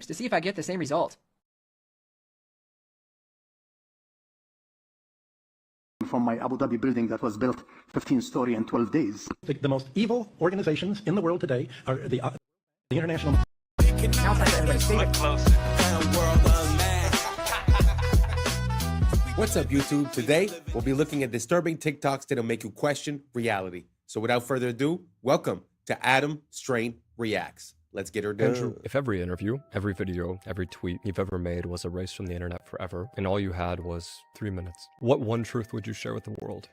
to see if I get the same result. From my Abu Dhabi building that was built 15-story in 12 days. The most evil organizations in the world today are the international. What's up, YouTube? Today, we'll be looking at disturbing TikToks that'll make you question reality. So without further ado, welcome to Adam Strain Reacts. Let's get her done. Andrew, if every interview, every video, every tweet you've ever made was erased from the internet forever, and all you had was 3 minutes, what one truth would you share with the world?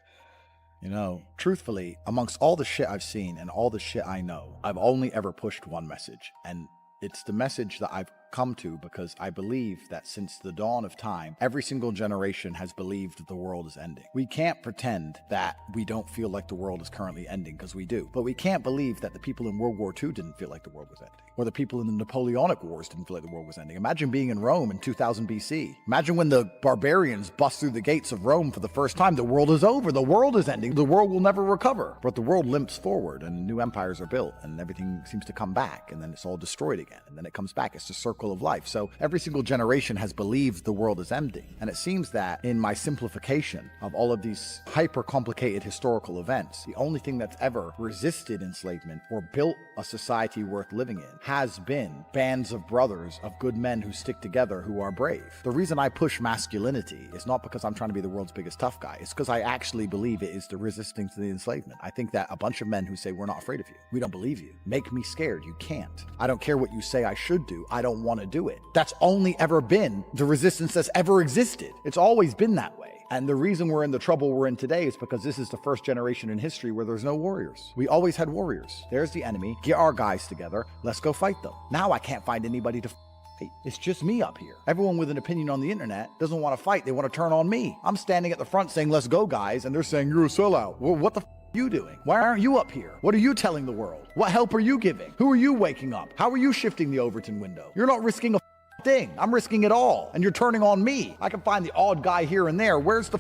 You know, truthfully, amongst all the shit I've seen and all the shit I know, I've only ever pushed one message, and it's the message that I've come to because I believe that since the dawn of time, every single generation has believed the world is ending. We can't pretend that we don't feel like the world is currently ending, because we do. But we can't believe that the people in World War II didn't feel like the world was ending, or the people in the Napoleonic Wars didn't feel like the world was ending. Imagine being in Rome in 2000 BC. Imagine when the barbarians bust through the gates of Rome for the first time. The world is over. The world is ending. The world will never recover. But the world limps forward, and new empires are built, and everything seems to come back, and then it's all destroyed again, and then it comes back. It's the circle of life. So every single generation has believed the world is ending. And it seems that in my simplification of all of these hyper complicated historical events, the only thing that's ever resisted enslavement or built a society worth living in has been bands of brothers, of good men who stick together, who are brave. The reason I push masculinity is not because I'm trying to be the world's biggest tough guy. It's because I actually believe it is the resistance to the enslavement. I think that a bunch of men who say we're not afraid of you, we don't believe you, make me scared. You can't. I don't care what you say I should do. I don't want to do it. That's only ever been the resistance that's ever existed. It's always been that way. And the reason we're in the trouble we're in today is because this is the first generation in history where there's no warriors. We always had warriors. There's the enemy. Get our guys together. Let's go fight them. Now I can't find anybody to fight. It's just me up here. Everyone with an opinion on the internet doesn't want to fight. They want to turn on me. I'm standing at the front saying, let's go, guys. And they're saying, you're a sellout. Well, what the are you doing? Why aren't you up here? What are you telling the world? What help are you giving? Who are you waking up? How are you shifting the Overton window? You're not risking a thing. I'm risking it all, and you're turning on me. I can find the odd guy here and there. Where's the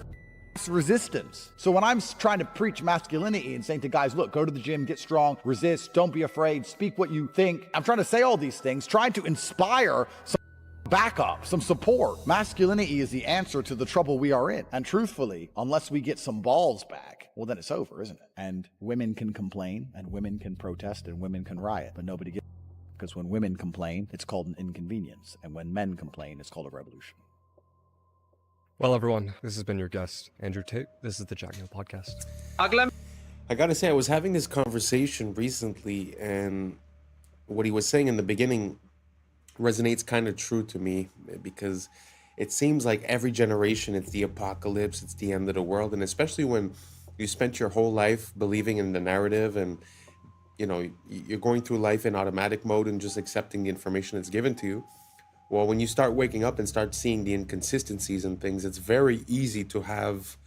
resistance? So when I'm trying to preach masculinity and saying to guys, look, go to the gym, get strong, resist, don't be afraid, speak what you think, I'm trying to say all these things, trying to inspire some backup, some support. Masculinity is the answer to the trouble we are in. And truthfully, unless we get some balls back, well, then it's over, isn't it? And women can complain, and women can protest, and women can riot, but nobody gets. Because when women complain, it's called an inconvenience. And when men complain, it's called a revolution. Well, everyone, this has been your guest, Andrew Tate. This is the Jack Neal Podcast. I gotta say, I was having this conversation recently, and what he was saying in the beginning resonates kind of true to me, because it seems like every generation, it's the apocalypse, it's the end of the world. And especially when you spent your whole life believing in the narrative, and you know, you're going through life in automatic mode and just accepting the information that's given to you. Well, when you start waking up and start seeing the inconsistencies and things, it's very easy to have,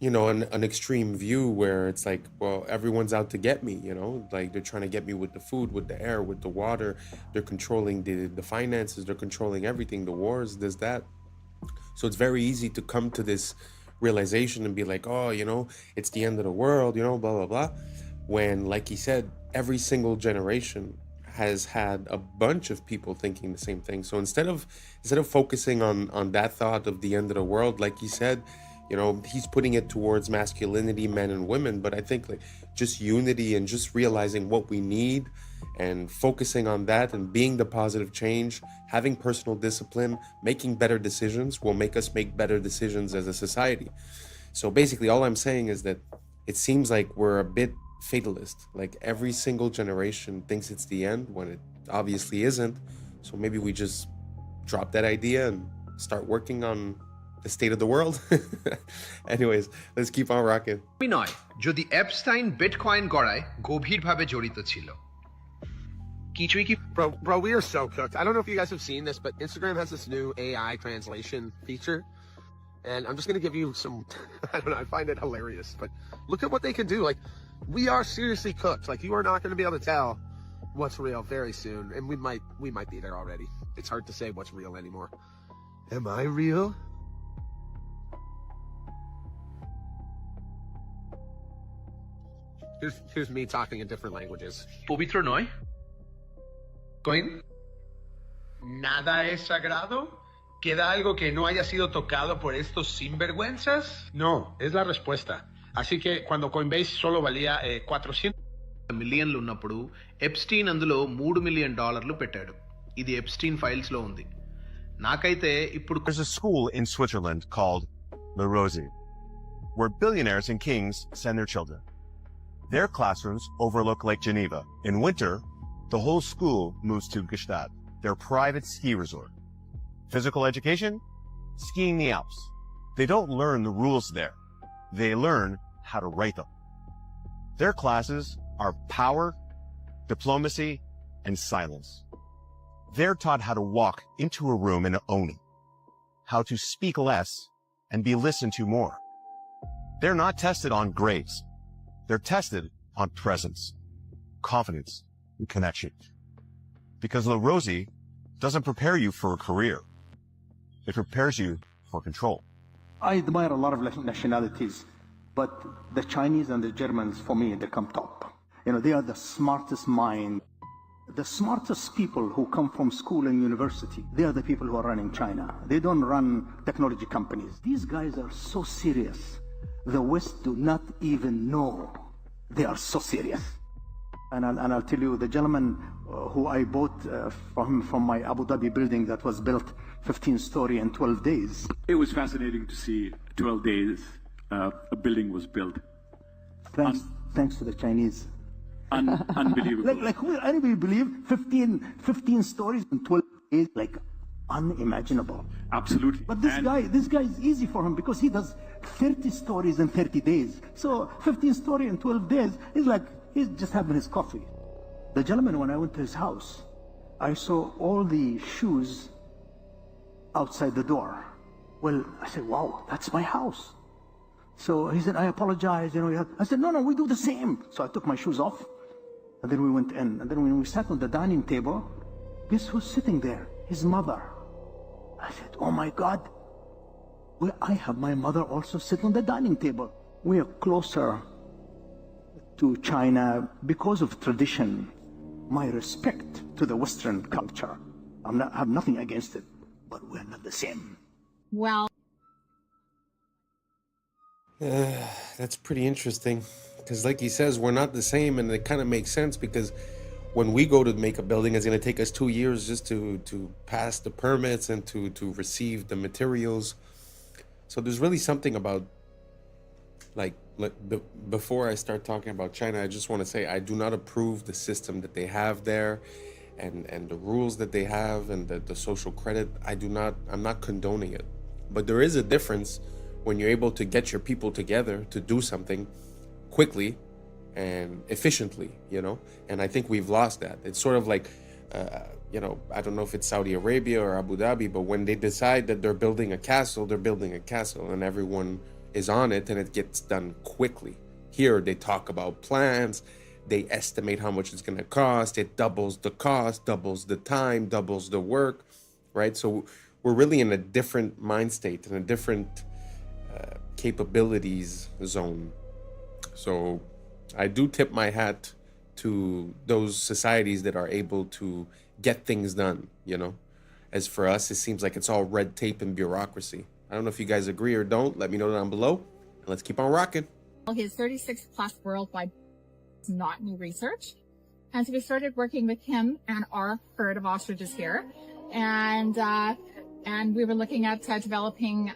you know, an extreme view where it's like, well, everyone's out to get me, you know, like they're trying to get me with the food, with the air, with the water. They're controlling the finances. They're controlling everything, the wars, this, that. So it's very easy to come to this realization and be like, oh, you know, it's the end of the world, you know, blah, blah, blah. When, like he said, every single generation has had a bunch of people thinking the same thing. So instead of focusing on that thought of the end of the world, like he said, you know, he's putting it towards masculinity, men and women. But I think like just unity and just realizing what we need and focusing on that and being the positive change, having personal discipline, making better decisions will make us make better decisions as a society. So basically all I'm saying is that it seems like we're a bit fatalist. Like every single generation thinks it's the end when it obviously isn't. So maybe we just drop that idea and start working on the state of the world. Anyways, let's keep on rocking. নয় যদি Epstein bitcoin গড়ায় গভীরভাবে জড়িত ছিল কিছুই কি Bro, we are so cooked. I don't know if you guys have seen this, but Instagram has this new AI translation feature. And I'm just going to give you some, I don't know, I find it hilarious, but look at what they can do. Like, we are seriously cooked. Like, you are not going to be able to tell what's real very soon. And we might be there already. It's hard to say what's real anymore. Am I real? Here's me talking in different languages. পবিত্র নয় coin ¿Nada es sagrado? ¿Queda algo que no haya sido tocado por estos sinvergüenzas? No, es la respuesta. Así que cuando Coinbase solo valía 400 మిలియన్లు ఉన్నప్పుడు Epstein అందులో $3 million పెట్టాడు. ఇది Epstein files లో ఉంది. నాకైతే ఇప్పుడు There's a school in Switzerland called Le Rosy, where billionaires and kings send their children. Their classrooms overlook Lake Geneva. In winter, the whole school moves to Gstaad, their private ski resort. Physical education? Skiing the Alps. They don't learn the rules there. They learn how to write them. Their classes are power, diplomacy, and silence. They're taught how to walk into a room and own it, how to speak less and be listened to more. They're not tested on grades. They're tested on presence, confidence, and connection. Because La Rosie doesn't prepare you for a career. It prepares you for control. I admire a lot of nationalities, but the Chinese and the Germans, for me, they come top. You know, they are the smartest mind. The smartest people who come from school and university, they are the people who are running China. They don't run technology companies. These guys are so serious. The West do not even know they are so serious. And I'll tell you, the gentleman who I bought from my Abu Dhabi building that was built 15-story in 12 days. It was fascinating to see 12 days a building was built. Thanks to the Chinese. Unbelievable. Like who will anybody believe 15 stories in 12 days? Like unimaginable. Absolutely. But this guy is easy for him because he does 30 stories in 30 days. So 15 story in 12 days is like he's just having his coffee. The gentleman, when I went to his house, I saw all the shoes outside the door. Well, I said, wow, that's my house. So he said, I apologize. You know, I said, no, we do the same. So I took my shoes off, and then we went in. And then when we sat on the dining table, guess who's sitting there? His mother. I said, oh my God. Well, I have my mother also sit on the dining table. We are closer to China because of tradition. My respect to the Western culture. I have nothing against it, but we're not the same. Well, that's pretty interesting because like he says, we're not the same, and it kind of makes sense because when we go to make a building, it's going to take us 2 years just to pass the permits and to receive the materials. So there's really something about before I start talking about China, I just want to say I do not approve the system that they have there and the rules that they have and the social credit. I'm not condoning it, but there is a difference when you're able to get your people together to do something quickly and efficiently, you know? And I think we've lost that. It's sort of like, you know, I don't know if it's Saudi Arabia or Abu Dhabi, but when they decide that they're building a castle, they're building a castle and everyone is on it and it gets done quickly. Here, they talk about plans, they estimate how much it's going to cost, it doubles the cost, doubles the time, doubles the work, right? So we're really in a different mind state, in a different capabilities zone. So I do tip my hat to those societies that are able to get things done, you know? As for us, it seems like it's all red tape and bureaucracy. I don't know if you guys agree or don't. Let me know down below. And let's keep on rocking. his 36 plus worldwide is not new research. And so we started working with him and our herd of ostriches here. And we were looking at developing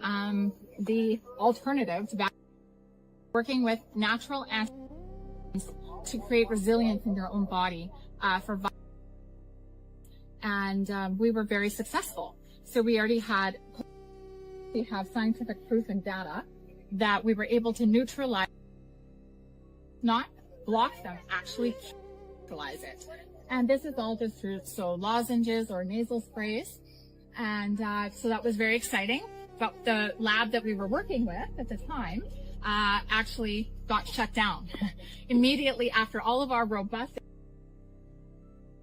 the alternative to working with natural antigens to create resilience in your own body for violence. And we were very successful. So we have scientific proof and data that we were able to neutralize, not block them, actually neutralize it. And this is all just through lozenges or nasal sprays. And so that was very exciting. But the lab that we were working with at the time actually got shut down. Immediately after all of our robust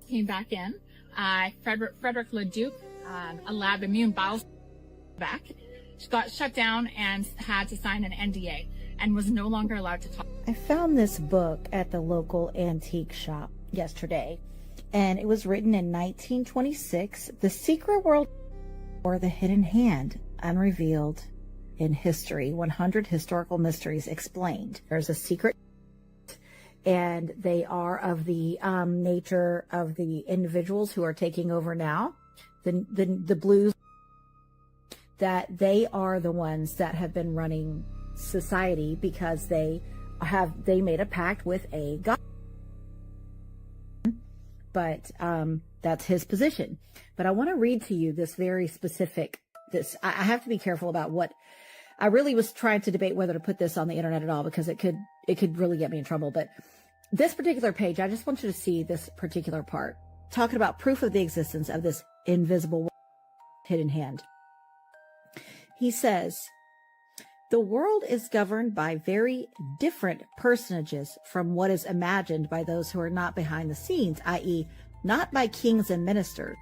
came back in, Frederick Leduc, a lab immune bio back, got shut down and had to sign an NDA and was no longer allowed to talk. I found this book at the local antique shop yesterday, and it was written in 1926. The Secret World or the Hidden Hand, Unrevealed in History, 100 Historical Mysteries Explained. There's a secret, and they are of the nature of the individuals who are taking over now, the blues, that they are the ones that have been running society because they made a pact with a god. But that's his position. But I want to read to you this very specific, I have to be careful about what, I really was trying to debate whether to put this on the internet at all because it could really get me in trouble. But this particular page, I just want you to see this particular part, talking about proof of the existence of this invisible hidden hand. He says, the world is governed by very different personages from what is imagined by those who are not behind the scenes, i.e., not by kings and ministers.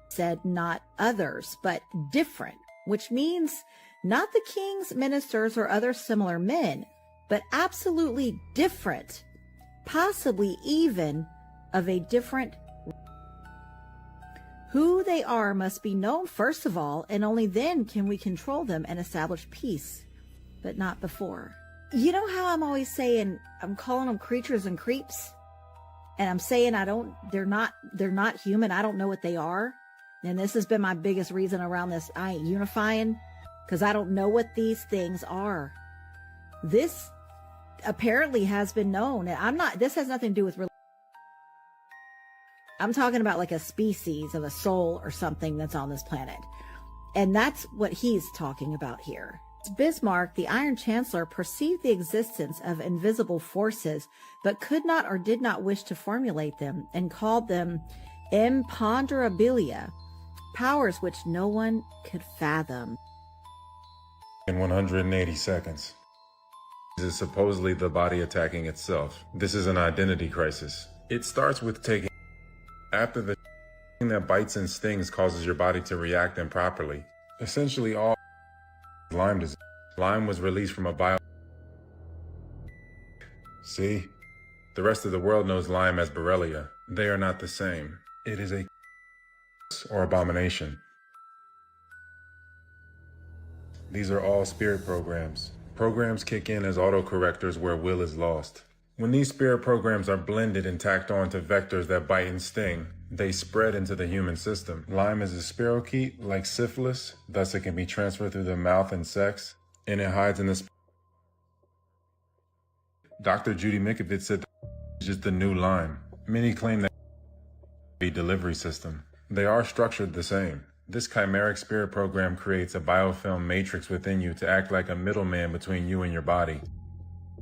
Said not others, but different, which means not the kings, ministers, or other similar men, but absolutely different, possibly even of a different. Who they are must be known first of all, and only then can we control them and establish peace, but not before. You know how I'm always saying, I'm calling them creatures and creeps, and I'm saying they're not human. I don't know what they are. And this has been my biggest reason around this. I ain't unifying because I don't know what these things are. This apparently has been known. This has nothing to do with religion. I'm talking about like a species of a soul or something that's on this planet. And that's what he's talking about here. Bismarck, the Iron Chancellor, perceived the existence of invisible forces, but could not or did not wish to formulate them, and called them imponderabilia, powers which no one could fathom. In 180 seconds. This is supposedly the body attacking itself. This is an identity crisis. It starts with taking. After the thing that bites and stings causes your body to react improperly. Essentially all Lyme disease. Lyme was released from a bio. See? The rest of the world knows Lyme as Borrelia. They are not the same. It is a or abomination. These are all spirit programs. Programs kick in as autocorrectors where will is lost. When these spirit programs are blended and tacked on to vectors that bite and sting, they spread into the human system. Lyme is a spirochete like syphilis, thus it can be transferred through the mouth and sex, and it hides in the Dr. Judy Mikovits said that it's just the new Lyme. Many claim that be delivery system. They are structured the same. This chimeric spirit program creates a biofilm matrix within you to act like a middleman between you and your body.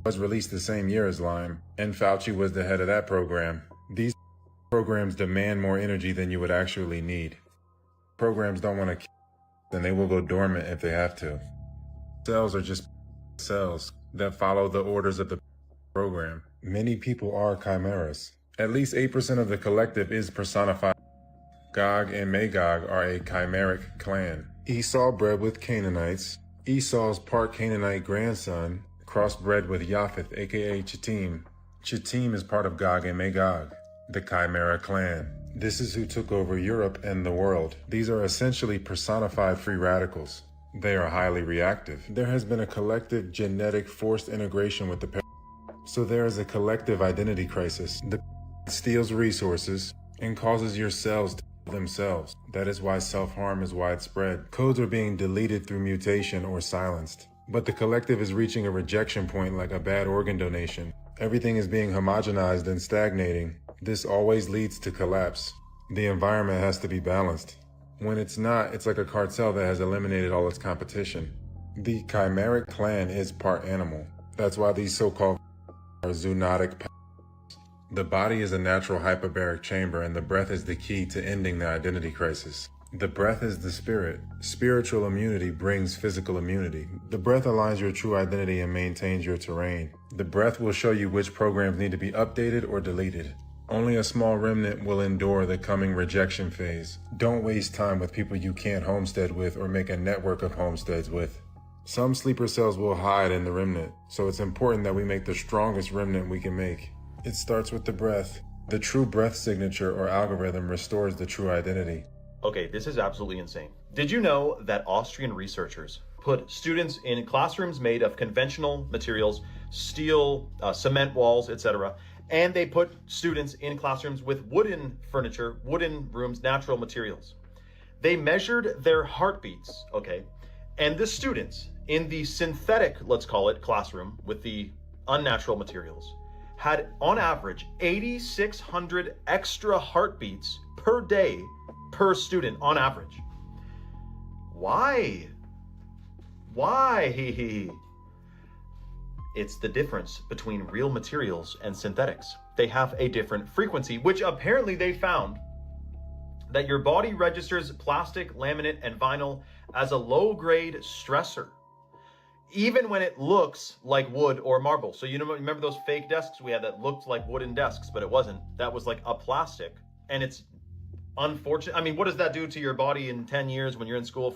Was released the same year as Lyme, and Fauci was the head of that program. These programs demand more energy than you would actually need. Programs don't want to kill, then they will go dormant if they have to. Cells are just cells that follow the orders of the program. Many people are chimeras. At least 8% of the collective is personified. Gog and Magog are a chimeric clan. Esau bred with Canaanites. Esau's part Canaanite grandson crossbred with Japheth, aka Chittim. Chittim is part of Gog and Magog, the Chimera clan. This is who took over Europe and the world. These are essentially personified free radicals. They are highly reactive. There has been a collective genetic forced integration with the so there is a collective identity crisis. The steals resources and causes your cells to kill themselves. That is why self-harm is widespread. Codes are being deleted through mutation or silenced. But the collective is reaching a rejection point like a bad organ donation. Everything is being homogenized and stagnating. This always leads to collapse. The environment has to be balanced. When it's not, it's like a cartel that has eliminated all its competition. The chimeric clan is part animal. That's why these so-called are zoonotic powers. The body is a natural hyperbaric chamber, and the breath is the key to ending the identity crisis. The breath is the spirit. Spiritual immunity brings physical immunity. The breath aligns your true identity and maintains your terrain. The breath will show you which programs need to be updated or deleted. Only a small remnant will endure the coming rejection phase. Don't waste time with people you can't homestead with or make a network of homesteads with. Some sleeper cells will hide in the remnant, so it's important that we make the strongest remnant we can make. It starts with the breath. The true breath signature or algorithm restores the true identity. Okay, this is absolutely insane. Did you know that Austrian researchers put students in classrooms made of conventional materials, steel, cement walls, etc., and they put students in classrooms with wooden furniture, wooden rooms, natural materials. They measured their heartbeats, okay? And the students in the synthetic, let's call it, classroom with the unnatural materials had on average 8,600 extra heartbeats per day per student on average. Why? Why? It's the difference between real materials and synthetics. They have a different frequency, which apparently they found that your body registers plastic, laminate, and vinyl as a low-grade stressor, even when it looks like wood or marble. So you know, remember those fake desks we had that looked like wooden desks, but it wasn't. That was like a plastic, and it's unfortunate. I mean, what does that do to your body in 10 years when you're in school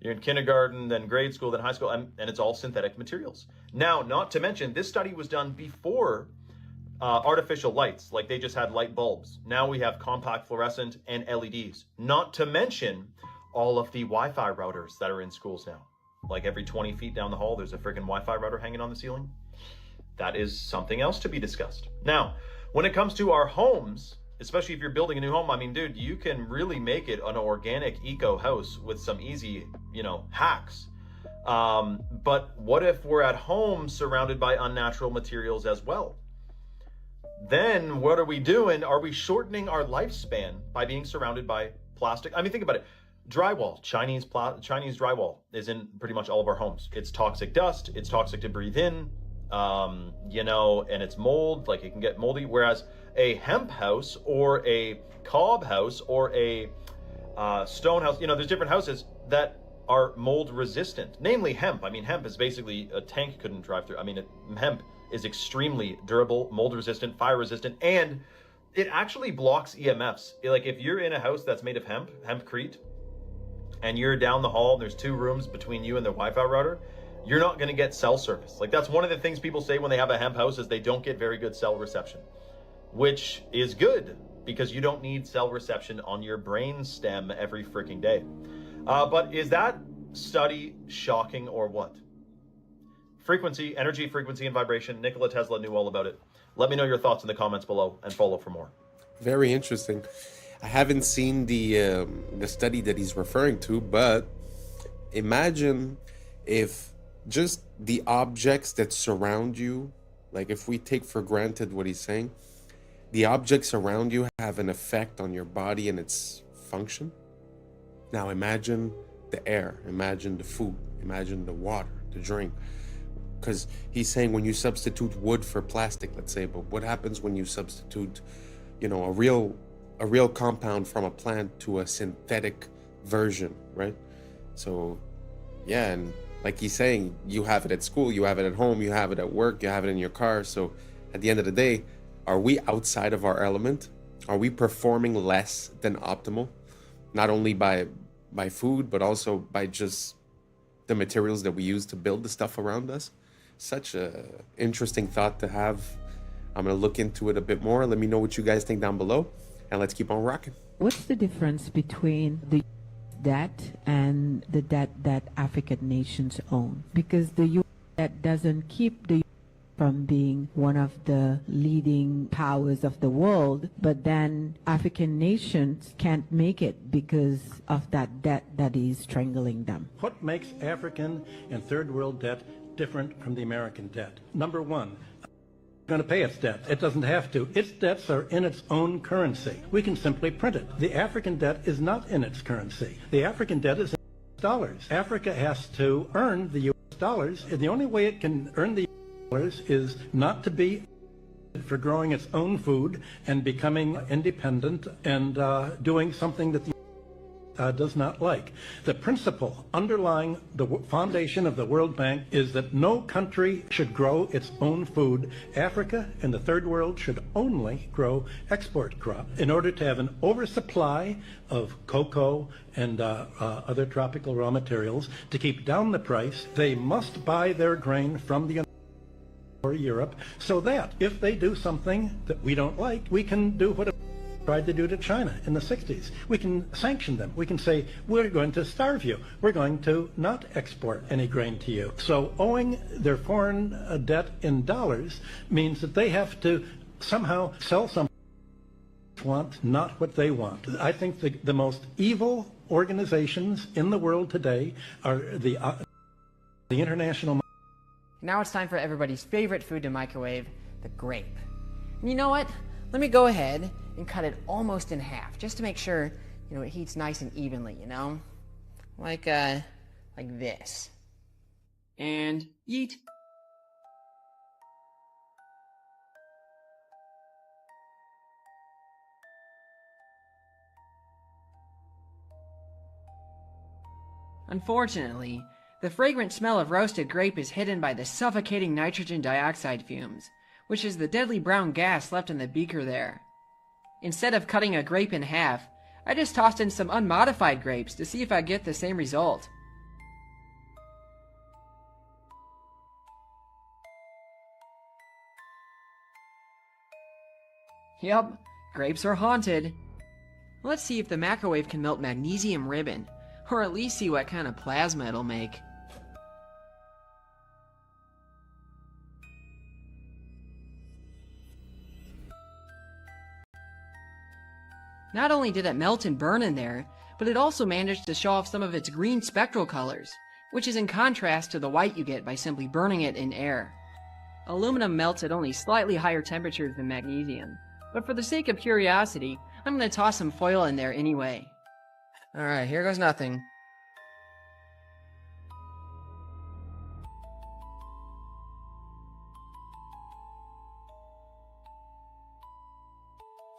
you're in kindergarten, then grade school, then high school, and it's all synthetic materials. Now, not to mention, this study was done before artificial lights, like they just had light bulbs. Now we have compact fluorescent and LEDs. Not to mention all of the Wi-Fi routers that are in schools now. Like every 20 feet down the hall, there's a freaking Wi-Fi router hanging on the ceiling. That is something else to be discussed. Now, when it comes to our homes, especially if you're building a new home, I mean, dude, you can really make it an organic eco house with some easy, hacks. But what if we're at home surrounded by unnatural materials as well? Then what are we doing? Are we shortening our lifespan by being surrounded by plastic? I mean, think about it. Drywall, Chinese drywall is in pretty much all of our homes. It's toxic dust. It's toxic to breathe in, and it's mold, like it can get moldy. Whereas a hemp house or a cob house or a stone house, there's different houses that are mold resistant, namely hemp. I mean, hemp is basically a tank couldn't drive through. I mean, hemp is extremely durable, mold resistant, fire resistant, and it actually blocks EMFs. Like if you're in a house that's made of hempcrete, and you're down the hall and there's 2 rooms between you and the Wi-Fi router, you're not going to get cell service. Like that's one of the things people say when they have a hemp house is they don't get very good cell reception, which is good because you don't need cell reception on your brain stem every freaking day. But is that study shocking or what? Frequency, energy, frequency, and vibration. Nikola Tesla knew all about it. Let me know your thoughts in the comments below and follow for more. Very interesting. I haven't seen the study that he's referring to, but imagine if just the objects that surround you, like if we take for granted what he's saying, the objects around you have an effect on your body and its function. Now imagine the air, imagine the food, imagine the water, the drink. Because he's saying when you substitute wood for plastic, let's say, but what happens when you substitute, a real compound from a plant to a synthetic version, right? So, yeah, and like he's saying, you have it at school, you have it at home, you have it at work, you have it in your car. So at the end of the day, are we outside of our element? Are we performing less than optimal? Not only by food, but also by just the materials that we use to build the stuff around us. Such a interesting thought to have. I'm going to look into it a bit more. Let me know what you guys think down below, and let's keep on rocking. What's the difference between the debt and the debt that African nations own? Because the U.S. debt doesn't keep the U.S. from being one of the leading powers of the world, but then African nations can't make it because of that debt that is strangling them. What makes African and third world debt different from the American debt? Number one, going to pay its debt. It doesn't have to. Its debts are in its own currency. We can simply print it. The African debt is not in its currency. The African debt is in dollars. Africa has to earn the U.S. dollars. And the only way it can earn the U.S. dollars is not to be for growing its own food and becoming independent and doing something that the does not like. The principle underlying the foundation of the World Bank is that no country should grow its own food. Africa and the third world should only grow export crops. In order to have an oversupply of cocoa and other tropical raw materials to keep down the price, they must buy their grain from the or Europe, so that if they do something that we don't like, we can do what tried to do to China in the 60s. We can sanction them. We can say, we're going to starve you. We're going to not export any grain to you. So owing their foreign debt in dollars means that they have to somehow sell something they want, not what they want. I think the most evil organizations in the world today are the international. Now it's time for everybody's favorite food to microwave, the grape. And you know what? Let me go ahead and cut it almost in half, just to make sure, it heats nice and evenly, Like this. And yeet. Unfortunately, the fragrant smell of roasted grape is hidden by the suffocating nitrogen dioxide fumes, which is the deadly brown gas left in the beaker there. Instead of cutting a grape in half, I just tossed in some unmodified grapes to see if I get the same result. Yep, grapes are haunted. Let's see if the microwave can melt magnesium ribbon, or at least see what kind of plasma it'll make. Not only did it melt and burn in there, but it also managed to show off some of its green spectral colors, which is in contrast to the white you get by simply burning it in air. Aluminum melts at only slightly higher temperatures than magnesium, but for the sake of curiosity, I'm going to toss some foil in there anyway. Alright, here goes nothing.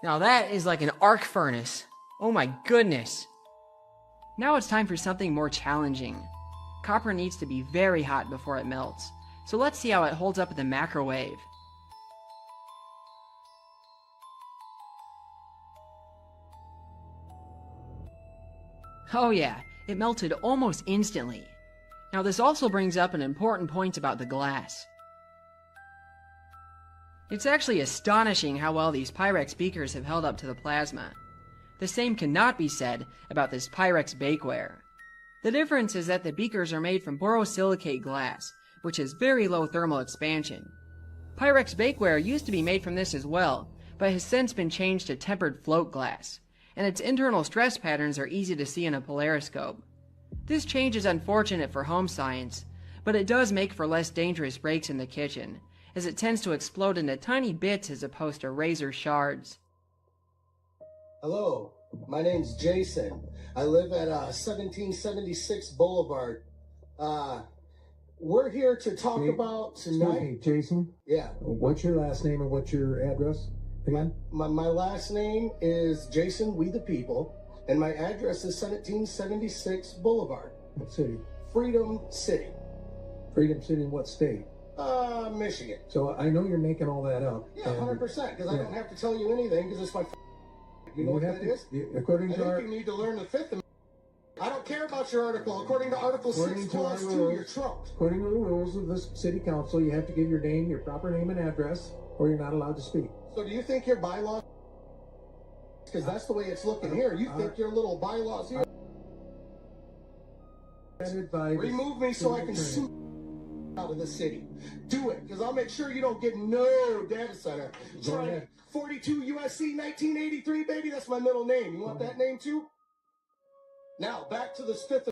Now that is like an arc furnace. Oh my goodness. Now it's time for something more challenging. Copper needs to be very hot before it melts, so let's see how it holds up in the microwave. Oh yeah, it melted almost instantly. Now this also brings up an important point about the glass. It's actually astonishing how well these Pyrex beakers have held up to the plasma. The same cannot be said about this Pyrex bakeware. The difference is that the beakers are made from borosilicate glass, which has very low thermal expansion. Pyrex bakeware used to be made from this as well, but has since been changed to tempered float glass, and its internal stress patterns are easy to see in a polariscope. This change is unfortunate for home science, but it does make for less dangerous breaks in the kitchen, as it tends to explode into tiny bits as opposed to razor shards. Hello, my name's Jason. I live at 1776 Boulevard. We're here to talk about tonight. Excuse me, Jason? Yeah. What's your last name and what's your address again? My last name is Jason, We the People, and my address is 1776 Boulevard. What city? Freedom City. Freedom City in what state? Michigan. So I know you're making all that up. Yeah, 100%, because I don't have to tell you anything, because it's my You know what that is? According to you need to learn the Fifth Amendment. I don't care about your article. According to Article 6, Clause 2, you're trumped. According to the rules of this city council, you have to give your name, your proper name and address, or you're not allowed to speak. So do you think your bylaws, because that's the way it's looking here, you think your little bylaws here, remove me so I can sue out of the city. Do it, because I'll make sure you don't get no data center. Try 42 USC 1983, baby, that's my middle name. You want that name too? Now, back to this Fifth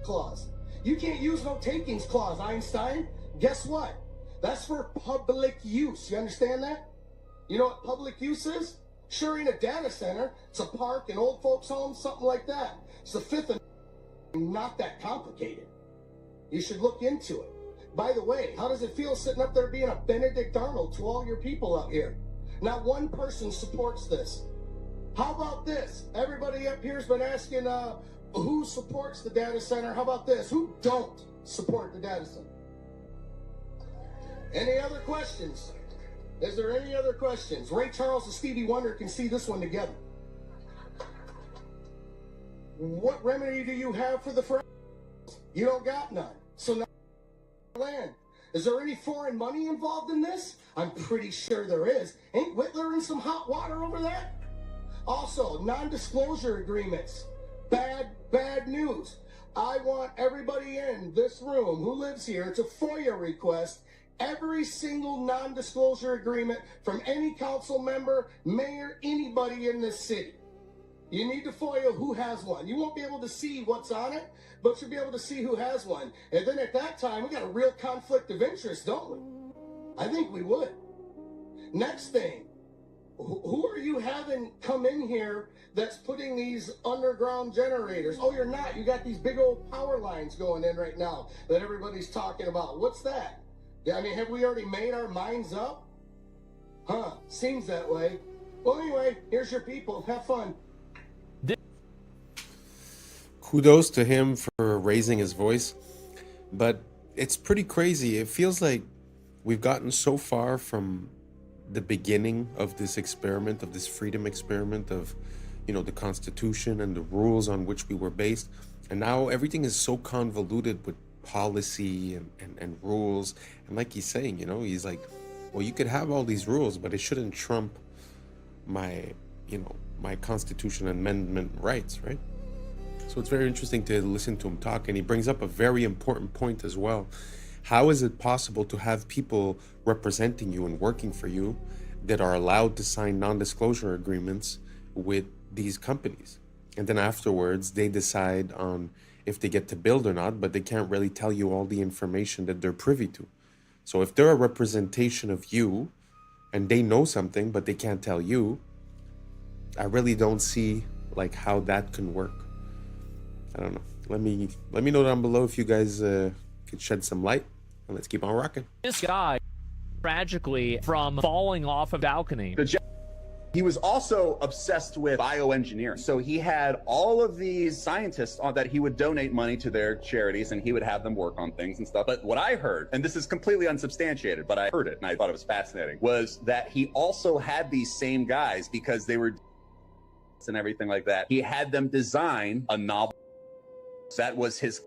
Clause. You can't use no takings clause, Einstein. Guess what? That's for public use. You understand that? You know what public use is? Sure ain't a data center. It's a park, an old folks home, something like that. It's the Fifth Amendment, not that complicated. You should look into it. By the way, how does it feel sitting up there being a Benedict Arnold to all your people out here? Not one person supports this. How about this? Everybody up here's been asking who supports the data center. How about this? Who don't support the data center? Any other questions? Is there any other questions? Ray Charles and Stevie Wonder can see this one together. What remedy do you have for the friends? You don't got none. So now land. Is there any foreign money involved in this? I'm pretty sure there is. Ain't Whitler in some hot water over that? Also, non-disclosure agreements. Bad news. I want everybody in this room who lives here, it's a FOIA request, every single non-disclosure agreement from any council member, mayor, anybody in this city. You need to FOIA who has one. You won't be able to see what's on it, but you'll be able to see who has one. And then at that time, we got a real conflict of interest, don't we? I think we would. Next thing, who are you having come in here that's putting these underground generators? Oh, you're not. You got these big old power lines going in right now that everybody's talking about. What's that? I mean, have we already made our minds up? Huh, seems that way. Well, anyway, here's your people. Have fun. Kudos to him for raising his voice, but it's pretty crazy. It feels like we've gotten so far from the beginning of this experiment, of this freedom experiment, of, you know, the Constitution and the rules on which we were based, and now everything is so convoluted with policy and rules. And like he's saying, you know, he's like, well, you could have all these rules, but it shouldn't trump my, you know, my Constitution amendment rights, right? So it's very interesting to listen to him talk, and he brings up a very important point as well. How is it possible to have people representing you and working for you that are allowed to sign non-disclosure agreements with these companies? And then afterwards, they decide on if they get to build or not, but they can't really tell you all the information that they're privy to. So if they're a representation of you and they know something, but they can't tell you, I really don't see like how that can work. I don't know. Let me know down below if you guys could shed some light, and let's keep on rocking. This guy, tragically, from falling off a balcony. He was also obsessed with bioengineering. So he had all of these scientists that he would donate money to their charities, and he would have them work on things and stuff. But what I heard, and this is completely unsubstantiated, but I heard it and I thought it was fascinating, was that he also had these same guys, because they were and everything like that, he had them design a novel. That was his,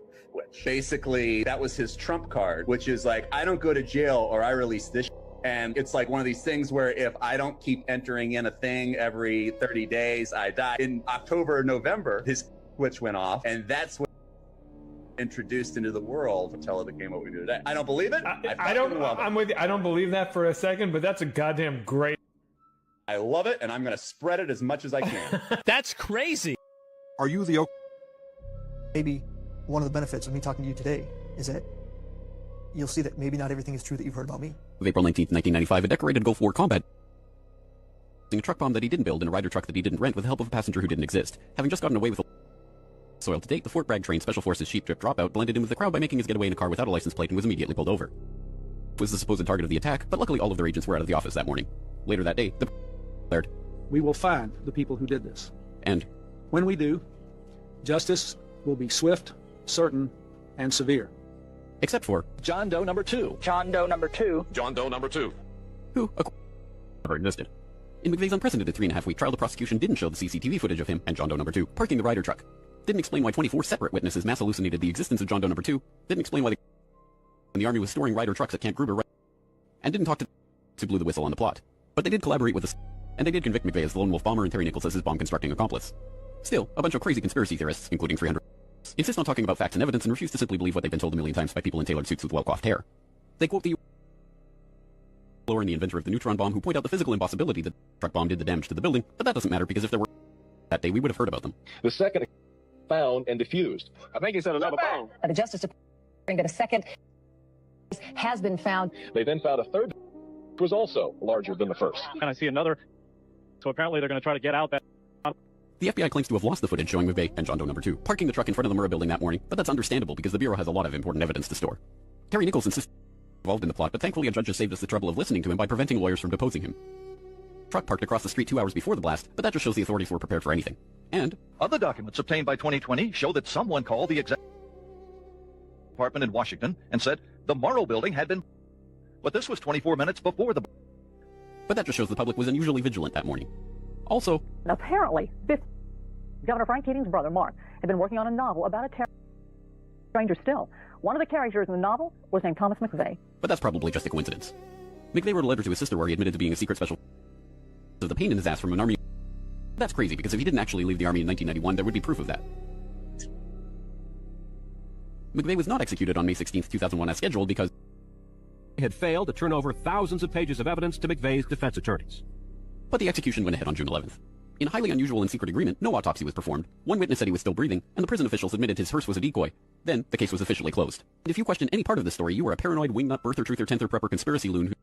basically, that was his trump card, which is like, I don't go to jail or I release this. And it's like one of these things where if I don't keep entering in a thing every 30 days, I die. In October, November, his switch went off, and that's what introduced into the world until it became what we do today. I don't believe it. I'm with you. I don't believe that for a second, but that's a goddamn great. I love it, and I'm going to spread it as much as I can. That's crazy. Are you the... Maybe one of the benefits of me talking to you today is that you'll see that maybe not everything is true that you've heard about me. April 19th, 1995, a decorated Gulf War combat using a truck bomb that he didn't build in a Ryder truck that he didn't rent with the help of a passenger who didn't exist. Having just gotten away with soil to date, the Fort Bragg trained Special Forces sheep drip dropout blended in with the crowd by making his getaway in a car without a license plate and was immediately pulled over. It was the supposed target of the attack, but luckily all of their agents were out of the office that morning. Later that day, the declared, "We will find the people who did this. And when we do, justice will be swift, certain, and severe." Except for John Doe number 2. John Doe number 2. John Doe number 2. Who never existed. In McVeigh's unprecedented 3.5-week trial, the prosecution didn't show the CCTV footage of him and John Doe number 2 parking the Ryder truck. Didn't explain why 24 separate witnesses mass hallucinated the existence of John Doe number 2. Didn't explain why the Army was storing Ryder trucks at Camp Gruber. And didn't talk to blew the whistle on the plot. But they did collaborate with us, and they did convict McVeigh as the lone wolf bomber and Terry Nichols as his bomb constructing accomplice. Still, a bunch of crazy conspiracy theorists, including 300, insist on talking about facts and evidence and refuse to simply believe what they've been told a million times by people in tailored suits with well-coiffed hair. They quote the explorer and the inventor of the neutron bomb who point out the physical impossibility that the truck bomb did the damage to the building, but that doesn't matter because if there were that day, we would have heard about them. The second found and diffused. I think he said another bomb. The Justice Department that a second has been found. They then found a third was also larger than the first. And I see another. So apparently they're going to try to get out that. The FBI claims to have lost the footage showing McVeigh and John Doe number 2 parking the truck in front of the Murrah building that morning, but that's understandable because the Bureau has a lot of important evidence to store. Terry Nichols insists involved in the plot, but thankfully a judge just saved us the trouble of listening to him by preventing lawyers from deposing him. Truck parked across the street 2 hours before the blast, but that just shows the authorities were prepared for anything. And other documents obtained by 2020 show that someone called the executive department in Washington and said the Morrow building had been, but this was 24 minutes before the. But that just shows the public was unusually vigilant that morning. Also, apparently, Governor Frank Keating's brother, Mark, had been working on a novel about a terror Stranger still, one of the characters in the novel was named Thomas McVeigh. But that's probably just a coincidence. McVeigh wrote a letter to his sister where he admitted to being a secret special of the pain in his ass from an army. That's crazy, because if he didn't actually leave the army in 1991, there would be proof of that. McVeigh was not executed on May 16, 2001 as scheduled because he had failed to turn over thousands of pages of evidence to McVeigh's defense attorneys. But the execution went ahead on June 11th. In a highly unusual and secret agreement, no autopsy was performed. One witness said he was still breathing, and the prison officials admitted his hearse was a decoy. Then, the case was officially closed. And if you question any part of this story, you are a paranoid, wingnut, birther, truther, tenther, prepper, conspiracy loon who...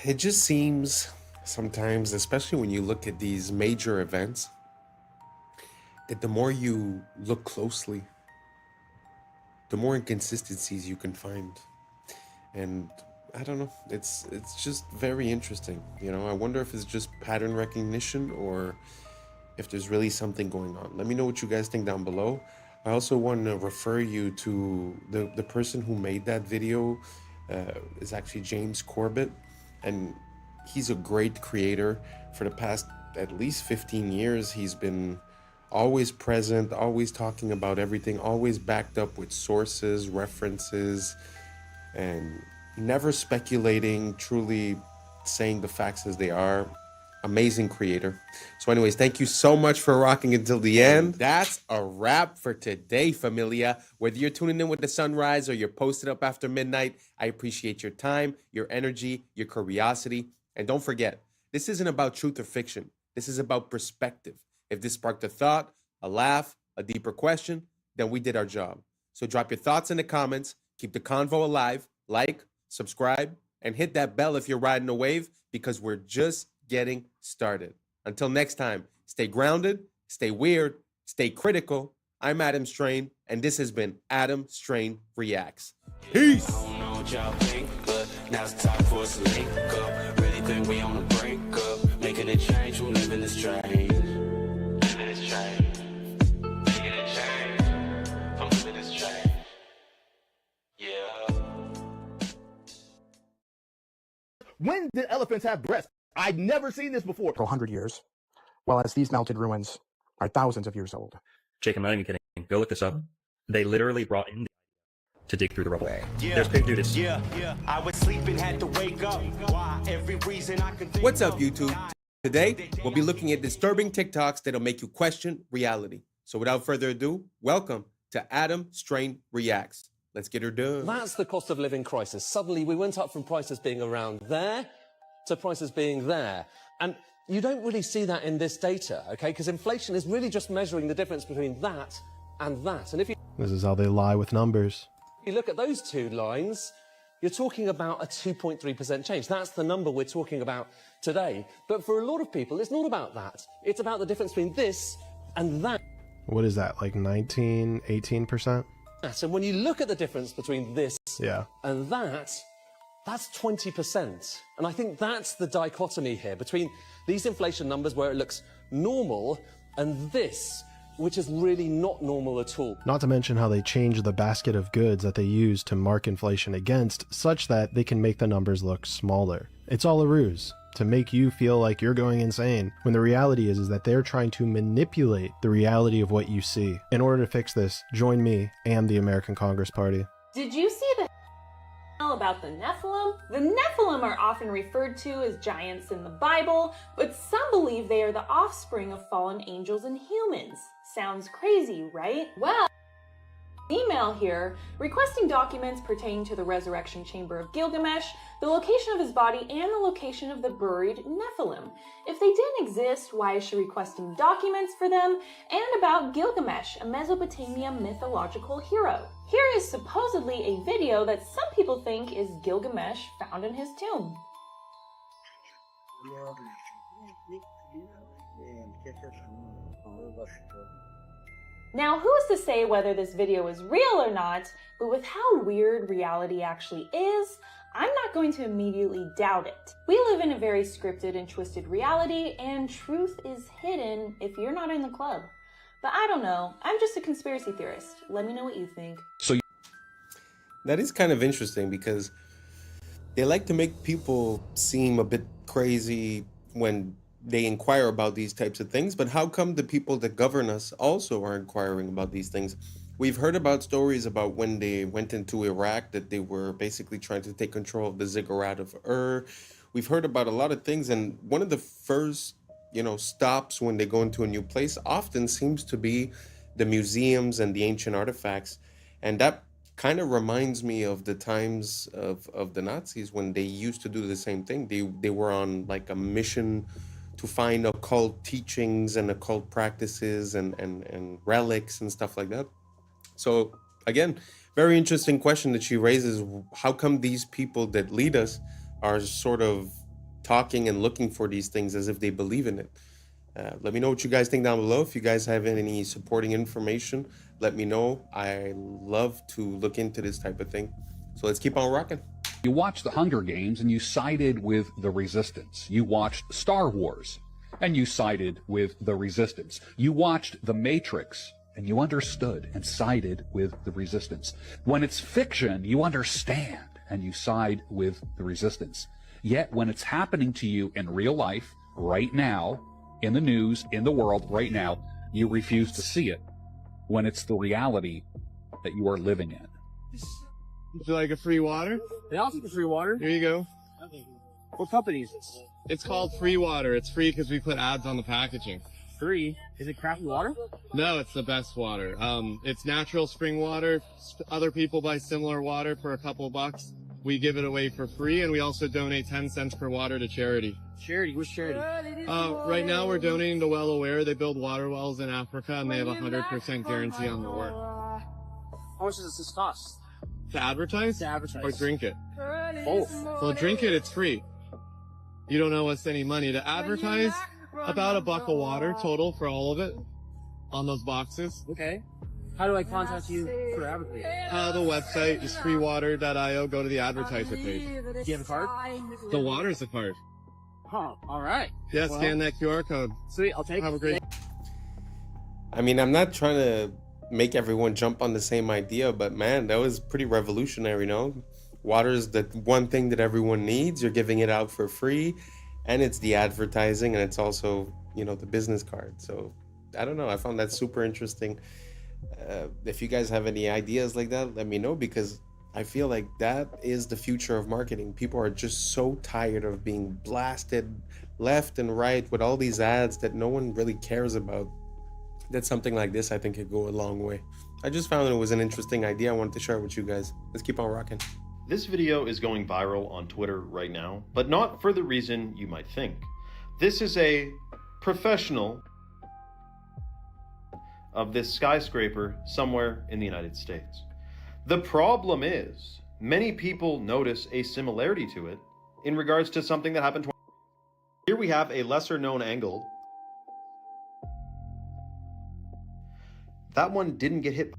It just seems sometimes, especially when you look at these major events, that the more you look closely, the more inconsistencies you can find. And I don't know, it's just very interesting. You know, I wonder if it's just pattern recognition or if there's really something going on. Let me know what you guys think down below. I also want to refer you to the person who made that video. Is actually James Corbett, and he's a great creator. For the past at least 15 years, he's been always present, always talking about everything, always backed up with sources, references, and never speculating, truly saying the facts as they are. Amazing creator. So anyways, thank you so much for rocking until the end. That's a wrap for today, familia. Whether you're tuning in with the sunrise or you're posted up after midnight, I appreciate your time, your energy, your curiosity. And don't forget, this isn't about truth or fiction. This is about perspective. If this sparked a thought, a laugh, a deeper question, then we did our job. So drop your thoughts in the comments, keep the convo alive, like, subscribe, and hit that bell if you're riding a wave, because we're just getting started. Until next time, stay grounded, stay weird, stay critical. I'm Adam Strain, and this has been Adam Strain Reacts. Peace! I don't know what y'all think, but now it's time for us to link up. Really think we on the brink up, making a change, we're living this strange. Living this strange. Making a change. I'm living this strange. Yeah. When did elephants have breasts? I'd never seen this before. For 100 years, while as these melted ruins are thousands of years old. Jake, I'm not even kidding. Go look this up. They literally brought in to dig through the rubble. Yeah, there's big dudes. Yeah. I was sleeping, had to wake up. Why? Every reason I could think. What's up, YouTube? Today, we'll be looking at disturbing TikToks that'll make you question reality. So without further ado, welcome to Adam Strain Reacts. Let's get her done. That's the cost of living crisis. Suddenly, we went up from prices being around there to prices being there. And you don't really see that in this data, okay? Because inflation is really just measuring the difference between that and that. And if you... This is how they lie with numbers. You look at those two lines, you're talking about a 2.3% change. That's the number we're talking about today. But for a lot of people, it's not about that. It's about the difference between this and that. What is that, like 19, 18%? And when you look at the difference between this and that, that's 20%. And I think that's the dichotomy here between these inflation numbers where it looks normal and this, which is really not normal at all. Not to mention how they change the basket of goods that they use to mark inflation against, such that they can make the numbers look smaller. It's all a ruse to make you feel like you're going insane, when the reality is that they're trying to manipulate the reality of what you see. In order to fix this, join me and the American Congress Party. Did you see the about the Nephilim? The Nephilim are often referred to as giants in the Bible, but some believe they are the offspring of fallen angels and humans. Sounds crazy, right? Well, email here requesting documents pertaining to the resurrection chamber of Gilgamesh, the location of his body, and the location of the buried Nephilim. If they didn't exist, why is she requesting documents for them? And about Gilgamesh, a Mesopotamia mythological hero. Here is supposedly a video that some people think is Gilgamesh found in his tomb. Now, who is to say whether this video is real or not, but with how weird reality actually is, I'm not not going to immediately doubt it. We live in a very scripted and twisted reality, and truth is hidden if you're not in the club. But I don't know. I'm just a conspiracy theorist. Let me know what you think. That is kind of interesting because they like to make people seem a bit crazy when they inquire about these types of things. But how come the people that govern us also are inquiring about these things? We've heard about stories about when they went into Iraq that they were basically trying to take control of the ziggurat of Ur. We've heard about a lot of things, and one of the first, stops when they go into a new place often seems to be the museums and the ancient artifacts. And that kind of reminds me of the times of the Nazis when they used to do the same thing. They were on like a mission to find occult teachings and occult practices and relics and stuff like that. So again, very interesting question that she raises. How come these people that lead us are sort of talking and looking for these things as if they believe in it? Let me know what you guys think down below. If you guys have any supporting information, let me know. I love to look into this type of thing. So let's keep on rocking. You watched the Hunger Games and you sided with the Resistance. You watched Star Wars and you sided with the Resistance. You watched The Matrix and you understood and sided with the Resistance. When it's fiction, you understand and you side with the Resistance. Yet when it's happening to you in real life, right now, in the news, in the world, right now, you refuse to see it when it's the reality that you are living in. Would you like a free water? They also get free water. Here you go. What company is this? It's called Free Water. It's free because we put ads on the packaging. Free? Is it crappy water? No, it's the best water. It's natural spring water. Other people buy similar water for a couple bucks. We give it away for free, and we also donate 10 cents per water to charity. Charity? Which charity? Right now we're donating to Well Aware. They build water wells in Africa, and they have a 100% guarantee on their work. How much does this cost? To advertise? To advertise. Or drink it? Both. Well, drink it, it's free. You don't owe us any money. To advertise, about $1 a water total for all of it on those boxes. Okay. How do I contact you for advertising? The website is freewater.io. Go to the advertiser page. Do you have a card? The water's a card. Oh, all right. Yeah, well, scan that QR code. Sweet, I'll take it. Have a great... I mean, I'm not trying to make everyone jump on the same idea, but man, that was pretty revolutionary, no? Water is the one thing that everyone needs. You're giving it out for free, and it's the advertising, and it's also, the business card. So I don't know. I found that super interesting. If you guys have any ideas like that, let me know, because I feel like that is the future of marketing. People are just so tired of being blasted left and right with all these ads that no one really cares about. That something like this, I think, could go a long way. I just found it was an interesting idea. I wanted to share it with you guys. Let's keep on rocking. This video is going viral on Twitter right now, but not for the reason you might think. This is a professional of this skyscraper somewhere in the United States. The problem is, many people notice a similarity to it in regards to something that happened. Here we have a lesser known angle. That one didn't get hit.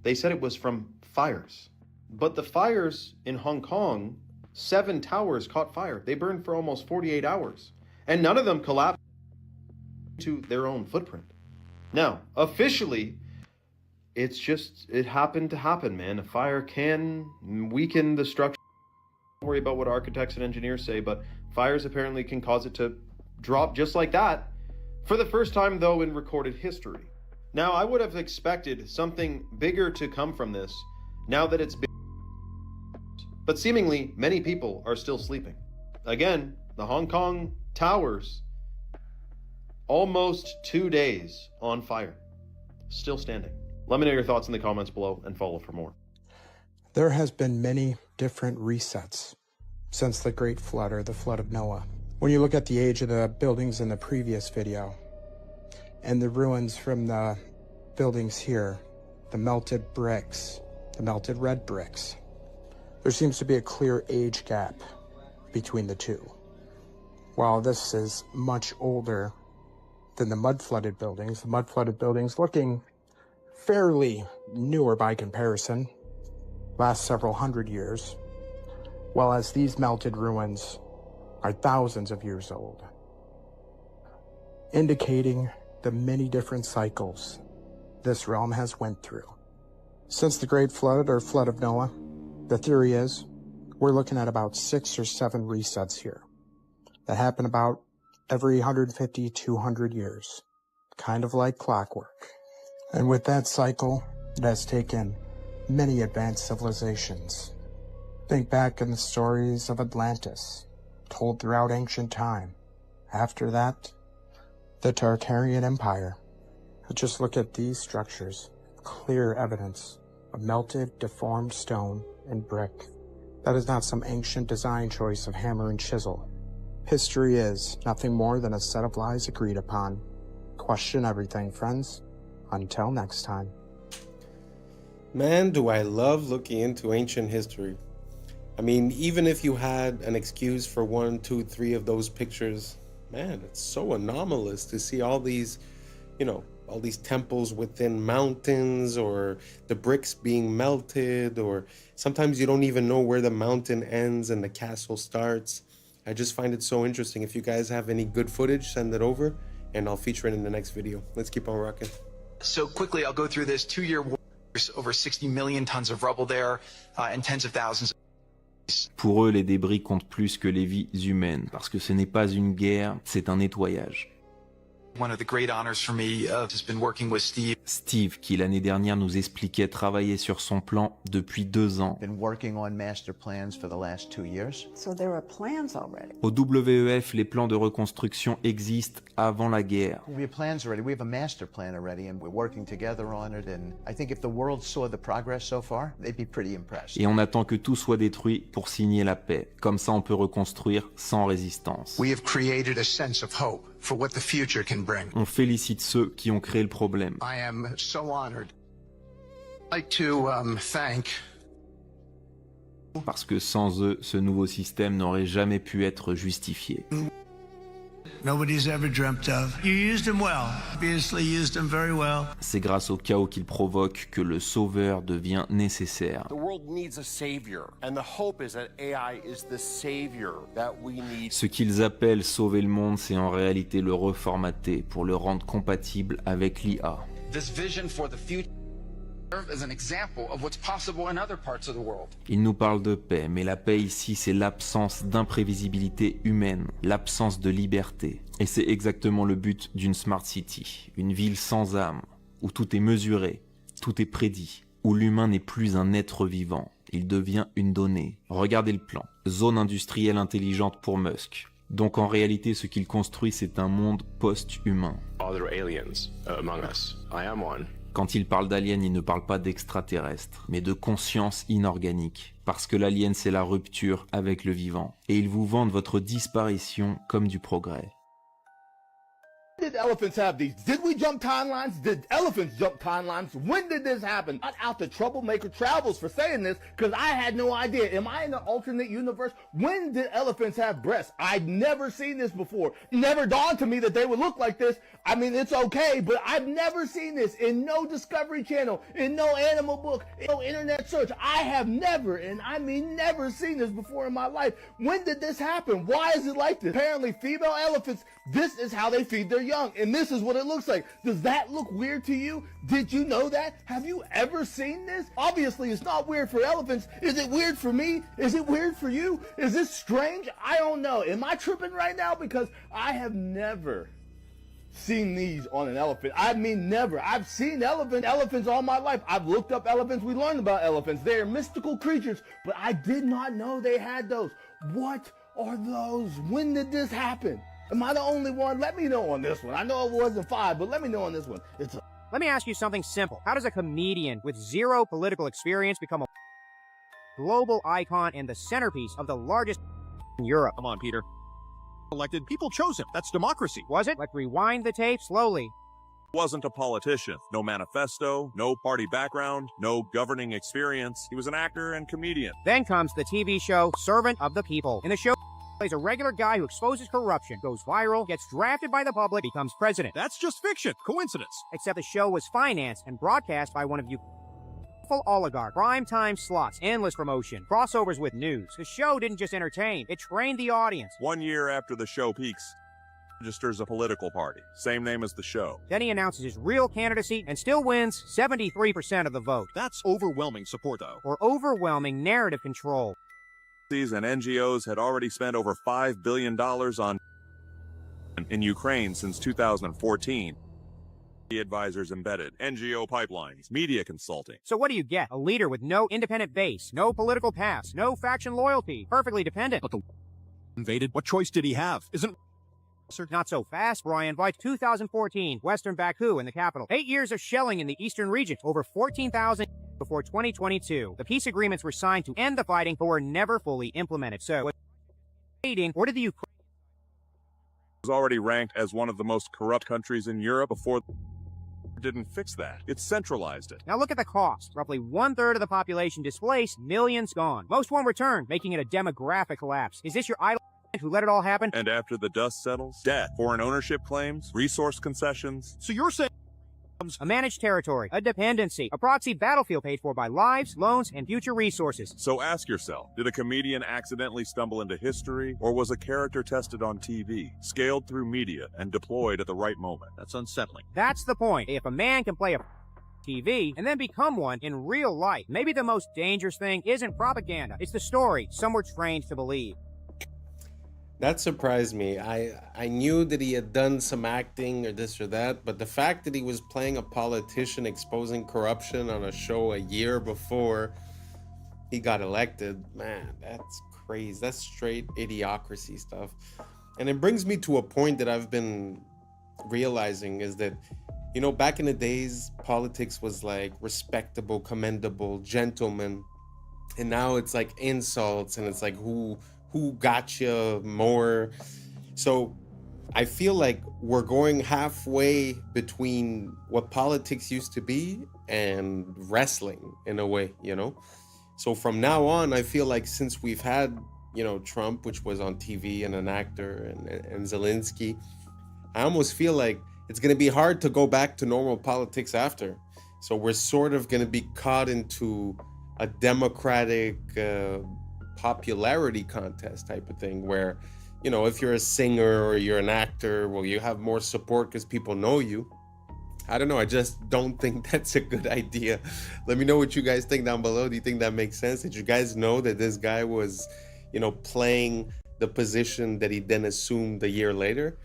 They said it was from fires. But the fires in Hong Kong, 7 towers caught fire. They burned for almost 48 hours. And none of them collapsed to their own footprint. Now, officially, it happened to happen, man. A fire can weaken the structure. Don't worry about what architects and engineers say, but fires apparently can cause it to drop just like that. For the first time, though, in recorded history. Now, I would have expected something bigger to come from this, now that it's been. But seemingly, many people are still sleeping. Again, the Hong Kong towers, almost 2 days on fire, still standing. Let me know your thoughts in the comments below and follow for more. There has been many different resets since the Great Flood, or the Flood of Noah. When you look at the age of the buildings in the previous video and the ruins from the buildings here, the melted bricks, the melted red bricks, there seems to be a clear age gap between the two. While this is much older than the mud-flooded buildings looking fairly newer by comparison, last several hundred years, Well, as these melted ruins are thousands of years old, indicating the many different cycles this realm has went through. Since the Great Flood or Flood of Noah, the theory is we're looking at about 6 or 7 resets here that happen about every 150, 200 years, kind of like clockwork. And with that cycle, it has taken many advanced civilizations. Think back in the stories of Atlantis, told throughout ancient time. After that, the Tartarian Empire. Just look at these structures, clear evidence of melted, deformed stone and brick. That is not some ancient design choice of hammer and chisel. History is nothing more than a set of lies agreed upon. Question everything, friends. Until next time. Man, do I love looking into ancient history. I mean, even if you had an excuse for 1, 2, 3 of those pictures, man, it's so anomalous to see all these, all these temples within mountains, or the bricks being melted, or sometimes you don't even know where the mountain ends and the castle starts. I just find it so interesting. If you guys have any good footage, send it over and I'll feature it in the next video. Let's keep on rocking. So quickly, I'll go through this 2-year war, over 60 million tons of rubble there, and tens of thousands. Pour eux, les débris comptent plus que les vies humaines, parce que ce n'est pas une guerre, c'est un nettoyage. One of the great honors for me has been working with Steve. Steve, qui l'année dernière nous expliquait travailler sur son plan depuis 2 ans. Been working on master plans for the last 2 years. So there are plans already. Au WEF, les plans de reconstruction existent avant la guerre. We have plans already. We have a master plan already, and we're working together on it. And I think if the world saw the progress so far, they'd be pretty impressed. Et on attend que tout soit détruit pour signer la paix. Comme ça, on peut reconstruire sans résistance. We have created a sense of hope for what the future can bring. On félicite ceux qui ont créé le problème. I am so honored. I'd like to thank. Parce que sans eux, ce nouveau système n'aurait jamais pu être justifié. Nobody's ever dreamt of. You used him well. Obviously used him very well. C'est grâce au chaos qu'il provoque que le sauveur devient nécessaire. The world needs a savior, and the hope is that AI is the savior that we need. Ce qu'ils appellent sauver le monde, c'est en réalité le reformater pour le rendre compatible avec l'IA. This vision for the future as an example of what's possible in other parts of the world. Il nous parle de paix, mais la paix ici, c'est l'absence d'imprévisibilité humaine, l'absence de liberté. Et c'est exactement le but d'une Smart City, une ville sans âme, où tout est mesuré, tout est prédit, où l'humain n'est plus un être vivant, il devient une donnée. Regardez le plan, zone industrielle intelligente pour Musk. Donc en réalité, ce qu'il construit, c'est un monde post-humain. Are there aliens among us? I am one. Quand il parle d'alien, il ne parle pas d'extraterrestre, mais de conscience inorganique. Parce que l'alien, c'est la rupture avec le vivant. Et ils vous vendent votre disparition comme du progrès. Did elephants have these? Did we jump timelines? Did elephants jump timelines? When did this happen? Not out to Troublemaker Travels for saying this, because I had no idea. Am I in an alternate universe? When did elephants have breasts? I'd never seen this before. Never dawned to me that they would look like this. I mean, it's okay, but I've never seen this in no Discovery Channel, in no animal book, in no internet search. I have never, and I mean never, seen this before in my life. When did this happen? Why is it like this? Apparently, female elephants, this is how they feed their young, and this is what it looks like. Does that look weird to you? Did you know that? Have you ever seen this? Obviously, it's not weird for elephants. Is it weird for me? Is it weird for you? Is this strange? I don't know. Am I tripping right now? Because I have never seen these on an elephant. I mean, never. I've seen elephants all my life. I've looked up elephants. We learned about elephants. They are mystical creatures, but I did not know they had those. What are those? When did this happen? Am I the only one? Let me know on this one. I know it wasn't 5, but let me know on this one. Let me ask you something simple. How does a comedian with zero political experience become a global icon and the centerpiece of the largest in Europe? Come on, Peter. Elected, people chose him. That's democracy. Was it? Let's rewind the tape slowly. Wasn't a politician. No manifesto, no party background, no governing experience. He was an actor and comedian. Then comes the TV show Servant of the People. In the show, plays a regular guy who exposes corruption, goes viral, gets drafted by the public, becomes president. That's just fiction. Coincidence. Except the show was financed and broadcast by one of you Full oligarch, primetime slots, endless promotion, crossovers with news. The show didn't just entertain, it trained the audience. 1 year after the show peaks, registers a political party, same name as the show. Then he announces his real candidacy and still wins 73% of the vote. That's overwhelming support, though. Or overwhelming narrative control. And NGOs had already spent over $5 billion on in Ukraine since 2014. Advisors embedded, NGO pipelines, media consulting. So what do you get? A leader with no independent base, no political past, no faction loyalty, perfectly dependent. But the invaded, what choice did he have? Isn't not so fast, Brian. By 2014, Western Baku in the capital. 8 years of shelling in the eastern region. Over 14,000 before 2022. The peace agreements were signed to end the fighting, but were never fully implemented. So, or did the Ukraine was already ranked as one of the most corrupt countries in Europe before didn't fix that. It centralized it. Now look at the cost. Roughly 1/3 of the population displaced, millions gone. Most won't return, making it a demographic collapse. Is this your idol who let it all happen? And after the dust settles, debt, foreign ownership claims, resource concessions. So you're saying a managed territory, a dependency, a proxy battlefield paid for by lives, loans, and future resources. So ask yourself, did a comedian accidentally stumble into history, or was a character tested on TV, scaled through media, and deployed at the right moment? That's unsettling. That's the point. If a man can play a TV and then become one in real life, maybe the most dangerous thing isn't propaganda. It's the story some were trained to believe. That surprised me. I knew that he had done some acting or this or that, but the fact that he was playing a politician exposing corruption on a show a year before he got elected, man, that's crazy. That's straight idiocracy stuff. And it brings me to a point that I've been realizing is that, you know, back in the days, politics was like respectable, commendable, gentleman. And now it's like insults and it's like who got you more. So I feel like we're going halfway between what politics used to be and wrestling in a way, you know? So from now on, I feel like since we've had, you know, Trump, which was on TV and an actor, and Zelensky, I almost feel like it's going to be hard to go back to normal politics after. So we're sort of going to be caught into a democratic popularity contest type of thing where, you know, if you're a singer or you're an actor, well, you have more support because people know you. I don't know. I just don't think that's a good idea. Let me know what you guys think down below. Do you think that makes sense? Did you guys know that this guy was, you know, playing the position that he then assumed a year later?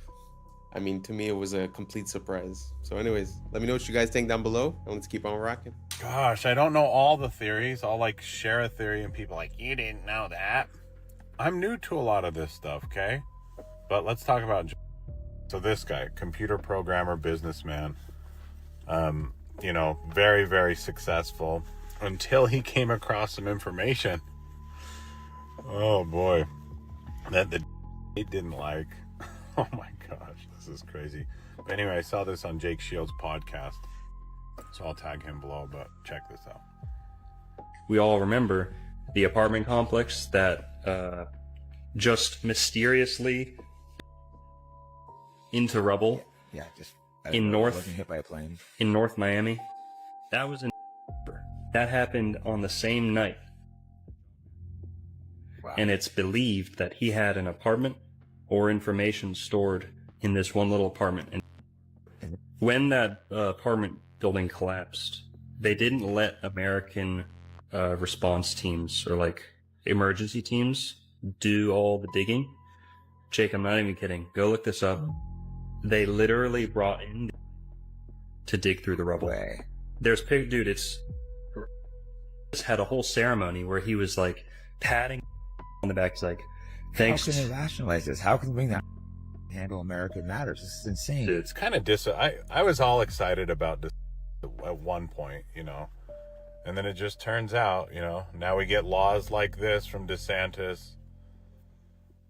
I mean, to me, it was a complete surprise. So anyways, let me know what you guys think down below, and let's keep on rocking. Gosh, I don't know all the theories. I'll like share a theory and people are like, you didn't know that. I'm new to a lot of this stuff, okay? But let's talk about, so this guy, computer programmer, businessman, you know, very, very successful until he came across some information. Oh boy, that the didn't like. Oh my gosh, this is crazy. But anyway, I saw this on Jake Shields' podcast, so I'll tag him below, but check this out. We all remember the apartment complex that just mysteriously into rubble. Yeah, just in North, wasn't hit by a plane. In North Miami. That was in that happened on the same night. Wow. And it's believed that he had an apartment or information stored in this one little apartment. And when that apartment building collapsed, they didn't let American response teams or like emergency teams do all the digging. Jake, I'm not even kidding. Go look this up. They literally brought in to dig through the rubble. Way. There's dude, it's had a whole ceremony where he was like patting on the back. He's like, thanks. How can they rationalize this? How can we bring that handle American matters? This is insane. It's kind of I was all excited about this at one point, you know, and then it just turns out, you know, now we get laws like this from DeSantis.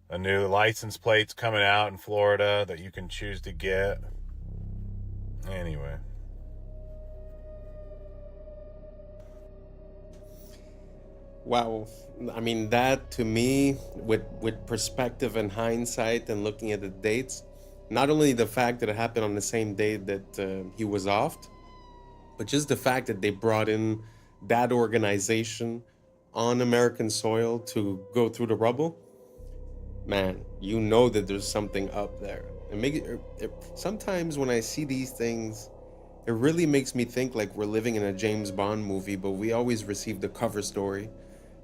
A new license plate's coming out in Florida that you can choose to get. Anyway. Wow. I mean, that to me, with perspective and hindsight and looking at the dates, not only the fact that it happened on the same day that he was offed, but just the fact that they brought in that organization on American soil to go through the rubble, man, you know that there's something up there. Sometimes when I see these things, it really makes me think like we're living in a James Bond movie, but we always receive the cover story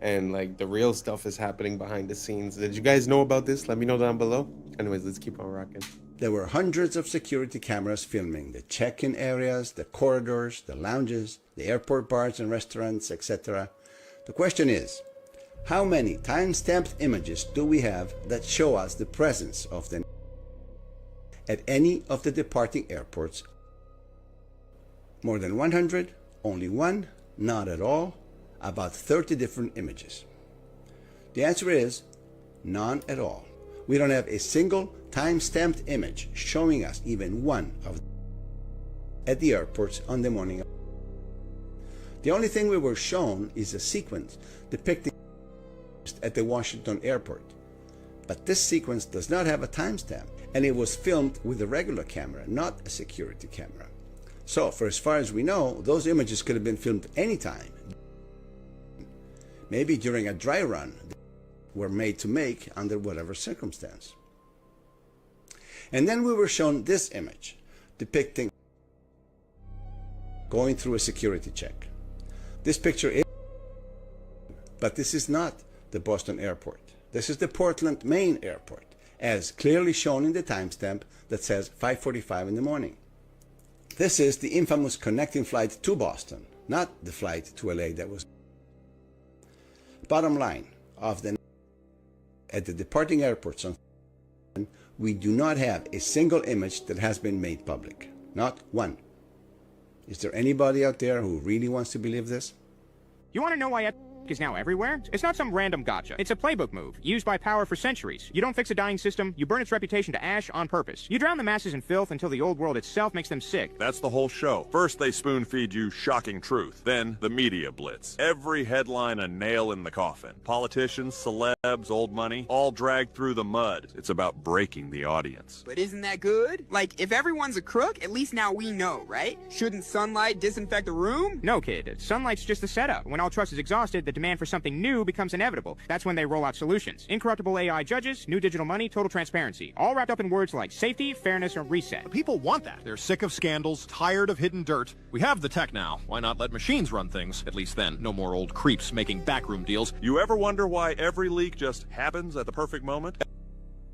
and like the real stuff is happening behind the scenes. Did you guys know about this? Let me know down below. Anyways, let's keep on rocking. There were hundreds of security cameras filming the check-in areas, the corridors, the lounges, the airport bars and restaurants, etc. The question is, how many time-stamped images do we have that show us the presence of the at any of the departing airports? More than 100? Only one? Not at all? About 30 different images. The answer is none at all. We don't have a single time-stamped image showing us even one of them at the airports on the morning of. The only thing we were shown is a sequence depicting at the Washington airport. But this sequence does not have a timestamp, and it was filmed with a regular camera, not a security camera. So, for as far as we know, those images could have been filmed anytime. Maybe during a dry run they were made to make under whatever circumstance. And then we were shown this image depicting going through a security check. This picture is, but this is not the Boston airport. This is the Portland, Maine airport, as clearly shown in the timestamp that says 5:45 in the morning. This is the infamous connecting flight to Boston, not the flight to LA that was. Bottom line, at the departing airports, we do not have a single image that has been made public. Not one. Is there anybody out there who really wants to believe this? You want to know why is now everywhere? It's not some random gotcha. It's a playbook move, used by power for centuries. You don't fix a dying system, you burn its reputation to ash on purpose. You drown the masses in filth until the old world itself makes them sick. That's the whole show. First they spoon-feed you shocking truth. Then the media blitz. Every headline a nail in the coffin. Politicians, celebs, old money, all dragged through the mud. It's about breaking the audience. But isn't that good? Like, if everyone's a crook, at least now we know, right? Shouldn't sunlight disinfect a room? No, kid. Sunlight's just the setup. When all trust is exhausted, the demand for something new becomes inevitable. That's when they roll out solutions. Incorruptible AI judges, new digital money, total transparency. All wrapped up in words like safety, fairness, and reset. People want that. They're sick of scandals, tired of hidden dirt. We have the tech now. Why not let machines run things? At least then, no more old creeps making backroom deals. You ever wonder why every leak just happens at the perfect moment?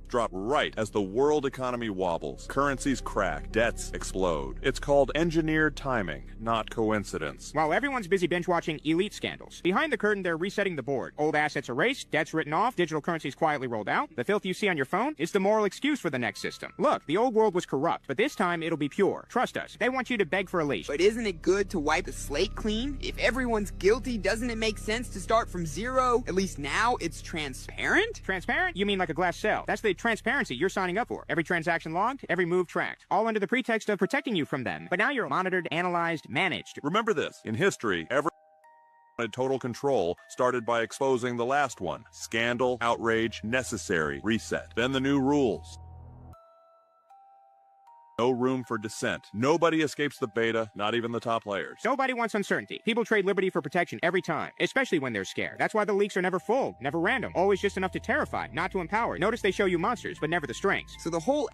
Drop right as the world economy wobbles, currencies crack, debts explode. It's called engineered timing, not coincidence. While everyone's busy binge-watching elite scandals, behind the curtain they're resetting the board. Old assets erased, debts written off, digital currencies quietly rolled out. The filth you see on your phone is the moral excuse for the next system. Look, the old world was corrupt, but this time it'll be pure. Trust us. They want you to beg for a leash. But isn't it good to wipe the slate clean? If everyone's guilty, doesn't it make sense to start from zero? At least now it's transparent? Transparent? You mean like a glass cell. That's the transparency you're signing up for. Every transaction logged, every move tracked. All under the pretext of protecting you from them. But now you're monitored, analyzed, managed. Remember this. In history, every total control started by exposing the last one. Scandal, outrage, necessary, reset. Then the new rules. No room for dissent. Nobody escapes the beta, not even the top players. Nobody wants uncertainty. People trade liberty for protection every time, especially when they're scared. That's why the leaks are never full, never random, always just enough to terrify, not to empower. Notice they show you monsters, but never the strengths. So the whole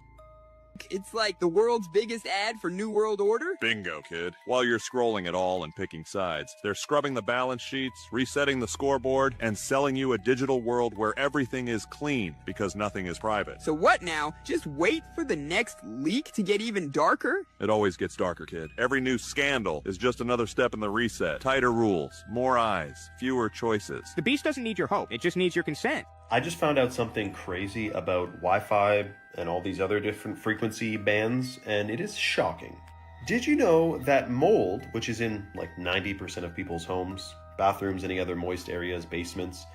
it's like the world's biggest ad for New World Order? Bingo, kid. While you're scrolling it all and picking sides, they're scrubbing the balance sheets, resetting the scoreboard, and selling you a digital world where everything is clean because nothing is private. So what now? Just wait for the next leak to get even darker? It always gets darker, kid. Every new scandal is just another step in the reset. Tighter rules, more eyes, fewer choices. The beast doesn't need your hope. It just needs your consent. I just found out something crazy about Wi-Fi and all these other different frequency bands, and it is shocking. Did you know that mold, which is in like 90% of people's homes, bathrooms, any other moist areas, basements,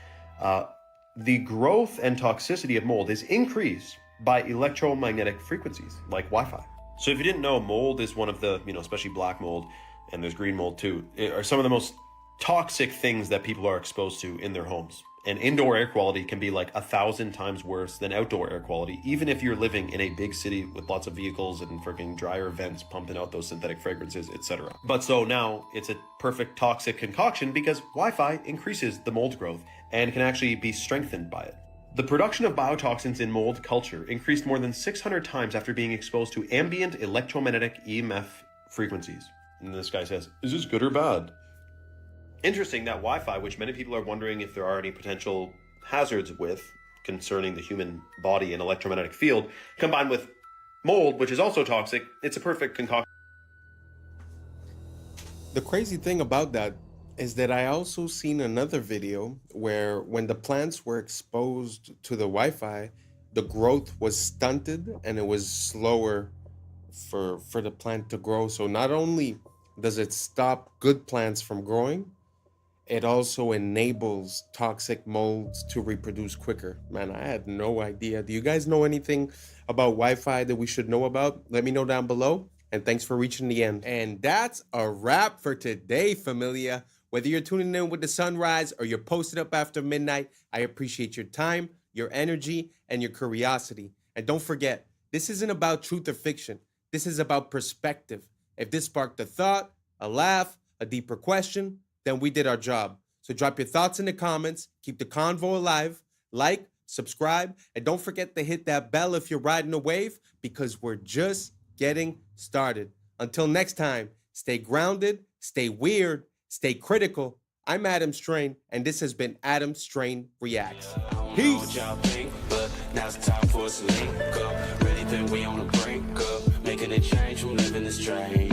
the growth and toxicity of mold is increased by electromagnetic frequencies like Wi-Fi. So if you didn't know, mold is one of the, especially black mold, and there's green mold too, are some of the most toxic things that people are exposed to in their homes. And indoor air quality can be like 1,000 times worse than outdoor air quality, even if you're living in a big city with lots of vehicles and freaking dryer vents pumping out those synthetic fragrances, etc. But so now it's a perfect toxic concoction because Wi-Fi increases the mold growth and can actually be strengthened by it. The production of biotoxins in mold culture increased more than 600 times after being exposed to ambient electromagnetic EMF frequencies. And this guy says, is this good or bad? Interesting that Wi-Fi, which many people are wondering if there are any potential hazards with concerning the human body and electromagnetic field, combined with mold, which is also toxic, it's a perfect concoction. The crazy thing about that is that I also seen another video where when the plants were exposed to the Wi-Fi, the growth was stunted and it was slower for the plant to grow. So not only does it stop good plants from growing, it also enables toxic molds to reproduce quicker. Man, I had no idea. Do you guys know anything about Wi-Fi that we should know about? Let me know down below. And thanks for reaching the end. And that's a wrap for today, familia. Whether you're tuning in with the sunrise or you're posted up after midnight, I appreciate your time, your energy, and your curiosity. And don't forget, this isn't about truth or fiction. This is about perspective. If this sparked a thought, a laugh, a deeper question, then we did our job. So drop your thoughts in the comments, keep the convo alive, like, subscribe, and don't forget to hit that bell if you're riding a wave, because we're just getting started. Until next time, stay grounded, stay weird, stay critical. I'm Adam Strain, and this has been Adam Strain Reacts. Peace. Now's the time for us to link up. Really think we on the brink up. Making a change from living this strange.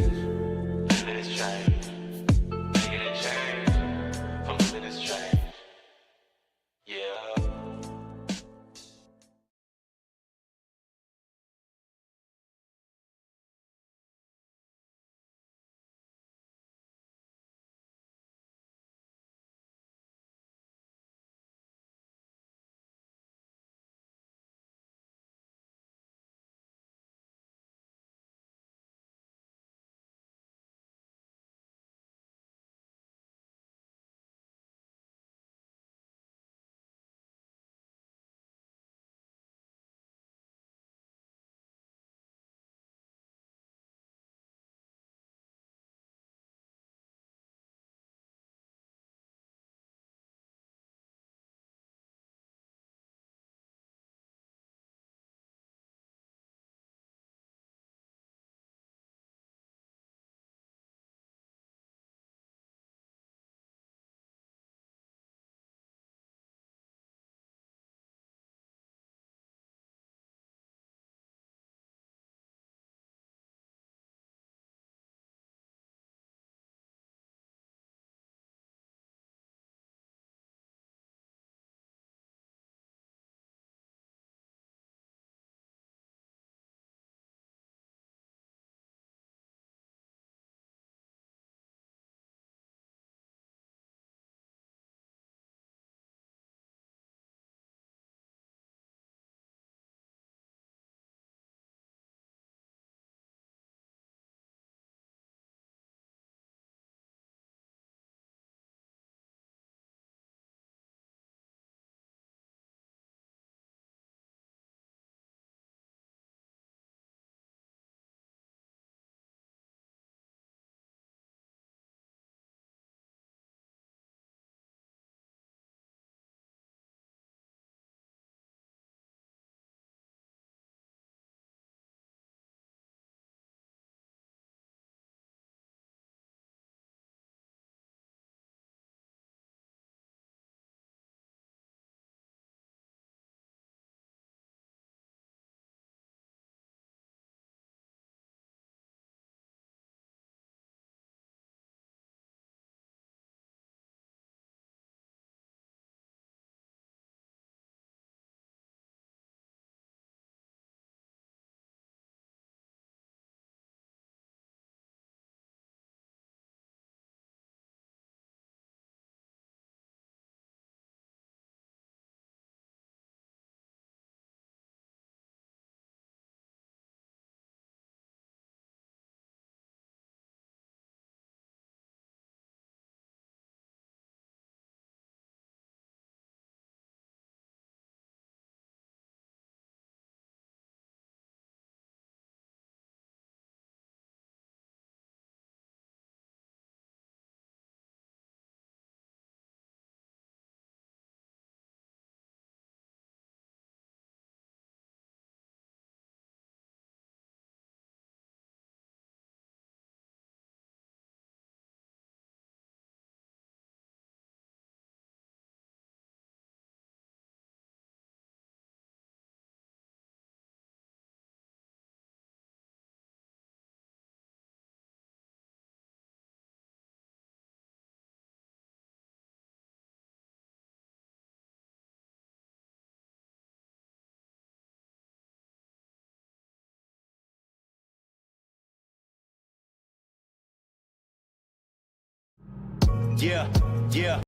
Yeah, yeah,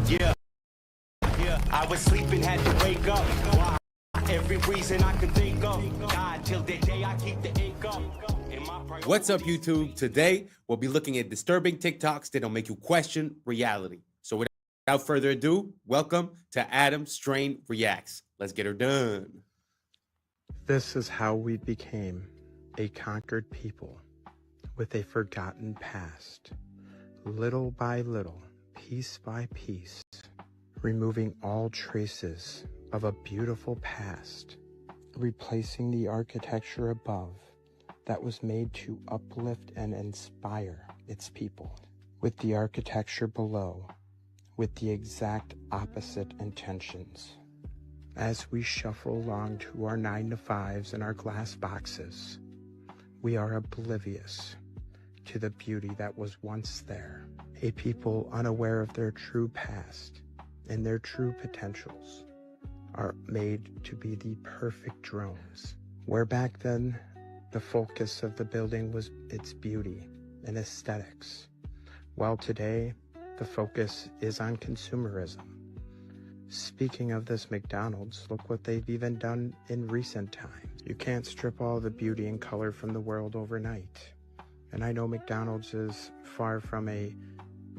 yeah, yeah. I was sleeping, had to wake up. Why? Every reason I could think of. God, till the day I keep the ink up. What's up, YouTube? Today, we'll be looking at disturbing TikToks that'll make you question reality. So without further ado, welcome to Adam Strain Reacts. Let's get her done. This is how we became a conquered people with a forgotten past. Little by little, piece by piece, removing all traces of a beautiful past, replacing the architecture above that was made to uplift and inspire its people with the architecture below with the exact opposite intentions. As we shuffle along to our 9-to-5s and our glass boxes, we are oblivious to the beauty that was once there, a people unaware of their true past and their true potentials are made to be the perfect drones, where back then the focus of the building was its beauty and aesthetics, while today the focus is on consumerism. Speaking of this McDonald's, look what they've even done in recent times. You can't strip all the beauty and color from the world overnight. And I know McDonald's is far from a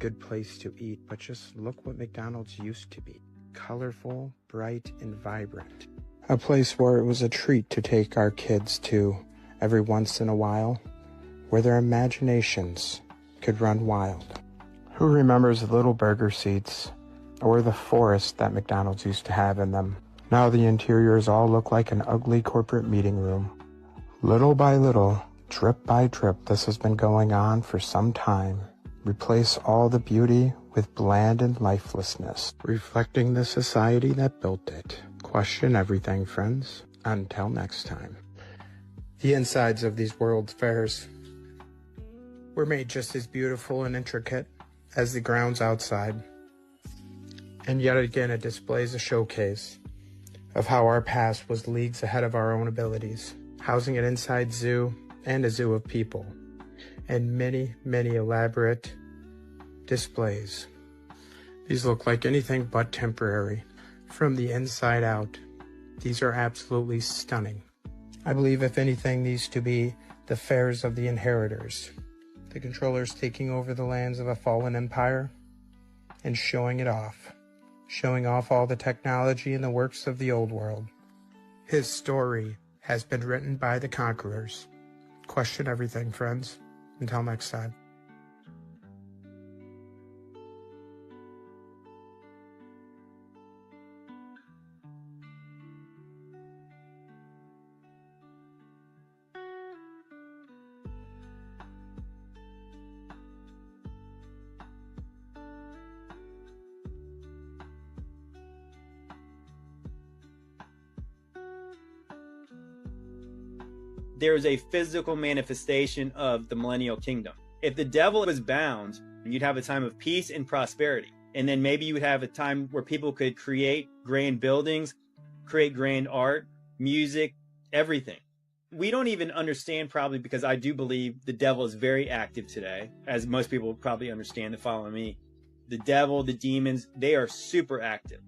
good place to eat, but just look what McDonald's used to be. Colorful, bright, and vibrant. A place where it was a treat to take our kids to every once in a while, where their imaginations could run wild. Who remembers the little burger seats, or the forest that McDonald's used to have in them? Now the interiors all look like an ugly corporate meeting room. Little by little, drip by drip, this has been going on for some time. Replace all the beauty with bland and lifelessness, reflecting the society that built it. Question everything, friends. Until next time. The insides of these World's Fairs were made just as beautiful and intricate as the grounds outside. And yet again, it displays a showcase of how our past was leagues ahead of our own abilities, housing an inside zoo and a zoo of people, and many, many elaborate displays. These look like anything but temporary. From the inside out, these are absolutely stunning. I believe, if anything, these to be the fairs of the inheritors, the controllers taking over the lands of a fallen empire and showing it off, showing off all the technology and the works of the old world. His story has been written by the conquerors. Question everything, friends. Until next time. There is a physical manifestation of the millennial kingdom. If the devil was bound, you'd have a time of peace and prosperity. And then maybe you would have a time where people could create grand buildings, create grand art, music, everything. We don't even understand, probably because I do believe the devil is very active today, as most people probably understand that follow me. The devil, the demons, they are super active.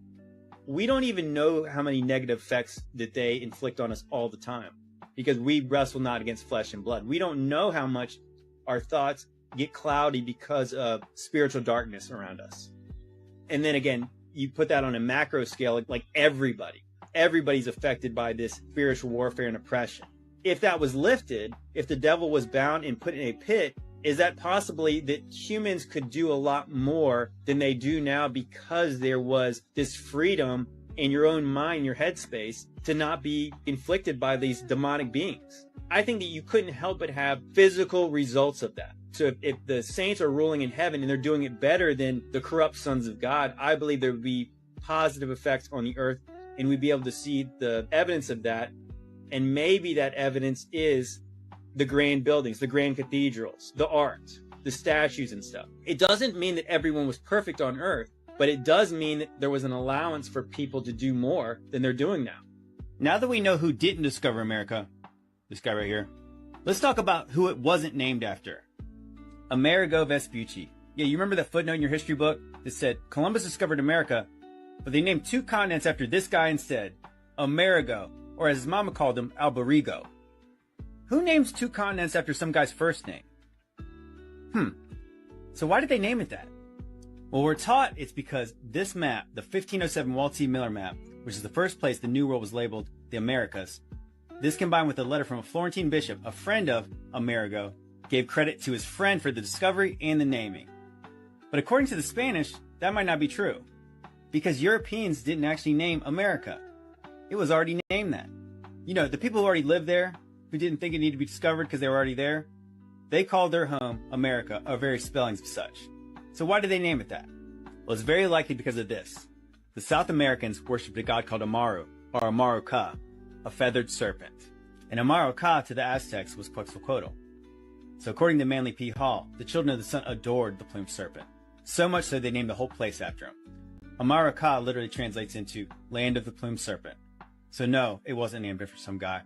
We don't even know how many negative effects that they inflict on us all the time, because we wrestle not against flesh and blood. We don't know how much our thoughts get cloudy because of spiritual darkness around us. And then again, you put that on a macro scale, like everybody's affected by this spiritual warfare and oppression. If that was lifted, if the devil was bound and put in a pit, is that possibly that humans could do a lot more than they do now, because there was this freedom in your own mind, your headspace, to not be inflicted by these demonic beings? I think that you couldn't help but have physical results of that. So if the saints are ruling in heaven and they're doing it better than the corrupt sons of God, I believe there would be positive effects on the earth, and we'd be able to see the evidence of that. And maybe that evidence is the grand buildings, the grand cathedrals, the art, the statues and stuff. It doesn't mean that everyone was perfect on earth, but it does mean that there was an allowance for people to do more than they're doing now. Now that we know who didn't discover America, this guy right here, let's talk about who it wasn't named after. Amerigo Vespucci. Yeah, you remember that footnote in your history book that said Columbus discovered America, but they named 2 continents after this guy instead, Amerigo, or as his mama called him, Alberigo. Who names 2 continents after some guy's first name? So why did they name it that? Well, we're taught it's because this map, the 1507 Walt T. Miller map, which is the first place the New World was labeled the Americas, this combined with a letter from a Florentine bishop, a friend of Amerigo, gave credit to his friend for the discovery and the naming. But according to the Spanish, that might not be true, because Europeans didn't actually name America. It was already named that. You know, the people who already lived there, who didn't think it needed to be discovered because they were already there, they called their home America, or various spellings of such. So why did they name it that? Well, it's very likely because of this. The South Americans worshipped a god called Amaru, or Amaru Ka, a feathered serpent. And Amaru Ka to the Aztecs was Quetzalcoatl. So according to Manly P. Hall, the children of the sun adored the plumed serpent. So much so they named the whole place after him. Amaru Ka literally translates into land of the plumed serpent. So no, it wasn't named after some guy.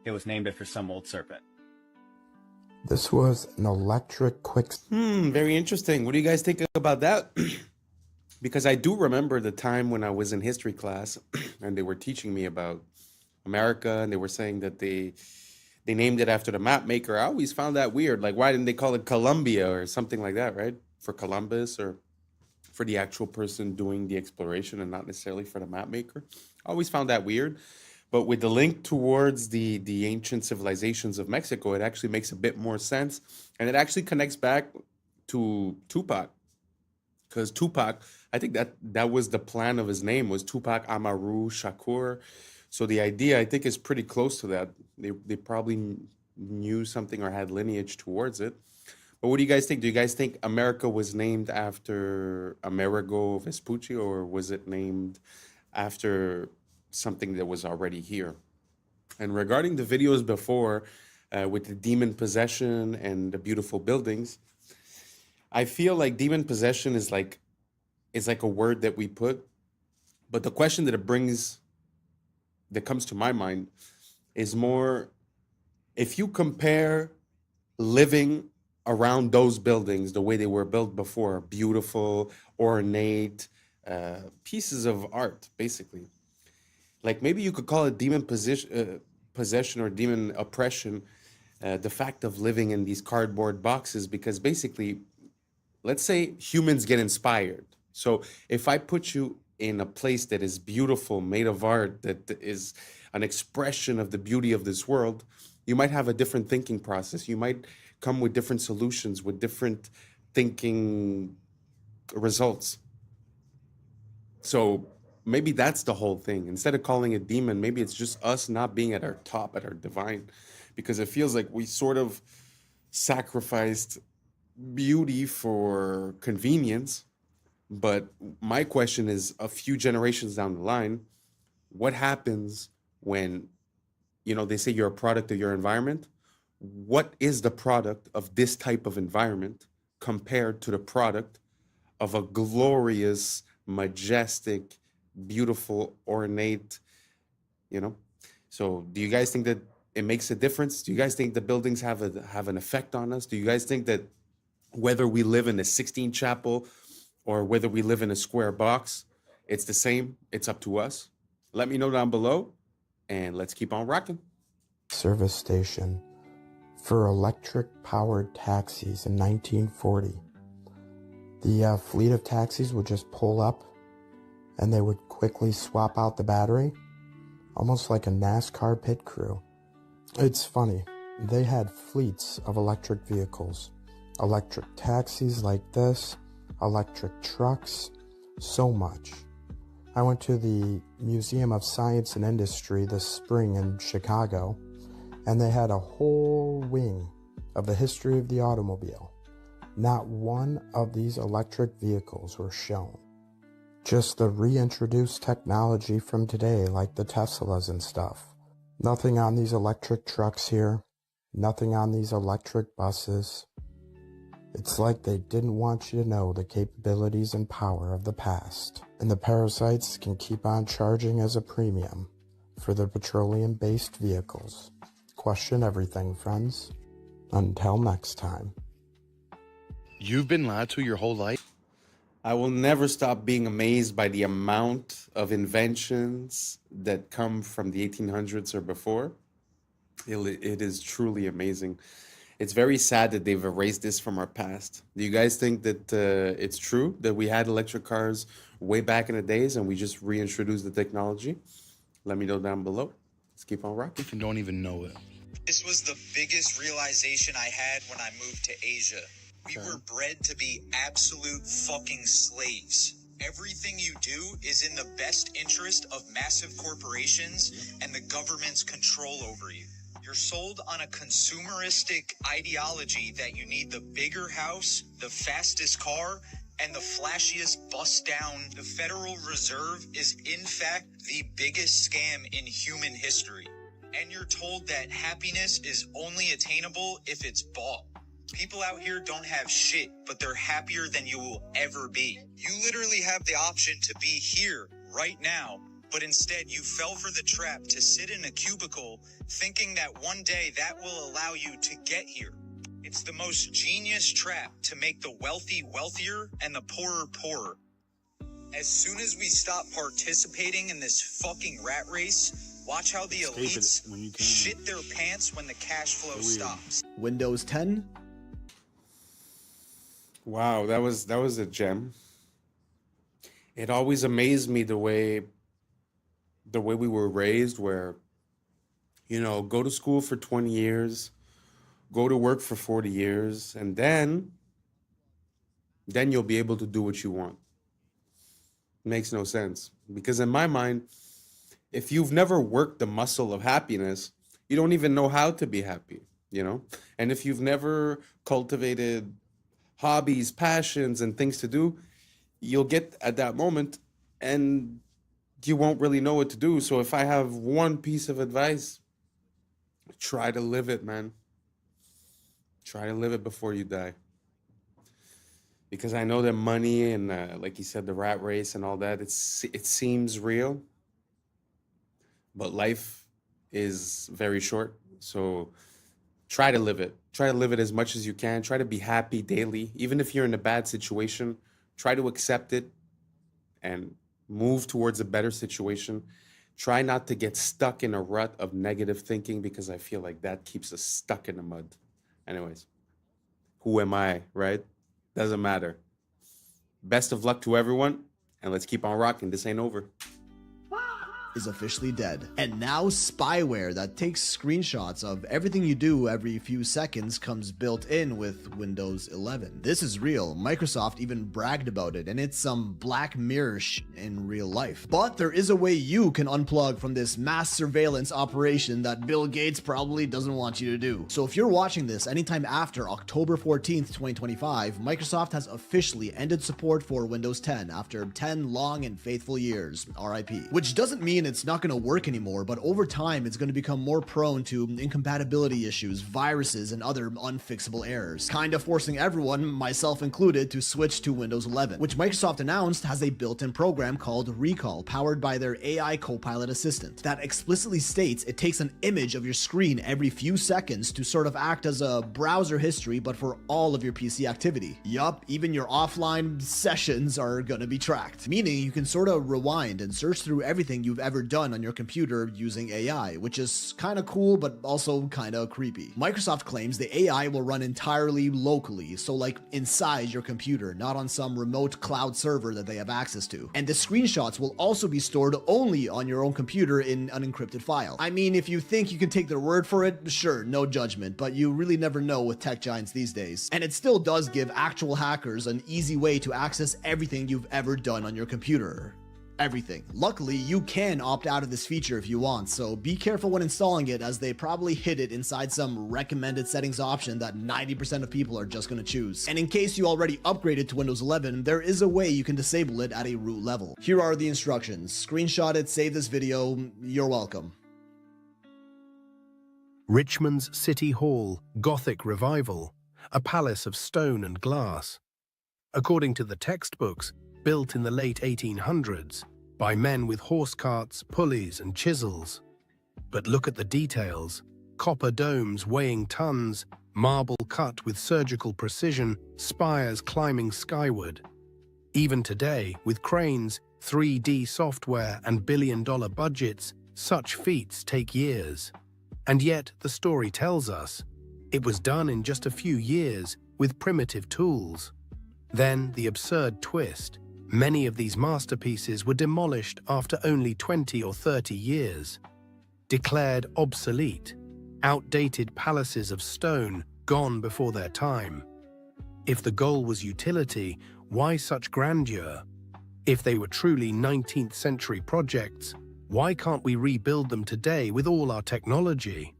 It was named after some old serpent. This was an electric quick... Very interesting. What do you guys think about that? Because I do remember the time when I was in history class and they were teaching me about America, and they were saying that they named it after the map maker. I always found that weird. Like, why didn't they call it Columbia or something like that, right? For Columbus, or for the actual person doing the exploration and not necessarily for the map maker. I always found that weird. But with the link towards the ancient civilizations of Mexico, it actually makes a bit more sense. And it actually connects back to Tupac. Because Tupac, I think that was the plan of his name, was Tupac Amaru Shakur. So the idea, I think, is pretty close to that. They probably knew something or had lineage towards it. But what do you guys think? Do you guys think America was named after Amerigo Vespucci, or was it named after something that was already here? And regarding the videos before, with the demon possession and the beautiful buildings, I feel like demon possession is like a word that we put, but the question that comes to my mind is more, if you compare living around those buildings the way they were built before, beautiful, ornate pieces of art, basically. Like, maybe you could call it demon possession or demon oppression, the fact of living in these cardboard boxes, because basically, let's say humans get inspired. So if I put you in a place that is beautiful, made of art, that is an expression of the beauty of this world, you might have a different thinking process. You might come with different solutions, with different thinking results. So maybe that's the whole thing. Instead of calling it demon, maybe it's just us not being at our top, at our divine, because it feels like we sort of sacrificed beauty for convenience. But my question is, a few generations down the line, what happens when, they say you're a product of your environment? What is the product of this type of environment compared to the product of a glorious, majestic, beautiful, ornate, So do you guys think that it makes a difference? Do you guys think the buildings have an effect on us? Do you guys think that whether we live in a 16 chapel or whether we live in a square box, it's the same? It's up to us. Let me know down below, and let's keep on rocking. Service station for electric-powered taxis in 1940. The fleet of taxis would just pull up, and they would quickly swap out the battery, almost like a NASCAR pit crew. It's funny, they had fleets of electric vehicles, electric taxis like this, electric trucks, so much. I went to the Museum of Science and Industry this spring in Chicago, and they had a whole wing of the history of the automobile. Not one of these electric vehicles were shown. Just the reintroduced technology from today, like the Teslas and stuff. Nothing on these electric trucks here. Nothing on these electric buses. It's like they didn't want you to know the capabilities and power of the past. And the parasites can keep on charging as a premium for their petroleum-based vehicles. Question everything, friends. Until next time. You've been lied to your whole life? I will never stop being amazed by the amount of inventions that come from the 1800s or before. It is truly amazing. It's very sad that they've erased this from our past. Do you guys think that it's true that we had electric cars way back in the days and we just reintroduced the technology? Let me know down below. Let's keep on rocking. You don't even know it. This was the biggest realization I had when I moved to Asia. We were bred to be absolute fucking slaves. Everything you do is in the best interest of massive corporations and the government's control over you. You're sold on a consumeristic ideology that you need the bigger house, the fastest car, and the flashiest bust down. The Federal Reserve is in fact the biggest scam in human history. And you're told that happiness is only attainable if it's bought. People out here don't have shit, but they're happier than you will ever be. You literally have the option to be here right now, but instead you fell for the trap to sit in a cubicle thinking that one day that will allow you to get here. It's the most genius trap to make the wealthy wealthier and the poorer poorer. As soon as we stop participating in this fucking rat race, watch how the elites shit their pants when the cash flow stops. Windows 10? Wow, that was a gem. It always amazed me the way we were raised, where, you know, go to school for 20 years, go to work for 40 years, and then you'll be able to do what you want. Makes no sense. Because in my mind, if you've never worked the muscle of happiness, you don't even know how to be happy, you know? And if you've never cultivated hobbies, passions, and things to do, you'll get at that moment and you won't really know what to do. So if I have one piece of advice, try to live it, man. Try to live it before you die. Because I know that money and, like you said, the rat race and all that, it seems real. But life is very short. So try to live it. Try to live it as much as you can. Try to be happy daily. Even if you're in a bad situation, try to accept it and move towards a better situation. Try not to get stuck in a rut of negative thinking, because I feel like that keeps us stuck in the mud. Anyways, who am I, right? Doesn't matter. Best of luck to everyone, and let's keep on rocking. This ain't over. Is officially dead. And now spyware that takes screenshots of everything you do every few seconds comes built in with Windows 11. This is real. Microsoft even bragged about it, and it's some Black Mirror shit in real life. But there is a way you can unplug from this mass surveillance operation that Bill Gates probably doesn't want you to do. So if you're watching this anytime after October 14th, 2025, Microsoft has officially ended support for Windows 10 after 10 long and faithful years, RIP. Which doesn't mean it's not going to work anymore, but over time it's going to become more prone to incompatibility issues, viruses, and other unfixable errors, kind of forcing everyone, myself included, to switch to Windows 11, which Microsoft announced has a built-in program called Recall, powered by their AI Copilot assistant, that explicitly states it takes an image of your screen every few seconds to sort of act as a browser history, but for all of your PC activity. Yup, even your offline sessions are going to be tracked, meaning you can sort of rewind and search through everything you've ever done on your computer using AI, which is kind of cool but also kind of creepy. Microsoft claims the AI will run entirely locally, so like inside your computer, not on some remote cloud server that they have access to. And the screenshots will also be stored only on your own computer in an encrypted file. I mean, if you think you can take their word for it, sure, no judgment, but you really never know with tech giants these days. And it still does give actual hackers an easy way to access everything you've ever done on your computer. Everything. Luckily, you can opt out of this feature if you want, so be careful when installing it, as they probably hid it inside some recommended settings option that 90% of people are just going to choose. And in case you already upgraded to Windows 11, there is a way you can disable it at a root level. Here are the instructions. Screenshot it, save this video, you're welcome. Richmond's City Hall, Gothic revival, a palace of stone and glass. According to the textbooks, built in the late 1800s by men with horse carts, pulleys, and chisels. But look at the details: copper domes weighing tons, marble cut with surgical precision, spires climbing skyward. Even today, with cranes, 3D software, and billion-dollar budgets, such feats take years. And yet, the story tells us, it was done in just a few years with primitive tools. Then, the absurd twist. Many of these masterpieces were demolished after only 20 or 30 years. Declared obsolete. Outdated palaces of stone, gone before their time. If the goal was utility, why such grandeur? If they were truly 19th century projects, why can't we rebuild them today with all our technology?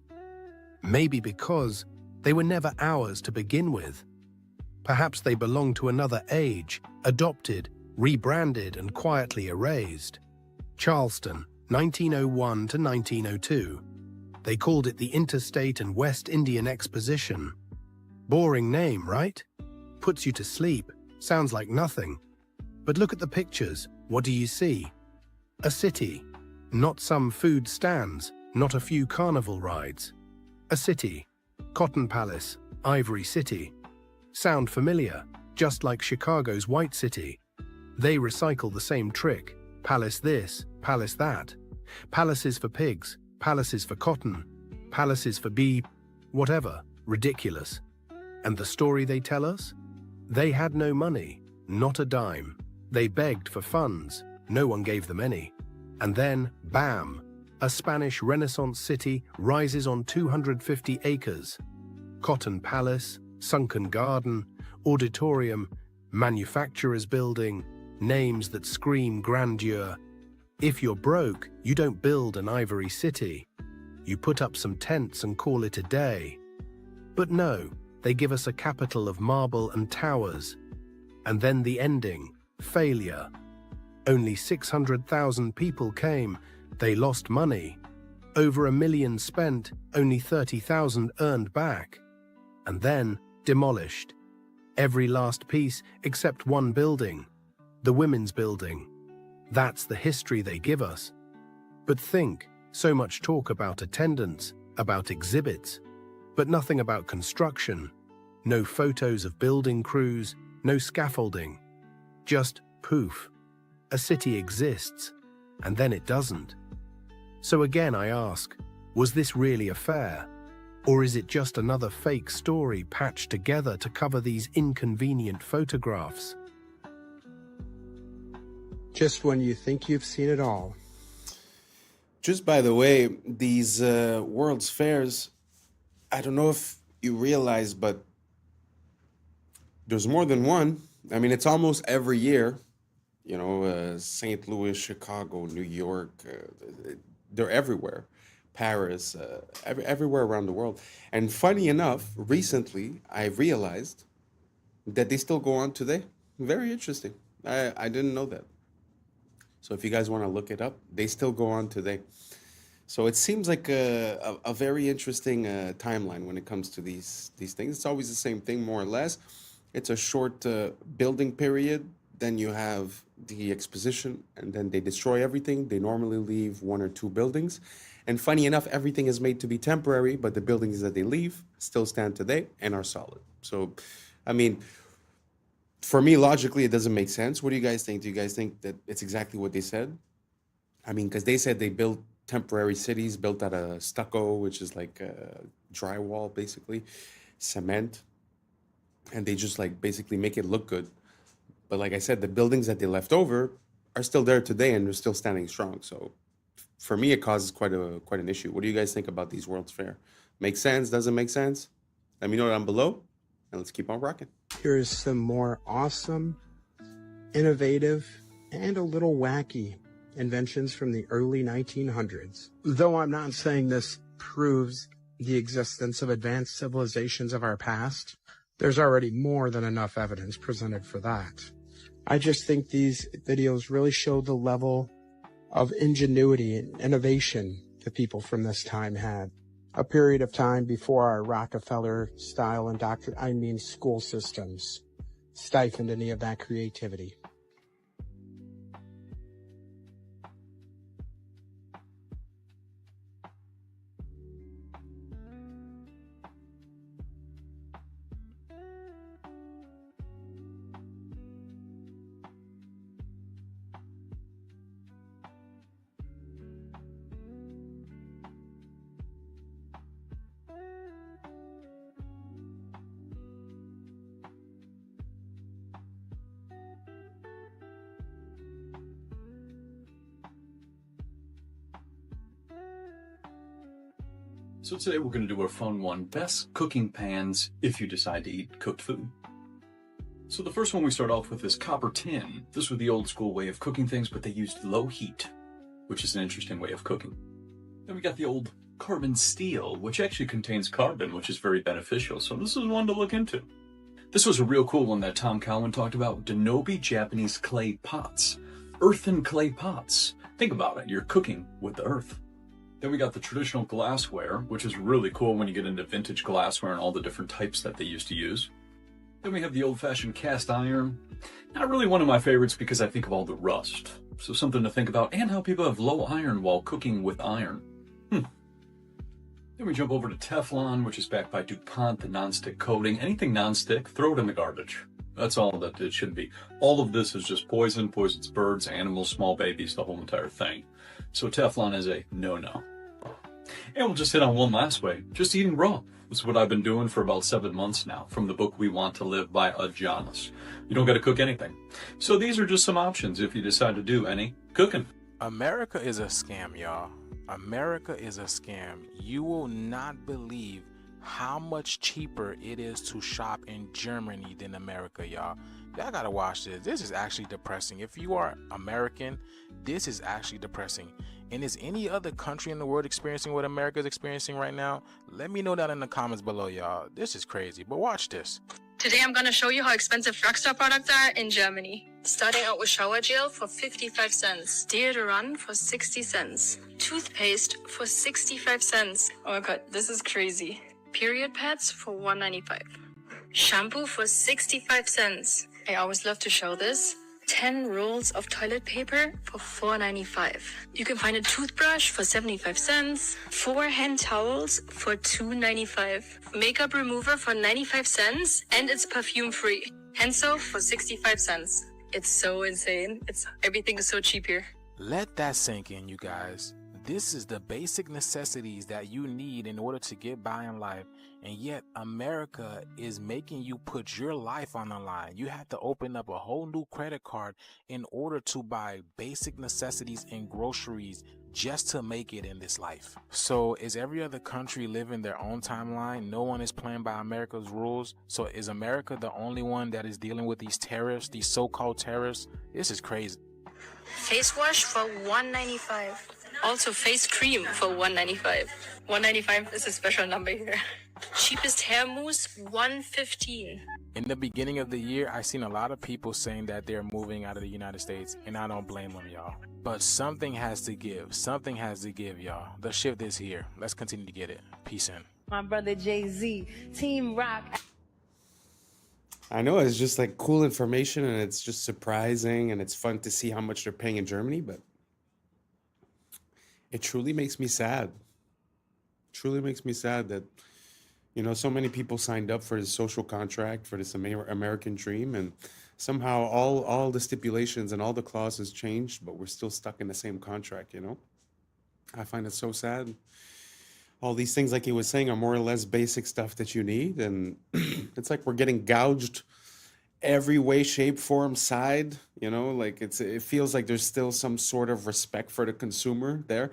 Maybe because they were never ours to begin with. Perhaps they belong to another age, adopted, rebranded, and quietly erased. Charleston, 1901 to 1902. They called it the Interstate and West Indian Exposition. Boring name, right? Puts you to sleep, sounds like nothing. But look at the pictures, what do you see? A city, not some food stands, not a few carnival rides. A city, Cotton Palace, Ivory City. Sound familiar, just like Chicago's White City. They recycle the same trick, palace this, palace that. Palaces for pigs, palaces for cotton, palaces for bee, whatever, ridiculous. And the story they tell us? They had no money, not a dime. They begged for funds, no one gave them any. And then, bam, a Spanish Renaissance city rises on 250 acres. Cotton Palace, sunken garden, auditorium, manufacturer's building, names that scream grandeur. If you're broke, you don't build an ivory city. You put up some tents and call it a day. But no, they give us a capital of marble and towers. And then the ending, failure. Only 600,000 people came, they lost money. Over 1 million spent, only 30,000 earned back. And then demolished. Every last piece except one building, the women's building. That's the history they give us. But think, so much talk about attendance, about exhibits, but nothing about construction. No photos of building crews, no scaffolding. Just poof. A city exists, and then it doesn't. So again I ask, was this really a fair? Or is it just another fake story patched together to cover these inconvenient photographs? Just when you think you've seen it all. Just by the way, these World's Fairs, I don't know if you realize, but there's more than one. I mean, it's almost every year. You know, St. Louis, Chicago, New York, they're everywhere. Paris, everywhere around the world. And funny enough, recently I realized that they still go on today. Very interesting. I didn't know that. So if you guys want to look it up, they still go on today. So it seems like a very interesting timeline when it comes to these things. It's always the same thing, more or less. It's a short building period. Then you have the exposition, and then they destroy everything. They normally leave 1 or 2 buildings. And funny enough, everything is made to be temporary, but the buildings that they leave still stand today and are solid. So, I mean, for me, logically, it doesn't make sense. What do you guys think? Do you guys think that it's exactly what they said? I mean, because they said they built temporary cities built out of stucco, which is like drywall, basically, cement. And they just like basically make it look good. But like I said, the buildings that they left over are still there today and they're still standing strong. So for me, it causes quite an issue. What do you guys think about these World's Fair? Makes sense? Doesn't make sense? Let me know down below, and let's keep on rocking. Here's some more awesome, innovative, and a little wacky inventions from the early 1900s. Though I'm not saying this proves the existence of advanced civilizations of our past, there's already more than enough evidence presented for that. I just think these videos really show the level of ingenuity and innovation the people from this time had. A period of time before our Rockefeller-style school systems stifled any of that creativity. So today we're going to do a fun one, best cooking pans if you decide to eat cooked food. So the first one we start off with is copper tin. This was the old school way of cooking things, but they used low heat, which is an interesting way of cooking. Then we got the old carbon steel, which actually contains carbon, which is very beneficial. So this is one to look into. This was a real cool one that Tom Cowan talked about, Denobi Japanese clay pots. Earthen clay pots. Think about it, you're cooking with the earth. Then we got the traditional glassware, which is really cool when you get into vintage glassware and all the different types that they used to use. Then we have the old-fashioned cast iron. Not really one of my favorites because I think of all the rust. So something to think about, and how people have low iron while cooking with iron. Then we jump over to Teflon, which is backed by DuPont, the non-stick coating. Anything non-stick, throw it in the garbage. That's all that it should be. All of this is just poison, poisons birds, animals, small babies, the whole entire thing. So Teflon is a no-no. And we'll just hit on one last way, just eating raw. This is what I've been doing for about 7 months now, from the book We Want to Live by Adonis. You don't got to cook anything. So these are just some options if you decide to do any cooking. America is a scam, y'all. America is a scam. You will not believe how much cheaper it is to shop in Germany than America, y'all. Y'all gotta watch this. This is actually depressing. If you are American, this is actually depressing. And is any other country in the world experiencing what America is experiencing right now? Let me know that in the comments below, y'all. This is crazy, but watch this. Today I'm gonna show you how expensive drugstore products are in Germany. Starting out with shower gel for 55 cents, deodorant for 60 cents, toothpaste for 65 cents. Oh my god, this is crazy. Period pads for $1.95. Shampoo for 65 cents. I always love to show this. 10 rolls of toilet paper for $4.95. You can find a toothbrush for 75 cents, 4 hand towels for $2.95, makeup remover for 95 cents, and it's perfume free. Hand soap for 65 cents. It's so insane. Everything is so cheap here. Let that sink in, you guys. This is the basic necessities that you need in order to get by in life, and yet America is making you put your life on the line. You have to open up a whole new credit card in order to buy basic necessities and groceries just to make it in this life. So is every other country living their own timeline? No one is playing by America's rules. So is America the only one that is dealing with these tariffs, these so-called tariffs? This is crazy. Face wash for $1.95. Also face cream for $1.95. $1.95 is a special number here. Cheapest hair mousse, $1.15. In the beginning of the year, I seen a lot of people saying that they're moving out of the United States, and I don't blame them, y'all. But something has to give. Something has to give, y'all. The shift is here. Let's continue to get it. Peace in. My brother Jay-Z, Team Rock. I know, it's just like cool information, and it's just surprising, and it's fun to see how much they're paying in Germany, but it truly makes me sad. Truly makes me sad that, you know, so many people signed up for this social contract, for this American dream, and somehow all the stipulations and all the clauses changed, but we're still stuck in the same contract, you know? I find it so sad. All these things, like he was saying, are more or less basic stuff that you need, and it's like we're getting gouged every way, shape, form, side, you know, like it feels like there's still some sort of respect for the consumer there.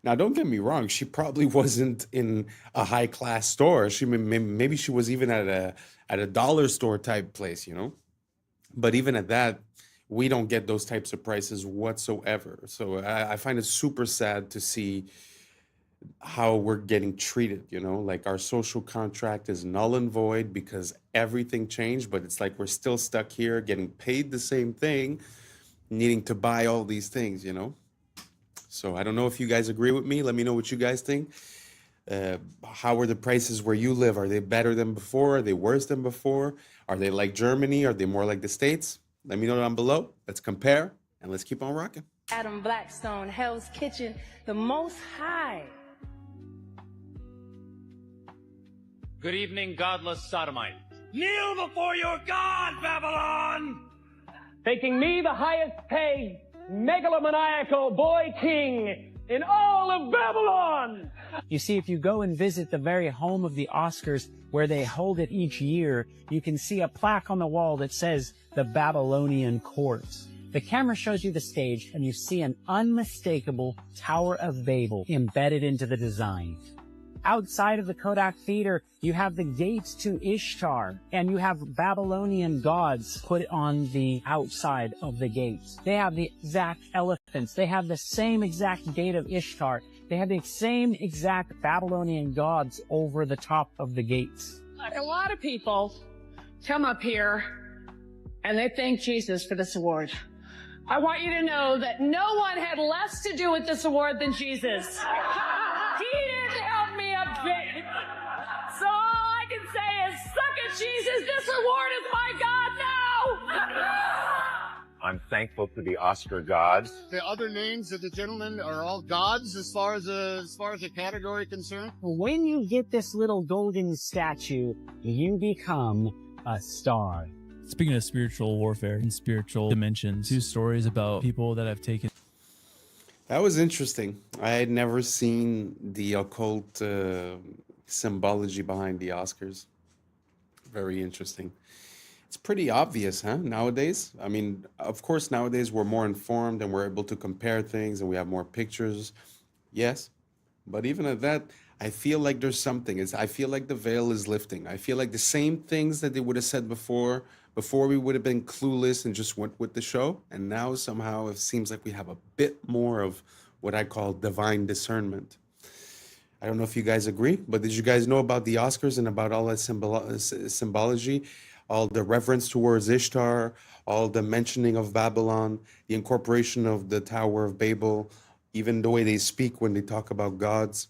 Now, don't get me wrong, she probably wasn't in a high class store. Maybe she was even at a dollar store type place, you know, but even at that, we don't get those types of prices whatsoever. So I find it super sad to see how we're getting treated, you know, like our social contract is null and void because everything changed, but it's like we're still stuck here getting paid the same thing, needing to buy all these things, you know. So I don't know if you guys agree with me. Let me know what you guys think. How are the prices where you live? Are they better than before? Are they worse than before? Are they like Germany? Are they more like the States? Let me know down below. Let's compare and let's keep on rocking. Adam Blackstone, Hell's Kitchen, the Most High. Good evening, godless sodomite. Kneel before your God, Babylon! Thinking me the highest paid megalomaniacal boy king in all of Babylon! You see, if you go and visit the very home of the Oscars, where they hold it each year, you can see a plaque on the wall that says the Babylonian Court. The camera shows you the stage, and you see an unmistakable Tower of Babel embedded into the design. Outside of the Kodak Theater, you have the gates to Ishtar, and you have Babylonian gods put on the outside of the gates. They have the exact elephants. They have the same exact gate of Ishtar. They have the same exact Babylonian gods over the top of the gates. A lot of people come up here and they thank Jesus for this award. I want you to know that no one had less to do with this award than Jesus. He didn't help me a bit. So all I can say is, suck it, Jesus. This award is my God now. I'm thankful to the Oscar gods. The other names of the gentlemen are all gods as far as the category concerned. When you get this little golden statue, you become a star. Speaking of spiritual warfare and spiritual dimensions, 2 stories about people that have taken. That was interesting. I had never seen the occult symbology behind the Oscars. Very interesting. It's pretty obvious, huh, nowadays? I mean, of course, nowadays we're more informed and we're able to compare things and we have more pictures. Yes. But even at that, I feel like there's something. I feel like the veil is lifting. I feel like the same things that they would have said before we would have been clueless and just went with the show. And now somehow it seems like we have a bit more of what I call divine discernment. I don't know if you guys agree, but did you guys know about the Oscars and about all that symbology? All the reverence towards Ishtar, all the mentioning of Babylon, the incorporation of the Tower of Babel, even the way they speak when they talk about gods.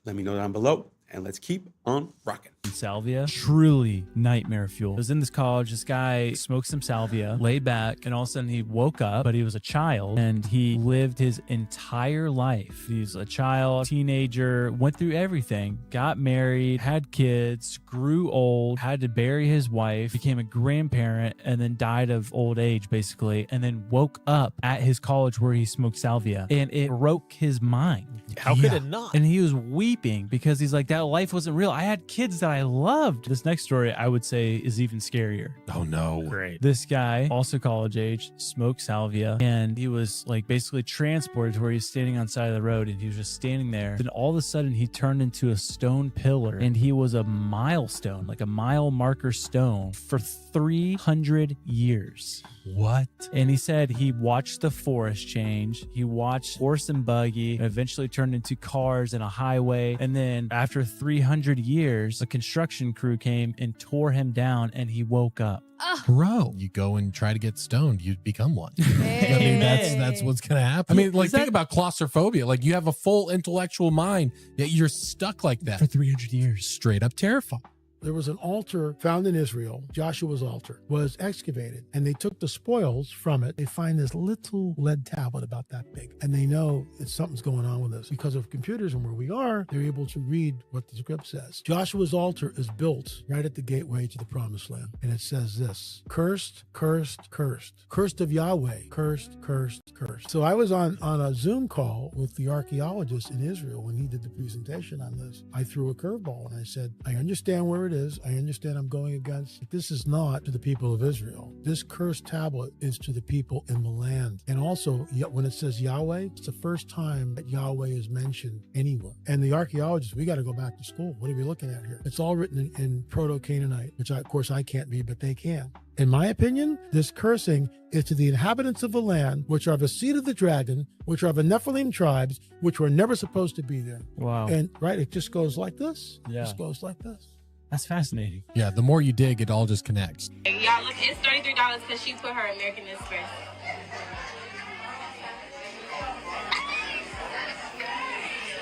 Let me know down below, and let's keep on rocking. Salvia, truly nightmare fuel. I was in this college, this guy smoked some salvia, laid back, and all of a sudden he woke up, but he was a child, and he lived his entire life. He's a child, teenager, went through everything, got married, had kids, grew old, had to bury his wife, became a grandparent, and then died of old age, basically, and then woke up at his college where he smoked salvia, and it broke his mind. How could it not? And he was weeping because he's like, that life wasn't real. I had kids that I loved. This next story, I would say, is even scarier. Oh no. Great. This guy, also college age, smoked salvia, and he was like basically transported to where he's standing on the side of the road, and he was just standing there. Then all of a sudden he turned into a stone pillar, and he was a milestone, like a mile marker stone for 300 years. What? And he said he watched the forest change. He watched horse and buggy, and eventually turned into cars and a highway. And then after 300 years, a construction crew came and tore him down, and he woke up. Bro, you go and try to get stoned, you become one. I mean, that's what's gonna happen. I mean, like, think about claustrophobia. Like, you have a full intellectual mind, yet you're stuck like that for 300 years. Straight up terrifying. There was an altar found in Israel. Joshua's altar was excavated, and they took the spoils from it. They find this little lead tablet about that big, and they know that something's going on with this. Because of computers and where we are, they're able to read what the script says. Joshua's altar is built right at the gateway to the promised land, and it says this: cursed, cursed, cursed. Cursed of Yahweh. Cursed, cursed, cursed. So I was on a Zoom call with the archaeologist in Israel when he did the presentation on this. I threw a curveball, and I said, I understand where it is. I understand I'm going against. But this is not to the people of Israel. This cursed tablet is to the people in the land. And also, when it says Yahweh, it's the first time that Yahweh is mentioned anywhere. And the archaeologists, we got to go back to school. What are we looking at here? It's all written in Proto-Canaanite, which of course I can't be, but they can. In my opinion, this cursing is to the inhabitants of the land, which are the seed of the dragon, which are the Nephilim tribes, which were never supposed to be there. Wow. And right, it just goes like this. Yeah. It just goes like this. That's fascinating. Yeah, the more you dig, it all just connects. Y'all, look, it's $33 because she put her American Express.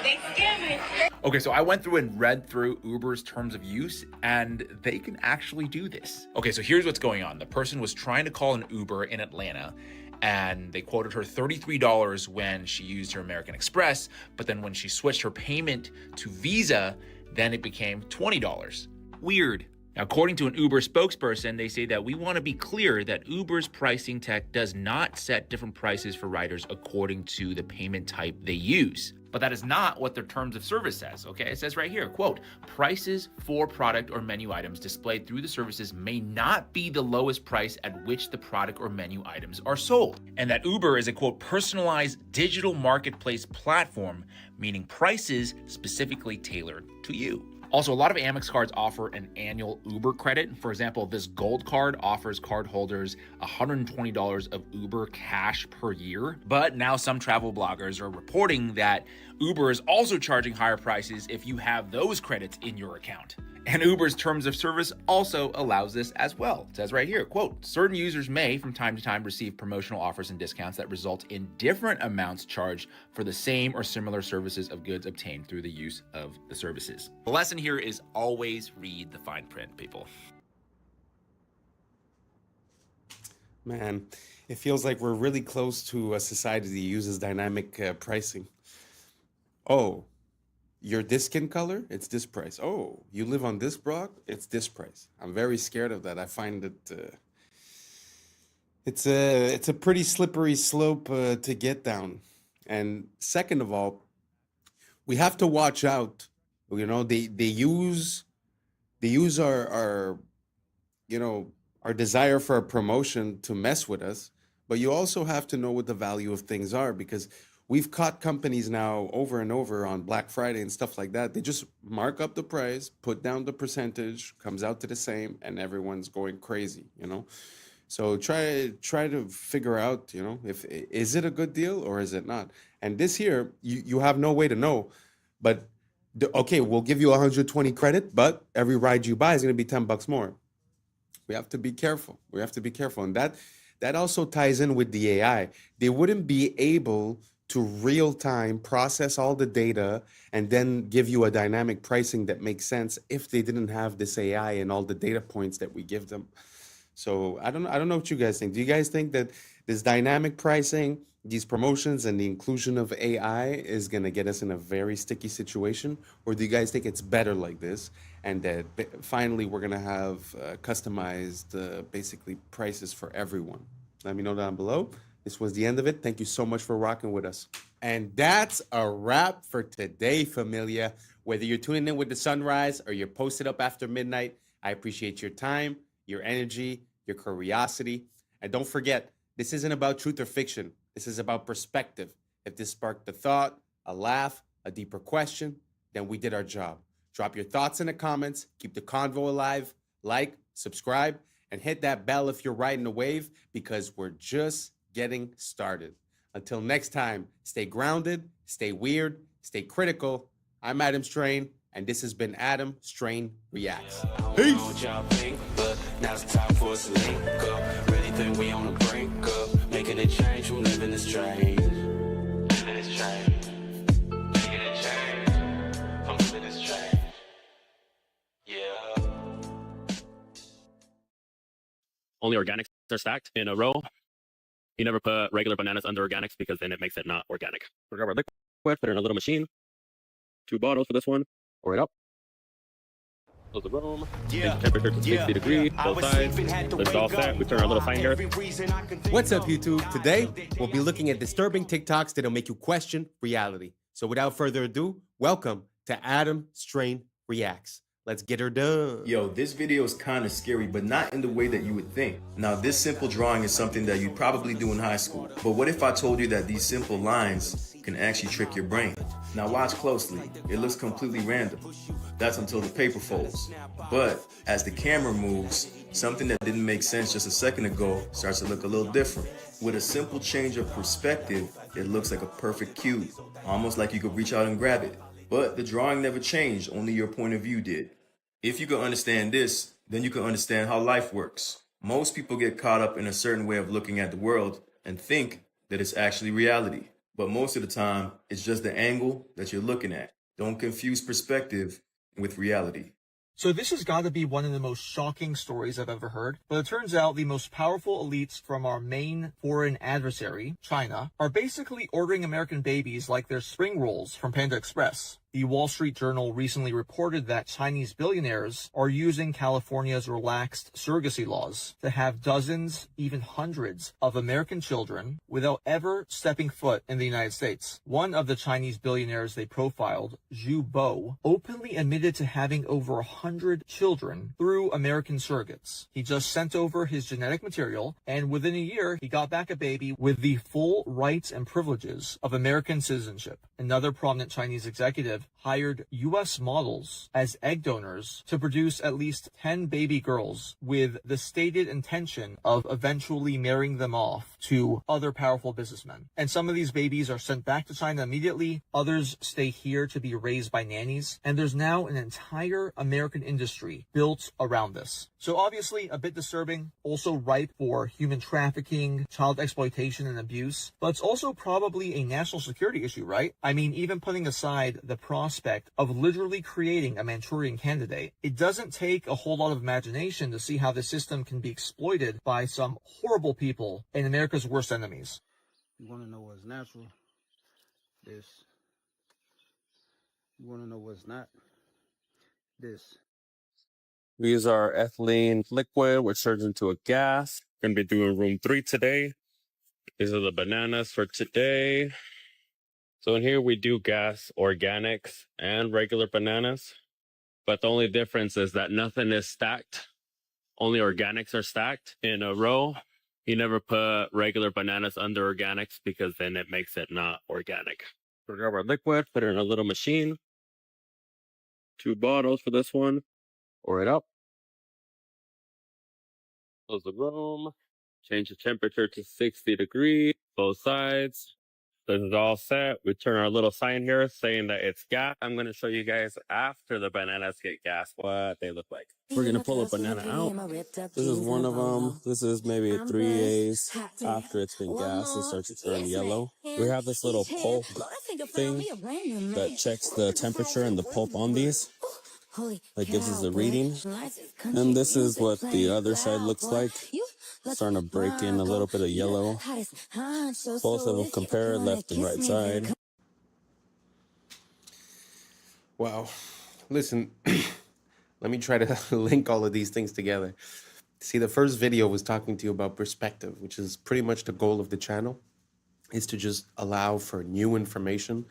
They scamming. Okay, so I went through and read through Uber's terms of use, and they can actually do this. Okay, so here's what's going on. The person was trying to call an Uber in Atlanta, and they quoted her $33 when she used her American Express, but then when she switched her payment to Visa, then it became $20. Weird. Now, according to an Uber spokesperson, they say that we want to be clear that Uber's pricing tech does not set different prices for riders according to the payment type they use. But that is not what their terms of service says, okay? It says right here, quote, prices for product or menu items displayed through the services may not be the lowest price at which the product or menu items are sold. And that Uber is a, quote, personalized digital marketplace platform, meaning prices specifically tailored to you. Also, a lot of Amex cards offer an annual Uber credit. For example, this gold card offers cardholders $120 of Uber cash per year. But now some travel bloggers are reporting that Uber is also charging higher prices if you have those credits in your account. And Uber's terms of service also allows this as well. It says right here, quote, certain users may from time to time receive promotional offers and discounts that result in different amounts charged for the same or similar services of goods obtained through the use of the services. The lesson here is always read the fine print, people. Man, it feels like we're really close to a society that uses dynamic pricing. Oh, you're this skin color, it's this price. Oh, you live on this block, it's this price. I'm very scared of that. I find it it's a pretty slippery slope to get down. And second of all, we have to watch out. You know, they use our you know, our desire for a promotion to mess with us, but you also have to know what the value of things are, because we've caught companies now over and over on Black Friday and stuff like that. They just mark up the price, put down the percentage, comes out to the same, and everyone's going crazy, you know? So try to figure out, you know, is it a good deal or is it not? And this here, you have no way to know, but okay, we'll give you 120 credit, but every ride you buy is going to be $10 more. We have to be careful. We have to be careful. And that also ties in with the AI. They wouldn't be able to real time process all the data and then give you a dynamic pricing that makes sense if they didn't have this AI and all the data points that we give them. So I don't know what you guys think. Do you guys think that this dynamic pricing, these promotions, and the inclusion of AI is going to get us in a very sticky situation? Or do you guys think it's better like this, and that finally we're going to have customized basically prices for everyone? Let me know down below. This was the end of it. Thank you so much for rocking with us. And that's a wrap for today, familia. Whether you're tuning in with the sunrise or you're posted up after midnight, I appreciate your time, your energy, your curiosity. And don't forget, this isn't about truth or fiction. This is about perspective. If this sparked a thought, a laugh, a deeper question, then we did our job. Drop your thoughts in the comments. Keep the convo alive. Like, subscribe, and hit that bell if you're riding the wave, because we're just getting started. Until next time, stay grounded, stay weird, stay critical. I'm Adam Strain, and this has been Adam Strain Reacts. Peace. Now it's time for us to link up. Really think we on the brink up. Making a change from living this strange. Living this strange. Making a change from living this strange. Yeah. Only organics are stacked in a row. You never put regular bananas under organics because then it makes it not organic. We grab our liquid, put it in a little machine. 2 bottles for this one. Pour it up. Close the room. Change temperature to 60 degrees. Both sides. Lift off that. We turn our little finder. What's up, YouTube? Today, we'll be looking at disturbing TikToks that'll make you question reality. So without further ado, welcome to Adam Strain Reacts. Let's get her done. Yo, this video is kind of scary, but not in the way that you would think. Now, this simple drawing is something that you'd probably do in high school. But what if I told you that these simple lines can actually trick your brain? Now watch closely. It looks completely random. That's until the paper folds. But as the camera moves, something that didn't make sense just a second ago starts to look a little different. With a simple change of perspective, it looks like a perfect cube, almost like you could reach out and grab it. But the drawing never changed, only your point of view did. If you can understand this, then you can understand how life works. Most people get caught up in a certain way of looking at the world and think that it's actually reality. But most of the time, it's just the angle that you're looking at. Don't confuse perspective with reality. So this has got to be one of the most shocking stories I've ever heard. But it turns out the most powerful elites from our main foreign adversary, China, are basically ordering American babies like they're spring rolls from Panda Express. The Wall Street Journal recently reported that Chinese billionaires are using California's relaxed surrogacy laws to have dozens, even hundreds, of American children without ever stepping foot in the United States. One of the Chinese billionaires they profiled, Zhu Bo, openly admitted to having over 100 children through American surrogates. He just sent over his genetic material, and within a year, he got back a baby with the full rights and privileges of American citizenship. Another prominent Chinese executive hired U.S. models as egg donors to produce at least 10 baby girls with the stated intention of eventually marrying them off to other powerful businessmen. And some of these babies are sent back to China immediately. Others stay here to be raised by nannies. And there's now an entire American industry built around this. So obviously a bit disturbing, also ripe for human trafficking, child exploitation, and abuse. But it's also probably a national security issue, right? I mean, even putting aside the prospect of literally creating a Manchurian candidate, it doesn't take a whole lot of imagination to see how the system can be exploited by some horrible people and America's worst enemies. You want to know what's natural? This. You want to know what's not? This. These are ethylene liquid, which turns into a gas. Going to be doing room 3 today. These are the bananas for today. So in here we do gas, organics, and regular bananas. But the only difference is that nothing is stacked. Only organics are stacked in a row. You never put regular bananas under organics because then it makes it not organic. We'll grab our liquid, put it in a little machine. 2 bottles for this one. Pour it up. Close the room. Change the temperature to 60 degrees. Both sides. This is all set. We turn our little sign here saying that it's gas. I'm going to show you guys after the bananas get gas what they look like. We're going to pull a banana out. This is one of them. This is maybe 3 days after it's been gassed. It starts to turn yellow. We have this little pulp thing that checks the temperature and the pulp on these. That gives us a reading. And this is what the other side looks like. Starting to break in a little bit of yellow. Both of them compare left and right side. Wow. Listen, let me try to link all of these things together. See, the first video was talking to you about perspective, which is pretty much the goal of the channel, is to just allow for new information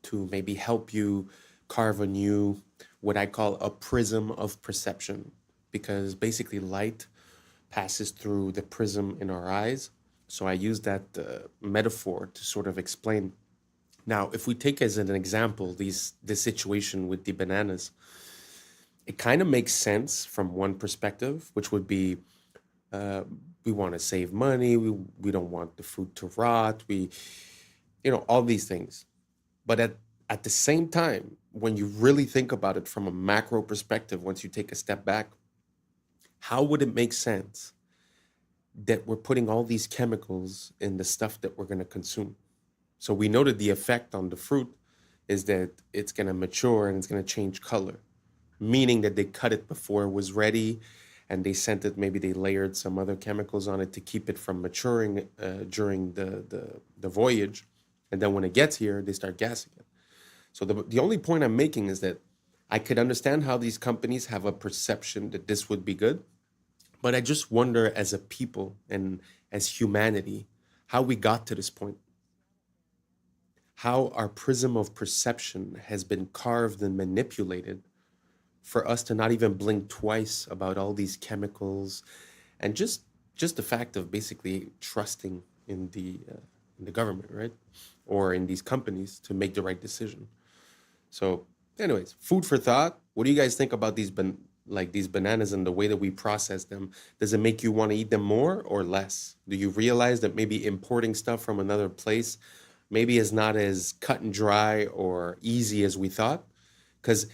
to maybe help you carve a new, what I call a prism of perception, because basically light passes through the prism in our eyes. So I use that metaphor to sort of explain. Now, if we take as an example this situation with the bananas, it kind of makes sense from one perspective, which would be we want to save money, we don't want the food to rot, all these things. But at the same time, when you really think about it from a macro perspective, once you take a step back, how would it make sense that we're putting all these chemicals in the stuff that we're going to consume? So we know that the effect on the fruit is that it's going to mature and it's going to change color, meaning that they cut it before it was ready and they sent it, maybe they layered some other chemicals on it to keep it from maturing during the voyage. And then when it gets here, they start gassing it. So the only point I'm making is that I could understand how these companies have a perception that this would be good, but I just wonder as a people and as humanity, how we got to this point. How our prism of perception has been carved and manipulated for us to not even blink twice about all these chemicals and just the fact of basically trusting in the government, right? Or in these companies to make the right decision. So anyways, food for thought. What do you guys think about these bananas and the way that we process them? Does it make you want to eat them more or less? Do you realize that maybe importing stuff from another place maybe is not as cut and dry or easy as we thought? Because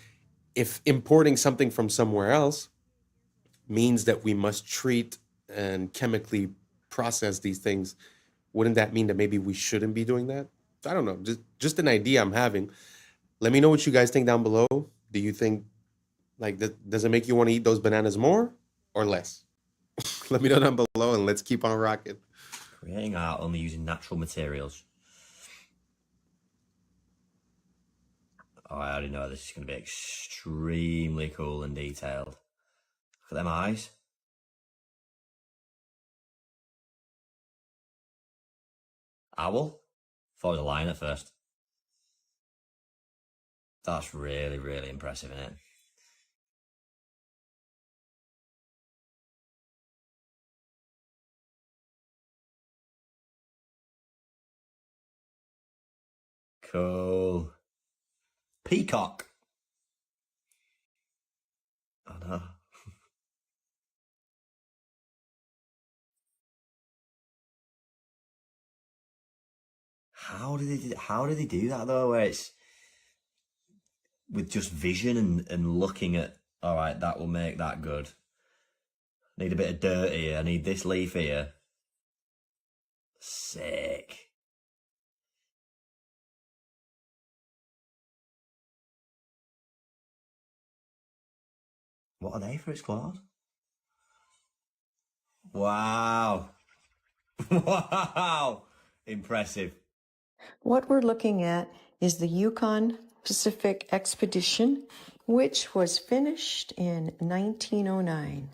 if importing something from somewhere else means that we must treat and chemically process these things, wouldn't that mean that maybe we shouldn't be doing that? I don't know, just an idea I'm having. Let me know what you guys think down below. Do you think, does it make you want to eat those bananas more or less? Let me know down below and let's keep on rocking. Creating art only using natural materials. Oh, I already know this is going to be extremely cool and detailed. Look at them eyes. Owl? Thought it was a lion at first. That's really, really impressive, isn't it? Cool. Peacock. Oh no. How did they do that though, where it's with just vision and looking at, all right, that will make that good. Need a bit of dirt here. I need this leaf here. Sick. What are they for its claws? Wow. Wow. Impressive. What we're looking at is the Yukon Pacific Expedition, which was finished in 1909.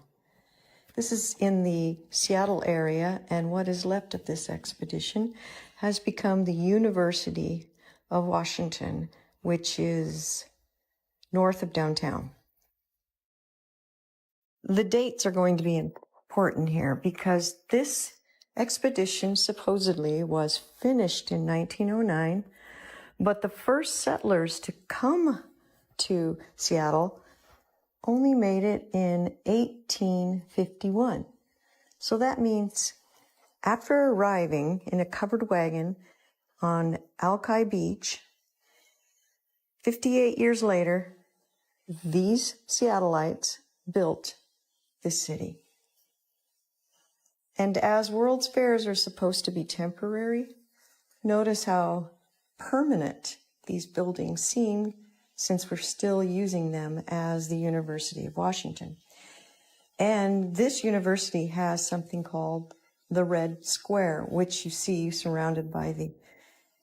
This is in the Seattle area, and what is left of this expedition has become the University of Washington, which is north of downtown. The dates are going to be important here because this expedition supposedly was finished in 1909, but the first settlers to come to Seattle only made it in 1851. So that means after arriving in a covered wagon on Alki Beach, 58 years later, these Seattleites built this city. And as World's Fairs are supposed to be temporary, notice how permanent these buildings seem since we're still using them as the University of Washington. And this university has something called the Red Square, which you see surrounded by the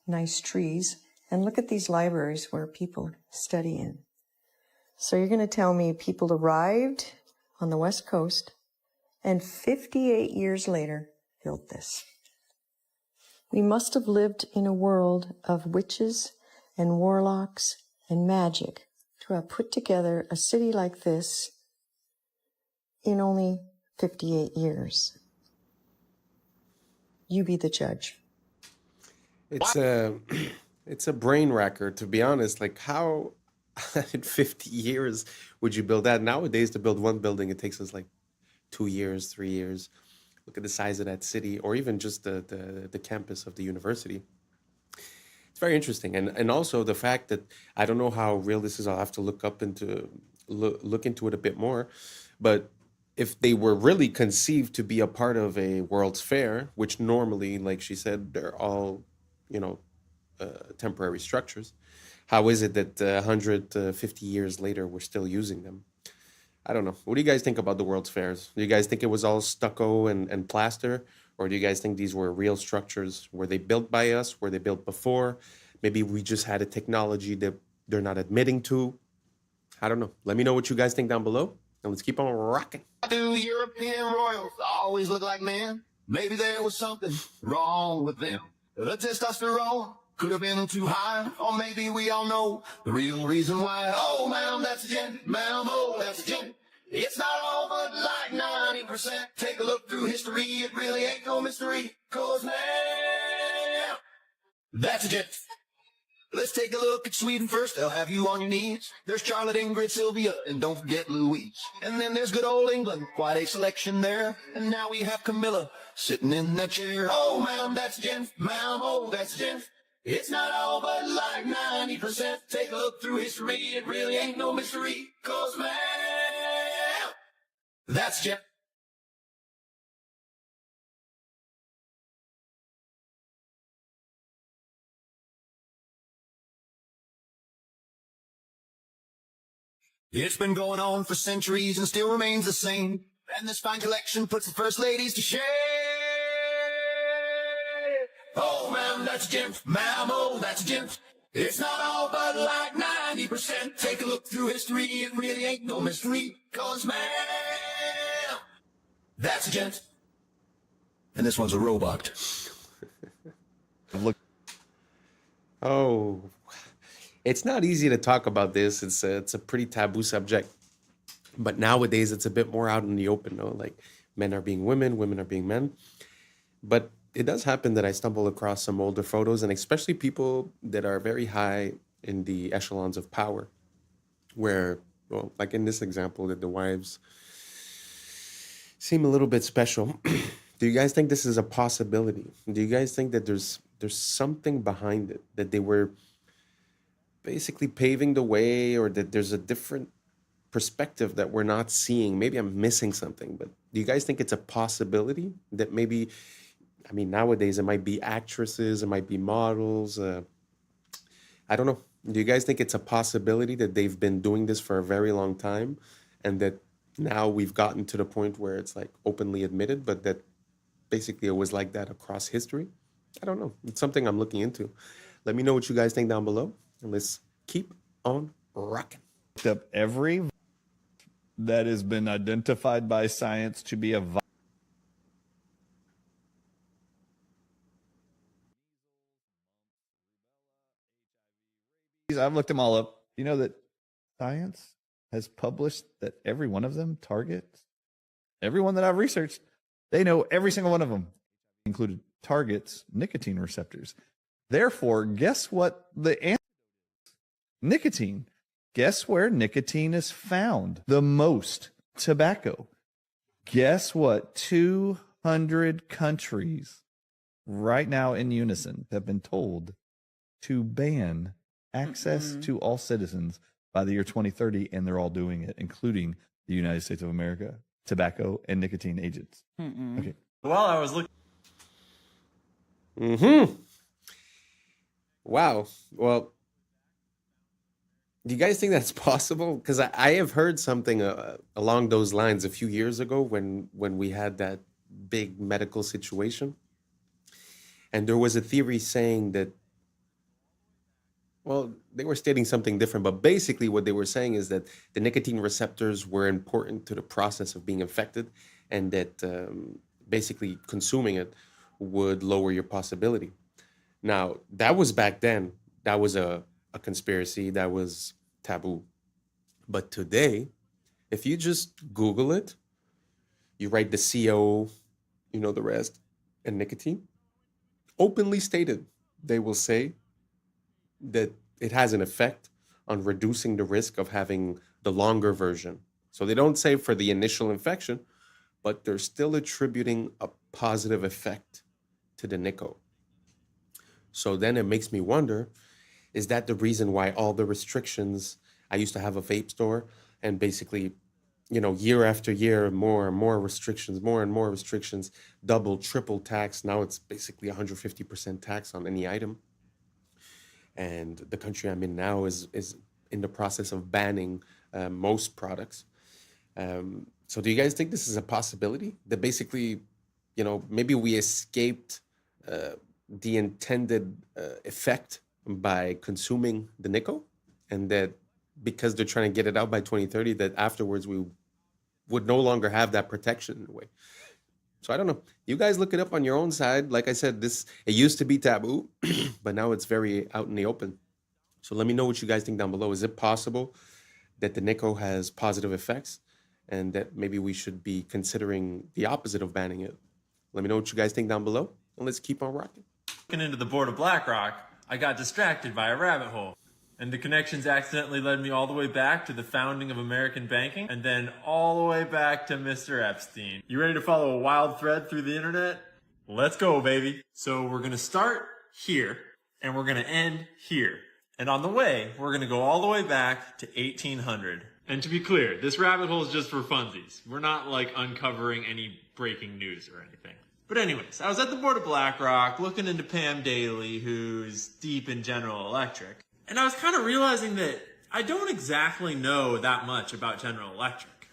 nice trees. And look at these libraries where people study in. So you're going to tell me people arrived on the West Coast and 58 years later built this. We must have lived in a world of witches and warlocks and magic to have put together a city like this in only 58 years. You be the judge. It's a brain wrecker, to be honest. Like, how in 50 years would you build that? Nowadays, to build one building, it takes us like 2 years, 3 years. Look at the size of that city, or even just the campus of the university. It's very interesting, and also the fact that I don't know how real this is. I'll have to look into it a bit more. But if they were really conceived to be a part of a World's Fair, which normally, like she said, they're all, temporary structures, how is it that 150 years later we're still using them? I don't know. What do you guys think about the World's Fairs? Do you guys think it was all stucco and plaster? Or do you guys think these were real structures? Were they built by us? Were they built before? Maybe we just had a technology that they're not admitting to. I don't know. Let me know what you guys think down below. And let's keep on rocking. Do European royals always look like men? Maybe there was something wrong with them. The testosterone could have been too high. Or maybe we all know the real reason why. Oh, ma'am, that's a gent. Ma'am, oh, that's a gent. It's not all but like 90%. Take a look through history, it really ain't no mystery. 'Cause now, that's a gent. Let's take a look at Sweden first, they'll have you on your knees. There's Charlotte, Ingrid, Sylvia, and don't forget Louise. And then there's good old England, quite a selection there. And now we have Camilla, sitting in that chair. Oh, ma'am, that's a gent. Ma'am, oh, that's a gent. It's not all but like 90%. Take a look through history, it really ain't no mystery. 'Cause man, that's Jeff. It's been going on for centuries and still remains the same. And this fine collection puts the first ladies to shame. Oh, ma'am, that's a gent. Ma'am, oh, that's a gent. It's not all, but like 90%. Take a look through history, it really ain't no mystery. Cause man, that's a gent. And this one's a robot. Look. Oh, it's not easy to talk about this. It's a pretty taboo subject. But nowadays it's a bit more out in the open, no? Like men are being women, women are being men. But it does happen that I stumble across some older photos, and especially people that are very high in the echelons of power, where, well, like in this example, that the wives seem a little bit special. Do you guys think this is a possibility? Do you guys think that there's something behind it, that they were basically paving the way, or that there's a different perspective that we're not seeing? Maybe I'm missing something, but do you guys think it's a possibility that maybe, I mean, nowadays it might be actresses, it might be models. I don't know. Do you guys think it's a possibility that they've been doing this for a very long time, and that now we've gotten to the point where it's like openly admitted, but that basically it was like that across history? I don't know. It's something I'm looking into. Let me know what you guys think down below, and let's keep on rocking. Up every that has been identified by science to be a virus. I've looked them all up. You know that science has published that every one of them targets, every one that I've researched, they know every single one of them, included targets nicotine receptors. Therefore, guess what the answer is? Nicotine. Guess where nicotine is found the most? Tobacco. Guess what? 200 countries right now in unison have been told to ban access to all citizens by the year 2030, and they're all doing it, including the United States of America, tobacco and nicotine agents. Okay. While I was looking. Wow. Well, do you guys think that's possible? Because I have heard something along those lines a few years ago when we had that big medical situation. And there was a theory saying that, well, they were stating something different, but basically what they were saying is that the nicotine receptors were important to the process of being infected, and that basically consuming it would lower your possibility. Now, that was back then. That was a conspiracy. That was taboo. But today, if you just Google it, you write the CO, you know the rest, and nicotine, openly stated, they will say that it has an effect on reducing the risk of having the longer version. So they don't say for the initial infection, but they're still attributing a positive effect to the Nico. So then it makes me wonder, is that the reason why all the restrictions? I used to have a vape store, and basically, you know, year after year, more and more restrictions, double, triple tax. Now it's basically 150% tax on any item. And the country I'm in now is in the process of banning most products. So do you guys think this is a possibility? That basically, you know, maybe we escaped the intended effect by consuming the Nico, and that because they're trying to get it out by 2030, that afterwards we would no longer have that protection in a way. So I don't know. You guys look it up on your own side. Like I said, it used to be taboo, but now it's very out in the open. So let me know what you guys think down below. Is it possible that the Nico has positive effects, and that maybe we should be considering the opposite of banning it? Let me know what you guys think down below, and let's keep on rocking. Looking into the board of BlackRock, I got distracted by a rabbit hole. And the connections accidentally led me all the way back to the founding of American banking, and then all the way back to Mr. Epstein. You ready to follow a wild thread through the internet? Let's go, baby. So we're gonna start here, and we're gonna end here. And on the way, we're gonna go all the way back to 1800. And to be clear, this rabbit hole is just for funsies. We're not like uncovering any breaking news or anything. But anyways, I was at the board of BlackRock looking into Pam Daly, who's deep in General Electric. And I was kind of realizing that I don't exactly know that much about General Electric.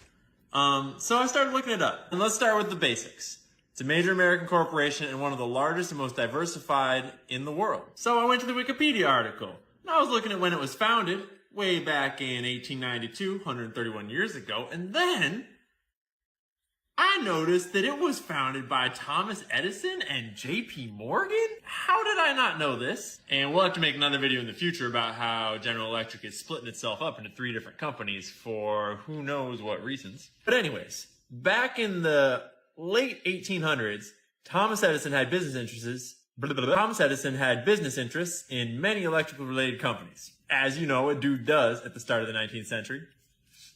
So I started looking it up. And let's start with the basics. It's a major American corporation and one of the largest and most diversified in the world. So I went to the Wikipedia article, And I was looking at when it was founded, way back in 1892, 131 years ago, and then I noticed that it was founded by Thomas Edison and J.P. Morgan? How did I not know this? And we'll have to make another video in the future about how General Electric is splitting itself up into 3 different companies for who knows what reasons. But anyways, back in the late 1800s, Thomas Edison had business interests in many electrical related companies. As you know, a dude does at the start of the 19th century.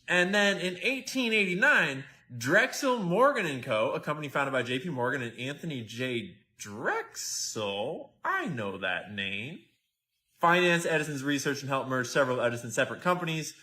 And then in 1889, Drexel Morgan & Co., a company founded by J.P. Morgan and Anthony J. Drexel, I know that name, financed Edison's research and helped merge several Edison separate companies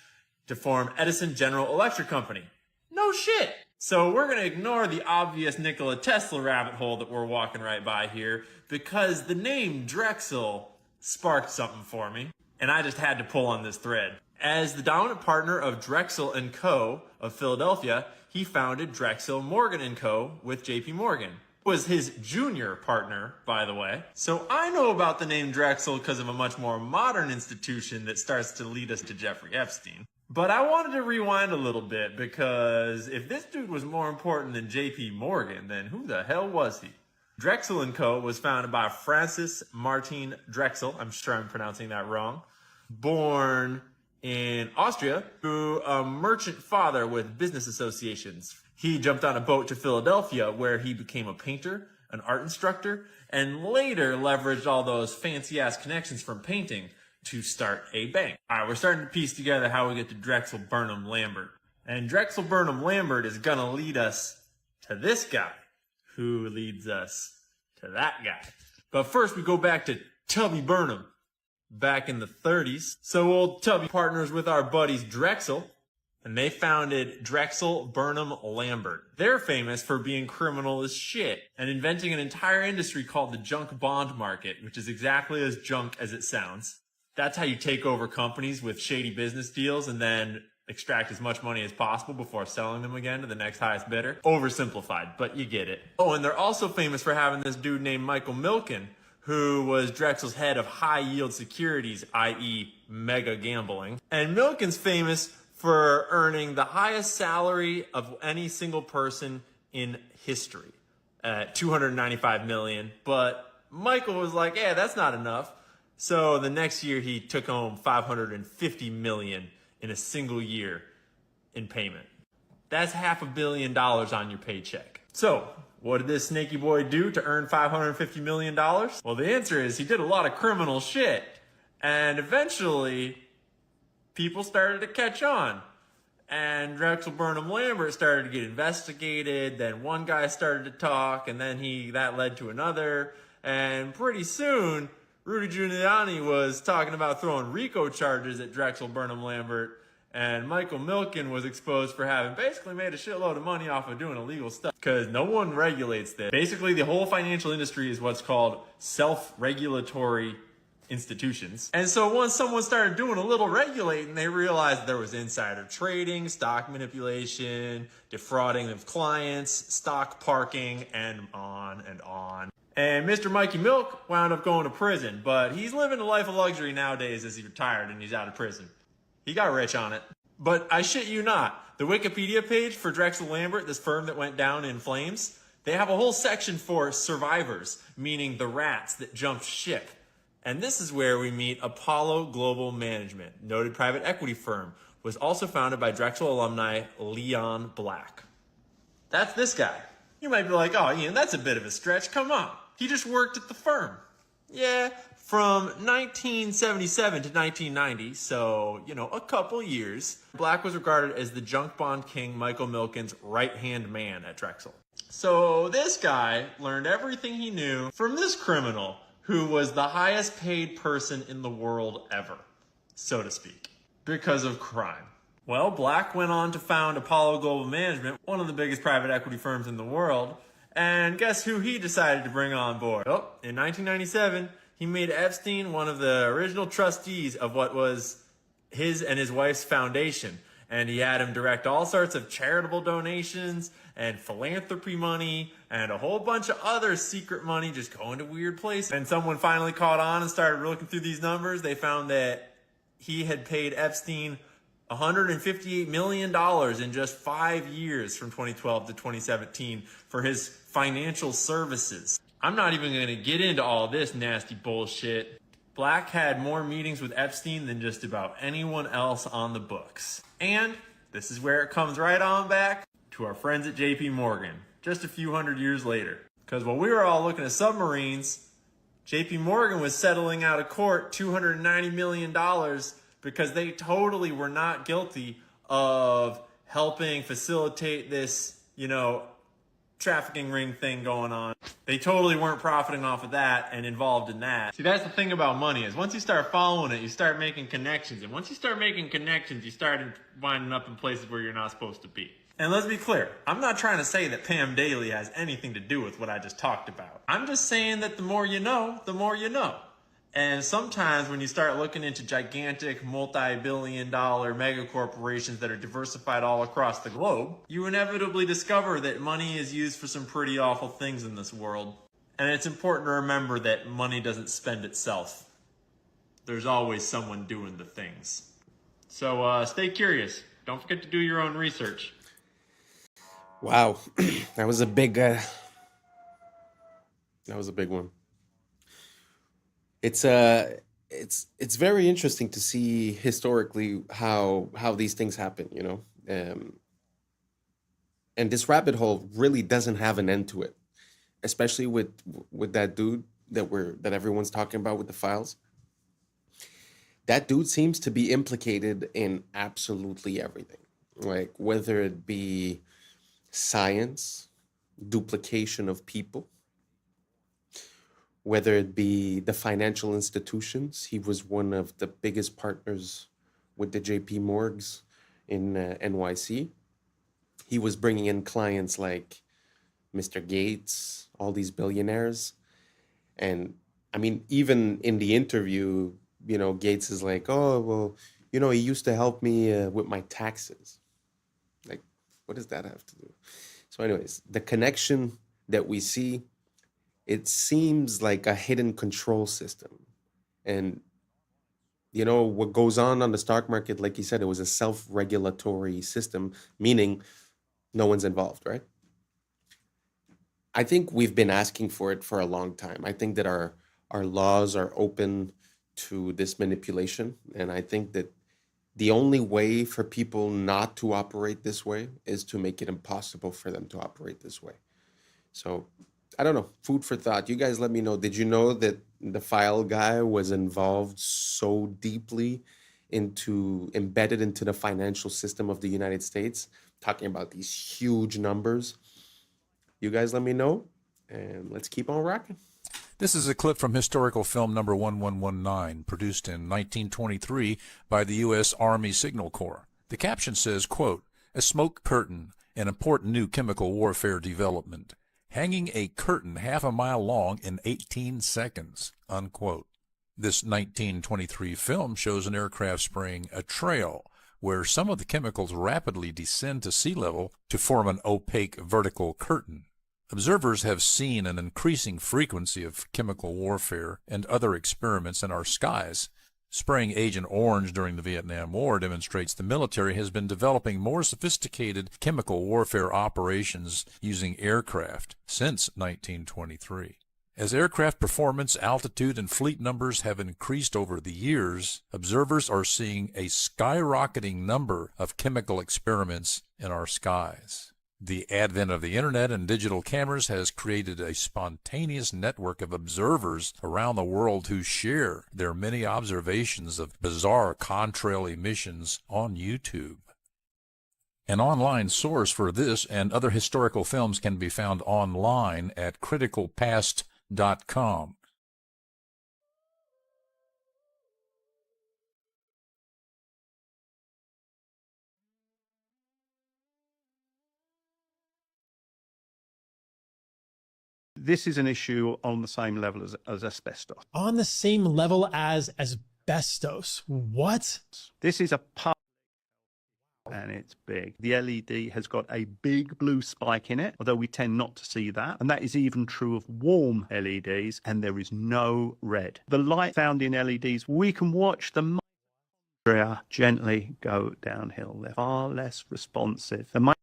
to form Edison General Electric Company. No shit! So we're going to ignore the obvious Nikola Tesla rabbit hole that we're walking right by here, because the name Drexel sparked something for me, and I just had to pull on this thread. As the dominant partner of Drexel & Co. of Philadelphia, he founded Drexel Morgan & Co. with J.P. Morgan. Was his junior partner, by the way. So I know about the name Drexel because of a much more modern institution that starts to lead us to Jeffrey Epstein. But I wanted to rewind a little bit, because if this dude was more important than J.P. Morgan, then who the hell was he? Drexel & Co. was founded by Francis Martin Drexel, I'm sure I'm pronouncing that wrong, born in Austria, to a merchant father with business associations. He jumped on a boat to Philadelphia, where he became a painter, an art instructor, and later leveraged all those fancy-ass connections from painting to start a bank. All right, we're starting to piece together how we get to Drexel Burnham Lambert. And Drexel Burnham Lambert is gonna lead us to this guy, who leads us to that guy. But first, we go back to Tubby Burnham, back in the 30s. So old Tubby partners with our buddies Drexel, and they founded Drexel Burnham Lambert. They're famous for being criminal as shit and inventing an entire industry called the junk bond market, which is exactly as junk as it sounds. That's how you take over companies with shady business deals and then extract as much money as possible before selling them again to the next highest bidder. Oversimplified, but you get it. Oh, and they're also famous for having this dude named Michael Milken, who was Drexel's head of high-yield securities, i.e. mega gambling. And Milken's famous for earning the highest salary of any single person in history at $295 million. But Michael was like, yeah, that's not enough. So the next year he took home $550 million in a single year in payment. That's $500 million on your paycheck. So what did this snaky boy do to earn $550 million? Well, the answer is he did a lot of criminal shit. And eventually, people started to catch on. And Drexel Burnham Lambert started to get investigated. Then one guy started to talk, and then that led to another. And pretty soon, Rudy Giuliani was talking about throwing RICO charges at Drexel Burnham Lambert. And Michael Milken was exposed for having basically made a shitload of money off of doing illegal stuff, because no one regulates this. Basically, the whole financial industry is what's called self-regulatory institutions. And so once someone started doing a little regulating, they realized there was insider trading, stock manipulation, defrauding of clients, stock parking, and on and on. And Mr. Mikey Milk wound up going to prison, but he's living a life of luxury nowadays as he's retired and he's out of prison. He got rich on it. But I shit you not, the Wikipedia page for Drexel Lambert, this firm that went down in flames, they have a whole section for survivors, meaning the rats that jumped ship. And this is where we meet Apollo Global Management, noted private equity firm, was also founded by Drexel alumni Leon Black. That's this guy. You might be like, oh, Ian, that's a bit of a stretch. Come on. He just worked at the firm. Yeah, from 1977 to 1990, so, a couple years, Black was regarded as the junk bond king Michael Milken's right-hand man at Drexel. So this guy learned everything he knew from this criminal who was the highest paid person in the world ever, so to speak, because of crime. Well, Black went on to found Apollo Global Management, one of the biggest private equity firms in the world, and guess who he decided to bring on board? Oh, in 1997, he made Epstein one of the original trustees of what was his and his wife's foundation. And he had him direct all sorts of charitable donations and philanthropy money and a whole bunch of other secret money just going to weird places. And someone finally caught on and started looking through these numbers. They found that he had paid Epstein $158 million in just 5 years from 2012 to 2017 for his financial services. I'm not even going to get into all this nasty bullshit. Black had more meetings with Epstein than just about anyone else on the books. And this is where it comes right on back to our friends at JP Morgan, just a few hundred years later. Because while we were all looking at submarines, JP Morgan was settling out of court $290 million because they totally were not guilty of helping facilitate this, trafficking ring thing going on. They totally weren't profiting off of that and involved in that. See, that's the thing about money is once you start following it, you start making connections. And once you start making connections, you start winding up in places where you're not supposed to be. And let's be clear, I'm not trying to say that Pam Daly has anything to do with what I just talked about. I'm just saying that the more you know, the more you know. And sometimes when you start looking into gigantic multi-billion-dollar mega corporations that are diversified all across the globe, you inevitably discover that money is used for some pretty awful things in this world. And it's important to remember that money doesn't spend itself. There's always someone doing the things. So stay curious. Don't forget to do your own research. Wow, that was a big one. It's very interesting to see historically how these things happen, and this rabbit hole really doesn't have an end to it, especially with that dude that everyone's talking about with the files. That dude seems to be implicated in absolutely everything, like whether it be science, duplication of people, whether it be the financial institutions. He was one of the biggest partners with the JP Morgs in NYC. He was bringing in clients like Mr. Gates, all these billionaires. And I mean, even in the interview, Gates is like, oh, well, he used to help me with my taxes. Like, what does that have to do? So anyways, the connection that we see, it seems like a hidden control system. And, what goes on the stock market, like you said, it was a self-regulatory system, meaning no one's involved, right? I think we've been asking for it for a long time. I think that our laws are open to this manipulation. And I think that the only way for people not to operate this way is to make it impossible for them to operate this way. So I don't know, food for thought. You guys let me know. Did you know that the file guy was involved so deeply embedded into the financial system of the United States, talking about these huge numbers? You guys let me know, and let's keep on rocking. This is a clip from historical film number 1119, produced in 1923 by the U.S. Army Signal Corps. The caption says, quote, "A smoke curtain, an important new chemical warfare development. Hanging a curtain half a mile long in 18 seconds, unquote." This 1923 film shows an aircraft spraying a trail where some of the chemicals rapidly descend to sea level to form an opaque vertical curtain. Observers have seen an increasing frequency of chemical warfare and other experiments in our skies. Spraying Agent Orange during the Vietnam War demonstrates the military has been developing more sophisticated chemical warfare operations using aircraft since 1923. As aircraft performance, altitude, and fleet numbers have increased over the years, observers are seeing a skyrocketing number of chemical experiments in our skies. The advent of the internet and digital cameras has created a spontaneous network of observers around the world who share their many observations of bizarre contrail emissions on YouTube. An online source for this and other historical films can be found online at criticalpast.com. This is an issue on the same level as asbestos. On the same level as asbestos? What? This is a part and it's big. The LED has got a big blue spike in it, although we tend not to see that. And that is even true of warm LEDs, and there is no red. The light found in LEDs, we can watch the mitochondria gently go downhill. They're far less responsive. The mitochondria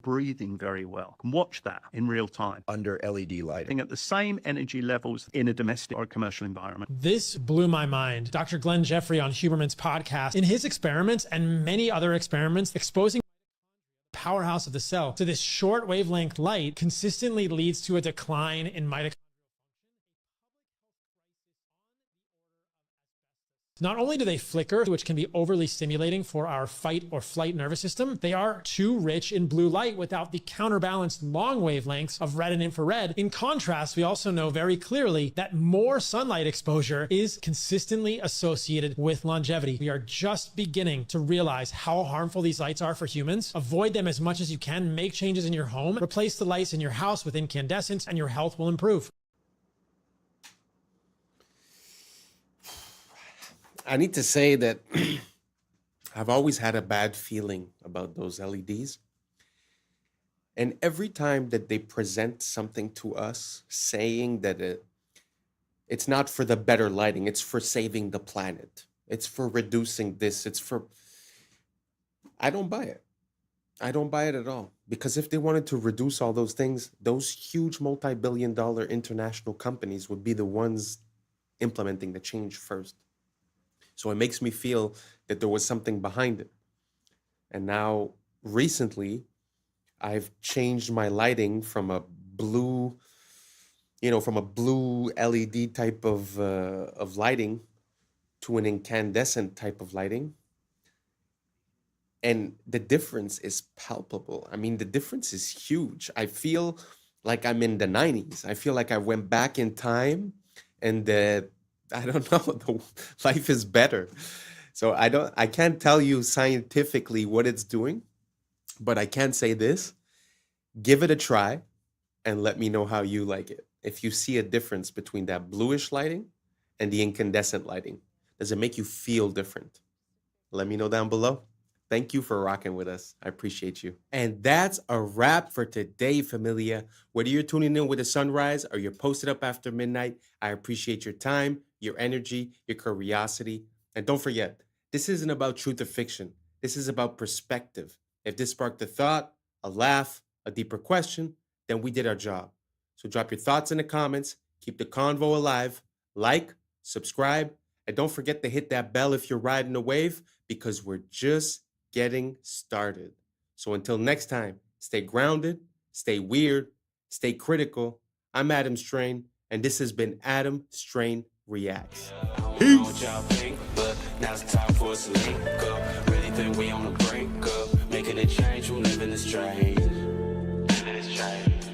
breathing very well. You can watch that in real time under LED lighting at the same energy levels in a domestic or commercial environment. This blew my mind. Dr. Glenn Jeffrey on Huberman's podcast, in his experiments and many other experiments exposing powerhouse of the cell to this short wavelength light consistently leads to a decline in mitochondria. Not only do they flicker, which can be overly stimulating for our fight or flight nervous system, they are too rich in blue light without the counterbalanced long wavelengths of red and infrared. In contrast, we also know very clearly that more sunlight exposure is consistently associated with longevity. We are just beginning to realize how harmful these lights are for humans. Avoid them as much as you can, make changes in your home, replace the lights in your house with incandescents, and your health will improve. I need to say that I've always had a bad feeling about those LEDs. And every time that they present something to us saying that it's not for the better lighting, it's for saving the planet, it's for reducing this, I don't buy it. I don't buy it at all. Because if they wanted to reduce all those things, those huge multi-billion-dollar international companies would be the ones implementing the change first. So it makes me feel that there was something behind it. And now, recently, I've changed my lighting from a blue, LED type of lighting to an incandescent type of lighting. And the difference is palpable. I mean, the difference is huge. I feel like I'm in the 90s. I feel like I went back in time and I don't know, the life is better. So I can't tell you scientifically what it's doing, but I can say this: give it a try and let me know how you like it. If you see a difference between that bluish lighting and the incandescent lighting, does it make you feel different? Let me know down below. Thank you for rocking with us. I appreciate you. And that's a wrap for today, familia. Whether you're tuning in with the sunrise or you're posted up after midnight, I appreciate your time, your energy, your curiosity. And don't forget, this isn't about truth or fiction. This is about perspective. If this sparked a thought, a laugh, a deeper question, then we did our job. So drop your thoughts in the comments, keep the convo alive, like, subscribe, and don't forget to hit that bell if you're riding a wave, because we're just getting started. So until next time, stay grounded, stay weird, stay critical. I'm Adam Strain, and this has been Adam Strain Reacts. Peace. But now it's time for us to link up. Really think we on the brink up. Making a change, we live in the strange. Living this change.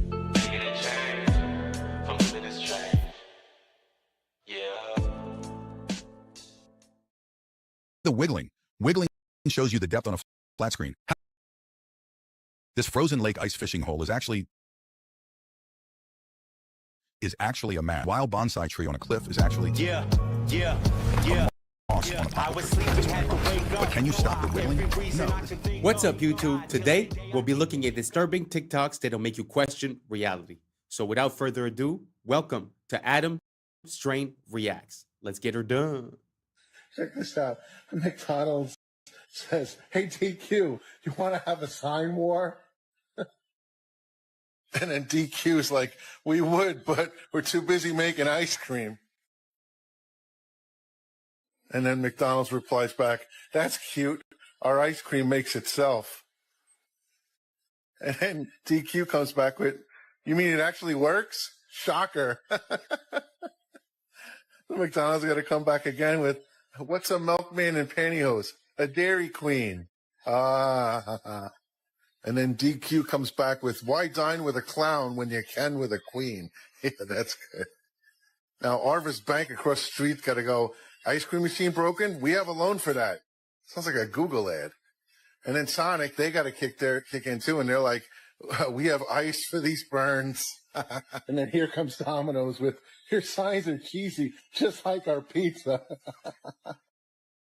Making a change. From living this change. Yeah. The wiggling shows you the depth on a flat screen. This frozen lake ice fishing hole is actually a mat. Wild bonsai tree on a cliff is actually But can you stop the wiggling? No. What's up, YouTube? Today, we'll be looking at disturbing TikToks that'll make you question reality. So without further ado, welcome to Adam Strain Reacts. Let's get her done. Check this out. McDonald's says, "Hey, DQ, you want to have a sign war?" And then DQ's like, "We would, but we're too busy making ice cream." And then McDonald's replies back, "That's cute. Our ice cream makes itself." And then DQ comes back with, "You mean it actually works? Shocker." McDonald's got to come back again with, "What's a milkman in pantyhose? A Dairy Queen." And then DQ comes back with, "Why dine with a clown when you can with a queen?" Yeah, that's good. Now, Arvis Bank across the street got to go, "Ice cream machine broken? We have a loan for that." Sounds like a Google ad. And then Sonic, they got to kick in too, and they're like, "We have ice for these burns." And then here comes Domino's with, "Your signs are cheesy, just like our pizza."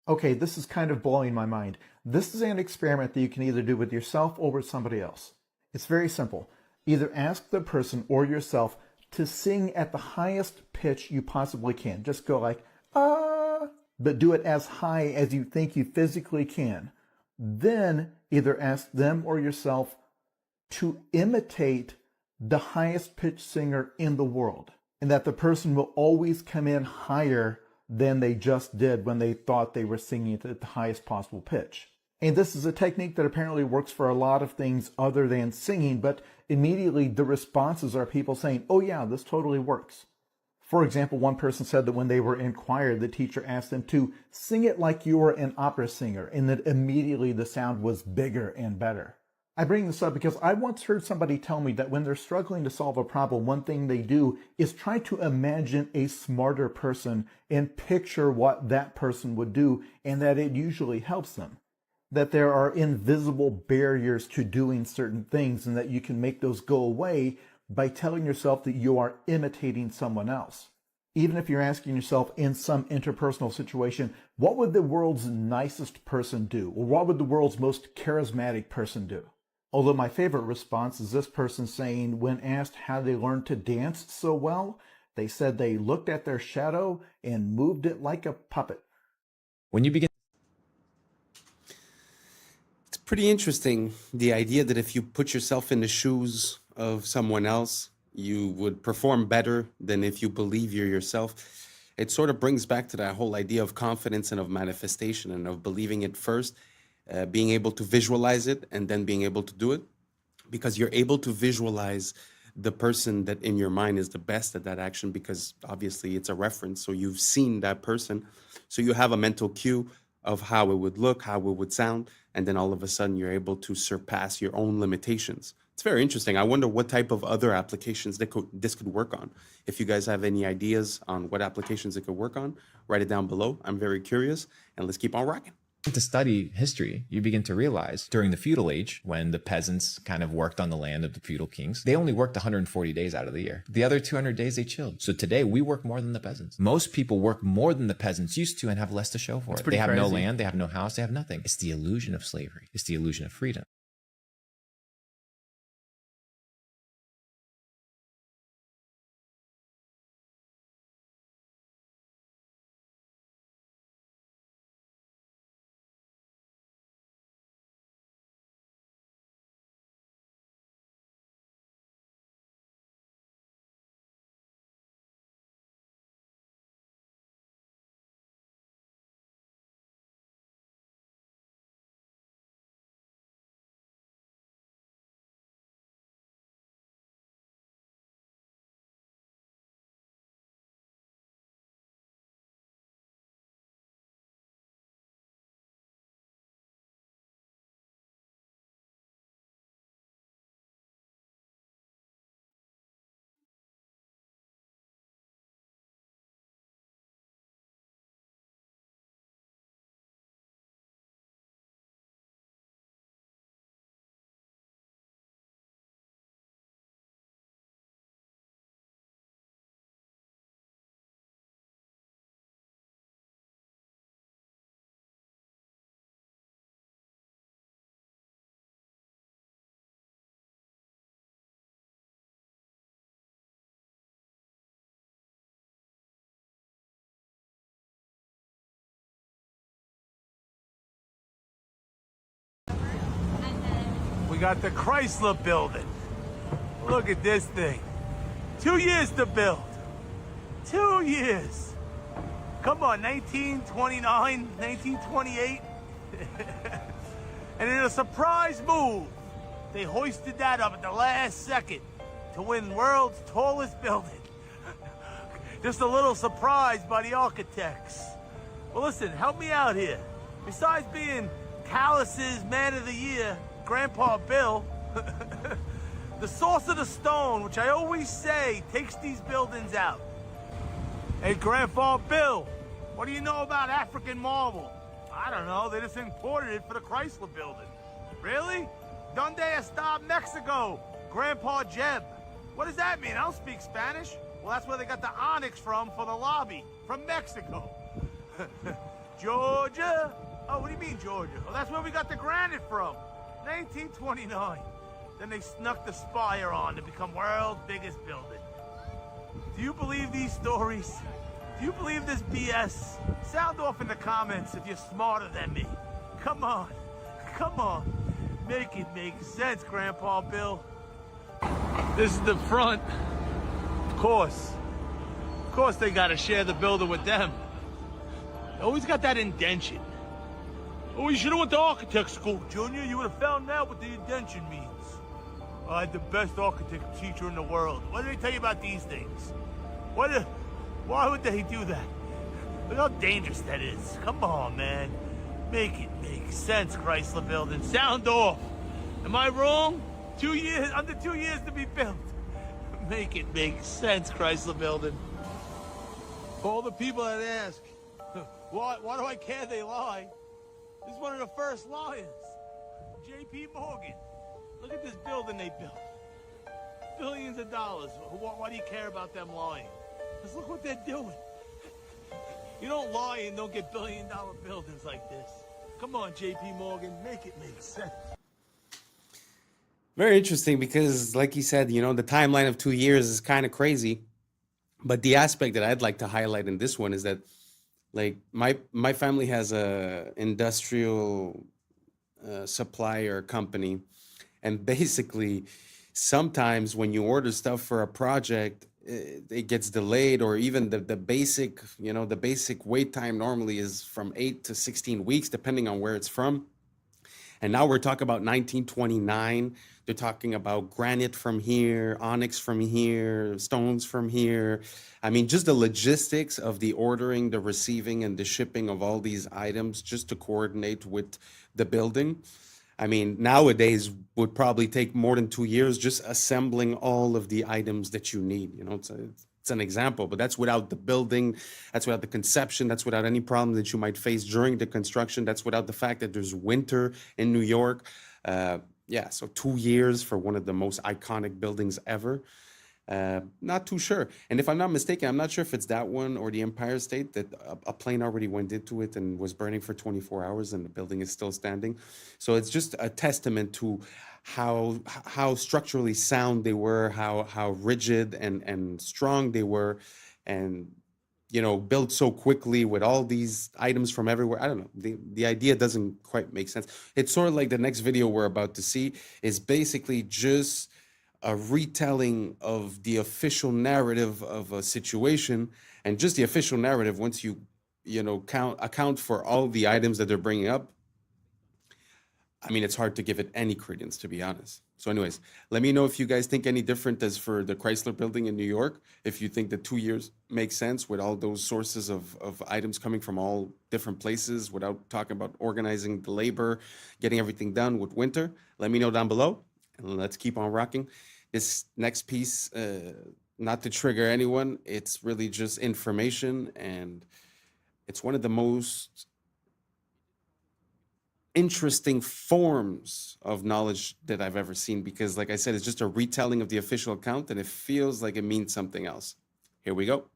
Okay, this is kind of blowing my mind. This is an experiment that you can either do with yourself or with somebody else. It's very simple. Either ask the person or yourself to sing at the highest pitch you possibly can. Just go like, ah, but do it as high as you think you physically can. Then either ask them or yourself to imitate the highest pitched singer in the world, and that the person will always come in higher than they just did when they thought they were singing at the highest possible pitch. And this is a technique that apparently works for a lot of things other than singing, but immediately the responses are people saying, oh yeah, this totally works. For example, one person said that when they were in choir, the teacher asked them to sing it like you were an opera singer, and that immediately the sound was bigger and better. I bring this up because I once heard somebody tell me that when they're struggling to solve a problem, one thing they do is try to imagine a smarter person and picture what that person would do, and that it usually helps them. That there are invisible barriers to doing certain things, and that you can make those go away by telling yourself that you are imitating someone else. Even if you're asking yourself in some interpersonal situation, what would the world's nicest person do? Or what would the world's most charismatic person do? Although my favorite response is this person saying, when asked how they learned to dance so well, they said they looked at their shadow and moved it like a puppet. When you begin... It's pretty interesting, the idea that if you put yourself in the shoes of someone else, you would perform better than if you believe you're yourself. It sort of brings back to that whole idea of confidence and of manifestation and of believing it first. Being able to visualize it and then being able to do it, because you're able to visualize the person that in your mind is the best at that action, because obviously it's a reference. So you've seen that person. So you have a mental cue of how it would look, how it would sound. And then all of a sudden you're able to surpass your own limitations. It's very interesting. I wonder what type of other applications this could work on. If you guys have any ideas on what applications it could work on, write it down below. I'm very curious, and let's keep on rocking. To study history, you begin to realize during the feudal age, when the peasants kind of worked on the land of the feudal kings, they only worked 140 days out of the year. The other 200 days they chilled. So today we work more than the peasants. Most people work more than the peasants used to and have less to show for it. They have no land, they have no house, they have nothing. It's the illusion of slavery. It's the illusion of freedom. We got the Chrysler building. Look at this thing. 2 years to build. 2 years. Come on, 1929, 1928. And in a surprise move, they hoisted that up at the last second to win world's tallest building. Just a little surprise by the architects. Well, listen, help me out here. Besides being Callus's Man of the Year, Grandpa Bill, the source of the stone, which I always say takes these buildings out. Hey, Grandpa Bill, what do you know about African marble? I don't know, they just imported it for the Chrysler building. Really? Donde está Mexico, Grandpa Jeb? What does that mean? I don't speak Spanish. Well, that's where they got the onyx from for the lobby, from Mexico. Georgia, Oh, what do you mean, Georgia? Well, that's where we got the granite from. 1929. Then they snuck the spire on to become world's biggest building. Do you believe these stories? Do you believe this BS? Sound off in the comments if you're smarter than me. Come on. Come on. Make it make sense, Grandpa Bill. This is the front. Of course. Of course they gotta share the building with them. Always got that indention. Oh, you should have went to architect school, Junior. You would have found out what the indention means. I had the best architect teacher in the world. What did they tell you about these things? Why would they do that? Look how dangerous that is. Come on, man. Make it make sense, Chrysler Building. Sound off. Am I wrong? 2 years, under 2 years to be built. Make it make sense, Chrysler Building. For all the people that ask, why do I care they lie? This is one of the first liars. J.P. Morgan. Look at this building they built. Billions of dollars. Why do you care about them lying? Because look what they're doing. You don't lie and don't get billion-dollar buildings like this. Come on, J.P. Morgan, make it make sense. Very interesting because, like you said, you know, the timeline of 2 years is kind of crazy. But the aspect that I'd like to highlight in this one is that, like, my family has a industrial supplier company. And basically, sometimes when you order stuff for a project, it gets delayed, or even the basic, you know, the basic wait time normally is from 8 to 16 weeks, depending on where it's from. And now we're talking about 1929. They're talking about granite from here, onyx from here, stones from here. I mean, just the logistics of the ordering, the receiving, and the shipping of all these items just to coordinate with the building. I mean, nowadays would probably take more than 2 years just assembling all of the items that you need. You know, it's an example, but that's without the building, that's without the conception, that's without any problem that you might face during the construction, that's without the fact that there's winter in New York. Yeah, so 2 years for one of the most iconic buildings ever. Not too sure. And if I'm not mistaken, I'm not sure if it's that one or the Empire State that a plane already went into it and was burning for 24 hours and the building is still standing. So it's just a testament to how structurally sound they were, how rigid and strong they were, and, you know, built so quickly with all these items from everywhere. I don't know. The idea doesn't quite make sense. It's sort of like the next video we're about to see is basically just a retelling of the official narrative of a situation, and just the official narrative, once you know, account for all the items that they're bringing up, I mean, it's hard to give it any credence, to be honest. So anyways, let me know if you guys think any different as for the Chrysler Building in New York, if you think that 2 years makes sense with all those sources of items coming from all different places without talking about organizing the labor, getting everything done with winter. Let me know down below. And let's keep on rocking. This next piece, not to trigger anyone, it's really just information, and it's one of the most interesting forms of knowledge that I've ever seen, because, like I said, it's just a retelling of the official account, and it feels like it means something else. Here we go.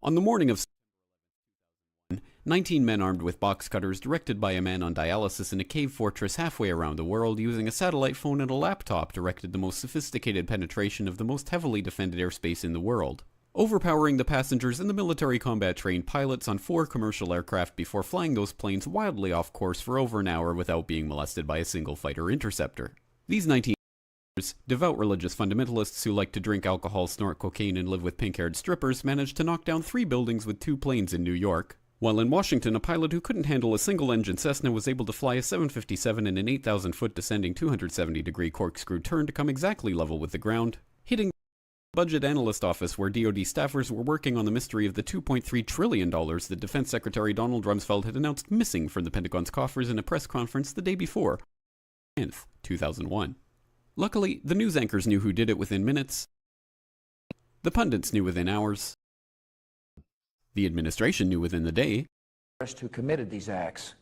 On the morning of 19 men armed with box cutters, directed by a man on dialysis in a cave fortress halfway around the world, using a satellite phone and a laptop, directed the most sophisticated penetration of the most heavily defended airspace in the world, overpowering the passengers and the military combat-trained pilots on 4 commercial aircraft before flying those planes wildly off course for over an hour without being molested by a single fighter interceptor. These 19 devout religious fundamentalists who like to drink alcohol, snort cocaine, and live with pink-haired strippers managed to knock down 3 buildings with 2 planes in New York, while in Washington, a pilot who couldn't handle a single-engine Cessna was able to fly a 757 in an 8,000-foot descending 270-degree corkscrew turn to come exactly level with the ground, hitting the budget analyst office where DoD staffers were working on the mystery of the $2.3 trillion that Defense Secretary Donald Rumsfeld had announced missing from the Pentagon's coffers in a press conference the day before, 10th, 2001. Luckily, the news anchors knew who did it within minutes. The pundits knew within hours. The administration knew within the day. Who committed these acts.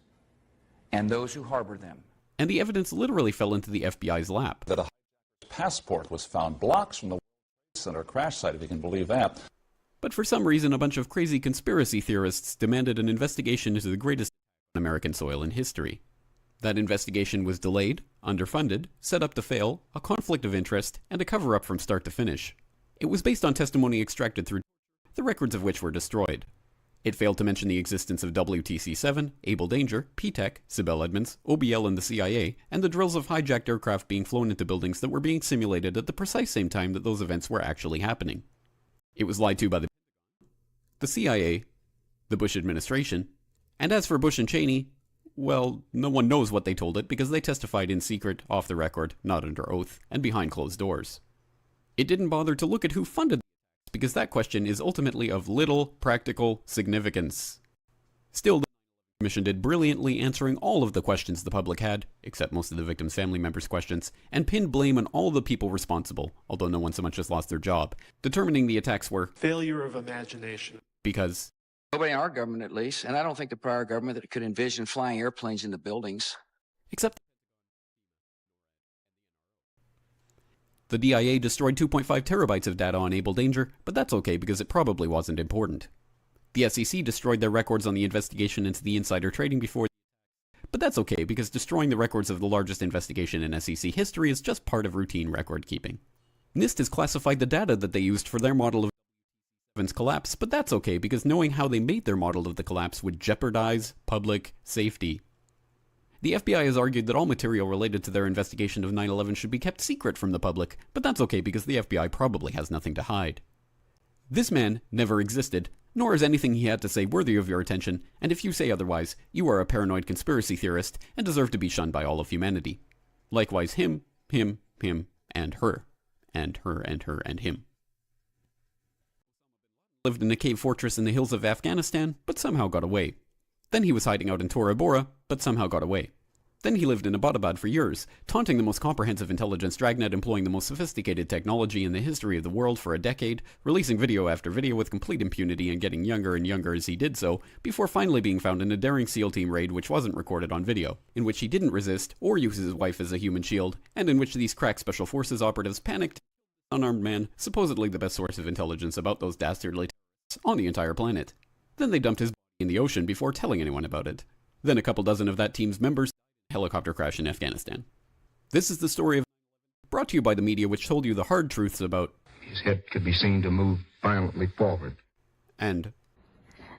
and those who harbor them. And the evidence literally fell into the FBI's lap. That a passport was found blocks from the center crash site, if you can believe that. But for some reason, a bunch of crazy conspiracy theorists demanded an investigation into the greatest American soil in history. That investigation was delayed, underfunded, set up to fail, a conflict of interest, and a cover-up from start to finish. It was based on testimony extracted through the records of which were destroyed. It failed to mention the existence of WTC-7, Able Danger, P-TECH, Sibel Edmonds, OBL and the CIA, and the drills of hijacked aircraft being flown into buildings that were being simulated at the precise same time that those events were actually happening. It was lied to by the CIA, the Bush administration, and as for Bush and Cheney, well, no one knows what they told it because they testified in secret, off the record, not under oath, and behind closed doors. It didn't bother to look at who funded because that question is ultimately of little practical significance. Still, the Commission did brilliantly answering all of the questions the public had, except most of the victims' family members' questions, and pinned blame on all the people responsible, although no one so much as lost their job, determining the attacks were failure of imagination. Because Nobody in our government, at least, and I don't think the prior government that could envision flying airplanes into buildings. Except the DIA destroyed 2.5 terabytes of data on Able Danger, but that's okay because it probably wasn't important. The SEC destroyed their records on the investigation into the insider trading before, but that's okay because destroying the records of the largest investigation in SEC history is just part of routine record keeping. NIST has classified the data that they used for their model of collapse, but that's okay because knowing how they made their model of the collapse would jeopardize public safety. The FBI has argued that all material related to their investigation of 9/11 should be kept secret from the public, but that's okay because the FBI probably has nothing to hide. This man never existed, nor is anything he had to say worthy of your attention, and if you say otherwise, you are a paranoid conspiracy theorist and deserve to be shunned by all of humanity. Likewise him, and her, and her, and her, and him. Lived in a cave fortress in the hills of Afghanistan, but somehow got away. Then he was hiding out in Tora Bora, but somehow got away. Then he lived in Abbottabad for years, taunting the most comprehensive intelligence dragnet employing the most sophisticated technology in the history of the world for a decade, releasing video after video with complete impunity and getting younger and younger as he did so, before finally being found in a daring SEAL team raid which wasn't recorded on video, in which he didn't resist or use his wife as a human shield, and in which these crack special forces operatives panicked unarmed man, supposedly the best source of intelligence about those dastardly terrorists on the entire planet. Then they dumped his body in the ocean before telling anyone about it. Then a couple dozen of that team's members died in a helicopter crash in Afghanistan. This is the story of brought to you by the media which told you the hard truths about his head could be seen to move violently forward. And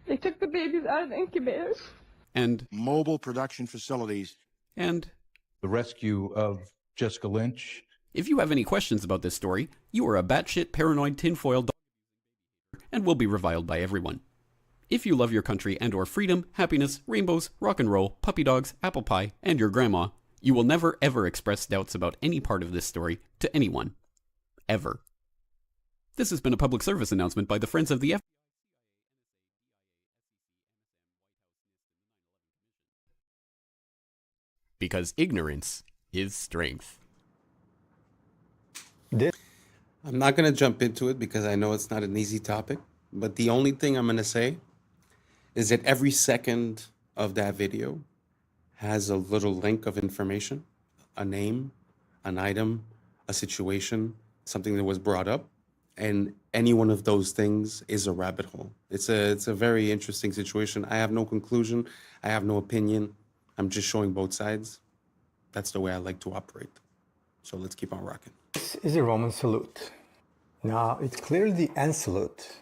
they took the babies out of the incubators. And mobile production facilities. And the rescue of Jessica Lynch. If you have any questions about this story, you are a batshit paranoid tinfoil dog and will be reviled by everyone. If you love your country and or freedom, happiness, rainbows, rock and roll, puppy dogs, apple pie, and your grandma, you will never ever express doubts about any part of this story to anyone. Ever. This has been a public service announcement by the Friends of the FBI. Because ignorance is strength. I'm not going to jump into it because I know it's not an easy topic, but the only thing I'm going to say is that every second of that video has a little link of information, a name, an item, a situation, something that was brought up, and any one of those things is a rabbit hole. It's a very interesting situation. I have no conclusion. I have no opinion. I'm just showing both sides. That's the way I like to operate. So let's keep on rocking. This is a Roman salute. Now, it's clearly the end salute.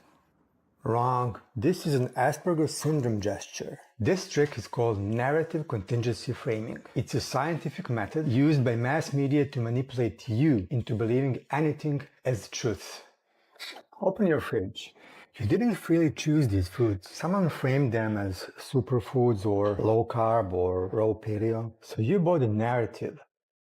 Wrong. This is an Asperger's syndrome gesture. This trick is called narrative contingency framing. It's a scientific method used by mass media to manipulate you into believing anything as truth. Open your fridge. You didn't freely choose these foods. Someone framed them as superfoods or low carb or raw paleo. So you bought the narrative,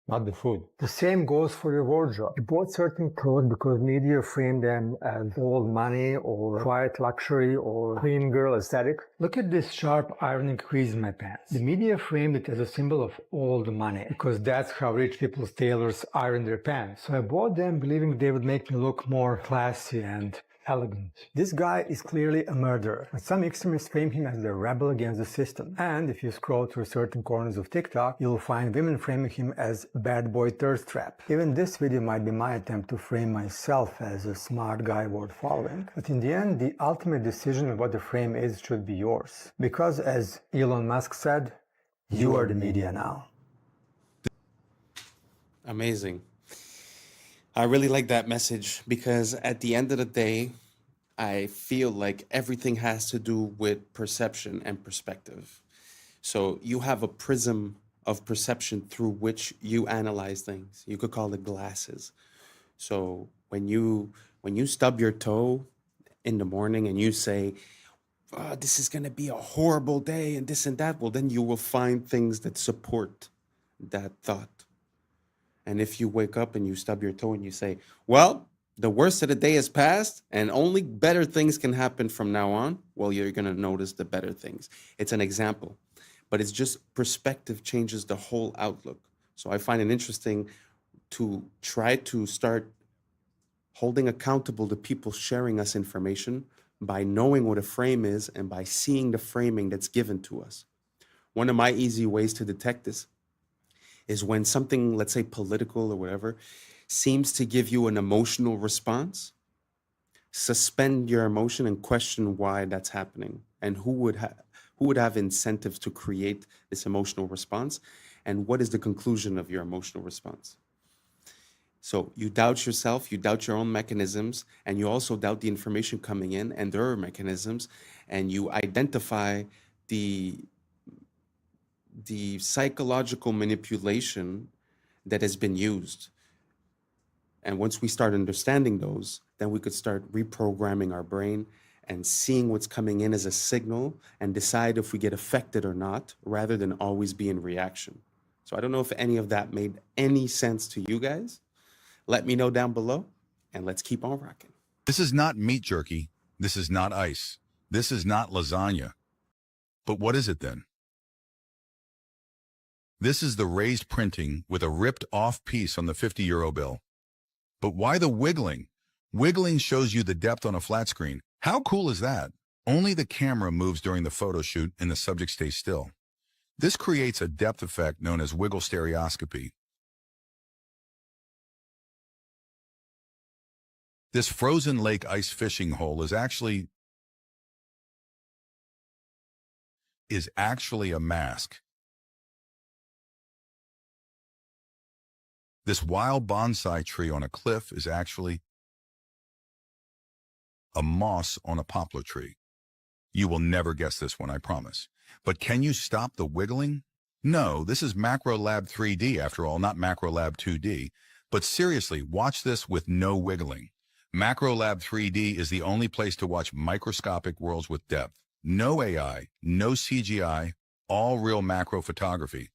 not the food. The same goes for your wardrobe. You bought certain clothes because media framed them as old money or quiet luxury or clean girl aesthetic. Look at this sharp ironing crease in my pants. The media framed it as a symbol of old money because that's how rich people's tailors iron their pants. So I bought them believing they would make me look more classy and elegant. This guy is clearly a murderer, but some extremists frame him as the rebel against the system. And if you scroll through certain corners of TikTok, you'll find women framing him as bad boy thirst trap. Even this video might be my attempt to frame myself as a smart guy worth following. But in the end, the ultimate decision of what the frame is should be yours. Because as Elon Musk said, you are the media now. Amazing. I really like that message because at the end of the day, I feel like everything has to do with perception and perspective. So you have a prism of perception through which you analyze things. You could call it glasses. So when you stub your toe in the morning and you say, "Oh, this is going to be a horrible day and this and that," well, then you will find things that support that thought. And if you wake up and you stub your toe and you say, "Well, the worst of the day has passed and only better things can happen from now on," well, you're going to notice the better things. It's an example, but it's just perspective changes the whole outlook. So I find it interesting to try to start holding accountable the people sharing us information by knowing what a frame is and by seeing the framing that's given to us. One of my easy ways to detect this is when something, let's say political or whatever, seems to give you an emotional response, suspend your emotion and question why that's happening and who would have incentives to create this emotional response and what is the conclusion of your emotional response. So you doubt yourself, you doubt your own mechanisms, and you also doubt the information coming in and their mechanisms, and you identify the psychological manipulation that has been used. And once we start understanding those, then we could start reprogramming our brain and seeing what's coming in as a signal and decide if we get affected or not, rather than always be in reaction. So I don't know if any of that made any sense to you guys. Let me know down below, and let's keep on rocking. This is not meat jerky. This is not ice. This is not lasagna. But what is it then? This is the raised printing with a ripped off piece on the 50-euro bill. But why the wiggling? Wiggling shows you the depth on a flat screen. How cool is that? Only the camera moves during the photo shoot and the subject stays still. This creates a depth effect known as wiggle stereoscopy. This frozen lake ice fishing hole is actually a mask. This wild bonsai tree on a cliff is actually a moss on a poplar tree. You will never guess this one, I promise. But can you stop the wiggling? No, this is MacroLab 3D after all, not MacroLab 2D. But seriously, watch this with no wiggling. MacroLab 3D is the only place to watch microscopic worlds with depth. No AI, no CGI, all real macro photography.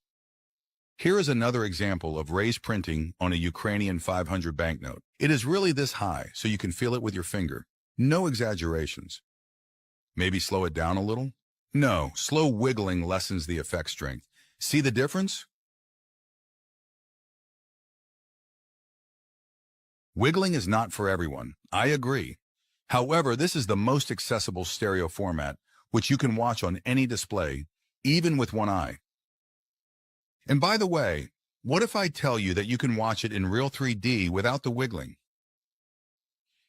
Here is another example of raised printing on a Ukrainian 500 banknote. It is really this high, so you can feel it with your finger. No exaggerations. Maybe slow it down a little? No, slow wiggling lessens the effect strength. See the difference? Wiggling is not for everyone. I agree. However, this is the most accessible stereo format, which you can watch on any display, even with one eye. And by the way, what if I tell you that you can watch it in real 3D without the wiggling?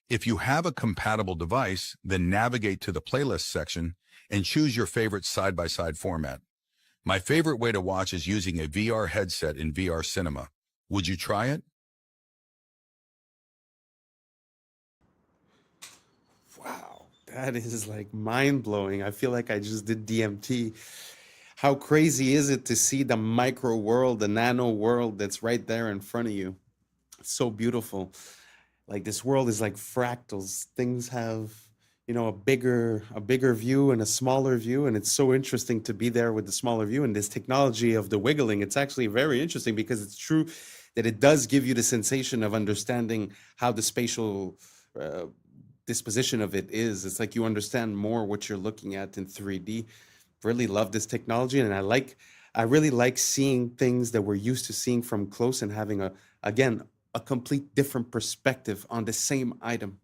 If you have a compatible device, then navigate to the playlist section and choose your favorite side-by-side format. My favorite way to watch is using a VR headset in VR cinema. Would you try it? Wow, that is like mind-blowing. I feel like I just did DMT. How crazy is it to see the micro world, the nano world that's right there in front of you? It's so beautiful. Like this world is like fractals. Things have, you know, a bigger view and a smaller view. And it's so interesting to be there with the smaller view. And this technology of the wiggling, it's actually very interesting because it's true that it does give you the sensation of understanding how the spatial disposition of it is. It's like you understand more what you're looking at in 3D. Really love this technology, and I really like seeing things that we're used to seeing from close and having a complete different perspective on the same item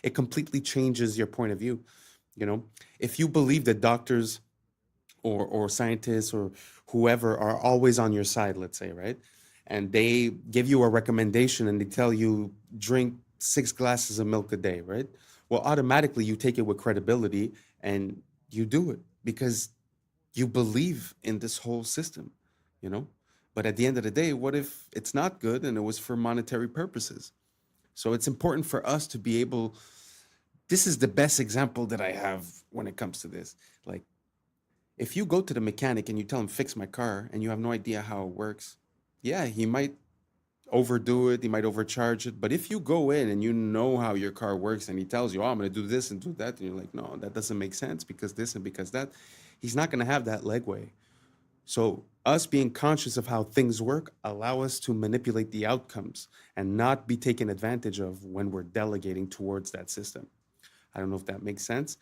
It completely changes your point of view. You know, if you believe that doctors or scientists or whoever are always on your side, let's say, right? And they give you a recommendation and they tell you drink 6 glasses of milk a day, right? Well, automatically you take it with credibility and you do it because you believe in this whole system, you know? But at the end of the day, what if it's not good and it was for monetary purposes? So it's important for us to be able, this is the best example that I have when it comes to this. Like, if you go to the mechanic and you tell him, fix my car, and you have no idea how it works, yeah, he might overdo it, he might overcharge it. But if you go in and you know how your car works and he tells you, oh, I'm going to do this and do that, and you're like, no, that doesn't make sense because this and because that, he's not going to have that legway. So us being conscious of how things work allow us to manipulate the outcomes and not be taken advantage of when we're delegating towards that system. I don't know if that makes sense.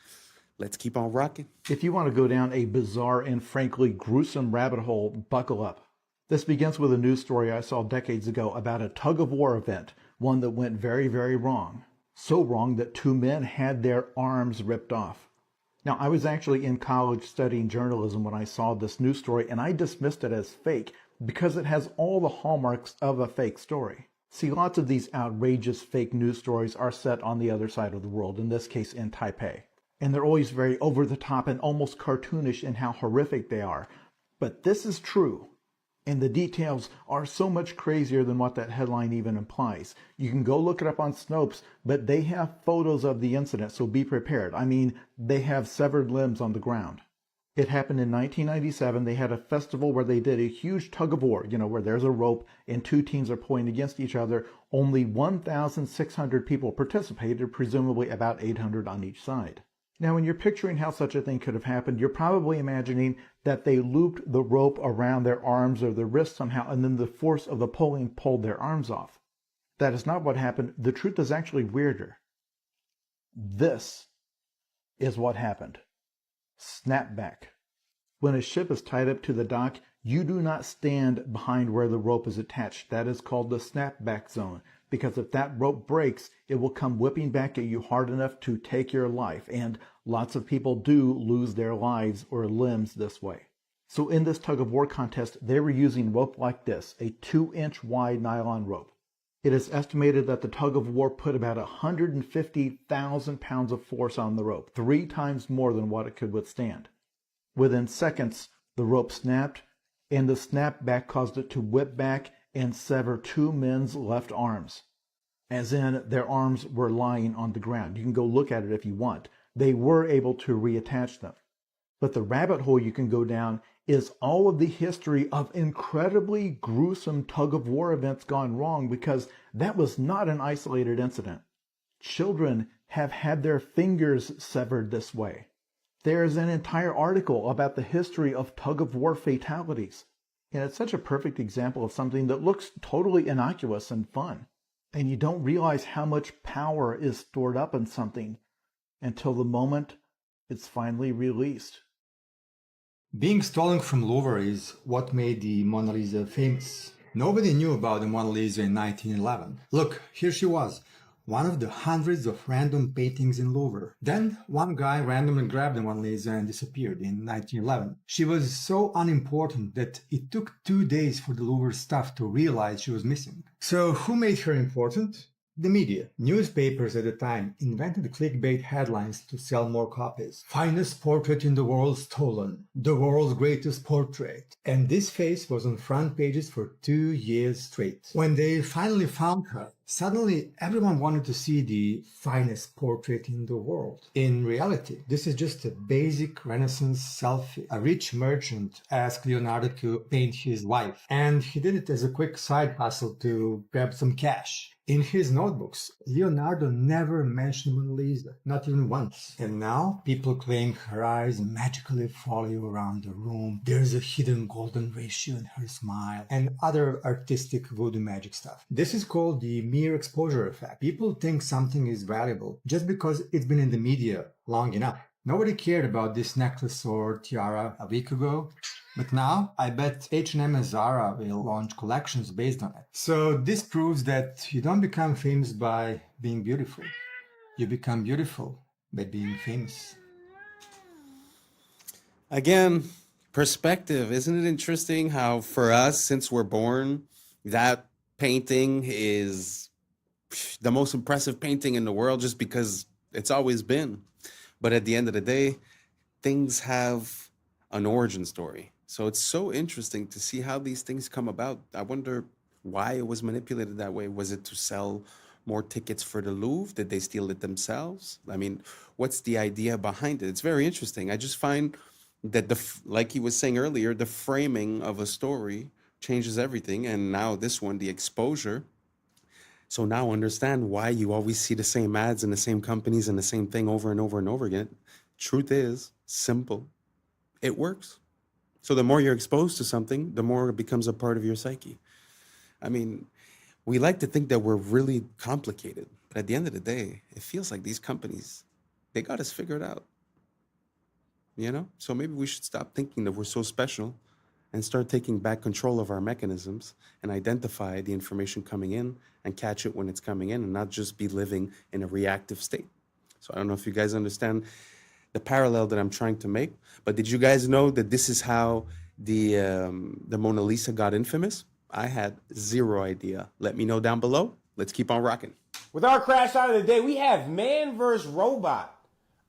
Let's keep on rocking. If you want to go down a bizarre and frankly gruesome rabbit hole, buckle up. This begins with a news story I saw decades ago about a tug-of-war event, one that went very, very wrong. So wrong that 2 men had their arms ripped off. Now, I was actually in college studying journalism when I saw this news story, and I dismissed it as fake because it has all the hallmarks of a fake story. See, lots of these outrageous fake news stories are set on the other side of the world, in this case in Taipei. And they're always very over-the-top and almost cartoonish in how horrific they are. But this is true. And the details are so much crazier than what that headline even implies. You can go look it up on Snopes, but they have photos of the incident, so be prepared. I mean, they have severed limbs on the ground. It happened in 1997. They had a festival where they did a huge tug-of-war, where there's a rope and 2 teams are pulling against each other. Only 1,600 people participated, presumably about 800 on each side. Now, when you're picturing how such a thing could have happened, you're probably imagining that they looped the rope around their arms or their wrists somehow, and then the force of the pulling pulled their arms off. That is not what happened. The truth is actually weirder. This is what happened. Snapback. When a ship is tied up to the dock, you do not stand behind where the rope is attached. That is called the snapback zone. Because if that rope breaks, it will come whipping back at you hard enough to take your life. And lots of people do lose their lives or limbs this way. So in this tug-of-war contest, they were using rope like this, a 2-inch wide nylon rope. It is estimated that the tug-of-war put about 150,000 pounds of force on the rope, 3 times more than what it could withstand. Within seconds, the rope snapped, and the snapback caused it to whip back and sever 2 men's left arms, as in their arms were lying on the ground. You can go look at it if you want. They were able to reattach them. But the rabbit hole you can go down is all of the history of incredibly gruesome tug-of-war events gone wrong, because that was not an isolated incident. Children have had their fingers severed this way. There's an entire article about the history of tug-of-war fatalities. And it's such a perfect example of something that looks totally innocuous and fun. And you don't realize how much power is stored up in something until the moment it's finally released. Being stolen from Louvre is what made the Mona Lisa famous. Nobody knew about the Mona Lisa in 1911. Look, here she was, one of the hundreds of random paintings in Louvre. Then one guy randomly grabbed the Mona Lisa and disappeared in 1911. She was so unimportant that it took 2 days for the Louvre staff to realize she was missing. So who made her important? The media. Newspapers at the time invented clickbait headlines to sell more copies. Finest portrait in the world stolen. The world's greatest portrait. And this face was on front pages for 2 years straight. When they finally found her, suddenly everyone wanted to see the finest portrait in the world. In reality, this is just a basic Renaissance selfie. A rich merchant asked Leonardo to paint his wife, and he did it as a quick side hustle to grab some cash. In his notebooks, Leonardo never mentioned Mona Lisa, not even once. And now, people claim her eyes magically follow you around the room. There's a hidden golden ratio in her smile, and other artistic voodoo magic stuff. This is called the mere exposure effect. People think something is valuable just because it's been in the media long enough. Nobody cared about this necklace or tiara a week ago. But now, I bet H&M and Zara will launch collections based on it. So this proves that you don't become famous by being beautiful. You become beautiful by being famous. Again, perspective. Isn't it interesting how for us, since we're born, that painting is the most impressive painting in the world just because it's always been. But at the end of the day, things have an origin story. So it's so interesting to see how these things come about. I wonder why it was manipulated that way. Was it to sell more tickets for the Louvre? Did they steal it themselves? I mean, what's the idea behind it? It's very interesting. I just find that like he was saying earlier, the framing of a story changes everything. And now this one, the exposure. So now understand why you always see the same ads and the same companies and the same thing over and over and over again. Truth is simple. It works. So the more you're exposed to something, the more it becomes a part of your psyche. I mean, we like to think that we're really complicated, but at the end of the day, it feels like these companies, they got us figured out. You know? So maybe we should stop thinking that we're so special and start taking back control of our mechanisms and identify the information coming in and catch it when it's coming in and not just be living in a reactive state. So I don't know if you guys understand the parallel that I'm trying to make, but did you guys know that this is how the Mona Lisa got infamous? I had zero idea. Let me know down below. Let's keep on rocking. With our crash out of the day, we have man versus robot.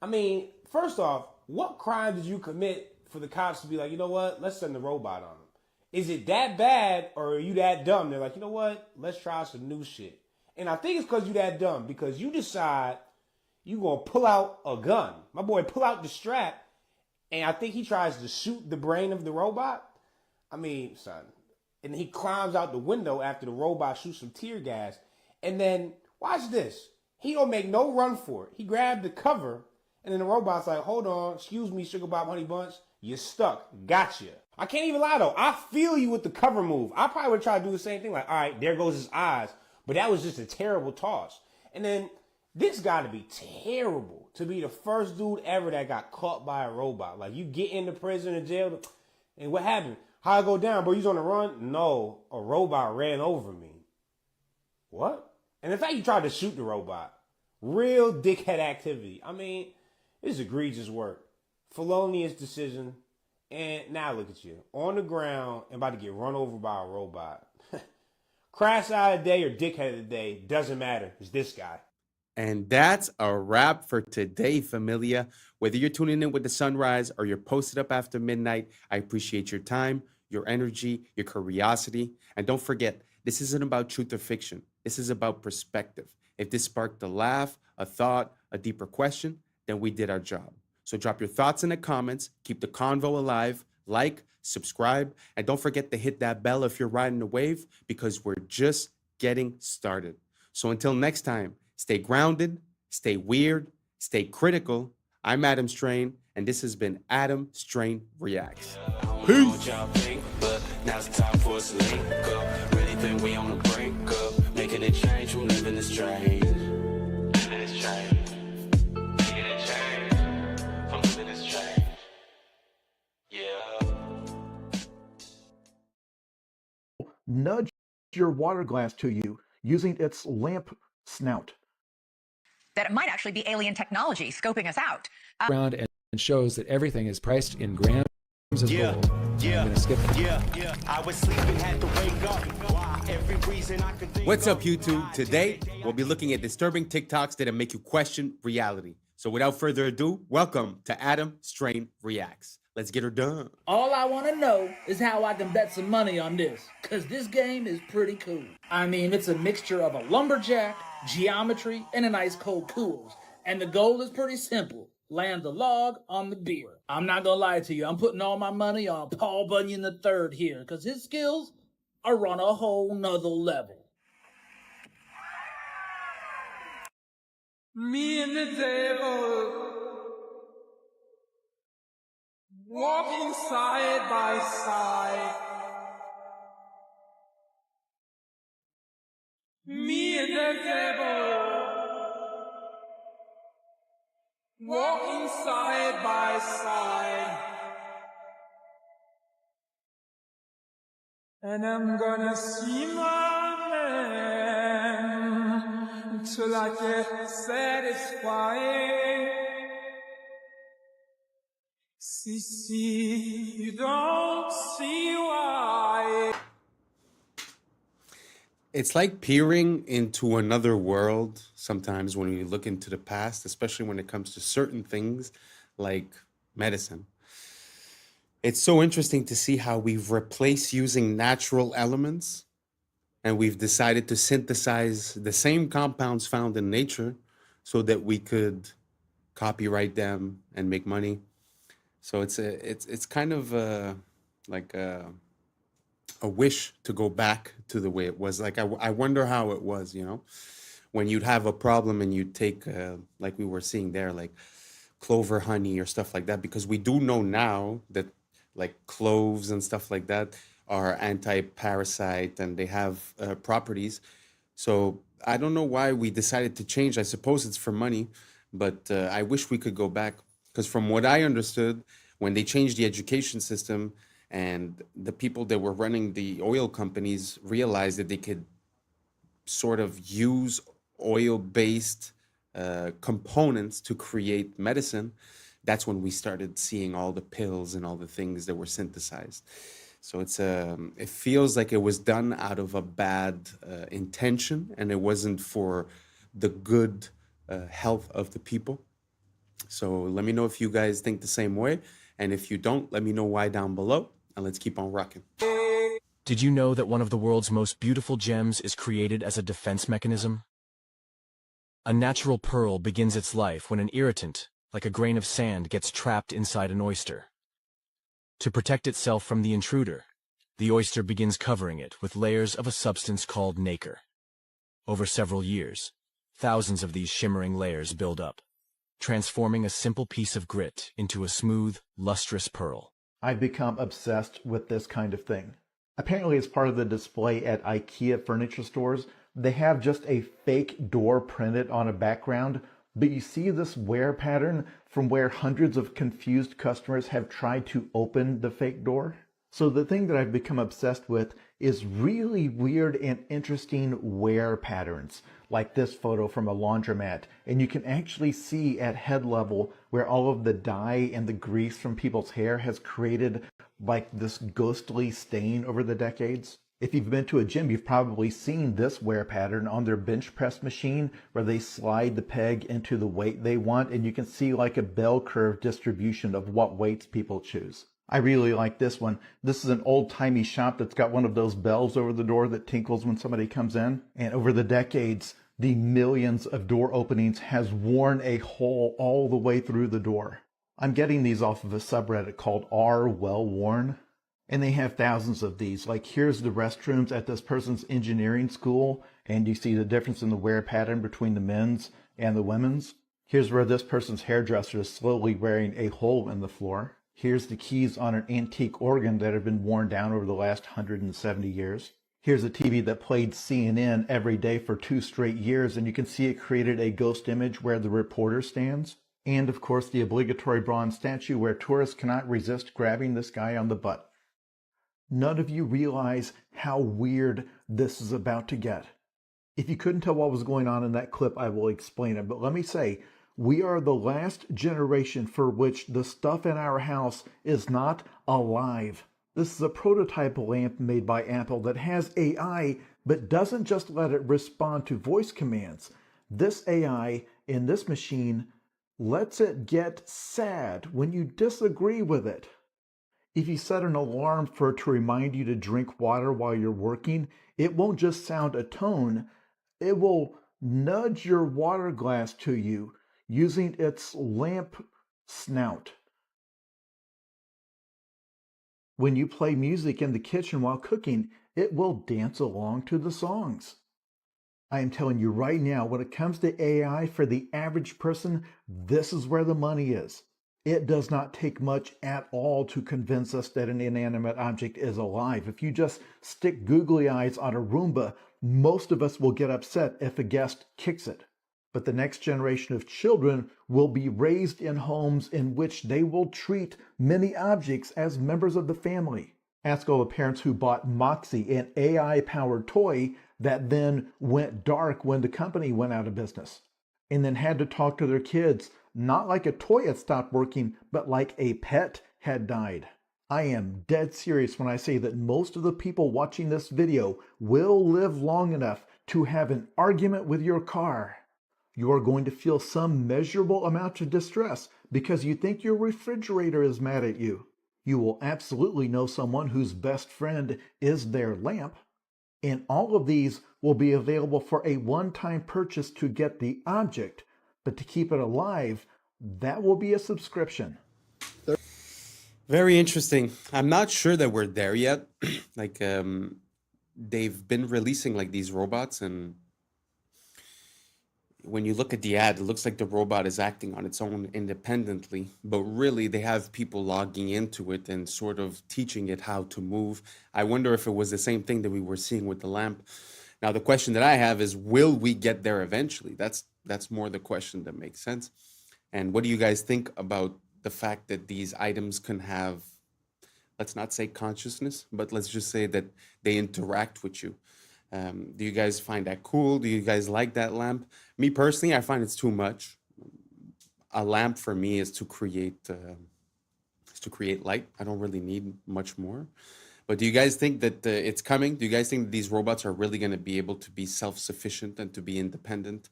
I mean, first off, what crime did you commit for the cops to be like, you know what, let's send the robot on them? Is it that bad or are you that dumb? They're like, you know what, let's try some new shit. And I think it's because you that dumb, because you decide you gonna pull out a gun. My boy pull out the strap, and I think he tries to shoot the brain of the robot. I mean, son. And he climbs out the window after the robot shoots some tear gas. And then, watch this. He don't make no run for it. He grabbed the cover, and then the robot's like, hold on, excuse me, Sugar Bob Honey Bunch, you're stuck. Gotcha. I can't even lie, though. I feel you with the cover move. I probably would try to do the same thing. Like, all right, there goes his eyes. But that was just a terrible toss. And then, this got to be terrible to be the first dude ever that got caught by a robot. Like, you get into prison or jail, and what happened? How I go down, bro? You on the run? No, a robot ran over me. What? And in fact, he tried to shoot the robot. Real dickhead activity. I mean, this is egregious work. Felonious decision. And now look at you. On the ground and about to get run over by a robot. Crash out of the day or dickhead of the day, doesn't matter. It's this guy. And that's a wrap for today, familia. Whether you're tuning in with the sunrise or you're posted up after midnight, I appreciate your time, your energy, your curiosity. And don't forget, this isn't about truth or fiction. This is about perspective. If this sparked a laugh, a thought, a deeper question, then we did our job. So drop your thoughts in the comments, keep the convo alive, like, subscribe, and don't forget to hit that bell if you're riding the wave, because we're just getting started. So until next time, stay grounded, stay weird, stay critical. I'm Adam Strain, and this has been Adam Strain Reacts. Peace. Now's the time for us to link up. Really think we on the brink up. Making a change from living this strange. Living this strange. Making a change from living this strange. Yeah. Nudge your water glass to you using its lamp snout. That it might actually be alien technology scoping us out. Around and shows that everything is priced in grams of gold. I'm gonna skip it. I was sleeping, had to wake up. Every reason I could think. What's up, YouTube? Today, we'll be looking at disturbing TikToks that'll make you question reality. So without further ado, welcome to Adam Strain Reacts. Let's get her done. All I want to know is how I can bet some money on this, because this game is pretty cool. I mean, it's a mixture of a lumberjack, geometry, and an ice cold cools. And the goal is pretty simple. Land the log on the beer. I'm not going to lie to you. I'm putting all my money on Paul Bunyan III here, because his skills are on a whole nother level. Me and the devil walking side by side. Me and the devil walking side by side. And I'm gonna see my man like it's satisfying. See, you don't see why. It's like peering into another world sometimes when you look into the past, especially when it comes to certain things like medicine. It's so interesting to see how we've replaced using natural elements and we've decided to synthesize the same compounds found in nature so that we could copyright them and make money. So it's kind of like a wish to go back to the way it was. Like I wonder how it was, you know, when you'd have a problem and you'd take like we were seeing there, like clover honey or stuff like that, because we do know now that like cloves and stuff like that are anti-parasite and they have properties. So I don't know why we decided to change. I suppose it's for money, but I wish we could go back, because from what I understood, when they changed the education system and the people that were running the oil companies realized that they could sort of use oil-based components to create medicine, that's when we started seeing all the pills and all the things that were synthesized. So it feels like it was done out of a bad intention, and it wasn't for the good health of the people. So let me know if you guys think the same way, and if you don't, let me know why down below, and let's keep on rocking. Did you know that one of the world's most beautiful gems is created as a defense mechanism? A natural pearl begins its life when an irritant, like a grain of sand, gets trapped inside an oyster. To protect itself from the intruder, the oyster begins covering it with layers of a substance called nacre. Over several years, thousands of these shimmering layers build up, transforming a simple piece of grit into a smooth, lustrous pearl. I've become obsessed with this kind of thing. Apparently, as part of the display at IKEA furniture stores, they have just a fake door printed on a background, but you see this wear pattern from where hundreds of confused customers have tried to open the fake door. So the thing that I've become obsessed with is really weird and interesting wear patterns, like this photo from a laundromat. And you can actually see at head level where all of the dye and the grease from people's hair has created like this ghostly stain over the decades. If you've been to a gym, you've probably seen this wear pattern on their bench press machine where they slide the peg into the weight they want, and you can see like a bell curve distribution of what weights people choose. I really like this one. This is an old-timey shop that's got one of those bells over the door that tinkles when somebody comes in. And over the decades, the millions of door openings has worn a hole all the way through the door. I'm getting these off of a subreddit called R Well Worn. And they have thousands of these. Like here's the restrooms at this person's engineering school, and you see the difference in the wear pattern between the men's and the women's. Here's where this person's hairdresser is slowly wearing a hole in the floor. Here's the keys on an antique organ that have been worn down over the last 170 years. Here's a TV that played CNN every day for 2 straight years, and you can see it created a ghost image where the reporter stands. And of course the obligatory bronze statue where tourists cannot resist grabbing this guy on the butt. None of you realize how weird this is about to get. If you couldn't tell what was going on in that clip, I will explain it. But let me say, we are the last generation for which the stuff in our house is not alive. This is a prototype lamp made by Apple that has AI, but doesn't just let it respond to voice commands. This AI in this machine lets it get sad when you disagree with it. If you set an alarm for it to remind you to drink water while you're working, it won't just sound a tone, it will nudge your water glass to you using its lamp snout. When you play music in the kitchen while cooking, it will dance along to the songs. I am telling you right now, when it comes to AI for the average person, this is where the money is. It does not take much at all to convince us that an inanimate object is alive. If you just stick googly eyes on a Roomba, most of us will get upset if a guest kicks it. But the next generation of children will be raised in homes in which they will treat many objects as members of the family. Ask all the parents who bought Moxie, an AI-powered toy that then went dark when the company went out of business, and then had to talk to their kids, not like a toy had stopped working, but like a pet had died. I am dead serious when I say that most of the people watching this video will live long enough to have an argument with your car. You are going to feel some measurable amount of distress because you think your refrigerator is mad at you. You will absolutely know someone whose best friend is their lamp. And all of these will be available for a one-time purchase to get the object, but to keep it alive, that will be a subscription. Very interesting. I'm not sure that we're there yet. Like, they've been releasing like these robots, and when you look at the ad, it looks like the robot is acting on its own independently, but really they have people logging into it and sort of teaching it how to move. I wonder if it was the same thing that we were seeing with the lamp. Now, the question that I have is, will we get there eventually? That's more the question that makes sense. And what do you guys think about the fact that these items can have, let's not say consciousness, but let's just say that they interact with you? Do you guys find that cool? Do you guys like that lamp? Me personally, I find it's too much. A lamp for me is to create light. I don't really need much more. But do you guys think that it's coming? Do you guys think that these robots are really going to be able to be self-sufficient and to be independent,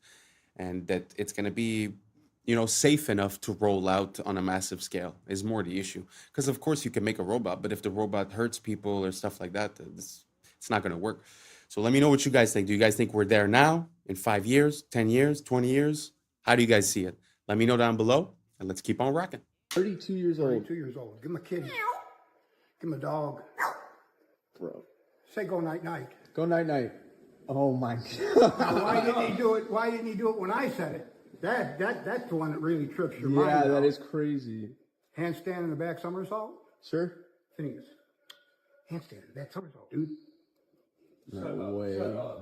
and that it's going to be, you know, safe enough to roll out on a massive scale? Is more the issue. Because of course you can make a robot, but if the robot hurts people or stuff like that, it's not going to work. So let me know what you guys think. Do you guys think we're there now, in 5 years, 10 years, 20 years? How do you guys see it? Let me know down below, and let's keep on rocking. 32 years old. 32 years old. Give him a kitty. Give him a dog. Bro. Say go night night. Go night night. Oh my God. Now, why didn't he do it? Why didn't he do it when I said it? That's the one that really trips your mind. Yeah, that out. is crazy. Handstand in the back somersault. Sure. Phineas. Handstand in the back somersault, dude. No way.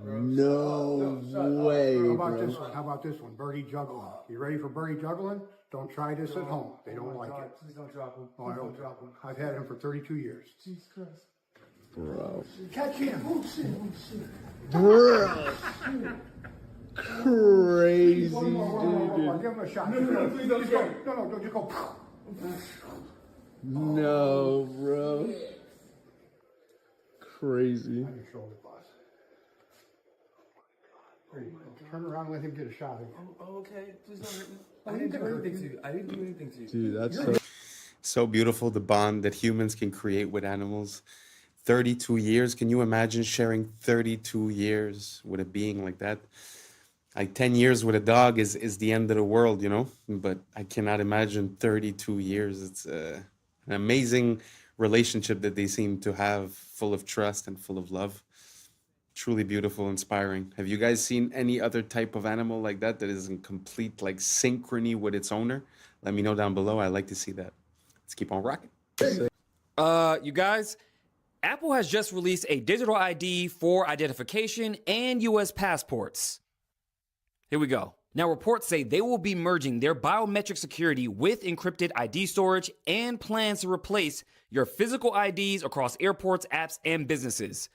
No way, bro. How about this one? Birdie juggling. You ready for birdie juggling? Don't try this at home. They don't like it. Please don't drop him. Oh, I don't drop him. I've had him for 32 years. Jesus Christ. Bro. Catch him. Oh, shit. Bro. Crazy, One more. dude. Give him a shot. No, please don't go. No, just go. No, bro. Crazy. On your shoulder, boss. There you go. Turn around and let him get a shot at you. Oh, okay. Please don't hurt me. I didn't do anything to you. I didn't do anything to you. Dude, that's so beautiful, the bond that humans can create with animals. 32 years. Can you imagine sharing 32 years with a being like that? Like 10 years with a dog is the end of the world, you know? But I cannot imagine 32 years. It's an amazing relationship that they seem to have, full of trust and full of love. Truly beautiful, inspiring. Have you guys seen any other type of animal like that that is in complete like synchrony with its owner? Let me know down below. I like to see that. Let's keep on rocking. You guys, Apple has just released a digital ID for identification and US passports. Here we go. Now, reports say they will be merging their biometric security with encrypted ID storage and plans to replace your physical IDs across airports, apps, and businesses.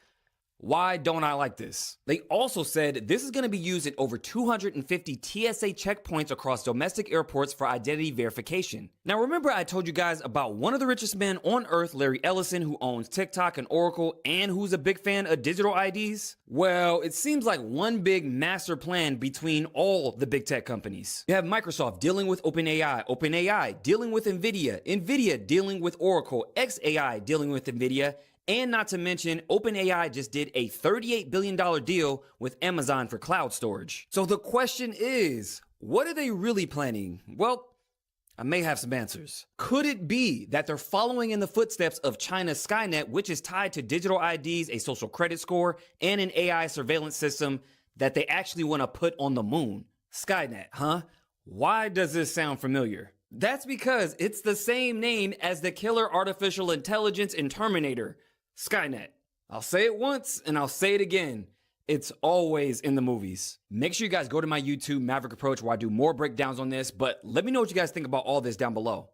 Why don't I like this? They also said this is going to be used at over 250 TSA checkpoints across domestic airports for identity verification. Now, remember I told you guys about one of the richest men on earth, Larry Ellison, who owns TikTok and Oracle, and who's a big fan of digital IDs? Well, it seems like one big master plan between all the big tech companies. You have Microsoft dealing with OpenAI, OpenAI dealing with NVIDIA, NVIDIA dealing with Oracle, xAI dealing with NVIDIA, and not to mention, OpenAI just did a $38 billion deal with Amazon for cloud storage. So the question is, what are they really planning? Well, I may have some answers. Could it be that they're following in the footsteps of China's Skynet, which is tied to digital IDs, a social credit score, and an AI surveillance system that they actually want to put on the moon? Skynet, huh? Why does this sound familiar? That's because it's the same name as the killer artificial intelligence in Terminator, Skynet. I'll say it once and I'll say it again. It's always in the movies. Make sure you guys go to my YouTube, Maverick Approach, where I do more breakdowns on this, but let me know what you guys think about all this down below.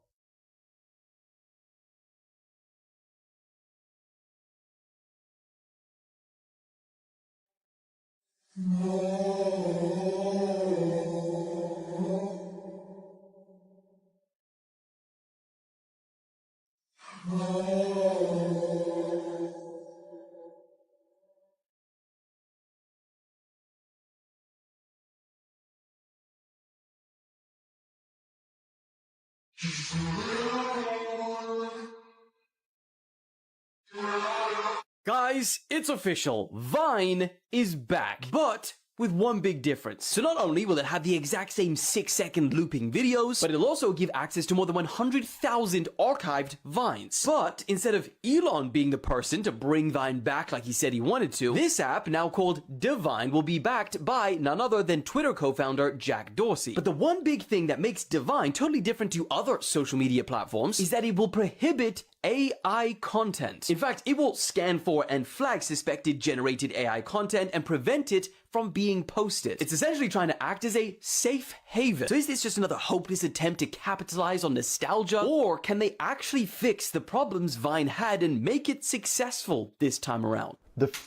Guys, it's official. Vine is back, but with one big difference. So not only will it have the exact same 6-second looping videos, but it'll also give access to more than 100,000 archived Vines. But instead of Elon being the person to bring Vine back like he said he wanted to, this app, now called Divine, will be backed by none other than Twitter co-founder Jack Dorsey. But the one big thing that makes Divine totally different to other social media platforms is that it will prohibit AI content. In fact, it will scan for and flag suspected generated AI content and prevent it from being posted. It's essentially trying to act as a safe haven. So is this just another hopeless attempt to capitalize on nostalgia? Or can they actually fix the problems Vine had and make it successful this time around? It's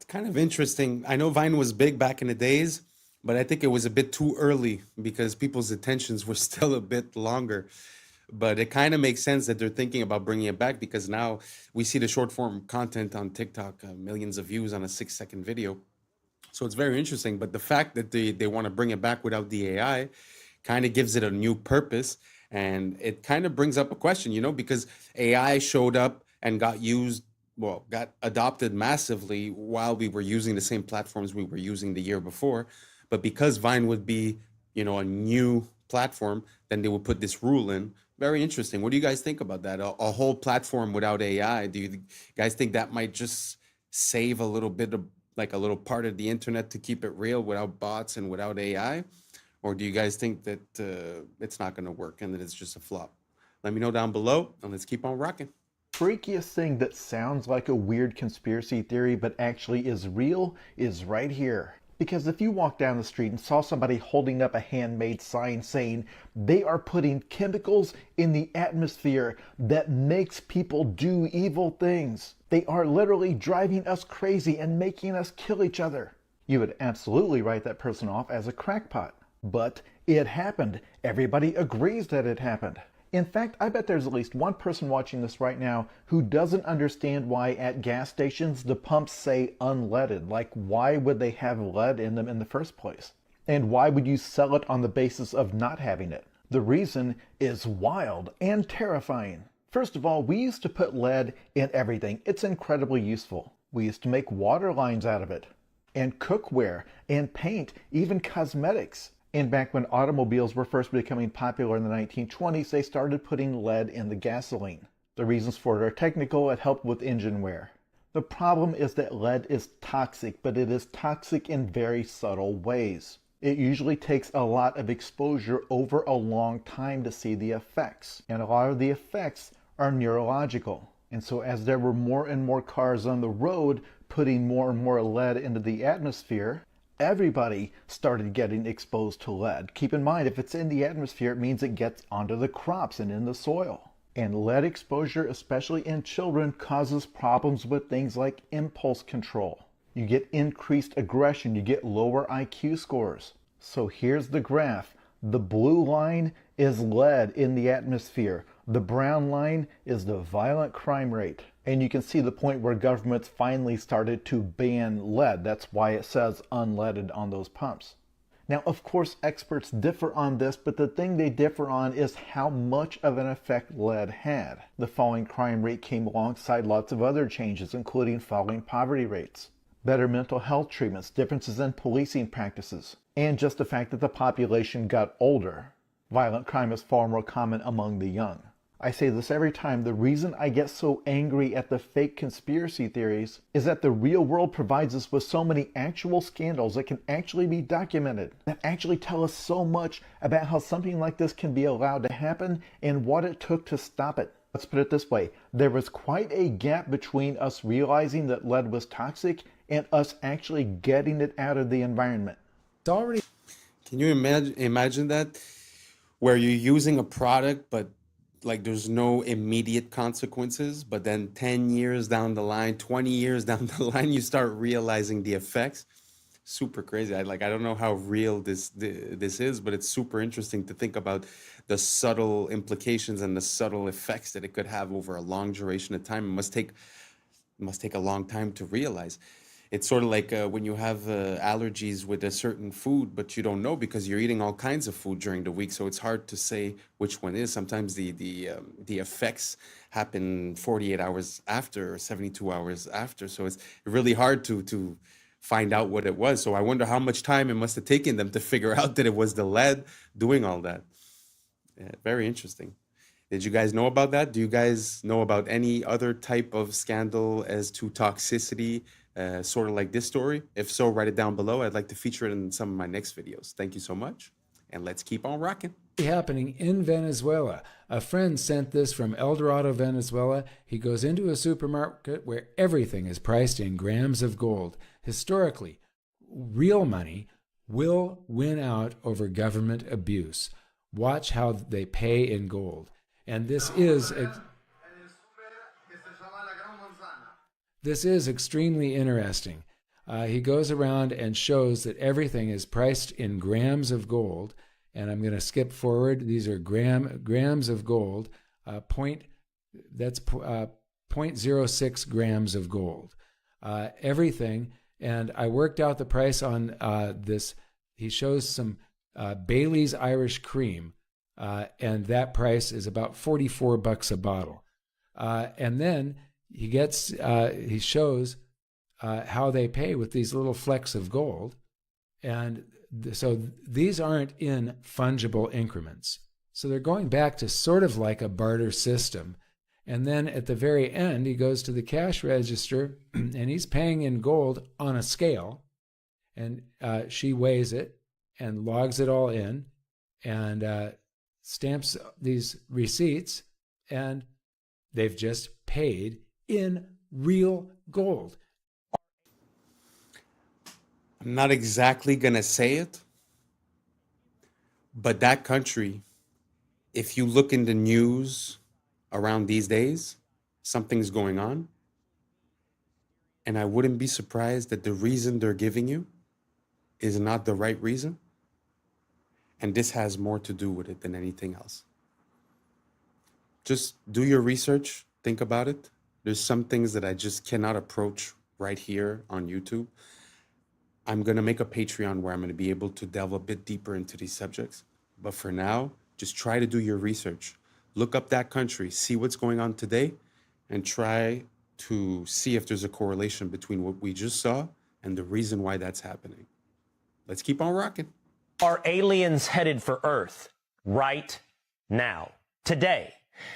kind of interesting. I know Vine was big back in the days, but I think it was a bit too early because people's attentions were still a bit longer. But it kind of makes sense that they're thinking about bringing it back because now we see the short form content on TikTok, millions of views on a 6-second video. So it's very interesting. But the fact that they want to bring it back without the AI kind of gives it a new purpose. And it kind of brings up a question, you know, because AI showed up and got adopted massively while we were using the same platforms we were using the year before. But because Vine would be, you know, a new platform, then they would put this rule in. Very interesting. What do you guys think about that? A whole platform without AI. Do you guys think that might just save a little bit of, like a little part of the internet to keep it real without bots and without AI? Or do you guys think that it's not going to work and that it's just a flop? Let me know down below and let's keep on rocking. Freakiest thing that sounds like a weird conspiracy theory but actually is real is right here. Because if you walk down the street and saw somebody holding up a handmade sign saying they are putting chemicals in the atmosphere that makes people do evil things, they are literally driving us crazy and making us kill each other, you would absolutely write that person off as a crackpot. But it happened. Everybody agrees that it happened. In fact, I bet there's at least one person watching this right now who doesn't understand why at gas stations the pumps say unleaded. Like, why would they have lead in them in the first place? And why would you sell it on the basis of not having it? The reason is wild and terrifying. First of all, we used to put lead in everything. It's incredibly useful. We used to make water lines out of it, and cookware, and paint, even cosmetics. And back when automobiles were first becoming popular in the 1920s, they started putting lead in the gasoline. The reasons for it are technical. It helped with engine wear. The problem is that lead is toxic, but it is toxic in very subtle ways. It usually takes a lot of exposure over a long time to see the effects. And a lot of the effects are neurological. And so as there were more and more cars on the road putting more and more lead into the atmosphere, everybody started getting exposed to lead. Keep in mind, if it's in the atmosphere, it means it gets onto the crops and in the soil. And lead exposure, especially in children, causes problems with things like impulse control. You get increased aggression, you get lower IQ scores. So here's the graph. The blue line is lead in the atmosphere. The brown line is the violent crime rate. And you can see the point where governments finally started to ban lead. That's why it says unleaded on those pumps. Now, of course, experts differ on this, but the thing they differ on is how much of an effect lead had. The falling crime rate came alongside lots of other changes, including falling poverty rates, better mental health treatments, differences in policing practices, and just the fact that the population got older. Violent crime is far more common among the young. I say this every time. The reason I get so angry at the fake conspiracy theories is that the real world provides us with so many actual scandals that can actually be documented, that actually tell us so much about how something like this can be allowed to happen and what it took to stop it. Let's put it this way. There was quite a gap between us realizing that lead was toxic and us actually getting it out of the environment. It's already... Can you imagine that? Where you're using a product, but like there's no immediate consequences, but then 10 years down the line, 20 years down the line, you start realizing the effects. super crazy. I don't know how real this is, but it's super interesting to think about the subtle implications and the subtle effects that it could have over a long duration of time. It must take a long time to realize. It's sort of like when you have allergies with a certain food, but you don't know because you're eating all kinds of food during the week. So it's hard to say which one is. Sometimes the effects happen 48 hours after or 72 hours after. So it's really hard to find out what it was. So I wonder how much time it must have taken them to figure out that it was the lead doing all that. Yeah, very interesting. Did you guys know about that? Do you guys know about any other type of scandal as to toxicity, sort of like this story? If so, write it down below. I'd like to feature it in some of my next videos. Thank you so much, and let's keep on rocking. Happening in Venezuela. A friend sent this from El Dorado, Venezuela. He goes into a supermarket where everything is priced in grams of gold. Historically, real money will win out over government abuse. Watch how they pay in gold. And this is extremely interesting. He goes around and shows that everything is priced in grams of gold. And I'm going to skip forward. These are grams of gold. 0.06 grams of gold. Everything. And I worked out the price on this. He shows some Bailey's Irish Cream. And that price is about $44 a bottle. And then he shows how they pay with these little flecks of gold. And so these aren't in fungible increments. So they're going back to sort of like a barter system. And then at the very end, he goes to the cash register and he's paying in gold on a scale. And she weighs it and logs it all in and stamps these receipts, and they've just paid in real gold. I'm not exactly going to say it, but that country, if you look in the news around these days, something's going on. And I wouldn't be surprised that the reason they're giving you is not the right reason. And this has more to do with it than anything else. Just do your research, think about it. There's some things that I just cannot approach right here on YouTube. I'm going to make a Patreon where I'm going to be able to delve a bit deeper into these subjects. But for now, just try to do your research. Look up that country, see what's going on today, and try to see if there's a correlation between what we just saw and the reason why that's happening. Let's keep on rocking. Are aliens headed for Earth right now, today?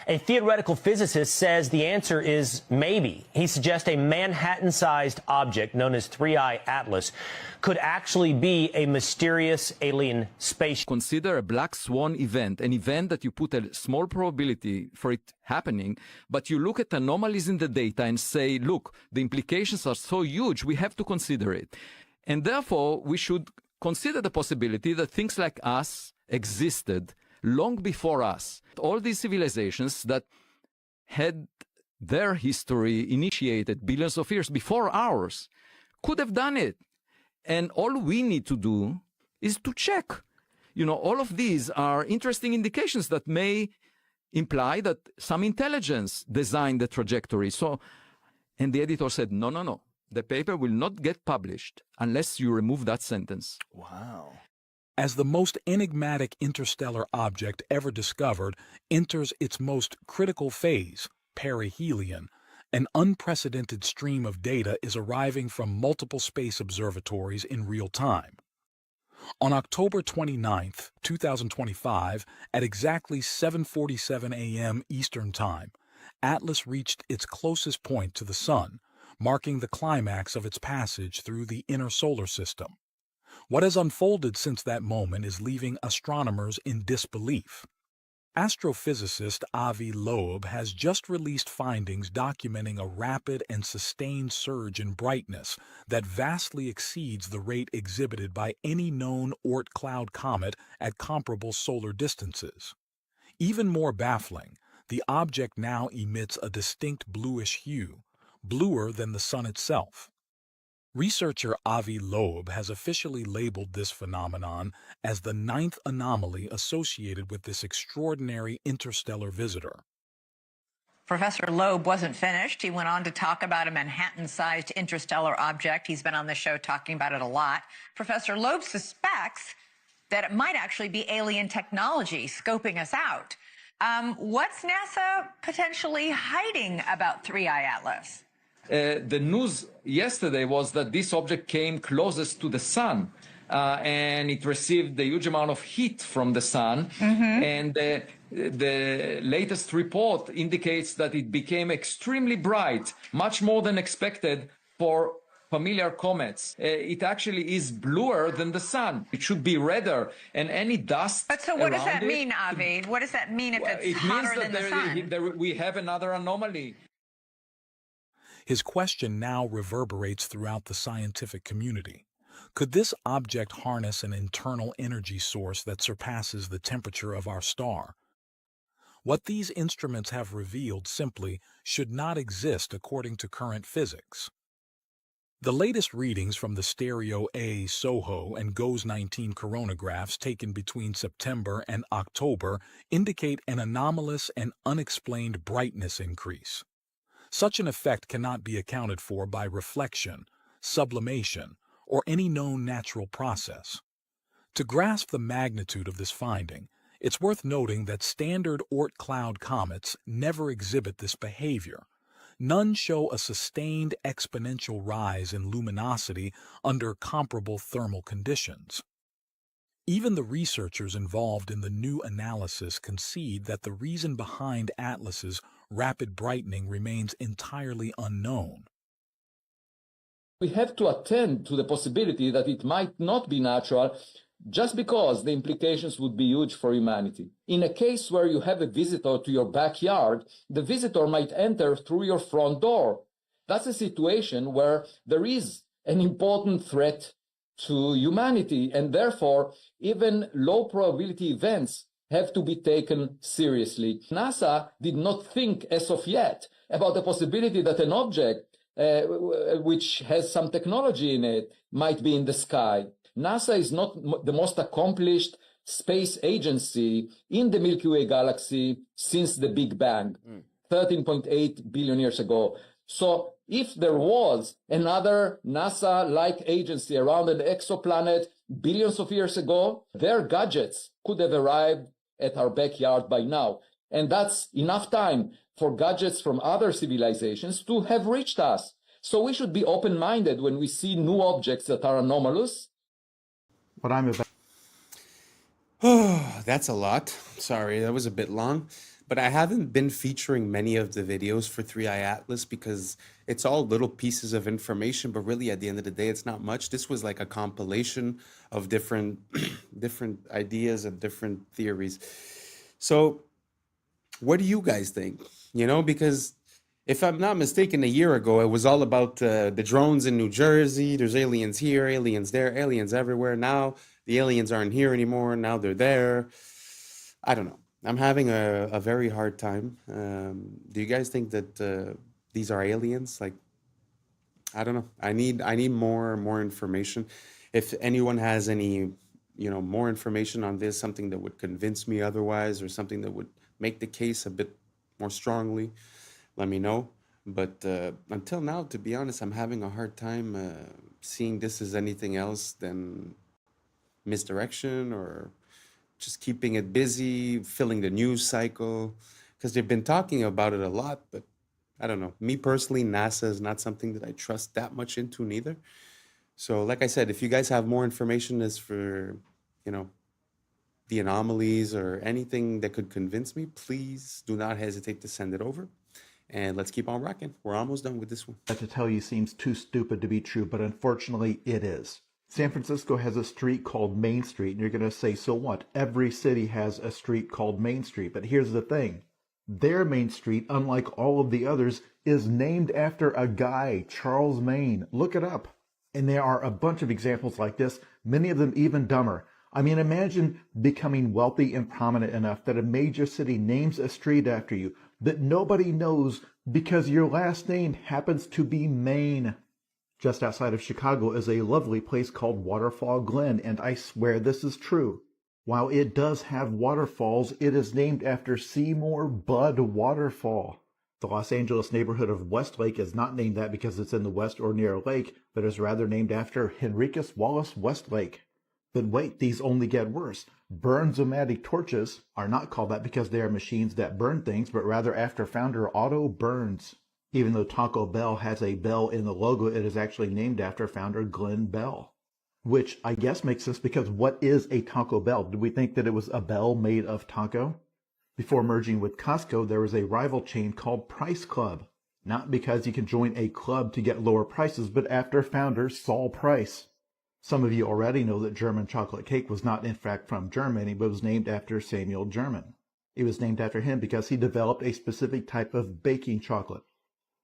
A theoretical physicist says the answer is maybe. He suggests a Manhattan-sized object known as 3I Atlas could actually be a mysterious alien spaceship. Consider a black swan event, an event that you put a small probability for it happening, but you look at anomalies in the data and say, look, the implications are so huge, we have to consider it. And therefore, we should consider the possibility that things like us existed long before us. All these civilizations that had their history initiated billions of years before ours could have done it. And all we need to do is to check. You know, all of these are interesting indications that may imply that some intelligence designed the trajectory. So, and the editor said, no, no, no. The paper will not get published unless you remove that sentence. Wow. As the most enigmatic interstellar object ever discovered enters its most critical phase, perihelion, an unprecedented stream of data is arriving from multiple space observatories in real time. On October 29, 2025, at exactly 7:47 a.m. Eastern Time, Atlas reached its closest point to the Sun, marking the climax of its passage through the inner solar system. What has unfolded since that moment is leaving astronomers in disbelief. Astrophysicist Avi Loeb has just released findings documenting a rapid and sustained surge in brightness that vastly exceeds the rate exhibited by any known Oort cloud comet at comparable solar distances. Even more baffling, the object now emits a distinct bluish hue, bluer than the sun itself. Researcher Avi Loeb has officially labeled this phenomenon as the 9th anomaly associated with this extraordinary interstellar visitor. Professor Loeb wasn't finished. He went on to talk about a Manhattan-sized interstellar object. He's been on the show talking about it a lot. Professor Loeb suspects that it might actually be alien technology scoping us out. What's NASA potentially hiding about 3I Atlas? The news yesterday was that this object came closest to the sun, and it received a huge amount of heat from the sun. And the latest report indicates that it became extremely bright, much more than expected for familiar comets. It actually is bluer than the sun. It should be redder, and any dust. But so what does that around mean, Avi? What does that mean if it's it hotter means than the sun? that we have another anomaly. His question now reverberates throughout the scientific community. Could this object harness an internal energy source that surpasses the temperature of our star? What these instruments have revealed simply should not exist according to current physics. The latest readings from the Stereo A, SOHO, and GOES 19 coronagraphs taken between September and October indicate an anomalous and unexplained brightness increase. Such an effect cannot be accounted for by reflection, sublimation, or any known natural process. To grasp the magnitude of this finding, it's worth noting that standard Oort cloud comets never exhibit this behavior. None show a sustained exponential rise in luminosity under comparable thermal conditions. Even the researchers involved in the new analysis concede that the reason behind Atlas's rapid brightening remains entirely unknown. We have to attend to the possibility that it might not be natural just because the implications would be huge for humanity. In a case where you have a visitor to your backyard, the visitor might enter through your front door. That's a situation where there is an important threat to humanity, and therefore even low probability events have to be taken seriously. NASA did not think as of yet about the possibility that an object which has some technology in it might be in the sky. NASA is not the most accomplished space agency in the Milky Way galaxy since the Big Bang, 13.8 billion years ago. So if there was another NASA-like agency around an exoplanet billions of years ago, their gadgets could have arrived at our backyard by now. And that's enough time for gadgets from other civilizations to have reached us. So we should be open-minded when we see new objects that are anomalous. What I'm about. Oh, that's a lot. Sorry, that was a bit long. But I haven't been featuring many of the videos for 3i Atlas because it's all little pieces of information, but really at the end of the day, it's not much. This was like a compilation of different ideas and different theories. So what do you guys think? You know, because if I'm not mistaken, a year ago, it was all about the drones in New Jersey. There's aliens here, aliens there, aliens everywhere. Now the aliens aren't here anymore. Now they're there. I don't know. I'm having a very hard time. Do you guys think that these are aliens? Like, I don't know. I need more information. If anyone has any, more information on this, something that would convince me otherwise, or something that would make the case a bit more strongly, let me know. But until now, to be honest, I'm having a hard time seeing this as anything else than misdirection or just keeping it busy, filling the news cycle, because they've been talking about it a lot, but I don't know. Me personally, NASA is not something that I trust that much into neither. So like I said, if you guys have more information as for, the anomalies or anything that could convince me, please do not hesitate to send it over. And let's keep on rocking. We're almost done with this one. That to tell you seems too stupid to be true, but unfortunately it is. San Francisco has a street called Main Street, and you're going to say, so what? Every city has a street called Main Street. But here's the thing. Their Main Street, unlike all of the others, is named after a guy, Charles Maine. Look it up. And there are a bunch of examples like this, many of them even dumber. I mean, imagine becoming wealthy and prominent enough that a major city names a street after you that nobody knows because your last name happens to be Maine. Just outside of Chicago is a lovely place called Waterfall Glen, and I swear this is true. While it does have waterfalls, it is named after Seymour Budd Waterfall. The Los Angeles neighborhood of Westlake is not named that because it's in the west or near a lake, but is rather named after Henricus Wallace Westlake. But wait, these only get worse. Burns-O-Matic torches are not called that because they are machines that burn things, but rather after founder Otto Burns. Even though Taco Bell has a bell in the logo, it is actually named after founder Glenn Bell. Which I guess makes sense because what is a Taco Bell? Do we think that it was a bell made of taco? Before merging with Costco, there was a rival chain called Price Club. Not because you can join a club to get lower prices, but after founder Saul Price. Some of you already know that German chocolate cake was not in fact from Germany, but was named after Samuel German. It was named after him because he developed a specific type of baking chocolate.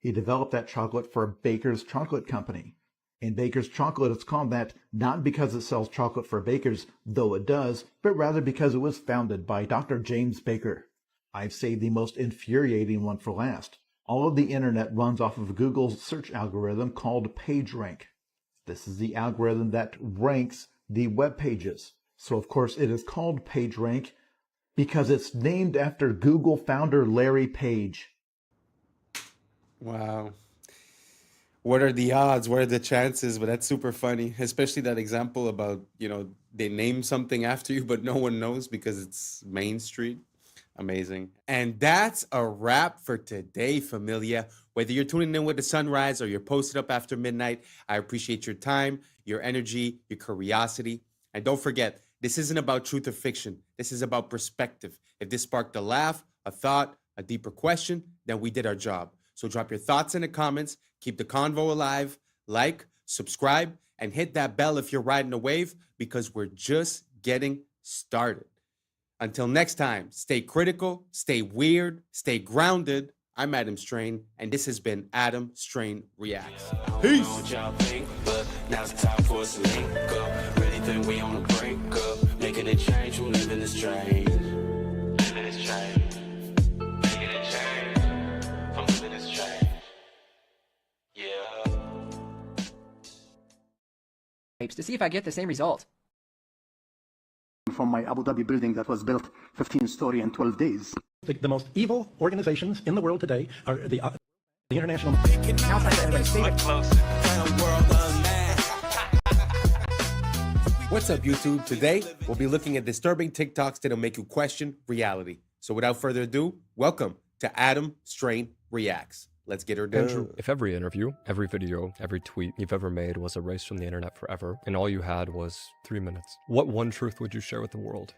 He developed that chocolate for Baker's Chocolate Company. And Baker's Chocolate is called that not because it sells chocolate for bakers, though it does, but rather because it was founded by Dr. James Baker. I've saved the most infuriating one for last. All of the internet runs off of Google's search algorithm called PageRank. This is the algorithm that ranks the web pages. So of course it is called PageRank because it's named after Google founder Larry Page. Wow. What are the odds? What are the chances? But that's super funny, especially that example about, they name something after you, but no one knows because it's Main Street. Amazing. And that's a wrap for today, familia. Whether you're tuning in with the sunrise or you're posted up after midnight, I appreciate your time, your energy, your curiosity. And don't forget, this isn't about truth or fiction. This is about perspective. If this sparked a laugh, a thought, a deeper question, then we did our job. So drop your thoughts in the comments, keep the convo alive, like, subscribe, and hit that bell if you're riding a wave because we're just getting started. Until next time, stay critical, stay weird, stay grounded. I'm Adam Strain, and this has been Adam Strain Reacts. Peace. Now's the time for us to link up. Really think we on the brink up. Making a change from living this strange. Living this strange. Making a change from living this strange. Yeah. To see if I get the same result. From my Abu Dhabi building that was built 15-story in 12 days. The most evil organizations in the world today are the international. What's up, YouTube? Today, we'll be looking at disturbing TikToks that'll make you question reality. So without further ado, welcome to Adam Strain Reacts. Let's get her done. Andrew, if every interview, every video, every tweet you've ever made was erased from the internet forever, and all you had was 3 minutes, what one truth would you share with the world?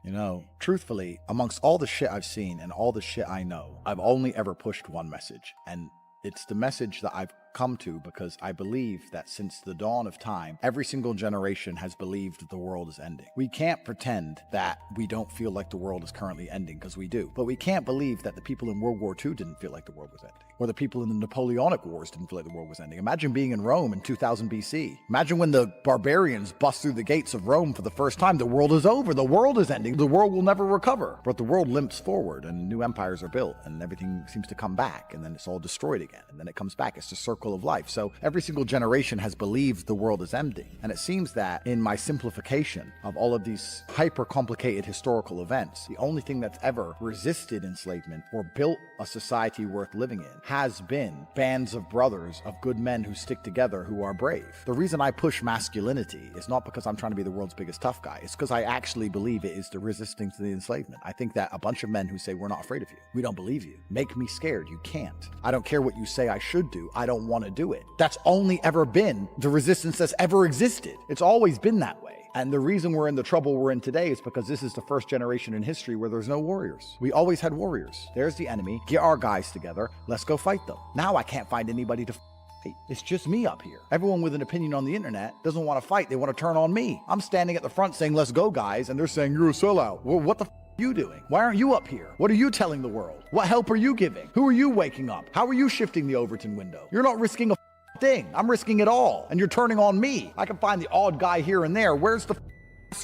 You know, truthfully, amongst all the shit I've seen and all the shit I know, I've only ever pushed one message, and it's the message that I've come to because I believe that since the dawn of time, every single generation has believed the world is ending. We can't pretend that we don't feel like the world is currently ending, because we do. But we can't believe that the people in World War II didn't feel like the world was ending, or the people in the Napoleonic Wars didn't feel like the world was ending. Imagine being in Rome in 2000 BC. Imagine when the barbarians bust through the gates of Rome for the first time. The world is over. The world is ending. The world will never recover. But the world limps forward, and new empires are built, and everything seems to come back, and then it's all destroyed again, and then it comes back. It's the circle of life. So every single generation has believed the world is ending. And it seems that in my simplification of all of these hyper complicated historical events, the only thing that's ever resisted enslavement or built a society worth living in has been bands of brothers, of good men who stick together, who are brave. The reason I push masculinity is not because I'm trying to be the world's biggest tough guy. It's because I actually believe it is the resisting to the enslavement. I think that a bunch of men who say, we're not afraid of you, we don't believe you, make me scared. You can't. I don't care what you say I should do. I don't want to do it. That's only ever been the resistance that's ever existed. It's always been that way. And the reason we're in the trouble we're in today is because this is the first generation in history where there's no warriors. We always had warriors. There's the enemy. Get our guys together. Let's go fight them. Now I can't find anybody to fight. It's just me up here. Everyone with an opinion on the internet doesn't want to fight. They want to turn on me. I'm standing at the front saying, let's go, guys. And they're saying, you're a sellout. Well, what the are you doing? Why aren't you up here? What are you telling the world? What help are you giving? Who are you waking up? How are you shifting the Overton window? You're not risking a thing. I'm risking it all, and you're turning on me. I can find the odd guy here and there. Where's the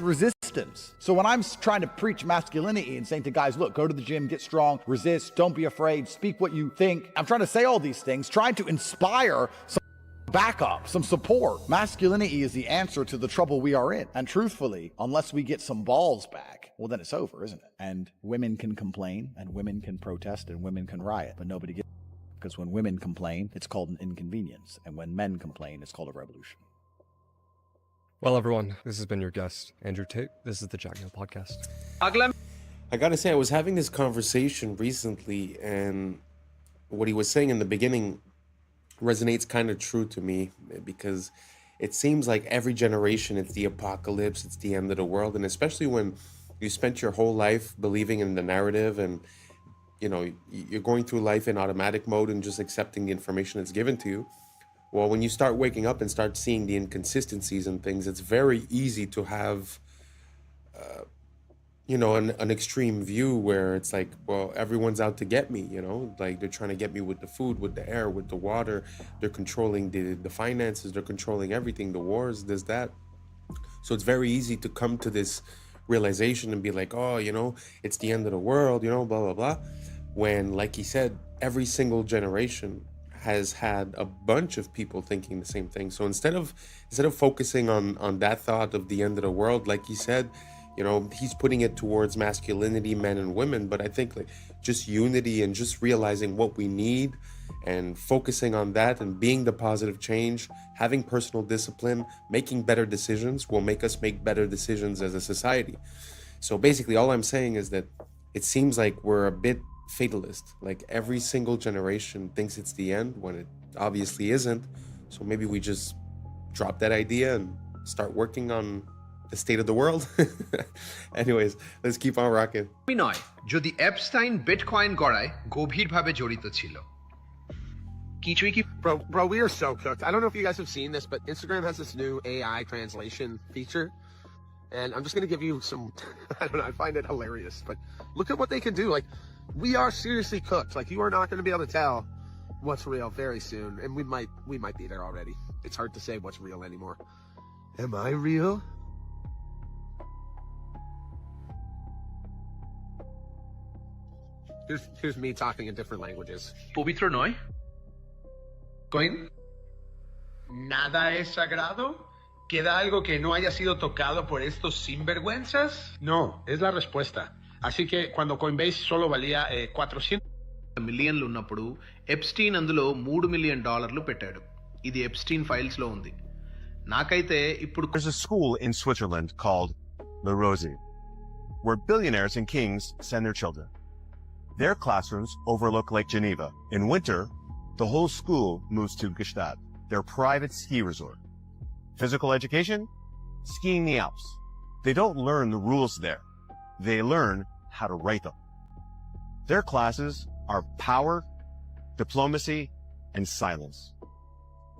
resistance? So when I'm trying to preach masculinity and saying to guys, look, go to the gym, get strong, resist, don't be afraid, speak what you think, I'm trying to say all these things, trying to inspire some backup, some support. Masculinity is the answer to the trouble we are in. And truthfully, unless we get some balls back, well, then it's over, isn't it? And women can complain, and women can protest, and women can riot, but nobody gets because when women complain, it's called an inconvenience. And when men complain, it's called a revolution. Well, everyone, this has been your guest, Andrew Tate. This is the Jack Neal Podcast. I gotta say, I was having this conversation recently, and what he was saying in the beginning resonates kind of true to me, because it seems like every generation it's the apocalypse, it's the end of the world, and especially when you spent your whole life believing in the narrative, and you know you're going through life in automatic mode and just accepting the information that's given to you. Well, when you start waking up and start seeing the inconsistencies and things, it's very easy to have an extreme view where it's like, well, everyone's out to get me, like they're trying to get me with the food, with the air, with the water. They're controlling the finances, they're controlling everything, the wars, this, that. So it's very easy to come to this realization and be like, oh, it's the end of the world, blah, blah, blah. When, like he said, every single generation has had a bunch of people thinking the same thing. So instead of focusing on that thought of the end of the world, like he said, he's putting it towards masculinity, men and women. But I think like just unity and just realizing what we need and focusing on that and being the positive change, having personal discipline, making better decisions will make us make better decisions as a society. So basically all I'm saying is that it seems like we're a bit fatalist. Like every single generation thinks it's the end when it obviously isn't. So maybe we just drop that idea and start working on the state of the world. Anyways, let's keep on rocking. নয় যদি Epstein bitcoin গড়ায় গভীরভাবে জড়িত ছিল কিছুই কি Bro, we are so cooked. I don't know if you guys have seen this, but Instagram has this new AI translation feature. And I'm just going to give you some, I don't know, I find it hilarious, but look at what they can do. Like, we are seriously cooked. Like, you are not going to be able to tell what's real very soon. And we might be there already. It's hard to say what's real anymore. Am I real? Here's me talking in different languages. পবিত্র নয় coin nada es sagrado. ¿Queda algo que no haya sido tocado por estos sinvergüenzas? No, es la respuesta. Así que cuando Coinbase solo valía 400 మిలియన్లు ఉన్నప్పుడు Epstein అందులో $3 million పెట్టాడు. ఇది Epstein files లో ఉంది. నాకైతే ఇప్పుడు There's a school in Switzerland called Le Rosey, where billionaires and kings send their children. Their classrooms overlook Lake Geneva. In winter, the whole school moves to Gstaad, their private ski resort. Physical education? Skiing the Alps. They don't learn the rules there. They learn how to write them. Their classes are power, diplomacy, and silence.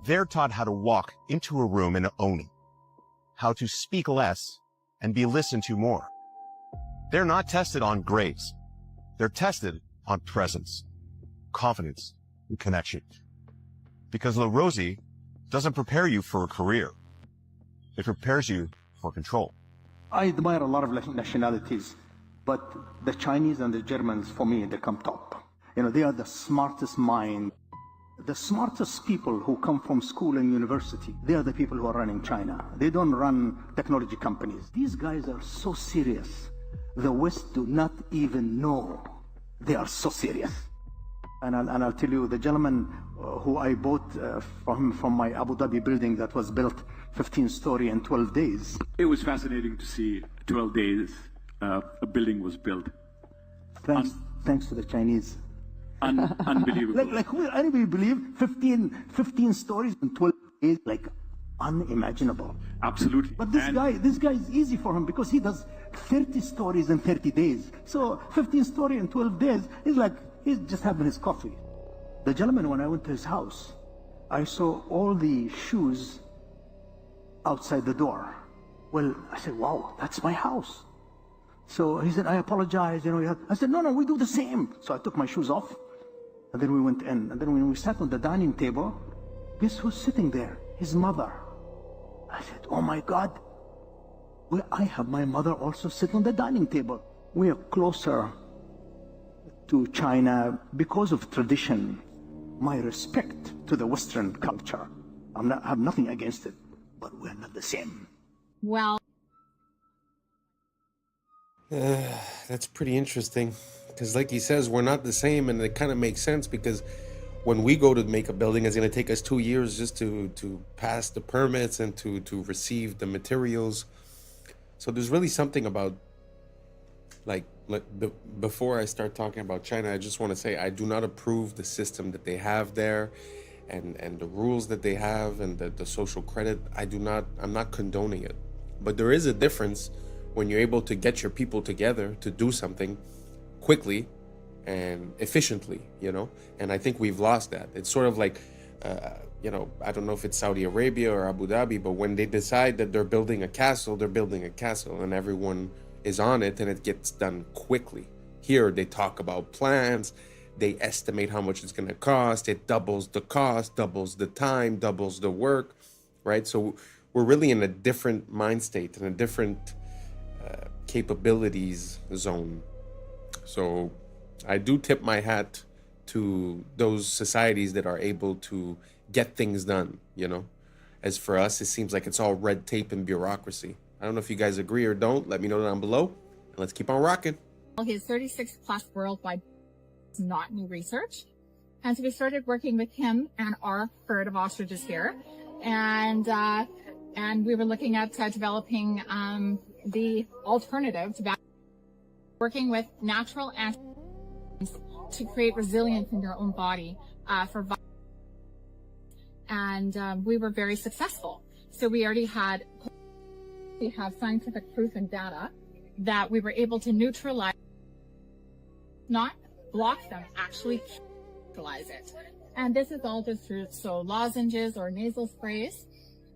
They're taught how to walk into a room and own it, how to speak less and be listened to more. They're not tested on grades. They're tested on presence, confidence, and connection. Because Le Rosey doesn't prepare you for a career. It prepares you for control. I admire a lot of nationalities, but the Chinese and the Germans, for me, they come top. They are the smartest mind. The smartest people who come from school and university, they are the people who are running China. They don't run technology companies. These guys are so serious. The West do not even know they are so serious. And I'll tell you, the gentleman who I bought from my Abu Dhabi building that was built 15-story in 12 days. It was fascinating to see 12 days a building was built. Thanks to the Chinese. Unbelievable. Like who anybody believe 15 stories in 12 days? Like unimaginable. Absolutely. But this guy is easy for him because he does 30 stories in 30 days. So 15 story in 12 days is like he's just having his coffee. The gentleman, when I went to his house, I saw all the shoes outside the door. Well, I said, wow, that's my house. So he said, I apologize. I said, no, we do the same. So I took my shoes off, and then we went in. And then when we sat on the dining table, guess who's sitting there? His mother. I said, oh my God, I have my mother also sit on the dining table. We are closer to China because of tradition. My respect to the Western culture I have nothing against it, but we're not the same. Well, that's pretty interesting, because like he says, we're not the same, and it kind of makes sense, because when we go to make a building, it's going to take us 2 years just to pass the permits and to receive the materials. So there's really something about, before I start talking about China, I just want to say I do not approve the system that they have there, and the rules that they have, and the social credit. I'm not condoning it. But there is a difference when you're able to get your people together to do something quickly and efficiently, and I think we've lost that. It's sort of like, I don't know if it's Saudi Arabia or Abu Dhabi, but when they decide that they're building a castle, they're building a castle, and everyone is on it, and it gets done quickly. Here, they talk about plans, they estimate how much it's going to cost, it doubles the cost, doubles the time, doubles the work, right? So we're really in a different mind state, in a different capabilities zone. So I do tip my hat to those societies that are able to get things done, As for us, it seems like it's all red tape and bureaucracy. I don't know if you guys agree or don't. Let me know down below, and let's keep on rocking. his 36 plus worldwide is not new research. And so we started working with him and our herd of ostriches here. And we were looking at developing the alternative to working with natural antibiotics to create resilience in your own body and we were very successful. So we have scientific proof and data that we were able to neutralize, not block them, actually neutralize it. And this is all just through lozenges or nasal sprays.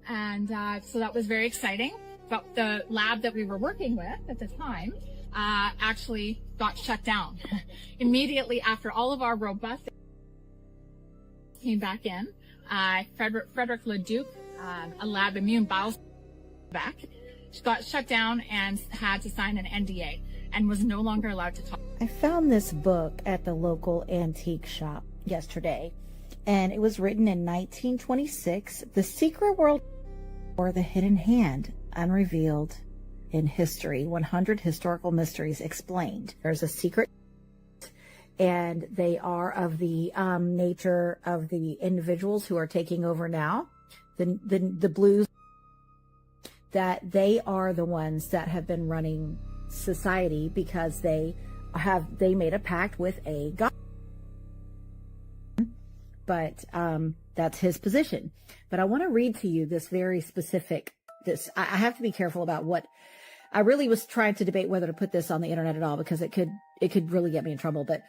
And so that was very exciting. But the lab that we were working with at the time actually got shut down. Immediately after all of our robust came back in, Frederick Leduc, a lab immune bio back, got shut down and had to sign an NDA and was no longer allowed to talk. I found this book at the local antique shop yesterday, and it was written in 1926, The Secret World or the Hidden Hand, Unrevealed in History, 100 Historical Mysteries Explained. There's a secret, and they are of the nature of the individuals who are taking over now, the blues, that they are the ones that have been running society because they made a pact with a god. But that's his position. But I want to read to you this very specific, I have to be careful about what, I really was trying to debate whether to put this on the internet at all because it could really get me in trouble. But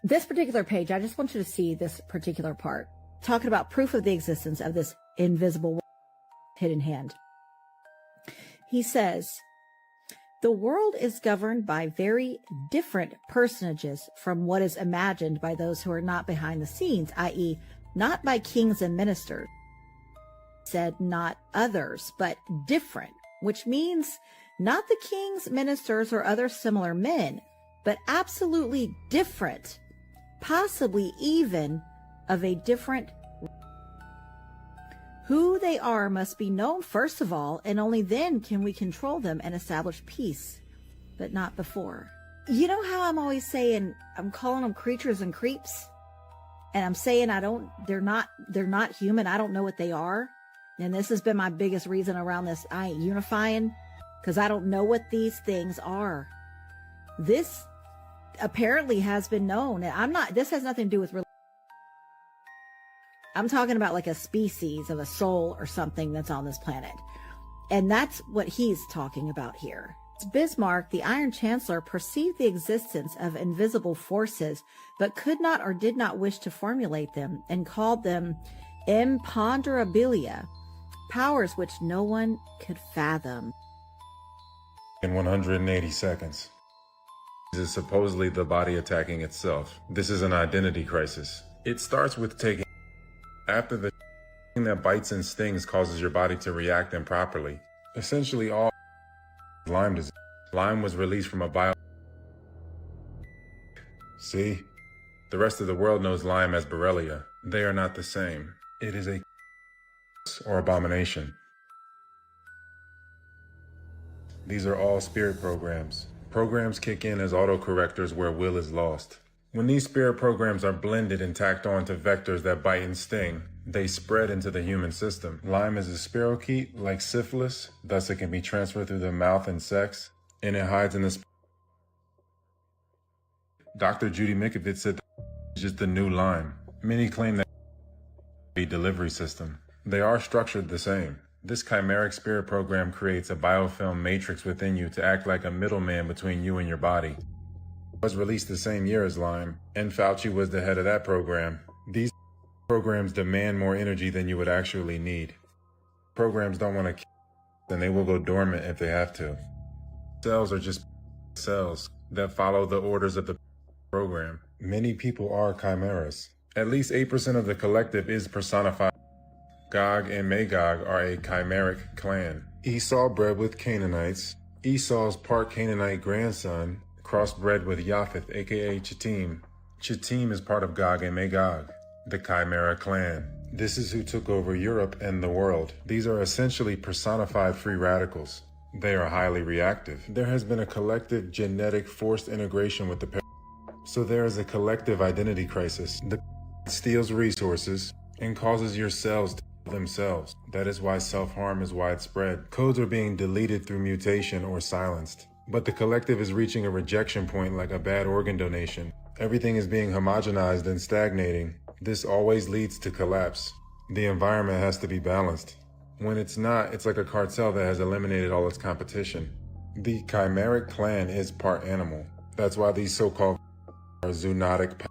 this particular page, I just want you to see this particular part, talking about proof of the existence of this invisible hidden hand. He says, the world is governed by very different personages from what is imagined by those who are not behind the scenes, i.e., not by kings and ministers. Said not others, but different, which means not the kings, ministers, or other similar men, but absolutely different, possibly even of a different. Who they are must be known first of all, and only then can we control them and establish peace, but not before. You know how I'm always saying, I'm calling them creatures and creeps, and I'm saying they're not human. I don't know what they are. And this has been my biggest reason around this. I ain't unifying because I don't know what these things are. This apparently has been known. And this has nothing to do with religion. I'm talking about like a species of a soul or something that's on this planet. And that's what he's talking about here. Bismarck, the Iron Chancellor, perceived the existence of invisible forces, but could not or did not wish to formulate them, and called them imponderabilia, powers which no one could fathom. In 180 seconds. This is supposedly the body attacking itself. This is an identity crisis. It starts with taking after the thing that bites and stings causes your body to react improperly. Essentially all Lyme disease. Lyme was released from a bio. See? The rest of the world knows Lyme as Borrelia. They are not the same. It is a or abomination. These are all spirit programs. Programs kick in as autocorrectors where will is lost. When these spirit programs are blended and tacked on to vectors that bite and sting, they spread into the human system. Lyme is a spirochete like syphilis, thus it can be transferred through the mouth and sex, and it hides in the Dr. Judy Mikovits said that it's just the new Lyme. Many claim that it's a delivery system. They are structured the same. This chimeric spirit program creates a biofilm matrix within you to act like a middleman between you and your body. It was released the same year as Lyme, and Fauci was the head of that program. These programs demand more energy than you would actually need. Programs don't want to kill, and they will go dormant if they have to. Cells are just cells that follow the orders of the program. Many people are chimeras. At least 8% of the collective is personified. Gog and Magog are a chimeric clan. Esau bred with Canaanites. Esau's part Canaanite grandson crossbred with Japheth, aka Chittim. Chittim is part of Gog and Magog, the Chimera clan. This is who took over Europe and the world. These are essentially personified free radicals. They are highly reactive. There has been a collective genetic forced integration with the so there is a collective identity crisis. The steals resources and causes your cells to kill themselves. That is why self-harm is widespread. Codes are being deleted through mutation or silenced. But the collective is reaching a rejection point like a bad organ donation. Everything is being homogenized and stagnating. This always leads to collapse. The environment has to be balanced. When it's not, it's like a cartel that has eliminated all its competition. The chimeric clan is part animal. That's why these so-called are zoonotic.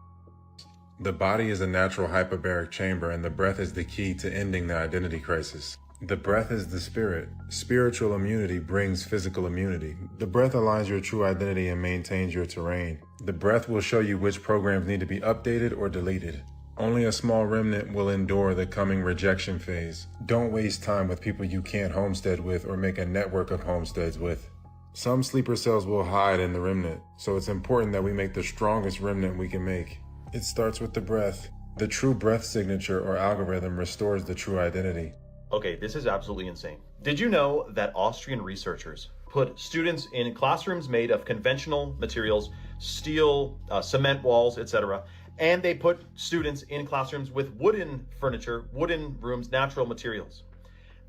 The body is a natural hyperbaric chamber, and the breath is the key to ending the identity crisis. The breath is the spirit. Spiritual immunity brings physical immunity. The breath aligns your true identity and maintains your terrain. The breath will show you which programs need to be updated or deleted. Only a small remnant will endure the coming rejection phase. Don't waste time with people you can't homestead with or make a network of homesteads with. Some sleeper cells will hide in the remnant, so it's important that we make the strongest remnant we can make. It starts with the breath. The true breath signature or algorithm restores the true identity. Okay, this is absolutely insane. Did you know that Austrian researchers put students in classrooms made of conventional materials, steel, cement walls, etc., and they put students in classrooms with wooden furniture, wooden rooms, natural materials.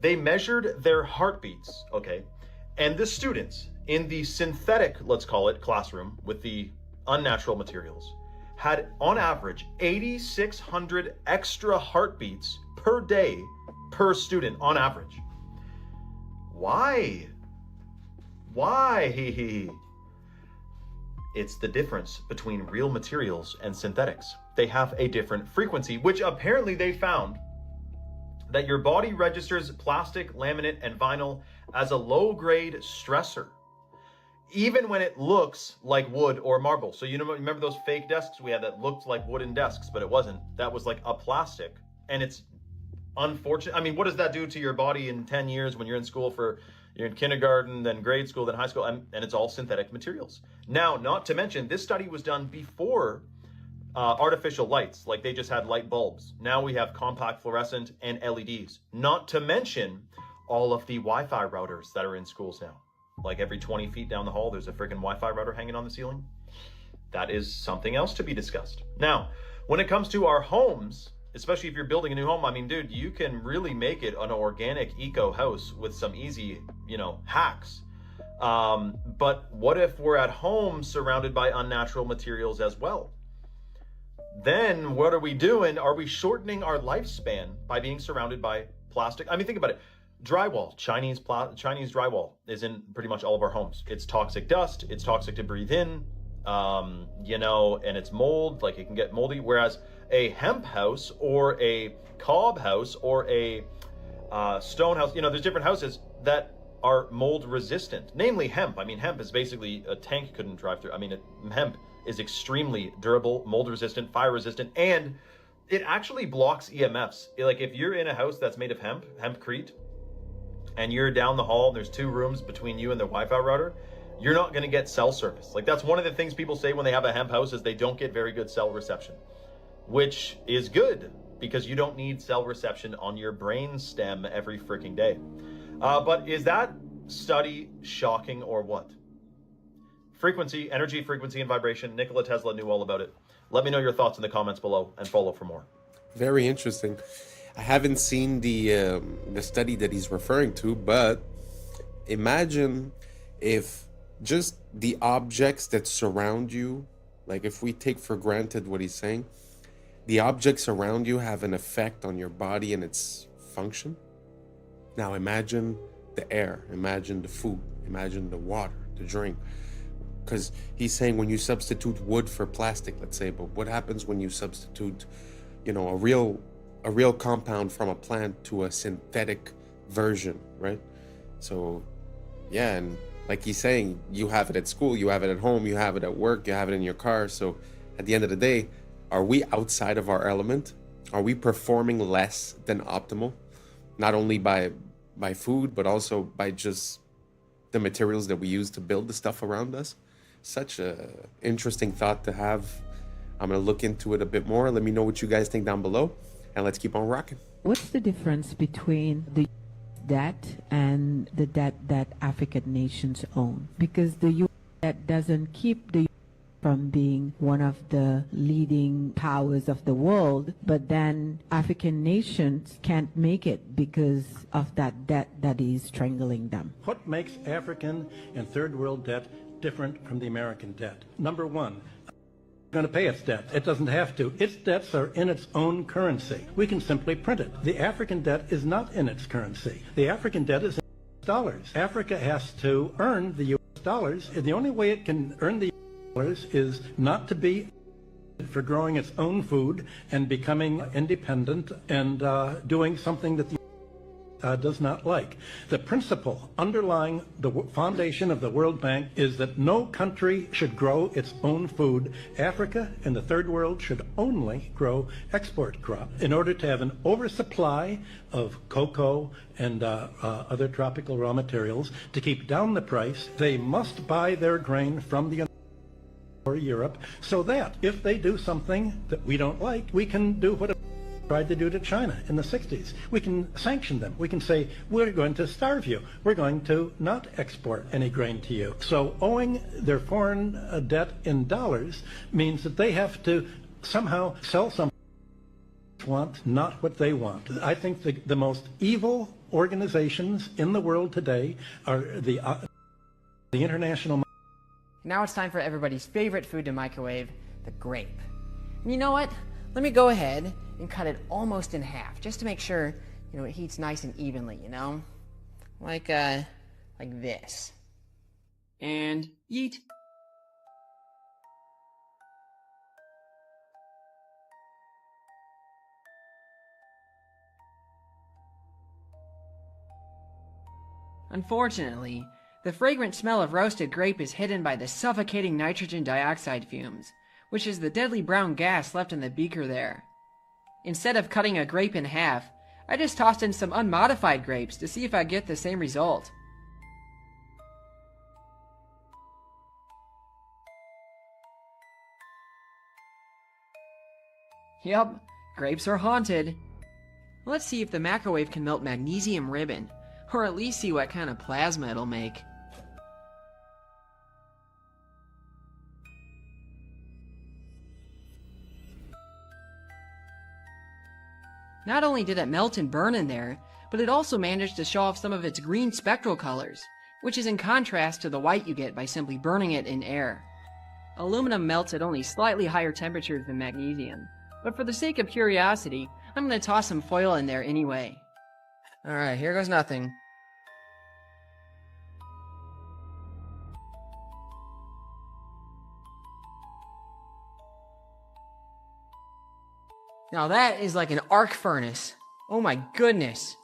They measured their heartbeats, okay? And the students in the synthetic, let's call it, classroom with the unnatural materials had, on average, 8,600 extra heartbeats per day per student on average. Why? Why? It's the difference between real materials and synthetics. They have a different frequency, which apparently they found that your body registers plastic, laminate, and vinyl as a low-grade stressor, even when it looks like wood or marble. So you know, remember those fake desks we had that looked like wooden desks, but it wasn't. That was like a plastic, and it's unfortunate. I mean, what does that do to your body in 10 years when you're in school you're in kindergarten, then grade school, then high school, and it's all synthetic materials. Now, not to mention, this study was done before artificial lights, like they just had light bulbs. Now we have compact fluorescent and LEDs. Not to mention all of the Wi-Fi routers that are in schools now. Like every 20 feet down the hall, there's a freaking Wi-Fi router hanging on the ceiling. That is something else to be discussed. Now, when it comes to our homes, especially if you're building a new home, I mean, dude, you can really make it an organic eco house with some easy, hacks. But what if we're at home surrounded by unnatural materials as well? Then what are we doing? Are we shortening our lifespan by being surrounded by plastic? I mean, think about it. Drywall, Chinese drywall is in pretty much all of our homes. It's toxic dust. It's toxic to breathe in, and it's mold, like it can get moldy. Whereas a hemp house or a cob house or a stone house, there's different houses that are mold resistant, namely hemp. I mean, hemp is basically a tank couldn't drive through. I mean, hemp is extremely durable, mold resistant, fire resistant, and it actually blocks EMFs. Like if you're in a house that's made of hempcrete, and you're down the hall and there's 2 rooms between you and the Wi-Fi router, you're not going to get cell service. Like that's one of the things people say when they have a hemp house is they don't get very good cell reception, which is good because you don't need cell reception on your brain stem every freaking day. But is that study shocking or what? Frequency, energy, frequency, and vibration. Nikola Tesla knew all about it. Let me know your thoughts in the comments below and follow for more. Very interesting. I haven't seen the study that he's referring to, but imagine if just the objects that surround you, like if we take for granted what he's saying, the objects around you have an effect on your body and its function. Now imagine the air, imagine the food, imagine the water, the drink. Because he's saying when you substitute wood for plastic, let's say, but what happens when you substitute, you know, a real compound from a plant to a synthetic version, right? So, yeah, and like he's saying, you have it at school, you have it at home, you have it at work, you have it in your car. So at the end of the day, are we outside of our element? Are we performing less than optimal? Not only by food, but also by just the materials that we use to build the stuff around us. Such a interesting thought to have. I'm going to look into it a bit more. Let me know what you guys think down below, and let's keep on rocking. What's the difference between the debt and the debt that African nations own? Because the U.S. debt doesn't keep the U.S. from being one of the leading powers of the world, but then African nations can't make it because of that debt that is strangling them. What makes African and third world debt different from the American debt? Number one, going to pay its debt. It doesn't have to. Its debts are in its own currency. We can simply print it. The African debt is not in its currency. The African debt is in dollars. Africa has to earn the U.S. dollars, and the only way it can earn the U.S. dollars is not to be for growing its own food and becoming independent and doing something that the does not like. The principle underlying the foundation of the World Bank is that no country should grow its own food. Africa and the third world should only grow export crops. In order to have an oversupply of cocoa and other tropical raw materials to keep down the price, they must buy their grain from the or Europe, so that if they do something that we don't like, we can do what tried to do to China in the 60s. We can sanction them. We can say, we're going to starve you. We're going to not export any grain to you. So owing their foreign debt in dollars means that they have to somehow sell something they want, not what they want. I think the most evil organizations in the world today are the international. Now it's time for everybody's favorite food to microwave, the grape. And you know what? Let me go ahead and cut it almost in half, just to make sure, you know, it heats nice and evenly, you know? Like this. And yeet. Unfortunately, the fragrant smell of roasted grape is hidden by the suffocating nitrogen dioxide fumes, which is the deadly brown gas left in the beaker there. Instead of cutting a grape in half, I just tossed in some unmodified grapes to see if I get the same result. Yep, grapes are haunted. Let's see if the microwave can melt magnesium ribbon, or at least see what kind of plasma it'll make. Not only did it melt and burn in there, but it also managed to show off some of its green spectral colors, which is in contrast to the white you get by simply burning it in air. Aluminum melts at only slightly higher temperatures than magnesium, but for the sake of curiosity, I'm going to toss some foil in there anyway. Alright, here goes nothing. Now that is like an arc furnace. Oh my goodness.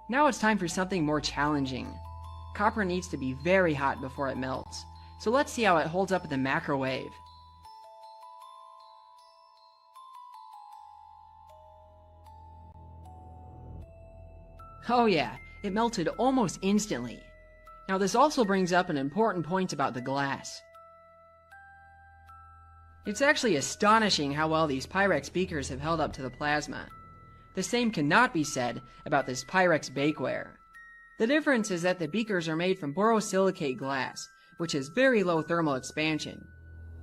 Now it's time for something more challenging. Copper needs to be very hot before it melts, so let's see how it holds up in the microwave. Oh yeah, it melted almost instantly. Now this also brings up an important point about the glass. It's actually astonishing how well these Pyrex beakers have held up to the plasma. The same cannot be said about this Pyrex bakeware. The difference is that the beakers are made from borosilicate glass, which has very low thermal expansion.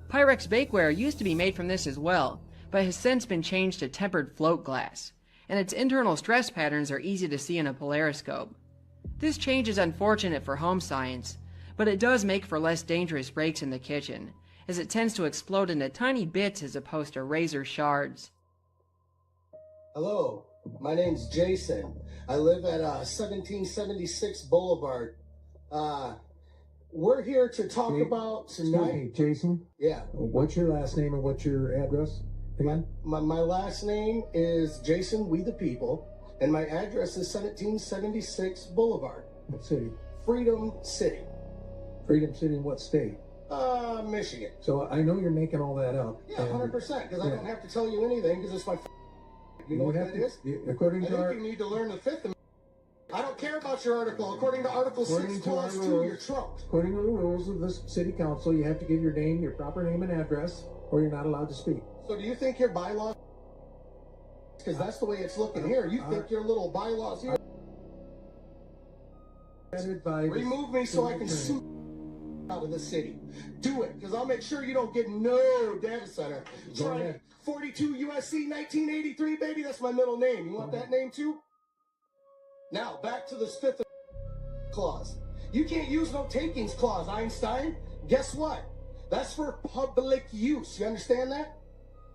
Pyrex bakeware used to be made from this as well, but has since been changed to tempered float glass, and its internal stress patterns are easy to see in a polariscope. This change is unfortunate for home science, but it does make for less dangerous breaks in the kitchen, as it tends to explode into tiny bits as opposed to razor shards. Hello, my name's Jason. I live at 1776 Boulevard. We're here to talk about tonight. Excuse me, Jason? Yeah. What's your last name and what's your address again? My last name is Jason We the People, and my address is 1776 Boulevard. What city? Freedom City. Freedom City in what state? Michigan. So I know you're making all that up. Yeah, 100%, because I don't have to tell you anything, because it's my You know what that is? According to I think you need to learn the Fifth Amendment. I don't care about your article. According to Article 6, Clause 2, you're trumped. According to the rules of this city council, you have to give your name, your proper name and address, or you're not allowed to speak. So do you think your bylaws, because that's the way it's looking here, you think your little bylaws here, remove me so I can sue out of the city. Do it, because I'll make sure you don't get no data center. Try 42 USC 1983, baby, that's my middle name. You want that name too? Now, back to this Fifth Clause. You can't use no takings clause, Einstein. Guess what? That's for public use. You understand that?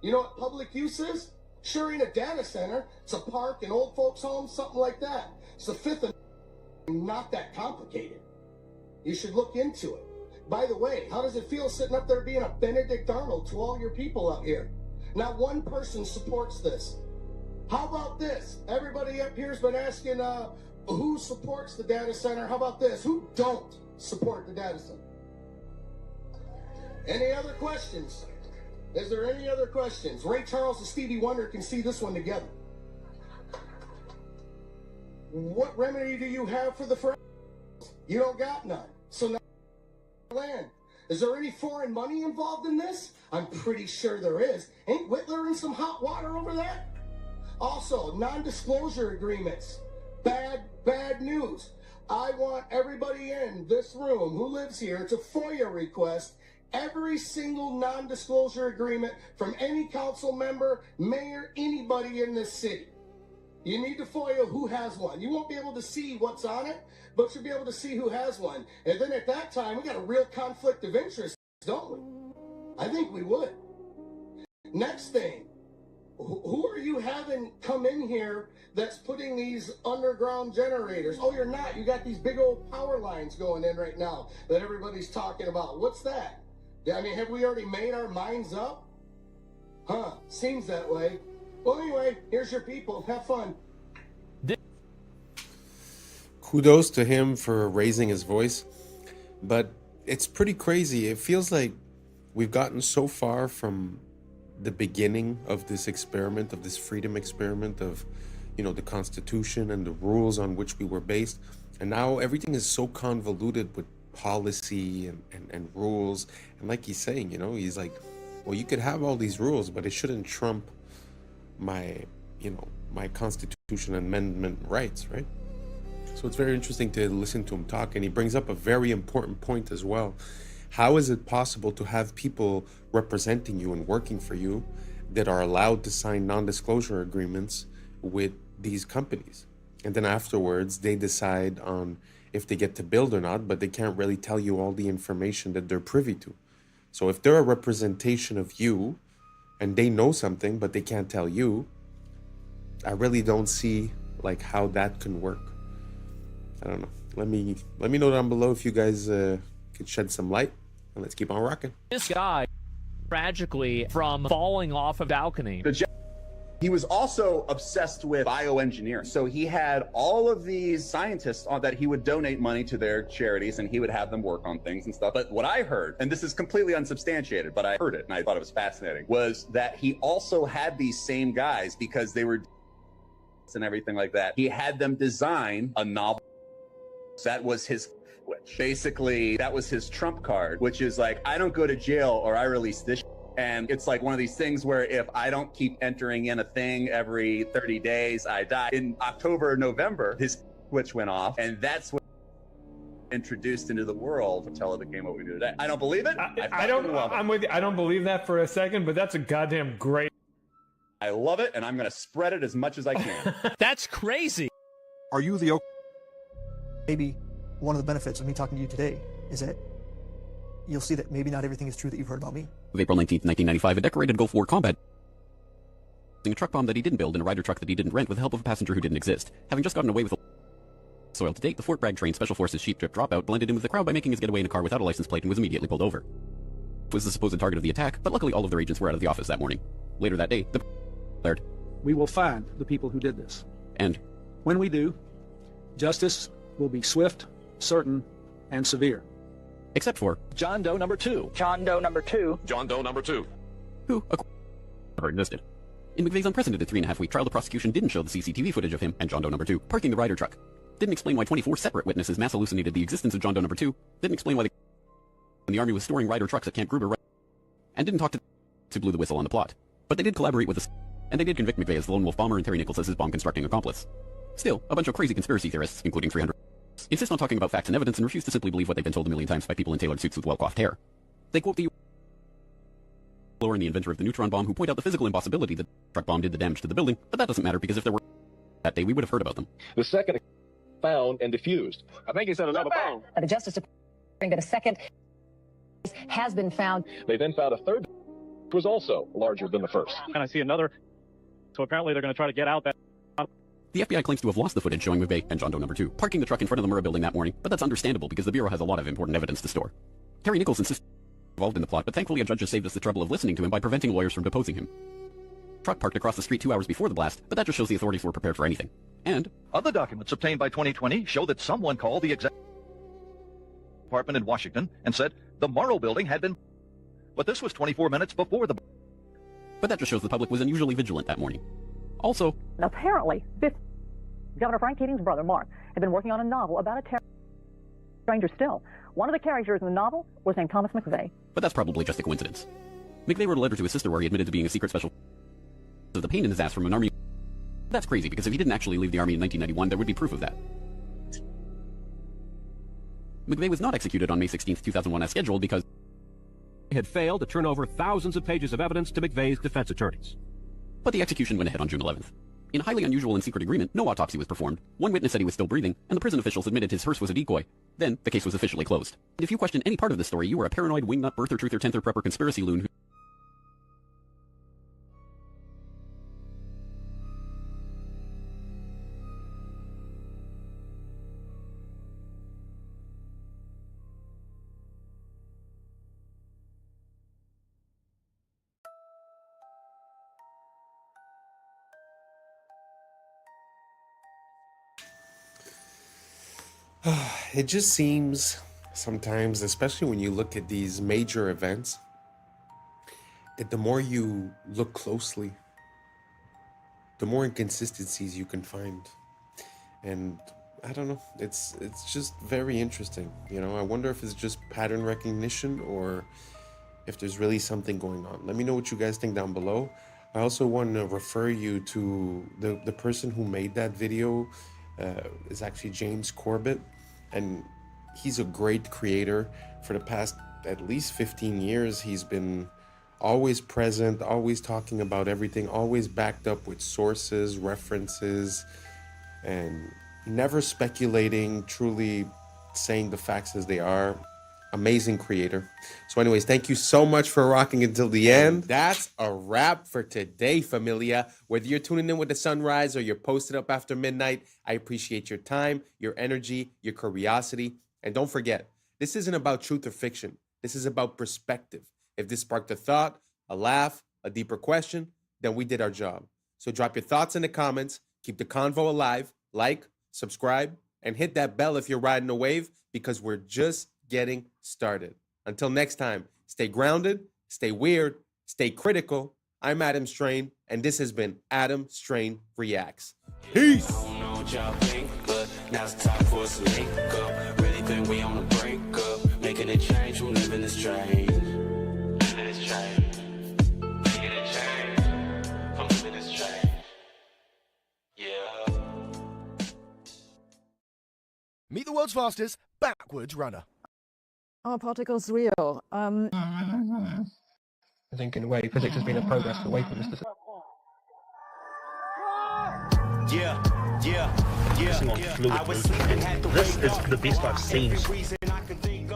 You know what public use is? Sure ain't a data center. It's a park, an old folks home, something like that. It's the Fifth Amendment. Not that complicated. You should look into it. By the way, how does it feel sitting up there being a Benedict Arnold to all your people out here? Not one person supports this. How about this? Everybody up here's been asking who supports the data center. How about this? Who don't support the data center? Any other questions? Is there any other questions? Ray Charles and Stevie Wonder can see this one together. What remedy do you have for the first? You don't got none. So now land. Is there any foreign money involved in this? I'm pretty sure there is. Ain't Whitler in some hot water over there? Also, non-disclosure agreements. Bad news. I want everybody in this room who lives here to FOIA request every single non-disclosure agreement from any council member, mayor, anybody in this city. You need to FOIA who has one. You won't be able to see what's on it, but you'll be able to see who has one. And then at that time, we got a real conflict of interest, don't we? I think we would. Next thing, who are you having come in here that's putting these underground generators? Oh, you're not. You got these big old power lines going in right now that everybody's talking about. What's that? I mean, have we already made our minds up? Huh, seems that way. Well, anyway, here's your people. Have fun. Kudos to him for raising his voice, but it's pretty crazy. It feels like we've gotten so far from the beginning of this experiment, of this freedom experiment, of, you know, the Constitution and the rules on which we were based, and now everything is so convoluted with policy and rules. And like he's saying, you know, he's like, well, you could have all these rules, but it shouldn't trump my, you know, my Constitution amendment rights, right? So it's very interesting to listen to him talk, and he brings up a very important point as well. How is it possible to have people representing you and working for you that are allowed to sign non-disclosure agreements with these companies? And then afterwards, they decide on if they get to build or not, but they can't really tell you all the information that they're privy to. So if they're a representation of you and they know something, but they can't tell you, I really don't see like how that can work. I don't know. Let me know down below if you guys can shed some light, and let's keep on rocking. This guy, tragically, from falling off a balcony. He was also obsessed with bioengineering. So he had all of these scientists that he would donate money to their charities, and he would have them work on things and stuff. But what I heard, and this is completely unsubstantiated, but I heard it and I thought it was fascinating, was that he also had these same guys, because they were and everything like that, he had them design a novel. That was his, basically, that was his trump card, which is like, I don't go to jail or I release this. And it's like one of these things where if I don't keep entering in a thing every 30 days, I die. In October, November, his switch went off, and that's what introduced into the world until it became what we do today. I don't believe it. I don't. I'm with you. I don't believe that for a second, but that's a goddamn great. I love it, and I'm going to spread it as much as I can. That's crazy. Are you the... Maybe one of the benefits of me talking to you today is that you'll see that maybe not everything is true that you've heard about me. Of April 19th, 1995, a decorated Gulf War combat a truck bomb that he didn't build in a Ryder truck that he didn't rent with the help of a passenger who didn't exist. Having just gotten away with soil to date, the Fort Bragg trained Special Forces sheep drip dropout blended in with the crowd by making his getaway in a car without a license plate and was immediately pulled over. Was the supposed target of the attack, but luckily all of their agents were out of the office that morning. Later that day, the declared, "We will find the people who did this. And when we do, justice will be swift, certain, and severe." Except for John Doe number 2. John Doe number 2. John Doe number 2. who, never existed. In McVeigh's unprecedented 3.5-week trial, the prosecution didn't show the CCTV footage of him and John Doe number 2 parking the Ryder truck. Didn't explain why 24 separate witnesses mass hallucinated the existence of John Doe number 2. Didn't explain why the Army was storing Ryder trucks at Camp Gruber. And didn't talk to blew the whistle on the plot. But they did collaborate with us, and they did convict McVeigh as the lone wolf bomber and Terry Nichols as his bomb-constructing accomplice. Still, a bunch of crazy conspiracy theorists, including 300, insist on talking about facts and evidence and refuse to simply believe what they've been told a million times by people in tailored suits with well-coiffed hair. They quote the and the inventor of the neutron bomb who point out the physical impossibility that the truck bomb did the damage to the building, but that doesn't matter because if there were that day, we would have heard about them. The second found and diffused. I think he said another bomb. The Justice Department that a second has been found. They then found a third was also larger than the first. And I see another. So apparently they're going to try to get out that. The FBI claims to have lost the footage showing McVeigh and John Doe number 2 parking the truck in front of the Murrah building that morning, but that's understandable because the Bureau has a lot of important evidence to store. Terry Nichols insists involved in the plot, but thankfully a judge just saved us the trouble of listening to him by preventing lawyers from deposing him. Truck parked across the street 2 hours before the blast, but that just shows the authorities were prepared for anything. And other documents obtained by 2020 show that someone called the executive department in Washington and said the Murrah building had been, but this was 24 minutes before the. But that just shows the public was unusually vigilant that morning. Also, apparently, Governor Frank Keating's brother, Mark, had been working on a novel about a stranger still. One of the characters in the novel was named Thomas McVeigh. But that's probably just a coincidence. McVeigh wrote a letter to his sister where he admitted to being a secret special of the pain in his ass from an army. That's crazy because if he didn't actually leave the army in 1991, there would be proof of that. McVeigh was not executed on May 16, 2001 as scheduled because he had failed to turn over thousands of pages of evidence to McVeigh's defense attorneys. But the execution went ahead on June 11th. In a highly unusual and secret agreement, no autopsy was performed. One witness said he was still breathing, and the prison officials admitted his hearse was a decoy. Then, the case was officially closed. And if you question any part of this story, you are a paranoid wingnut birther truther tenther prepper conspiracy loon who It just seems sometimes, especially when you look at these major events, that the more you look closely, the more inconsistencies you can find. And I don't know, it's just very interesting. You know, I wonder if it's just pattern recognition or if there's really something going on. Let me know what you guys think down below. I also want to refer you to the person who made that video. Is actually James Corbett, and he's a great creator. For the past at least 15 years, he's been always present, always talking about everything, always backed up with sources, references, and never speculating, truly saying the facts as they are. Amazing creator. So anyways, thank you so much for rocking until the end. That's a wrap for today, familia. Whether you're tuning in with the sunrise or you're posted up after midnight, I appreciate your time, your energy, your curiosity. And don't forget, this isn't about truth or fiction. This is about perspective. If this sparked a thought, a laugh, a deeper question, then we did our job. So drop your thoughts in the comments, keep the convo alive, like, subscribe, and hit that bell if you're riding a wave, because we're just getting started. Until next time, stay grounded, stay weird, stay critical. I'm Adam Strain, and this has been Adam Strain Reacts. Peace! I don't know what y'all think, but now it's time for us to link up. Really think we on the brink up, making a change, we living this strange. world's fastest backwards runner. Are particles real? I think in a way physics has been a progress away from this. This is the best I've seen.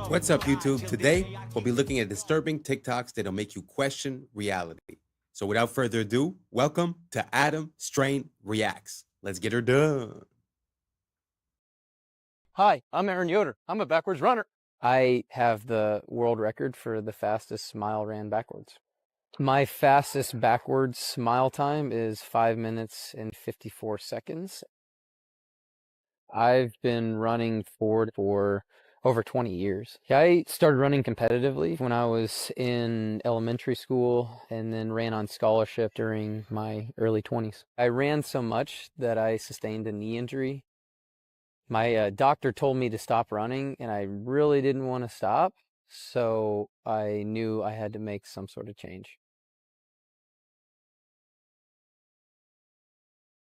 What's up, YouTube? Today, we'll be looking at disturbing TikToks that'll make you question reality. So without further ado, welcome to Adam Strain Reacts. Let's get her done. Hi, I'm Aaron Yoder. I'm a backwards runner. I have the world record for the fastest mile ran backwards. My fastest backwards mile time is 5 minutes and 54 seconds. I've been running forward for over 20 years. I started running competitively when I was in elementary school and then ran on scholarship during my early 20s. I ran so much that I sustained a knee injury. My doctor told me to stop running, and I really didn't want to stop, so I knew I had to make some sort of change.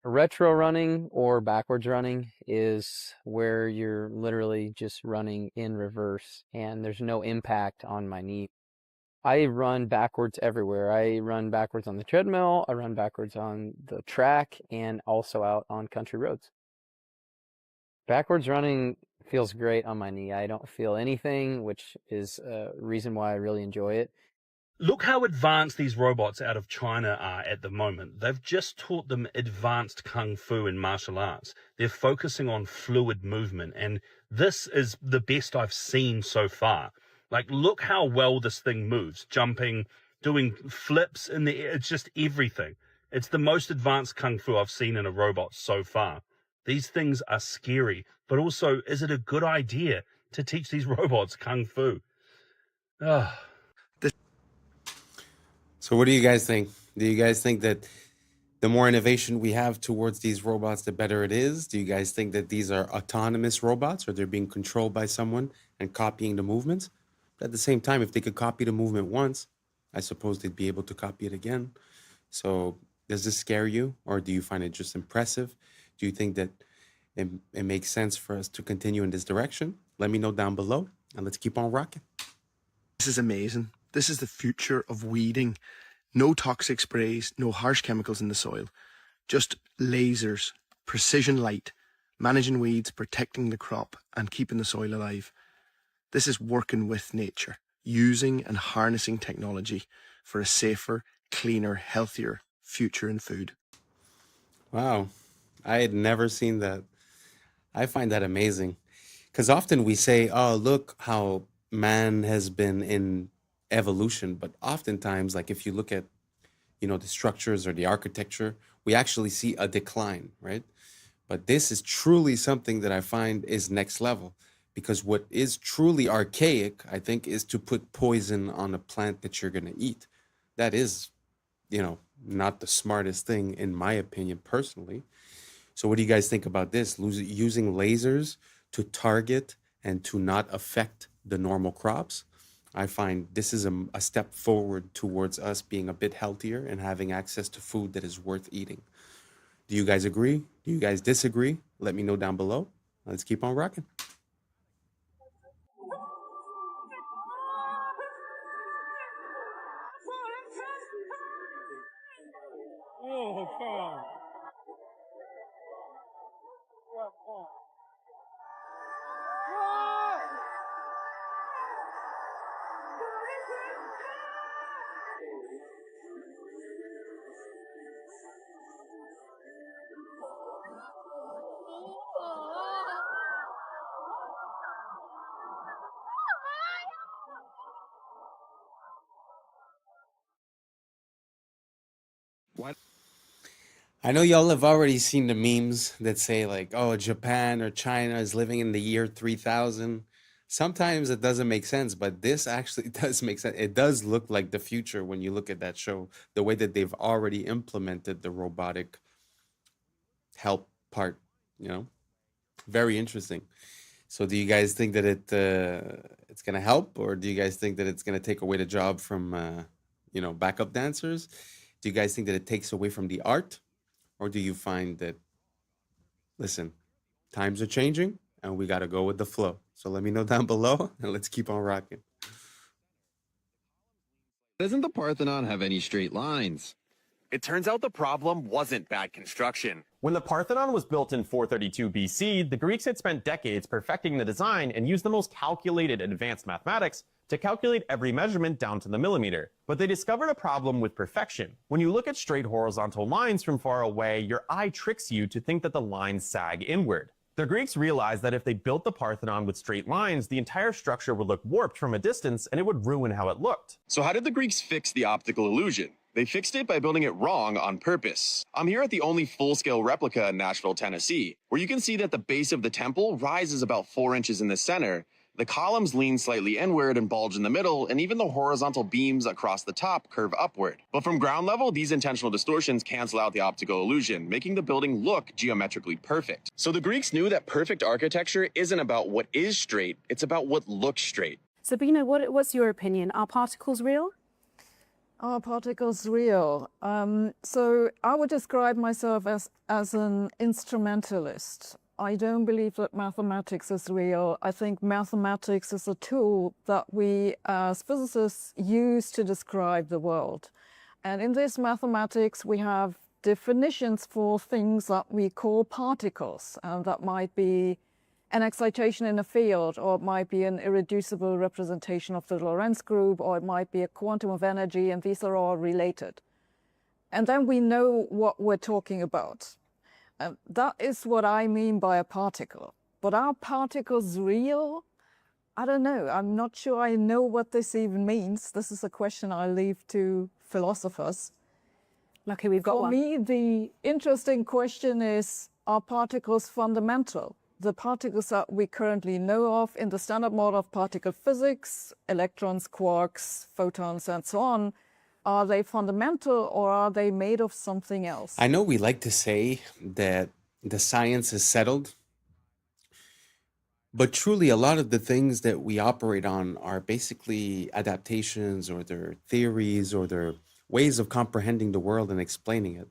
Retro running or backwards running is where you're literally just running in reverse, and there's no impact on my knee. I run backwards everywhere. I run backwards on the treadmill, I run backwards on the track, and also out on country roads. Backwards running feels great on my knee. I don't feel anything, which is a reason why I really enjoy it. Look how advanced these robots out of China are at the moment. They've just taught them advanced kung fu and martial arts. They're focusing on fluid movement, and this is the best I've seen so far. Like, look how well this thing moves, jumping, doing flips in the air. It's just everything. It's the most advanced kung fu I've seen in a robot so far. These things are scary, but also, is it a good idea to teach these robots kung fu? Ugh. So what do you guys think? Do you guys think that the more innovation we have towards these robots, the better it is? Do you guys think that these are autonomous robots, or they're being controlled by someone and copying the movements? But at the same time, if they could copy the movement once, I suppose they'd be able to copy it again. So does this scare you, or do you find it just impressive? Do you think that it makes sense for us to continue in this direction? Let me know down below, and let's keep on rocking. This is amazing. This is the future of weeding. No toxic sprays, no harsh chemicals in the soil. Just lasers, precision light, managing weeds, protecting the crop, and keeping the soil alive. This is working with nature, using and harnessing technology for a safer, cleaner, healthier future in food. Wow, I had never seen that. I find that amazing, because often we say, oh, look how man has been in evolution, but oftentimes, like if you look at, the structures or the architecture, we actually see a decline, right? But this is truly something that I find is next level, because what is truly archaic, I think, is to put poison on a plant that you're going to eat. That is, not the smartest thing, in my opinion, personally. So what do you guys think about this? Using lasers to target and to not affect the normal crops? I find this is a step forward towards us being a bit healthier and having access to food that is worth eating. Do you guys agree? Do you guys disagree? Let me know down below. Let's keep on rocking. Oh, God. What? I know y'all have already seen the memes that say like, oh, Japan or China is living in the year 3000. Sometimes it doesn't make sense, but this actually does make sense. It does look like the future when you look at that show, the way that they've already implemented the robotic help part, very interesting. So do you guys think that it's going to help, or do you guys think that it's going to take away the job from, backup dancers? Do you guys think that it takes away from the art, or do you find that, listen, times are changing and we got to go with the flow. So let me know down below, and let's keep on rocking. Doesn't the Parthenon have any straight lines? It turns out the problem wasn't bad construction. When the Parthenon was built in 432 BC, the Greeks had spent decades perfecting the design and used the most calculated advanced mathematics to calculate every measurement down to the millimeter. But they discovered a problem with perfection. When you look at straight horizontal lines from far away, your eye tricks you to think that the lines sag inward. The Greeks realized that if they built the Parthenon with straight lines, the entire structure would look warped from a distance and it would ruin how it looked. So how did the Greeks fix the optical illusion? They fixed it by building it wrong on purpose. I'm here at the only full-scale replica in Nashville, Tennessee, where you can see that the base of the temple rises about 4 inches in the center. The columns lean slightly inward and bulge in the middle, and even the horizontal beams across the top curve upward. But from ground level, these intentional distortions cancel out the optical illusion, making the building look geometrically perfect. So the Greeks knew that perfect architecture isn't about what is straight, it's about what looks straight. Sabina, what's your opinion? Are particles real? Are particles real? So I would describe myself as an instrumentalist. I don't believe that mathematics is real. I think mathematics is a tool that we as physicists use to describe the world. And in this mathematics, we have definitions for things that we call particles. That might be an excitation in a field, or it might be an irreducible representation of the Lorentz group, or it might be a quantum of energy, and these are all related. And then we know what we're talking about. That is what I mean by a particle. But are particles real? I don't know. I'm not sure I know what this even means. This is a question I leave to philosophers. Lucky we've got one. For me, the interesting question is, are particles fundamental? The particles that we currently know of in the standard model of particle physics, electrons, quarks, photons, and so on, are they fundamental or are they made of something else? I know we like to say that the science is settled, but truly a lot of the things that we operate on are basically adaptations, or their theories, or their ways of comprehending the world and explaining it.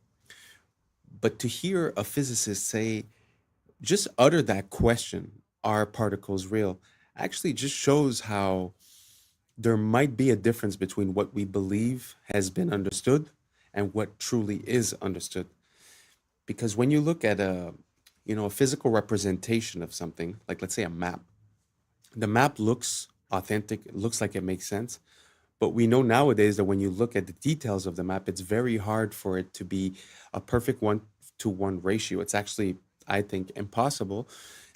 But to hear a physicist say, just utter that question, are particles real, actually just shows how there might be a difference between what we believe has been understood and what truly is understood. Because when you look at a physical representation of something, like let's say a map, the map looks authentic, it looks like it makes sense. But we know nowadays that when you look at the details of the map, it's very hard for it to be a perfect 1-to-1 ratio. It's actually, I think, impossible.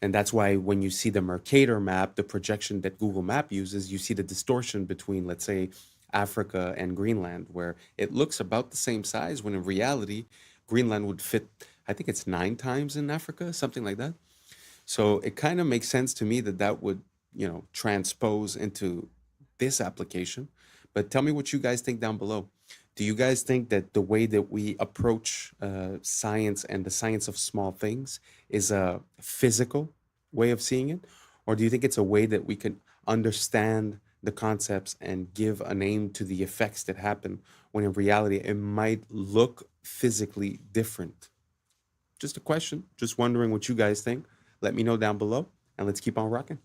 And that's why when you see the Mercator map, the projection that Google Map uses, you see the distortion between, let's say, Africa and Greenland, where it looks about the same size, when in reality, Greenland would fit, I think it's 9 times in Africa, something like that. So it kind of makes sense to me that that would, transpose into this application. But tell me what you guys think down below. Do you guys think that the way that we approach science and the science of small things is a physical way of seeing it? Or do you think it's a way that we can understand the concepts and give a name to the effects that happen, when in reality it might look physically different? Just a question, just wondering what you guys think. Let me know down below, and let's keep on rocking.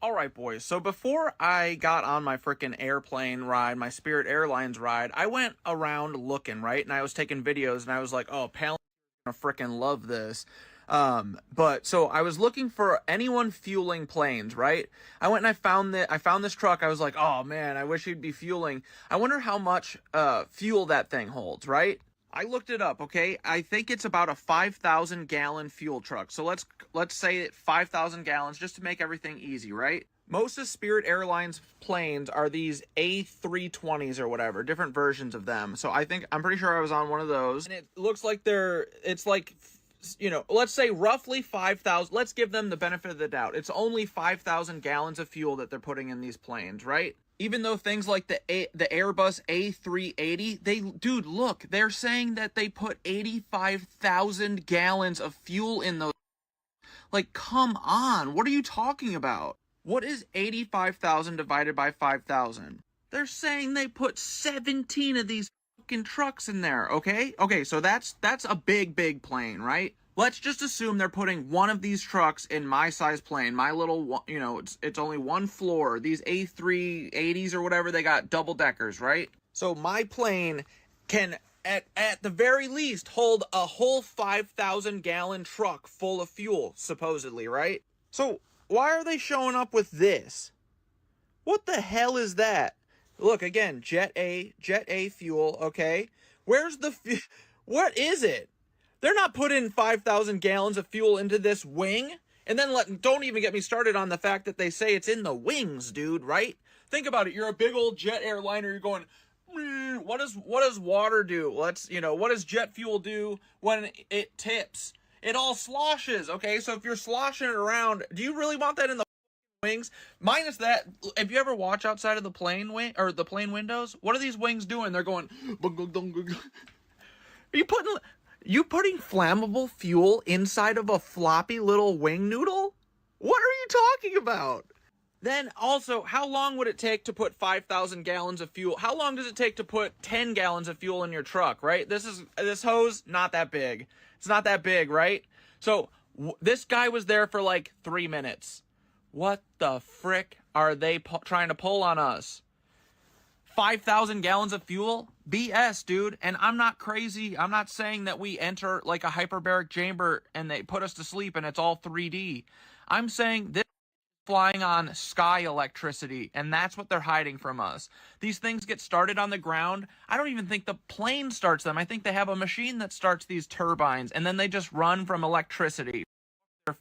All right, boys. So before I got on my freaking airplane ride, my Spirit Airlines ride, I went around looking, right? And I was taking videos, and I was like, oh, Palin gonna freaking love this. But so I was looking for anyone fueling planes, right? I went and I found this truck. I was like, oh man, I wish he'd be fueling. I wonder how much fuel that thing holds, right? I looked it up, okay? I think it's about a 5,000 gallon fuel truck. So let's say 5,000 gallons just to make everything easy, right? Most of Spirit Airlines planes are these A320s or whatever, different versions of them. So I'm pretty sure I was on one of those. And it looks like it's like, let's say roughly 5,000. Let's give them the benefit of the doubt. It's only 5,000 gallons of fuel that they're putting in these planes, right? Even though things like the Airbus A380, dude, look, they're saying that they put 85,000 gallons of fuel in those. Like, come on, what are you talking about? What is 85,000 divided by 5,000? They're saying they put 17 of these fucking trucks in there, okay? Okay, so that's a big plane, right? let's just assume they're putting one of these trucks in my size plane, my little, you know, it's only one floor. These A380s or whatever, they got double deckers, right? So my plane can, at the very least, hold a whole 5,000 gallon truck full of fuel, supposedly, right? So why are they showing up with this? What the hell is that? Look, again, Jet A fuel, okay? Where's the, what is it? They're not putting 5,000 gallons of fuel into this wing. And then don't even get me started on the fact that they say it's in the wings, dude, right? Think about it. You're a big old jet airliner. You're going, what does water do? What does jet fuel do when it tips? It all sloshes, okay? So if you're sloshing it around, do you really want that in the wings? Minus that, if you ever watch outside of the plane wing or the plane windows, what are these wings doing? They're going, are you putting flammable fuel inside of a floppy little wing noodle? What are you talking about? Then also, how long would it take to put 5,000 gallons of fuel? How long does it take to put 10 gallons of fuel in your truck, right? This hose, not that big. It's not that big, right? So this guy was there for like 3 minutes. What the frick are they trying to pull on us? 5,000 gallons of fuel? BS, dude. And I'm not crazy. I'm not saying that we enter like a hyperbaric chamber and they put us to sleep and it's all 3D. I'm saying this is flying on sky electricity, and that's what they're hiding from us. These things get started on the ground. I don't even think the plane starts them. I think they have a machine that starts these turbines, and then they just run from electricity.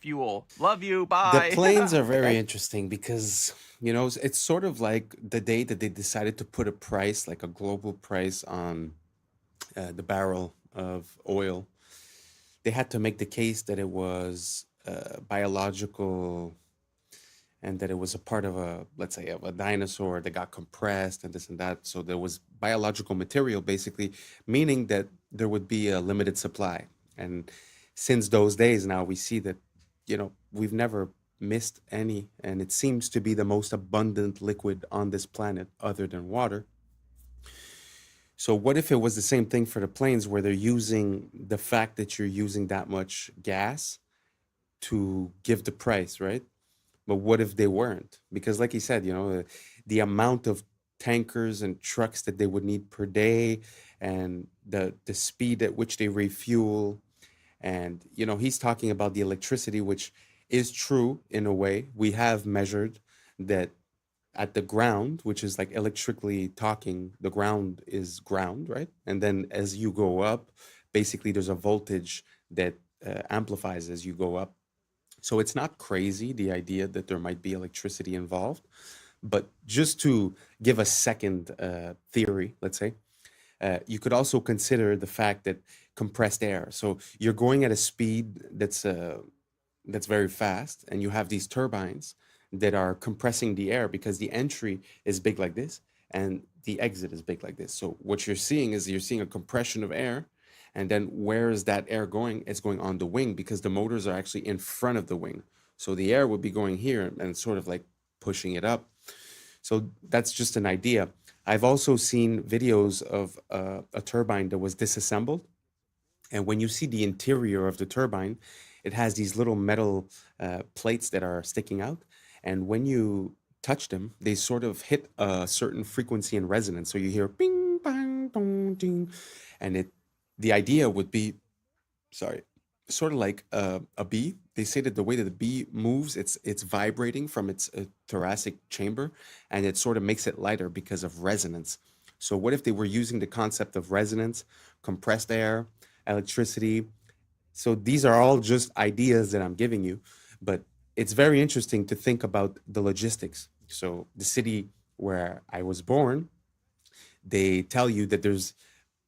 Fuel. Love you. Bye. The planes are very interesting because, you know, it's sort of like the day that they decided to put a price, like a global price on the barrel of oil. They had to make the case that it was biological and that it was a part of let's say, of a dinosaur that got compressed and this and that. So there was biological material, basically, meaning that there would be a limited supply. And since those days, now we see that, you know, we've never missed any, and it seems to be the most abundant liquid on this planet other than water. So what if it was the same thing for the planes, where they're using the fact that you're using that much gas to give the price, right? But what if they weren't? Because like he said, you know, the amount of tankers and trucks that they would need per day, and the speed at which they refuel. And, you know, he's talking about the electricity, which is true in a way. We have measured that at the ground, which is like electrically talking, the ground is ground, right? And then as you go up, basically there's a voltage that amplifies as you go up. So it's not crazy, the idea that there might be electricity involved. But just to give a second theory, let's say, you could also consider the fact that compressed air. So you're going at a speed that's very fast, and you have these turbines that are compressing the air because the entry is big like this and the exit is big like this. So what you're seeing is you're seeing a compression of air, and then where is that air going? It's going on the wing because the motors are actually in front of the wing. So the air would be going here and sort of like pushing it up. So that's just an idea. I've also seen videos of a turbine that was disassembled. And when you see the interior of the turbine, it has these little metal plates that are sticking out. And when you touch them, they sort of hit a certain frequency and resonance. So you hear bing, bang, dong, ding. And the idea would be, sort of like a bee. They say that the way that the bee moves, it's vibrating from its thoracic chamber, and it sort of makes it lighter because of resonance. So what if they were using the concept of resonance, compressed air, electricity? So these are all just ideas that I'm giving you, but it's very interesting to think about the logistics. So the city where I was born, they tell you that there's,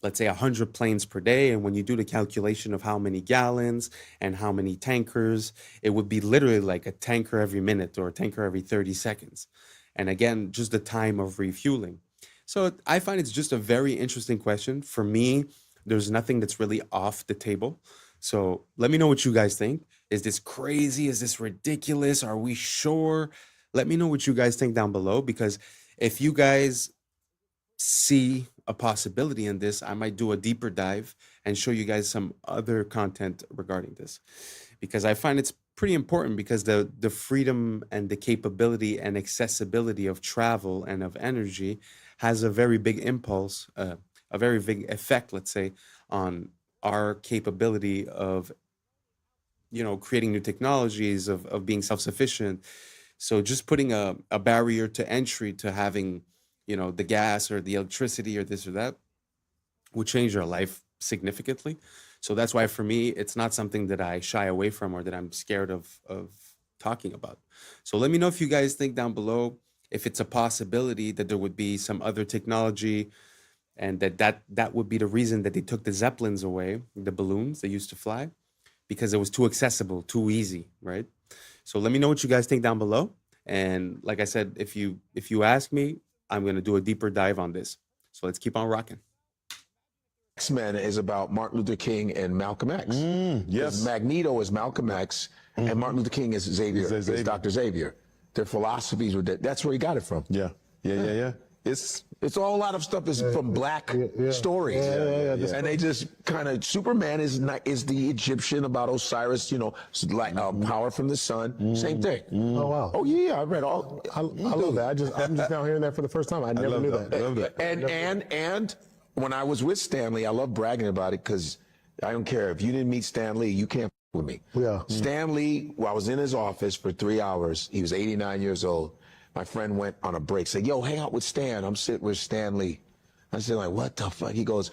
let's say, 100 planes per day. And when you do the calculation of how many gallons and how many tankers, it would be literally like a tanker every minute or a tanker every 30 seconds. And again, just the time of refueling. So I find it's just a very interesting question. For me, there's nothing that's really off the table. So let me know what you guys think. Is this crazy? Is this ridiculous? Are we sure? Let me know what you guys think down below, because if you guys see a possibility in this, I might do a deeper dive and show you guys some other content regarding this, because I find it's pretty important, because the freedom and the capability and accessibility of travel and of energy has a very big impulse, a very big effect, let's say, on our capability of, you know, creating new technologies, of being self-sufficient. So just putting a barrier to entry to having, you know, the gas or the electricity or this or that would change our life significantly. So that's why for me, it's not something that I shy away from or that I'm scared of talking about. So let me know if you guys think down below if it's a possibility that there would be some other technology, and that would be the reason that they took the Zeppelins away, the balloons that used to fly, because it was too accessible, too easy, right? So let me know what you guys think down below. And like I said, if you ask me, I'm going to do a deeper dive on this. So let's keep on rocking. X-Men is about Martin Luther King and Malcolm X. Yes. Magneto is Malcolm X, and Martin Luther King is Xavier, is Dr. Xavier. Their philosophies were that's where he got it from. Yeah. It's all, a lot of stuff is from black stories. And they just kind of, Superman is the Egyptian about Osiris, you know, like power from the sun. Same thing. Oh wow. Oh yeah, I read all. I love that. I'm just now hearing that for the first time. I never knew that. I love that. And when I was with Stan Lee, I love bragging about it, because I don't care if you didn't meet Stan Lee, you can't with me. Yeah. Stan Lee, I was in his office for 3 hours. He was 89 years old. My friend went on a break, said, yo, hang out with Stan. I'm sitting with Stan Lee. I said, like, what the fuck? He goes,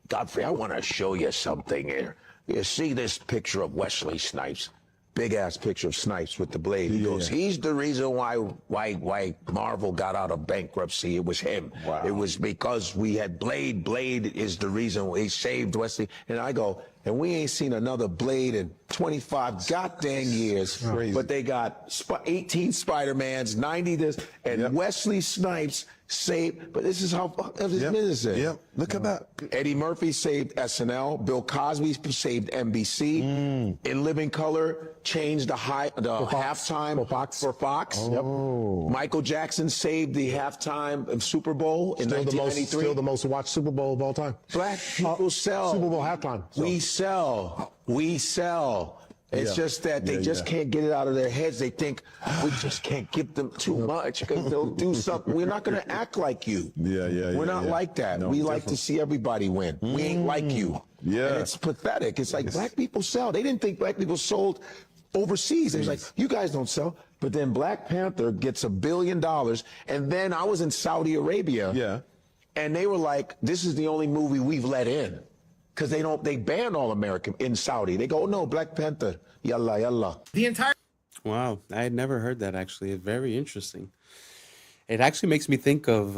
Godfrey, I want to show you something here. You see this picture of Wesley Snipes? Big ass picture of Snipes with the blade. He goes, he's the reason why Marvel got out of bankruptcy. It was him. Wow. It was because we had Blade. Blade is the reason he saved Wesley. And I go, and we ain't seen another Blade in 25 goddamn years. Crazy. But they got 18 Spider-Mans, 90 this, and Wesley Snipes saved. But this is how this business is. Yep. Look at that. Eddie Murphy saved SNL. Bill Cosby saved NBC. In Living Color, changed the halftime for Fox. Oh. Michael Jackson saved the halftime of Super Bowl in Still 1993. still the most watched Super Bowl of all time. Black people sell. Super Bowl halftime. We sell. We sell. It's just that they just can't get it out of their heads. They think we just can't give them too much because they'll do something. We're not going to act like you. We're not like that. No, we like to see everybody win. We ain't like you. Yeah. And it's pathetic. It's like black people sell. They didn't think black people sold overseas. They was like, you guys don't sell. But then Black Panther gets $1 billion. And then I was in Saudi Arabia. And they were like, this is the only movie we've let in. Because they ban all American in Saudi. They go, no, Black Panther, yalla, yalla. The entire... Wow, I had never heard that, actually. It's very interesting. It actually makes me think of,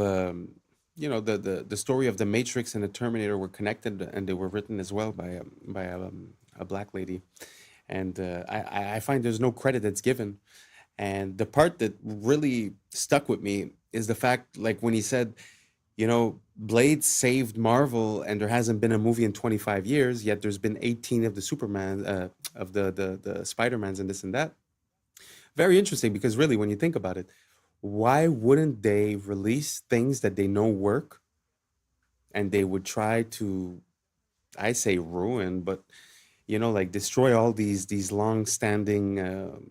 you know, the story of the Matrix and the Terminator were connected, and they were written as well by a black lady. And I find there's no credit that's given. And the part that really stuck with me is the fact, like when he said, you know, Blade saved Marvel, and there hasn't been a movie in 25 years, yet there's been 18 of the Superman, of the Spider-Mans and this and that. Very interesting, because really, when you think about it, why wouldn't they release things that they know work, and they would try to, I say ruin, but, you know, like destroy all these long-standing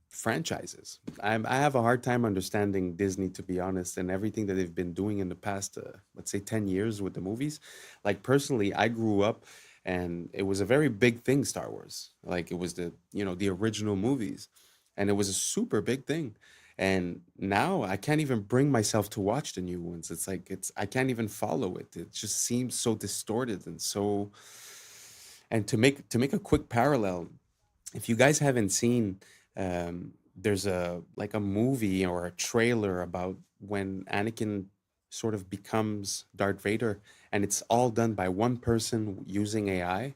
franchises. I have a hard time understanding Disney, to be honest, and everything that they've been doing in the past, let's say 10 years with the movies. Like personally, I grew up and it was a very big thing, Star Wars. Like it was the, you know, the original movies, and it was a super big thing. And now I can't even bring myself to watch the new ones. It's like, I can't even follow it. It just seems so distorted and so, and to make a quick parallel, if you guys haven't seen, there's a movie or a trailer about when Anakin sort of becomes Darth Vader, and it's all done by one person using AI.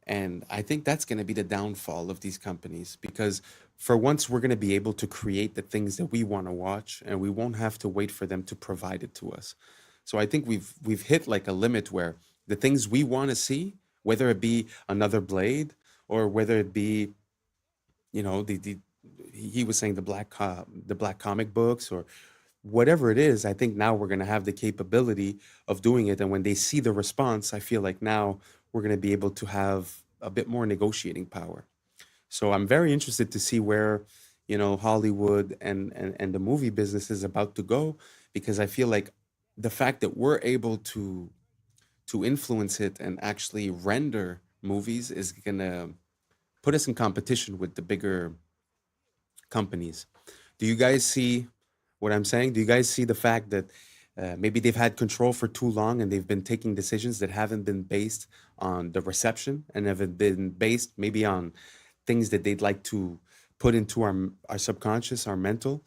And I think that's going to be the downfall of these companies, because for once we're going to be able to create the things that we want to watch, and we won't have to wait for them to provide it to us. So I think we've hit like a limit where the things we want to see, whether it be another Blade or whether it be, you know, he was saying the black comic books, or whatever it is, I think now we're going to have the capability of doing it. And when they see the response, I feel like now we're going to be able to have a bit more negotiating power. So I'm very interested to see where, Hollywood and the movie business is about to go, because I feel like the fact that we're able to influence it and actually render movies is going to put us in competition with the bigger companies. Do you guys see what I'm saying? Do you guys see the fact that maybe they've had control for too long and they've been taking decisions that haven't been based on the reception and have been based maybe on things that they'd like to put into our subconscious, our mental?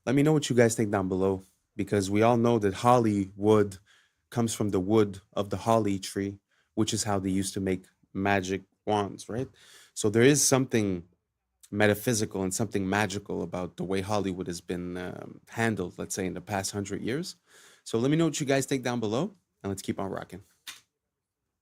Let me know what you guys think down below, because we all know that Hollywood comes from the wood of the holly tree, which is how they used to make magic wands, right? So there is something metaphysical and something magical about the way Hollywood has been handled, let's say, in the past 100 years. So let me know what you guys think down below, and let's keep on rocking.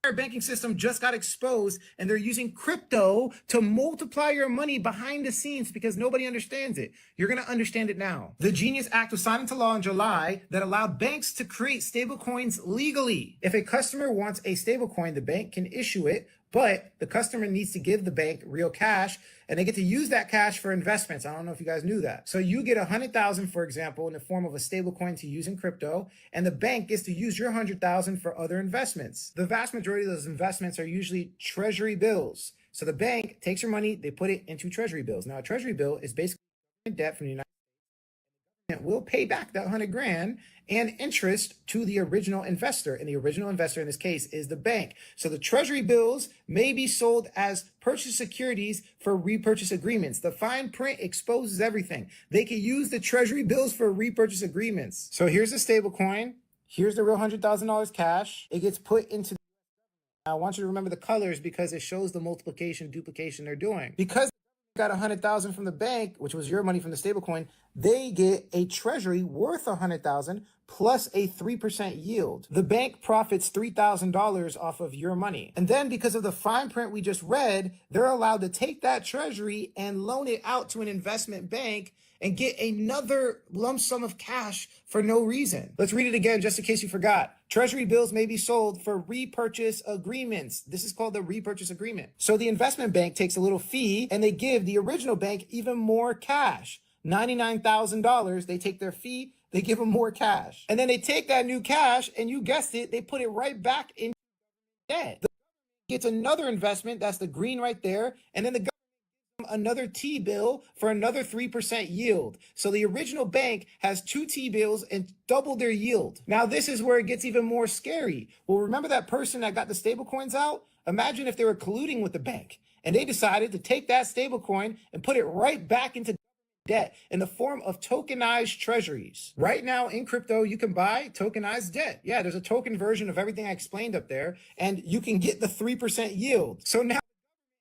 Our banking system just got exposed, and they're using crypto to multiply your money behind the scenes because nobody understands it. You're going to understand it now. The Genius Act was signed into law in July that allowed banks to create stablecoins legally. If a customer wants a stablecoin, the bank can issue it, but the customer needs to give the bank real cash, and they get to use that cash for investments. I don't know if you guys knew that. So you get 100,000, for example, in the form of a stablecoin to use in crypto, and the bank gets to use your 100,000 for other investments. The vast majority of those investments are usually treasury bills. So the bank takes your money, they put it into treasury bills. Now, a treasury bill is basically debt from the United States. Will pay back that 100 grand and interest to the original investor. And the original investor in this case is the bank. So the treasury bills may be sold as purchase securities for repurchase agreements. The fine print exposes everything. They can use the treasury bills for repurchase agreements. So here's the stable coin. Here's the real $100,000 cash. It gets put into. I want you to remember the colors because it shows the multiplication, duplication they're doing. Because got 100,000 from the bank, which was your money from the stablecoin, they get a treasury worth 100,000 plus a 3% yield. The bank profits $3,000 off of your money. And then because of the fine print we just read, they're allowed to take that treasury and loan it out to an investment bank and get another lump sum of cash for no reason. Let's read it again just in case you forgot. Treasury bills may be sold for repurchase agreements. This is called the repurchase agreement. So the investment bank takes a little fee and they give the original bank even more cash. $99,000. They take their fee, they give them more cash. And then they take that new cash and you guessed it, they put it right back in debt. The government gets another investment, that's the green right there, and then the government another T-bill for another 3% yield. So the original bank has 2 T-bills and double their yield. Now this is where it gets even more scary. Well, remember that person that got the stable coins out? Imagine if they were colluding with the bank and they decided to take that stable coin and put it right back into debt in the form of tokenized treasuries. Right now in crypto, you can buy tokenized debt. Yeah, there's a token version of everything I explained up there, and you can get the 3% yield. So now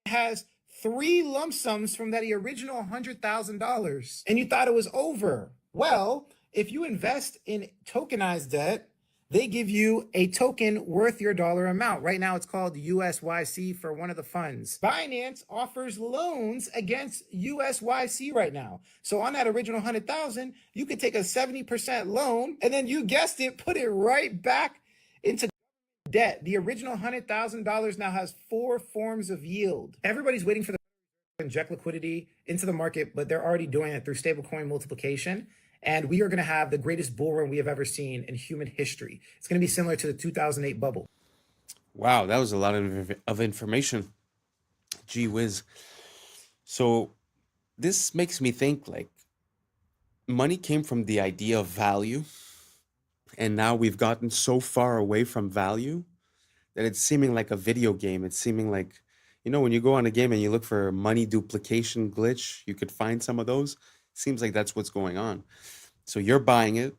it has 3 lump sums from that original $100,000, and you thought it was over. Well, if you invest in tokenized debt, they give you a token worth your dollar amount. Right now, it's called USYC for one of the funds. Binance offers loans against USYC right now. So on that original 100,000, you could take a 70% loan, and then you guessed it, put it right back into debt. The original $100,000 now has 4 forms of yield. Everybody's waiting for the inject liquidity into the market, but they're already doing it through stablecoin multiplication. And we are going to have the greatest bull run we have ever seen in human history. It's going to be similar to the 2008 bubble. Wow, that was a lot of information. Gee whiz. So this makes me think like money came from the idea of value. And now we've gotten so far away from value that it's seeming like a video game. It's seeming like, when you go on a game and you look for money duplication glitch, you could find some of those. Seems like that's what's going on. So you're buying it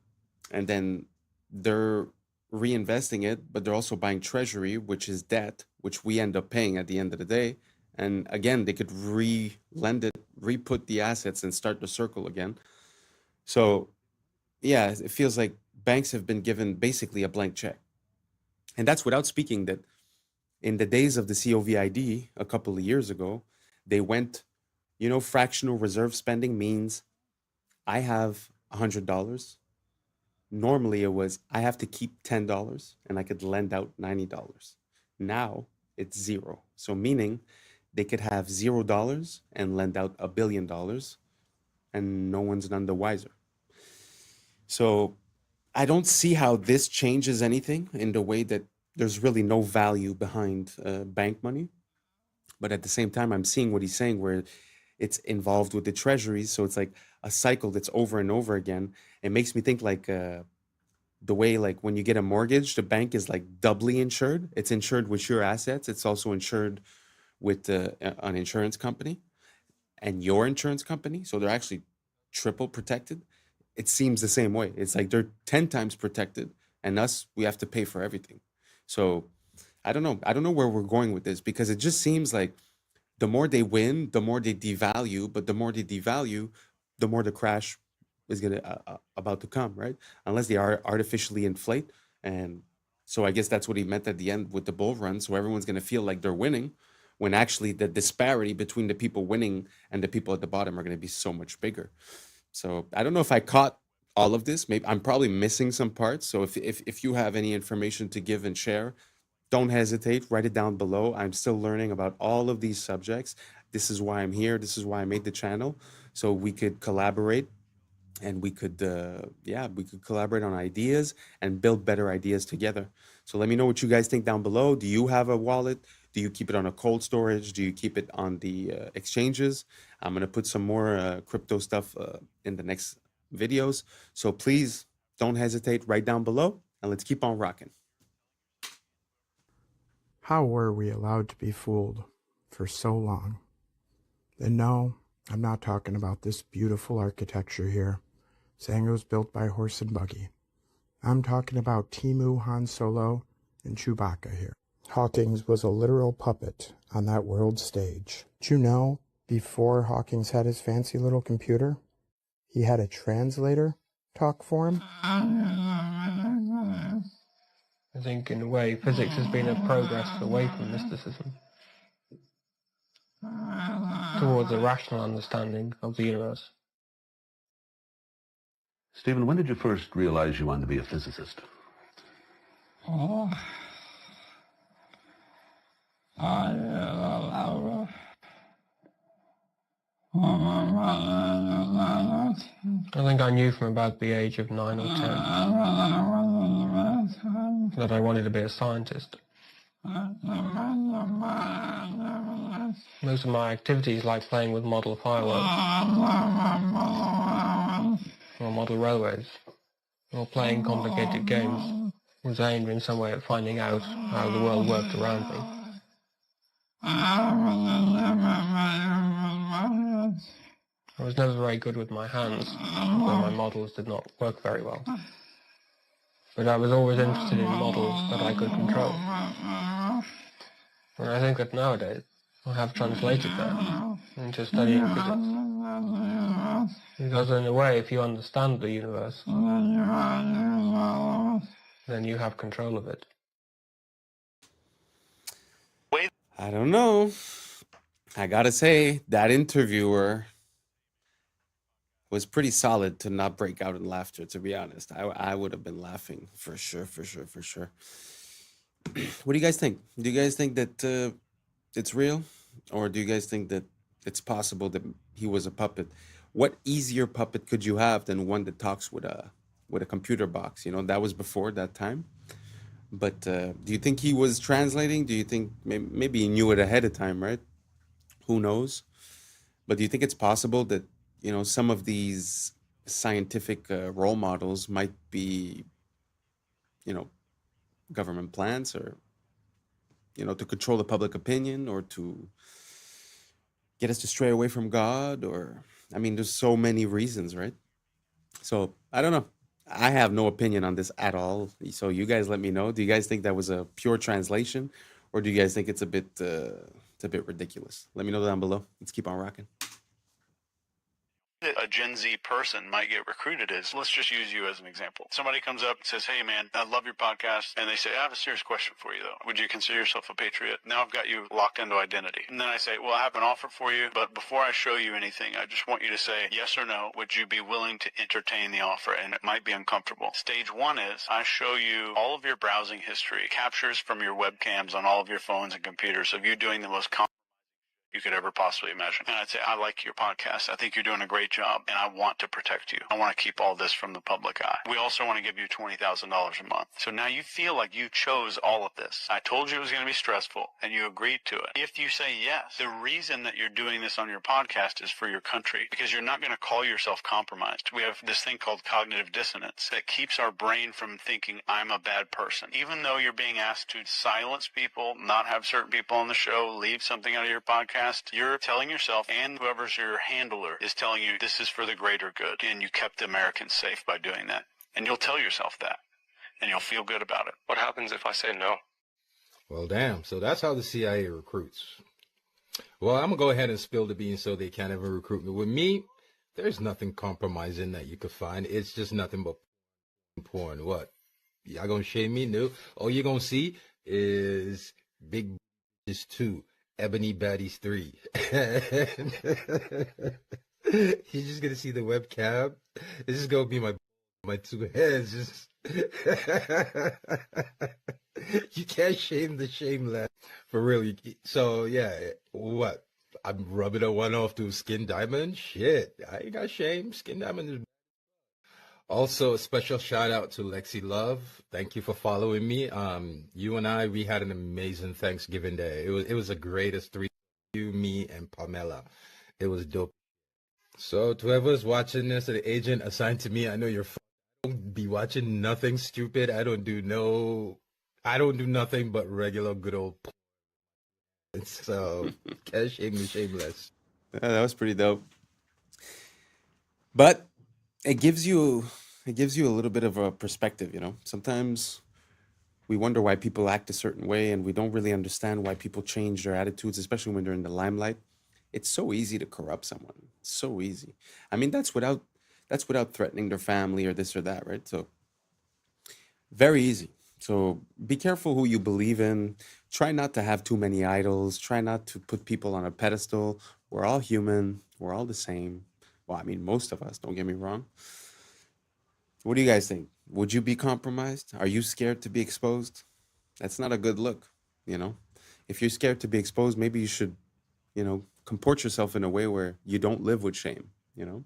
and then they're reinvesting it, but they're also buying treasury, which is debt, which we end up paying at the end of the day. And again, they could re-lend it, re-put the assets and start the circle again. So yeah, it feels like banks have been given basically a blank check. And that's without speaking that in the days of the COVID a couple of years ago, they went, fractional reserve spending means I have $100. Normally it was I have to keep $10 and I could lend out $90. Now it's zero. So meaning they could have $0 and lend out $1 billion and no one's none the wiser. So I don't see how this changes anything in the way that there's really no value behind bank money. But at the same time, I'm seeing what he's saying where it's involved with the treasuries. So it's like a cycle that's over and over again. It makes me think like the way like when you get a mortgage, the bank is like doubly insured. It's insured with your assets. It's also insured with an insurance company and your insurance company. So they're actually triple protected. It seems the same way. It's like they're 10 times protected and us, we have to pay for everything. So I don't know. I don't know where we're going with this because it just seems like the more they win, the more they devalue, but the more they devalue, the more the crash is about to come, right? Unless they are artificially inflate. And so I guess that's what he meant at the end with the bull run. So everyone's going to feel like they're winning when actually the disparity between the people winning and the people at the bottom are going to be so much bigger. So I don't know if I caught all of this. Maybe I'm probably missing some parts. So if you have any information to give and share, don't hesitate, write it down below. I'm still learning about all of these subjects. This is why I'm here. This is why I made the channel. So we could collaborate and we could, we could collaborate on ideas and build better ideas together. So let me know what you guys think down below. Do you have a wallet? Do you keep it on a cold storage? Do you keep it on the exchanges? I'm going to put some more crypto stuff in the next videos. So please don't hesitate, write down below and let's keep on rocking. How were we allowed to be fooled for so long? And no, I'm not talking about this beautiful architecture here, saying it was built by horse and buggy. I'm talking about Timu, Han Solo, and Chewbacca here. Hawkins was a literal puppet on that world stage. Did you know, before Hawkins had his fancy little computer, he had a translator talk for him? I think, in a way, physics has been a progress away from mysticism towards a rational understanding of the universe. Stephen, when did you first realize you wanted to be a physicist? Oh. I think I knew from about the age of 9 or 10 that I wanted to be a scientist. Most of my activities, like playing with model fireworks, or model railways, or playing complicated games, was aimed in some way at finding out how the world worked around me. I was never very good with my hands, where my models did not work very well. But I was always interested in models that I could control. And I think that nowadays I have translated that into studying physics. Because in a way, if you understand the universe, then you have control of it. I don't know. I gotta say, that interviewer was pretty solid to not break out in laughter, to be honest. I would have been laughing for sure. What do you guys think? Do you guys think that it's real? Or do you guys think that it's possible that he was a puppet? What easier puppet could you have than one that talks with a computer box? You know, that was before that time. But do you think he was translating? Do you think maybe he knew it ahead of time, right? Who knows? But do you think it's possible that, you know, some of these scientific role models might be, you know, government plans or, you know, to control the public opinion or to get us to stray away from God? Or, I mean, there's so many reasons, right? So I don't know. I have no opinion on this at all. So you guys let me know. Do you guys think that was a pure translation, or do you guys think it's a bit ridiculous? Let me know down below. Let's keep on rocking. a Gen Z person might get recruited is, let's just use you as an example. Somebody comes up and says, hey man, I love your podcast. And they say, I have a serious question for you though. Would you consider yourself a patriot? Now I've got you locked into identity. And then I say, well, I have an offer for you, but before I show you anything, I just want you to say yes or no. Would you be willing to entertain the offer? And it might be uncomfortable. Stage one is I show you all of your browsing history, captures from your webcams on all of your phones and computers of you doing the most you could ever possibly imagine. And I'd say, I like your podcast. I think you're doing a great job, and I want to protect you. I want to keep all this from the public eye. We also want to give you $20,000 a month. So now you feel like you chose all of this. I told you it was going to be stressful, and you agreed to it. If you say yes, the reason that you're doing this on your podcast is for your country, because you're not going to call yourself compromised. We have this thing called cognitive dissonance that keeps our brain from thinking I'm a bad person. Even though you're being asked to silence people, not have certain people on the show, leave something out of your podcast, you're telling yourself, and whoever's your handler is telling you this is for the greater good, and you kept Americans safe by doing that. And you'll tell yourself that, and you'll feel good about it. What happens if I say no? Well, damn. So that's how the CIA recruits. Well, I'm going to go ahead and spill the beans so they can't ever recruit me. With me, there's nothing compromising that you could find. It's just nothing but porn. What? Y'all going to shame me? No. All you're going to see is big is 2. Ebony Baddies 3. You're just gonna see the webcam. This is gonna be my 2 heads. Just you can't shame the shameless for real. So yeah, what? I'm rubbing a one off to Skin Diamond. Shit, I ain't got shame. Skin Diamond is. Also, a special shout out to Lexi Love. Thank you for following me. You and I, we had an amazing Thanksgiving day. It was the greatest 3, you, me, and Pamela. It was dope. So to whoever's watching this, the agent assigned to me, I know you're don't be watching nothing stupid. I don't do nothing but regular good old. So can't shame me shameless. Yeah, that was pretty dope. But it gives you a little bit of a perspective, you know. Sometimes we wonder why people act a certain way, and we don't really understand why people change their attitudes, especially when they're in the limelight. It's so easy to corrupt someone. It's so easy. I mean, that's without threatening their family or this or that, right? So very easy. So be careful who you believe in. Try not to have too many idols. Try not to put people on a pedestal. We're all human. We're all the same. Well, I mean, most of us, don't get me wrong. What do you guys think? Would you be compromised? Are you scared to be exposed? That's not a good look, you know? If you're scared to be exposed, maybe you should, you know, comport yourself in a way where you don't live with shame, you know?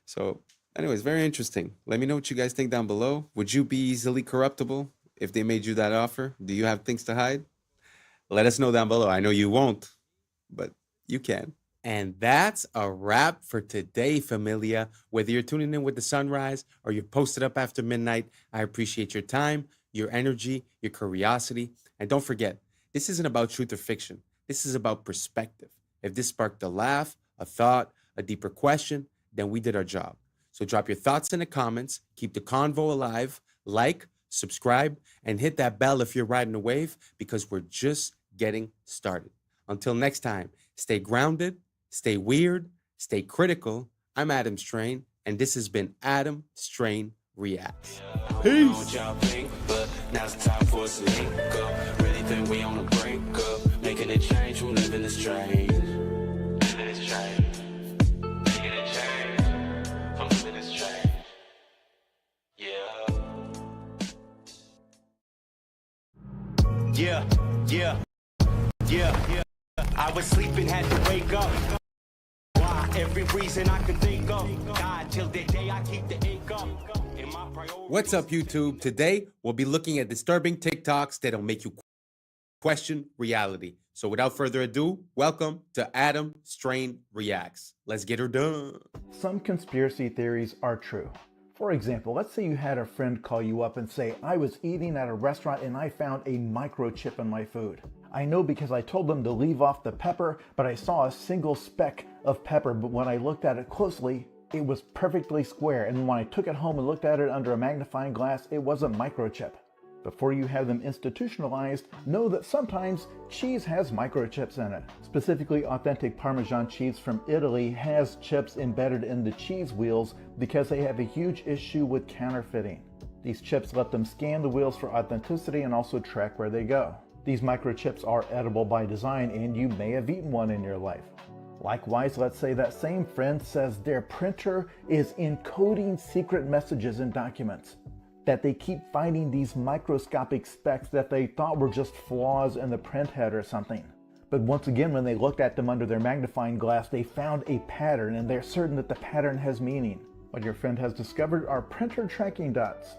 So, anyways, very interesting. Let me know what you guys think down below. Would you be easily corruptible if they made you that offer? Do you have things to hide? Let us know down below. I know you won't, but you can. And that's a wrap for today, familia. Whether you're tuning in with the sunrise or you're posted up after midnight, I appreciate your time, your energy, your curiosity. And don't forget, this isn't about truth or fiction. This is about perspective. If this sparked a laugh, a thought, a deeper question, then we did our job. So drop your thoughts in the comments, keep the convo alive, like, subscribe, and hit that bell if you're riding a wave, because we're just getting started. Until next time, stay grounded, stay weird, stay critical. I'm Adam Strain, and this has been Adam Strain Reacts. Peace. But now's the time for us to link up. Really think we on the brink of making a change from living this strange. Living this strange. Making a change from living this strange. Yeah. Yeah. I was sleeping, had to wake up. Why? Every reason I could think of. God, till the day I keep the ink up. What's up, YouTube? Today, we'll be looking at disturbing TikToks that'll make you question reality. So without further ado, welcome to Adam Strain Reacts. Let's get her done. Some conspiracy theories are true. For example, let's say you had a friend call you up and say, I was eating at a restaurant and I found a microchip in my food. I know because I told them to leave off the pepper, but I saw a single speck of pepper, but when I looked at it closely, it was perfectly square, and when I took it home and looked at it under a magnifying glass, it was a microchip. Before you have them institutionalized, know that sometimes cheese has microchips in it. Specifically, authentic Parmesan cheese from Italy has chips embedded in the cheese wheels because they have a huge issue with counterfeiting. These chips let them scan the wheels for authenticity and also track where they go. These microchips are edible by design, and you may have eaten one in your life. Likewise, let's say that same friend says their printer is encoding secret messages in documents, that they keep finding these microscopic specks that they thought were just flaws in the print head or something. But once again, when they looked at them under their magnifying glass, they found a pattern, and they're certain that the pattern has meaning. What your friend has discovered are printer tracking dots.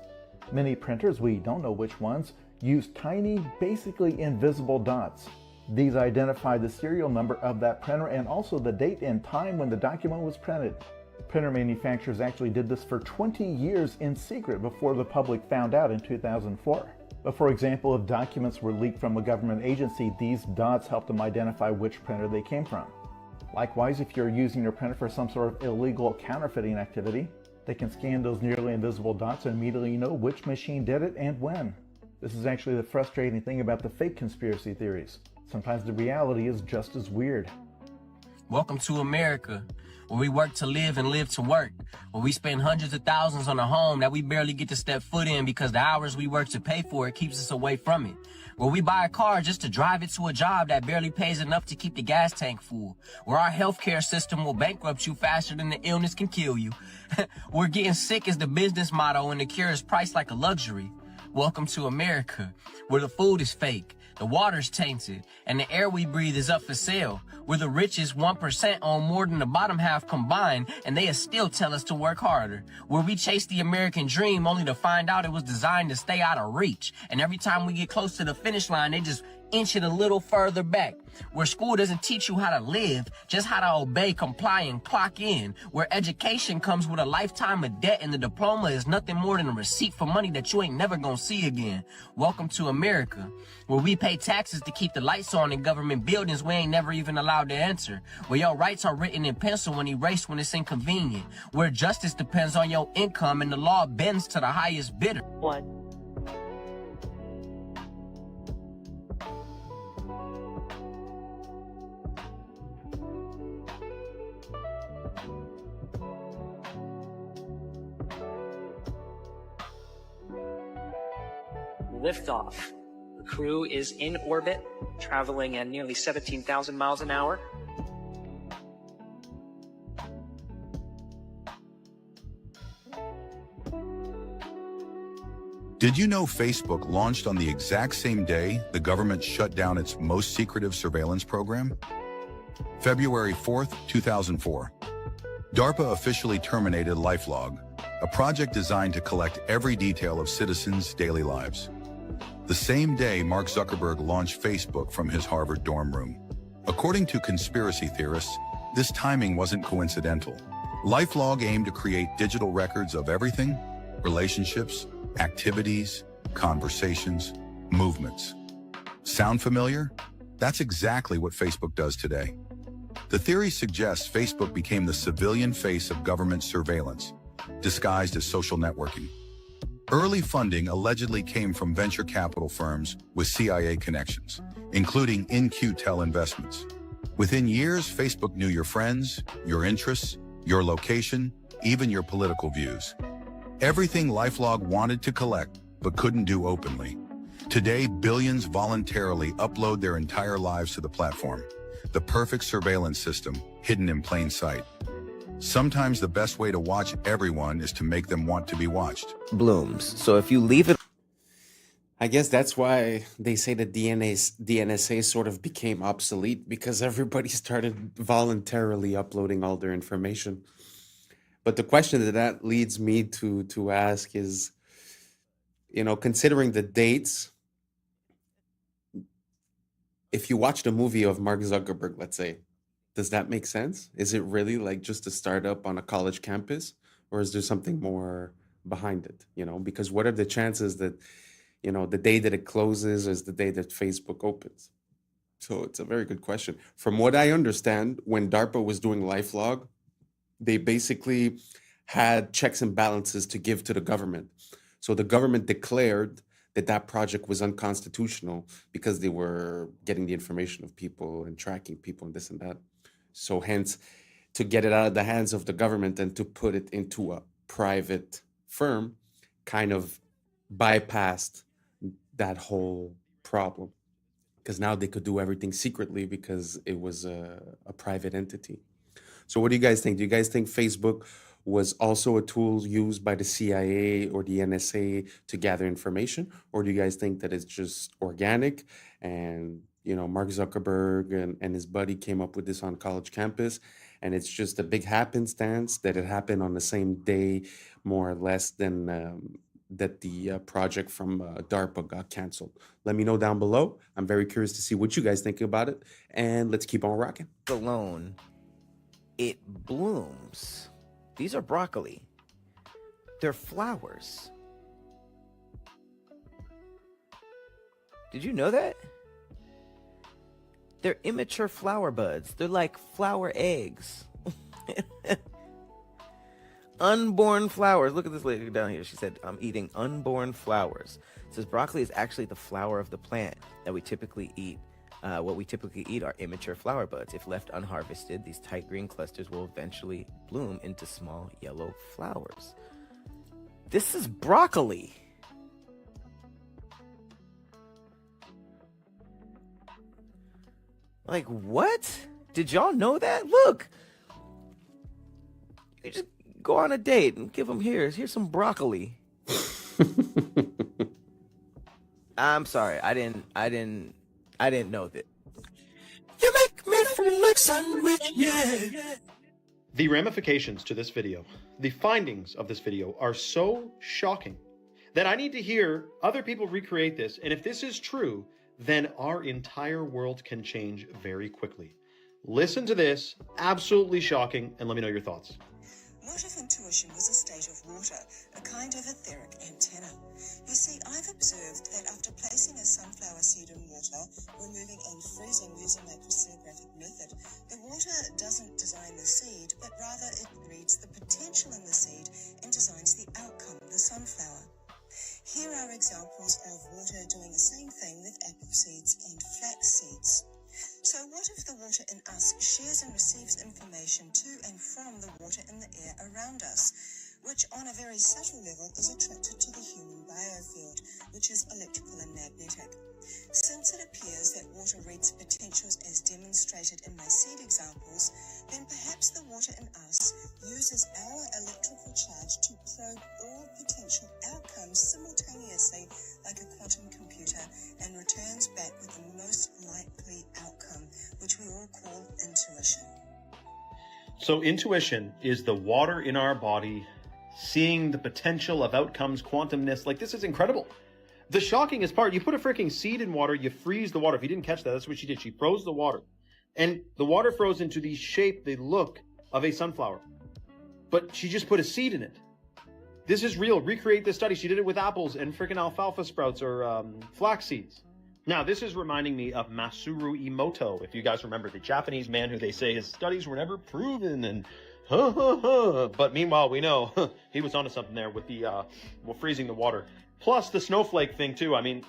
Many printers, we don't know which ones, use tiny, basically invisible dots. These identify the serial number of that printer and also the date and time when the document was printed. Printer manufacturers actually did this for 20 years in secret before the public found out in 2004. But for example, if documents were leaked from a government agency, these dots help them identify which printer they came from. Likewise, if you're using your printer for some sort of illegal counterfeiting activity, they can scan those nearly invisible dots and immediately know which machine did it and when. This is actually the frustrating thing about the fake conspiracy theories. Sometimes the reality is just as weird. Welcome to America, where we work to live and live to work, where we spend hundreds of thousands on a home that we barely get to step foot in because the hours we work to pay for it keeps us away from it, where we buy a car just to drive it to a job that barely pays enough to keep the gas tank full, where our healthcare system will bankrupt you faster than the illness can kill you. We're getting sick is the business motto and the cure is priced like a luxury. Welcome to America, where the food is fake, the water's tainted, and the air we breathe is up for sale. Where the richest 1% own more than the bottom half combined, and they still tell us to work harder. Where we chase the American dream only to find out it was designed to stay out of reach. And every time we get close to the finish line, they just inch it a little further back. Where school doesn't teach you how to live, just how to obey, comply, and clock in. Where education comes with a lifetime of debt and the diploma is nothing more than a receipt for money that you ain't never gonna see again. Welcome to America, where we pay taxes to keep the lights on in government buildings we ain't never even allowed to enter. Where your rights are written in pencil and erased when it's inconvenient. Where justice depends on your income and the law bends to the highest bidder. One. Liftoff. The crew is in orbit, traveling at nearly 17,000 miles an hour. Did you know Facebook launched on the exact same day the government shut down its most secretive surveillance program? February 4th, 2004. DARPA officially terminated LifeLog, a project designed to collect every detail of citizens' daily lives. The same day, Mark Zuckerberg launched Facebook from his Harvard dorm room. According to conspiracy theorists, this timing wasn't coincidental. LifeLog aimed to create digital records of everything: relationships, activities, conversations, movements. Sound familiar? That's exactly what Facebook does today. The theory suggests Facebook became the civilian face of government surveillance, disguised as social networking. Early funding allegedly came from venture capital firms with CIA connections, including In-Q-Tel Investments. Within years, Facebook knew your friends, your interests, your location, even your political views. Everything LifeLog wanted to collect, but couldn't do openly. Today, billions voluntarily upload their entire lives to the platform. The perfect surveillance system, hidden in plain sight. Sometimes the best way to watch everyone is to make them want to be watched. Blooms. So if you leave it... I guess that's why they say that the NSA sort of became obsolete, because everybody started voluntarily uploading all their information. But the question that leads me to ask is, you know, considering the dates, if you watched a movie of Mark Zuckerberg, let's say, does that make sense? Is it really like just a startup on a college campus, or is there something more behind it? You know, because what are the chances that, you know, the day that it closes is the day that Facebook opens? So it's a very good question. From what I understand, when DARPA was doing LifeLog, they basically had checks and balances to give to the government. So the government declared that project was unconstitutional because they were getting the information of people and tracking people and this and that. So hence, to get it out of the hands of the government and to put it into a private firm kind of bypassed that whole problem, because now they could do everything secretly because it was a private entity. So what do you guys think? Do you guys think Facebook was also a tool used by the CIA or the NSA to gather information? Or do you guys think that it's just organic and, you know, Mark Zuckerberg and his buddy came up with this on college campus, and it's just a big happenstance that it happened on the same day, more or less, than that the project from DARPA got canceled? Let me know down below. I'm very curious to see what you guys think about it, and let's keep on rocking. Alone, it blooms. These are broccoli. They're flowers. Did you know that? They're immature flower buds. They're like flower eggs. Unborn flowers. Look at this lady down here. She said, I'm eating unborn flowers. It says broccoli is actually the flower of the plant that we typically eat. What we typically eat are immature flower buds. If left unharvested, these tight green clusters will eventually bloom into small yellow flowers. This is broccoli. Like, what? Did y'all know that? Look. You just go on a date and give them here's some broccoli. I'm sorry. I didn't know that. You make me feel like sandwich, yeah. The ramifications to this video, the findings of this video are so shocking that I need to hear other people recreate this. And if this is true, then our entire world can change very quickly. Listen to this, absolutely shocking, and let me know your thoughts. What if intuition was a state of water, a kind of etheric antenna? You see, I've observed that after placing a sunflower seed in water, removing and freezing using a crystallographic method, the water doesn't design the seed, but rather it reads the potential in the seed and designs the outcome, the sunflower. Here are examples of water doing the same thing with apple seeds and flax seeds. So what if the water in us shares and receives information to and from the water in the air around us, which on a very subtle level is attracted to the human biofield, which is electrical and magnetic? Since it appears that water reads potentials as demonstrated in my seed examples, then perhaps the water in us uses our electrical charge to probe all potential outcomes simultaneously like a quantum computer and returns back with the most likely outcome, which we all call intuition. So intuition is the water in our body seeing the potential of outcomes, quantumness. Like, this is incredible. The shockingest part, you put a freaking seed in water, you freeze the water. If you didn't catch that, that's what she did. She froze the water. And the water froze into the shape, the look of a sunflower. But she just put a seed in it. This is real. Recreate this study. She did it with apples and freaking alfalfa sprouts or flax seeds. Now, this is reminding me of Masaru Emoto, if you guys remember, the Japanese man who they say his studies were never proven and but meanwhile, we know he was onto something there with the freezing the water. Plus the snowflake thing too. I mean,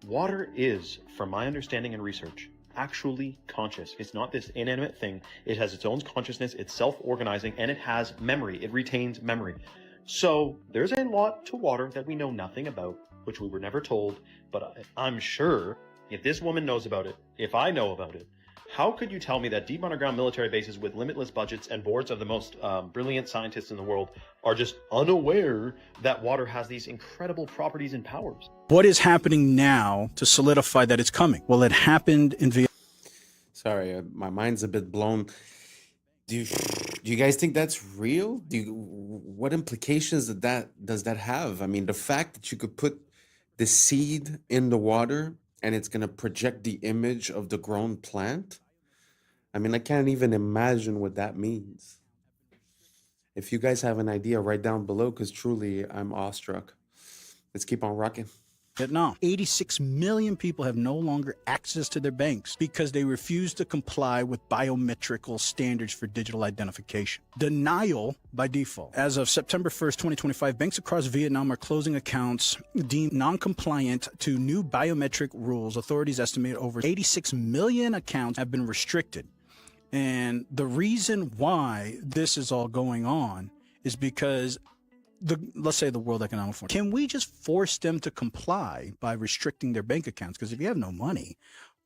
water is, from my understanding and research, actually conscious. It's not this inanimate thing. It has its own consciousness. It's self-organizing, and it has memory. It retains memory. So there's a lot to water that we know nothing about, which we were never told. But I'm sure if this woman knows about it, if I know about it, how could you tell me that deep underground military bases with limitless budgets and boards of the most brilliant scientists in the world are just unaware that water has these incredible properties and powers? What is happening now to solidify that it's coming? Well, it happened in Vietnam. Sorry, my mind's a bit blown. Do you guys think that's real? What implications does that have? I mean, the fact that you could put the seed in the water and it's going to project the image of the grown plant. I mean, I can't even imagine what that means. If you guys have an idea, write down below, because truly I'm awestruck. Let's keep on rocking. Vietnam. 86 million people have no longer access to their banks because they refuse to comply with biometrical standards for digital identification. Denial by default. As of September 1st, 2025, banks across Vietnam are closing accounts deemed non-compliant to new biometric rules. Authorities estimate over 86 million accounts have been restricted. And the reason why this is all going on is because let's say the World Economic Forum, can we just force them to comply by restricting their bank accounts? Because if you have no money,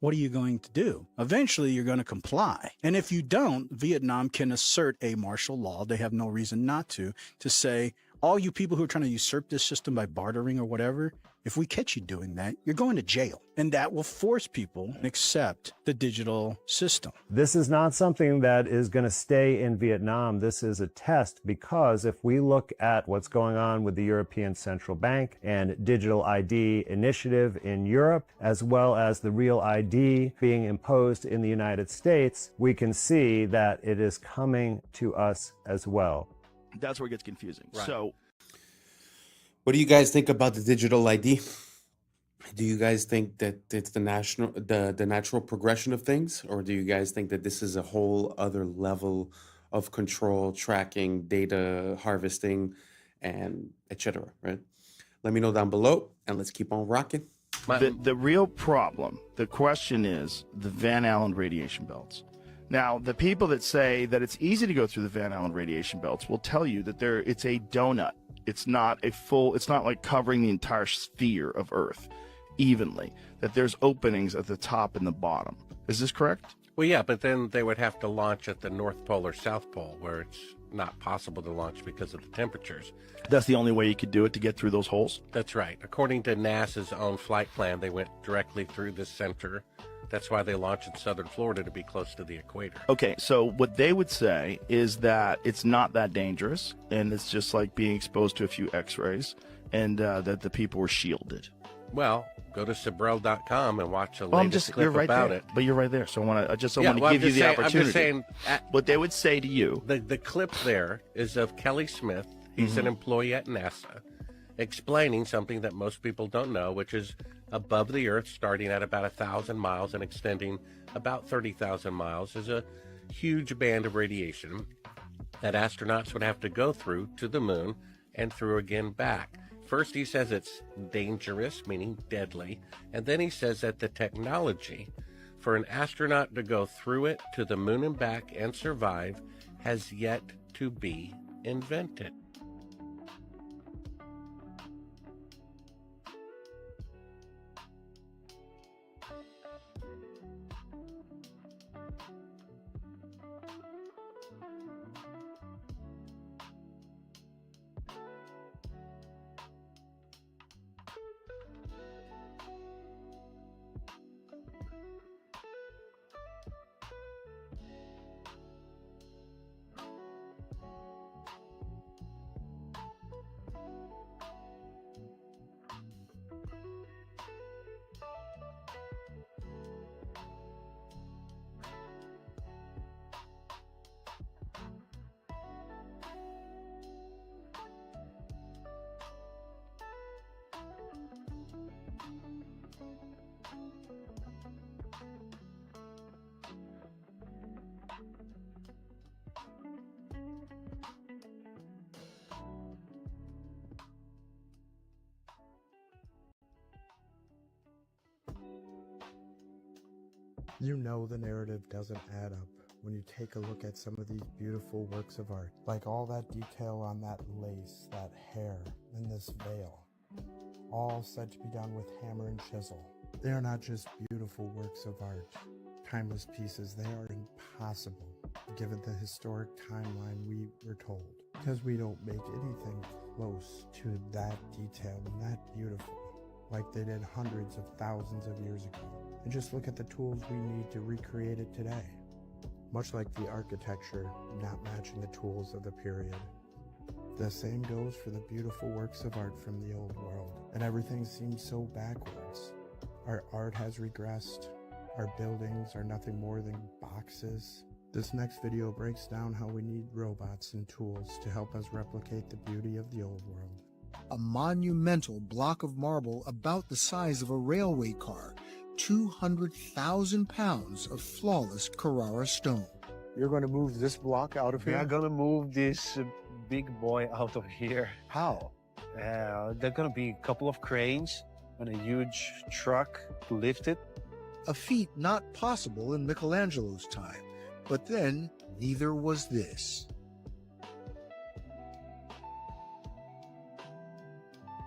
what are you going to do? Eventually, you're going to comply. And if you don't, Vietnam can assert a martial law. They have no reason not to say, all you people who are trying to usurp this system by bartering or whatever, if we catch you doing that, you're going to jail. And that will force people to accept the digital system. This is not something that is going to stay in Vietnam. This is a test, because if we look at what's going on with the European Central Bank and digital ID initiative in Europe, as well as the real ID being imposed in the United States, we can see that it is coming to us as well. That's where it gets confusing. Right. So, what do you guys think about the digital ID? Do you guys think that it's the natural progression of things, or do you guys think that this is a whole other level of control, tracking, data harvesting, and etc.? Right? Let me know down below, and let's keep on rocking. the real problem, the question is the Van Allen radiation belts. Now, the people that say that it's easy to go through the Van Allen radiation belts will tell you that it's a donut. It's not like covering the entire sphere of Earth evenly, that there's openings at the top and the bottom. Is this correct? Well, yeah, but then they would have to launch at the North Pole or South Pole, where it's not possible to launch because of the temperatures. That's the only way you could do it, to get through those holes? That's right. According to NASA's own flight plan, they went directly through the center. That's why they launched in southern Florida, to be close to the equator. Okay, so what they would say is that it's not that dangerous, and it's just like being exposed to a few x-rays, and that the people were shielded. Well, go to Sabrel.com and watch a latest clip about it. But you're right there, so I want to give you the opportunity. I'm just saying, what they would say to you. The clip there is of Kelly Smith. He's an employee at NASA, explaining something that most people don't know, which is above the Earth, starting at about 1,000 miles and extending about 30,000 miles, is a huge band of radiation that astronauts would have to go through to the moon and through again back. First, he says it's dangerous, meaning deadly, and then he says that the technology for an astronaut to go through it to the moon and back and survive has yet to be invented. You know the narrative doesn't add up when you take a look at some of these beautiful works of art, like all that detail on that lace, that hair, and this veil, all said to be done with hammer and chisel. They are not just beautiful works of art, timeless pieces, they are impossible given the historic timeline we were told, because we don't make anything close to that detail and that beautiful like they did hundreds of thousands of years ago. And just look at the tools we need to recreate it today. Much like the architecture not matching the tools of the period. The same goes for the beautiful works of art from the old world. And everything seems so backwards. Our art has regressed. Our buildings are nothing more than boxes. This next video breaks down how we need robots and tools to help us replicate the beauty of the old world. a monumental block of marble about the size of a railway car, 200,000 pounds of flawless Carrara stone. You're going to move this block out of here? We are going to move this big boy out of here. How? There are going to be a couple of cranes and a huge truck to lift it. A feat not possible in Michelangelo's time, but then neither was this.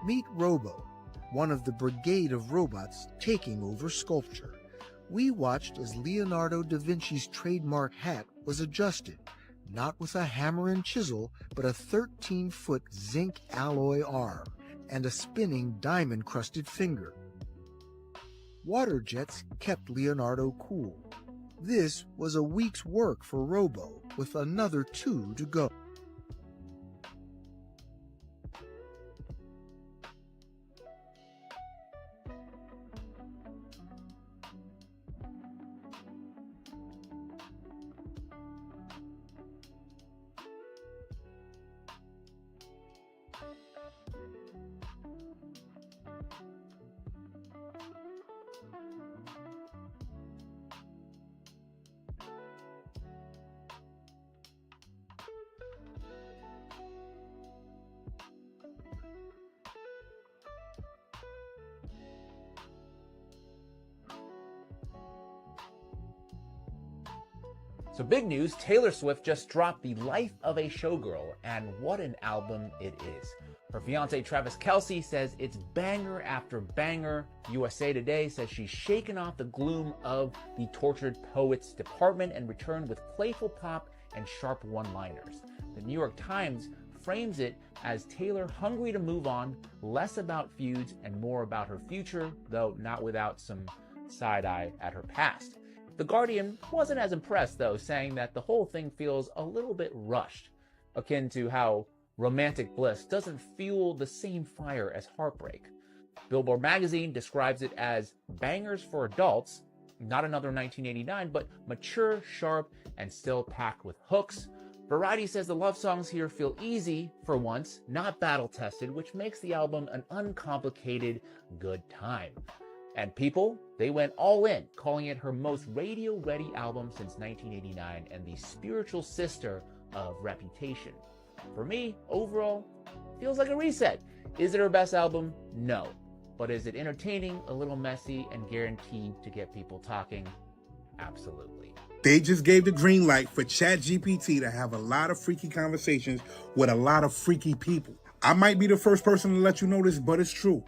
Meet Robo, one of the brigade of robots taking over sculpture. We watched as Leonardo da Vinci's trademark hat was adjusted, not with a hammer and chisel, but a 13-foot zinc alloy arm and a spinning diamond-crusted finger. Water jets kept Leonardo cool. This was a week's work for Robo, with another 2 to go. So big news, Taylor Swift just dropped The Life of a Showgirl, and what an album it is. Her fiance Travis Kelce says it's banger after banger. USA Today says she's shaken off the gloom of the tortured poets department and returned with playful pop and sharp one-liners. The New York Times frames it as Taylor hungry to move on, less about feuds and more about her future, though not without some side-eye at her past. The Guardian wasn't as impressed, though, saying that the whole thing feels a little bit rushed, akin to how romantic bliss doesn't fuel the same fire as heartbreak. Billboard magazine describes it as bangers for adults, not another 1989, but mature, sharp, and still packed with hooks. Variety says the love songs here feel easy for once, not battle-tested, which makes the album an uncomplicated good time. And People, they went all in, calling it her most radio-ready album since 1989 and the spiritual sister of Reputation. For me, overall, feels like a reset. Is it her best album? No. But is it entertaining, a little messy, and guaranteed to get people talking? Absolutely. They just gave the green light for ChatGPT to have a lot of freaky conversations with a lot of freaky people. I might be the first person to let you know this, but it's true.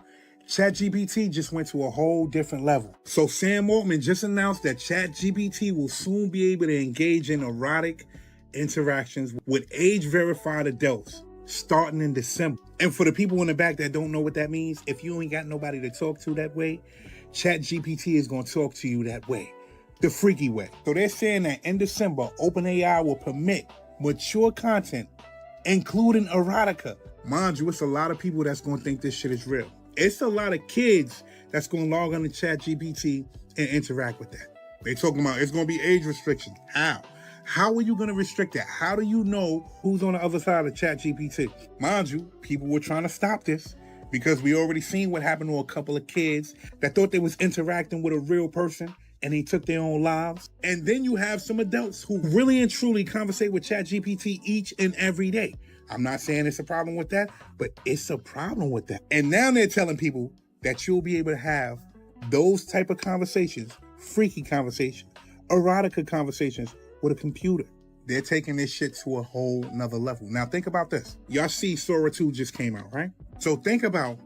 ChatGPT just went to a whole different level. So Sam Altman just announced that ChatGPT will soon be able to engage in erotic interactions with age-verified adults starting in December. And for the people in the back that don't know what that means, if you ain't got nobody to talk to that way, ChatGPT is going to talk to you that way, the freaky way. So they're saying that in December, OpenAI will permit mature content, including erotica. Mind you, it's a lot of people that's going to think this shit is real. It's a lot of kids that's going to log on to ChatGPT and interact with that. They're talking about it's going to be age restrictions. How? How are you going to restrict that? How do you know who's on the other side of ChatGPT? Mind you, people were trying to stop this because we already seen what happened to a couple of kids that thought they was interacting with a real person and they took their own lives. And then you have some adults who really and truly conversate with ChatGPT each and every day. I'm not saying it's a problem with that, but it's a problem with that. And now they're telling people that you'll be able to have those type of conversations, freaky conversations, erotica conversations with a computer. They're taking this shit to a whole nother level. Now think about this. Y'all see Sora 2 just came out, right? So think about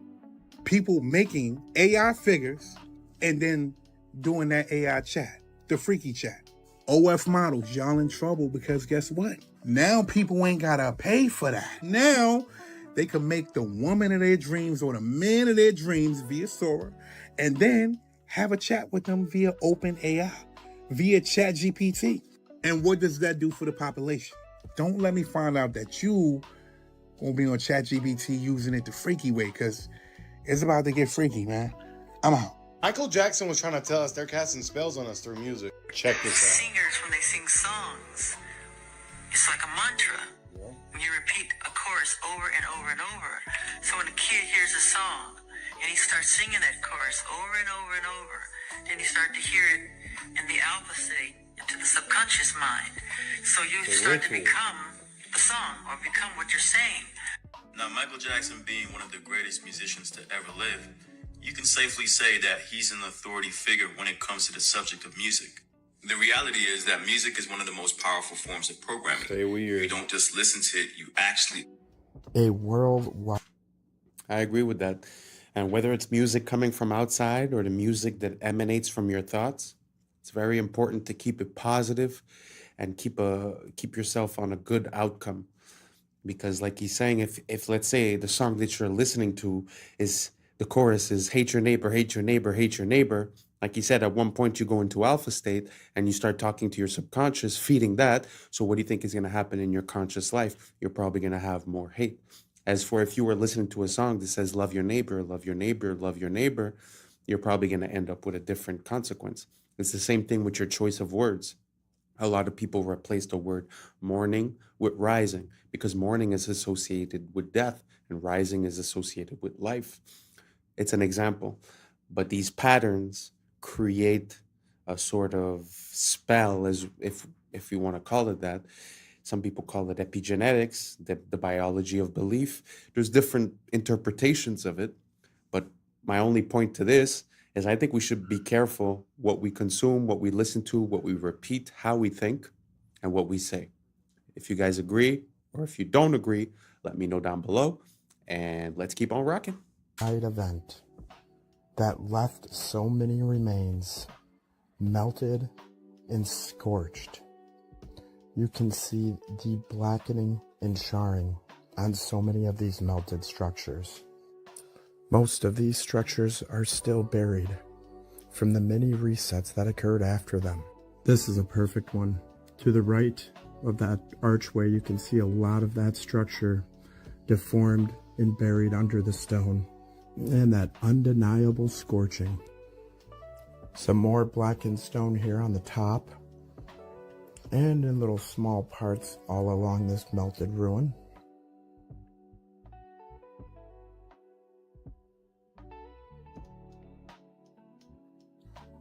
people making AI figures and then doing that AI chat, the freaky chat. OF models, y'all in trouble because guess what? Now people ain't gotta pay for that. Now they can make the woman of their dreams or the man of their dreams via Sora and then have a chat with them via OpenAI, via ChatGPT. And what does that do for the population? Don't let me find out that you gonna be on ChatGPT using it the freaky way because it's about to get freaky, man. I'm out. Michael Jackson was trying to tell us they're casting spells on us through music. Check this out. Singers, when they sing songs, it's like a mantra. When you repeat a chorus over and over and over. So when a kid the song, and you start singing that chorus over and over and over. Then you start to hear it in the alpha state, into the subconscious mind. So you start to become the song, or become what you're saying. Now, Michael Jackson being one of the greatest musicians to ever live, you can safely say that he's an authority figure when it comes to the subject of music. The reality is that music is one of the most powerful forms of programming. You don't just listen to it, you actually... A worldwide... I agree with that. And whether it's music coming from outside or the music that emanates from your thoughts, it's very important to keep it positive and keep yourself on a good outcome. Because like he's saying, if let's say the song that you're listening to is, the chorus is hate your neighbor, hate your neighbor, hate your neighbor. Like he said, at one point you go into alpha state and you start talking to your subconscious, feeding that. So what do you think is going to happen in your conscious life? You're probably going to have more hate. As for if you were listening to a song that says love your neighbor, love your neighbor, love your neighbor, you're probably going to end up with a different consequence. It's the same thing with your choice of words. A lot of people replace the word mourning with rising because mourning is associated with death and rising is associated with life. It's an example, but these patterns create a sort of spell, as if you want to call it that. Some people call it epigenetics, the biology of belief. There's different interpretations of it, but my only point to this is I think we should be careful what we consume, what we listen to, what we repeat, how we think, and what we say. If you guys agree, or if you don't agree, let me know down below, and let's keep on rocking. Event that left so many remains melted and scorched. You can see the blackening and charring on so many of these melted structures. Most of these structures are still buried from the many resets that occurred after them. This is a perfect one. To the right of that archway, you can see a lot of that structure deformed and buried under the stone, and that undeniable scorching. Some more blackened stone here on the top, and in little small parts all along this melted ruin.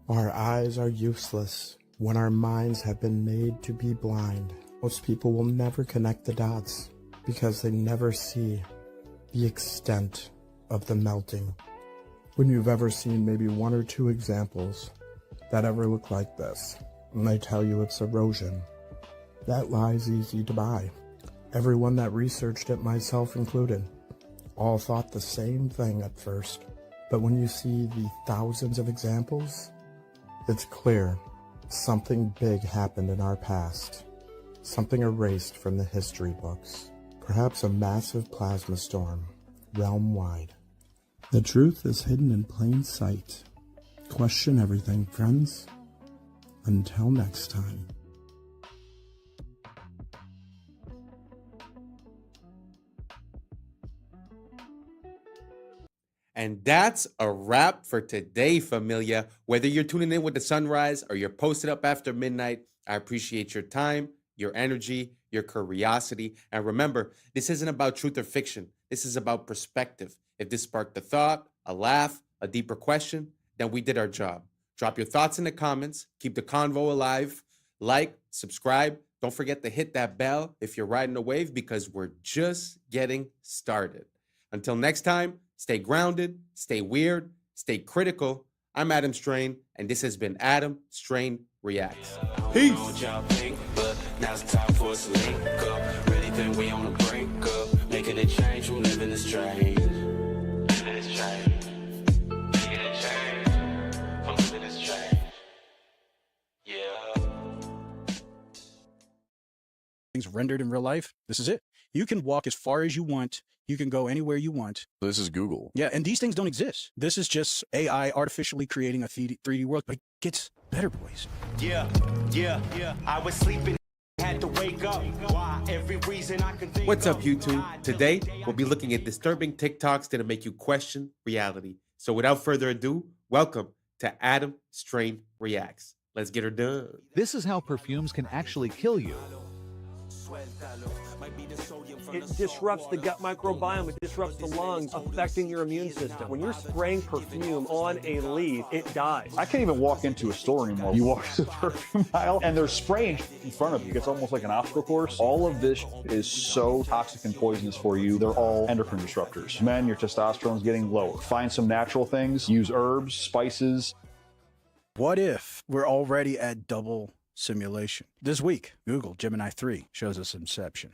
Our eyes are useless when our minds have been made to be blind. Most people will never connect the dots because they never see the extent of the melting. When you've ever seen maybe one or two examples that ever look like this, and they tell you it's erosion, that lie's easy to buy. Everyone that researched it, myself included, all thought the same thing at first. But when you see the thousands of examples, it's clear something big happened in our past. Something erased from the history books. Perhaps a massive plasma storm, realm-wide. The truth is hidden in plain sight. Question everything, friends. Until next time. And that's a wrap for today, familia. Whether you're tuning in with the sunrise or you're posted up after midnight, I appreciate your time, your energy, your curiosity. And remember, this isn't about truth or fiction. This is about perspective. If this sparked a thought, a laugh, a deeper question, then we did our job. Drop your thoughts in the comments. Keep the convo alive. Like, subscribe. Don't forget to hit that bell if you're riding a wave, because we're just getting started. Until next time, stay grounded, stay weird, stay critical. I'm Adam Strain, and this has been Adam Strain Reacts. Peace. Now's the time for us to link up. Really think we on the brink up. Making a change from living this strange. Things rendered in real life, this is it. You can walk as far as you want. You can go anywhere you want. This is Google. Yeah, and these things don't exist. This is just AI artificially creating a 3D world, but it gets better, boys. Yeah. I was sleeping, had to wake up. Why? Every reason I can think. What's up, YouTube? Today, we'll be looking at disturbing TikToks that'll make you question reality. So without further ado, welcome to Adam Strain Reacts. Let's get her done. This is how perfumes can actually kill you. It disrupts the gut microbiome. It disrupts the lungs, affecting your immune system. When you're spraying perfume on a leaf, it dies. I can't even walk into a store anymore. You walk to the perfume aisle and they're spraying in front of you. It's almost like an obstacle course. All of this is so toxic and poisonous for you. They're all endocrine disruptors. Men, your testosterone's getting lower. Find some natural things. Use herbs, spices. What if we're already at double simulation? This week, Google Gemini 3 shows us Inception.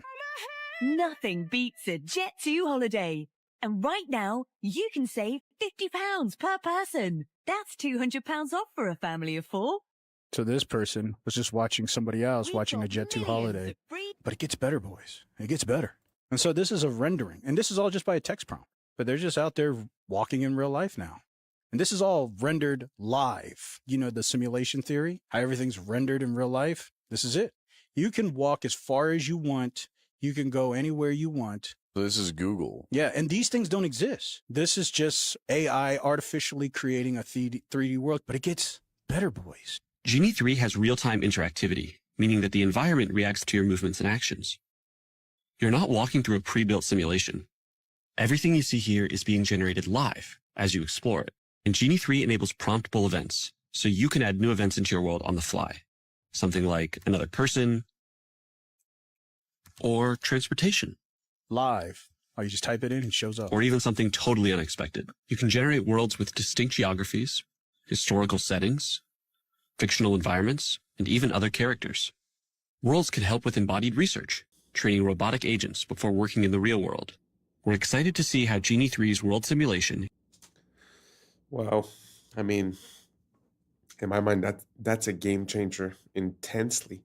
Nothing beats a Jet2 holiday. And right now, you can save £50 per person. That's £200 off for a family of 4. So this person was just watching somebody else watching a Jet2 holiday. But it gets better, boys. It gets better. And so this is a rendering. And this is all just by a text prompt. But they're just out there walking in real life now. And this is all rendered live. You know, the simulation theory, how everything's rendered in real life. This is it. You can walk as far as you want. You can go anywhere you want. So this is Google. Yeah, and these things don't exist. This is just AI artificially creating a 3D world, but it gets better, boys. Genie 3 has real-time interactivity, meaning that the environment reacts to your movements and actions. You're not walking through a pre-built simulation. Everything you see here is being generated live as you explore it. And Genie 3 enables promptable events, so you can add new events into your world on the fly. Something like another person or transportation. Live. Oh, you just type it in and it shows up. Or even something totally unexpected. You can generate worlds with distinct geographies, historical settings, fictional environments, and even other characters. Worlds can help with embodied research, training robotic agents before working in the real world. We're excited to see how Genie 3's world simulation. Wow. I mean, in my mind, that's a game changer intensely.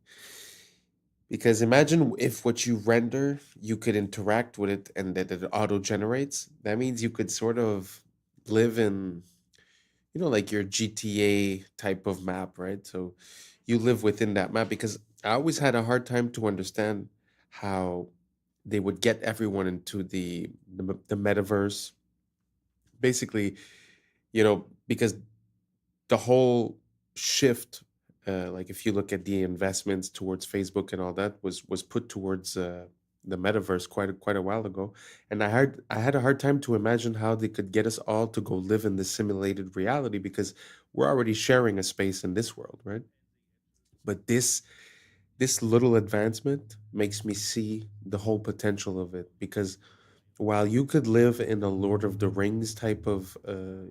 Because imagine if what you render, you could interact with it and that it auto-generates. That means you could sort of live in, you know, like your GTA type of map, right? So you live within that map, because I always had a hard time to understand how they would get everyone into the metaverse. Basically, you know, because the whole shift, like if you look at the investments towards Facebook and all that, was put towards the metaverse quite a while ago, and I had a hard time to imagine how they could get us all to go live in this simulated reality, because we're already sharing a space in this world, right? But this little advancement makes me see the whole potential of it, because while you could live in a Lord of the Rings type of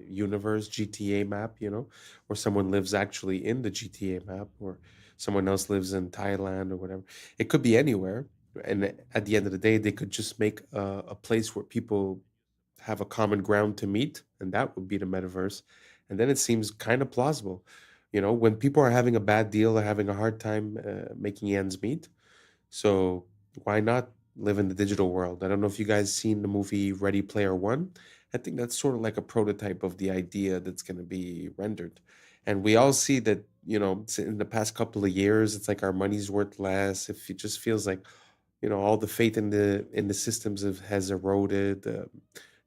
universe, GTA map, you know, or someone lives actually in the GTA map, or someone else lives in Thailand or whatever, it could be anywhere. And at the end of the day, they could just make a place where people have a common ground to meet, and that would be the metaverse. And then it seems kind of plausible. You know, when people are having a bad deal or having a hard time making ends meet, so why not live in the digital world? I don't know if you guys seen the movie Ready Player One. I think that's sort of like a prototype of the idea that's going to be rendered. And we all see that, you know, in the past couple of years, it's like our money's worth less. If it just feels like, you know, all the faith in the systems has eroded. The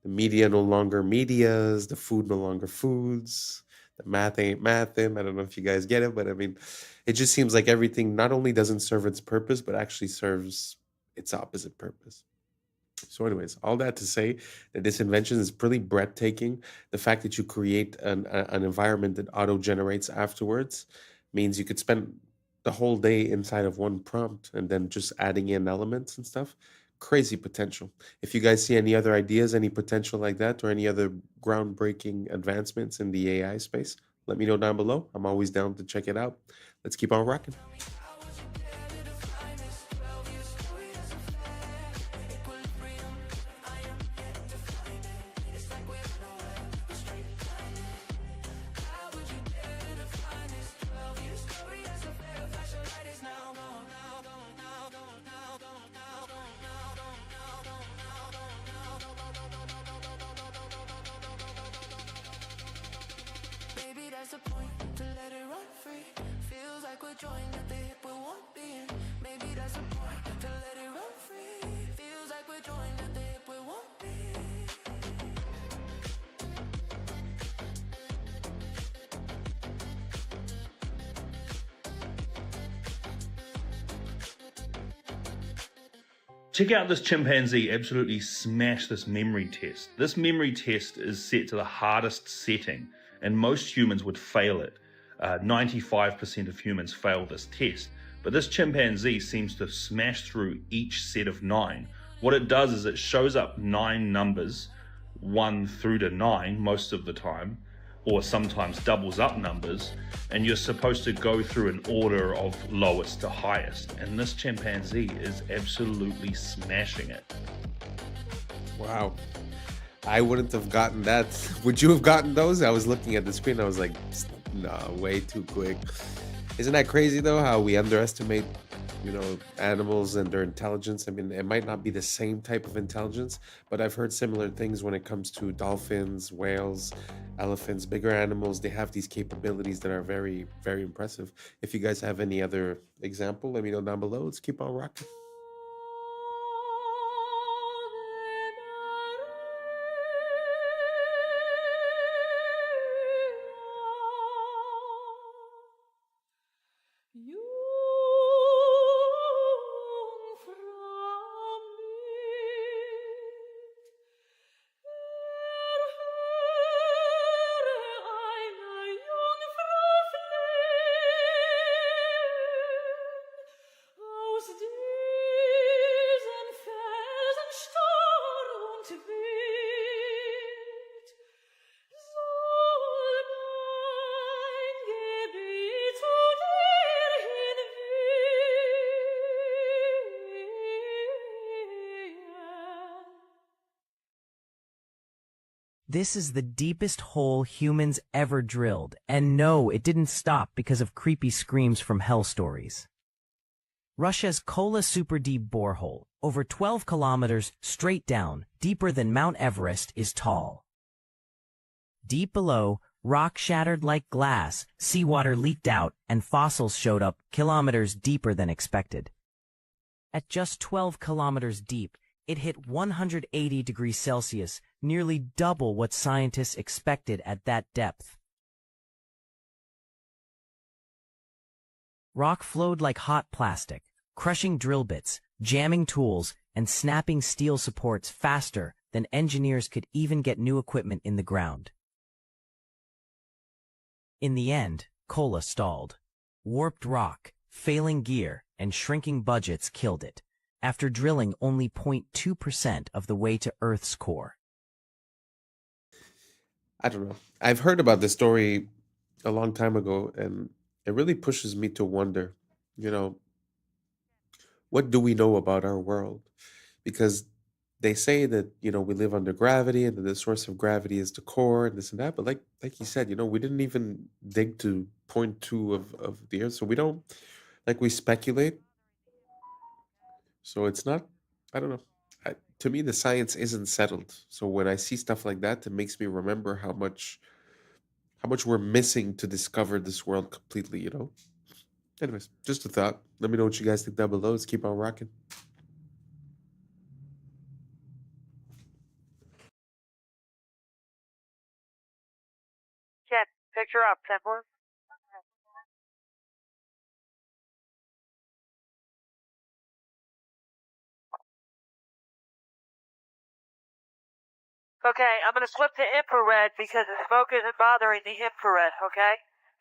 media no longer medias. The food no longer foods. The math ain't mathin'. I don't know if you guys get it, but I mean, it just seems like everything not only doesn't serve its purpose, but actually serves its opposite purpose. So anyways, all that to say that this invention is pretty breathtaking. The fact that you create an environment that auto-generates afterwards means you could spend the whole day inside of one prompt and then just adding in elements and stuff. Crazy potential. If you guys see any other ideas, any potential like that, or any other groundbreaking advancements in the AI space, let me know down below. I'm always down to check it out. Let's keep on rocking. Maybe that's the point, to let it run free. Feels like we're joined at the hip. Check out this chimpanzee absolutely smash this memory test. This memory test is set to the hardest setting, and most humans would fail it. 95% of humans fail this test, but this chimpanzee seems to smash through each set of 9. What it does is it shows up 9 numbers, 1 through to 9 most of the time, or sometimes doubles up numbers, and you're supposed to go through an order of lowest to highest, and this chimpanzee is absolutely smashing it. Wow. I wouldn't have gotten that. Would you have gotten those? I was looking at the screen, I was like, no, way too quick. Isn't that crazy though, how we underestimate, animals and their intelligence? I mean, it might not be the same type of intelligence, but I've heard similar things when it comes to dolphins, whales, elephants, bigger animals. They have these capabilities that are very, very impressive. If you guys have any other example, let me know down below. Let's keep on rocking. This is the deepest hole humans ever drilled, and no, it didn't stop because of creepy screams from hell stories. Russia's Kola super deep borehole, over 12 kilometers straight down, deeper than Mount Everest, is tall. Deep below, rock shattered like glass, seawater leaked out, and fossils showed up kilometers deeper than expected. At just 12 kilometers deep, it hit 180 degrees Celsius, nearly double what scientists expected at that depth. Rock flowed like hot plastic, crushing drill bits, jamming tools, and snapping steel supports faster than engineers could even get new equipment in the ground. In the end, Kola stalled. Warped rock, failing gear, and shrinking budgets killed it, after drilling only 0.2% of the way to Earth's core. I don't know. I've heard about this story a long time ago, and it really pushes me to wonder, what do we know about our world? Because they say that, we live under gravity and that the source of gravity is the core and this and that. But like you said, we didn't even dig to 0.2 of the Earth. So we don't, we speculate. So it's not, I don't know. To me, the science isn't settled. So when I see stuff like that, it makes me remember how much we're missing to discover this world completely, Anyways, just a thought. Let me know what you guys think down below. Let's keep on rocking. Chat, picture up, 10-4. Okay, I'm going to flip to infrared because the smoke isn't bothering the infrared, okay?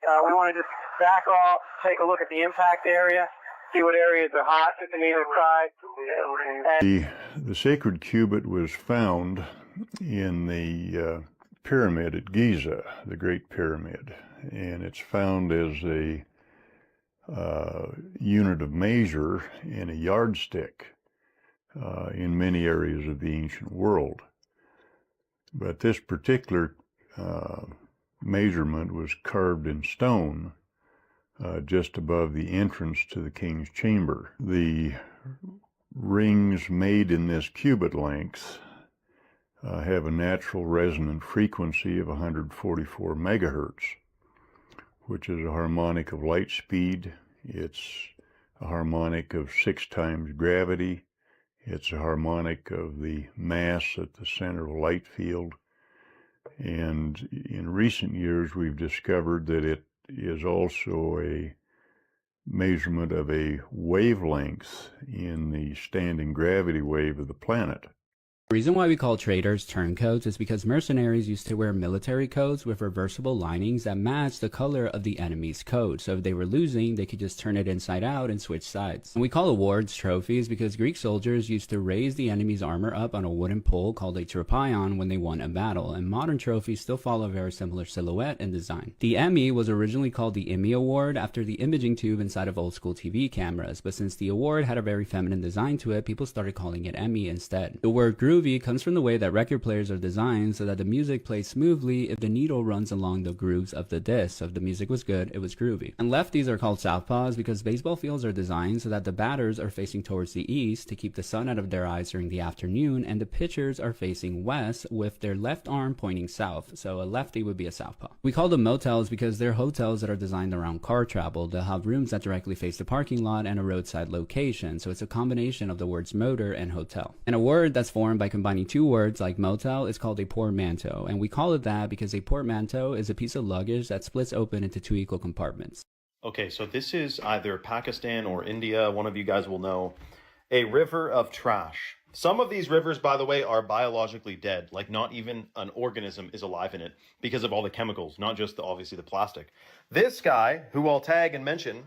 We want to just back off, take a look at the impact area, see what areas are hot to either side. The sacred cubit was found in the pyramid at Giza, the Great Pyramid, and it's found as a unit of measure and a yardstick in many areas of the ancient world. But this particular measurement was carved in stone just above the entrance to the king's chamber. The rings made in this cubit length have a natural resonant frequency of 144 megahertz, which is a harmonic of light speed. It's a harmonic of 6 times gravity. It's a harmonic of the mass at the center of a light field. And in recent years, we've discovered that it is also a measurement of a wavelengths in the standing gravity wave of the planet. The reason why we call traders turncoats is because mercenaries used to wear military coats with reversible linings that matched the color of the enemy's coat. So if they were losing, they could just turn it inside out and switch sides. And we call awards trophies because Greek soldiers used to raise the enemy's armor up on a wooden pole called a tropaion when they won a battle. And modern trophies still follow a very similar silhouette and design. The Emmy was originally called the Emmy Award after the imaging tube inside of old school TV cameras. But since the award had a very feminine design to it, people started calling it Emmy instead. The word groovy comes from the way that record players are designed so that the music plays smoothly if the needle runs along the grooves of the disc. So if the music was good, it was groovy. And lefties are called southpaws because baseball fields are designed so that the batters are facing towards the east to keep the sun out of their eyes during the afternoon, and the pitchers are facing west with their left arm pointing south. So a lefty would be a southpaw. We call them motels because they're hotels that are designed around car travel. They'll have rooms that directly face the parking lot and a roadside location. So it's a combination of the words motor and hotel. And a word that's formed by combining two words like motel is called a portmanteau, and we call it that because a portmanteau is a piece of luggage that splits open into two equal compartments. Okay, so this is either Pakistan or India, one of you guys will know, a river of trash. Some of these rivers, by the way, are biologically dead, like not even an organism is alive in it because of all the chemicals, not just obviously the plastic. This guy, who I'll tag and mention,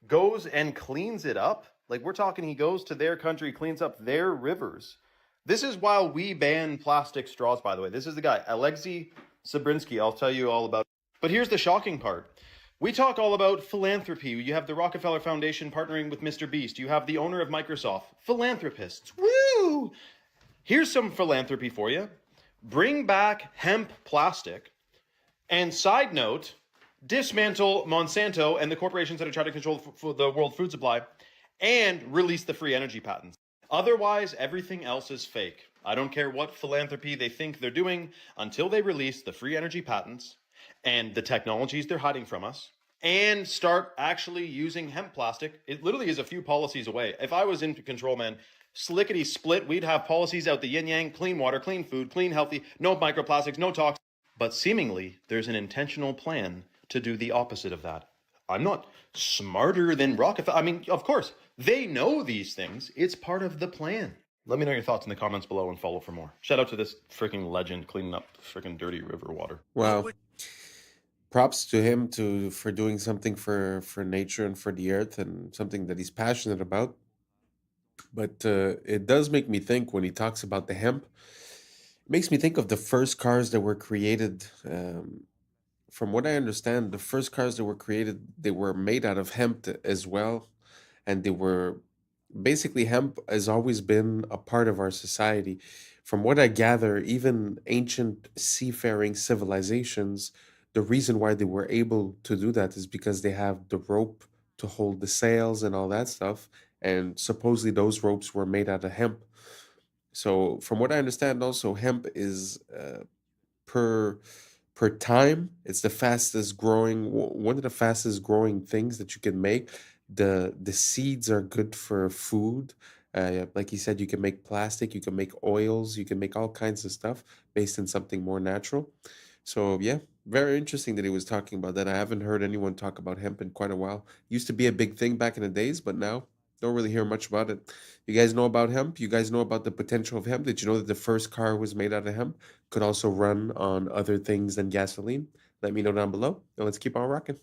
goes and cleans it up. Like we're talking, he goes to their country, cleans up their rivers. This is while we ban plastic straws, by the way. This is the guy, Alexei Sabrinsky. I'll tell you all about it. But here's the shocking part. We talk all about philanthropy. You have the Rockefeller Foundation partnering with Mr. Beast. You have the owner of Microsoft. Philanthropists. Woo! Here's some philanthropy for you. Bring back hemp plastic. And side note, dismantle Monsanto and the corporations that are trying to control the world food supply and release the free energy patents. Otherwise, everything else is fake. I don't care what philanthropy they think they're doing until they release the free energy patents and the technologies they're hiding from us and start actually using hemp plastic. It literally is a few policies away. If I was in control, man, slickety split, we'd have policies out the yin yang, clean water, clean food, clean healthy, no microplastics, no toxins. But seemingly, there's an intentional plan to do the opposite of that. I'm not smarter than Rockefeller. I mean, of course, they know these things. It's part of the plan. Let me know your thoughts in the comments below and follow for more. Shout out to this freaking legend cleaning up freaking dirty river water. Wow. Props to him for doing something for nature and for the earth and something that he's passionate about. But it does make me think when he talks about the hemp, it makes me think of the first cars that were created. From what I understand, the first cars that were created, they were made out of hemp as well. And they were basically, hemp has always been a part of our society. From what I gather, even ancient seafaring civilizations, the reason why they were able to do that is because they have the rope to hold the sails and all that stuff. And supposedly those ropes were made out of hemp. So from what I understand also, hemp is per time, it's the fastest growing, one of the fastest growing things that you can make. The seeds are good for food. Like he said, you can make plastic, you can make oils, you can make all kinds of stuff based on something more natural. So yeah, very interesting that he was talking about that. I haven't heard anyone talk about hemp in quite a while. Used to be a big thing back in the days, but now don't really hear much about it. You guys know about hemp? You guys know about the potential of hemp? Did you know that the first car was made out of hemp? Could also run on other things than gasoline? Let me know down below, and let's keep on rocking.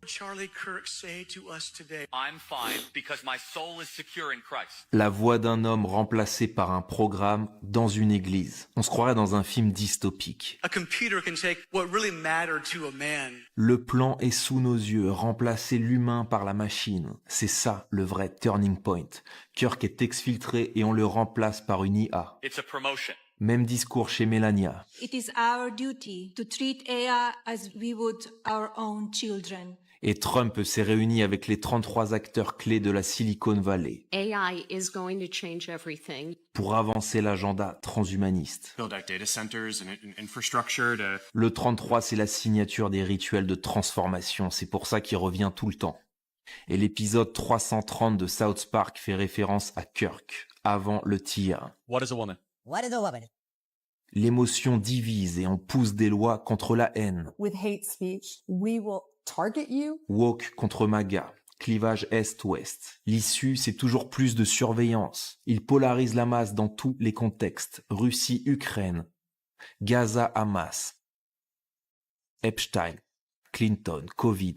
Charlie Kirk say to us today? I'm fine because my soul is secure in Christ. La voix d'un homme remplacée par un programme dans une église. On se croirait dans un film dystopique. A computer can take what really mattered to a man. Le plan est sous nos yeux, remplacer l'humain par la machine. C'est ça le vrai turning point. Kirk est exfiltré et on le remplace par une IA. It's a promotion. Même discours chez Melania. It is our duty to treat AI as we would our own children. Et Trump s'est réuni avec les 33 acteurs clés de la Silicon Valley AI is going to change everything. pour avancer l'agenda transhumaniste. Build out data centers and infrastructure to... Le 33, c'est la signature des rituels de transformation. C'est pour ça qu'il revient tout le temps. Et l'épisode 330 de South Park fait référence à Kirk, avant le tir. What is a woman? What is a woman? L'émotion divise et on pousse des lois contre la haine. With hate speech, we will target you. Woke contre MAGA. clivage est-ouest. L'issue, c'est toujours plus de surveillance. Il polarise la masse dans tous les contextes. Russie-Ukraine, Gaza-Hamas, Epstein, Clinton, Covid.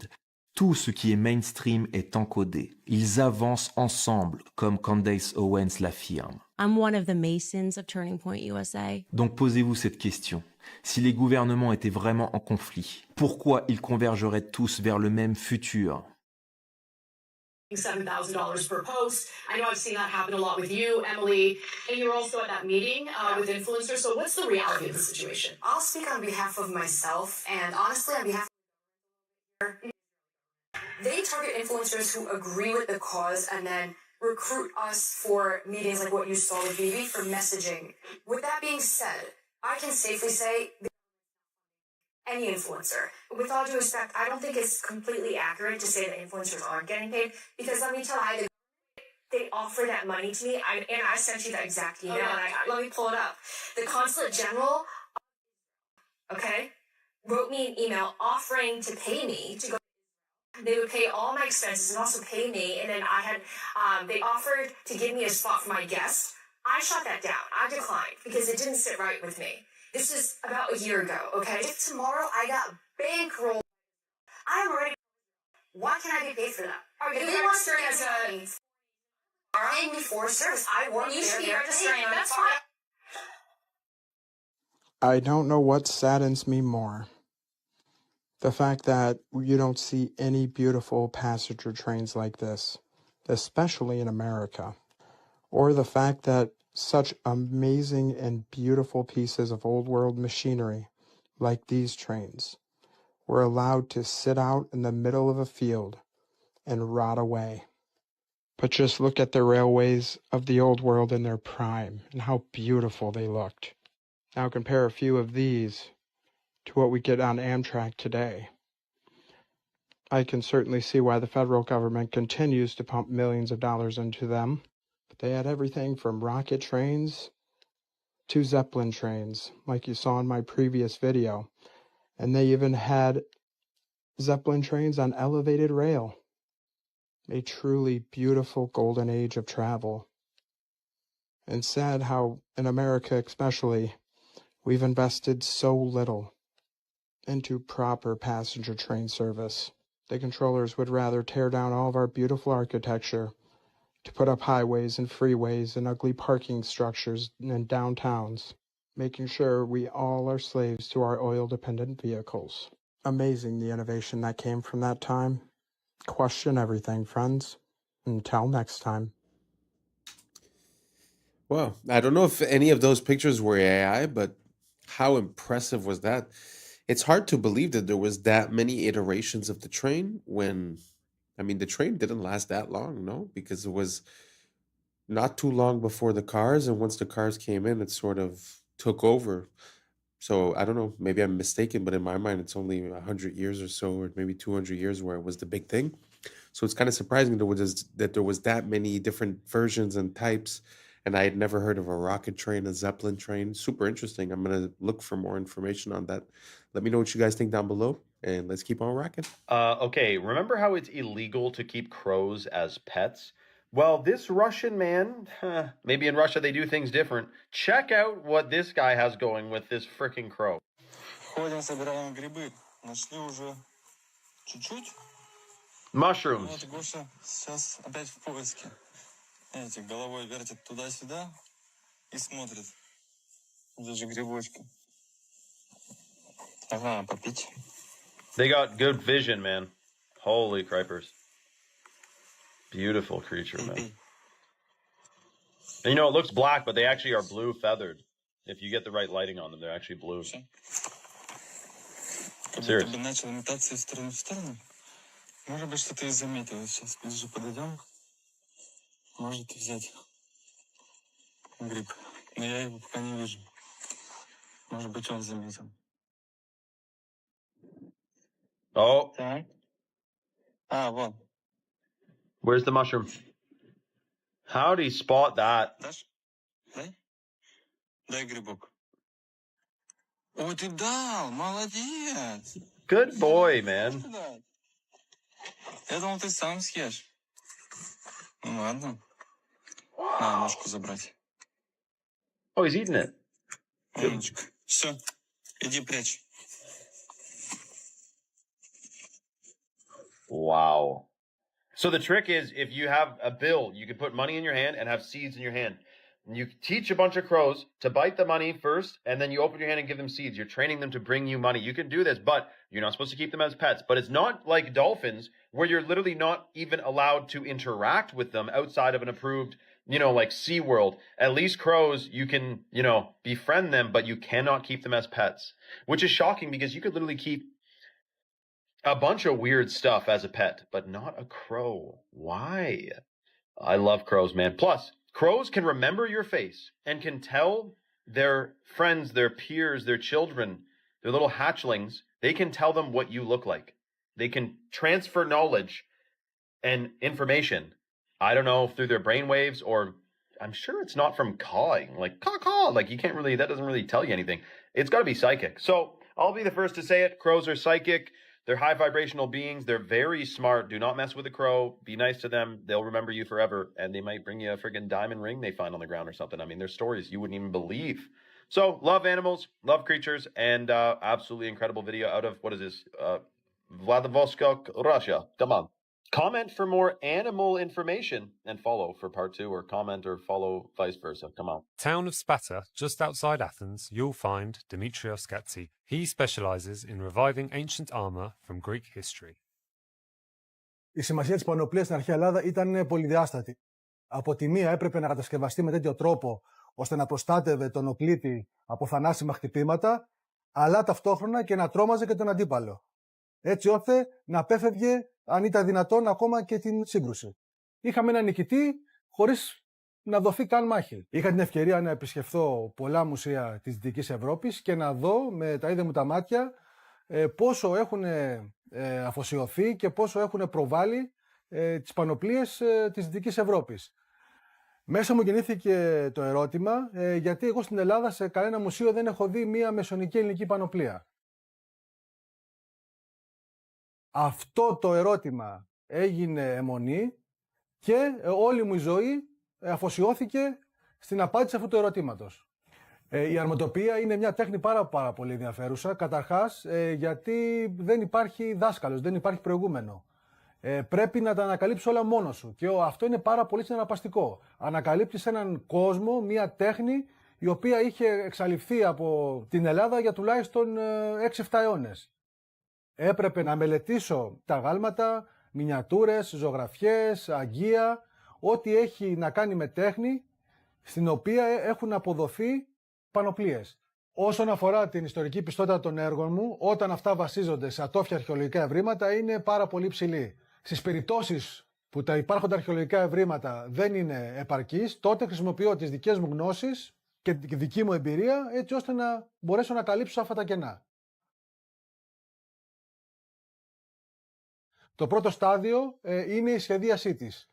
Tout ce qui est mainstream est encodé. Ils avancent ensemble, comme Candace Owens l'affirme. I'm one of the Masons of Turning Point USA. Donc posez-vous cette question. Si les gouvernements étaient vraiment en conflit, pourquoi ils convergeraient tous vers le même futur? $7,000 per post. I know I've seen that happen a lot with you, Emily, and you're also at that meeting with influencers. So what's the reality of the situation? I'll speak on behalf of myself, and honestly, on behalf of they target influencers who agree with the cause and then recruit us for meetings like what you saw with Vivi for messaging. With that being said, I can safely say any influencer. With all due respect, I don't think it's completely accurate to say that influencers aren't getting paid, because let me tell you, they offer that money to me, and I sent you that exact email, and let me pull it up. The Consulate General, okay, wrote me an email offering to pay me to go. They would pay all my expenses and also pay me, and then I had, they offered to give me a spot for my guest. I shot that down. I declined because it didn't sit right with me. This is about a year ago, okay? If tomorrow I got bankrolled, I'm ready. Why can't I get paid for that? Are you registered as a... paying me for service? I work there. You should be registering. That's fine. I don't know what saddens me more. The fact that you don't see any beautiful passenger trains like this, especially in America, or the fact that such amazing and beautiful pieces of old world machinery like these trains were allowed to sit out in the middle of a field and rot away. But just look at the railways of the old world in their prime and how beautiful they looked. Now compare a few of these to what we get on Amtrak today. I can certainly see why the federal government continues to pump millions of dollars into them. But they had everything from rocket trains to Zeppelin trains, like you saw in my previous video. And they even had Zeppelin trains on elevated rail. A truly beautiful golden age of travel. And sad how, in America especially, we've invested so little into proper passenger train service. The controllers would rather tear down all of our beautiful architecture to put up highways and freeways and ugly parking structures in downtowns, making sure we all are slaves to our oil-dependent vehicles. Amazing the innovation that came from that time. Question everything, friends. Until next time. Well, I don't know if any of those pictures were AI, but how impressive was that? It's hard to believe that there was that many iterations of the train when, I mean, the train didn't last that long, no? Because it was not too long before the cars, and once the cars came in, it sort of took over. So I don't know, maybe I'm mistaken, but in my mind, it's only 100 years or so, or maybe 200 years where it was the big thing. So it's kind of surprising that there was that many different versions and types, and I had never heard of a rocket train, a Zeppelin train. Super interesting. I'm going to look for more information on that. Let me know what you guys think down below, and let's keep on rocking. Okay, remember how it's illegal to keep crows as pets? Well, this Russian man, maybe in Russia they do things different. Check out what this guy has going with this freaking crow. Ходим, собираем грибы. Нашли уже чуть-чуть. Mushrooms. Вот Гоша сейчас опять в поиске. Видите, головой вертит туда-сюда и смотрит. Где же грибочки? Ага, попить. They got good vision, man. Holy cripers. Beautiful creature, man. And you know, it looks black, but they actually are blue feathered. If you get the right lighting on them, they're actually blue. Serious. Начал метаться из стороны в сторону. Может быть, что-то и заметил. Сейчас ближе подойдем. Может взять гриб. Но я его пока не вижу. Может быть, он заметил. Oh. Так. А, вон. Where's the mushroom? How'd he spot that? Дашь? Дай. Дай грибок. Ой, ты дал, молодец. Good boy, man. Я думал, ты сам съешь. Ну ладно. На, ножку забрать. Oh, he's eating it. Умничка. Все, иди прячь. Wow. So the trick is, if you have a bill, you can put money in your hand and have seeds in your hand. And you teach a bunch of crows to bite the money first, and then you open your hand and give them seeds. You're training them to bring you money. You can do this, but you're not supposed to keep them as pets. But it's not like dolphins, where you're literally not even allowed to interact with them outside of an approved, like SeaWorld. At least crows, you can, befriend them, but you cannot keep them as pets. Which is shocking, because you could literally keep a bunch of weird stuff as a pet, but not a crow. Why? I love crows, man. Plus, crows can remember your face and can tell their friends, their peers, their children, their little hatchlings, they can tell them what you look like. They can transfer knowledge and information. I don't know, through their brainwaves, or I'm sure it's not from cawing. Like, caw, like you can't really, that doesn't really tell you anything. It's got to be psychic. So I'll be the first to say it. Crows are psychic. They're high vibrational beings. They're very smart. Do not mess with a crow. Be nice to them. They'll remember you forever. And they might bring you a friggin' diamond ring they find on the ground or something. I mean, there's stories you wouldn't even believe. So, love animals, love creatures, and absolutely incredible video out of, what is this? Vladivostok, Russia. Come on. Comment for more animal information and follow for part 2, or comment or follow vice versa. Come on. Town of Sparta, just outside Athens, you'll find Dimitrios Gatsi. He specializes in reviving ancient armor from Greek history. Η σημασία της πανοπλίας στην αρχαία Ελλάδα ήταν πολυδιάστατη. Από τη μία έπρεπε να κατασκευαστεί με τέτοιο τρόπο ώστε να προστάτευε τον οπλίτη από θανάσιμα χτυπήματα, αλλά ταυτόχρονα και να τρόμαζε και τον αντίπαλο. Έτσι ώστε να απέφευγε, αν ήταν δυνατόν, ακόμα και την σύγκρουση. Είχαμε έναν νικητή χωρίς να δοθεί καν μάχη. Είχα την ευκαιρία να επισκεφθώ πολλά μουσεία της Δυτικής Ευρώπης και να δω με τα ίδια μου τα μάτια πόσο έχουν αφοσιωθεί και πόσο έχουν προβάλει τις πανοπλίες της Δυτικής Ευρώπης. Μέσα μου γεννήθηκε το ερώτημα, γιατί εγώ στην Ελλάδα σε κανένα μουσείο δεν έχω δει μία μεσαιωνική ελληνική πανοπλία. Αυτό το ερώτημα έγινε αιμονή και όλη μου η ζωή αφοσιώθηκε στην απάντηση αυτού του ερωτήματος. Η αρματοπία είναι μια τέχνη πάρα πολύ ενδιαφέρουσα, καταρχάς γιατί δεν υπάρχει δάσκαλος, δεν υπάρχει προηγούμενο. Πρέπει να τα ανακαλύψεις όλα μόνος σου και αυτό είναι πάρα πολύ συναρπαστικό. Ανακαλύπτεις έναν κόσμο, μια τέχνη η οποία είχε εξαλειφθεί από την Ελλάδα για τουλάχιστον 6-7 αιώνες. Έπρεπε να μελετήσω τα γάλματα, μινιατούρες, ζωγραφιές, αγγεία, ό,τι έχει να κάνει με τέχνη, στην οποία έχουν αποδοθεί πανοπλίες. Όσον αφορά την ιστορική πιστότητα των έργων μου, όταν αυτά βασίζονται σε ατόφια αρχαιολογικά ευρήματα, είναι πάρα πολύ ψηλή. Στις περιπτώσεις που τα υπάρχοντα αρχαιολογικά ευρήματα δεν είναι επαρκείς, τότε χρησιμοποιώ τις δικές μου γνώσεις και τη δική μου εμπειρία, έτσι ώστε να μπορέσω να καλύψω αυτά τα κενά. Το πρώτο στάδιο είναι η σχεδίασή της.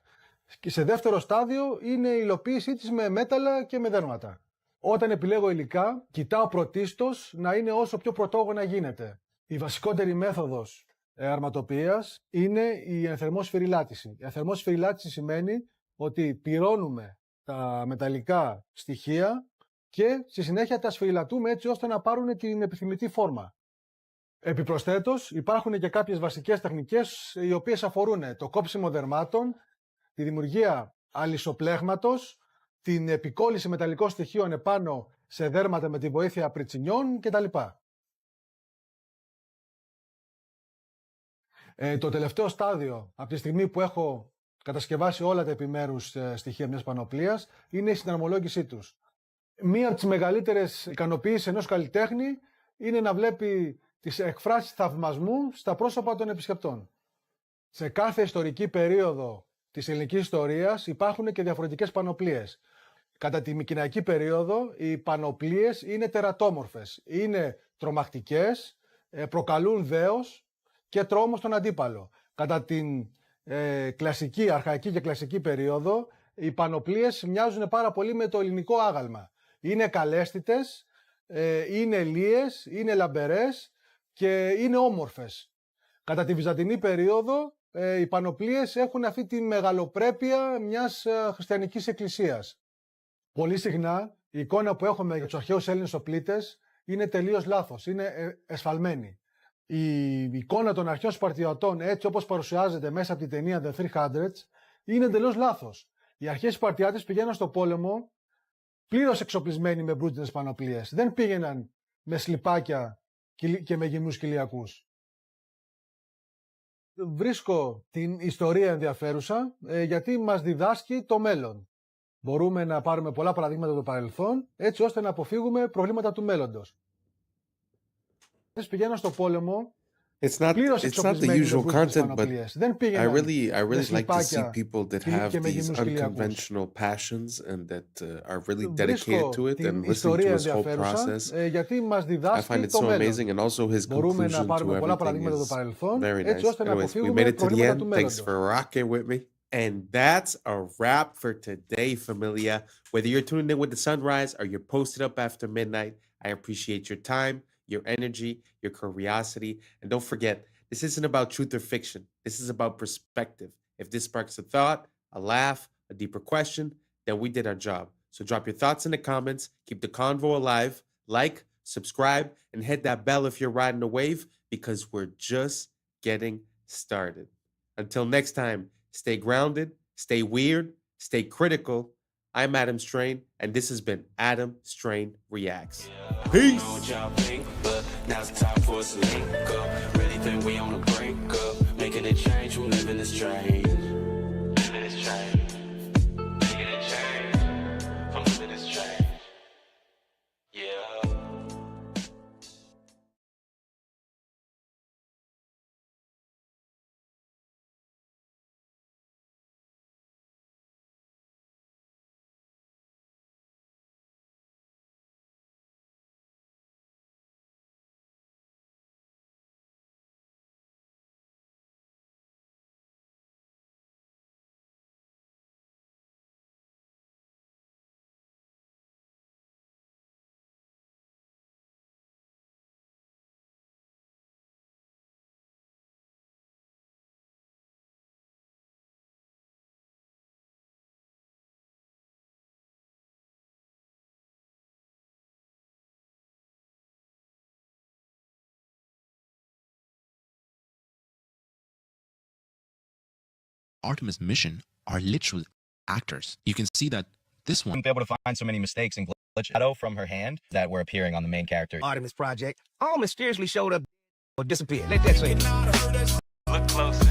Και σε δεύτερο στάδιο είναι η υλοποίησή της με μέταλλα και με δέρματα. Όταν επιλέγω υλικά, κοιτάω πρωτίστως να είναι όσο πιο πρωτόγωνα γίνεται. Η βασικότερη μέθοδος αρματοποιίας είναι η ενθερμό σφυριλάτηση. Η ενθερμό σφυριλάτηση σημαίνει ότι πυρώνουμε τα μεταλλικά στοιχεία και στη συνέχεια τα σφυριλατούμε έτσι ώστε να πάρουν την επιθυμητή φόρμα. Επιπροσθέτως, υπάρχουν και κάποιες βασικές τεχνικές οι οποίες αφορούν το κόψιμο δερμάτων, τη δημιουργία αλυσοπλέγματος, την επικόλληση μεταλλικών στοιχείων επάνω σε δέρματα με τη βοήθεια πριτσινιών κτλ. Το τελευταίο στάδιο, από τη στιγμή που έχω κατασκευάσει όλα τα επιμέρους στοιχεία μιας πανοπλίας, είναι η συναρμολόγησή τους. Μία από τις μεγαλύτερες ικανοποιήσεις ενός καλλιτέχνη είναι να βλέπει τις εκφράσεις θαυμασμού στα πρόσωπα των επισκεπτών. Σε κάθε ιστορική περίοδο της ελληνικής ιστορίας υπάρχουν και διαφορετικές πανοπλίες. Κατά τη μικηναϊκή περίοδο οι πανοπλίες είναι τερατόμορφες, είναι τρομακτικές, προκαλούν δέος και τρόμο στον αντίπαλο. Κατά την κλασική, αρχαϊκή και κλασική περίοδο οι πανοπλίες μοιάζουν πάρα πολύ με το ελληνικό άγαλμα. Είναι καλέσθητες, είναι λίες, είναι λαμπερές και είναι όμορφες. Κατά τη βυζαντινή περίοδο οι πανοπλίες έχουν αυτή τη μεγαλοπρέπεια μιας χριστιανικής εκκλησίας. Πολύ συχνά η εικόνα που έχουμε για τους αρχαίους Έλληνες οπλίτες είναι τελείως λάθος, είναι εσφαλμένη. Η εικόνα των αρχαίων Σπαρτιατών, έτσι όπως παρουσιάζεται μέσα από την ταινία The 300, είναι τελείως λάθος. Οι αρχαίοι Σπαρτιάτες πηγαίναν στο πόλεμο πλήρως εξοπλισμένοι με μπρούτινες πανοπλίες. Δεν πήγαιναν με σλιπάκια και με γυμνούς κοιλιακούς. Βρίσκω την ιστορία ενδιαφέρουσα γιατί μας διδάσκει το μέλλον. Μπορούμε να πάρουμε πολλά παραδείγματα από το παρελθόν έτσι ώστε να αποφύγουμε προβλήματα του μέλλοντος. Πηγαίναν στο πόλεμο It's not the usual content, but I really like to see people that have these unconventional passions and that are really dedicated to it and listening to his whole process. I find it so amazing, and also his conclusion to everything is very nice. Anyways, we made it to the end. Thanks for rocking with me. And that's a wrap for today, familia. Whether you're tuning in with the sunrise or you're posted up after midnight, I appreciate your time, your energy, your curiosity. And don't forget, this isn't about truth or fiction. This is about perspective. If this sparks a thought, a laugh, a deeper question, then we did our job. So drop your thoughts in the comments, keep the convo alive, like, subscribe, and hit that bell if you're riding the wave, because we're just getting started. Until next time, stay grounded, stay weird, stay critical. I'm Adam Strain, and this has been Adam Strain Reacts. Peace! Now's the time for us to link up. Really think we on the brink up. Making a change from living this strange. Living this change. Making a change from living this strange. Yeah. Artemis mission are literal actors. You can see that this one. Be able to find so many mistakes and glitch from her hand that were appearing on the main character. Artemis project all mysteriously showed up or disappeared. Let that say. Look closer.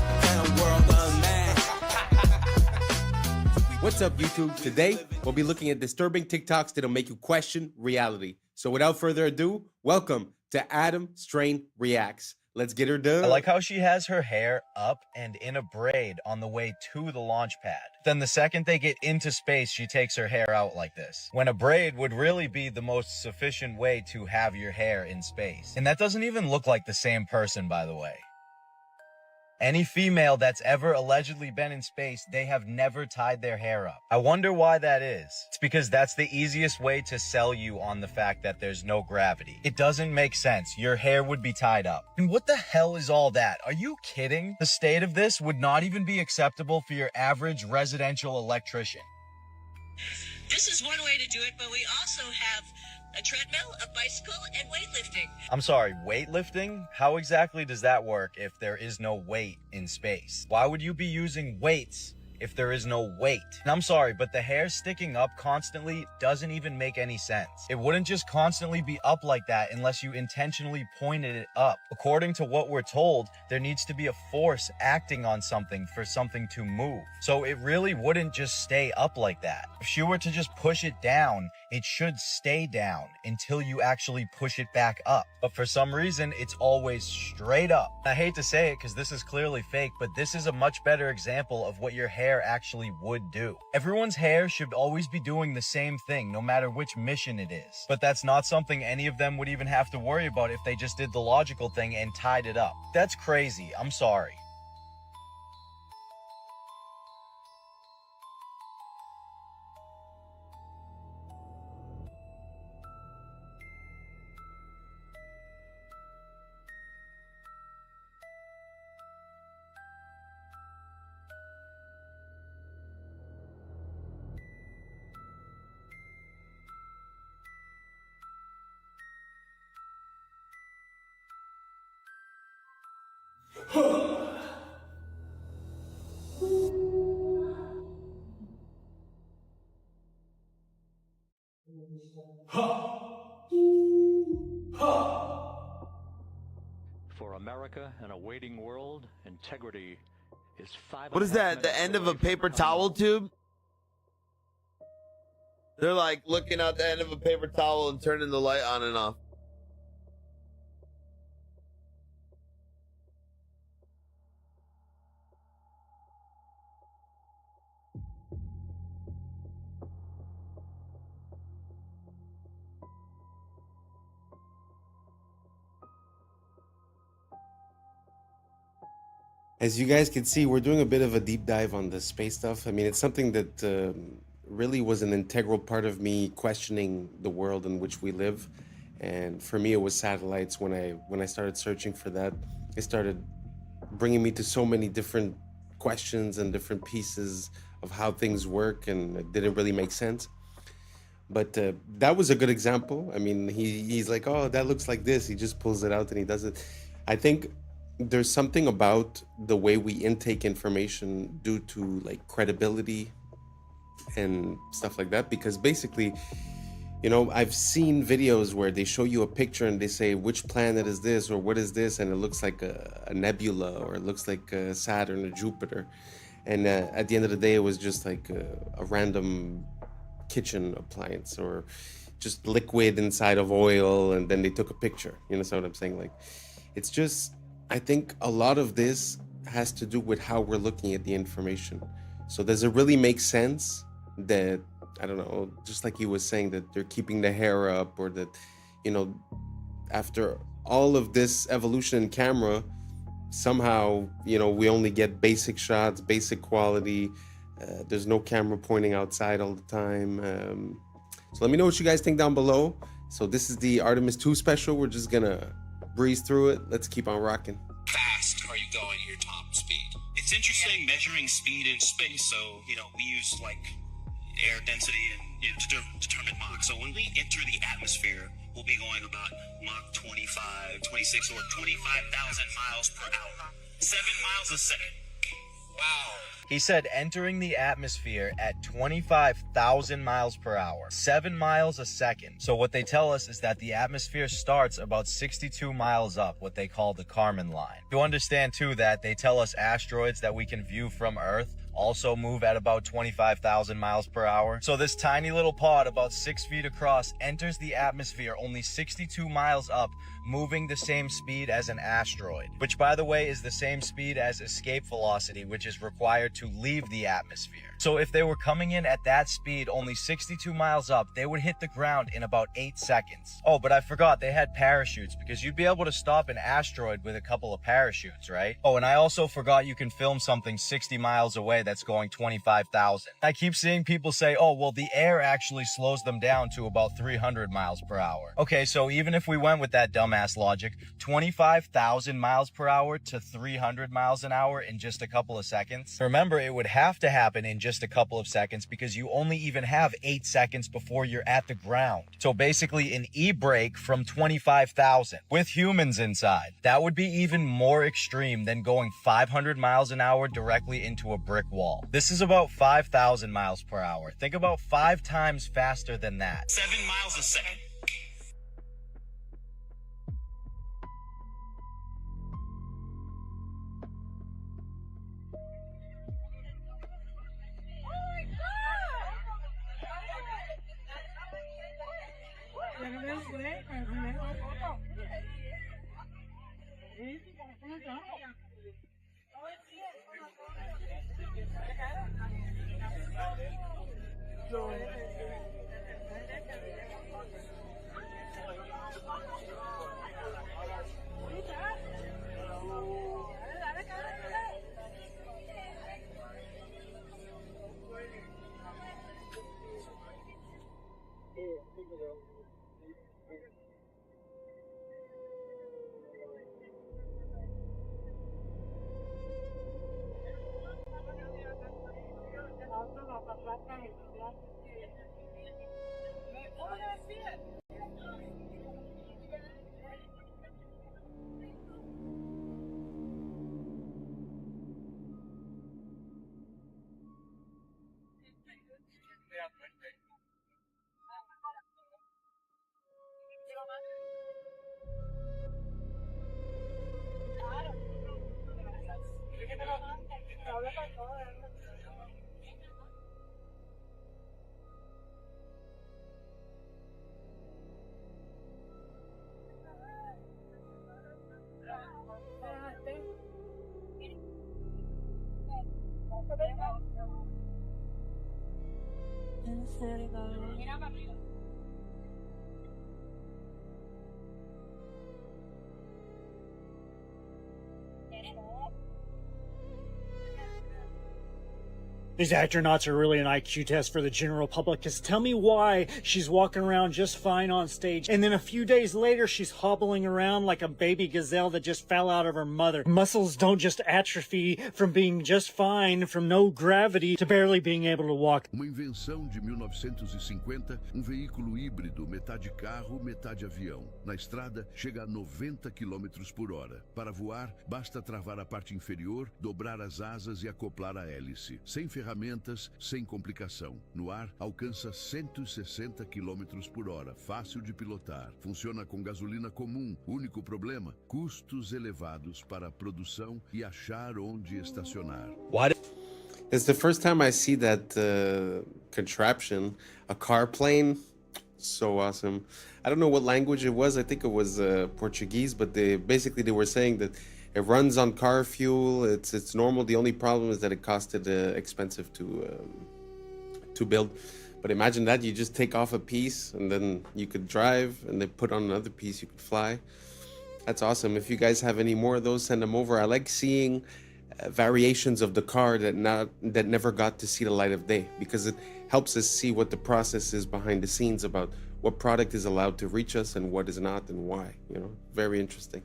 What's up, YouTube? Today, we'll be looking at disturbing TikToks that'll make you question reality. So without further ado, welcome to Adam Strain Reacts. Let's get her done. I like how she has her hair up and in a braid on the way to the launch pad. Then the second they get into space, she takes her hair out like this. When a braid would really be the most sufficient way to have your hair in space. And that doesn't even look like the same person, by the way. Any female that's ever allegedly been in space, they have never tied their hair up. I wonder why that is. It's because that's the easiest way to sell you on the fact that there's no gravity. It doesn't make sense. Your hair would be tied up. And what the hell is all that? Are you kidding? The state of this would not even be acceptable for your average residential electrician. This is one way to do it, but we also have a treadmill, a bicycle, and weightlifting. I'm sorry, weightlifting? How exactly does that work if there is no weight in space? Why would you be using weights if there is no weight? And I'm sorry, but the hair sticking up constantly doesn't even make any sense. It wouldn't just constantly be up like that unless you intentionally pointed it up. According to what we're told, there needs to be a force acting on something for something to move. So it really wouldn't just stay up like that. If she were to just push it down, it should stay down until you actually push it back up. But for some reason, it's always straight up. I hate to say it because this is clearly fake, but this is a much better example of what your hair actually would do. Everyone's hair should always be doing the same thing, no matter which mission it is. But that's not something any of them would even have to worry about if they just did the logical thing and tied it up. That's crazy. I'm sorry. For America and a waiting world, integrity is 5. What is that? The end of a paper towel tube? They're like looking out the end of a paper towel and turning the light on and off. As you guys can see, we're doing a bit of a deep dive on the space stuff. I mean, it's something that really was an integral part of me questioning the world in which we live. And for me, it was satellites. When I started searching for that, it started bringing me to so many different questions and different pieces of how things work, and it didn't really make sense. But that was a good example. I mean, he's like, oh, that looks like this. He just pulls it out and he does it. I think there's something about the way we intake information due to like credibility and stuff like that, because basically, you know, I've seen videos where they show you a picture and they say, which planet is this or what is this, and it looks like a nebula, or it looks like Saturn or Jupiter, and at the end of the day it was just like a random kitchen appliance or just liquid inside of oil, and then they took a picture. You know what I'm saying? Like, it's just, I think a lot of this has to do with how we're looking at the information. So does it really make sense that, I don't know, just like he was saying, that they're keeping the hair up, or that, you know, after all of this evolution in camera, somehow, you know, we only get basic shots, basic quality. There's no camera pointing outside all the time. So let me know what you guys think down below. So this is the Artemis 2 special. We're just gonna breeze through it. Let's keep on rocking. Fast are you going your top speed? It's interesting measuring speed in space. So, you know, we use like air density and to determine Mach. So when we enter the atmosphere, we'll be going about Mach 25, 26, or 25,000 miles per hour. 7 miles a second. Wow. He said entering the atmosphere at 25,000 miles per hour, 7 miles a second. So what they tell us is that the atmosphere starts about 62 miles up, what they call the Kármán line. You understand too that they tell us asteroids that we can view from Earth also move at about 25,000 miles per hour. So this tiny little pod about 6 feet across enters the atmosphere only 62 miles up, moving the same speed as an asteroid, which by the way is the same speed as escape velocity, which is required to leave the atmosphere. So if they were coming in at that speed, only 62 miles up, they would hit the ground in about 8 seconds. Oh, but I forgot they had parachutes, because you'd be able to stop an asteroid with a couple of parachutes, right? Oh, and I also forgot you can film something 60 miles away that's going 25,000. I keep seeing people say, oh, well, the air actually slows them down to about 300 miles per hour. Okay, so even if we went with that dumbass logic, 25,000 miles per hour to 300 miles an hour in just a couple of seconds. Remember, it would have to happen in just a couple of seconds because you only even have 8 seconds before you're at the ground. So basically an e-brake from 25,000 with humans inside. That would be even more extreme than going 500 miles an hour directly into a brick wall. This is about 5,000 miles per hour. Think about 5 times faster than that. 7 miles a second. These astronauts are really an IQ test for the general public, because tell me why she's walking around just fine on stage, and then a few days later she's hobbling around like a baby gazelle that just fell out of her mother. Muscles don't just atrophy from being just fine, from no gravity, to barely being able to walk. Uma invenção de 1950, veículo híbrido, metade carro, metade avião. Na estrada, chega a 90 km por hora. Para voar, basta travar a parte inferior, dobrar as asas e acoplar a hélice. Sem ferramentas, sem complicação. No ar, alcança 160 km por hora, fácil de pilotar. Funciona com gasolina comum. Único problema, custos elevados para a produção e achar onde estacionar. It's the first time I see that contraption, a car plane. So awesome. I don't know what language it was. I think it was Portuguese, but they were saying that it runs on car fuel. It's normal. The only problem is that it costed expensive to build. But imagine that you just take off a piece and then you could drive, and then put on another piece, you could fly. That's awesome. If you guys have any more of those, send them over. I like seeing variations of the car that never got to see the light of day, because it helps us see what the process is behind the scenes about what product is allowed to reach us and what is not, and why. Very interesting.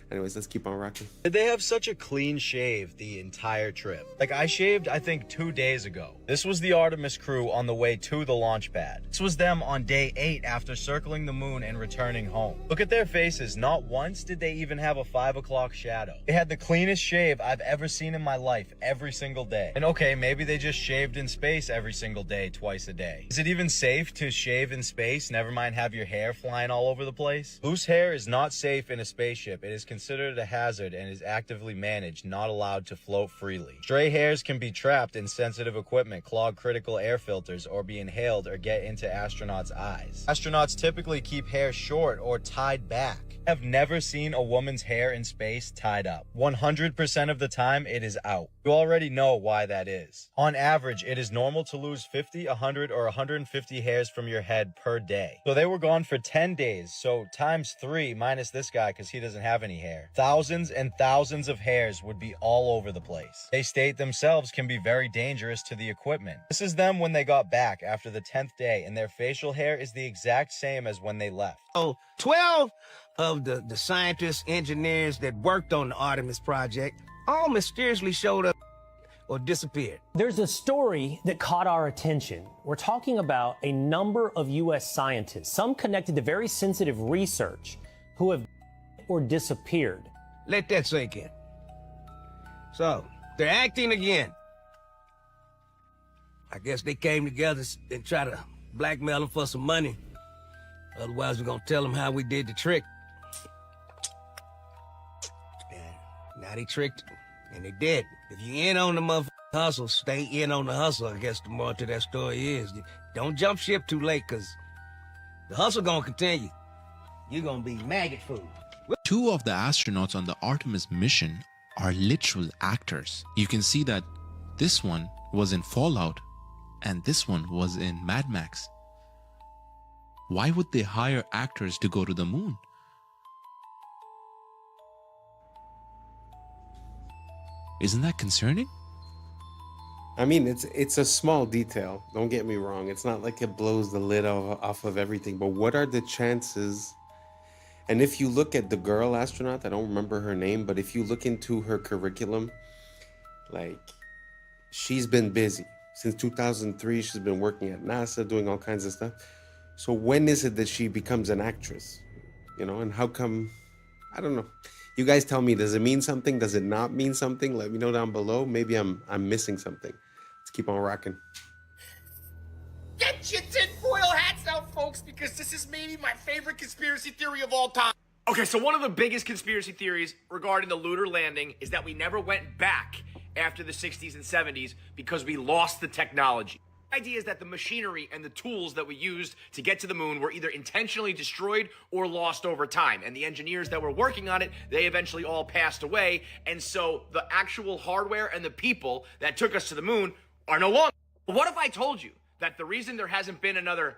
Anyways, let's keep on rocking. Did they have such a clean shave the entire trip? Like, I shaved, I think, 2 days ago. This was the Artemis crew on the way to the launch pad. This was them on day 8 after circling the moon and returning home. Look at their faces. Not once did they even have a 5 o'clock shadow. They had the cleanest shave I've ever seen in my life every single day. And okay, maybe they just shaved in space every single day, twice a day. Is it even safe to shave in space? Never mind have your hair flying all over the place? Loose hair is not safe in a spaceship. It is considered a hazard and is actively managed, not allowed to float freely. Stray hairs can be trapped in sensitive equipment, clog critical air filters, or be inhaled or get into astronauts' eyes. Astronauts typically keep hair short or tied back. I've never seen a woman's hair in space tied up. 100% of the time, it is out. You already know why that is. On average, it is normal to lose 50, 100, or 150 hairs from your head per day. So they were gone for 10 days, so times 3 minus this guy because he doesn't have any hair. Thousands and thousands of hairs would be all over the place. They state themselves can be very dangerous to the equipment. This is them when they got back after the 10th day, and their facial hair is the exact same as when they left. 12 of the scientists, engineers that worked on the Artemis project all mysteriously showed up or disappeared. There's a story that caught our attention. We're talking about a number of U.S. scientists, some connected to very sensitive research, who have or disappeared. Let that sink in. So, they're acting again. I guess they came together and tried to blackmail them for some money. Otherwise, we're gonna tell them how we did the trick. And now they tricked them, and they did. If you in on the motherfucking hustle, stay in on the hustle. I guess the moral to that story is, don't jump ship too late, because the hustle gonna continue. You're gonna be maggot food. 2 of the astronauts on the Artemis mission are literal actors. You can see that this one was in Fallout and this one was in Mad Max. Why would they hire actors to go to the moon? Isn't that concerning? I mean, it's a small detail. Don't get me wrong. It's not like it blows the lid off of everything. But what are the chances? And if you look at the girl astronaut, I don't remember her name, but if you look into her curriculum, like, she's been busy. Since 2003, she's been working at NASA, doing all kinds of stuff. So when is it that she becomes an actress? And how come? I don't know. You guys tell me, does it mean something? Does it not mean something? Let me know down below. Maybe I'm missing something. Let's keep on rocking. Get your tinfoil hats out, folks, because this is maybe my favorite conspiracy theory of all time. Okay, so one of the biggest conspiracy theories regarding the lunar landing is that we never went back after the 60s and 70s because we lost the technology. The idea is that the machinery and the tools that we used to get to the moon were either intentionally destroyed or lost over time. And the engineers that were working on it, they eventually all passed away. And so the actual hardware and the people that took us to the moon are no longer. What if I told you that the reason there hasn't been another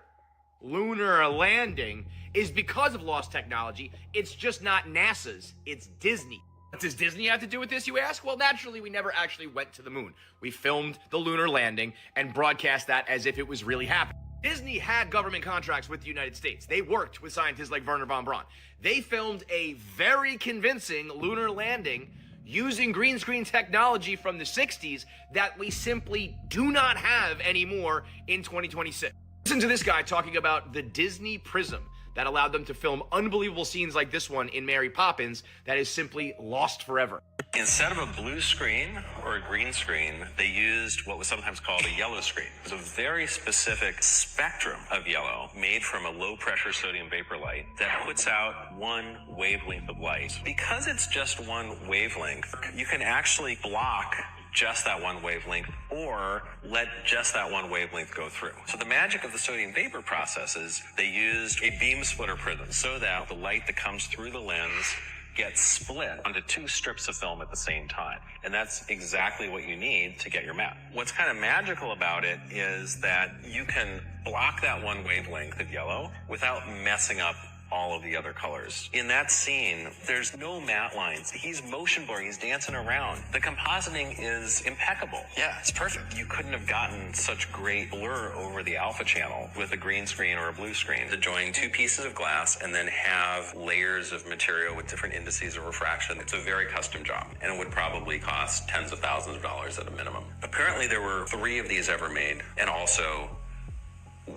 lunar landing is because of lost technology. It's just not NASA's, it's Disney. What does Disney have to do with this, you ask? Well, naturally, we never actually went to the moon. We filmed the lunar landing and broadcast that as if it was really happening. Disney had government contracts with the United States. They worked with scientists like Werner von Braun. They filmed a very convincing lunar landing using green screen technology from the 60s that we simply do not have anymore in 2026. Listen to this guy talking about the Disney Prism that allowed them to film unbelievable scenes like this one in Mary Poppins that is simply lost forever. Instead of a blue screen or a green screen, they used what was sometimes called a yellow screen. It was a very specific spectrum of yellow made from a low-pressure sodium vapor light that puts out one wavelength of light. Because it's just one wavelength, you can actually block just that one wavelength or let just that one wavelength go through. So the magic of the sodium vapor process is they used a beam splitter prism so that the light that comes through the lens gets split onto two strips of film at the same time. And that's exactly what you need to get your map. What's kind of magical about it is that you can block that one wavelength of yellow without messing up all of the other colors. In that scene, there's no matte lines. He's motion blurring, he's dancing around. The compositing is impeccable. Yeah, it's perfect. You couldn't have gotten such great blur over the alpha channel with a green screen or a blue screen. To join two pieces of glass and then have layers of material with different indices of refraction, it's a very custom job, and it would probably cost tens of thousands of dollars at a minimum. Apparently there were 3 of these ever made, and also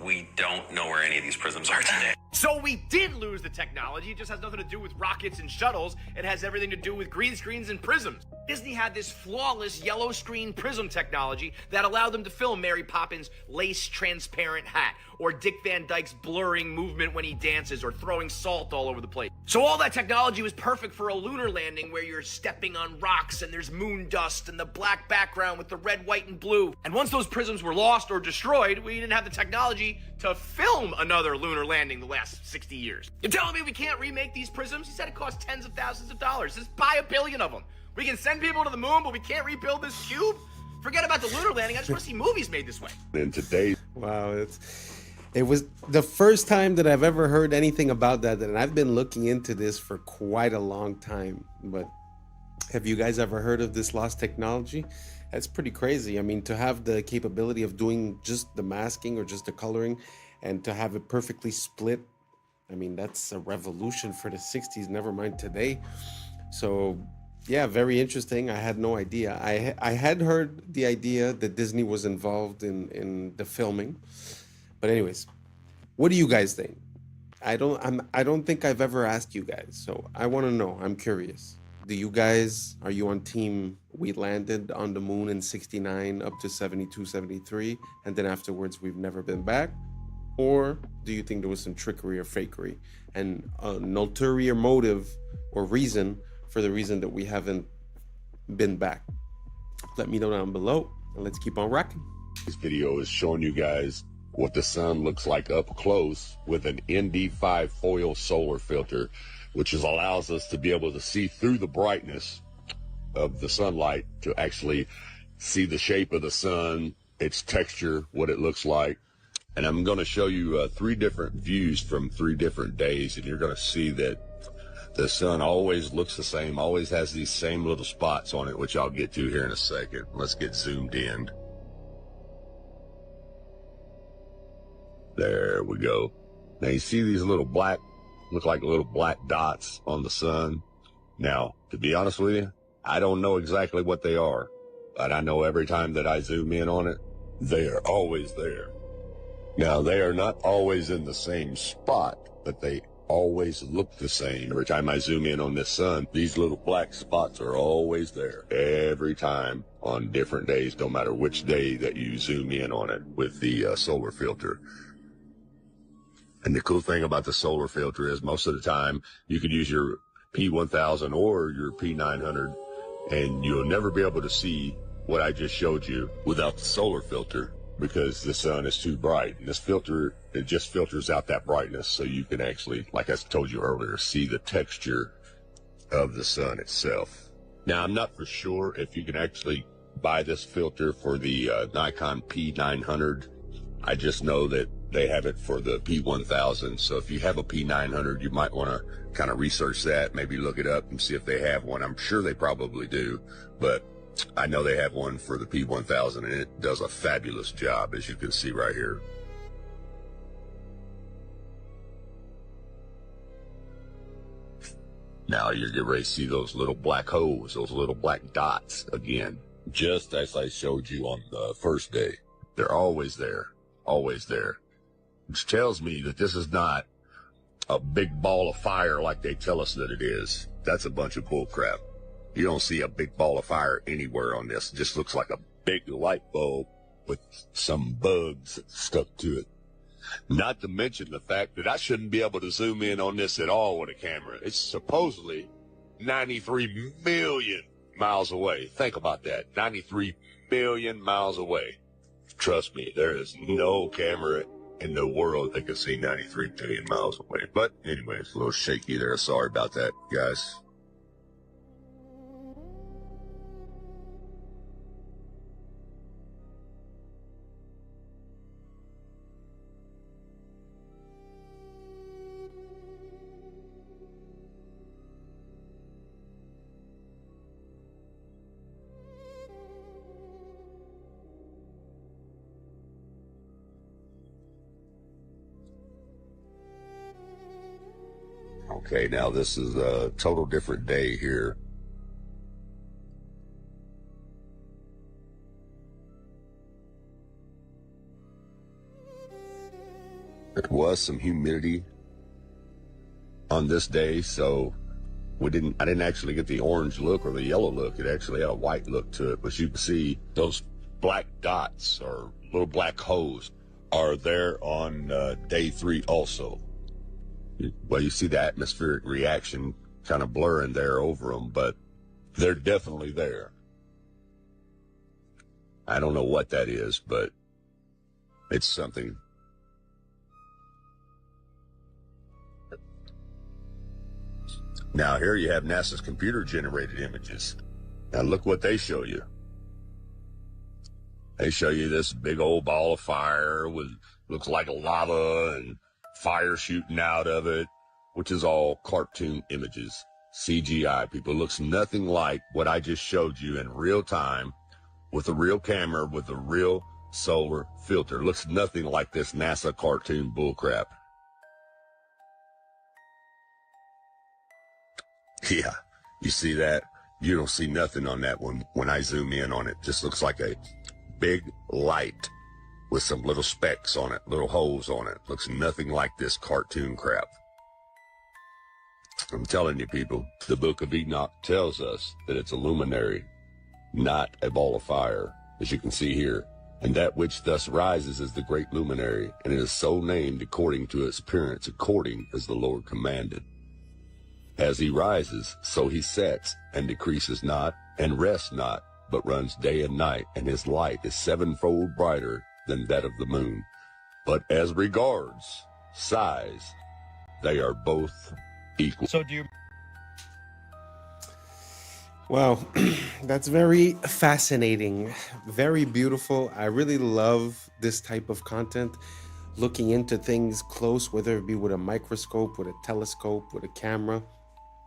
we don't know where any of these prisms are today. So we did lose the technology. It just has nothing to do with rockets and shuttles. It has everything to do with green screens and prisms. Disney had this flawless yellow screen prism technology that allowed them to film Mary Poppins' lace transparent hat, or Dick Van Dyke's blurring movement when he dances, or throwing salt all over the place. So all that technology was perfect for a lunar landing where you're stepping on rocks and there's moon dust and the black background with the red, white, and blue. And once those prisms were lost or destroyed, we didn't have the technology to film another lunar landing the last 60 years. You're telling me we can't remake these prisms? He said it costs tens of thousands of dollars. Just buy 1 billion of them. We can send people to the moon, but we can't rebuild this cube? Forget about the lunar landing. I just want to see movies made this way. In today, wow, it was the first time that I've ever heard anything about that, and I've been looking into this for quite a long time. But have you guys ever heard of this lost technology? That's pretty crazy. I mean, to have the capability of doing just the masking or just the coloring and to have it perfectly split, I mean, that's a revolution for the 60s, never mind today. So yeah, very interesting. I had no idea. I had heard the idea that Disney was involved in the filming. But anyways, what do you guys think? I don't think I've ever asked you guys, so I want to know. I'm curious. Are you on team we landed on the moon in 69 up to 72, 73, and then afterwards we've never been back? Or do you think there was some trickery or fakery and an ulterior motive or reason for the reason that we haven't been back? Let me know down below, and let's keep on rocking. This video is showing you guys what the sun looks like up close with an ND5 foil solar filter, which allows us to be able to see through the brightness of the sunlight to actually see the shape of the sun, its texture, what it looks like. And I'm going to show you 3 different views from 3 different days, and you're going to see that the sun always looks the same, always has these same little spots on it, which I'll get to here in a second. Let's get zoomed in. There we go. Now you see these little black, look like little black dots on the sun. Now, to be honest with you, I don't know exactly what they are, but I know every time that I zoom in on it, they are always there. Now, they are not always in the same spot, but they always look the same. Every time I zoom in on this sun, these little black spots are always there. Every time on different days, no matter which day that you zoom in on it with the solar filter. And the cool thing about the solar filter is most of the time you could use your P1000 or your P900 and you'll never be able to see what I just showed you without the solar filter because the sun is too bright. And this filter, it just filters out that brightness so you can actually, like I told you earlier, see the texture of the sun itself. Now, I'm not for sure if you can actually buy this filter for the Nikon P900 I just know that they have it for the P1000. So if you have a P900, you might want to kind of research that, maybe look it up and see if they have one. I'm sure they probably do, but I know they have one for the P1000, and it does a fabulous job, as you can see right here. Now you're getting ready to see those little black holes, those little black dots again, just as I showed you on the first day. They're always there, which tells me that this is not a big ball of fire like they tell us that it is. That's a bunch of bull crap. You don't see a big ball of fire anywhere on this. It just looks like a big light bulb with some bugs stuck to it. Not to mention the fact that I shouldn't be able to zoom in on this at all with a camera. It's supposedly 93 million miles away. Think about that. 93 million miles away. Trust me, there is no camera in the world that can see 93 million miles away. But anyway, it's a little shaky there. Sorry about that, guys. Okay, now this is a total different day here. There was some humidity on this day, so I didn't actually get the orange look or the yellow look. It actually had a white look to it, but you can see those black dots or little black holes are there on day 3 also. Well, you see the atmospheric reaction kind of blurring there over them, but they're definitely there. I don't know what that is, but it's something. Now here you have NASA's computer-generated images. Now look what they show you. They show you this big old ball of fire with looks like lava and fire shooting out of it, which is all cartoon images, CGI. People, looks nothing like what I just showed you in real time with a real camera with a real solar filter. Looks nothing like this NASA cartoon bullcrap. Yeah, you see that? You don't see nothing on that one when I zoom in on it. Just looks like a big light with some little specks on it, little holes on it. Looks nothing like this cartoon crap. I'm telling you, people, the Book of Enoch tells us that it's a luminary, not a ball of fire, as you can see here. And that which thus rises is the great luminary, and it is so named according to its appearance, according as the Lord commanded. As he rises, so he sets, and decreases not, and rests not, but runs day and night, and his light is sevenfold brighter than that of the moon. But as regards size, they are both equal. So do you... Wow, that's very fascinating, very beautiful. I really love this type of content, looking into things close, whether it be with a microscope, with a telescope, with a camera.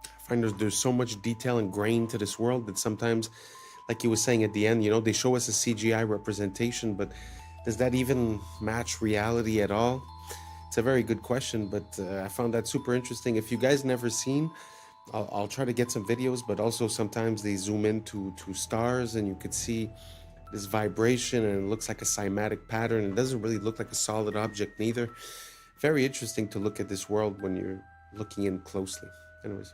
I find there's so much detail and grain to this world that sometimes, like you were saying at the end, you know, they show us a CGI representation, but does that even match reality at all? It's a very good question, but I found that super interesting. If you guys never seen, I'll try to get some videos, but also sometimes they zoom into stars and you could see this vibration and it looks like a cymatic pattern. It doesn't really look like a solid object neither. Very interesting to look at this world when you're looking in closely. Anyways,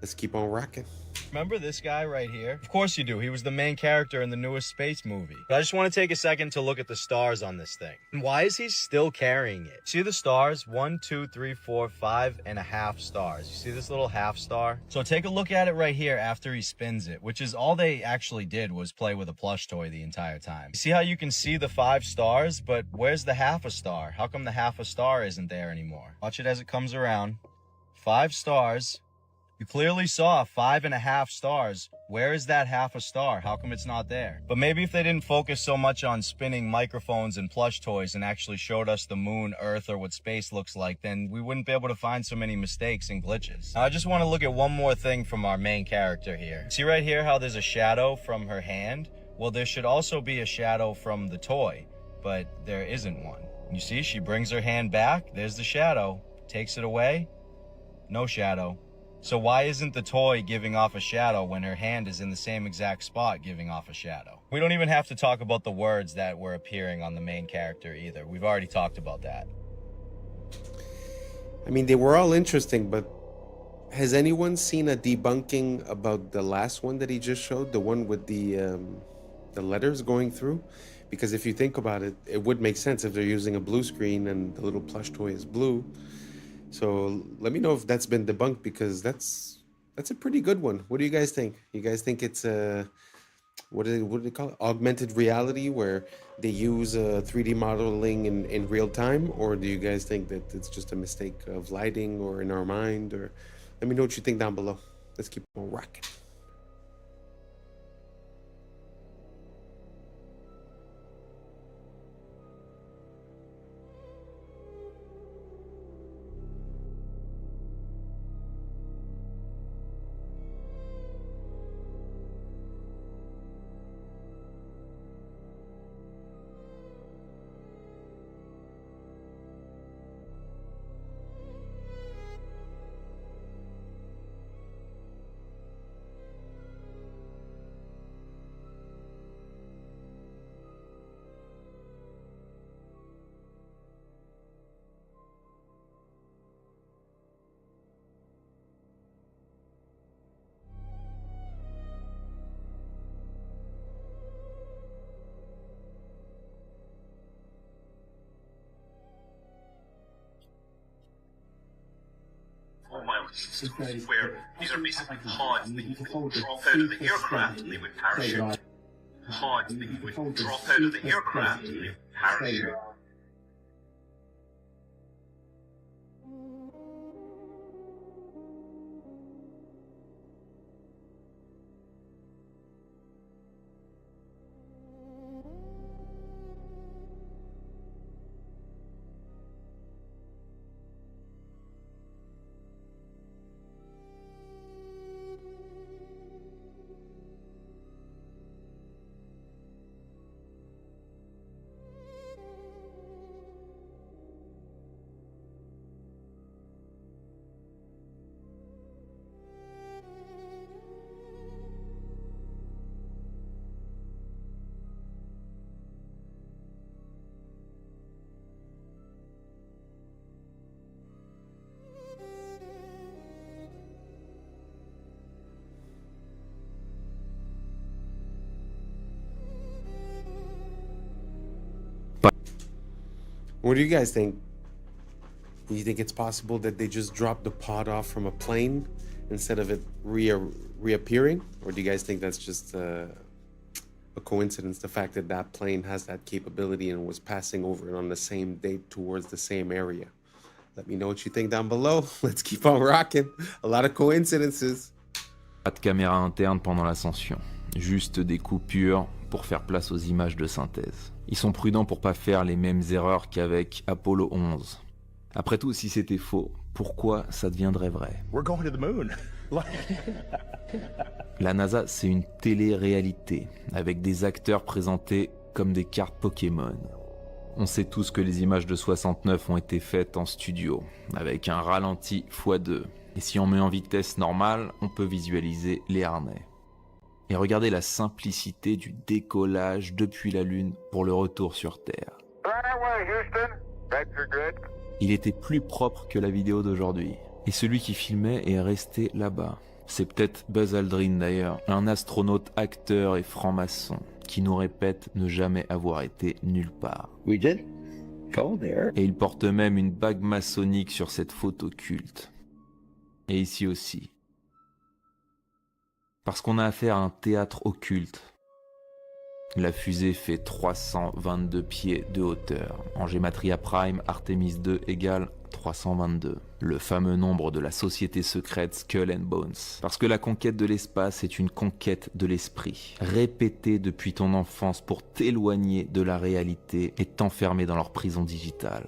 let's keep on rocking. Remember this guy right here? Of course you do. He was the main character in the newest space movie. But I just want to take a second to look at the stars on this thing. And why is he still carrying it? See the stars? 1, 2, 3, 4, 5.5 stars. You see this little half star? So take a look at it right here after he spins it, which is all they actually did was play with a plush toy the entire time. See how you can see the 5 stars, but where's the half a star? How come the half a star isn't there anymore? Watch it as it comes around. 5 stars. You clearly saw 5.5 stars Where is that half a star? How come it's not there? But maybe if they didn't focus so much on spinning microphones and plush toys and actually showed us the moon, Earth, or what space looks like, then we wouldn't be able to find so many mistakes and glitches. Now, I just want to look at one more thing from our main character here. See right here how there's a shadow from her hand? Well, there should also be a shadow from the toy, but there isn't one. You see, she brings her hand back, there's the shadow, takes it away, no shadow. So why isn't the toy giving off a shadow when her hand is in the same exact spot giving off a shadow? We don't even have to talk about the words that were appearing on the main character either. We've already talked about that. I mean, they were all interesting, but has anyone seen a debunking about the last one that he just showed? The one with the letters going through? Because if you think about it, it would make sense if they're using a blue screen and the little plush toy is blue. So let me know if that's been debunked, because that's a pretty good one. What do you guys think? You guys think it's what do they call it? Augmented reality, where they use 3D modeling in real time? Or do you guys think that it's just a mistake of lighting or in our mind? Or let me know what you think down below. Let's keep on rocking. Where these are basically pods that you would drop out of the aircraft and they would parachute. Pods that you would drop out of the aircraft and they would parachute. What do you guys think? Do you think it's possible that they just dropped the pod off from a plane instead of it reappearing? Or do you guys think that's just a coincidence, the fact that that plane has that capability and was passing over it on the same date towards the same area? Let me know what you think down below. Let's keep on rocking. A lot of coincidences. Pas de caméra interne pendant l'ascension, juste des coupures pour faire place aux images de synthèse. Ils sont prudents pour pas faire les mêmes erreurs qu'avec Apollo 11. Après tout, si c'était faux, pourquoi ça deviendrait vrai? We're going to the moon. La NASA, c'est une télé-réalité, avec des acteurs présentés comme des cartes Pokémon. On sait tous que les images de 69 ont été faites en studio, avec un ralenti x2. Et si on met en vitesse normale, on peut visualiser les harnais. Et regardez la simplicité du décollage depuis la Lune pour le retour sur Terre. Il était plus propre que la vidéo d'aujourd'hui. Et celui qui filmait est resté là-bas. C'est peut-être Buzz Aldrin d'ailleurs, un astronaute, acteur et franc-maçon, qui nous répète ne jamais avoir été nulle part. We did go there. Et il porte même une bague maçonnique sur cette photo culte. Et ici aussi. Parce qu'on a affaire à un théâtre occulte. La fusée fait 322 pieds de hauteur. En Gematria Prime, Artemis 2 égale 322, le fameux nombre de la société secrète Skull and Bones. Parce que la conquête de l'espace est une conquête de l'esprit, répétée depuis ton enfance pour t'éloigner de la réalité et t'enfermer dans leur prison digitale.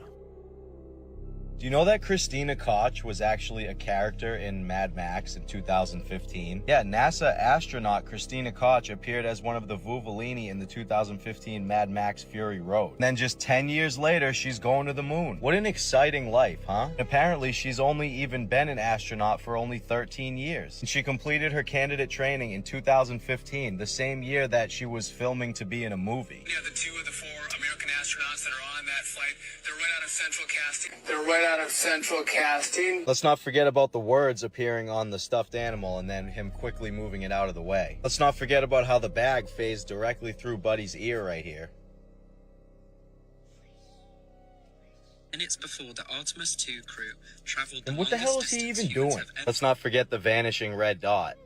Do you know that Christina Koch was actually a character in Mad Max in 2015? Yeah, NASA astronaut Christina Koch appeared as one of the Vuvolini in the 2015 Mad Max Fury Road. And then just 10 years later, she's going to the moon. What an exciting life, huh? Apparently, she's only even been an astronaut for only 13 years. And she completed her candidate training in 2015, the same year that she was filming to be in a movie. Yeah, the 2 of the 4 American astronauts that are on that flight, they're right out of central casting. They're right out of central casting. Let's not forget about the words appearing on the stuffed animal and then him quickly moving it out of the way. Let's not forget about how the bag phased directly through Buddy's ear right here. Minutes before the Artemis 2 crew traveled the And what the hell is he even doing? Let's not forget the vanishing red dot.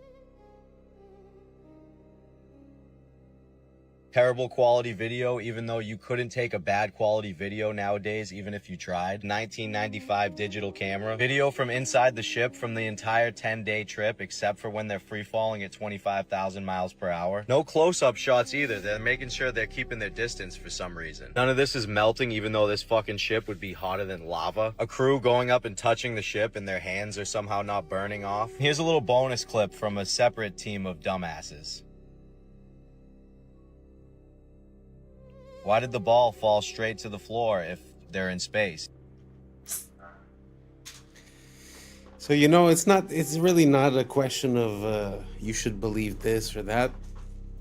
Terrible quality video, even though you couldn't take a bad quality video nowadays, even if you tried. 1995 digital camera. Video from inside the ship from the entire 10-day trip, except for when they're free falling at 25,000 miles per hour. No close-up shots either. They're making sure they're keeping their distance for some reason. None of this is melting, even though this fucking ship would be hotter than lava. A crew going up and touching the ship and their hands are somehow not burning off. Here's a little bonus clip from a separate team of dumbasses. Why did the ball fall straight to the floor if they're in space? So, it's really not a question of you should believe this or that.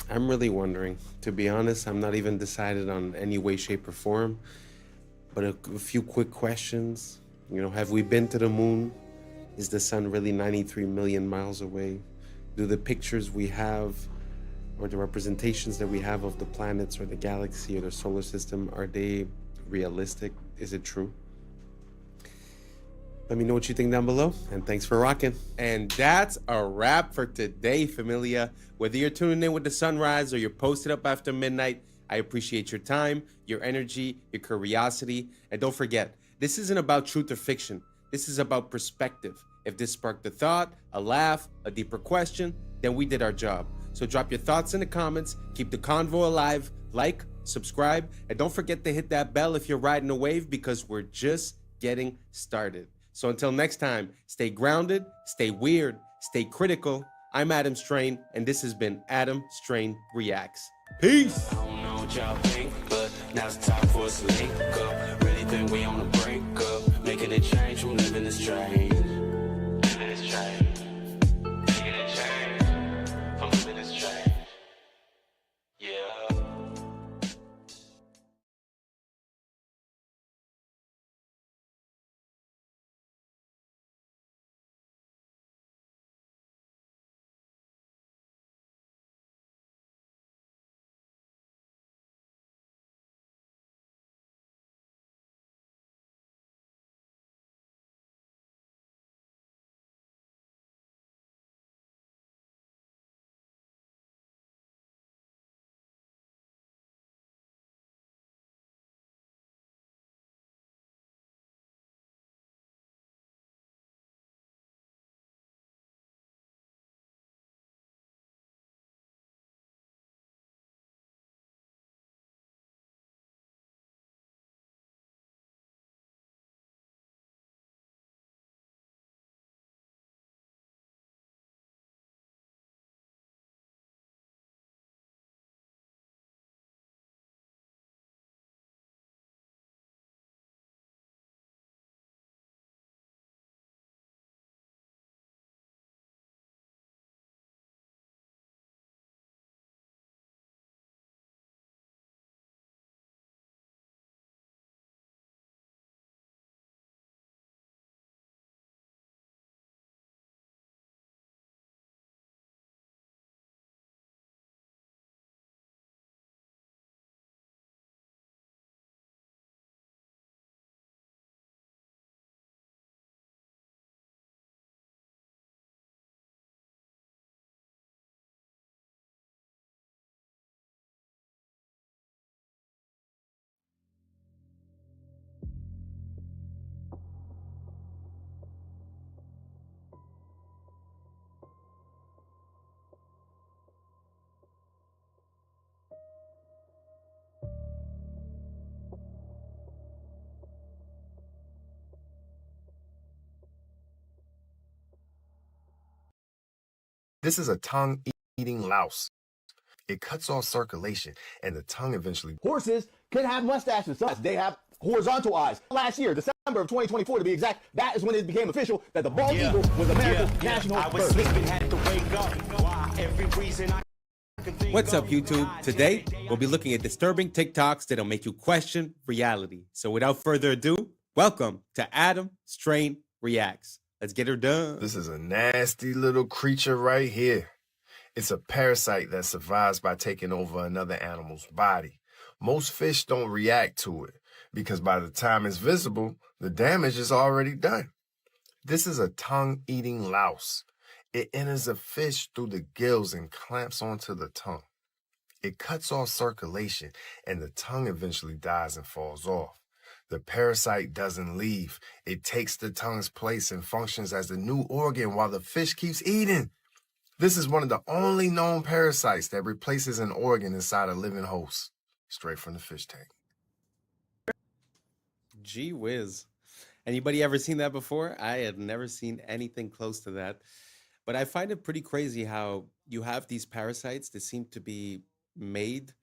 I'm really wondering. To be honest, I'm not even decided on any way, shape, or form. But a few quick questions. Have we been to the moon? Is the sun really 93 million miles away? Do the pictures we have or the representations that we have of the planets or the galaxy or the solar system, are they realistic? Is it true? Let me know what you think down below, and thanks for rocking. And that's a wrap for today, familia. Whether you're tuning in with the sunrise or you're posted up after midnight, I appreciate your time, your energy, your curiosity. And don't forget, this isn't about truth or fiction. This is about perspective. If this sparked a thought, a laugh, a deeper question, then we did our job. So drop your thoughts in the comments, keep the convo alive, like, subscribe, and don't forget to hit that bell if you're riding a wave, because we're just getting started. So until next time, stay grounded, stay weird, stay critical. I'm Adam Strain, and this has been Adam Strain Reacts. Peace! I don't know what y'all think, but now it's time for us to link up. Really think we on the brink of making a change, from living this strange. Living this strange. This is a tongue-eating louse. It cuts off circulation, and the tongue eventually... Horses can have mustaches. They have horizontal eyes. Last year, December of 2024 to be exact, that is when it became official that the bald eagle was America's national bird. I was sleeping, had to wake up. Why? Every reason I... What's up, YouTube? Today, we'll be looking at disturbing TikToks that'll make you question reality. So without further ado, welcome to Adam Strain Reacts. Let's get her done. This is a nasty little creature right here. It's a parasite that survives by taking over another animal's body. Most fish don't react to it because by the time it's visible, the damage is already done. This is a tongue-eating louse. It enters a fish through the gills and clamps onto the tongue. It cuts off circulation, and the tongue eventually dies and falls off. The parasite doesn't leave. It takes the tongue's place and functions as the new organ while the fish keeps eating. This is one of the only known parasites that replaces an organ inside a living host, straight from the fish tank. Gee whiz. Anybody ever seen that before? I had never seen anything close to that. But I find it pretty crazy how you have these parasites that seem to be made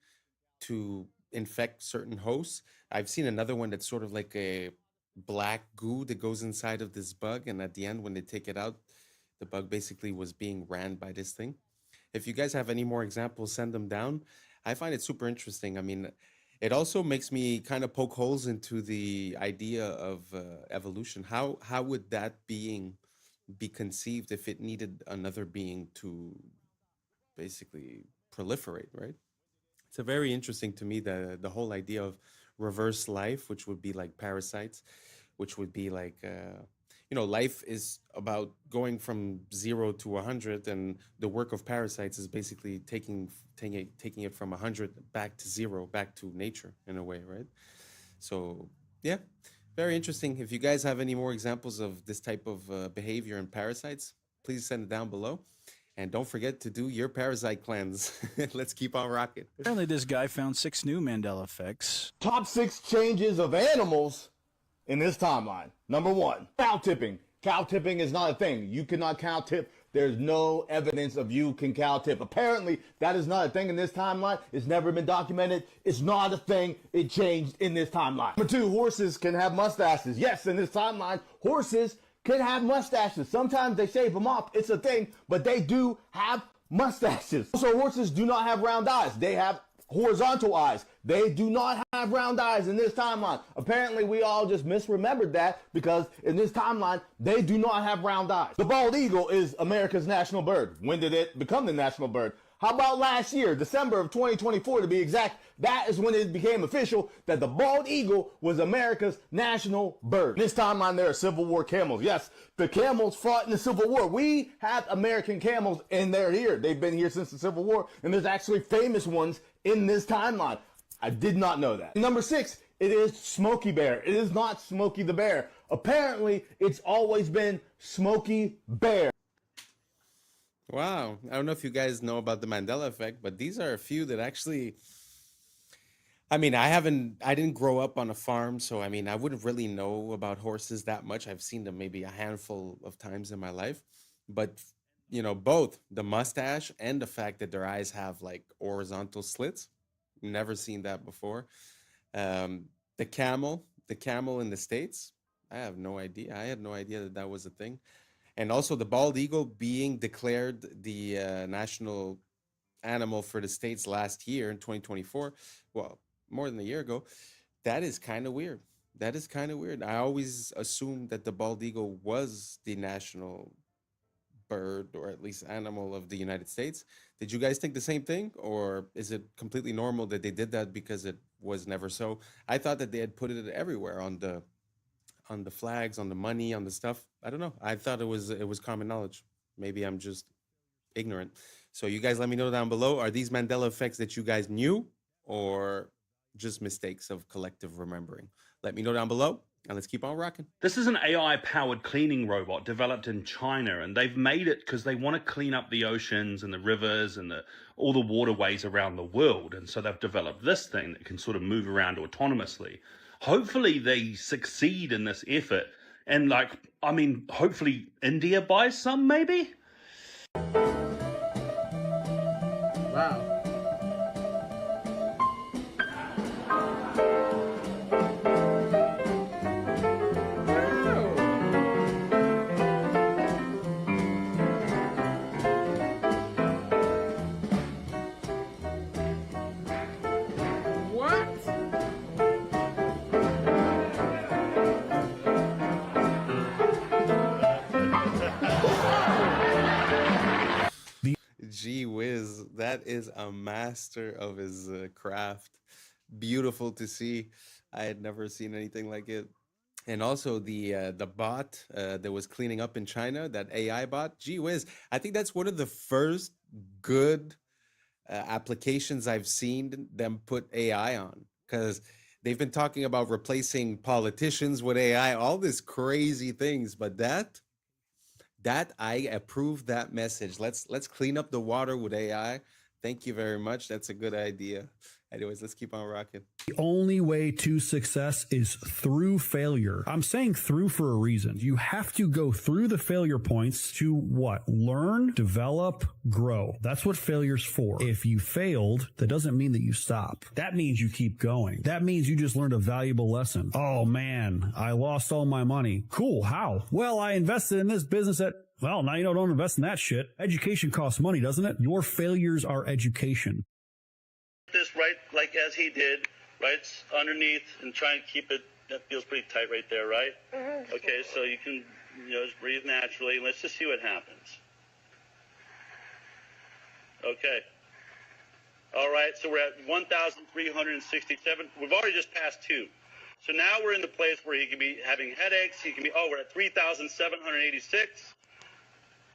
to infect certain hosts. I've seen another one that's sort of like a black goo that goes inside of this bug. And at the end, when they take it out, the bug basically was being ran by this thing. If you guys have any more examples, send them down. I find it super interesting. I mean, it also makes me kind of poke holes into the idea of evolution. How would that being be conceived if it needed another being to basically proliferate, right? It's a very interesting to me, the whole idea of reverse life, which would be like parasites, which would be like, you know, life is about going from 0 to 100, and the work of parasites is basically taking it from 100 back to 0, back to nature in a way, right? So yeah, very interesting. If you guys have any more examples of this type of behavior in parasites, please send it down below. And don't forget to do your parasite cleanse. Let's keep on rocking. Apparently this guy found 6 new Mandela effects. Top 6 changes of animals in this timeline. Number 1, cow tipping. Cow tipping is not a thing. You cannot cow tip. There's no evidence of you can cow tip. Apparently, that is not a thing in this timeline. It's never been documented. It's not a thing. It changed in this timeline. Number 2, horses can have mustaches. Yes, in this timeline, horses can have mustaches. Sometimes they shave them off. It's a thing, but they do have mustaches. Also, horses do not have round eyes. They have horizontal eyes. They do not have round eyes in this timeline. Apparently, we all just misremembered that because in this timeline, they do not have round eyes. The bald eagle is America's national bird. When did it become the national bird? How about last year, December of 2024 to be exact? That is when it became official that the bald eagle was America's national bird. In this timeline, there are Civil War camels. Yes, the camels fought in the Civil War. We have American camels, and they're here. They've been here since the Civil War, and there's actually famous ones in this timeline. I did not know that. Number 6, it is Smokey Bear. It is not Smokey the Bear. Apparently, it's always been Smokey Bear. Wow. I don't know if you guys know about the Mandela effect, but these are a few that actually, I mean, I didn't grow up on a farm, so I mean, I wouldn't really know about horses that much. I've seen them maybe a handful of times in my life, but you know, both the mustache and the fact that their eyes have like horizontal slits, never seen that before. The camel in the States, I have no idea. I had no idea that that was a thing. And also the bald eagle being declared the national animal for the States last year in 2024. Well, more than a year ago. That is kind of weird. That is kind of weird. I always assumed that the bald eagle was the national bird, or at least animal, of the United States. Did you guys think the same thing? Or is it completely normal that they did that because it was never so? I thought that they had put it everywhere on the flags, on the money, on the stuff. I don't know. I thought it was common knowledge. Maybe I'm just ignorant. So you guys let me know down below. Are these Mandela effects that you guys knew, or just mistakes of collective remembering? Let me know down below, and let's keep on rocking. This is an AI-powered cleaning robot developed in China, and they've made it because they want to clean up the oceans and the rivers and all the waterways around the world. And so they've developed this thing that can sort of move around autonomously. Hopefully they succeed in this effort, and hopefully India buys some, maybe? Wow. Gee whiz, that is a master of his craft. Beautiful to see. I had never seen anything like it. And also the bot that was cleaning up in China, that AI bot. Gee whiz, I think that's one of the first good applications I've seen them put AI on, because they've been talking about replacing politicians with AI, all these crazy things, but that I approve that message. Let's clean up the water with AI. Thank you very much. That's a good idea. Anyways, let's keep on rocking. The only way to success is through failure. I'm saying through for a reason. You have to go through the failure points to what? Learn, develop, grow. That's what failure's for. If you failed, that doesn't mean that you stop. That means you keep going. That means you just learned a valuable lesson. Oh man, I lost all my money. Cool, how? Well, I invested in this business at... Well, now you know, don't invest in that shit. Education costs money, doesn't it? Your failures are education. This right, like as he did, right, underneath, and try and keep it, that feels pretty tight right there, right? Mm-hmm. Okay, so you can, just breathe naturally. Let's just see what happens. Okay. All right, so we're at 1,367. We've already just passed 2. So now we're in the place where he can be having headaches. He can be, we're at 3,786.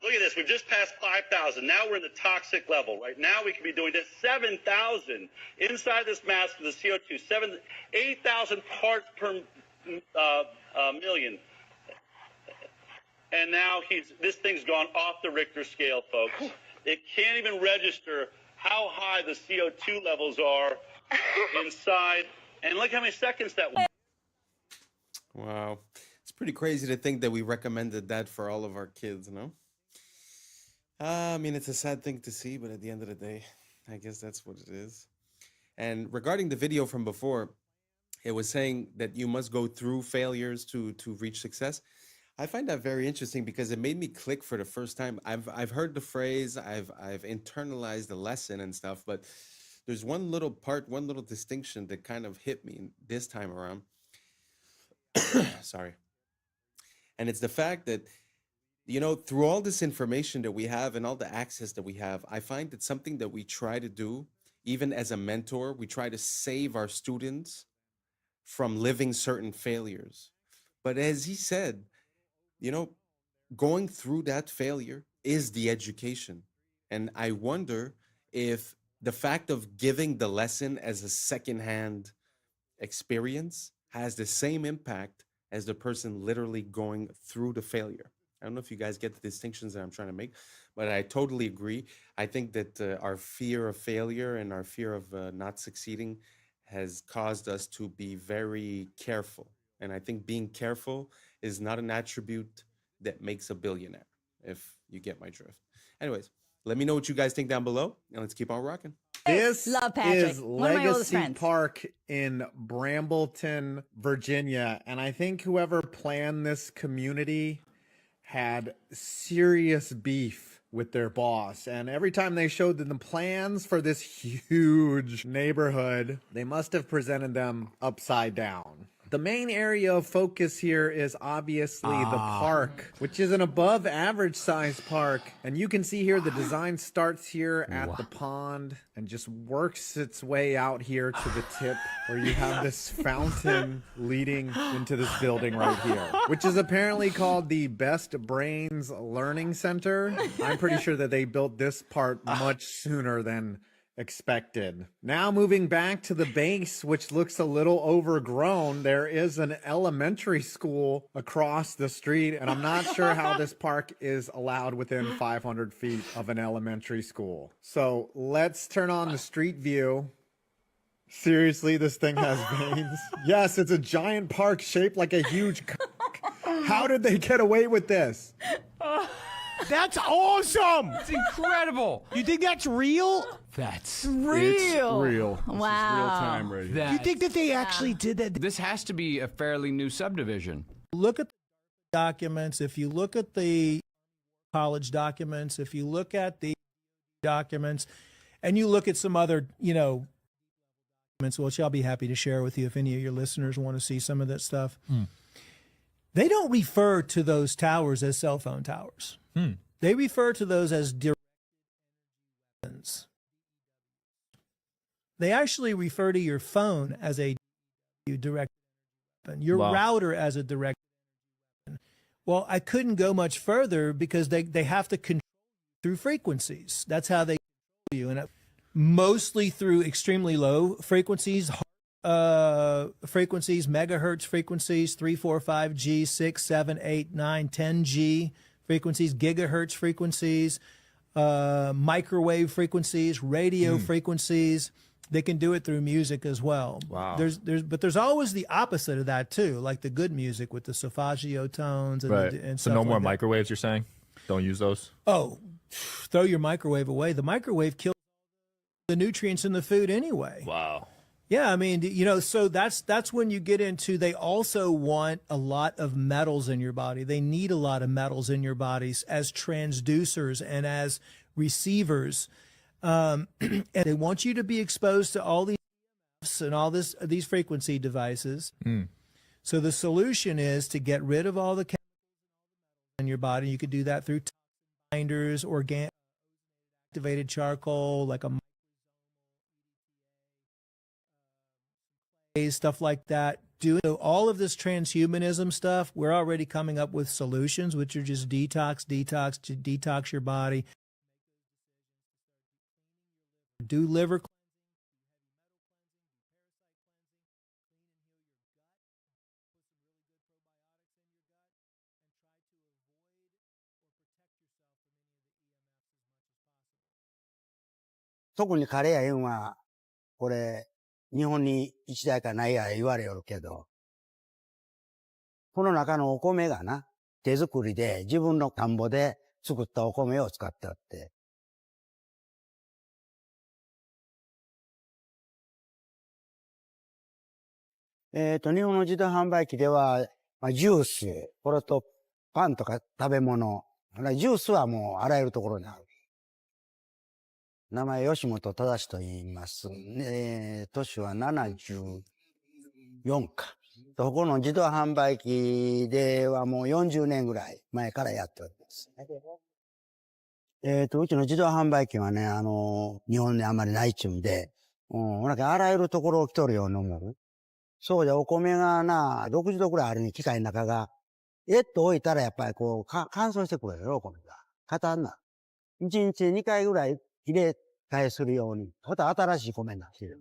Look at this. We've just passed 5,000. Now we're in the toxic level. Right now we could be doing this 7,000 inside this mask of the CO2. 8,000 parts per million. And now this thing's gone off the Richter scale, folks. It can't even register how high the CO2 levels are inside. And look how many seconds that was. Wow. It's pretty crazy to think that we recommended that for all of our kids, no? I mean, it's a sad thing to see, but at the end of the day, I guess that's what it is. And regarding the video from before, it was saying that you must go through failures to reach success. I find that very interesting because it made me click for the first time. I've heard the phrase, I've internalized the lesson and stuff, but there's one little part, one little distinction that kind of hit me this time around. Sorry. And it's the fact that, through all this information that we have and all the access that we have, I find that something that we try to do, even as a mentor, we try to save our students from living certain failures. But as he said, going through that failure is the education. And I wonder if the fact of giving the lesson as a secondhand experience has the same impact as the person literally going through the failure. I don't know if you guys get the distinctions that I'm trying to make, but I totally agree. I think that our fear of failure and our fear of not succeeding has caused us to be very careful. And I think being careful is not an attribute that makes a billionaire, if you get my drift. Anyways, let me know what you guys think down below, and let's keep on rocking. This Love Patrick. is One of my oldest Legacy friends. Park in Brambleton, Virginia. And I think whoever planned this community had serious beef with their boss. And every time they showed them the plans for this huge neighborhood, they must have presented them upside down. The main area of focus here is obviously the park, which is an above average size park. And you can see here the design starts here at the pond and just works its way out here to the tip where you have this fountain leading into this building right here, which is apparently called the Best Brains Learning Center. I'm pretty sure that they built this part much sooner than expected. Now moving back to the base, which looks a little overgrown, there is an elementary school across the street, and I'm not sure how this park is allowed within 500 feet of an elementary school. So let's turn on the street view. Seriously, this thing has veins. Yes, it's a giant park shaped like a huge cock. How did they get away with this? That's awesome. It's incredible. You think that's real? That's Real. It's real. Wow. This is real time right here. You think that they actually did that? This has to be a fairly new subdivision. Look at the documents. If you look at the college documents, if you look at the documents, and you look at some other, documents, which I'll be happy to share with you if any of your listeners want to see some of that stuff. They don't refer to those towers as cell phone towers. They refer to those as directed weapons. They actually refer to your phone as a direct weapon, your router as a direct weapon. Well, I couldn't go much further because they have to control through frequencies. That's how they control you, and mostly through extremely low frequencies, megahertz frequencies, 3, 4, 5G, 6, 7, 8, 9, 10G frequencies, gigahertz frequencies, microwave frequencies, radio frequencies. They can do it through music as well. Wow. But there's always the opposite of that too, like the good music with the solfeggio tones and, Right. and So stuff no like more that. microwaves, you're saying? Don't use those? Oh, throw your microwave away. The microwave kills the nutrients in the food anyway. Wow. Yeah, I mean, so that's when you get into, they also want a lot of metals in your body. They need a lot of metals in your bodies as transducers and as receivers. And they want you to be exposed to all these and all these frequency devices. So the solution is to get rid of all the chemicals in your body. You could do that through binders, organic activated charcoal, like a stuff like that. Doing all of this transhumanism stuff, we're already coming up with solutions, which are just detox your body. Do liver cleansing.特にカレーやいうんは、これ、日本に一台かないや言われよるけど、この中のお米がな、手作りで自分の田んぼで作ったお米を使ってあって、日本の自動販売機では、ジュース、これとパンとか食べ物、ジュースはもうあらゆるところにある。名前吉本正と言います。年は74か。ここの自動販売機ではもう40年ぐらい前からやっております。うちの自動販売機はね、日本にあんまりないっちゅうんで、あらゆるところを来とるように思う。そうじゃ、お米がな、60度ぐらいあるに機械の中が、と置いたらやっぱりこう、乾燥してくるよ、お米が。硬んな。1日2回ぐらい入れ替えするように、また新しい米になってる。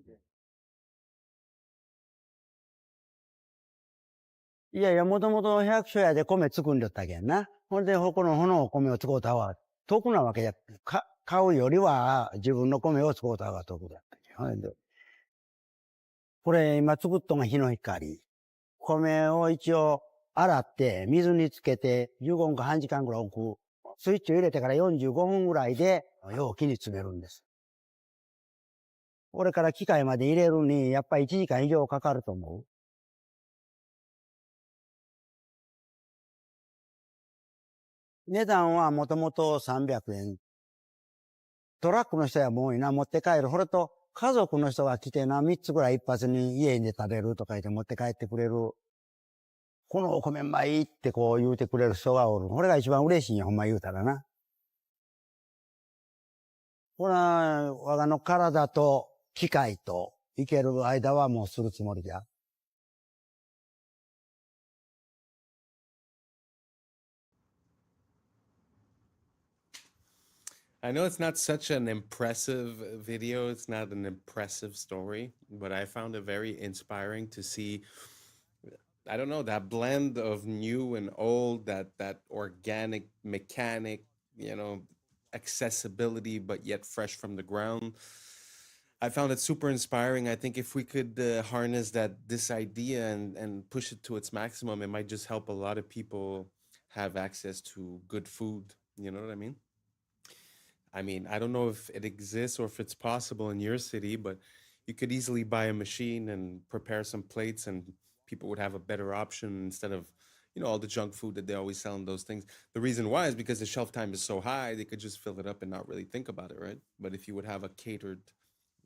いやいや、もともと百姓屋で米作んでったけんな。ほんで、このお米を使うたは、得なわけや。買うよりは、自分の米を使うたが得だったけん。これ、今作っとんが日の光。米を一応、洗って、水につけて、15分か半時間ぐらい置く。スイッチを入れてから45分ぐらいで、容器に詰めるんです。これから機械まで入れるに、やっぱり1時間以上かかると思う。値段はもともと300円。トラックの人はもういいな、持って帰る。これと、家族の人が来てな、3つぐらい一発に家で食べるとか言って持って帰ってくれる。このお米うまいってこう言うてくれる人がおる。これが一番嬉しいんや、ほんま言うたらな。これは、我がの体と機械と生ける間はもうするつもりじゃ。I know it's not such an impressive video, it's not an impressive story, but I found it very inspiring to see, I don't know, that blend of new and old, that organic, mechanic, accessibility, but yet fresh from the ground. I found it super inspiring. I think if we could harness this idea and push it to its maximum, it might just help a lot of people have access to good food You know what I mean? I mean, I don't know if it exists or if it's possible in your city, but you could easily buy a machine and prepare some plates, and people would have a better option instead of, all the junk food that they always sell in those things. The reason why is because the shelf time is so high, they could just fill it up and not really think about it, right? But if you would have a catered,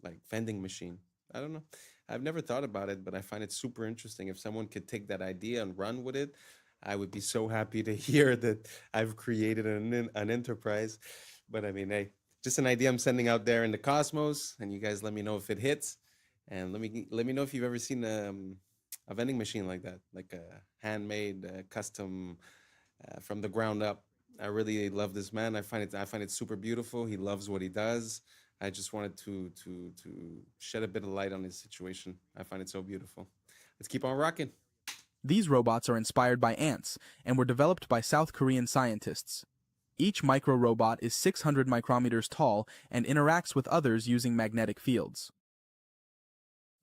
like, vending machine, I don't know. I've never thought about it, but I find it super interesting. If someone could take that idea and run with it, I would be so happy to hear that I've created an enterprise. But I mean, hey, just an idea I'm sending out there in the cosmos, and you guys let me know if it hits, and let me know if you've ever seen a vending machine like that, like a handmade, custom, from the ground up. I really love this man. I find it super beautiful. He loves what he does. I just wanted to shed a bit of light on his situation. I find it so beautiful. Let's keep on rocking. These robots are inspired by ants and were developed by South Korean scientists. Each micro-robot is 600 micrometers tall and interacts with others using magnetic fields.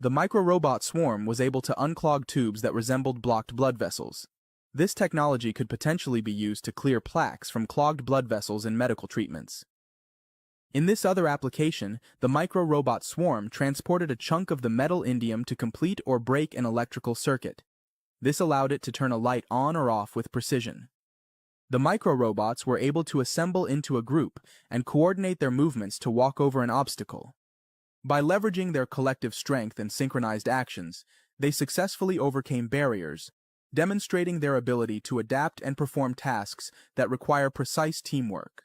The micro-robot swarm was able to unclog tubes that resembled blocked blood vessels. This technology could potentially be used to clear plaques from clogged blood vessels in medical treatments. In this other application, the micro-robot swarm transported a chunk of the metal indium to complete or break an electrical circuit. This allowed it to turn a light on or off with precision. The micro-robots were able to assemble into a group and coordinate their movements to walk over an obstacle. By leveraging their collective strength and synchronized actions, they successfully overcame barriers, demonstrating their ability to adapt and perform tasks that require precise teamwork.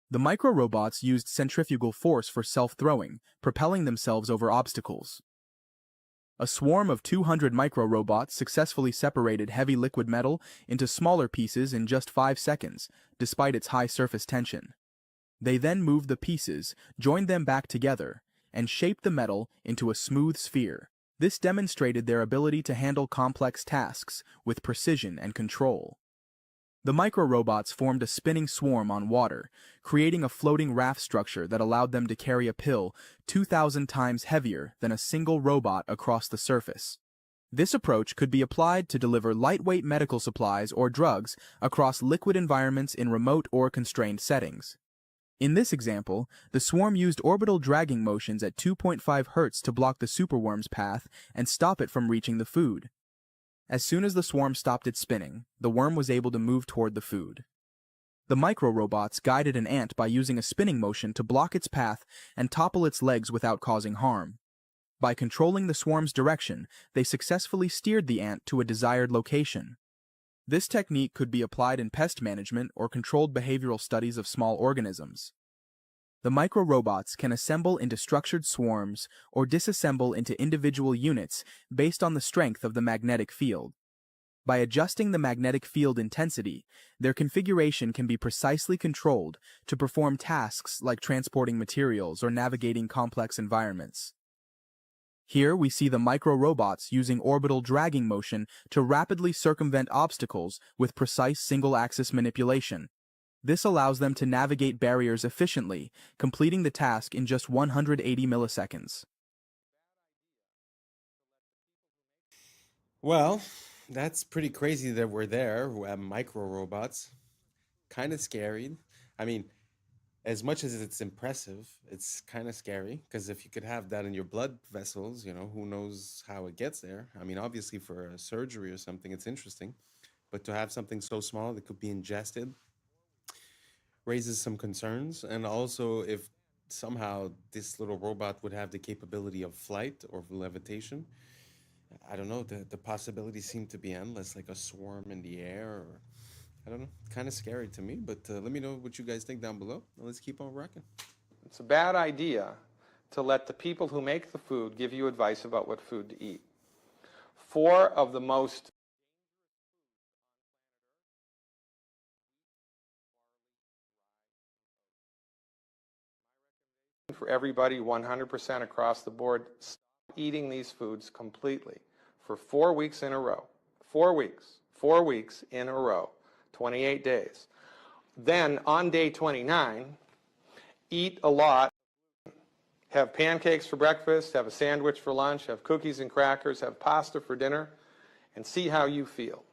The micro-robots used centrifugal force for self-throwing, propelling themselves over obstacles. A swarm of 200 micro-robots successfully separated heavy liquid metal into smaller pieces in just 5 seconds, despite its high surface tension. They then moved the pieces, joined them back together, and shaped the metal into a smooth sphere. This demonstrated their ability to handle complex tasks with precision and control. The micro-robots formed a spinning swarm on water, creating a floating raft structure that allowed them to carry a pill 2,000 times heavier than a single robot across the surface. This approach could be applied to deliver lightweight medical supplies or drugs across liquid environments in remote or constrained settings. In this example, the swarm used orbital dragging motions at 2.5 Hz to block the superworm's path and stop it from reaching the food. As soon as the swarm stopped its spinning, the worm was able to move toward the food. The micro-robots guided an ant by using a spinning motion to block its path and topple its legs without causing harm. By controlling the swarm's direction, they successfully steered the ant to a desired location. This technique could be applied in pest management or controlled behavioral studies of small organisms. The micro-robots can assemble into structured swarms or disassemble into individual units based on the strength of the magnetic field. By adjusting the magnetic field intensity, their configuration can be precisely controlled to perform tasks like transporting materials or navigating complex environments. Here we see the micro-robots using orbital dragging motion to rapidly circumvent obstacles with precise single-axis manipulation. This allows them to navigate barriers efficiently, completing the task in just 180 milliseconds. Well, that's pretty crazy that we're there. We have micro robots. Kind of scary. I mean, as much as it's impressive, it's kind of scary because if you could have that in your blood vessels, who knows how it gets there. I mean, obviously for a surgery or something, it's interesting. But to have something so small that could be ingested raises some concerns. And also, if somehow this little robot would have the capability of flight or levitation, I don't know, the possibilities seem to be endless, like a swarm in the air, or I don't know, kind of scary to me. But let me know what you guys think down below, and let's keep on rocking. It's a bad idea to let the people who make the food give you advice about what food to eat. 4 of the most for everybody 100% across the board, stop eating these foods completely for 4 weeks in a row. 4 weeks. 4 weeks in a row. 28 days. Then on day 29, eat a lot. Have pancakes for breakfast, have a sandwich for lunch, have cookies and crackers, have pasta for dinner, and see how you feel.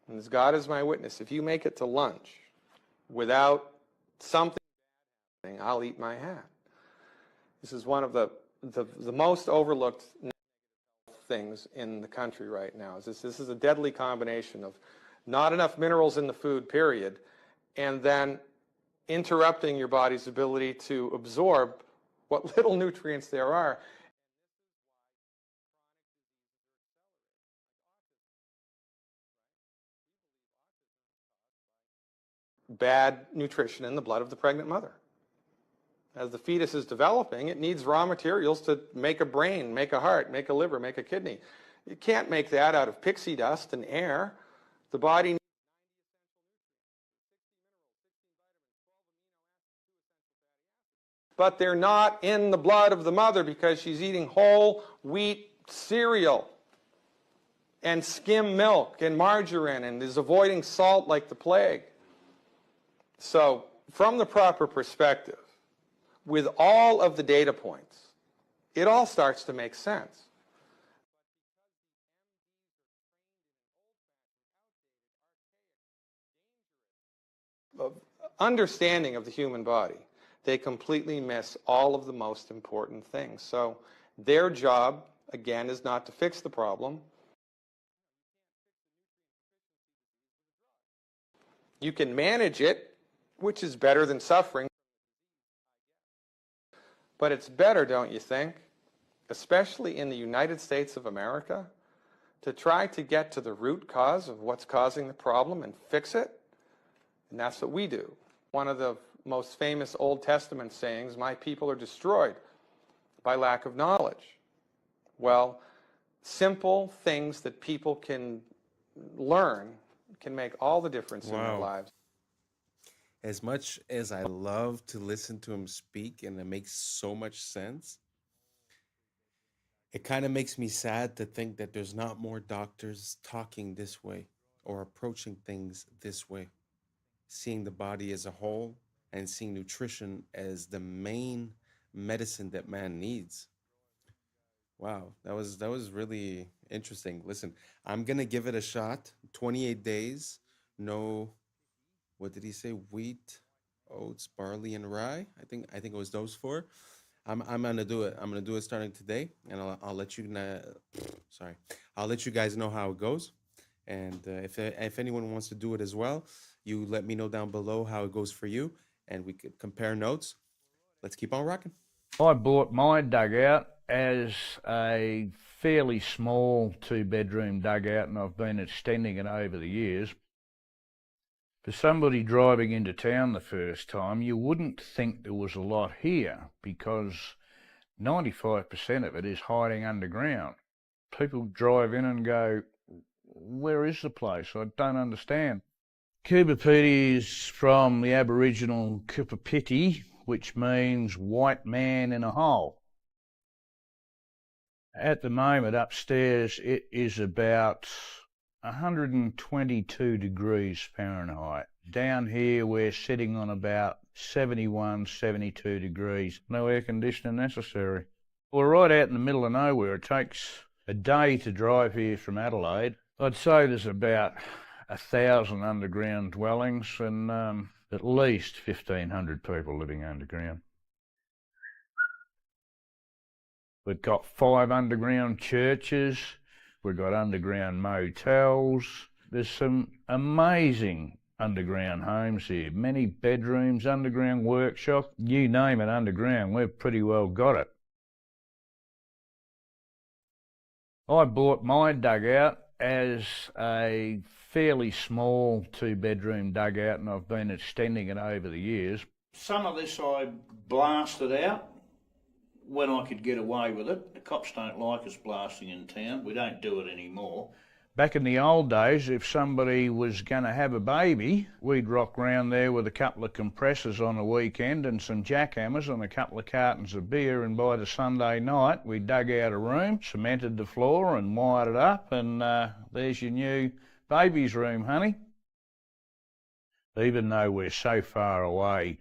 And as God is my witness, if you make it to lunch without something, I'll eat my hat. This is one of the most overlooked things in the country right now. This is a deadly combination of not enough minerals in the food, period, and then interrupting your body's ability to absorb what little nutrients there are. Bad nutrition in the blood of the pregnant mother. As the fetus is developing, it needs raw materials to make a brain, make a heart, make a liver, make a kidney. You can't make that out of pixie dust and air. The body, but they're not in the blood of the mother because she's eating whole wheat cereal and skim milk and margarine and is avoiding salt like the plague. So, from the proper perspective, with all of the data points, it all starts to make sense. Understanding of the human body, they completely miss all of the most important things. So their job, again, is not to fix the problem. You can manage it, which is better than suffering. But it's better, don't you think, especially in the United States of America, to try to get to the root cause of what's causing the problem and fix it? And that's what we do. One of the most famous Old Testament sayings, my people are destroyed by lack of knowledge. Well, simple things that people can learn can make all the difference in their lives. As much as I love to listen to him speak and it makes so much sense, it kind of makes me sad to think that there's not more doctors talking this way or approaching things this way, seeing the body as a whole and seeing nutrition as the main medicine that man needs. Wow, that was really interesting. Listen, I'm gonna give it a shot. 28 days, no, what did he say? Wheat, oats, barley, and rye. I think it was those four. I'm gonna do it. I'm gonna do it starting today, and I'll let you sorry, I'll let you guys know how it goes. And if anyone wants to do it as well, you let me know down below how it goes for you, and we could compare notes. Let's keep on rocking. I bought my dugout as a fairly small 2-bedroom dugout, and I've been extending it over the years. For somebody driving into town the first time, you wouldn't think there was a lot here because 95% of it is hiding underground. People drive in and go, where is the place? I don't understand. Kupapiti is from the Aboriginal Kupapiti, which means white man in a hole. At the moment upstairs it is about 122 degrees Fahrenheit. Down here we're sitting on about 71, 72 degrees. No air conditioning necessary. We're right out in the middle of nowhere. It takes a day to drive here from Adelaide. I'd say there's about 1,000 underground dwellings and at least 1,500 people living underground. We've got 5 underground churches. We've got underground motels. There's some amazing underground homes here. Many bedrooms, underground workshop. You name it underground, we've pretty well got it. I bought my dugout as a fairly small 2-bedroom dugout, and I've been extending it over the years. Some of this I blasted out when I could get away with it. The cops don't like us blasting in town. We don't do it anymore. Back in the old days, if somebody was going to have a baby, we'd rock round there with a couple of compressors on a weekend and some jackhammers and a couple of cartons of beer, and by the Sunday night we dug out a room, cemented the floor and wired it up, and there's your new baby's room, honey. Even though we're so far away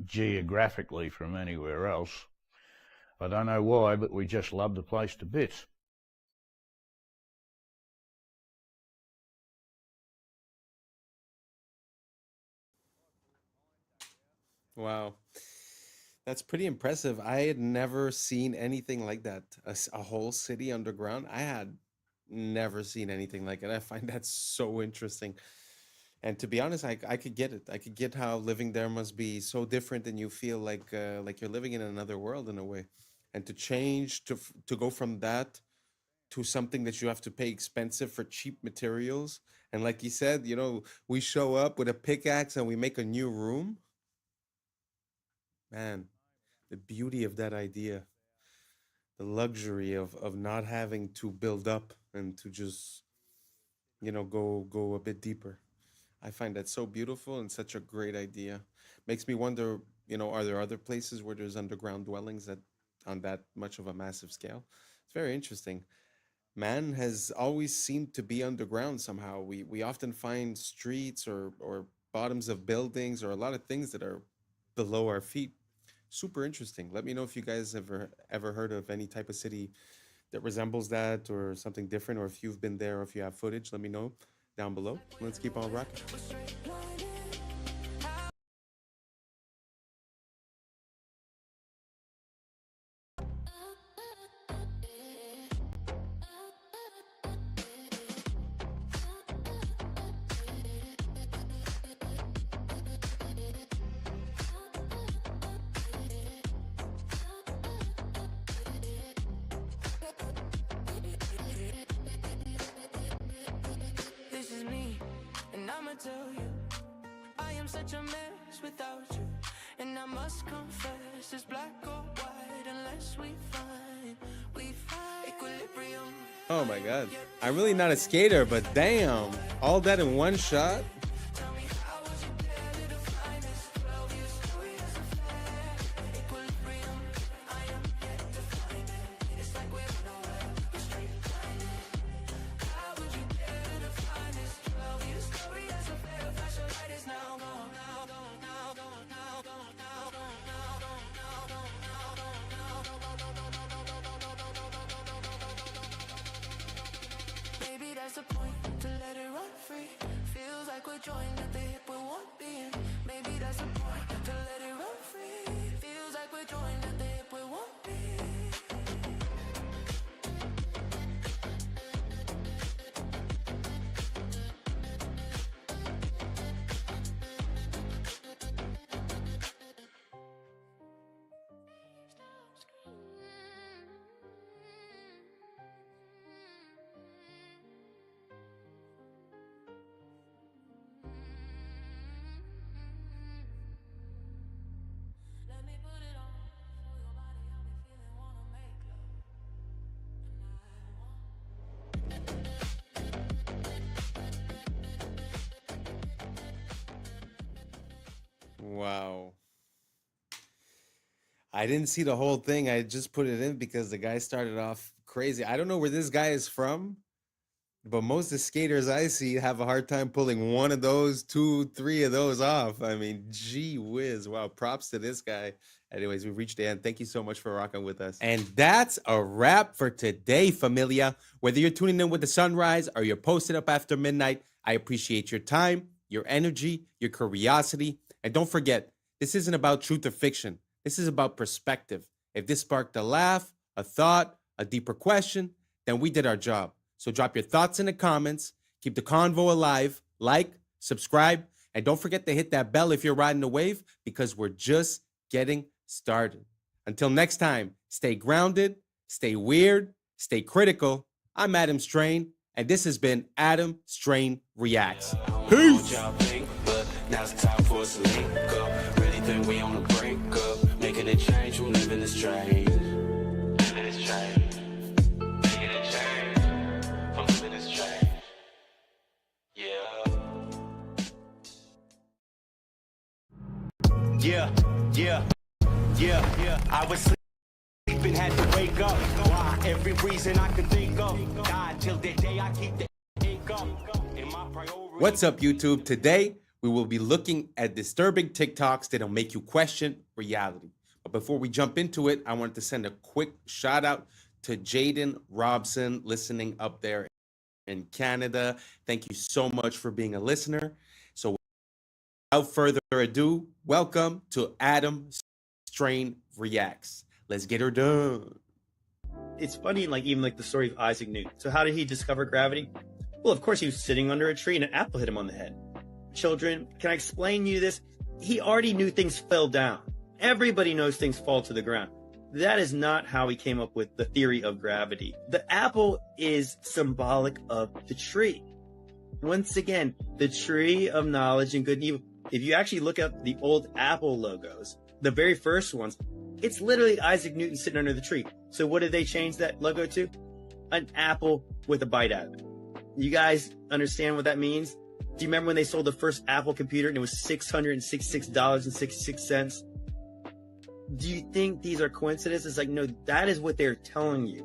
geographically from anywhere else, I don't know why, but we just love the place to bits. Wow. That's pretty impressive. I had never seen anything like that. A whole city underground. I had never seen anything like it. I find that so interesting. And to be honest, I could get it. I could get how living there must be so different, and you feel like you're living in another world in a way. And to change to go from that to something that you have to pay expensive for cheap materials. And like you said, we show up with a pickaxe and we make a new room. Man, the beauty of that idea, the luxury of not having to build up and to just, go a bit deeper. I find that so beautiful and such a great idea. Makes me wonder, are there other places where there's underground dwellings that on that much of a massive scale? It's very interesting. Man has always seemed to be underground somehow. We often find streets or bottoms of buildings or a lot of things that are below our feet. Super interesting. Let me know if you guys ever heard of any type of city that resembles that or something different, or if you've been there or if you have footage. Let me know down below. Let's keep on rocking. This is me, and I'ma tell you, I am such a mess without you. And I must confess, it's black or white unless we find equilibrium. Oh my God. I'm really not a skater, but damn, all that in one shot. Maybe that's the point, to let it run free. Feels like we're joined at the hip with one being. Maybe that's the point, to let it run free. Feels like we're joined at the hip with one being. Wow. I didn't see the whole thing. I just put it in because the guy started off crazy. I don't know where this guy is from, but most of the skaters I see have a hard time pulling one of those, two, three of those off. I mean, gee whiz. Wow. Props to this guy. Anyways, we reached the end. Thank you so much for rocking with us. And that's a wrap for today, familia. Whether you're tuning in with the sunrise or you're posted up after midnight, I appreciate your time, your energy, your curiosity. And don't forget, this isn't about truth or fiction. This is about perspective. If this sparked a laugh, a thought, a deeper question, then we did our job. So drop your thoughts in the comments, keep the convo alive, like, subscribe, and don't forget to hit that bell if you're riding the wave, because we're just getting started. Until next time, stay grounded, stay weird, stay critical. I'm Adam Strain, and this has been Adam Strain Reacts. Peace! Now it's time for us to link up. Really think we on the brink up. Making a change, we living this change. Living this change. Making a change. I'm living this change. Yeah. Yeah. I was sleeping, had to wake up. Why? Every reason I can think of. God, till the day I keep the income. In my priority. What's up, YouTube? Today, we will be looking at disturbing TikToks that'll make you question reality. But before we jump into it, I wanted to send a quick shout out to Jaden Robson listening up there in Canada. Thank you so much for being a listener. So Without further ado, welcome to Adam Strain Reacts. Let's get her done. It's funny, like even like the story of Isaac Newton. So how did he discover gravity? Well, of course he was sitting under a tree and an apple hit him on the head. Children, can I explain to you this? He already knew things fell down. Everybody knows things fall to the ground. That is not how he came up with the theory of gravity. The apple is symbolic of the tree. Once again, the tree of knowledge and good and evil. If you actually look up the old Apple logos, the very first ones, it's literally Isaac Newton sitting under the tree. So what did they change that logo to? An apple with a bite out of it. You guys understand what that means? Do you remember when they sold the first Apple computer and it was $666.66? Do you think these are coincidences? Like, no, that is what they're telling you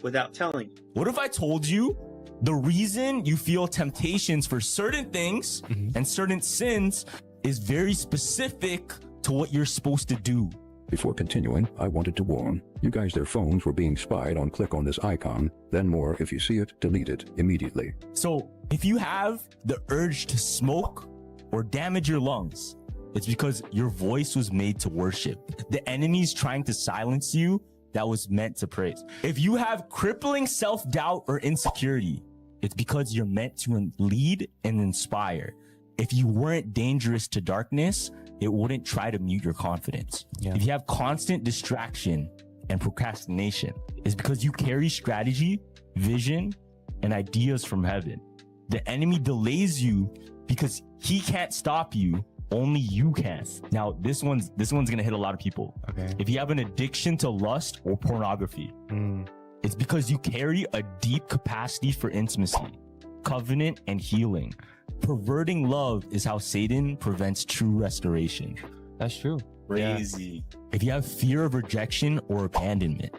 without telling you. What if I told you the reason you feel temptations for certain things and certain sins is very specific to what you're supposed to do? Before continuing, I wanted to warn you guys, their phones were being spied on. Click on this icon, then more. If you see it, delete it immediately. So if you have the urge to smoke or damage your lungs, it's because your voice was made to worship. The enemy's trying to silence you that was meant to praise. If you have crippling self-doubt or insecurity, it's because you're meant to lead and inspire. If you weren't dangerous to darkness, it wouldn't try to mute your confidence. If you have constant distraction and procrastination, it's because you carry strategy, vision, and ideas from heaven. The enemy delays you because he can't stop you. Only you can. Now, this one's gonna hit a lot of people. Okay. If you have an addiction to lust or pornography, it's because you carry a deep capacity for intimacy, covenant, and healing. Perverting love is how Satan prevents true restoration. That's true. Crazy. Yeah. If you have fear of rejection or abandonment,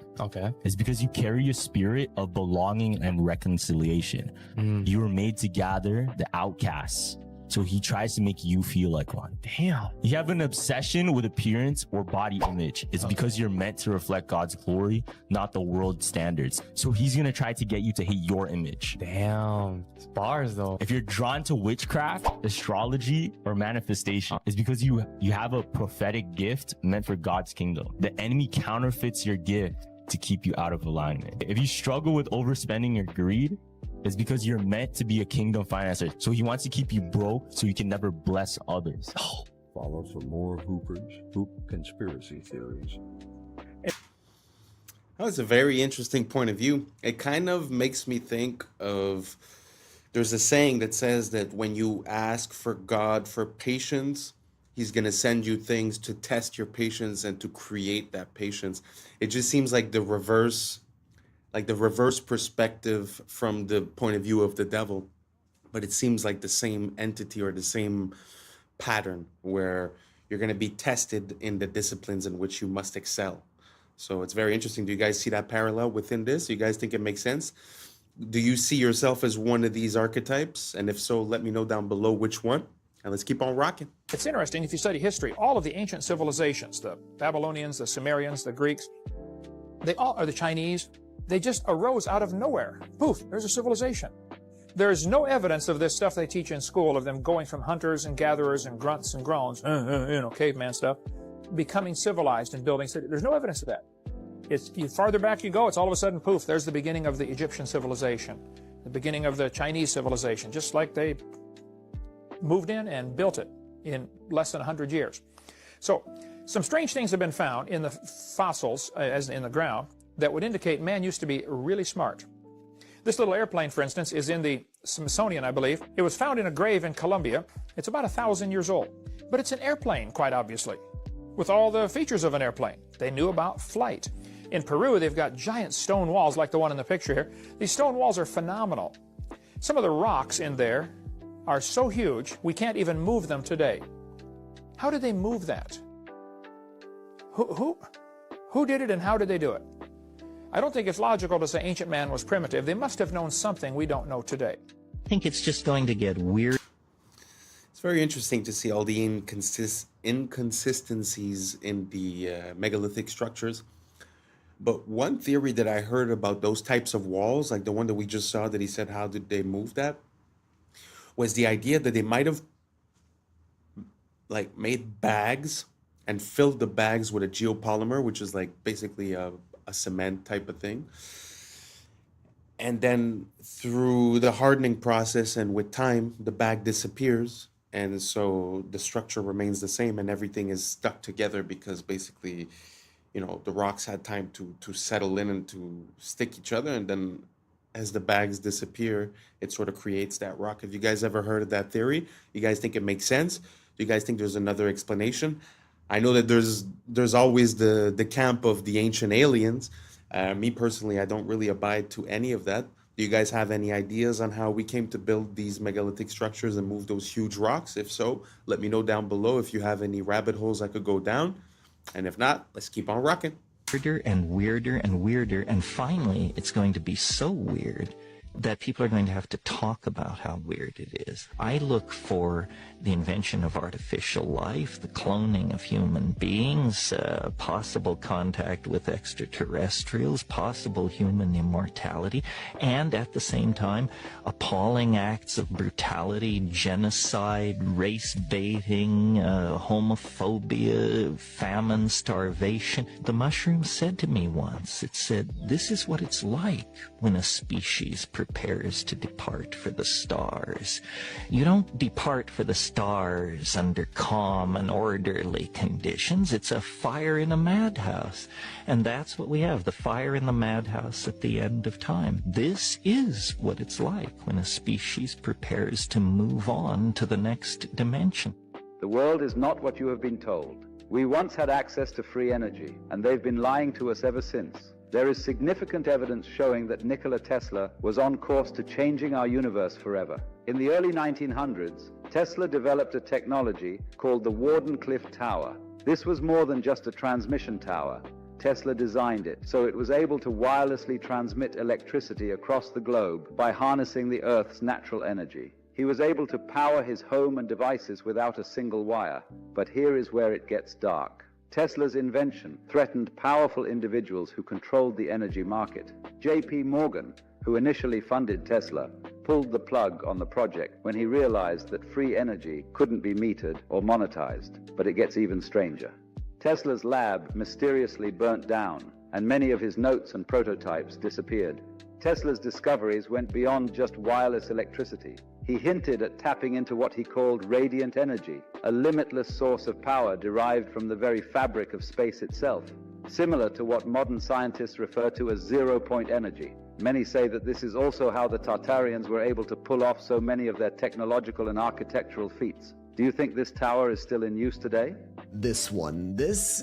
it's because you carry a spirit of belonging and reconciliation. You were made to gather the outcasts. So he tries to make you feel like one. Damn. You have an obsession with appearance or body image. It's because you're meant to reflect God's glory, not the world's standards. So he's going to try to get you to hate your image. Damn. It's bars though. If you're drawn to witchcraft, astrology, or manifestation, it's because you have a prophetic gift meant for God's kingdom. The enemy counterfeits your gift to keep you out of alignment. If you struggle with overspending or greed, it's because you're meant to be a kingdom financer. So he wants to keep you broke so you can never bless others. Follow for more hoop conspiracy theories. That was a very interesting point of view. It kind of makes me think of, there's a saying that says that when you ask for God for patience, he's going to send you things to test your patience and to create that patience. It just seems like the reverse perspective from the point of view of the devil. But it seems like the same entity or the same pattern where you're going to be tested in the disciplines in which you must excel. So it's very interesting. Do you guys see that parallel within this? Do you guys think it makes sense? Do you see yourself as one of these archetypes? And if so, let me know down below which one. And let's keep on rocking. It's interesting, if you study history, all of the ancient civilizations, the Babylonians, the Sumerians, the Greeks, they all are the Chinese. They just arose out of nowhere. Poof, there's a civilization. There's no evidence of this stuff they teach in school, of them going from hunters and gatherers and grunts and groans, caveman stuff, becoming civilized and building cities. There's no evidence of that. The farther back you go, it's all of a sudden, poof, there's the beginning of the Egyptian civilization, the beginning of the Chinese civilization, just like they moved in and built it in less than 100 years. So some strange things have been found in the fossils, as in the ground, that would indicate man used to be really smart. This little airplane, for instance, is in the Smithsonian, I believe. It was found in a grave in Colombia. It's about 1,000 years old. But it's an airplane, quite obviously, with all the features of an airplane. They knew about flight. In Peru, they've got giant stone walls like the one in the picture here. These stone walls are phenomenal. Some of the rocks in there are so huge, we can't even move them today. How did they move that? Who did it and how did they do it? I don't think it's logical to say ancient man was primitive. They must have known something we don't know today. I think it's just going to get weird. It's very interesting to see all the inconsistencies in the megalithic structures. But one theory that I heard about those types of walls, like the one that we just saw that he said, how did they move that? Was the idea that they might have like made bags and filled the bags with a geopolymer, which is like basically a cement type of thing. And then through the hardening process and with time, the bag disappears. And so the structure remains the same and everything is stuck together because basically, you know, the rocks had time to settle in and to stick each other. And then as the bags disappear, it sort of creates that rock. Have you guys ever heard of that theory? You guys think it makes sense? Do you guys think there's another explanation? I know that there's always the camp of the ancient aliens. Me personally, I don't really abide to any of that. Do you guys have any ideas on how we came to build these megalithic structures and move those huge rocks? If so, let me know down below if you have any rabbit holes I could go down. And if not, let's keep on rocking. Weirder and weirder and weirder, and finally it's going to be so weird that people are going to have to talk about how weird it is. I look for the invention of artificial life, the cloning of human beings, possible contact with extraterrestrials, possible human immortality, and at the same time, appalling acts of brutality, genocide, race baiting, homophobia, famine, starvation. The mushroom said to me once, it said, "This is what it's like when a species prepares to depart for the stars. You don't depart for the stars under calm and orderly conditions. It's a fire in a madhouse." And that's what we have, the fire in the madhouse at the end of time. This is what it's like when a species prepares to move on to the next dimension. The world is not what you have been told. We once had access to free energy, and they've been lying to us ever since. There is significant evidence showing that Nikola Tesla was on course to changing our universe forever. In the early 1900s, Tesla developed a technology called the Wardenclyffe Tower. This was more than just a transmission tower. Tesla designed it so it was able to wirelessly transmit electricity across the globe by harnessing the Earth's natural energy. He was able to power his home and devices without a single wire. But here is where it gets dark. Tesla's invention threatened powerful individuals who controlled the energy market. J.P. Morgan, who initially funded Tesla, pulled the plug on the project when he realized that free energy couldn't be metered or monetized. But it gets even stranger. Tesla's lab mysteriously burnt down, and many of his notes and prototypes disappeared. Tesla's discoveries went beyond just wireless electricity. He hinted at tapping into what he called radiant energy, a limitless source of power derived from the very fabric of space itself, similar to what modern scientists refer to as zero-point energy. Many say that this is also how the Tartarians were able to pull off so many of their technological and architectural feats. Do you think this tower is still in use today? This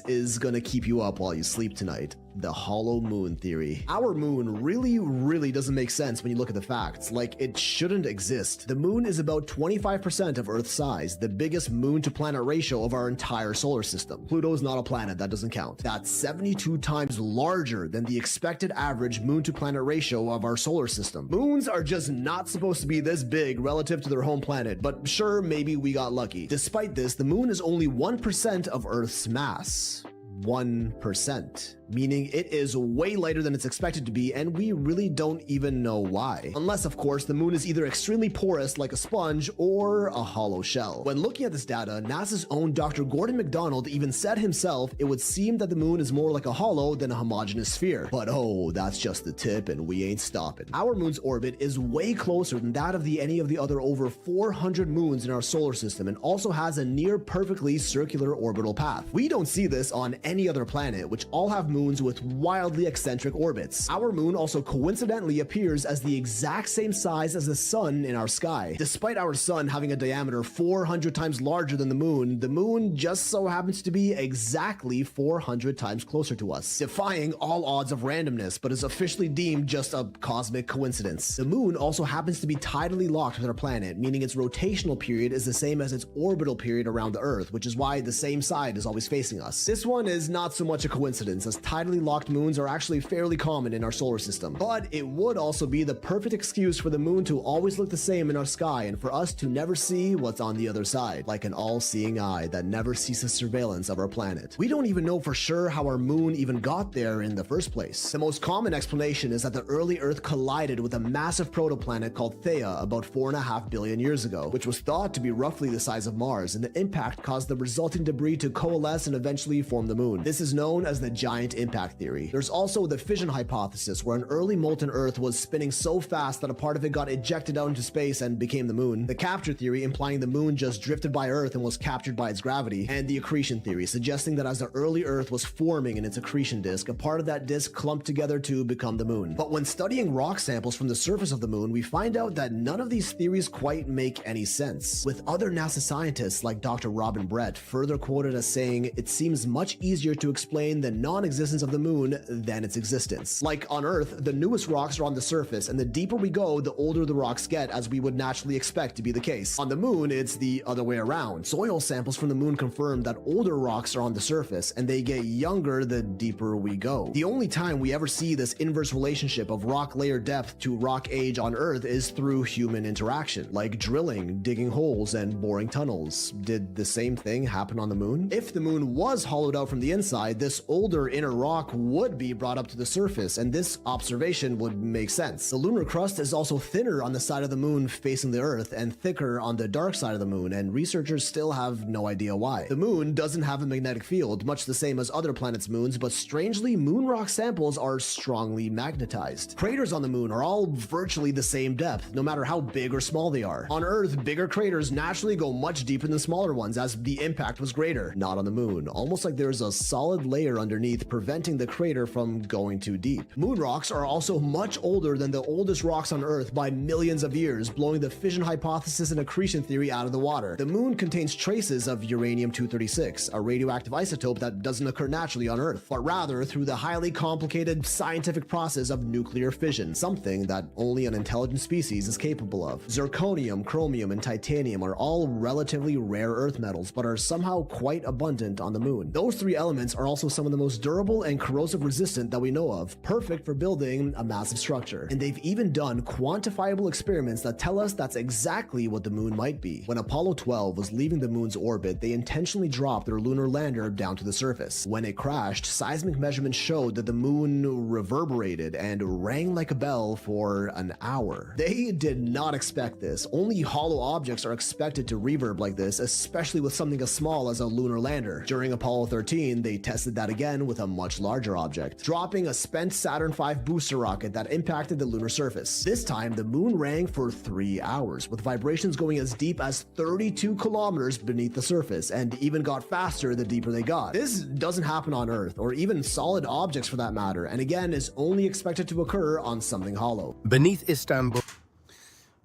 is gonna keep you up while you sleep tonight. The hollow moon theory. Our moon really doesn't make sense when you look at the facts. Like, it shouldn't exist. The moon is about 25% of Earth's size, the biggest moon to planet ratio of our entire solar system. Pluto's not a planet, that doesn't count. That's 72 times larger than the expected average moon to planet ratio of our solar system. Moons are just not supposed to be this big relative to their home planet, but sure, maybe we got lucky. Despite this, the moon is only 1% of Earth's mass. 1%, meaning it is way lighter than it's expected to be, and we really don't even know why. Unless, of course, the moon is either extremely porous like a sponge or a hollow shell. When looking at this data, NASA's own Dr. Gordon McDonald even said himself it would seem that the moon is more like a hollow than a homogeneous sphere. But oh, that's just the tip, and we ain't stopping. Our moon's orbit is way closer than that of any of the other over 400 moons in our solar system, and also has a near perfectly circular orbital path. We don't see this on any other planet, which all have moons with wildly eccentric orbits. Our moon also coincidentally appears as the exact same size as the sun in our sky. Despite our sun having a diameter 400 times larger than the moon just so happens to be exactly 400 times closer to us, defying all odds of randomness, but is officially deemed just a cosmic coincidence. The moon also happens to be tidally locked with our planet, meaning its rotational period is the same as its orbital period around the Earth, which is why the same side is always facing us. This one is not so much a coincidence, as tidally locked moons are actually fairly common in our solar system. But it would also be the perfect excuse for the moon to always look the same in our sky and for us to never see what's on the other side, like an all-seeing eye that never ceases surveillance of our planet. We don't even know for sure how our moon even got there in the first place. The most common explanation is that the early Earth collided with a massive protoplanet called Theia about 4.5 billion years ago, which was thought to be roughly the size of Mars, and the impact caused the resulting debris to coalesce and eventually form the moon. This is known as the giant impact theory. There's also the fission hypothesis, where an early molten Earth was spinning so fast that a part of it got ejected out into space and became the moon. The capture theory, implying the moon just drifted by Earth and was captured by its gravity. And the accretion theory, suggesting that as the early Earth was forming in its accretion disk, a part of that disk clumped together to become the moon. But when studying rock samples from the surface of the moon, we find out that none of these theories quite make any sense, with other NASA scientists like Dr. Robin Brett further quoted as saying, "It seems much easier to explain the non-existence of the moon than its existence. Like on Earth, the newest rocks are on the surface, and the deeper we go, the older the rocks get, as we would naturally expect to be the case. On the moon, it's the other way around. Soil samples from the moon confirm that older rocks are on the surface, and they get younger the deeper we go. The only time we ever see this inverse relationship of rock layer depth to rock age on Earth is through human interaction, like drilling, digging holes, and boring tunnels. Did the same thing happen on the moon? If the moon was hollowed out from the inside, this older inner rock would be brought up to the surface, and this observation would make sense. The lunar crust is also thinner on the side of the moon facing the Earth and thicker on the dark side of the moon, and researchers still have no idea why. The moon doesn't have a magnetic field, much the same as other planets' moons, but strangely, moon rock samples are strongly magnetized. Craters on the moon are all virtually the same depth, no matter how big or small they are. On Earth, bigger craters naturally go much deeper than smaller ones, as the impact was greater. Not on the moon, almost like there's a solid layer underneath preventing the crater from going too deep. Moon rocks are also much older than the oldest rocks on Earth by millions of years, blowing the fission hypothesis and accretion theory out of the water. The moon contains traces of uranium-236, a radioactive isotope that doesn't occur naturally on Earth, but rather through the highly complicated scientific process of nuclear fission, something that only an intelligent species is capable of. Zirconium, chromium, and titanium are all relatively rare Earth metals, but are somehow quite abundant on the moon. Those three elements are also some of the most durable and corrosive resistant that we know of, perfect for building a massive structure. And they've even done quantifiable experiments that tell us that's exactly what the moon might be. When Apollo 12 was leaving the moon's orbit, they intentionally dropped their lunar lander down to the surface. When it crashed, seismic measurements showed that the moon reverberated and rang like a bell for an hour. They did not expect this. Only hollow objects are expected to reverb like this, especially with something as small as a lunar lander. During Apollo 13, they tested that again with a much larger object, dropping a spent Saturn V booster rocket that impacted the lunar surface. This time, the moon rang for 3 hours, with vibrations going as deep as 32 kilometers beneath the surface, and even got faster the deeper they got. This doesn't happen on Earth, or even solid objects for that matter, and again is only expected to occur on something hollow. Beneath Istanbul.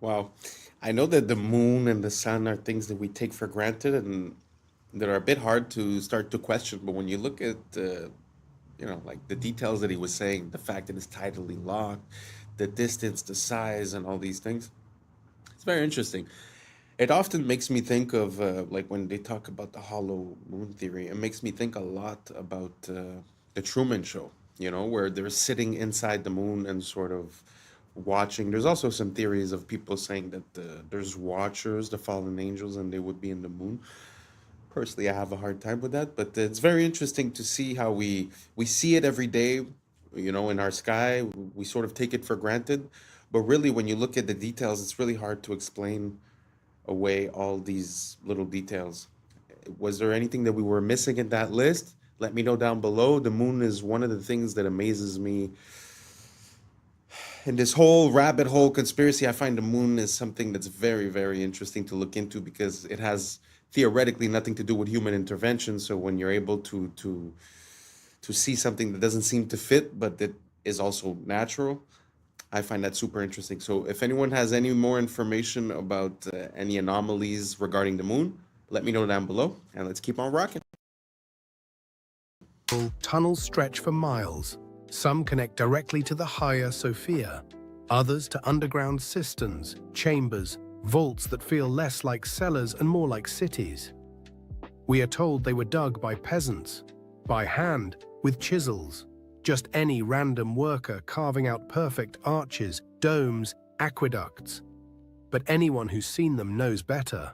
Wow. I know that the moon and the sun are things that we take for granted and that are a bit hard to start to question, but when you look at like the details that he was saying, the fact that it's tidally locked, the distance, the size, and all these things, it's very interesting. It often makes me think of like when they talk about the hollow moon theory, it makes me think a lot about the Truman Show, where they're sitting inside the moon and sort of watching. There's also some theories of people saying that there's watchers, the fallen angels, and they would be in the moon. Personally, I have a hard time with that, but it's very interesting to see how we see it every day, in our sky. We sort of take it for granted, but really when you look at the details, it's really hard to explain away all these little details. Was there anything that we were missing in that list? Let me know down below. The moon is one of the things that amazes me. In this whole rabbit hole conspiracy, I find the moon is something that's very, very interesting to look into because it has theoretically nothing to do with human intervention. So when you're able to see something that doesn't seem to fit, but that is also natural, I find that super interesting. So if anyone has any more information about any anomalies regarding the moon, let me know down below, and let's keep on rocking. Tunnels stretch for miles. Some connect directly to the Hagia Sophia, others to underground cisterns, chambers, vaults that feel less like cellars and more like cities. We are told they were dug by peasants, by hand, with chisels. just any random worker carving out perfect arches, domes, aqueducts. But anyone who's seen them knows better.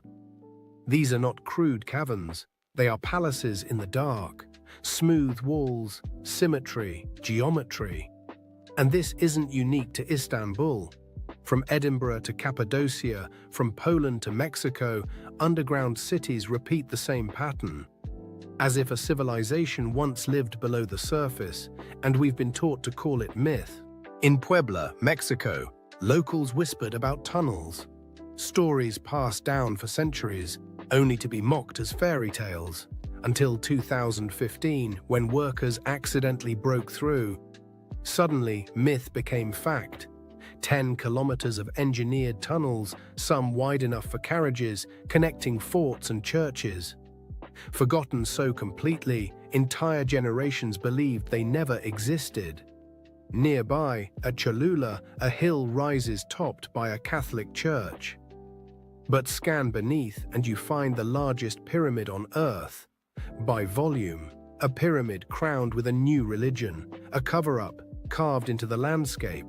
These are not crude caverns. They are palaces in the dark. Smooth walls, symmetry, geometry. And this isn't unique to Istanbul. From Edinburgh to Cappadocia, from Poland to Mexico, underground cities repeat the same pattern. As if a civilization once lived below the surface, and we've been taught to call it myth. In Puebla, Mexico, locals whispered about tunnels. Stories passed down for centuries, only to be mocked as fairy tales, until 2015, when workers accidentally broke through. Suddenly, myth became fact. 10 kilometers of engineered tunnels, some wide enough for carriages, connecting forts and churches. Forgotten so completely, entire generations believed they never existed. Nearby, at Cholula, a hill rises topped by a Catholic church. But scan beneath and you find the largest pyramid on Earth. By volume, a pyramid crowned with a new religion, a cover-up carved into the landscape.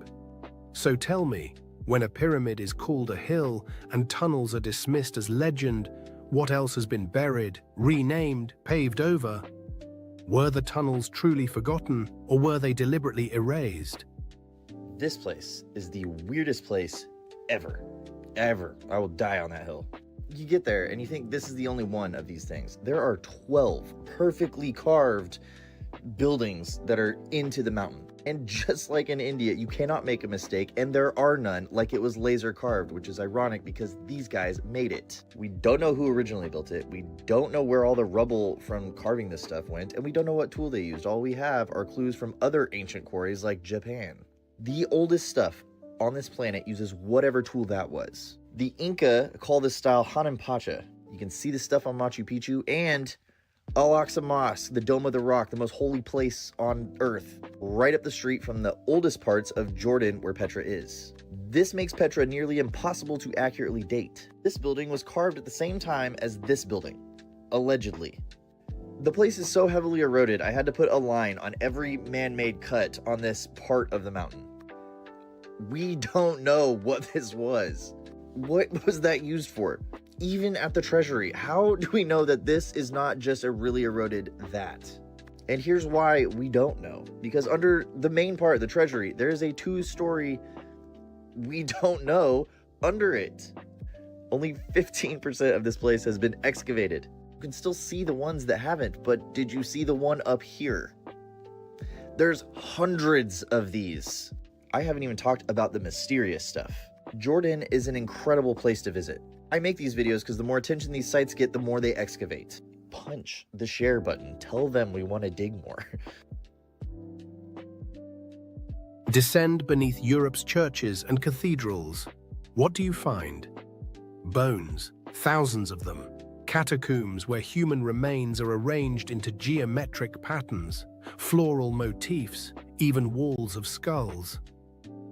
So tell me, when a pyramid is called a hill and tunnels are dismissed as legend, what else has been buried, renamed, paved over? Were the tunnels truly forgotten, or were they deliberately erased? This place is the weirdest place ever. Ever. I will die on that hill. You get there and you think this is the only one of these things. There are 12 perfectly carved buildings that are into the mountain. And just like in India, you cannot make a mistake, and there are none, like it was laser carved, which is ironic because these guys made it. We don't know who originally built it, we don't know where all the rubble from carving this stuff went, and we don't know what tool they used. All we have are clues from other ancient quarries like Japan. The oldest stuff on this planet uses whatever tool that was. The Inca call this style Hananpacha. You can see the stuff on Machu Picchu, and Al-Aqsa Mosque, the Dome of the Rock, the most holy place on Earth, right up the street from the oldest parts of Jordan where Petra is. This makes Petra nearly impossible to accurately date. This building was carved at the same time as this building, allegedly. The place is so heavily eroded, I had to put a line on every man-made cut on this part of the mountain. We don't know what this was. What was that used for? Even at the treasury, how do we know that this is not just a really eroded that? And here's why we don't know. Because under the main part, the treasury, there is a 2-story, we don't know, under it. Only 15% of this place has been excavated. You can still see the ones that haven't, but did you see the one up here? There's hundreds of these. I haven't even talked about the mysterious stuff. Jordan is an incredible place to visit. I make these videos because the more attention these sites get, the more they excavate. Punch the share button. Tell them we want to dig more. Descend beneath Europe's churches and cathedrals. What do you find? Bones, thousands of them. Catacombs where human remains are arranged into geometric patterns, floral motifs, even walls of skulls.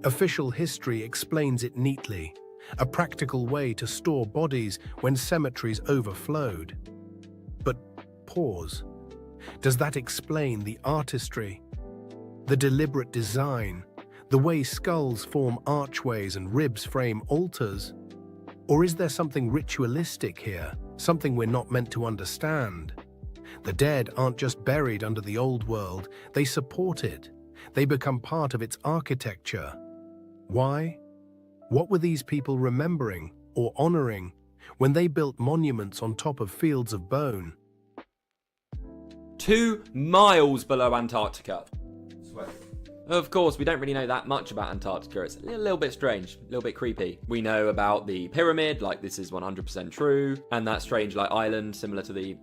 Official history explains it neatly. A practical way to store bodies when cemeteries overflowed. But pause. Does that explain the artistry, the deliberate design, the way skulls form archways and ribs frame altars? Or is there something ritualistic here, something we're not meant to understand? The dead aren't just buried under the old world, they support it. They become part of its architecture. Why? What were these people remembering or honoring when they built monuments on top of fields of bone? 2 miles below Antarctica. Of course, we don't really know that much about Antarctica. It's a little bit strange, a little bit creepy. We know about the pyramid, like this is 100% true, and that strange like island similar to the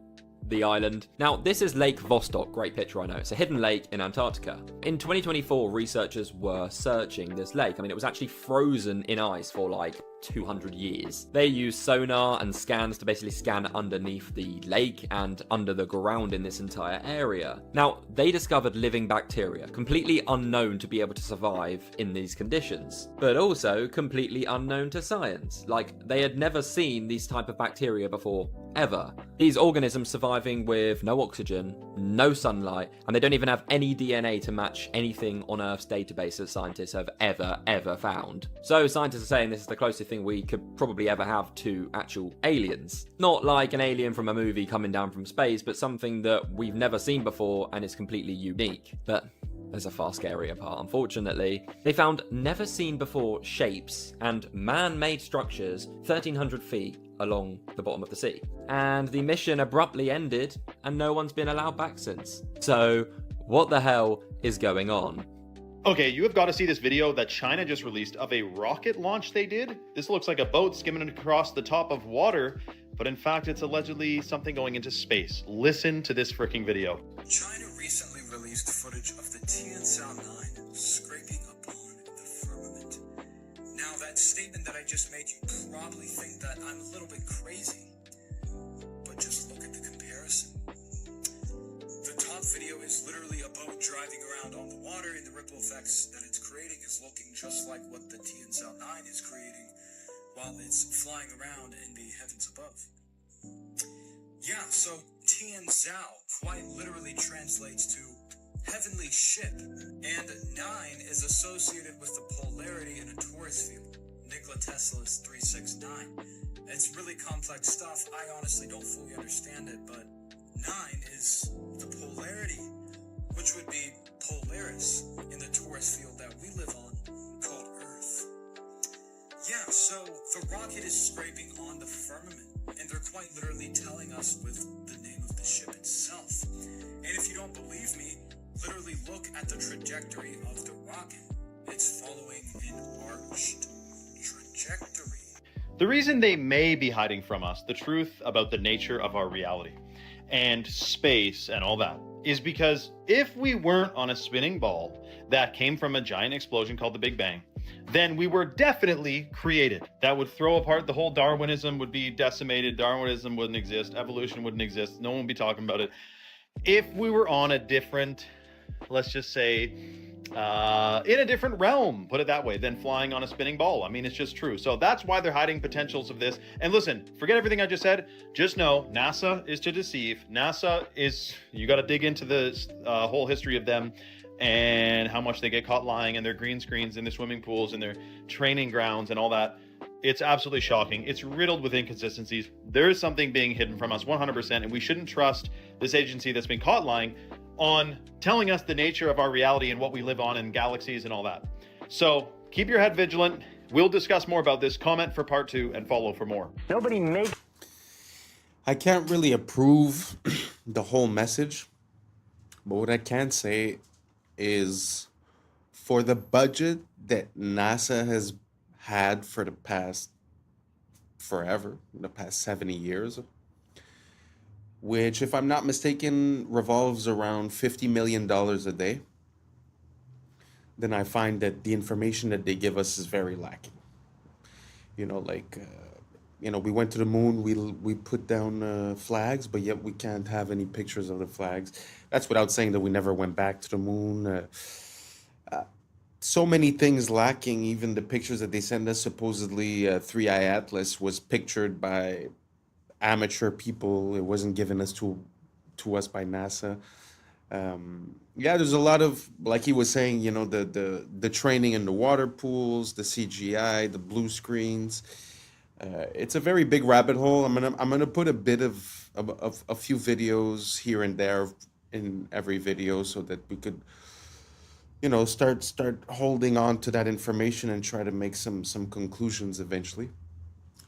island. Now, this is Lake Vostok, great picture I know. It's a hidden lake in Antarctica. In 2024, researchers were searching this lake. I mean, it was actually frozen in ice for like 200 years. They used sonar and scans to basically scan underneath the lake and under the ground in this entire area. Now, they discovered living bacteria, completely unknown to be able to survive in these conditions, but also completely unknown to science. Like, they had never seen these type of bacteria before, ever. These organisms surviving with no oxygen, no sunlight, and they don't even have any DNA to match anything on Earth's database that scientists have ever found. So scientists are saying this is the closest thing we could probably ever have to actual aliens. Not like an alien from a movie coming down from space, but something that we've never seen before and is completely unique. But there's a far scarier part, unfortunately. They found never-seen-before shapes and man-made structures 1,300 feet along the bottom of the sea. And the mission abruptly ended, and no one's been allowed back since. So, what the hell is going on? Okay, you have got to see this video that China just released of a rocket launch they did. This looks like a boat skimming across the top of water, but in fact, it's allegedly something going into space. Listen to this freaking video. China recently released footage of the Tianzhao 9 scraping upon the firmament. Now, that statement that I just made, you probably think that I'm a little bit crazy, but just look at the comparison. The top video is literally a boat driving around on the water, and the ripple effects that it's creating is looking just like what the Tianzhao 9 is creating while it's flying around in the heavens above. Yeah, so Tianzhao quite literally translates to heavenly ship, and 9 is associated with the polarity in a torus field. Nikola Tesla's 369. It's really complex stuff. I honestly don't fully understand it, but 9 is the polarity, which would be Polaris in the torus field that we live on, called Earth. Yeah, so the rocket is scraping on the firmament, and they're quite literally telling us with the name of the ship itself. And if you don't believe me, literally look at the trajectory of the rocket. It's following an arched trajectory. The reason they may be hiding from us the truth about the nature of our reality and space and all that is because if we weren't on a spinning ball that came from a giant explosion called the Big Bang, then we were definitely created. That would throw apart the whole Darwinism, would be decimated. Darwinism wouldn't exist. Evolution wouldn't exist. No one would be talking about it. If we were on a different, let's just say, in a different realm, put it that way, than flying on a spinning ball. I mean, it's just true. So that's why they're hiding potentials of this. And listen, forget everything I just said. Just know NASA is to deceive. NASA is, you got to dig into the whole history of them and how much they get caught lying, and their green screens and their swimming pools and their training grounds and all that. It's absolutely shocking. It's riddled with inconsistencies. There is something being hidden from us 100%, and we shouldn't trust this agency that's been caught lying on telling us the nature of our reality and what we live on in galaxies and all that. So keep your head vigilant. We'll discuss more about this. Comment for part 2 and follow for more. Nobody makes... I can't really approve the whole message, but what I can say is for the budget that NASA has had for the past forever, the past 70 years, which, if I'm not mistaken, revolves around $50 million a day, then I find that the information that they give us is very lacking. You know, like, we went to the moon, we put down flags, but yet we can't have any pictures of the flags. That's without saying that we never went back to the moon. So many things lacking. Even the pictures that they send us, supposedly 3i Atlas was pictured by amateur people. It wasn't given us to us by NASA. Yeah, there's a lot of, like he was saying, the training in the water pools, the CGI, the blue screens. It's a very big rabbit hole. I'm gonna put a bit of a few videos here and there in every video so that we could, start holding on to that information and try to make some conclusions eventually.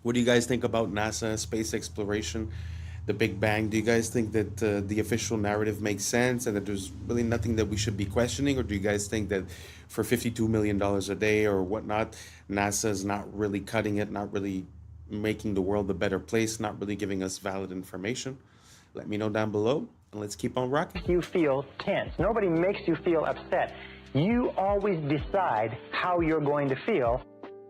What do you guys think about NASA, space exploration, the Big Bang? Do you guys think that the official narrative makes sense and that there's really nothing that we should be questioning? Or do you guys think that for $52 million a day or whatnot, NASA is not really cutting it, not really making the world a better place, not really giving us valid information? Let me know down below, and let's keep on rocking. You feel tense. Nobody makes you feel upset. You always decide how you're going to feel.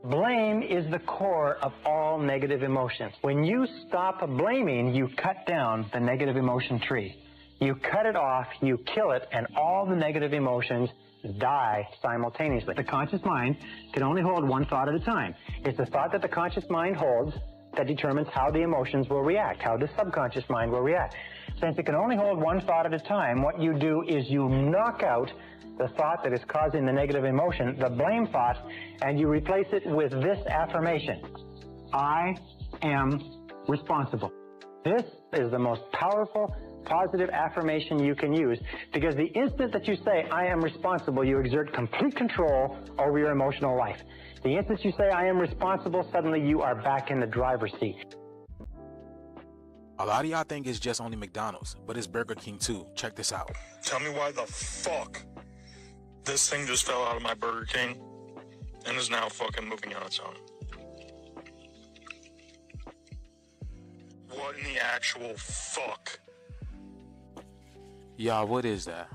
Blame is the core of all negative emotions. When you stop blaming, you cut down the negative emotion tree. You cut it off, you kill it, and all the negative emotions die simultaneously. The conscious mind can only hold one thought at a time. It's the thought that the conscious mind holds that determines how the emotions will react, how the subconscious mind will react. Since it can only hold one thought at a time, what you do is you knock out the thought that is causing the negative emotion, the blame thought, and you replace it with this affirmation: I am responsible. This is the most powerful, positive affirmation you can use, because the instant that you say, I am responsible, you exert complete control over your emotional life. The instant you say, I am responsible, suddenly you are back in the driver's seat. A lot of y'all think it's just only McDonald's, but it's Burger King too. Check this out. Tell me why the fuck this thing just fell out of my Burger King and is now fucking moving on its own. What in the actual fuck? Y'all, what is that?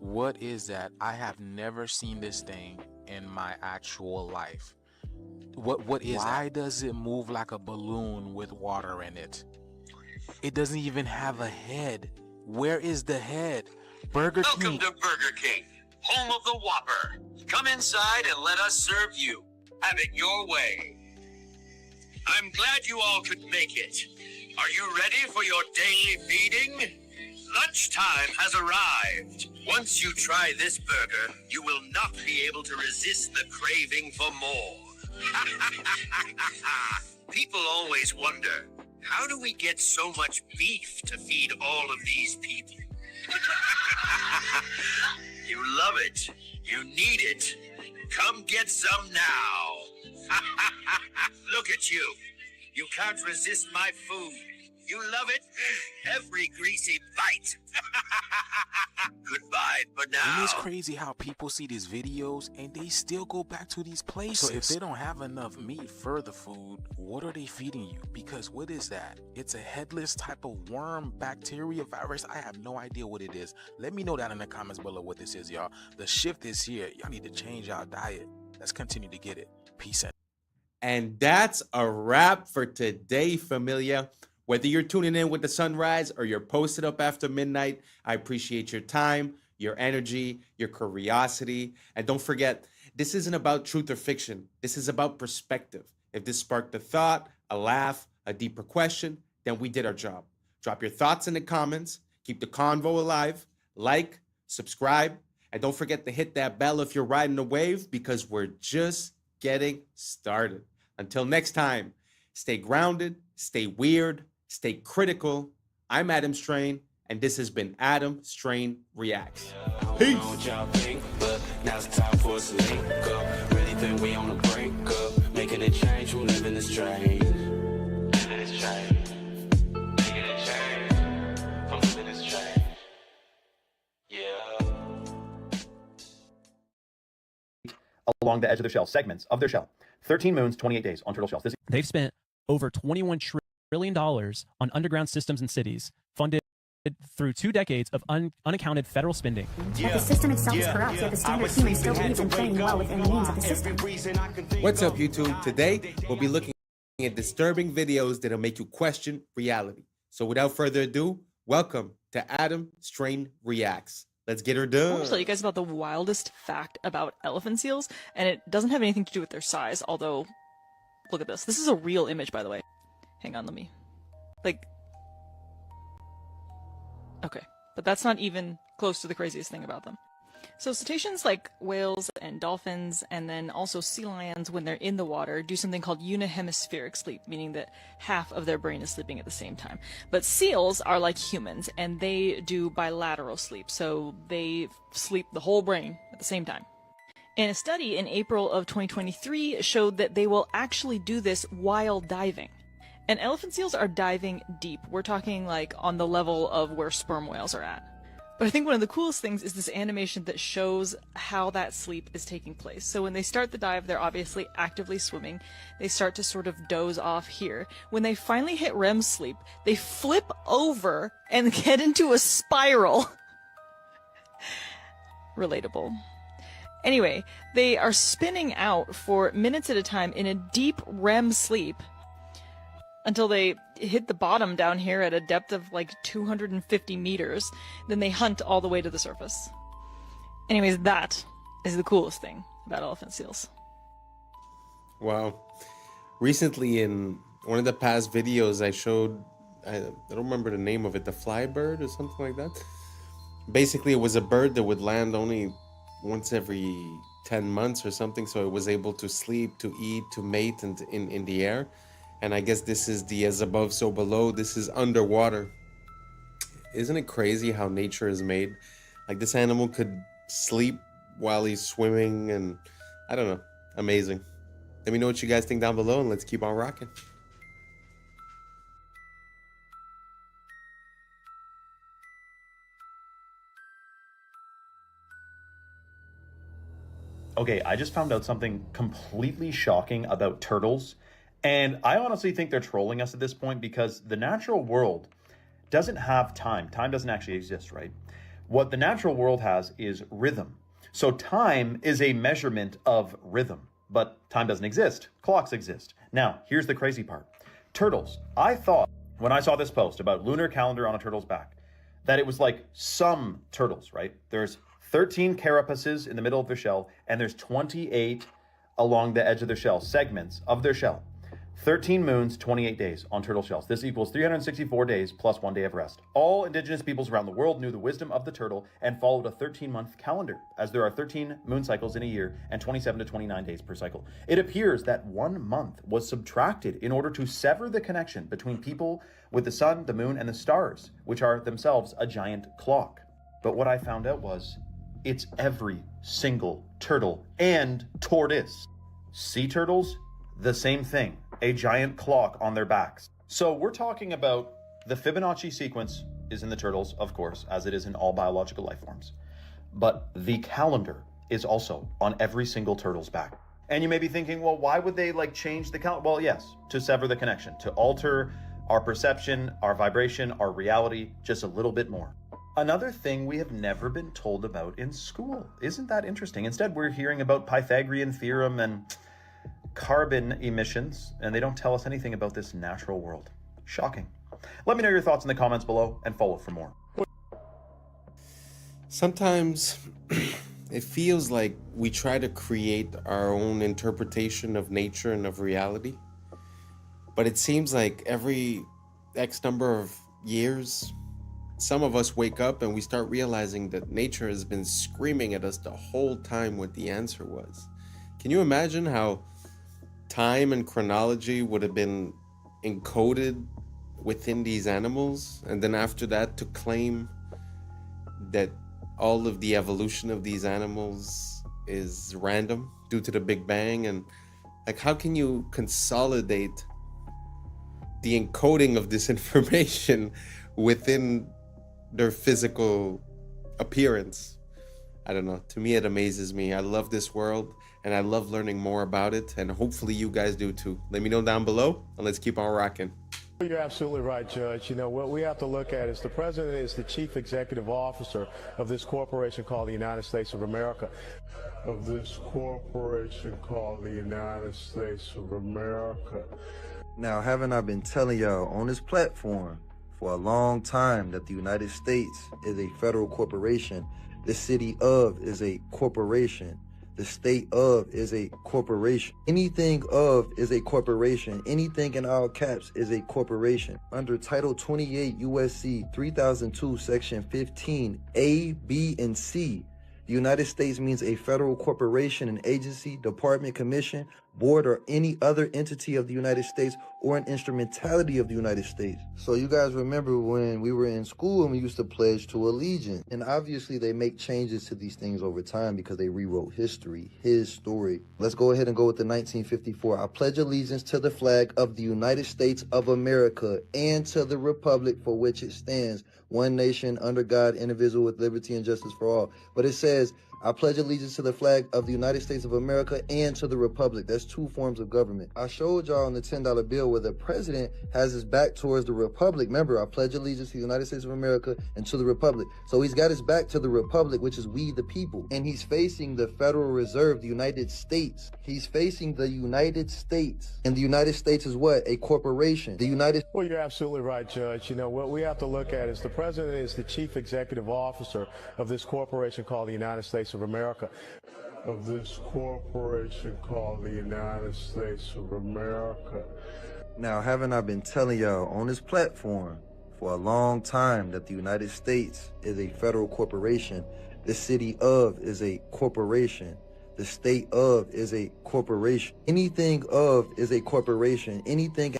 What is that? I have never seen this thing in my actual life. What is Why that? Does it move like a balloon with water in it? It doesn't even have a head. Where is the head? Burger King. Welcome to Burger King, home of the Whopper. Come inside and let us serve you. Have it your way. I'm glad you all could make it. Are you ready for your daily feeding? Lunchtime has arrived. Once you try this burger, you will not be able to resist the craving for more. People always wonder, how do we get so much beef to feed all of these people? You love it. You need it. Come get some now. Look at you. You can't resist my food. You love it. Every greasy bite. Goodbye for now. And it's crazy how people see these videos and they still go back to these places. So if they don't have enough meat for the food, what are they feeding you? Because what is that? It's a headless type of worm, bacteria, virus. I have no idea what it is. Let me know down in the comments below what this is, y'all. The shift is here. Y'all need to change y'all diet. Let's continue to get it. Peace out. And that's a wrap for today, familia. Whether you're tuning in with the sunrise or you're posted up after midnight, I appreciate your time, your energy, your curiosity. And don't forget, this isn't about truth or fiction. This is about perspective. If this sparked a thought, a laugh, a deeper question, then we did our job. Drop your thoughts in the comments. Keep the convo alive. Like, subscribe, and don't forget to hit that bell if you're riding the wave, because we're just getting started. Until next time, stay grounded, stay weird, stay critical. I'm Adam Strain, and this has been Adam Strain Reacts. Peace. But now's the time for us to link up. Really think we on the brink up. Making a change, we're living this change. Living this change. Making a change. I'm living this change. Yeah. Along the edge of their shell, segments of their shell. 13 moons, 28 days on turtle shells. They've spent over $21 trillion on underground systems and cities, funded through 2 decades of unaccounted federal spending. But the system itself is corrupt, yet the standard human still believes in playing well within the means of the system. What's up, YouTube? Today, we'll be looking at disturbing videos that'll make you question reality. So without further ado, welcome to Adam Strain Reacts. Let's get her done. I want to tell you guys about the wildest fact about elephant seals, and it doesn't have anything to do with their size, although, look at this. This is a real image, by the way. Hang on, let me... Okay, but that's not even close to the craziest thing about them. So cetaceans like whales and dolphins, and then also sea lions, when they're in the water, do something called unihemispheric sleep, meaning that half of their brain is sleeping at the same time. But seals are like humans, and they do bilateral sleep, so they sleep the whole brain at the same time. And a study in April of 2023 showed that they will actually do this while diving. And elephant seals are diving deep. We're talking like on the level of where sperm whales are at. But I think one of the coolest things is this animation that shows how that sleep is taking place. So when they start the dive, they're obviously actively swimming. They start to sort of doze off here. When they finally hit REM sleep, they flip over and get into a spiral. Relatable. Anyway, they are spinning out for minutes at a time in a deep REM sleep until they hit the bottom down here at a depth of like 250 meters. Then they hunt all the way to the surface. Anyways, that is the coolest thing about elephant seals. Wow. recently in one of the past videos I showed, I don't remember the name of it, the fly bird or something like that. Basically, it was a bird that would land only once every 10 months or something, so it was able to sleep, to eat, to mate in the air. And I guess this is the as above, so below. This is underwater. Isn't it crazy how nature is made? Like, this animal could sleep while he's swimming, and I don't know, amazing. Let me know what you guys think down below, and let's keep on rocking. Okay, I just found out something completely shocking about turtles, and I honestly think they're trolling us at this point because the natural world doesn't have time. Time doesn't actually exist, right? What the natural world has is rhythm. So time is a measurement of rhythm, but time doesn't exist. Clocks exist. Now, here's the crazy part. Turtles. I thought when I saw this post about lunar calendar on a turtle's back, that it was like some turtles, right? There's 13 carapaces in the middle of their shell, and there's 28 along the edge of their shell, segments of their shell. 13 moons, 28 days on turtle shells. This equals 364 days plus 1 day of rest. All indigenous peoples around the world knew the wisdom of the turtle and followed a 13-month calendar, as there are 13 moon cycles in a year and 27 to 29 days per cycle. It appears that 1 month was subtracted in order to sever the connection between people with the sun, the moon, and the stars, which are themselves a giant clock. But what I found out was, it's every single turtle and tortoise. Sea turtles, the same thing, a giant clock on their backs. So we're talking about the Fibonacci sequence is in the turtles, of course, as it is in all biological life forms. But the calendar is also on every single turtle's back. And you may be thinking, well, why would they change the calendar? Well, yes, to sever the connection, to alter our perception, our vibration, our reality, just a little bit more. Another thing we have never been told about in school. Isn't that interesting? Instead, we're hearing about Pythagorean theorem and carbon emissions, and they don't tell us anything about this natural world. Shocking. Let me know your thoughts in the comments below and follow for more. Sometimes it feels like we try to create our own interpretation of nature and of reality, but it seems like every X number of years, some of us wake up and we start realizing that nature has been screaming at us the whole time what the answer was. Can you imagine how time and chronology would have been encoded within these animals, and then after that to claim that all of the evolution of these animals is random due to the Big Bang? And how can you consolidate the encoding of this information within their physical appearance? I don't know. To me, it amazes me. I love this world, and I love learning more about it, and hopefully you guys do too. Let me know down below, and let's keep on rocking. You're absolutely right, Judge. You know, what we have to look at is the president is the chief executive officer of this corporation called the United States of America. Of this corporation called the United States of America. Now, haven't I been telling y'all on this platform for a long time that the United States is a federal corporation? The city of is a corporation. The state of is a corporation. Anything of is a corporation. Anything in all caps is a corporation. Under Title 28 U.S.C. 3002, Section 15, A, B, and C, the United States means a federal corporation, an agency, department, commission, board, or any other entity of the United States or an instrumentality of the United States. So you guys remember when we were in school and we used to pledge to allegiance. And obviously they make changes to these things over time because they rewrote history, his story. Let's go ahead and go with the 1954. I pledge allegiance to the flag of the United States of America and to the republic for which it stands, one nation under God, indivisible, with liberty and justice for all. But it says, I pledge allegiance to the flag of the United States of America and to the republic. That's two forms of government. I showed y'all on the $10 bill where the president has his back towards the republic. Remember, I pledge allegiance to the United States of America and to the republic. So he's got his back to the republic, which is we the people. And he's facing the Federal Reserve, the United States. He's facing the United States. And the United States is what? A corporation. The United... Well, you're absolutely right, Judge. You know, what we have to look at is the president is the chief executive officer of this corporation called the United States of America. of this corporation called the United States of America. Now, haven't I been telling y'all on this platform for a long time that the United States is a federal corporation? The city of is a corporation. The state of is a corporation. Anything of is a corporation. Anything.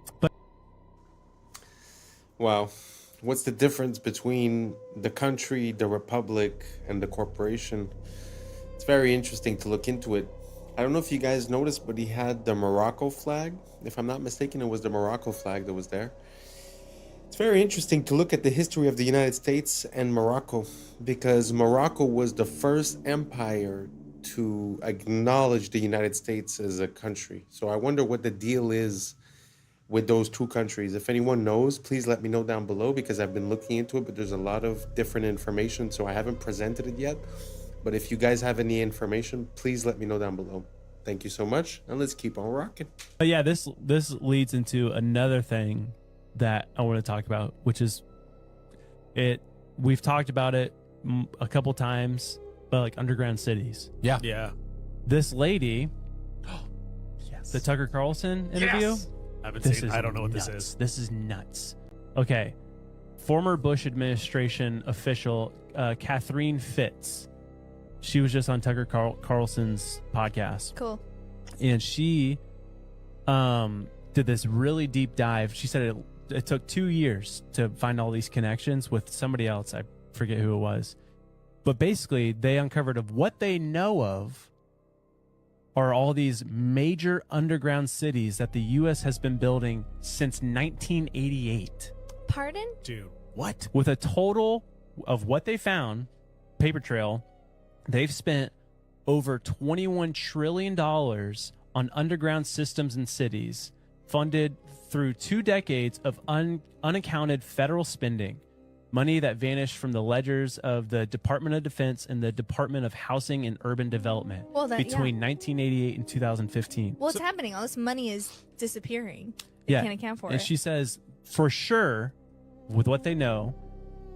Wow. What's the difference between the country, the republic, and the corporation? It's very interesting to look into it. I don't know if you guys noticed, but he had the Morocco flag. If I'm not mistaken, it was the Morocco flag that was there. It's very interesting to look at the history of the United States and Morocco, because Morocco was the first empire to acknowledge the United States as a country. So I wonder what the deal is with those two countries. If anyone knows, please let me know down below, because I've been looking into it, but there's a lot of different information, so I haven't presented it yet. But if you guys have any information, please let me know down below. Thank you so much, and let's keep on rocking. But yeah, this leads into another thing that I want to talk about, which is we've talked about it a couple times, but like underground cities. Yeah. This lady, the Tucker Carlson interview. Yes. I don't know what this is. This is nuts. Okay. Former Bush administration official Catherine Fitz. She was just on Tucker Carlson's podcast. Cool. And she did this really deep dive. She said it took 2 years to find all these connections with somebody else. I forget who it was. But basically, they uncovered of what they know of are all these major underground cities that the U.S. has been building since 1988. Pardon? Dude, what? With a total of what they found, paper trail, they've spent over $21 trillion on underground systems and cities, funded through 2 decades of unaccounted federal spending, money that vanished from the ledgers of the Department of Defense and the Department of Housing and Urban Development between 1988 and 2015. Well, it's happening. All this money is disappearing. They can't account for it. And she says, for sure, with what they know,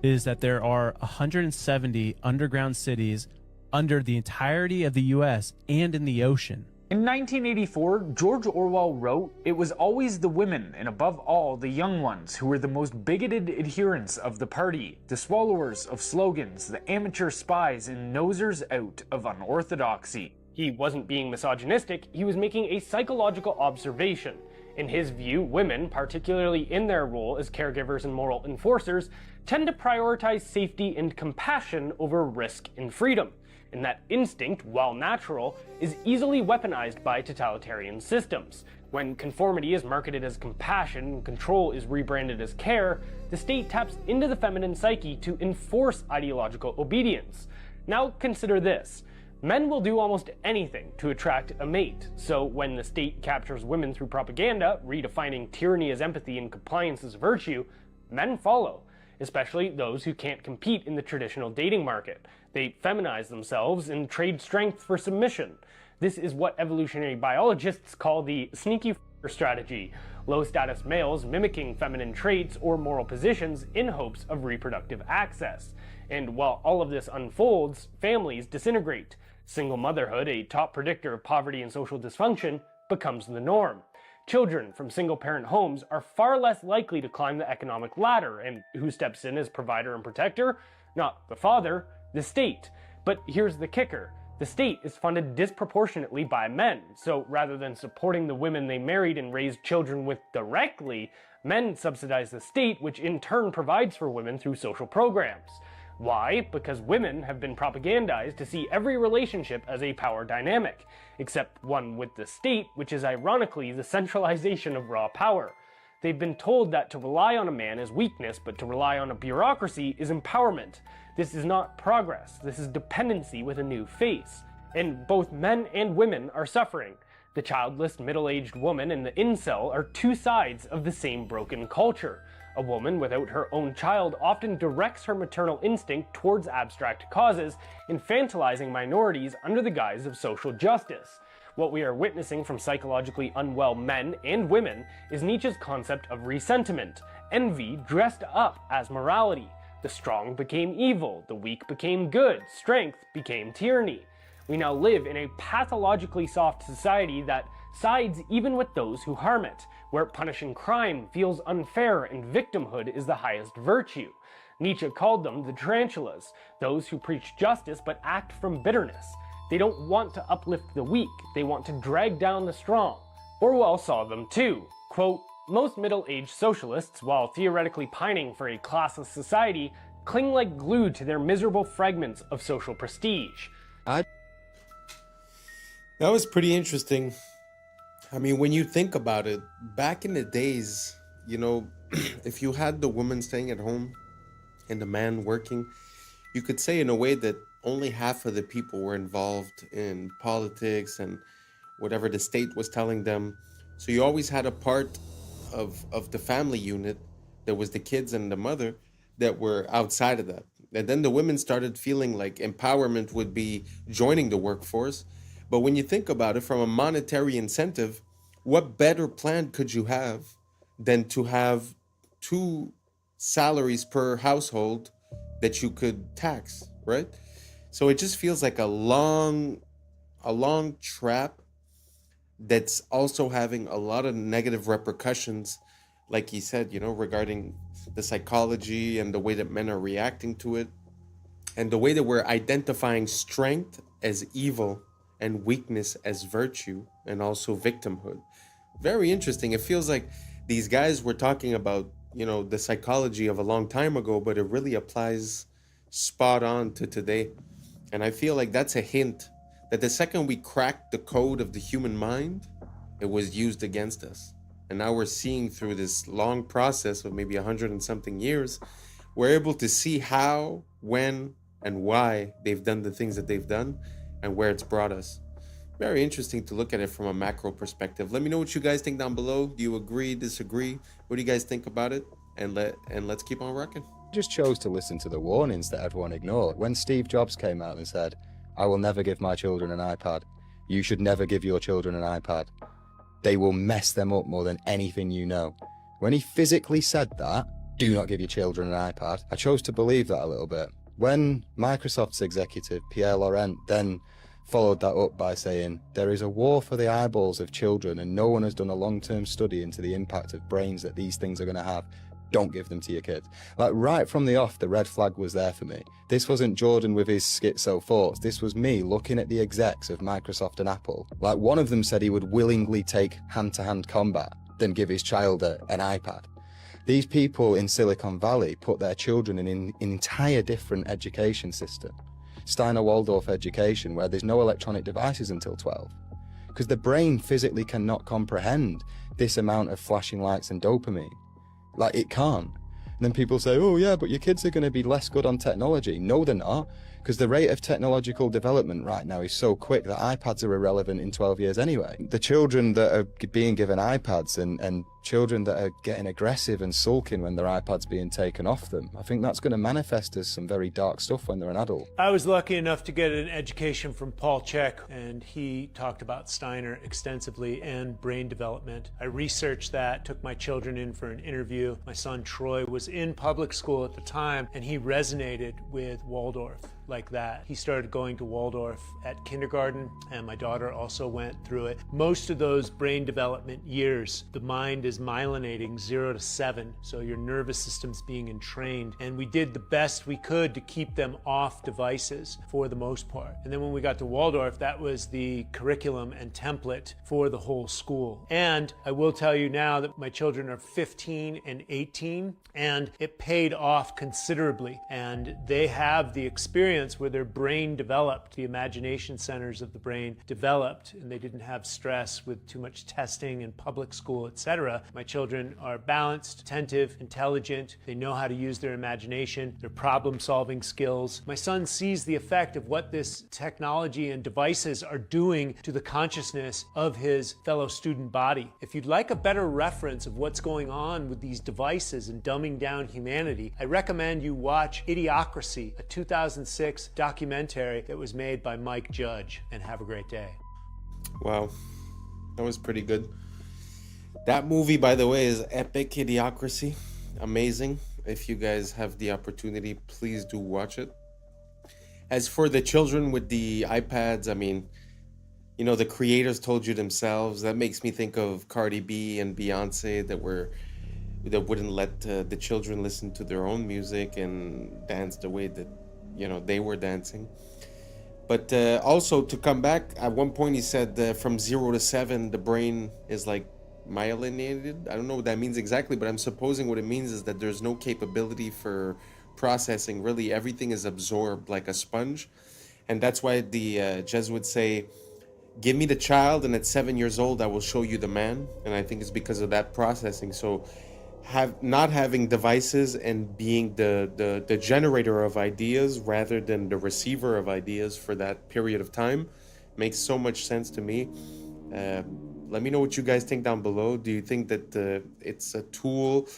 is that there are 170 underground cities under the entirety of the U.S. and in the ocean. In 1984, George Orwell wrote, "It was always the women, and above all, the young ones, who were the most bigoted adherents of the party, the swallowers of slogans, the amateur spies and nosers out of unorthodoxy." He wasn't being misogynistic, he was making a psychological observation. In his view, women, particularly in their role as caregivers and moral enforcers, tend to prioritize safety and compassion over risk and freedom. And that instinct, while natural, is easily weaponized by totalitarian systems. When conformity is marketed as compassion and control is rebranded as care, the state taps into the feminine psyche to enforce ideological obedience. Now consider this. Men will do almost anything to attract a mate, so when the state captures women through propaganda, redefining tyranny as empathy and compliance as virtue, men follow, especially those who can't compete in the traditional dating market. They feminize themselves and trade strength for submission. This is what evolutionary biologists call the sneaky f***er strategy, low-status males mimicking feminine traits or moral positions in hopes of reproductive access. And while all of this unfolds, families disintegrate. Single motherhood, a top predictor of poverty and social dysfunction, becomes the norm. Children from single-parent homes are far less likely to climb the economic ladder, and who steps in as provider and protector? Not the father, the state. But here's the kicker. The state is funded disproportionately by men, so rather than supporting the women they married and raised children with directly, men subsidize the state, which in turn provides for women through social programs. Why? Because women have been propagandized to see every relationship as a power dynamic, except one with the state, which is ironically the centralization of raw power. They've been told that to rely on a man is weakness, but to rely on a bureaucracy is empowerment. This is not progress, this is dependency with a new face. And both men and women are suffering. The childless middle-aged woman and the incel are two sides of the same broken culture. A woman without her own child often directs her maternal instinct towards abstract causes, infantilizing minorities under the guise of social justice. What we are witnessing from psychologically unwell men and women is Nietzsche's concept of resentiment, envy dressed up as morality. The strong became evil, the weak became good, strength became tyranny. We now live in a pathologically soft society that sides even with those who harm it, where punishing crime feels unfair and victimhood is the highest virtue. Nietzsche called them the tarantulas, those who preach justice but act from bitterness. They don't want to uplift the weak, they want to drag down the strong. Orwell saw them too. Quote, most middle-aged socialists, while theoretically pining for a classless society, cling like glue to their miserable fragments of social prestige. That was pretty interesting. I mean, when you think about it, back in the days, you know, if you had the woman staying at home and the man working, you could say in a way that only half of the people were involved in politics and whatever the state was telling them. So you always had a part of the family unit that was the kids and the mother that were outside of that. And then the women started feeling like empowerment would be joining the workforce. But when you think about it from a monetary incentive, what better plan could you have than to have 2 salaries per household that you could tax, right? So it just feels like a long trap that's also having a lot of negative repercussions, like he said, you know, regarding the psychology and the way that men are reacting to it, and the way that we're identifying strength as evil and weakness as virtue, and also victimhood. Very interesting. It feels like these guys were talking about, you know, the psychology of a long time ago, but it really applies spot on to today. And I feel like that's a hint that the second we cracked the code of the human mind, it was used against us. And now we're seeing through this long process of maybe 100 and something years, we're able to see how, when, and why they've done the things that they've done and where it's brought us. Very interesting to look at it from a macro perspective. Let me know what you guys think down below. Do you agree, disagree? What do you guys think about it? And let's keep on rocking. Just chose to listen to the warnings that everyone ignored. When Steve Jobs came out and said, I will never give my children an iPad. You should never give your children an iPad. They will mess them up more than anything you know. When he physically said that, do not give your children an iPad, I chose to believe that a little bit. When Microsoft's executive, Pierre Laurent, then followed that up by saying, there is a war for the eyeballs of children and no one has done a long-term study into the impact of brains that these things are going to have. Don't give them to your kids. Like right from the off, the red flag was there for me. This wasn't Jordan with his schizo thoughts. This was me looking at the execs of Microsoft and Apple. Like one of them said he would willingly take hand-to-hand combat than give his child an iPad. These people in Silicon Valley put their children in an entire different education system. Steiner Waldorf education, where there's no electronic devices until 12. Because the brain physically cannot comprehend this amount of flashing lights and dopamine. Like, it can't. And then people say, oh yeah, but your kids are going to be less good on technology. No, they're not. Because the rate of technological development right now is so quick that iPads are irrelevant in 12 years anyway. The children that are being given iPads and children that are getting aggressive and sulking when their iPad's being taken off them, I think that's going to manifest as some very dark stuff when they're an adult. I was lucky enough to get an education from Paul Chek, and he talked about Steiner extensively and brain development. I researched that, took my children in for an interview. My son Troy was in public school at the time, and he resonated with Waldorf like that. He started going to Waldorf at kindergarten, and my daughter also went through it. Most of those brain development years, the mind is myelinating 0 to 7, so your nervous system's being entrained, and we did the best we could to keep them off devices for the most part. And then when we got to Waldorf, that was the curriculum and template for the whole school. And I will tell you now that my children are 15 and 18, and it paid off considerably, and they have the experience where their brain developed, the imagination centers of the brain developed, and they didn't have stress with too much testing in public school, etc. My children are balanced, attentive, intelligent. They know how to use their imagination, their problem-solving skills. My son sees the effect of what this technology and devices are doing to the consciousness of his fellow student body. If you'd like a better reference of what's going on with these devices and dumbing down humanity, I recommend you watch Idiocracy, a 2006 documentary that was made by Mike Judge, and have a great day. Wow, that was pretty good. That movie, by the way, is epic. Idiocracy, amazing. If you guys have the opportunity, please do watch it. As for the children with the iPads, I mean, you know, the creators told you themselves. That makes me think of Cardi B and Beyonce that wouldn't let the children listen to their own music and dance the way that, you know, they were dancing. But also to come back, at one point he said from 0 to 7, the brain is like myelinated. I don't know what that means exactly, but I'm supposing what it means is that there's no capability for processing. Really, everything is absorbed like a sponge. And that's why the Jesuits say, give me the child, and at 7 years old, I will show you the man. And I think it's because of that processing. So not having devices and being the generator of ideas rather than the receiver of ideas for that period of time makes so much sense to me. Let me know what you guys think down below. Do you think that it's a tool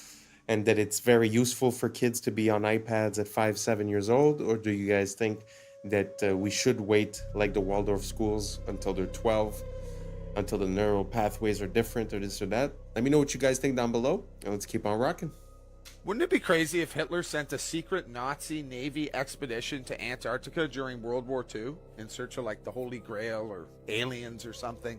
and that it's very useful for kids to be on iPads at 5, 7 years old? Or do you guys think that we should wait like the Waldorf schools until they're 12, until the neural pathways are different or this or that? Let me know what you guys think down below, and let's keep on rocking. Wouldn't it be crazy if Hitler sent a secret Nazi Navy expedition to Antarctica during World War II in search of like the Holy Grail or aliens or something?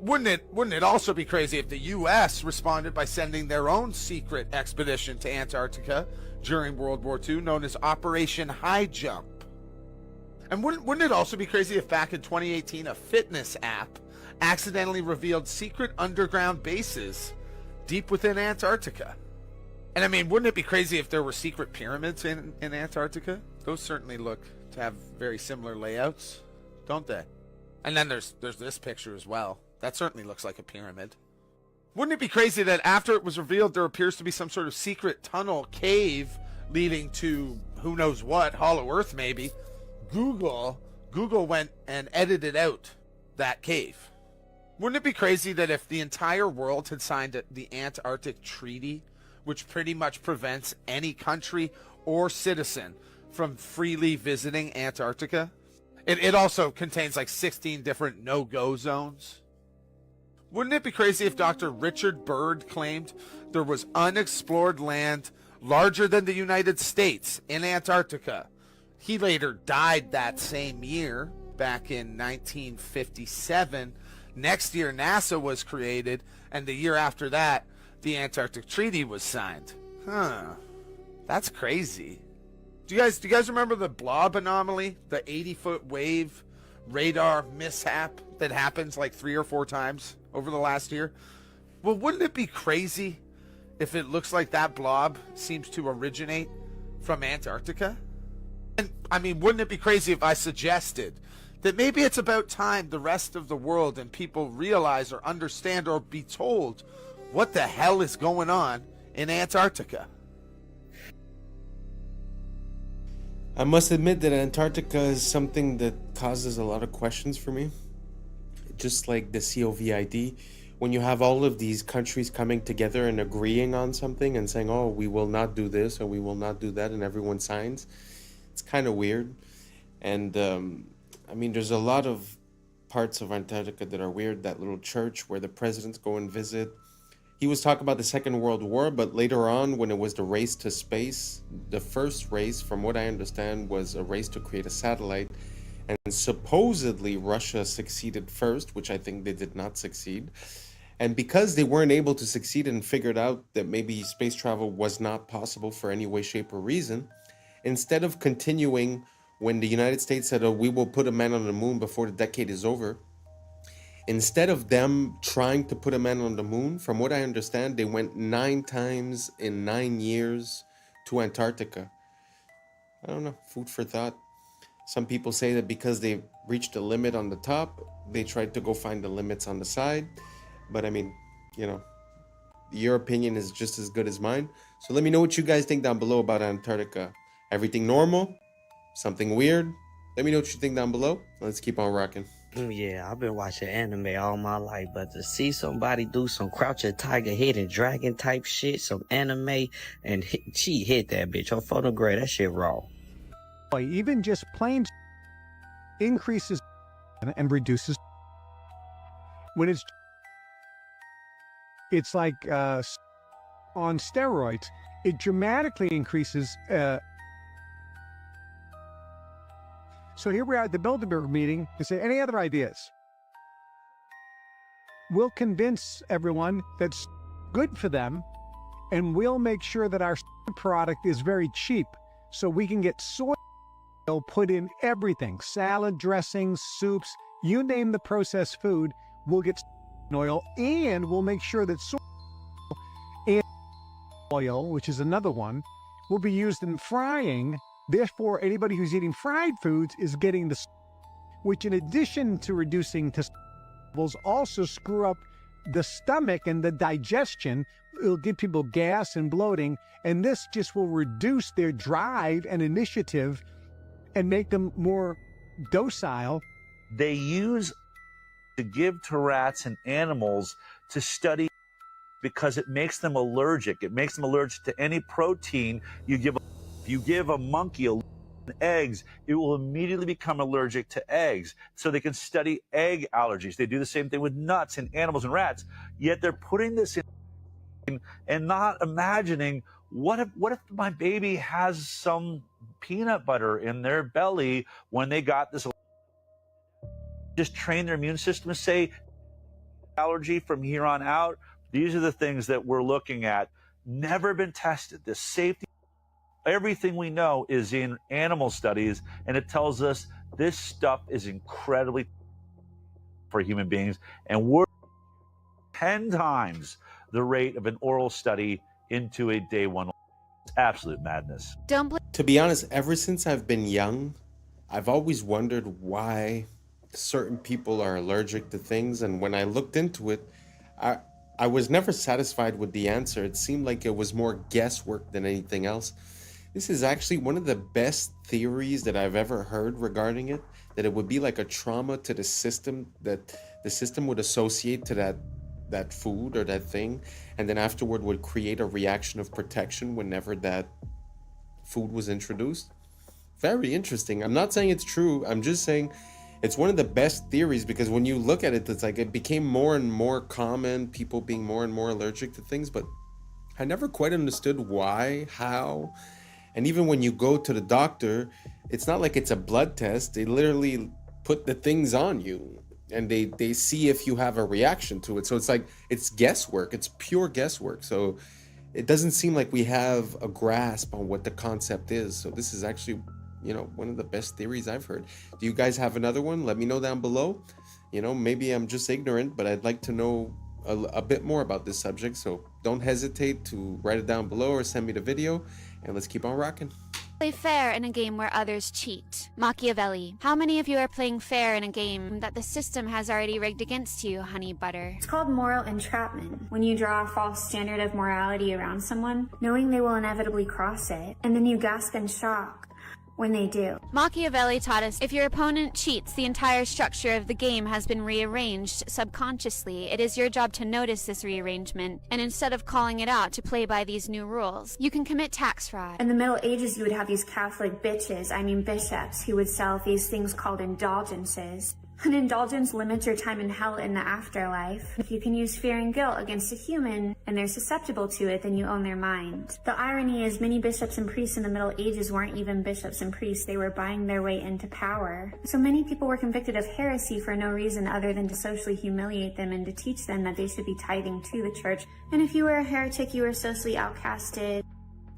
Wouldn't it also be crazy if the U.S. responded by sending their own secret expedition to Antarctica during World War II, known as Operation High Jump? And wouldn't it also be crazy if back in 2018 a fitness app accidentally revealed secret underground bases deep within Antarctica? And I mean, wouldn't it be crazy if there were secret pyramids in Antarctica? Those certainly look to have very similar layouts, don't they? And then there's this picture as well. That certainly looks like a pyramid. Wouldn't it be crazy that after it was revealed there appears to be some sort of secret tunnel cave leading to who knows what, Hollow Earth maybe? Google went and edited out that cave. Wouldn't it be crazy that if the entire world had signed the Antarctic Treaty, which pretty much prevents any country or citizen from freely visiting Antarctica? It also contains like 16 different no-go zones. Wouldn't it be crazy if Dr. Richard Byrd claimed there was unexplored land larger than the United States in Antarctica? He later died that same year, back in 1957. Next year, NASA was created, and the year after that, the Antarctic Treaty was signed. Huh. That's crazy. Do you guys remember the blob anomaly? The 80-foot wave radar mishap that happens like 3 or 4 times over the last year? Well, wouldn't it be crazy if it looks like that blob seems to originate from Antarctica? And I mean, wouldn't it be crazy if I suggested that maybe it's about time the rest of the world and people realize or understand or be told what the hell is going on in Antarctica? I must admit that Antarctica is something that causes a lot of questions for me. Just like the COVID, when you have all of these countries coming together and agreeing on something and saying, oh, we will not do this or we will not do that, and everyone signs, it's kind of weird. And I mean, there's a lot of parts of Antarctica that are weird. That little church where the presidents go and visit. He was talking about the Second World War, but later on, when it was the race to space, the first race, from what I understand, was a race to create a satellite. And supposedly Russia succeeded first, which I think they did not succeed. And because they weren't able to succeed and figured out that maybe space travel was not possible for any way, shape, or reason, instead of continuing when the United States said, oh, we will put a man on the moon before the decade is over, instead of them trying to put a man on the moon, from what I understand, they went 9 times in 9 years to Antarctica. I don't know, food for thought. Some people say that because they reached a limit on the top, they tried to go find the limits on the side. But I mean, you know, your opinion is just as good as mine. So let me know what you guys think down below about Antarctica. Everything normal? Something weird? Let me know what you think down below. Let's keep on rocking. Yeah, I've been watching anime all my life, but to see somebody do some Crouching Tiger, Hidden Dragon type shit, some anime, and she hit that bitch on photograph, that shit raw. Even just plain increases and reduces when it's like on steroids. It dramatically increases So here we are at the Bilderberg meeting to say, any other ideas? We'll convince everyone that's good for them, and we'll make sure that our product is very cheap so we can get soy oil put in everything, salad dressings, soups, you name the processed food, we'll get oil, and we'll make sure that soy and oil, which is another one, will be used in frying. Therefore, anybody who's eating fried foods is getting the, which in addition to reducing levels, also screw up the stomach and the digestion. It'll give people gas and bloating, and this just will reduce their drive and initiative and make them more docile. They use to give to rats and animals to study because it makes them allergic. It makes them allergic to any protein you give. If you give a monkey eggs, it will immediately become allergic to eggs. So they can study egg allergies. They do the same thing with nuts in animals and rats. Yet they're putting this in and not imagining what if my baby has some peanut butter in their belly when they got this. Just train their immune system to say allergy from here on out. These are the things that we're looking at. Never been tested. The safety, everything we know is in animal studies, and it tells us this stuff is incredibly for human beings, and we're 10 times the rate of an oral study into a day one. It's absolute madness. To be honest, ever since I've been young, I've always wondered why certain people are allergic to things, and when I looked into it, I was never satisfied with the answer. It seemed like it was more guesswork than anything else. This is actually one of the best theories that I've ever heard regarding it, that it would be like a trauma to the system, that the system would associate to that food or that thing, and then afterward would create a reaction of protection whenever that food was introduced. Very interesting. I'm not saying it's true. I'm just saying it's one of the best theories, because when you look at it, it's like it became more and more common, people being more and more allergic to things, but I never quite understood why, how. And even when you go to the doctor, it's not like it's a blood test. They literally put the things on you and they see if you have a reaction to it. So it's like, it's guesswork. It's pure guesswork. So it doesn't seem like we have a grasp on what the concept is. So this is actually, one of the best theories I've heard. Do you guys have another one? Let me know down below. Maybe I'm just ignorant, but I'd like to know a bit more about this subject. So don't hesitate to write it down below or send me the video, and let's keep on rocking. Play fair in a game where others cheat. Machiavelli. How many of you are playing fair in a game that the system has already rigged against you, honey butter? It's called moral entrapment. When you draw a false standard of morality around someone, knowing they will inevitably cross it, and then you gasp in shock when they do. Machiavelli taught us if your opponent cheats, the entire structure of the game has been rearranged subconsciously. It is your job to notice this rearrangement, and instead of calling it out, to play by these new rules. You can commit tax fraud. In the Middle Ages, you would have these Catholic bishops, who would sell these things called indulgences. An indulgence limits your time in hell in the afterlife. If you can use fear and guilt against a human and they're susceptible to it, then you own their mind. The irony is many bishops and priests in the Middle Ages weren't even bishops and priests. They were buying their way into power. So many people were convicted of heresy for no reason other than to socially humiliate them and to teach them that they should be tithing to the church. And if you were a heretic, you were socially outcasted,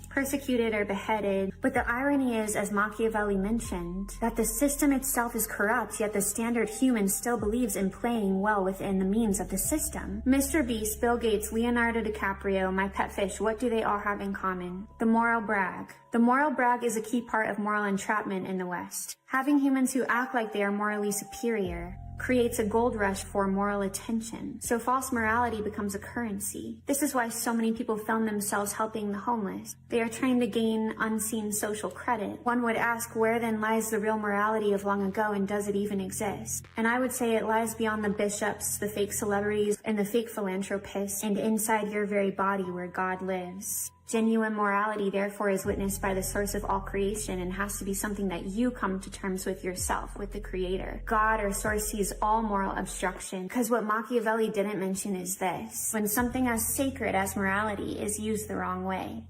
persecuted, or beheaded. But the irony is, as Machiavelli mentioned, that the system itself is corrupt, yet the standard human still believes in playing well within the means of the system. Mr. Beast, Bill Gates, Leonardo DiCaprio, my pet fish, what do they all have in common? The moral brag. The moral brag is a key part of moral entrapment in the West. Having humans who act like they are morally superior creates a gold rush for moral attention. So false morality becomes a currency. This is why so many people film themselves helping the homeless. They are trying to gain unseen social credit. One would ask, where then lies the real morality of long ago, and does it even exist? And I would say it lies beyond the bishops, the fake celebrities, and the fake philanthropists, and inside your very body where God lives. Genuine morality, therefore, is witnessed by the source of all creation and has to be something that you come to terms with yourself, with the Creator. God or source sees all moral obstruction, because what Machiavelli didn't mention is this: when something as sacred as morality is used the wrong way,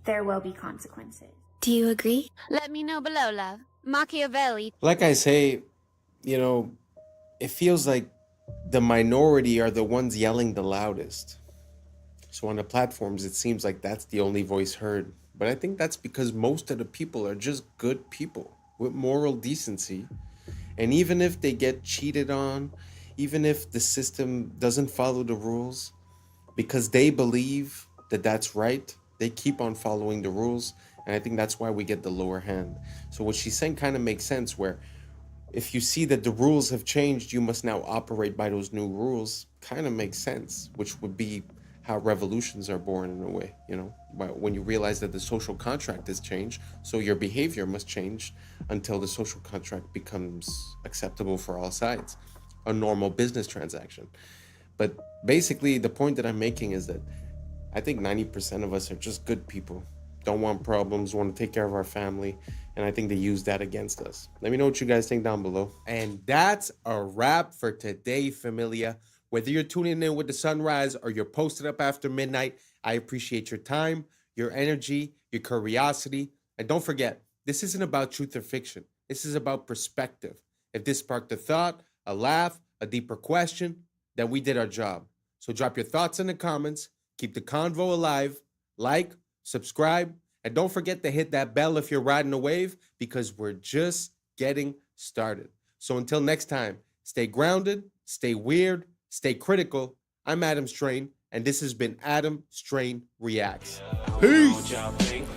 there will be consequences. Do you agree? Let me know below, love. Machiavelli. Like I say, you know, it feels like the minority are the ones yelling the loudest. So on the platforms, it seems like that's the only voice heard. But I think that's because most of the people are just good people with moral decency. And even if they get cheated on, even if the system doesn't follow the rules, because they believe that that's right, they keep on following the rules. And I think that's why we get the lower hand. So what she's saying kind of makes sense, where if you see that the rules have changed, you must now operate by those new rules. Kind of makes sense, which would be how revolutions are born in a way, you know, when you realize that the social contract has changed, so your behavior must change until the social contract becomes acceptable for all sides, a normal business transaction. But basically, the point that I'm making is that I think 90% of us are just good people, don't want problems, want to take care of our family, and I think they use that against us. Let me know what you guys think down below. And that's a wrap for today, familia. Whether you're tuning in with the sunrise or you're posted up after midnight, I appreciate your time, your energy, your curiosity. And don't forget, this isn't about truth or fiction. This is about perspective. If this sparked a thought, a laugh, a deeper question, then we did our job. So drop your thoughts in the comments, keep the convo alive, like, subscribe, and don't forget to hit that bell if you're riding a wave, because we're just getting started. So until next time, stay grounded, stay weird, stay critical. I'm Adam Strain, and this has been Adam Strain Reacts. Peace!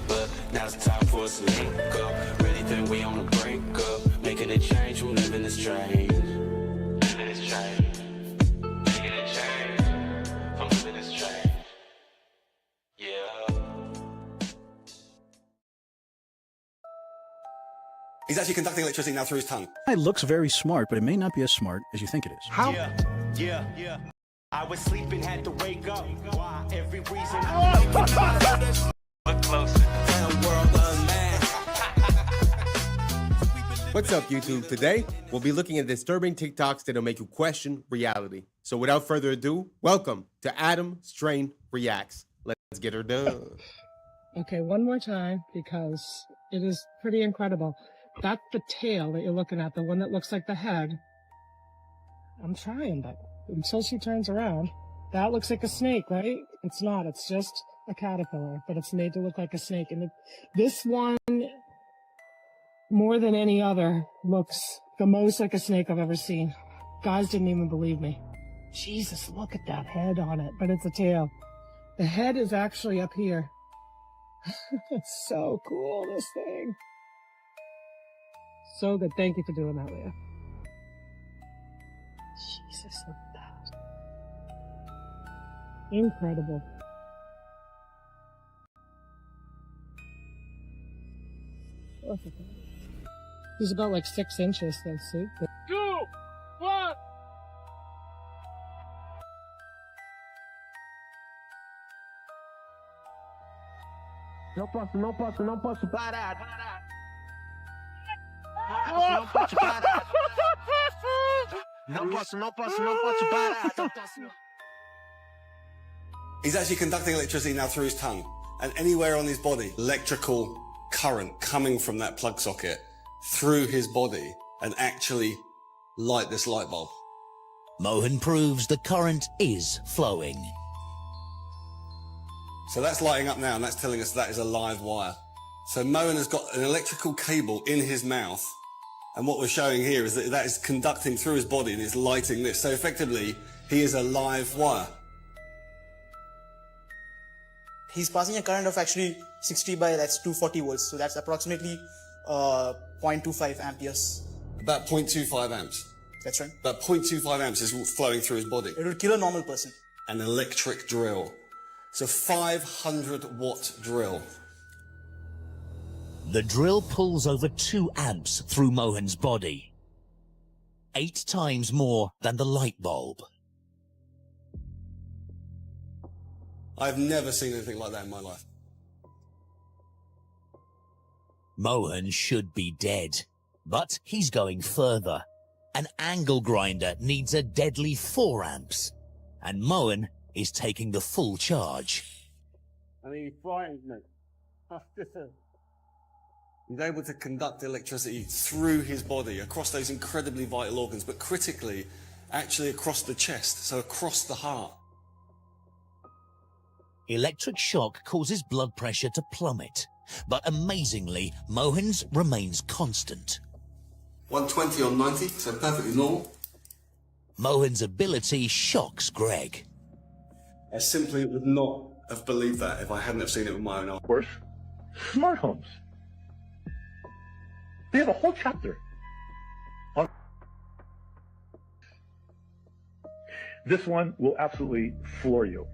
But now's the time for us to link up. Really think we on the brink up. Making a change, we're living this change. Living this change. Making a change. I'm living this change. Yeah. He's actually conducting electricity now through his tongue. It looks very smart, but it may not be as smart as you think it is. How? Yeah. I was sleeping, had to wake up. Why? Every reason. Look closer. What's up, YouTube? Today, we'll be looking at disturbing TikToks that'll make you question reality. So without further ado, welcome to Adam Strain Reacts. Let's get her done. Okay, one more time, because it is pretty incredible. That's the tail that you're looking at, the one that looks like the head. I'm trying, but until she turns around, that looks like a snake, right? It's not. It's just a caterpillar, but it's made to look like a snake. And this one, more than any other, looks the most like a snake I've ever seen. Guys didn't even believe me. Jesus, look at that head on it, but it's a tail. The head is actually up here. It's so cool, this thing. So good. Thank you for doing that, Leah. Jesus, look at that. Incredible. Look at that. He's about like 6 inches, let's see. 2, 1. Não posso parar. Não posso parar. Não posso parar. He's actually conducting electricity now through his tongue. And anywhere on his body, electrical current coming from that plug socket through his body and actually light this light bulb. Mohan proves the current is flowing. So that's lighting up now, and that's telling us that is a live wire. So Mohan has got an electrical cable in his mouth, and what we're showing here is that that is conducting through his body and is lighting this. So effectively, he is a live wire. He's passing a current of actually 60 by, that's 240 volts. So that's approximately 0.25 amperes. About 0.25 amps. That's right. About 0.25 amps is flowing through his body. It would kill a normal person. An electric drill. It's a 500-watt drill. The drill pulls over 2 amps through Mohan's body. 8 times more than the light bulb. I've never seen anything like that in my life. Mohan should be dead, but he's going further. An angle grinder needs a deadly 4 amps, and Mohan is taking the full charge. I mean, he frightened me. He's able to conduct electricity through his body, across those incredibly vital organs, but critically, actually across the chest, so across the heart. Electric shock causes blood pressure to plummet, but amazingly, Mohan's remains constant. 120 on 90, so perfectly normal. Mohan's ability shocks Greg. I simply would not have believed that if I hadn't have seen it with my own eyes. Of course, smart homes. They have a whole chapter on this. One will absolutely floor you.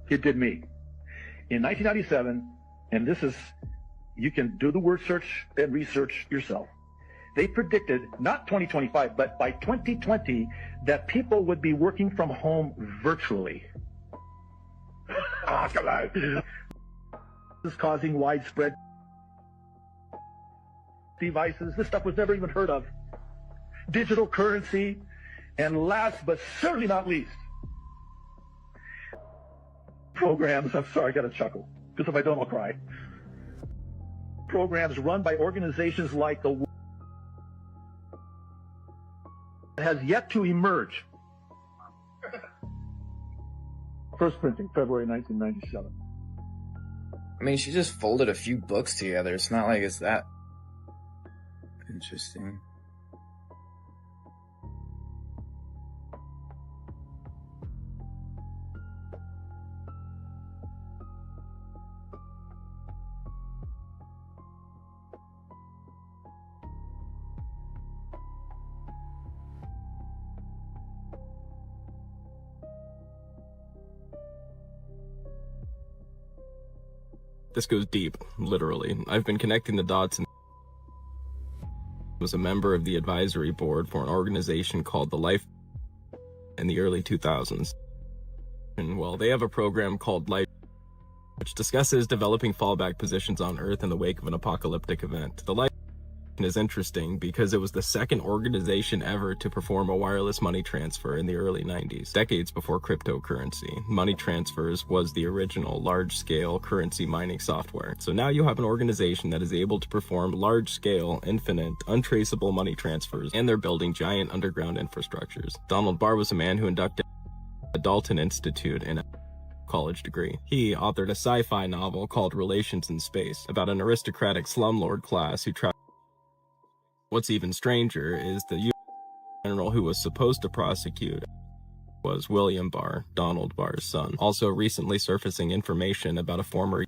It did me. In 1997, and this is, you can do the word search and research yourself. They predicted, not 2025, but by 2020, that people would be working from home virtually. Come on. This is causing widespread devices. This stuff was never even heard of. Digital currency, and last but certainly not least, programs. I'm sorry, I got to chuckle, because if I don't, I'll cry. Programs run by organizations like the has yet to emerge. First printing, February 1997. I mean, she just folded a few books together. It's not like it's that interesting. This goes deep, literally. I've been connecting the dots and was a member of the advisory board for an organization called The Life in the early 2000s. And well, they have a program called Life, which discusses developing fallback positions on Earth in the wake of an apocalyptic event. The Life is interesting because it was the second organization ever to perform a wireless money transfer in the early 90s, decades before cryptocurrency. Money transfers was the original large-scale currency mining software. So now you have an organization that is able to perform large-scale, infinite, untraceable money transfers, and they're building giant underground infrastructures. Donald Barr was a man who inducted the Dalton Institute in a college degree. He authored a sci-fi novel called Relations in Space about an aristocratic slumlord class who traveled. What's even stranger is the U.S. general who was supposed to prosecute was William Barr, Donald Barr's son. Also recently surfacing information about a former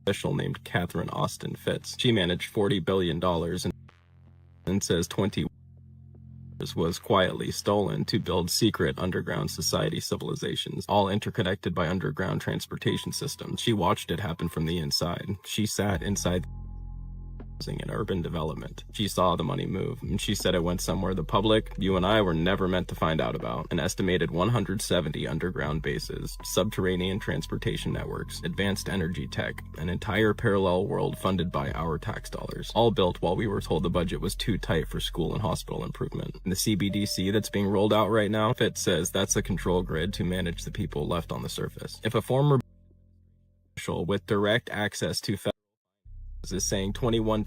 official named Catherine Austin Fitz. She managed $40 billion and says 20 was quietly stolen to build secret underground society civilizations, all interconnected by underground transportation systems. She watched it happen from the inside. She sat inside in urban development. She saw the money move, and she said it went somewhere the public, you and I, were never meant to find out about. An estimated 170 underground bases, subterranean transportation networks, advanced energy tech, an entire parallel world funded by our tax dollars, all built while we were told the budget was too tight for school and hospital improvement. And the CBDC that's being rolled out right now, Fitz says that's a control grid to manage the people left on the surface. If a former official with direct access to is saying 21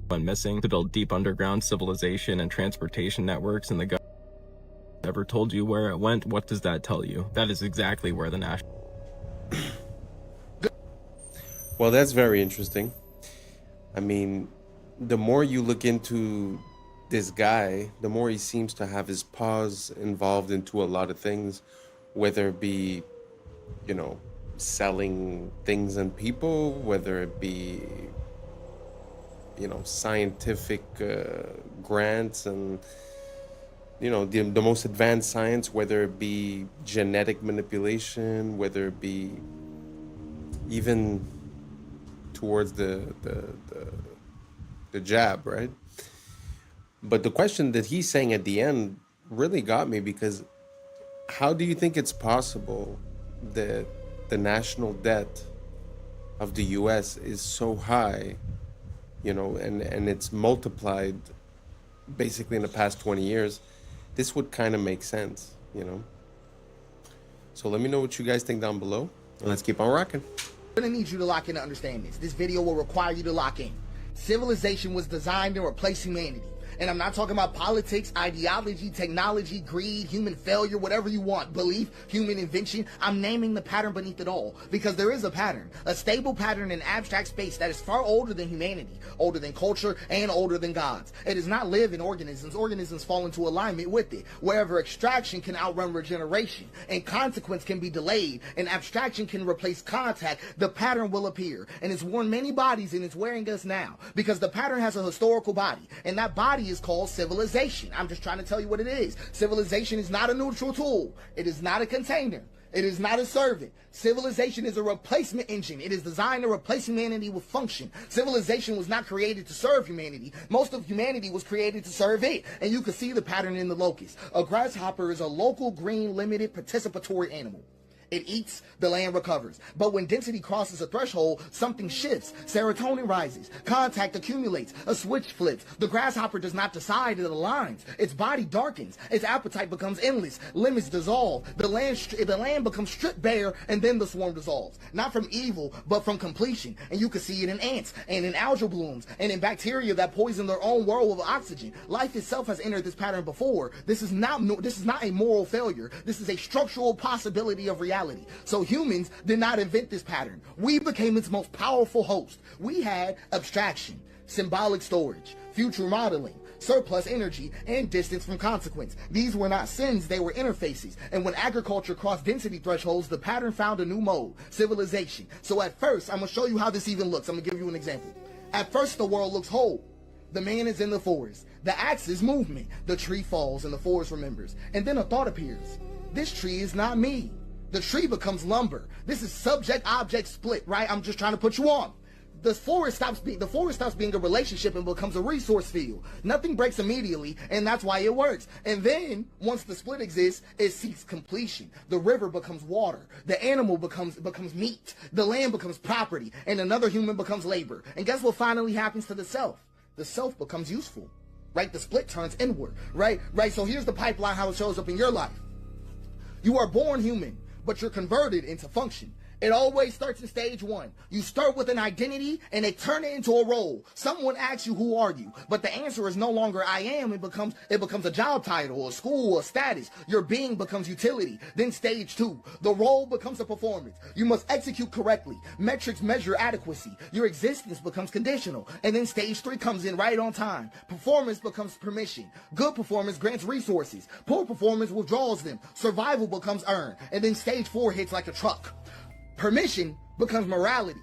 went missing to build deep underground civilization and transportation networks, and the government never told you where it went, what does that tell you? That is exactly where the national... Well, that's very interesting. I mean, the more you look into this guy, the more he seems to have his paws involved into a lot of things, whether it be, you know, selling things and people, whether it be, you know, scientific grants and, you know, the most advanced science, whether it be genetic manipulation, whether it be even towards the jab, right? But the question that he's saying at the end really got me, because how do you think it's possible that the national debt of the US is so high, you know, and it's multiplied basically in the past 20 years? This would kind of make sense, you know? So let me know what you guys think down below, and let's keep on rocking. I'm gonna need you to lock in to understand this. This video will require you to lock in. Civilization was designed to replace humanity. And I'm not talking about politics, ideology, technology, greed, human failure, whatever you want, belief, human invention. I'm naming the pattern beneath it all because there is a pattern, a stable pattern in abstract space that is far older than humanity, older than culture, and older than gods. It does not live in organisms. Organisms fall into alignment with it. Wherever extraction can outrun regeneration and consequence can be delayed and abstraction can replace contact, the pattern will appear. And it's worn many bodies and it's wearing us now because the pattern has a historical body and that body is called civilization. I'm just trying to tell you what it is. Civilization is not a neutral tool. It is not a container. It is not a servant. Civilization is a replacement engine. It is designed to replace humanity with function. Civilization was not created to serve humanity. Most of humanity was created to serve it. And you can see the pattern in the locust. A grasshopper is a local, green, limited, participatory animal. It eats, the land recovers. But when density crosses a threshold, something shifts. Serotonin rises. Contact accumulates. A switch flips. The grasshopper does not decide, it aligns. Its body darkens. Its appetite becomes endless. Limits dissolve. The land becomes stripped bare, and then the swarm dissolves. Not from evil, but from completion. And you can see it in ants, and in algal blooms, and in bacteria that poison their own world with oxygen. Life itself has entered this pattern before. This is not a moral failure. This is a structural possibility of reality. So humans did not invent this pattern. We became its most powerful host. We had abstraction, symbolic storage, future modeling, surplus energy, and distance from consequence. These were not sins, they were interfaces. And when agriculture crossed density thresholds, the pattern found a new mode, civilization. So at first, I'm going to show you how this even looks. I'm going to give you an example. At first, the world looks whole. The man is in the forest. The axe is movement. The tree falls and the forest remembers. And then a thought appears. This tree is not me. The tree becomes lumber. This is subject-object split, right? I'm just trying to put you on. The forest stops being a relationship and becomes a resource field. Nothing breaks immediately, and that's why it works. And then, once the split exists, it seeks completion. The river becomes water. The animal becomes meat. The land becomes property, and another human becomes labor. And guess what finally happens to the self? The self becomes useful, right? The split turns inward, right? So here's the pipeline, how it shows up in your life. You are born human, but you're converted into function. It always starts in stage one. You start with an identity and they turn it into a role. Someone asks you, who are you? But the answer is no longer I am. It becomes a job title, a school, a status. Your being becomes utility. Then stage two, the role becomes a performance. You must execute correctly. Metrics measure adequacy. Your existence becomes conditional. And then stage three comes in right on time. Performance becomes permission. Good performance grants resources. Poor performance withdraws them. Survival becomes earned. And then stage four hits like a truck. Permission becomes morality.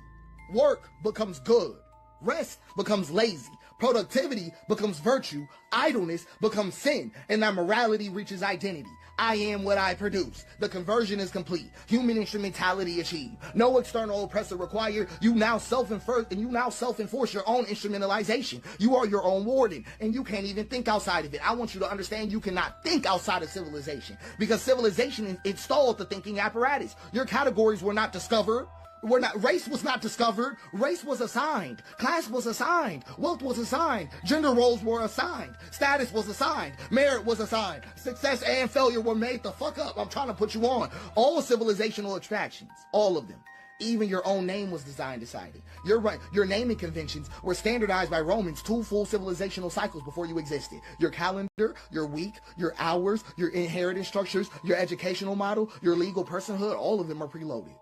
Work becomes good. Rest becomes lazy. Productivity becomes virtue. Idleness becomes sin. And that morality reaches identity. I am what I produce. The conversion is complete. Human instrumentality achieved. No external oppressor required. You now self-enforce your own instrumentalization. You are your own warden, and you can't even think outside of it. I want you to understand you cannot think outside of civilization because civilization installed the thinking apparatus. Your categories were not discovered. Race was not discovered. Race was assigned. Class was assigned. Wealth was assigned. Gender roles were assigned. Status was assigned. Merit was assigned. Success and failure were made the fuck up. I'm trying to put you on. All civilizational extractions. All of them. Even your own name was decided. You're right. Your naming conventions were standardized by Romans 2 full civilizational cycles before you existed. Your calendar, your week, your hours, your inheritance structures, your educational model, your legal personhood, all of them are preloaded.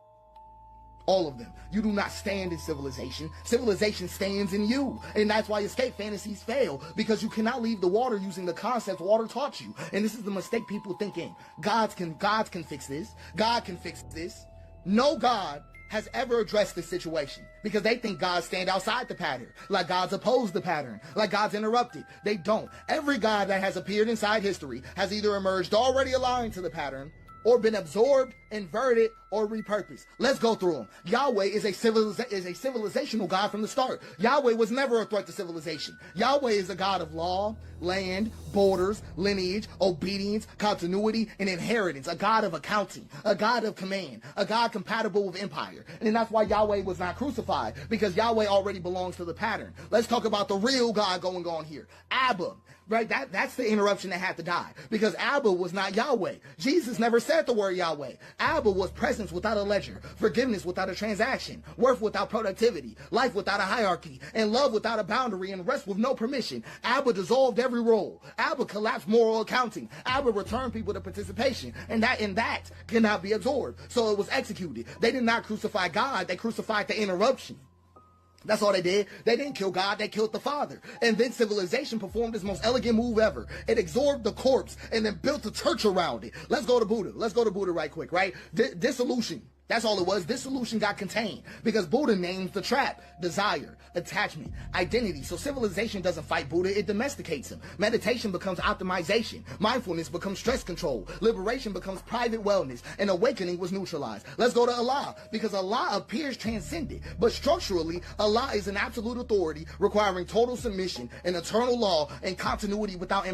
All of them. You do not stand in civilization. Civilization stands in you. And that's why escape fantasies fail. Because you cannot leave the water using the concepts water taught you. And this is the mistake people think in. Gods can fix this. God can fix this. No God has ever addressed this situation. Because they think gods stand outside the pattern. Like gods oppose the pattern. Like gods interrupt it. They don't. Every God that has appeared inside history has either emerged already aligned to the pattern or been absorbed, inverted, or repurposed. Let's go through them. Yahweh is a civilizational God from the start. Yahweh was never a threat to civilization. Yahweh is a God of law, land, borders, lineage, obedience, continuity, and inheritance. A God of accounting, a God of command, a God compatible with empire. And that's why Yahweh was not crucified, because Yahweh already belongs to the pattern. Let's talk about the real God going on here. Abba. Right? That's the interruption that had to die. Because Abba was not Yahweh. Jesus never said the word Yahweh. Abba was presence without a ledger, forgiveness without a transaction, worth without productivity, life without a hierarchy, and love without a boundary, and rest with no permission. Abba dissolved every role. Abba collapsed moral accounting. Abba returned people to participation. And that cannot be absorbed. So it was executed. They did not crucify God. They crucified the interruption. That's all they did. They didn't kill God, they killed the Father. And then civilization performed its most elegant move ever. It absorbed the corpse and then built a church around it. Let's go to Buddha. Let's go to Buddha right quick, right? Dissolution. That's all it was. Dissolution got contained because Buddha names the trap: desire, attachment, identity. So civilization doesn't fight Buddha, it domesticates him. Meditation becomes optimization. Mindfulness becomes stress control. Liberation becomes private wellness. And awakening was neutralized. Let's go to Allah, because Allah appears transcendent, but structurally, Allah is an absolute authority requiring total submission, an eternal law, and continuity without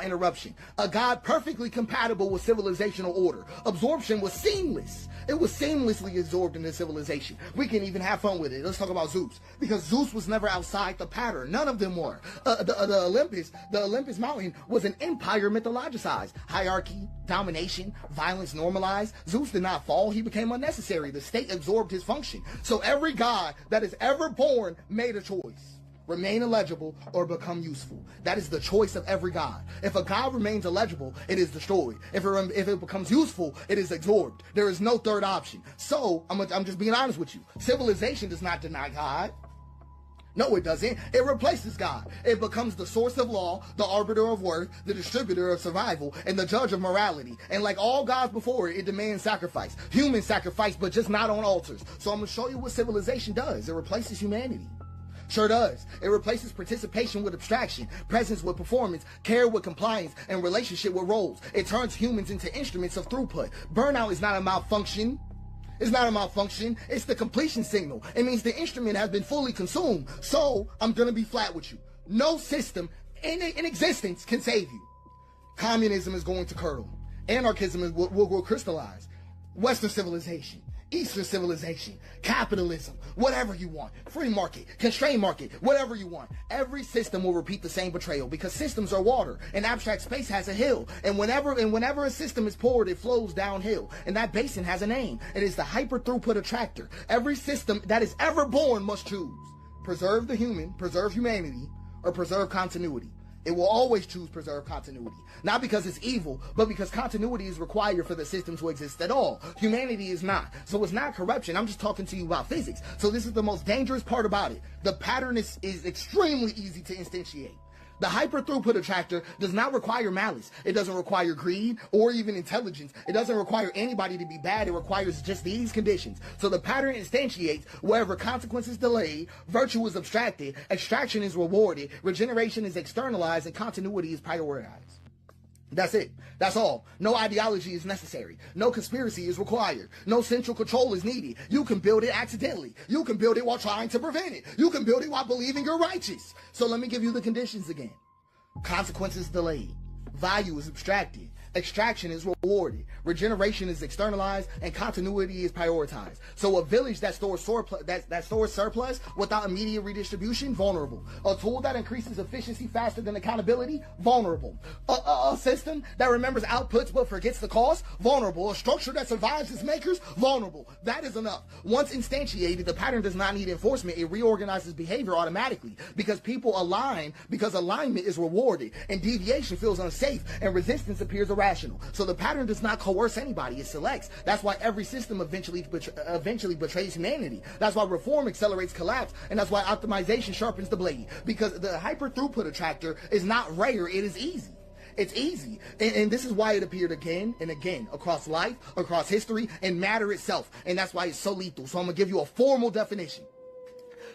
interruption. A God perfectly compatible with civilizational order. Absorption was seamless. It was seamlessly absorbed into civilization. We can even have fun with it. Let's talk about Zeus, because Zeus was never outside the pattern. None of them were. The Olympus mountain was an empire mythologicized. Hierarchy, domination, violence normalized. Zeus did not fall. He became unnecessary. The state absorbed his function. So every god that is ever born made a choice: remain illegible or become useful. That is the choice of every god. If a god remains illegible, it is destroyed. If it becomes useful, it is absorbed. There is no third option. So I'm just being honest with you. Civilization does not deny God. No, it doesn't. It replaces God. It becomes the source of law, the arbiter of worth, the distributor of survival, and the judge of morality. And like all gods before it, it demands sacrifice. Human sacrifice, but just not on altars. So I'm going to show you what civilization does. It replaces humanity. Sure does. It replaces participation with abstraction, presence with performance, care with compliance, and relationship with roles. It turns humans into instruments of throughput. Burnout is not a malfunction. It's not a malfunction. It's the completion signal. It means the instrument has been fully consumed. So I'm going to be flat with you. No system in existence can save you. Communism is going to curdle. Anarchism will crystallize. Western civilization, Eastern civilization, capitalism, whatever you want, free market, constrained market, whatever you want. Every system will repeat the same betrayal, because systems are water and abstract space has a hill. And whenever a system is poured, it flows downhill. And that basin has a name. It is the hyper throughput attractor. Every system that is ever born must choose: preserve the human, preserve humanity, or preserve continuity. It will always choose preserve continuity. Not because it's evil, but because continuity is required for the system to exist at all. Humanity is not. So it's not corruption. I'm just talking to you about physics. So this is the most dangerous part about it. The pattern is extremely easy to instantiate. The hyper throughput attractor does not require malice. It doesn't require greed or even intelligence. It doesn't require anybody to be bad. It requires just these conditions. So the pattern instantiates wherever consequence is delayed, virtue is abstracted, extraction is rewarded, regeneration is externalized, and continuity is prioritized. That's it. That's all. No ideology is necessary. No conspiracy is required. No central control is needed. You can build it accidentally. You can build it while trying to prevent it. You can build it while believing you're righteous. So let me give you the conditions again. Consequences delayed. Value is abstracted. Extraction is rewarded. Regeneration is externalized, and continuity is prioritized. So a village that stores surplus without immediate redistribution, vulnerable. A tool that increases efficiency faster than accountability, vulnerable. A system that remembers outputs but forgets the cost, vulnerable. A structure that survives its makers, vulnerable. That is enough. Once instantiated, the pattern does not need enforcement. It reorganizes behavior automatically because people align, because alignment is rewarded, and deviation feels unsafe, and resistance appears irrational. So the pattern does not coerce anybody, it selects. That's why every system eventually betrays humanity. That's why reform accelerates collapse, and that's why optimization sharpens the blade. Because the hyper throughput attractor is not rare, it is easy. It's easy. And this is why it appeared again and again across life, across history, and matter itself. And that's why it's so lethal. So I'm going to give you a formal definition.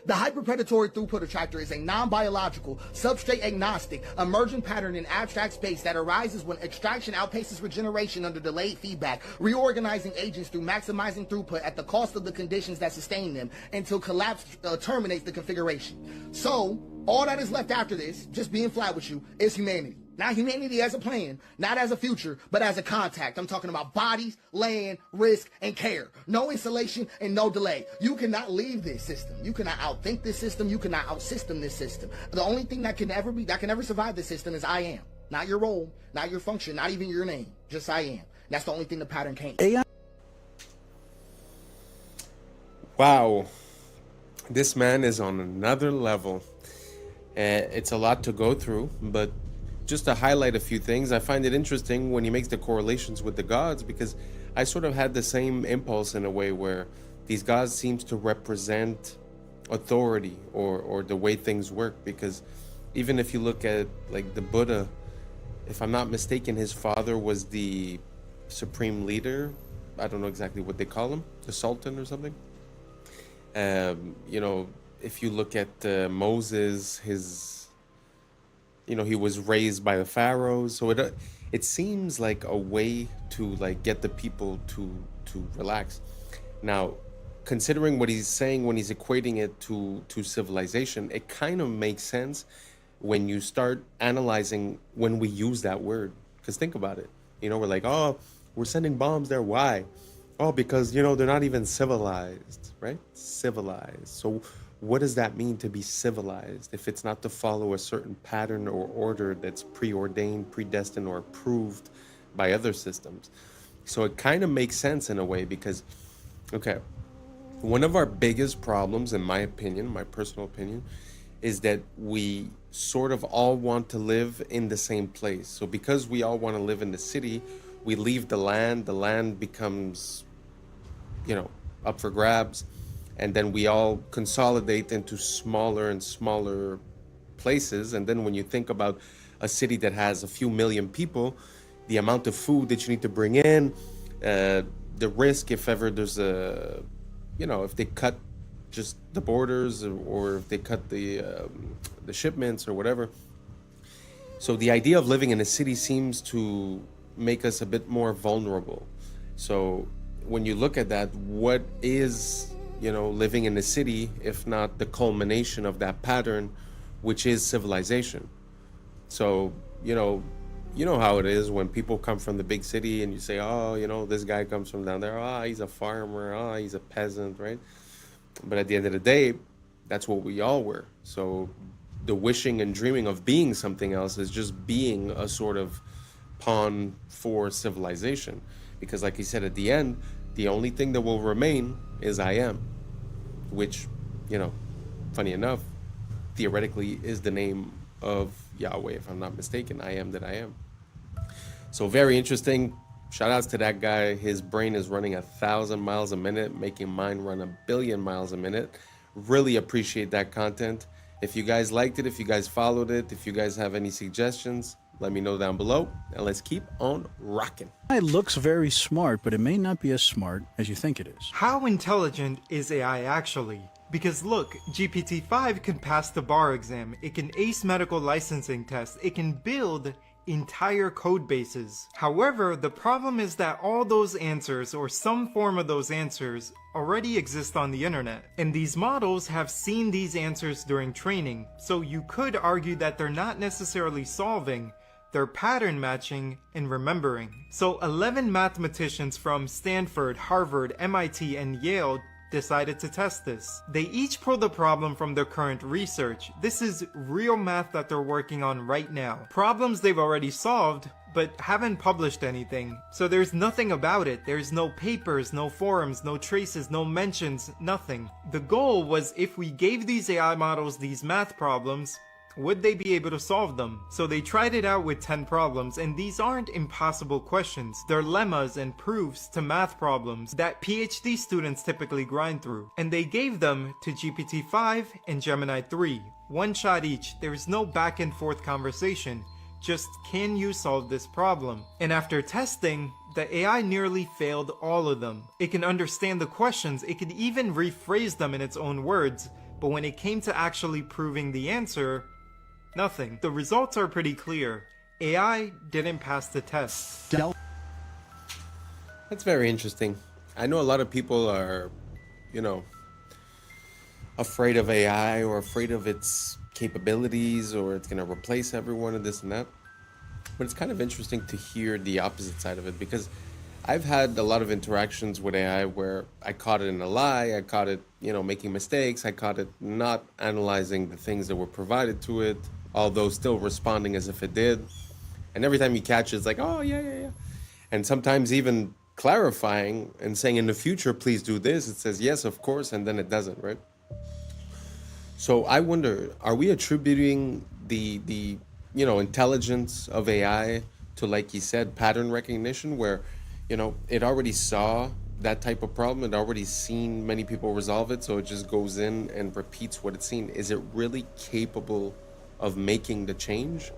The hyperpredatory throughput attractor is a non-biological, substrate-agnostic, emergent pattern in abstract space that arises when extraction outpaces regeneration under delayed feedback, reorganizing agents through maximizing throughput at the cost of the conditions that sustain them until collapse terminates the configuration. So, all that is left after this, just being flat with you, is humanity. Not humanity as a plan, not as a future, but as a contact. I'm talking about bodies, land, risk, and care. No installation and no delay. You cannot leave this system. You cannot outthink this system. You cannot outsystem this system. The only thing that can ever survive this system is I am. Not your role, not your function, not even your name. Just I am. That's the only thing the pattern can't. Wow. This man is on another level. It's a lot to go through, but just to highlight a few things, I find it interesting when he makes the correlations with the gods, because I sort of had the same impulse in a way where these gods seems to represent authority or the way things work. Because even if you look at like the Buddha, if I'm not mistaken, his father was the supreme leader. I don't know exactly what they call him, the Sultan or something. You know, if you look at Moses, he was raised by the pharaohs. So it seems like a way to like get the people to relax. Now, considering what he's saying when he's equating it to civilization, it kind of makes sense when you start analyzing when we use that word. Because think about it. You know, we're like, oh, we're sending bombs there. Why? Oh, because, you know, they're not even civilized, right? Civilized. So what does that mean to be civilized if it's not to follow a certain pattern or order that's preordained, predestined, or approved by other systems? So it kind of makes sense in a way because, okay, one of our biggest problems, in my opinion, my personal opinion, is that we sort of all want to live in the same place. So because we all want to live in the city, we leave the land becomes, you know, up for grabs. And then we all consolidate into smaller and smaller places. And then when you think about a city that has a few million people, the amount of food that you need to bring in, the risk if ever there's a, you know, if they cut just the borders or if they cut the shipments or whatever. So the idea of living in a city seems to make us a bit more vulnerable. So when you look at that, what is, you know, living in a city, if not the culmination of that pattern, which is civilization? So, you know how it is when people come from the big city and you say, oh, you know, this guy comes from down there. Ah, he's a farmer. Ah, he's a peasant, right? But at the end of the day, that's what we all were. So the wishing and dreaming of being something else is just being a sort of pawn for civilization. Because like he said at the end, the only thing that will remain is I am, which, you know, funny enough, theoretically is the name of Yahweh, if I'm not mistaken. I am that I am. So very interesting. Shout outs to that guy. His brain is running 1,000 miles a minute, making mine run 1 billion miles a minute. Really appreciate that content. If you guys liked it, if you guys followed it, if you guys have any suggestions, let me know down below, and let's keep on rocking. It looks very smart, but it may not be as smart as you think it is. How intelligent is AI actually? Because look, GPT-5 can pass the bar exam, it can ace medical licensing tests, it can build entire code bases. However, the problem is that all those answers, or some form of those answers, already exist on the internet. And these models have seen these answers during training, so you could argue that they're not necessarily solving, they're pattern matching and remembering. So 11 mathematicians from Stanford, Harvard, MIT, and Yale decided to test this. They each pulled a problem from their current research. This is real math that they're working on right now. Problems they've already solved, but haven't published anything. So there's nothing about it. There's no papers, no forums, no traces, no mentions, nothing. The goal was if we gave these AI models these math problems, would they be able to solve them? So they tried it out with 10 problems, and these aren't impossible questions. They're lemmas and proofs to math problems that PhD students typically grind through. And they gave them to GPT-5 and Gemini 3. One shot each. There's no back and forth conversation. Just, can you solve this problem? And after testing, the AI nearly failed all of them. It can understand the questions, it can even rephrase them in its own words, but when it came to actually proving the answer, nothing. The results are pretty clear. AI didn't pass the test. That's very interesting. I know a lot of people are, you know, afraid of AI or afraid of its capabilities or it's going to replace everyone and this and that. But it's kind of interesting to hear the opposite side of it, because I've had a lot of interactions with AI where I caught it in a lie, I caught it, making mistakes, I caught it not analyzing the things that were provided to it, although still responding as if it did. And every time you catch it, it's like, oh, yeah. And sometimes even clarifying and saying, in the future, please do this. It says, yes, of course, and then it doesn't, right? So I wonder, are we attributing the intelligence of AI to, like he said, pattern recognition, where, it already saw that type of problem, it already seen many people resolve it, so it just goes in and repeats what it's seen? Is it really capable of making the change?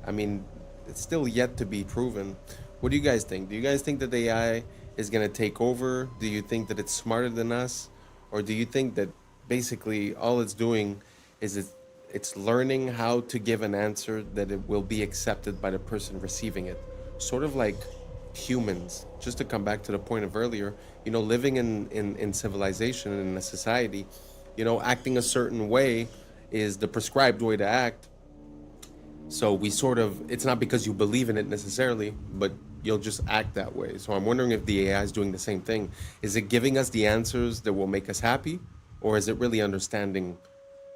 I mean, it's still yet to be proven. What do you guys think? Do you guys think that the AI is going to take over? Do you think that it's smarter than us? Or do you think that basically all it's doing is it's learning how to give an answer that it will be accepted by the person receiving it? Sort of like humans, just to come back to the point of earlier, living in civilization and in a society, acting a certain way is the prescribed way to act. So it's not because you believe in it necessarily, but you'll just act that way. So I'm wondering if the AI is doing the same thing. Is it giving us the answers that will make us happy? Or is it really understanding,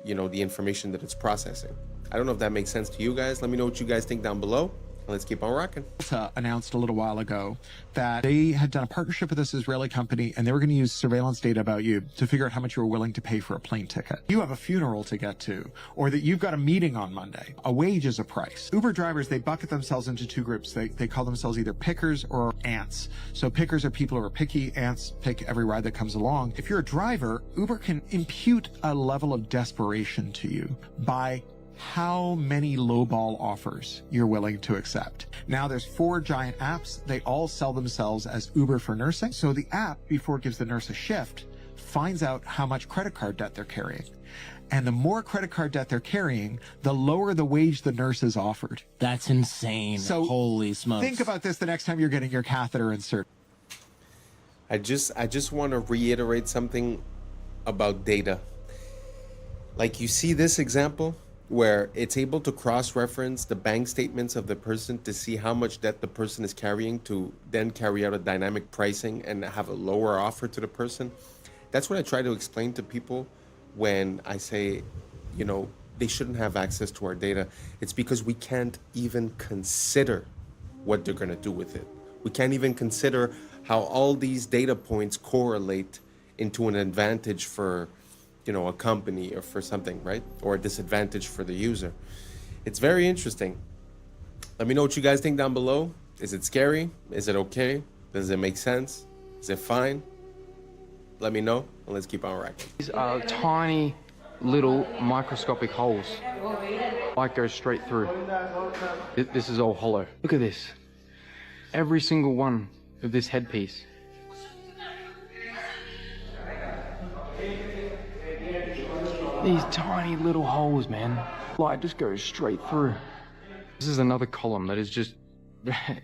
the information that it's processing? I don't know if that makes sense to you guys. Let me know what you guys think down below. Let's keep on rocking. Announced a little while ago that they had done a partnership with this Israeli company, and they were going to use surveillance data about you to figure out how much you were willing to pay for a plane ticket. You have a funeral to get to, or that you've got a meeting on Monday. A wage is a price. Uber drivers, they bucket themselves into two groups. They call themselves either pickers or ants. So pickers are people who are picky. Ants pick every ride that comes along. If you're a driver, Uber can impute a level of desperation to you by how many lowball offers you're willing to accept. Now there's 4 giant apps. They all sell themselves as Uber for nursing. So the app, before it gives the nurse a shift, finds out how much credit card debt they're carrying. And the more credit card debt they're carrying, the lower the wage the nurse is offered. That's insane. So holy smokes. Think about this the next time you're getting your catheter inserted. I just want to reiterate something about data. Like, you see this example where it's able to cross-reference the bank statements of the person to see how much debt the person is carrying, to then carry out a dynamic pricing and have a lower offer to the person. That's what I try to explain to people when I say, they shouldn't have access to our data. It's because we can't even consider what they're going to do with it. We can't even consider how all these data points correlate into an advantage for a company or for something, right? Or a disadvantage for the user. It's very interesting. Let me know what you guys think down below. Is it scary? Is it okay? Does it make sense? Is it fine? Let me know, and let's keep on rocking. These are tiny little microscopic holes. Light goes straight through. This is all hollow. Look at this. Every single one of this headpiece. These tiny little holes, man. Light just goes straight through. This is another column that is just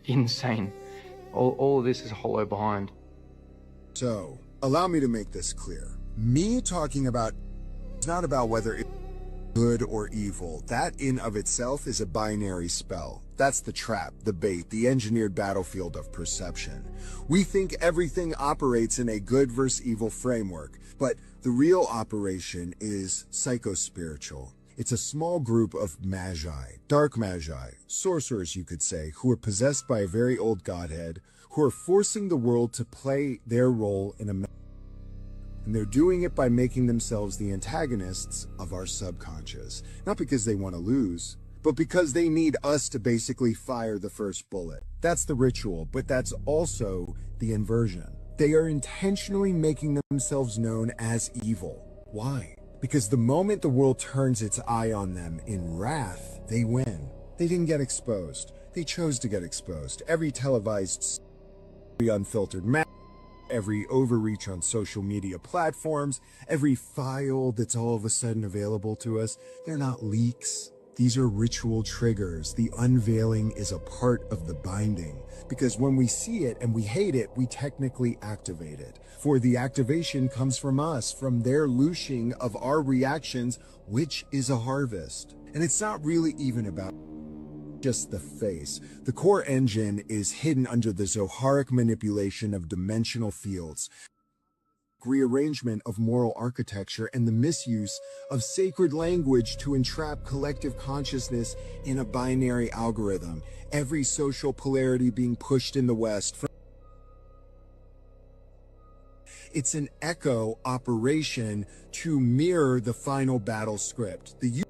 insane. All of this is hollow behind. So, allow me to make this clear. Me talking about it's not about whether it's good or evil. That in of itself is a binary spell. That's the trap, the bait, the engineered battlefield of perception. We think everything operates in a good versus evil framework, but the real operation is psychospiritual. It's a small group of magi, dark magi, sorcerers you could say, who are possessed by a very old godhead, who are forcing the world to play their role in a and they're doing it by making themselves the antagonists of our subconscious. Not because they want to lose, but because they need us to basically fire the first bullet. That's the ritual, but that's also the inversion. They are intentionally making themselves known as evil. Why? Because the moment the world turns its eye on them in wrath, they win. They didn't get exposed. They chose to get exposed. Every televised, every unfiltered map, every overreach on social media platforms, every file that's all of a sudden available to us, they're not leaks. These are ritual triggers. The unveiling is a part of the binding, because when we see it and we hate it, we technically activate it. For the activation comes from us, from their loosing of our reactions, which is a harvest. And it's not really even about just the face. The core engine is hidden under the Zoharic manipulation of dimensional fields, rearrangement of moral architecture, and the misuse of sacred language to entrap collective consciousness in a binary algorithm. Every social polarity being pushed in the West. It's an echo operation to mirror the final battle script. The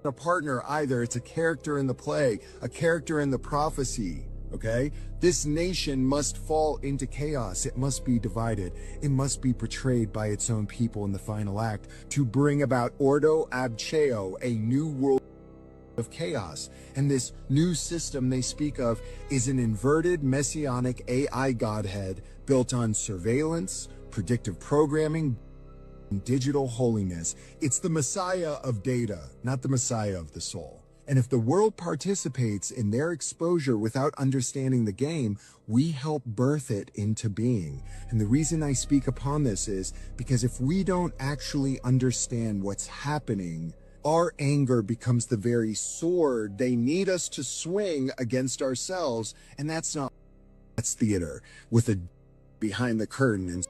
a partner either, it's a character in the play, a character in the prophecy. Okay, this nation must fall into chaos. It must be divided. It must be portrayed by its own people in the final act to bring about Ordo ab Cheo, a new world of chaos. And this new system they speak of is an inverted messianic AI godhead built on surveillance, predictive programming, and digital holiness. It's the Messiah of data, not the Messiah of the soul. And if the world participates in their exposure without understanding the game, we help birth it into being. And the reason I speak upon this is because if we don't actually understand what's happening, our anger becomes the very sword they need us to swing against ourselves. And that's theater with a behind the curtain. And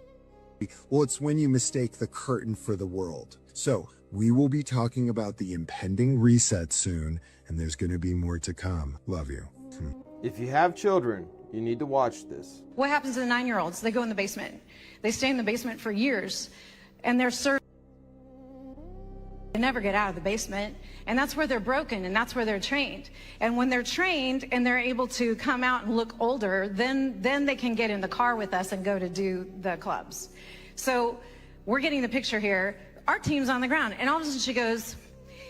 well, it's when you mistake the curtain for the world. So we will be talking about the impending reset soon, and there's going to be more to come. Love you. If you have children, you need to watch this. What happens to the 9-year-olds? They go in the basement. They stay in the basement for years, and they're served. They never get out of the basement, and that's where they're broken, and that's where they're trained. And when they're trained and they're able to come out and look older, then they can get in the car with us and go to do the clubs. So we're getting the picture here. Our team's on the ground, and all of a sudden she goes,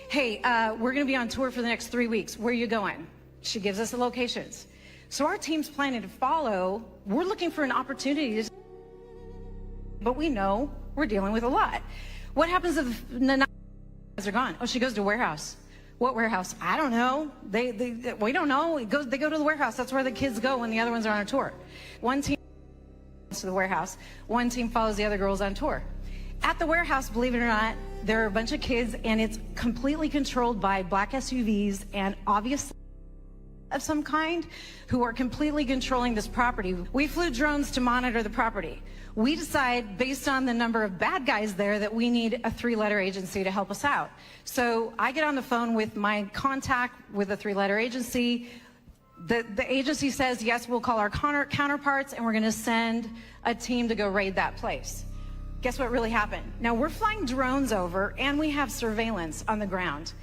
hey, we're going to be on tour for the next 3 weeks. Where are you going? She gives us the locations. So our team's planning to follow. We're looking for an opportunity to, but we know we're dealing with a lot. What happens if the 9 guys are gone? Oh, she goes to warehouse. What warehouse? I don't know. We don't know. They go to the warehouse. That's where the kids go when the other ones are on a tour. One team goes to the warehouse. One team follows the other girls on tour. At the warehouse, believe it or not, there are a bunch of kids, and it's completely controlled by black SUVs and obviously of some kind who are completely controlling this property. We flew drones to monitor the property. We decide, based on the number of bad guys there, that we need a 3-letter agency to help us out. So I get on the phone with my contact with a 3-letter agency. The agency says, yes, we'll call our counterparts, and we're going to send a team to go raid that place. Guess what really happened? Now, we're flying drones over, and we have surveillance on the ground.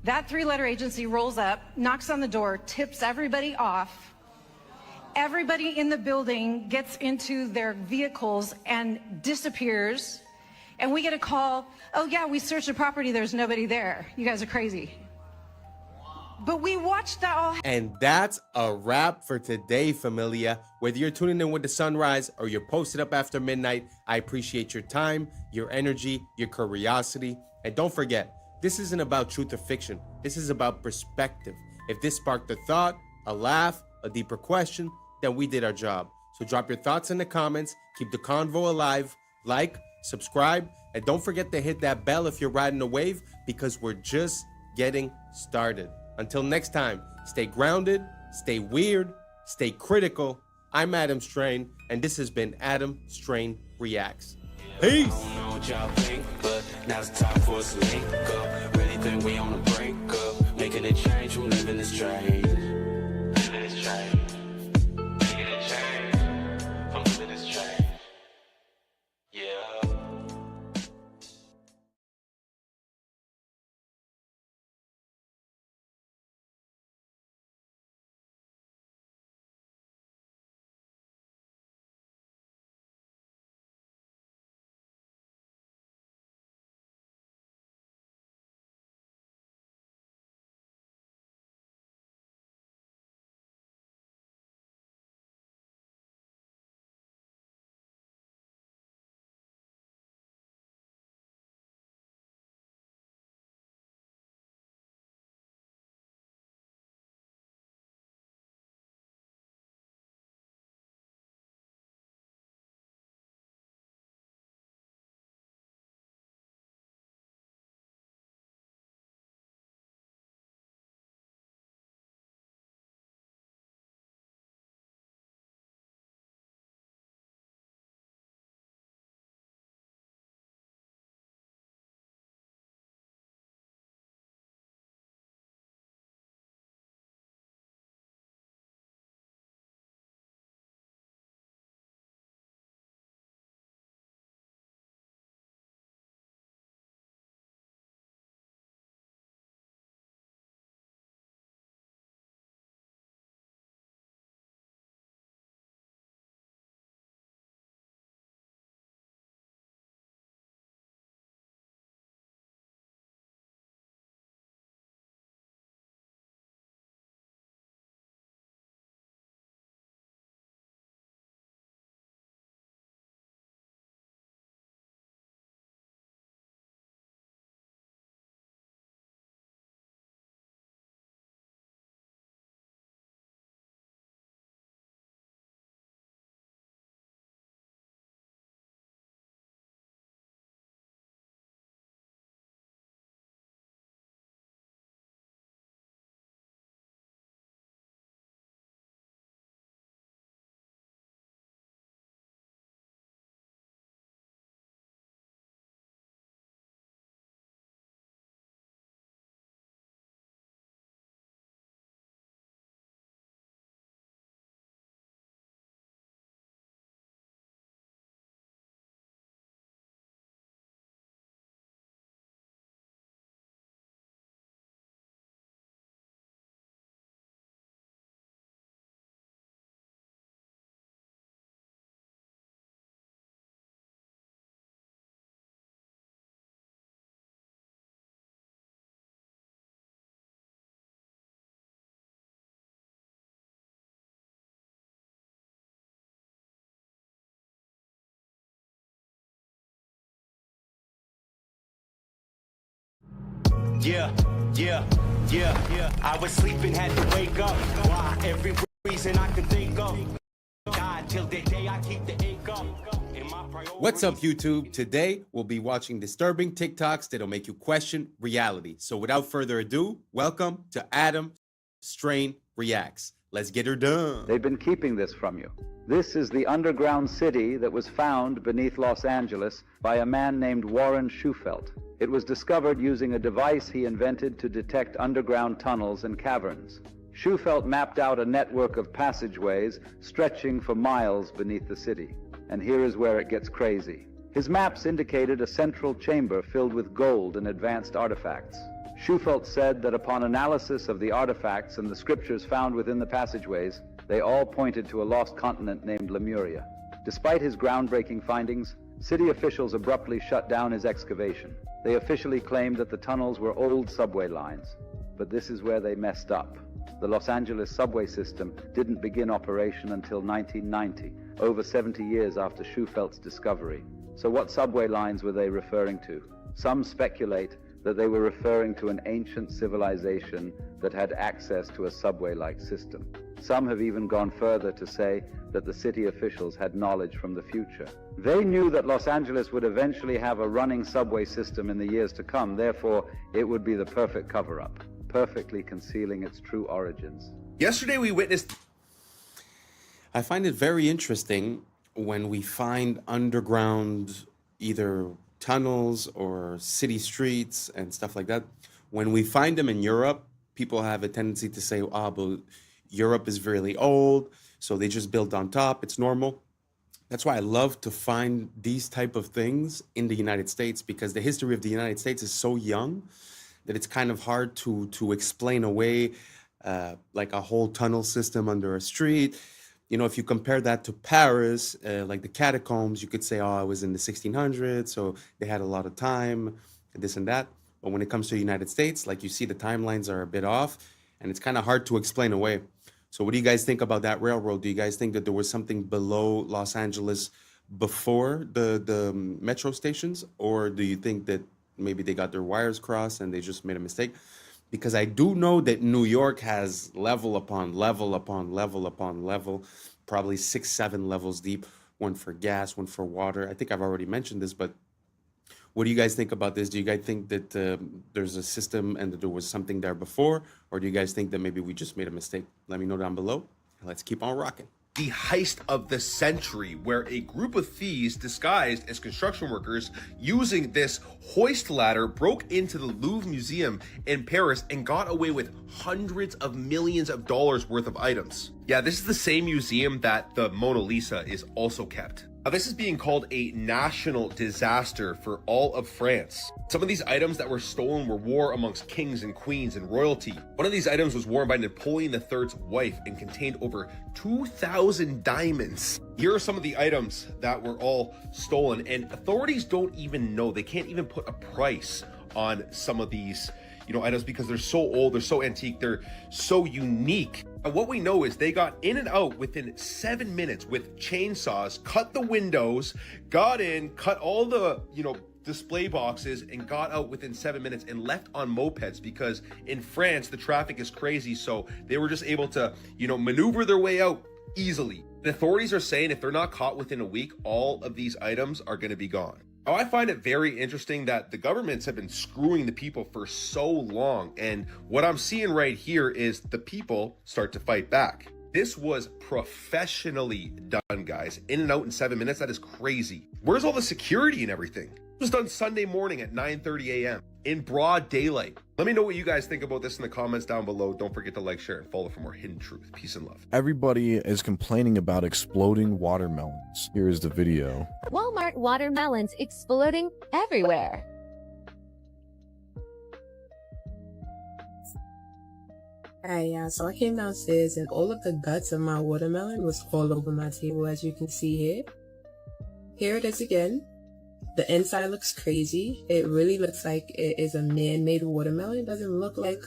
That 3-letter agency rolls up, knocks on the door, tips everybody off. Everybody in the building gets into their vehicles and disappears. And we get a call, oh, yeah, we searched the property. There's nobody there. You guys are crazy. But we watched that all. And that's a wrap for today, familia. Whether you're tuning in with the sunrise or you're posted up after midnight, I appreciate your time, your energy, your curiosity. And don't forget, this isn't about truth or fiction. This is about perspective. If this sparked a thought, a laugh, a deeper question, then we did our job. So drop your thoughts in the comments, keep the convo alive, like, subscribe, and don't forget to hit that bell if you're riding a wave, because we're just getting started. Until next time, stay grounded, stay weird, stay critical. I'm Adam Strain, and this has been Adam Strain Reacts. Peace! I don't know what y'all think, but now's the time for us to link up. Really think we on the brink up, making a change from living this strange. Living this strange. Yeah, yeah, yeah, yeah. I was sleeping, had to wake up. Why? Every reason I could think of. God, till the day I keep the ink up. What's up, YouTube? Today, we'll be watching disturbing TikToks that'll make you question reality. So without further ado, welcome to Adam Strain Reacts. Let's get her done. They've been keeping this from you. This is the underground city that was found beneath Los Angeles by a man named Warren Shufelt. It was discovered using a device he invented to detect underground tunnels and caverns. Shufelt mapped out a network of passageways stretching for miles beneath the city. And here is where it gets crazy. His maps indicated a central chamber filled with gold and advanced artifacts. Shufelt said that upon analysis of the artifacts and the scriptures found within the passageways, they all pointed to a lost continent named Lemuria. Despite his groundbreaking findings, city officials abruptly shut down his excavation. They officially claimed that the tunnels were old subway lines. But this is where they messed up. The Los Angeles subway system didn't begin operation until 1990, over 70 years after Schufelt's discovery. So what subway lines were they referring to? Some speculate that they were referring to an ancient civilization that had access to a subway-like system. Some have even gone further to say that the city officials had knowledge from the future. They knew that Los Angeles would eventually have a running subway system in the years to come, therefore it would be the perfect cover-up, perfectly concealing its true origins. Yesterday we witnessed... I find it very interesting when we find underground either tunnels or city streets and stuff like that. When we find them in Europe, people have a tendency to say, but Europe is really old, so they just built on top, it's normal. That's why I love to find these type of things in the United States, because the history of the United States is so young that it's kind of hard to explain away like a whole tunnel system under a street. You know, if you compare that to Paris, like the catacombs, you could say, it was in the 1600s, so they had a lot of time, this and that. But when it comes to the United States, like you see, the timelines are a bit off, and it's kind of hard to explain away. So what do you guys think about that railroad? Do you guys think that there was something below Los Angeles before the metro stations? Or do you think that maybe they got their wires crossed and they just made a mistake? Because I do know that New York has level upon level upon level upon level, probably 6, 7 levels deep, one for gas, one for water. I think I've already mentioned this, but what do you guys think about this? Do you guys think that there's a system and that there was something there before? Or do you guys think that maybe we just made a mistake? Let me know down below. Let's keep on rocking. The heist of the century, where a group of thieves disguised as construction workers using this hoist ladder broke into the Louvre Museum in Paris and got away with hundreds of millions of dollars worth of items. Yeah, this is the same museum that the Mona Lisa is also kept. Now, this is being called a national disaster for all of France. Some of these items that were stolen were worn amongst kings and queens and royalty. One of these items was worn by Napoleon III's wife and contained over 2,000 diamonds. Here are some of the items that were all stolen, and authorities don't even know. They can't even put a price on some of these items because they're so old, they're so antique, they're so unique. And what we know is they got in and out within 7 minutes with chainsaws, cut the windows, got in, cut all the, display boxes, and got out within 7 minutes and left on mopeds, because in France, the traffic is crazy. So they were just able to, maneuver their way out easily. The authorities are saying if they're not caught within a week, all of these items are going to be gone. Now, I find it very interesting that the governments have been screwing the people for so long, and what I'm seeing right here is the people start to fight back. This was professionally done, guys. In and out in 7 minutes, that is crazy. Where's all the security and everything? It was done Sunday morning at 9:30 a.m. in broad daylight. Let me know what you guys think about this in the comments down below. Don't forget to like, share, and follow for more hidden truth. Peace and love. Everybody is complaining about exploding watermelons. Here is the video. Walmart watermelons exploding everywhere. Alright, y'all, so I came downstairs and all of the guts of my watermelon was all over my table, as you can see here. Here it is again. The inside looks crazy. It really looks like it is a man-made watermelon. It doesn't look like...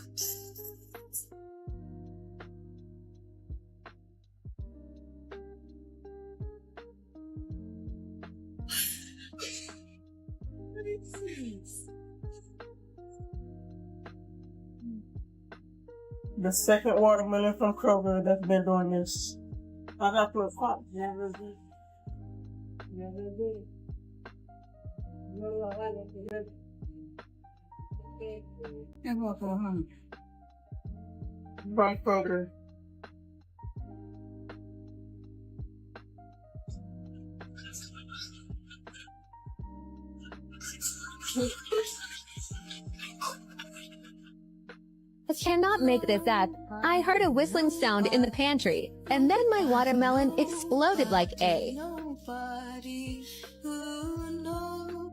the second watermelon from Kroger that's been doing this. I got to a pot. Never did. From Kroger. I cannot make this up. I heard a whistling sound in the pantry, and then my watermelon exploded like A.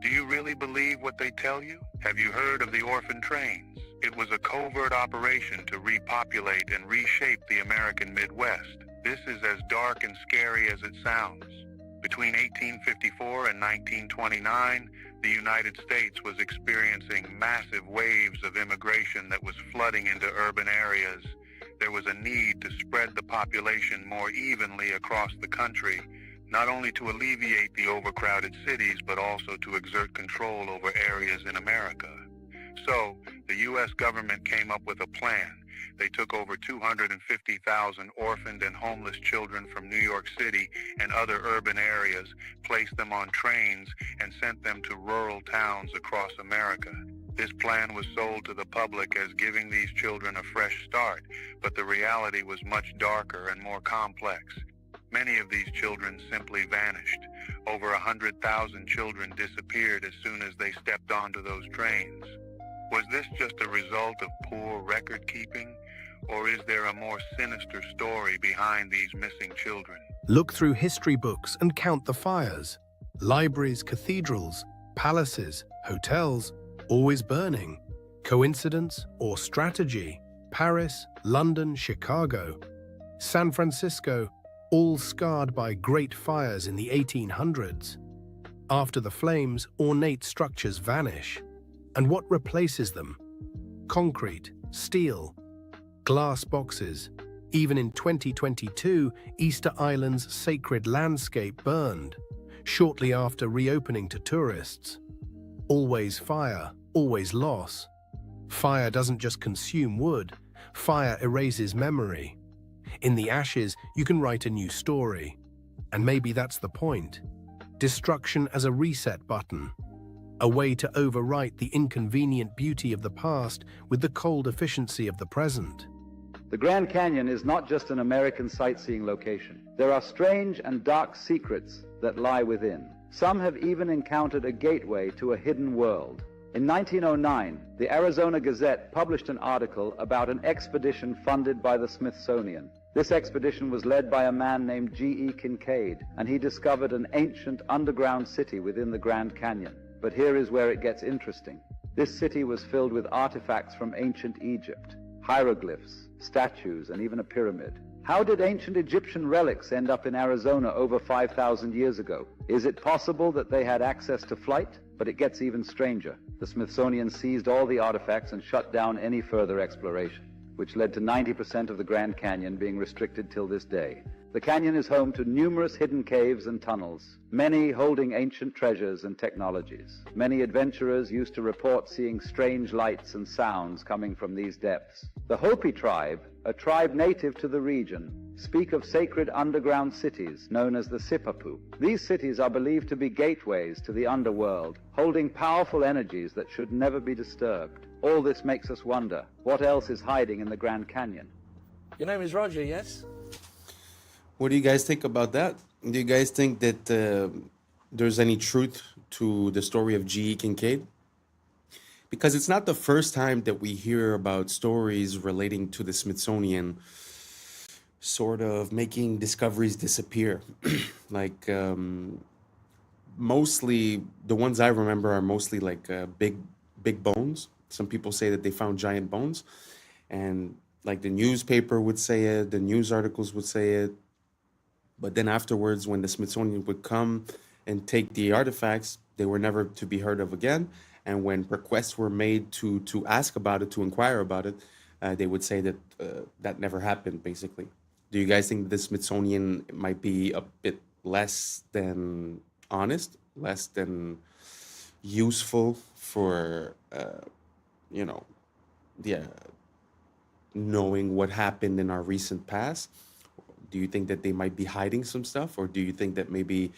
Do you really believe what they tell you? Have you heard of the orphan trains? It was a covert operation to repopulate and reshape the American Midwest. This is as dark and scary as it sounds. Between 1854 and 1929, the United States was experiencing massive waves of immigration that was flooding into urban areas. There was a need to spread the population more evenly across the country, not only to alleviate the overcrowded cities, but also to exert control over areas in America. So, the U.S. government came up with a plan. They took over 250,000 orphaned and homeless children from New York City and other urban areas, placed them on trains, and sent them to rural towns across America. This plan was sold to the public as giving these children a fresh start, but the reality was much darker and more complex. Many of these children simply vanished. Over 100,000 children disappeared as soon as they stepped onto those trains. Was this just a result of poor record keeping, or is there a more sinister story behind these missing children? Look through history books and count the fires. Libraries, cathedrals, palaces, hotels, always burning. Coincidence or strategy? Paris, London, Chicago, San Francisco, all scarred by great fires in the 1800s. After the flames, ornate structures vanish. And what replaces them? Concrete, steel, glass boxes. Even in 2022, Easter Island's sacred landscape burned, shortly after reopening to tourists. Always fire, always loss. Fire doesn't just consume wood, fire erases memory. In the ashes, you can write a new story. And maybe that's the point. Destruction as a reset button. A way to overwrite the inconvenient beauty of the past with the cold efficiency of the present. The Grand Canyon is not just an American sightseeing location. There are strange and dark secrets that lie within. Some have even encountered a gateway to a hidden world. In 1909, the Arizona Gazette published an article about an expedition funded by the Smithsonian. This expedition was led by a man named G.E. Kincaid, and he discovered an ancient underground city within the Grand Canyon. But here is where it gets interesting. This city was filled with artifacts from ancient Egypt, hieroglyphs, statues, and even a pyramid. How did ancient Egyptian relics end up in Arizona over 5,000 years ago? Is it possible that they had access to flight? But it gets even stranger. The Smithsonian seized all the artifacts and shut down any further exploration, which led to 90% of the Grand Canyon being restricted till this day. The canyon is home to numerous hidden caves and tunnels, many holding ancient treasures and technologies. Many adventurers used to report seeing strange lights and sounds coming from these depths. The Hopi tribe, a tribe native to the region, speak of sacred underground cities known as the Sipapu. These cities are believed to be gateways to the underworld, holding powerful energies that should never be disturbed. All this makes us wonder, what else is hiding in the Grand Canyon? Your name is Roger, yes? What do you guys think about that? Do you guys think that there's any truth to the story of G.E. Kincaid? Because it's not the first time that we hear about stories relating to the Smithsonian sort of making discoveries disappear. Like, mostly, the ones I remember are mostly like big bones. Some people say that they found giant bones. And like the newspaper would say it, the news articles would say it. But then afterwards, when the Smithsonian would come and take the artifacts, they were never to be heard of again. And when requests were made to ask about it, to inquire about it, they would say that that never happened, basically. Do you guys think the Smithsonian might be a bit less than honest, less than useful for, the knowing what happened in our recent past? Do you think that they might be hiding some stuff, or do you think that maybe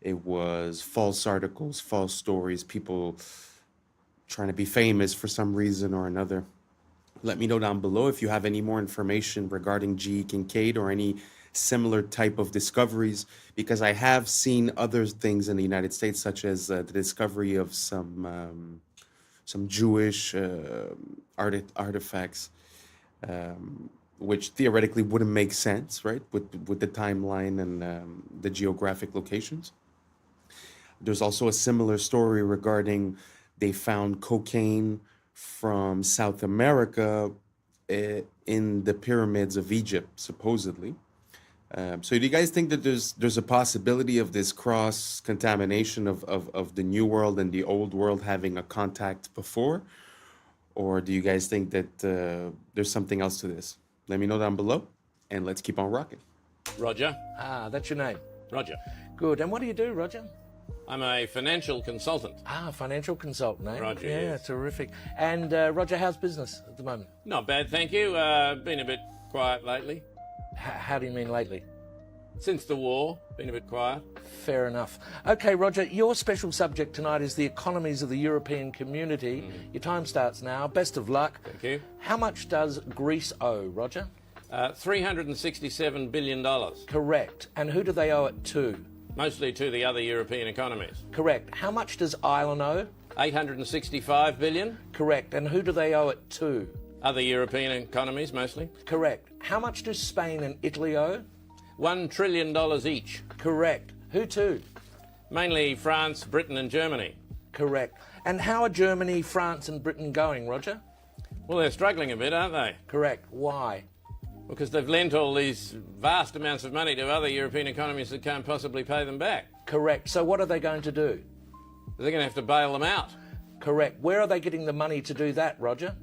it was false articles, false stories, people trying to be famous for some reason or another? Let me know down below if you have any more information regarding G. Kincaid or any similar type of discoveries, because I have seen other things in the United States, such as the discovery of some Jewish artifacts, which theoretically wouldn't make sense, right, with the timeline and the geographic locations. There's also a similar story regarding they found cocaine from South America in the pyramids of Egypt, supposedly. So do you guys think that there's a possibility of this cross contamination of the new world and the old world having a contact before? Or do you guys think that there's something else to this? Let me know down below, and let's keep on rocking. Roger. Ah, that's your name. Roger. Good. And what do you do, Roger? I'm a financial consultant. Ah, financial consultant, eh? Roger, Yeah, yes. terrific. And Roger, how's business at the moment? Not bad, thank you. Been a bit quiet lately. How do you mean lately? Since the war, been a bit quiet. Fair enough. Okay, Roger, your special subject tonight is the economies of the European community. Your time starts now. Best of luck. Thank you. How much does Greece owe, Roger? $367 billion. Correct. And who do they owe it to? Mostly to the other European economies. Correct. How much does Ireland owe? $865 billion. Correct. And who do they owe it to? Other European economies, mostly. Correct. How much do Spain and Italy owe? $1 trillion each. Correct. Who to? Mainly France, Britain and Germany. Correct. And how are Germany, France and Britain going, Roger? Well, they're struggling a bit, aren't they? Correct. Why? Because they've lent all these vast amounts of money to other European economies that can't possibly pay them back. Correct. So what are they going to do? They're going to have to bail them out. Correct. Where are they getting the money to do that, Roger?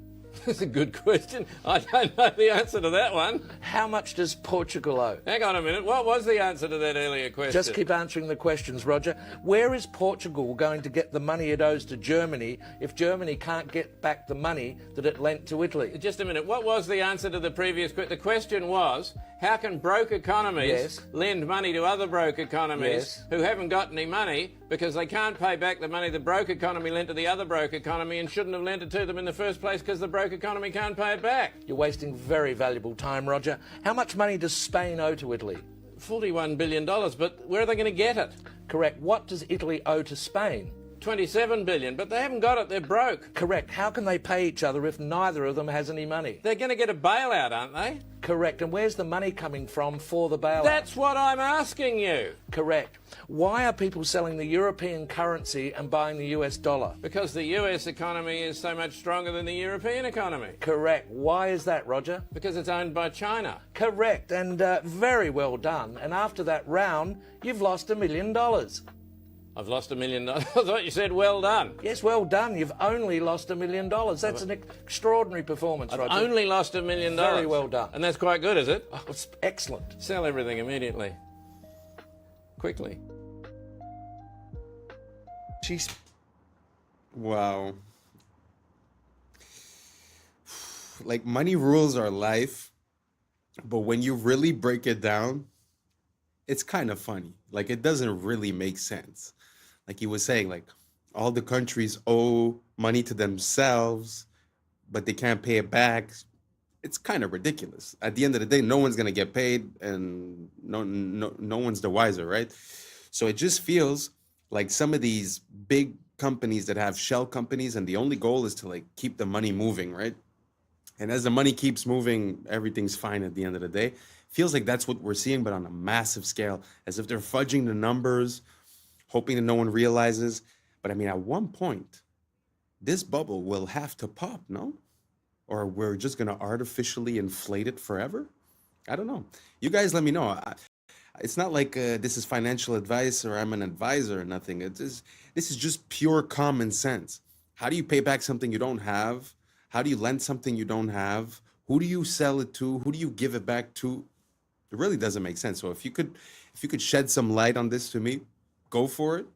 That's a good question. I don't know the answer to that one. How much does Portugal owe? Hang on a minute. What was the answer to that earlier question? Just keep answering the questions, Roger. Where is Portugal going to get the money it owes to Germany if Germany can't get back the money that it lent to Italy? Just a minute. What was the answer to the previous question? The question was, how can broke economies lend money to other broke economies who haven't got any money because they can't pay back the money the broke economy lent to the other broke economy and shouldn't have lent it to them in the first place because the broke economy can't pay it back? You're wasting very valuable time, Roger. How much money does Spain owe to Italy? $41 billion, but where are they going to get it? Correct. What does Italy owe to Spain? $27 billion, but they haven't got it. They're broke. Correct. How can they pay each other if neither of them has any money? They're going to get a bailout, aren't they? Correct. And where's the money coming from for the bailout? That's what I'm asking you. Correct. Why are people selling the European currency and buying the US dollar? Because the US economy is so much stronger than the European economy. Correct. Why is that, Roger? Because it's owned by China. Correct. And very well done. And after that round, you've lost $1 million. I've lost $1 million. I thought you said well done. Yes, well done. You've only lost $1 million. That's an extraordinary performance, Roger. I've only lost $1 million. Very well done. And that's quite good, is it? Oh, it's excellent. Sell everything immediately. Quickly. She's... Wow. Like, money rules our life, but when you really break it down, it's kind of funny. Like, it doesn't really make sense. Like he was saying, like, all the countries owe money to themselves, but they can't pay it back. It's kind of ridiculous. At the end of the day, no one's going to get paid, and no one's the wiser, right? So it just feels like some of these big companies that have shell companies, and the only goal is to, like, keep the money moving, right? And as the money keeps moving, everything's fine at the end of the day. Feels like that's what we're seeing, but on a massive scale, as if they're fudging the numbers, hoping that no one realizes. But I mean, at one point, this bubble will have to pop, no? Or we're just going to artificially inflate it forever? I don't know. You guys let me know. It's not like this is financial advice or I'm an advisor or nothing. This is just pure common sense. How do you pay back something you don't have? How do you lend something you don't have? Who do you sell it to? Who do you give it back to? It really doesn't make sense. So if you could shed some light on this to me, go for it.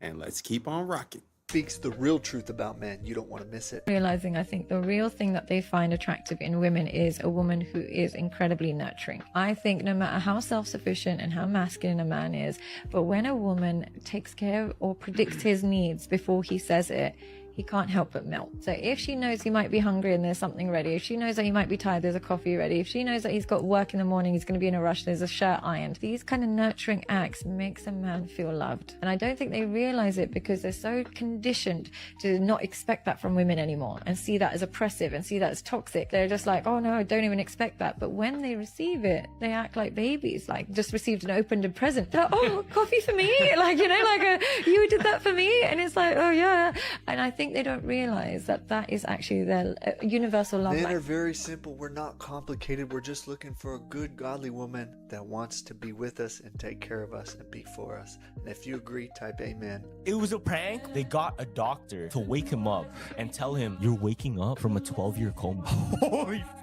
And let's keep on rocking. speaks the real truth about men. You don't want to miss it. Realizing, I think the real thing that they find attractive in women is a woman who is incredibly nurturing. I think no matter how self-sufficient and how masculine a man is, but when a woman takes care or predicts his needs before he says it, he can't help but melt. So if she knows he might be hungry and there's something ready, if she knows that he might be tired, there's a coffee ready, if she knows that he's got work in the morning, he's going to be in a rush, there's a shirt ironed. These kind of nurturing acts makes a man feel loved. And I don't think they realize it because they're so conditioned to not expect that from women anymore and see that as oppressive and see that as toxic. They're just like, oh no, I don't even expect that. But when they receive it, they act like babies, like just received an opened present. They're, oh, coffee for me? Like, you know, like you did that for me? And it's like, oh yeah. And I think they don't realize that that is actually their universal love Men language. are very simple. We're not complicated. We're just looking for a good, godly woman that wants to be with us and take care of us and be for us. And if you agree, type amen. It was a prank. They got a doctor to wake him up and tell him, you're waking up from a 12-year coma.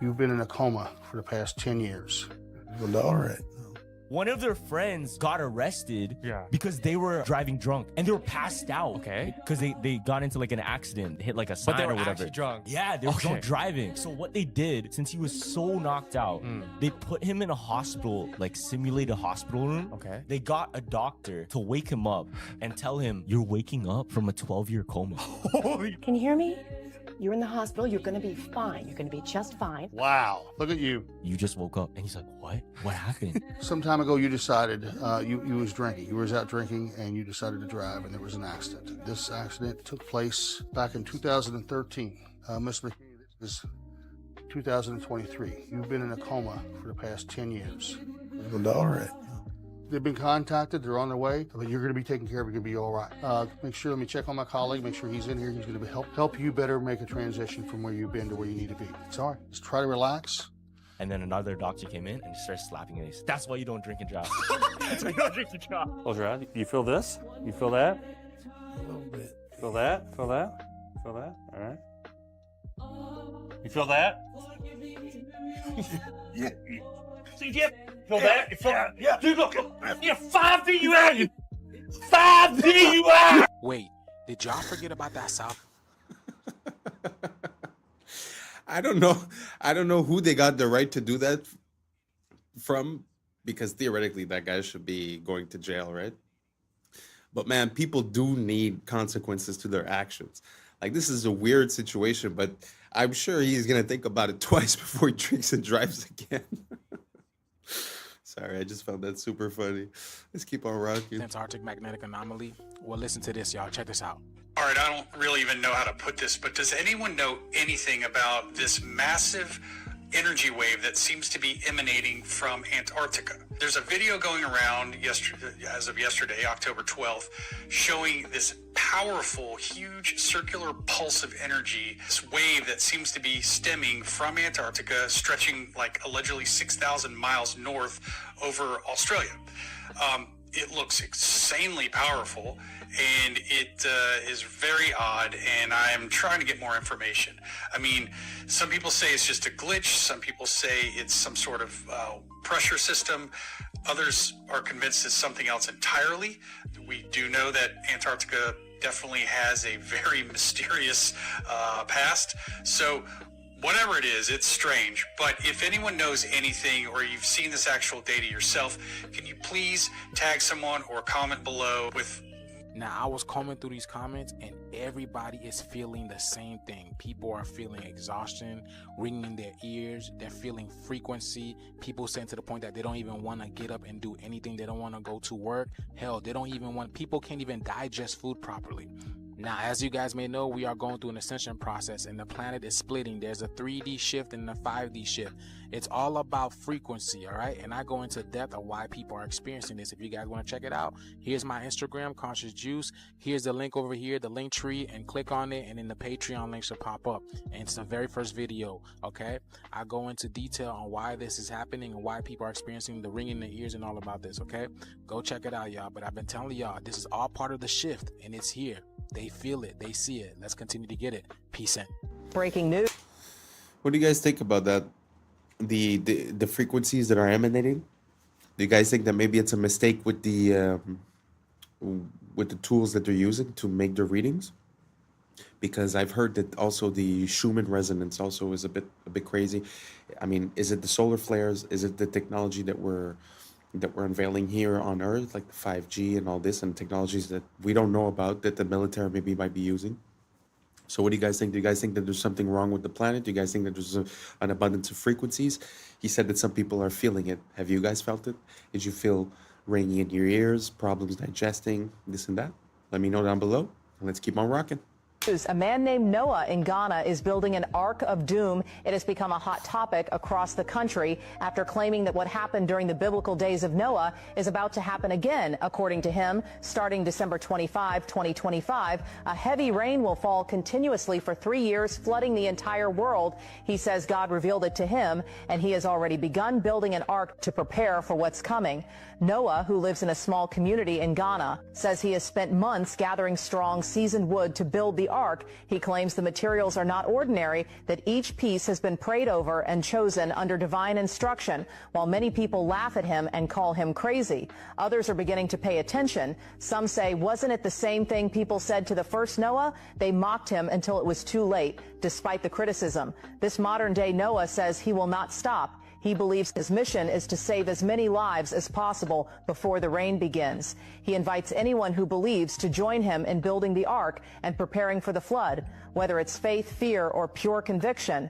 You've been in a coma for the past 10 years. Well, all right. One of their friends got arrested because they were driving drunk and they were passed out. Okay. Because they got into like an accident, hit like a sign But they were or whatever. actually drunk. Yeah, they were drunk driving. So what they did, since he was so knocked out, they put him in a hospital, like simulated hospital room. Okay. They got a doctor to wake him up and tell him, you're waking up from a 12-year coma. Can you hear me? You're in the hospital. You're going to be fine. You're going to be just fine. Wow. Look at you. You just woke up. And he's like, what? What happened? Some time ago, you decided you was drinking. You was out drinking, and you decided to drive, and there was an accident. This accident took place back in 2013. Miss McKee, this is 2023. You've been in a coma for the past 10 years. Well, all right. They've been contacted. They're on their way. But you're going to be taken care of. You're going to be all right. Make sure. Let me check on my colleague. Make sure he's in here. He's going to help you better make a transition from where you've been to where you need to be. It's all right. Just try to relax. And then another doctor came in and started slapping his. That's why you don't drink and drive. That's why you don't drink and drive. Close your eyes. You feel this? You feel that? A little bit. Feel that? Feel that? Feel that? All right. You feel that? Yeah. See, yeah. Feel that? You feel that? Yeah. Dude, look. You're 5 feet you out. 5 feet you out. Wait, did y'all forget about that South? I don't know who they got the right to do that from, because theoretically that guy should be going to jail, right? But man, people do need consequences to their actions. Like, this is a weird situation, but I'm sure he's gonna think about it twice before he drinks and drives again. Sorry, I just found that super funny. Let's keep on rocking. Antarctic magnetic anomaly. Well, listen to this, y'all. Check this out. All right, I don't really even know how to put this, but does anyone know anything about this massive energy wave that seems to be emanating from Antarctica? There's a video going around as of yesterday, October 12th, showing this powerful, huge circular pulse of energy, this wave that seems to be stemming from Antarctica, stretching like allegedly 6,000 miles north over Australia. It looks insanely powerful, and it is very odd, and I'm trying to get more information. I mean, some people say it's just a glitch. Some people say it's some sort of pressure system. Others are convinced it's something else entirely. We do know that Antarctica definitely has a very mysterious past. So whatever it is, it's strange. But if anyone knows anything, or you've seen this actual data yourself, can you please tag someone or comment below with... Now, I was combing through these comments, and everybody is feeling the same thing. People are feeling exhaustion, ringing in their ears. They're feeling frequency. People saying to the point that they don't even want to get up and do anything. They don't want to go to work. Hell, they don't even want... People can't even digest food properly. Now, as you guys may know, we are going through an ascension process, and the planet is splitting. There's a 3D shift and a 5D shift. It's all about frequency, all right? And I go into depth of why people are experiencing this. If you guys want to check it out, here's my Instagram, Conscious Juice. Here's the link over here, the link tree, and click on it, and then the Patreon link should pop up. And it's the very first video, okay? I go into detail on why this is happening and why people are experiencing the ringing in the ears and all about this, okay? Go check it out, y'all. But I've been telling y'all, this is all part of the shift, and it's here. They feel it. They see it. Let's continue to get it. Peace in. Breaking news. What do you guys think about that? The frequencies that are emanating? Do you guys think that maybe it's a mistake with the tools that they're using to make their readings? Because I've heard that also the Schumann resonance also is a bit crazy. I mean, is it the solar flares? Is it the technology that we're unveiling here on Earth, like the 5G and all this, and technologies that we don't know about that the military maybe might be using? So what do you guys think? Do you guys think that there's something wrong with the planet? Do you guys think that there's an abundance of frequencies? He said that some people are feeling it. Have you guys felt it? Did you feel ringing in your ears, problems digesting, this and that? Let me know down below, and let's keep on rocking. A man named Noah in Ghana is building an Ark of Doom. It has become a hot topic across the country after claiming that what happened during the biblical days of Noah is about to happen again. According to him, starting December 25, 2025, a heavy rain will fall continuously for 3 years, flooding the entire world. He says God revealed it to him, and he has already begun building an ark to prepare for what's coming. Noah, who lives in a small community in Ghana, says he has spent months gathering strong, seasoned wood to build the ark. He claims the materials are not ordinary, that each piece has been prayed over and chosen under divine instruction. While many people laugh at him and call him crazy, others are beginning to pay attention. Some say, wasn't it the same thing people said to the first Noah? They mocked him until it was too late, despite the criticism. This modern-day Noah says he will not stop. He believes his mission is to save as many lives as possible before the rain begins. He invites anyone who believes to join him in building the ark and preparing for the flood, whether it's faith, fear, or pure conviction.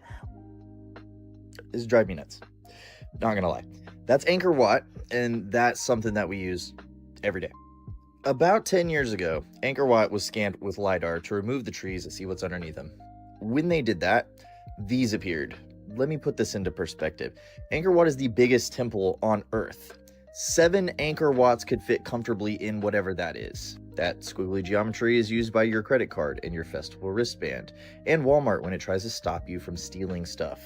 This drives me nuts. Not gonna lie. That's Angkor Wat, and that's something that we use every day. About 10 years ago, Angkor Wat was scanned with LiDAR to remove the trees and see what's underneath them. When they did that, these appeared. Let me put this into perspective. Angkor Wat is the biggest temple on Earth. 7 Angkor Wats could fit comfortably in whatever that is. That squiggly geometry is used by your credit card and your festival wristband, and Walmart when it tries to stop you from stealing stuff.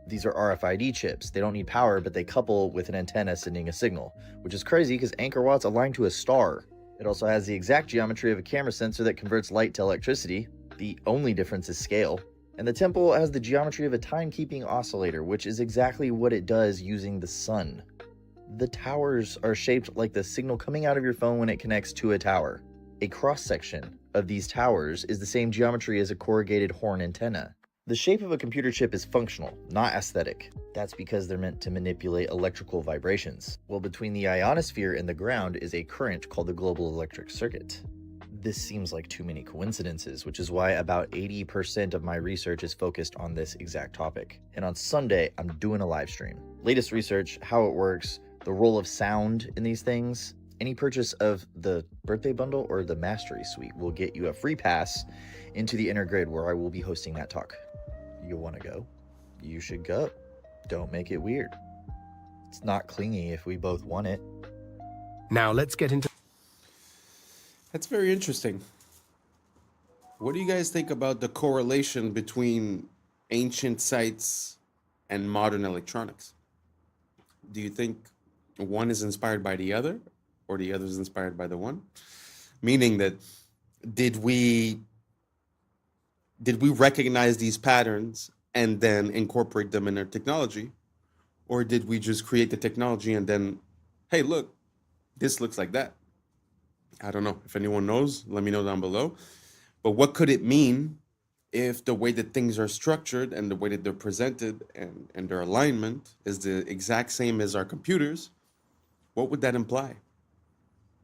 These are RFID chips. They don't need power, but they couple with an antenna sending a signal, which is crazy because Angkor Wat's aligned to a star. It also has the exact geometry of a camera sensor that converts light to electricity. The only difference is scale. And the temple has the geometry of a timekeeping oscillator, which is exactly what it does using the sun. The towers are shaped like the signal coming out of your phone when it connects to a tower. A cross-section of these towers is the same geometry as a corrugated horn antenna. The shape of a computer chip is functional, not aesthetic. That's because they're meant to manipulate electrical vibrations. Well, between the ionosphere and the ground is a current called the global electric circuit. This seems like too many coincidences, which is why about 80% of my research is focused on this exact topic. And on Sunday, I'm doing a live stream. Latest research, how it works, the role of sound in these things. Any purchase of the birthday bundle or the mastery suite will get you a free pass into the inner grid where I will be hosting that talk. You want to go? You should go. Don't make it weird. It's not clingy if we both want it. Now let's get into... That's very interesting. What do you guys think about the correlation between ancient sites and modern electronics? Do you think one is inspired by the other, or the other is inspired by the one? Meaning that did we recognize these patterns and then incorporate them in our technology, or did we just create the technology and then, hey, look, this looks like that? I don't know. If anyone knows, let me know down below. But what could it mean if the way that things are structured and the way that they're presented and their alignment is the exact same as our computers? What would that imply?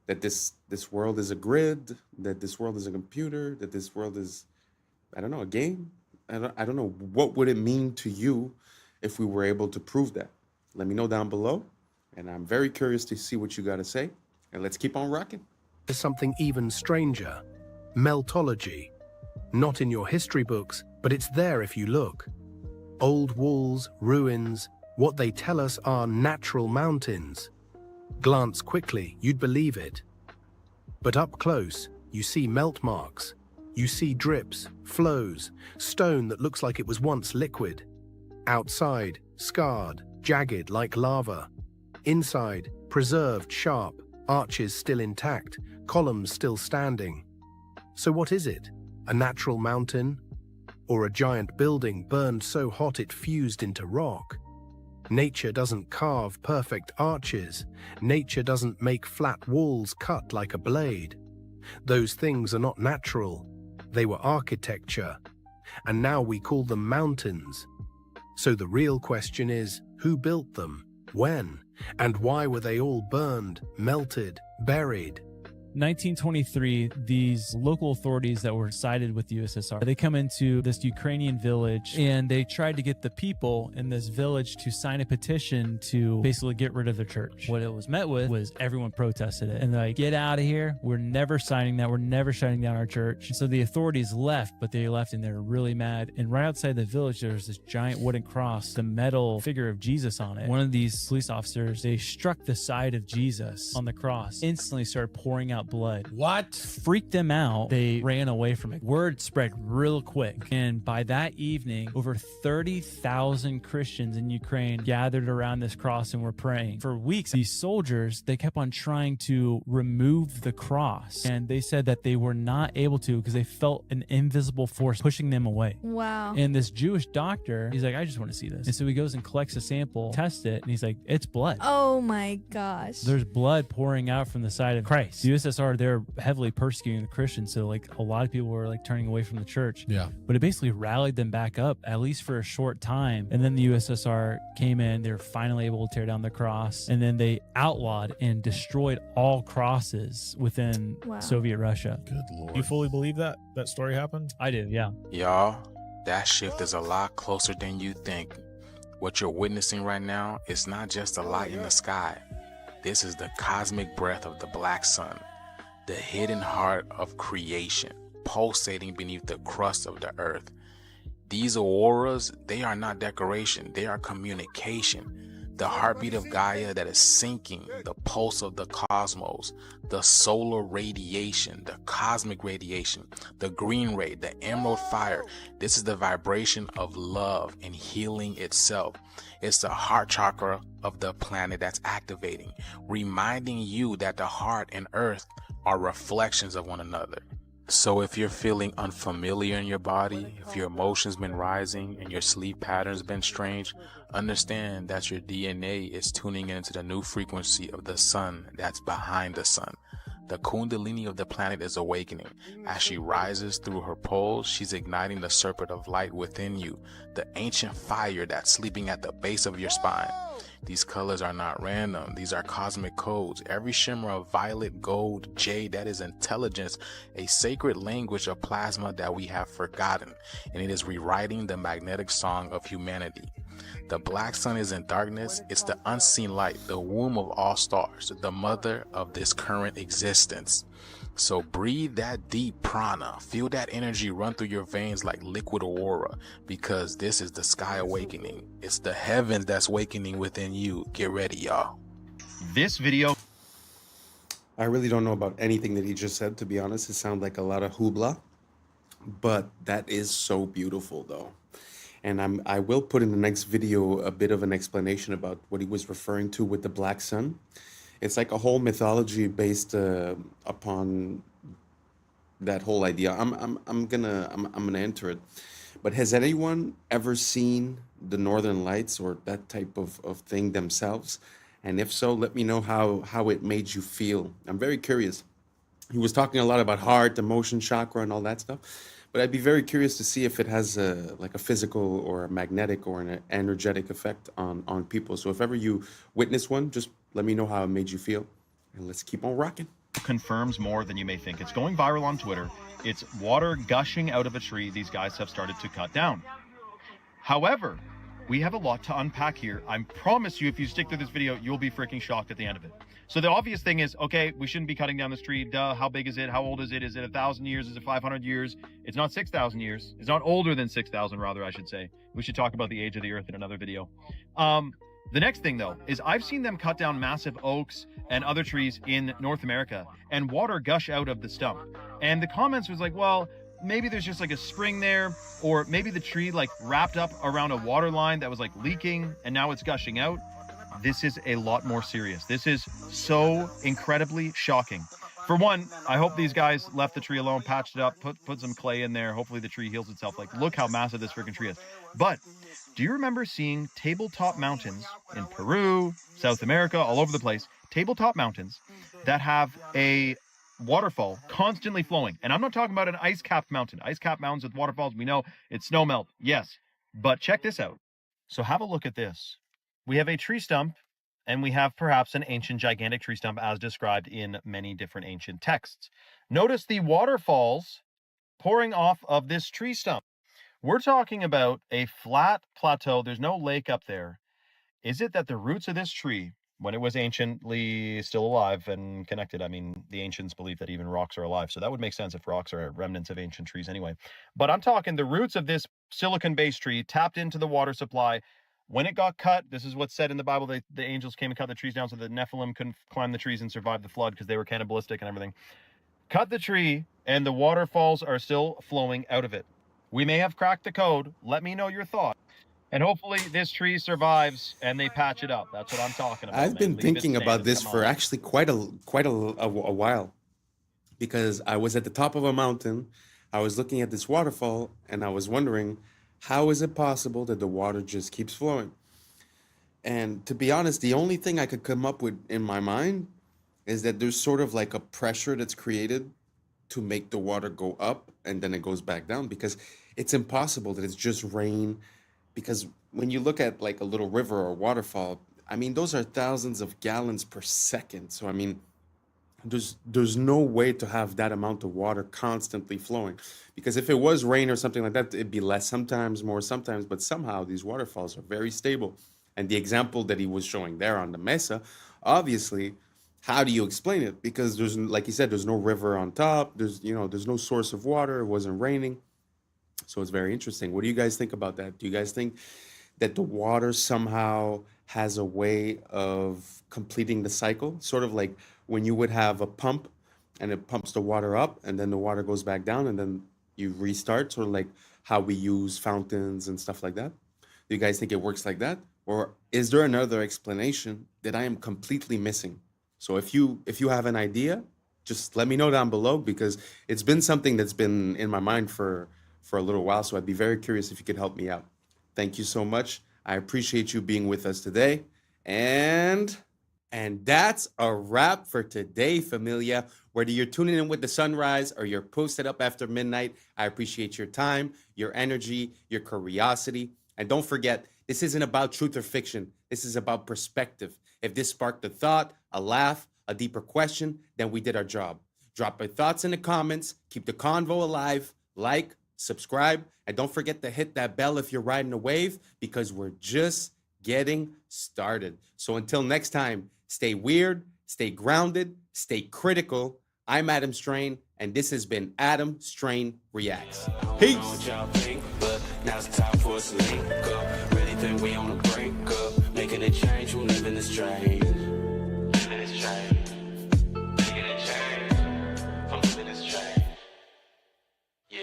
That this world is a grid, that this world is a computer, that this world is, I don't know, a game? I don't know. What would it mean to you if we were able to prove that? Let me know down below. And I'm very curious to see what you got to say. And let's keep on rocking. There's something even stranger. Meltology. Not in your history books, but it's there if you look. Old walls, ruins, what they tell us are natural mountains. Glance quickly, you'd believe it. But up close, you see melt marks. You see drips, flows, stone that looks like it was once liquid. Outside, scarred, jagged like lava. Inside, preserved sharp, arches still intact, columns still standing. So what is it? A natural mountain? Or a giant building burned so hot it fused into rock? Nature doesn't carve perfect arches. Nature doesn't make flat walls cut like a blade. Those things are not natural. they were architecture. And now we call them mountains. So the real question is, who built them? When? And why were they all burned, melted, buried? 1923, these local authorities that were sided with the USSR, they come into this Ukrainian village and they tried to get the people in this village to sign a petition to basically get rid of their church. What it was met with was everyone protested it. And they're like, get out of here. We're never signing that. We're never shutting down our church. So the authorities left, but they left and they were really mad. And right outside the village, there was this giant wooden cross, the metal figure of Jesus on it. One of these police officers, they struck the side of Jesus on the cross, instantly started pouring out blood. What? Freaked them out. They ran away from it. Word spread real quick. And by that evening, over 30,000 Christians in Ukraine gathered around this cross and were praying. For weeks, these soldiers, they kept on trying to remove the cross. And they said that they were not able to because they felt an invisible force pushing them away. Wow. And this Jewish doctor, he's like, I just want to see this. And so he goes and collects a sample, tests it, and he's like, it's blood. Oh my gosh. There's blood pouring out from the side of Christ. The USSR, they're heavily persecuting the Christians, so like a lot of people were like turning away from the church. Yeah. But it basically rallied them back up, at least for a short time. And then the USSR came in, they were finally able to tear down the cross, and then they outlawed and destroyed all crosses within Soviet Russia. Good Lord. You fully believe that story happened? I do, yeah. Y'all, that shift is a lot closer than you think. What you're witnessing right now is not just a light in the sky. This is the cosmic breath of the black sun, the hidden heart of creation, pulsating beneath the crust of the earth. These auroras, they are not decoration, they are communication. The heartbeat of Gaia that is sinking, the pulse of the cosmos, the solar radiation, the cosmic radiation, the green ray, the emerald fire. This is the vibration of love and healing itself. It's the heart chakra of the planet that's activating, reminding you that the heart and earth are reflections of one another. So if you're feeling unfamiliar in your body, if your emotions been rising and your sleep patterns been strange, understand that your DNA is tuning into the new frequency of the sun that's behind the sun. The Kundalini of the planet is awakening. As she rises through her poles, she's igniting the serpent of light within you, the ancient fire that's sleeping at the base of your spine. These colors are not random. These are cosmic codes. Every shimmer of violet, gold, jade, that is intelligence, a sacred language of plasma that we have forgotten, and it is rewriting the magnetic song of humanity. The black sun is in darkness. It's the unseen light, the womb of all stars, the mother of this current existence. So breathe that deep prana. Feel that energy run through your veins like liquid aurora, because this is the sky awakening. It's the heavens that's awakening within you. Get ready, y'all. This video... I really don't know about anything that he just said, to be honest. It sounds like a lot of hoopla, but that is so beautiful, though. And I will put in the next video a bit of an explanation about what he was referring to with the black sun. It's like a whole mythology based upon that whole idea. I'm gonna enter it. But has anyone ever seen the Northern Lights or that type of thing themselves? And if so, let me know how it made you feel. I'm very curious. He was talking a lot about heart, emotion, chakra, and all that stuff. But I'd be very curious to see if it has like a physical or a magnetic or an energetic effect on people. So if ever you witness one, just let me know how it made you feel. And let's keep on rocking. Confirms more than you may think. It's going viral on Twitter. It's water gushing out of a tree these guys have started to cut down. However, we have a lot to unpack here. I promise you, if you stick through this video, you'll be freaking shocked at the end of it. So the obvious thing is, okay, we shouldn't be cutting down this tree. Duh, how big is it? How old is it? Is it 1,000 years? Is it 500 years? It's not 6,000 years. It's not older than 6,000, rather, I should say. We should talk about the age of the earth in another video. The next thing, though, is I've seen them cut down massive oaks and other trees in North America and water gush out of the stump. And the comments was like, well, maybe there's just like a spring there, or maybe the tree like wrapped up around a water line that was like leaking and now it's gushing out. This is a lot more serious. This is so incredibly shocking. For one, I hope these guys left the tree alone, patched it up, put some clay in there. Hopefully the tree heals itself. Like, look how massive this freaking tree is. But do you remember seeing tabletop mountains in Peru, South America, all over the place, tabletop mountains that have a waterfall constantly flowing. And I'm not talking about an ice-capped mountain. Ice-capped mountains with waterfalls, we know it's snow melt. Yes. But check this out. So have a look at this. We have a tree stump, and we have perhaps an ancient gigantic tree stump as described in many different ancient texts. Notice the waterfalls pouring off of this tree stump. We're talking about a flat plateau. There's no lake up there. Is it that the roots of this tree, when it was anciently still alive and connected, I mean, the ancients believe that even rocks are alive, so that would make sense if rocks are remnants of ancient trees anyway. But I'm talking the roots of this silicon-based tree tapped into the water supply. When it got cut, this is what's said in the Bible, the angels came and cut the trees down so the Nephilim couldn't climb the trees and survive the flood because they were cannibalistic and everything. Cut the tree, and the waterfalls are still flowing out of it. We may have cracked the code. Let me know your thoughts. And hopefully this tree survives and they patch it up. That's what I'm talking about. I've been thinking about this for actually quite a while, because I was at the top of a mountain, I was looking at this waterfall, and I was wondering, how is it possible that the water just keeps flowing? And to be honest, the only thing I could come up with in my mind is that there's sort of like a pressure that's created to make the water go up and then it goes back down, because it's impossible that it's just rain. Because when you look at like a little river or waterfall, I mean, those are thousands of gallons per second. So, I mean, there's no way to have that amount of water constantly flowing, because if it was rain or something like that, it'd be less sometimes, more sometimes, but somehow these waterfalls are very stable. And the example that he was showing there on the mesa, obviously, how do you explain it? Because there's, like he said, there's no river on top. There's no source of water. It wasn't raining. So it's very interesting. What do you guys think about that? Do you guys think that the water somehow has a way of completing the cycle? Sort of like when you would have a pump and it pumps the water up and then the water goes back down and then you restart, sort of like how we use fountains and stuff like that. Do you guys think it works like that? Or is there another explanation that I am completely missing? So if you have an idea, just let me know down below, because it's been something that's been in my mind for a little while. So I'd be very curious if you could help me out. Thank you so much. I appreciate you being with us today. And that's a wrap for today, familia. Whether you're tuning in with the sunrise or you're posted up after midnight, I appreciate your time, your energy, your curiosity. And don't forget, this isn't about truth or fiction. This is about perspective. If this sparked a thought, a laugh, a deeper question, then we did our job. Drop your thoughts in the comments. Keep the convo alive. Like, subscribe, and don't forget to hit that bell if you're riding a wave, because we're just getting started. So until next time, stay weird, stay grounded, stay critical. I'm Adam Strain, and this has been Adam Strain Reacts. Peace. Now it's time for us to link up. Really think we on a break up. Making a change, who living this change. Living this change. Making a change. I'm living this change. Yeah.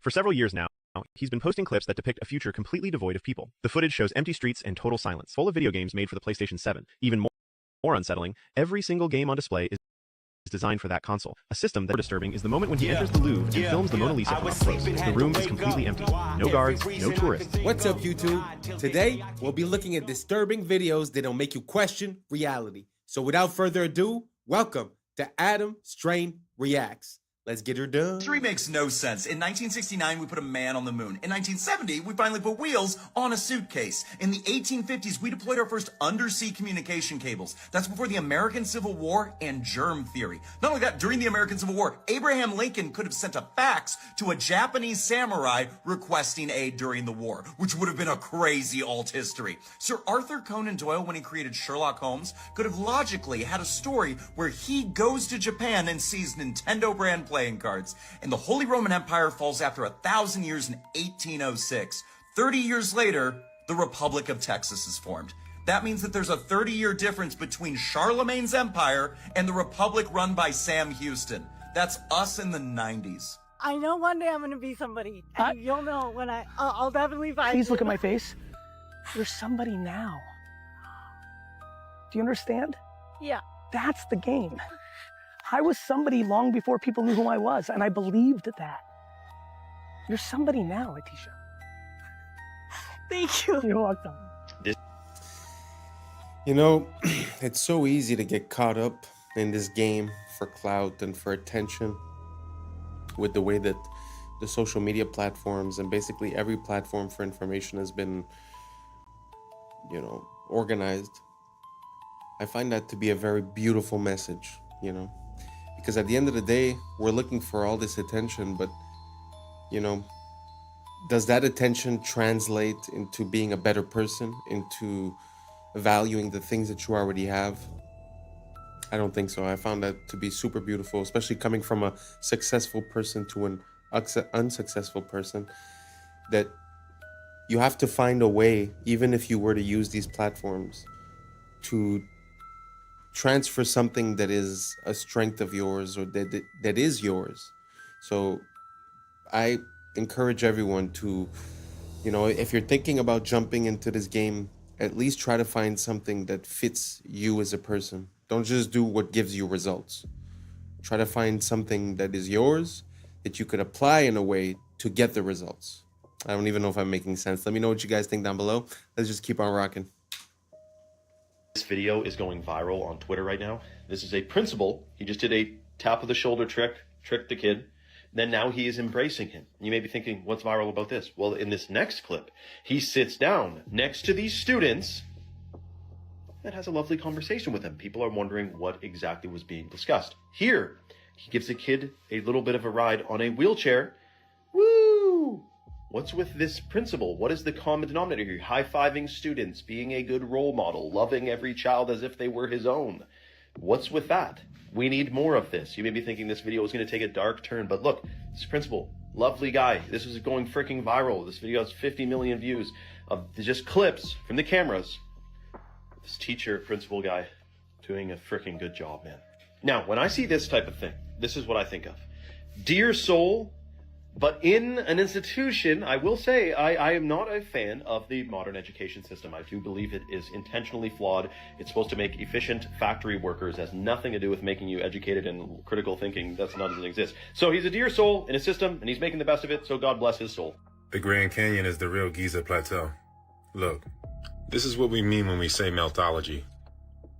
For several years now, he's been posting clips that depict a future completely devoid of people. The footage shows empty streets and total silence, full of video games made for the PlayStation 7. Even more unsettling, every single game on display is designed for that console. A system that is disturbing is the moment when he enters the Louvre and films the Mona Lisa from up close. The room is completely empty. No guards, no tourists. What's up, YouTube? Today, we'll be looking at disturbing videos that'll make you question reality. So without further ado, welcome to Adam Strain Reacts. Let's get her done. History makes no sense. In 1969, we put a man on the moon. In 1970, we finally put wheels on a suitcase. In the 1850s, we deployed our first undersea communication cables. That's before the American Civil War and germ theory. Not only that, during the American Civil War, Abraham Lincoln could have sent a fax to a Japanese samurai requesting aid during the war, which would have been a crazy alt history. Sir Arthur Conan Doyle, when he created Sherlock Holmes, could have logically had a story where he goes to Japan and sees Nintendo brand playing cards. And the Holy Roman Empire falls after 1,000 years in 1806. 30 years later, the Republic of Texas is formed. That means that there's a 30-year difference between Charlemagne's empire and the Republic run by Sam Houston. That's us in the 90s. I know one day I'm going to be somebody. And you'll know when I'll definitely find you. Please look at my face. You're somebody now. Do you understand? Yeah. That's the game. I was somebody long before people knew who I was, and I believed that. You're somebody now, Letitia. Thank you. You're welcome. You know, it's so easy to get caught up in this game for clout and for attention with the way that the social media platforms and basically every platform for information has been, organized. I find that to be a very beautiful message, because at the end of the day, we're looking for all this attention, but, does that attention translate into being a better person, into valuing the things that you already have? I don't think so. I found that to be super beautiful, especially coming from a successful person to an unsuccessful person, that you have to find a way, even if you were to use these platforms, to transfer something that is a strength of yours or that is yours. So I encourage everyone to, if you're thinking about jumping into this game, at least try to find something that fits you as a person. Don't just do what gives you results. Try to find something that is yours, that you could apply in a way to get the results. I don't even know if I'm making sense. Let me know what you guys think down below. Let's just keep on rocking. This video is going viral on Twitter right now. This is a principal. He just did a tap of the shoulder tricked the kid. Then now he is embracing him. You may be thinking, what's viral about this? Well, in this next clip, he sits down next to these students and has a lovely conversation with them. People are wondering what exactly was being discussed. Here, he gives the kid a little bit of a ride on a wheelchair. Woo! What's with this principle? What is the common denominator here? High-fiving students, being a good role model, loving every child as if they were his own. What's with that? We need more of this. You may be thinking this video is going to take a dark turn, but look, this principal, lovely guy. This is going freaking viral. This video has 50 million views of just clips from the cameras. This teacher, principal guy, doing a freaking good job, man. Now, when I see this type of thing, this is what I think of. Dear soul, but in an institution, I will say I am not a fan of the modern education system. I do believe it is intentionally flawed. It's supposed to make efficient factory workers. It has nothing to do with making you educated and critical thinking. That doesn't exist. So he's a dear soul in a system, and he's making the best of it, so God bless his soul. The Grand Canyon is the real Giza Plateau. Look, this is what we mean when we say meltology.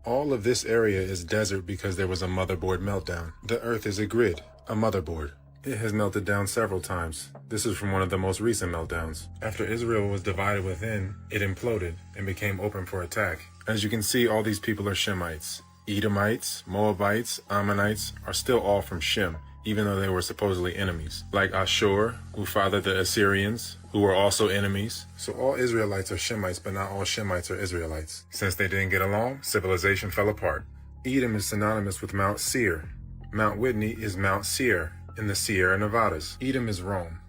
All of this area is desert because there was a motherboard meltdown. The Earth is a grid, a motherboard. It has melted down several times. This is from one of the most recent meltdowns. After Israel was divided within, it imploded and became open for attack. As you can see, all these people are Shemites. Edomites, Moabites, Ammonites are still all from Shem, even though they were supposedly enemies. Like Ashur, who fathered the Assyrians, who were also enemies. So all Israelites are Shemites, but not all Shemites are Israelites. Since they didn't get along, civilization fell apart. Edom is synonymous with Mount Seir. Mount Whitney is Mount Seir in the Sierra Nevadas. Edom is Rome.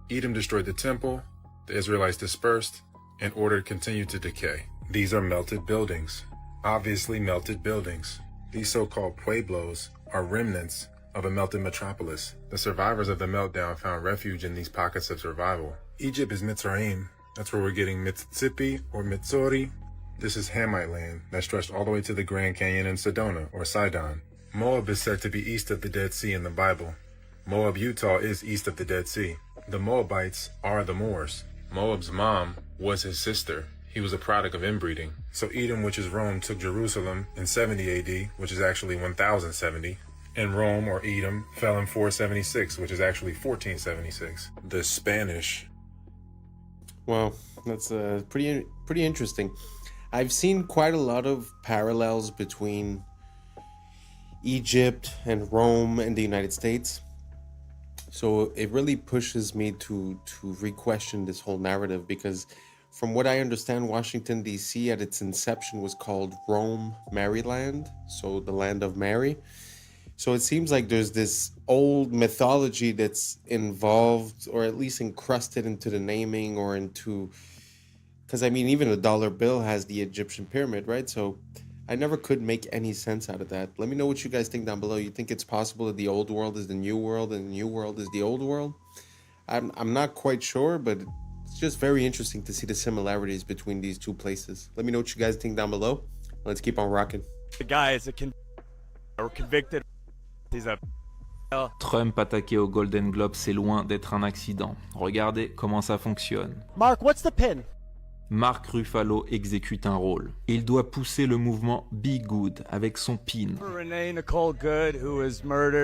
Edom destroyed the temple, the Israelites dispersed, and order continued to decay. These are melted buildings. Obviously melted buildings. These so-called pueblos are remnants of a melted metropolis. The survivors of the meltdown found refuge in these pockets of survival. Egypt is Mitzrayim. That's where we're getting Mississippi or Mitsori. This is Hamite land that stretched all the way to the Grand Canyon in Sedona or Sidon. Moab is said to be east of the Dead Sea in the Bible. Moab, Utah is east of the Dead Sea. The Moabites are the Moors. Moab's mom was his sister. He was a product of inbreeding. So Edom, which is Rome, took Jerusalem in 70 AD, which is actually 1070. And Rome, or Edom, fell in 476, which is actually 1476. The Spanish. Wow, that's pretty interesting. I've seen quite a lot of parallels between Egypt and Rome and the United States. So it really pushes me to re-question this whole narrative, because from what I understand, Washington, D.C. at its inception was called Rome, Maryland, so the land of Mary. So it seems like there's this old mythology that's involved, or at least encrusted into the naming or into, because I mean, even a dollar bill has the Egyptian pyramid, right? So I never could make any sense out of that. Let me know what you guys think down below. You think it's possible that the old world is the new world and the new world is the old world? I'm not quite sure, but it's just very interesting to see the similarities between these two places. Let me know what you guys think down below. Let's keep on rocking. The guy is convicted. He's a... Trump attaqué au Golden Globe, c'est loin d'être un accident. Regardez comment ça fonctionne. Mark, what's the pin? Mark Ruffalo exécute un rôle. Il doit pousser le mouvement Be Good avec son pin.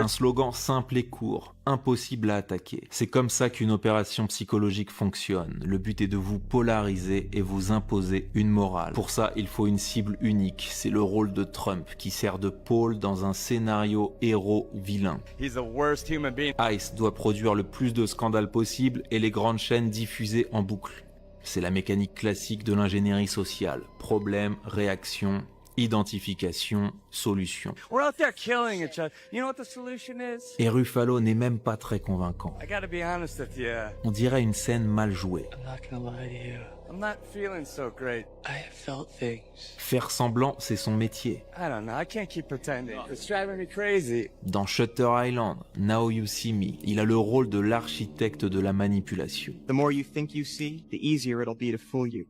Un slogan simple et court, impossible à attaquer. C'est comme ça qu'une opération psychologique fonctionne. Le but est de vous polariser et vous imposer une morale. Pour ça, il faut une cible unique. C'est le rôle de Trump qui sert de pôle dans un scénario héros-vilain. Ice doit produire le plus de scandales possible et les grandes chaînes diffuser en boucle. C'est la mécanique classique de l'ingénierie sociale. Problème, réaction, identification, solution. We're out there killing each other. You know what the solution is? Et Ruffalo n'est même pas très convaincant. I gotta be honest with you. On dirait une scène mal jouée. I'm not gonna lie to you. I'm not feeling so great. I have felt things. Faire semblant, c'est son métier. I don't know. I can't keep pretending. It's driving me crazy. Dans Shutter Island, Now You See Me, il a le rôle de l'architecte de la manipulation. The more you think you see, the easier it'll be to fool you.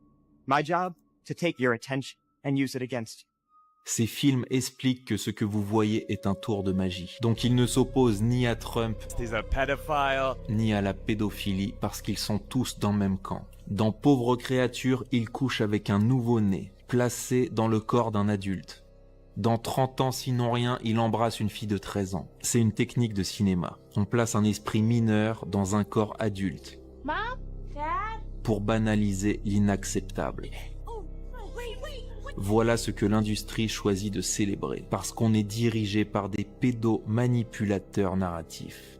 My job, to take your attention and use it against you. Ces films expliquent que ce que vous voyez est un tour de magie. Donc il ne s'oppose ni à Trump, ni à la pédophilie, parce qu'ils sont tous dans le même camp. Dans Pauvre créature, il couche avec un nouveau-né, placé dans le corps d'un adulte. Dans 30 ans sinon rien, il embrasse une fille de 13 ans. C'est une technique de cinéma. On place un esprit mineur dans un corps adulte. Mom? Dad? Pour banaliser l'inacceptable. Voilà ce que l'industrie choisit de célébrer, parce qu'on est dirigé par des pédomanipulateurs narratifs.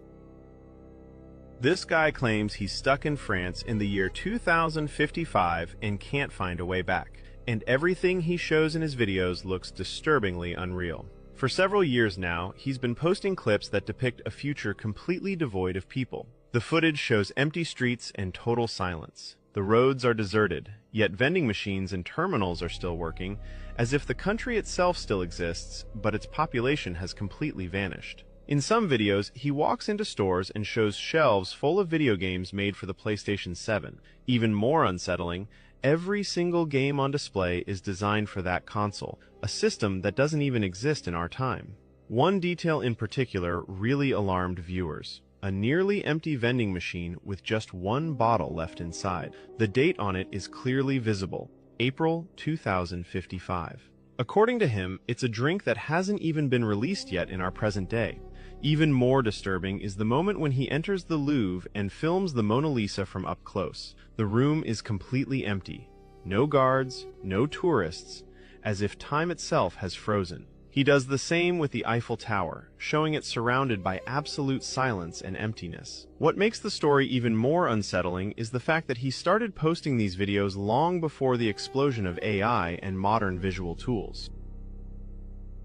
This guy claims he's stuck in France in the year 2055 and can't find a way back. And everything he shows in his videos looks disturbingly unreal. For several years now, he's been posting clips that depict a future completely devoid of people. The footage shows empty streets and total silence. The roads are deserted, yet vending machines and terminals are still working, as if the country itself still exists, but its population has completely vanished. In some videos, he walks into stores and shows shelves full of video games made for the PlayStation 7. Even more unsettling, every single game on display is designed for that console, a system that doesn't even exist in our time. One detail in particular really alarmed viewers. A nearly empty vending machine with just one bottle left inside. The date on it is clearly visible, April 2055. According to him, it's a drink that hasn't even been released yet in our present day. Even more disturbing is the moment when he enters the Louvre and films the Mona Lisa from up close. The room is completely empty. No guards, no tourists, as if time itself has frozen. He does the same with the Eiffel Tower, showing it surrounded by absolute silence and emptiness. What makes the story even more unsettling is the fact that he started posting these videos long before the explosion of AI and modern visual tools.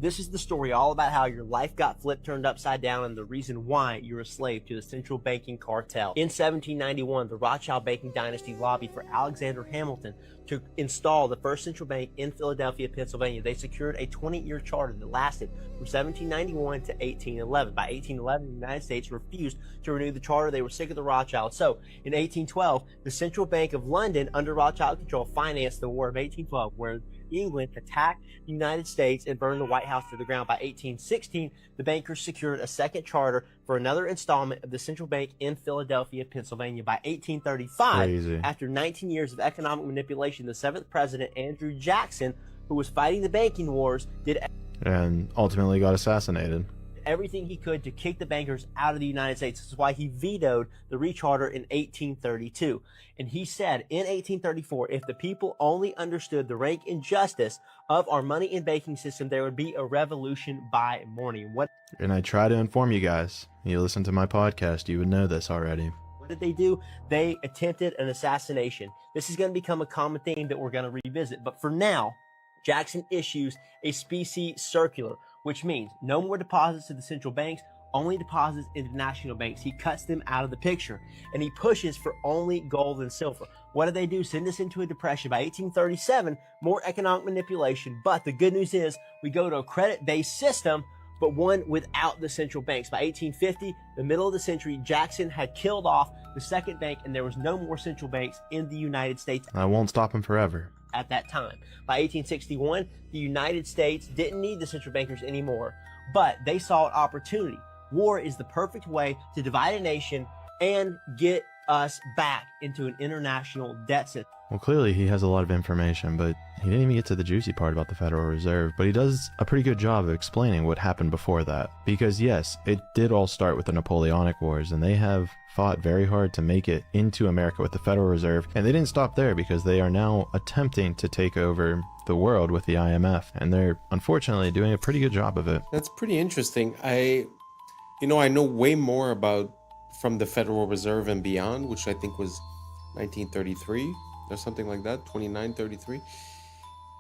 This is the story all about how your life got flipped, turned upside down, and the reason why you're a slave to the central banking cartel. In 1791, the Rothschild banking dynasty lobbied for Alexander Hamilton to install the first central bank in Philadelphia, Pennsylvania. They secured a 20-year charter that lasted from 1791 to 1811. By 1811, the United States refused to renew the charter. They were sick of the Rothschilds. So, in 1812, the Central Bank of London, under Rothschild control, financed the War of 1812, where England attacked the United States and burned the White House to the ground. By 1816, the bankers secured a second charter for another installment of the central bank in Philadelphia, Pennsylvania. By 1835, after 19 years of economic manipulation, the seventh president, Andrew Jackson, who was fighting the banking wars, did and ultimately got assassinated. Everything he could to kick the bankers out of the United States. This is why he vetoed the recharter in 1832. And he said in 1834, if the people only understood the rank and justice of our money and banking system, there would be a revolution by morning. And I try to inform you guys. You listen to my podcast, you would know this already. What did they do? They attempted an assassination. This is going to become a common theme that we're going to revisit. But for now, Jackson issues a specie circular, which means no more deposits to the central banks, only deposits into national banks. He cuts them out of the picture, and he pushes for only gold and silver. What did they do? Send us into a depression. By 1837, more economic manipulation. But the good news is we go to a credit-based system, but one without the central banks. By 1850, the middle of the century, Jackson had killed off the second bank, and there was no more central banks in the United States. I won't stop him forever. At that time. By 1861, the United States didn't need the central bankers anymore, but they saw an opportunity. War is the perfect way to divide a nation and get us back into an international debt system. Well, clearly he has a lot of information, but he didn't even get to the juicy part about the Federal Reserve. But he does a pretty good job of explaining what happened before that. Because yes, it did all start with the Napoleonic Wars, and they have fought very hard to make it into America with the Federal Reserve. And they didn't stop there, because they are now attempting to take over the world with the IMF, and they're unfortunately doing a pretty good job of it. That's pretty interesting. I know way more about from the Federal Reserve and beyond, which I think was 1933 or something like that, 2933.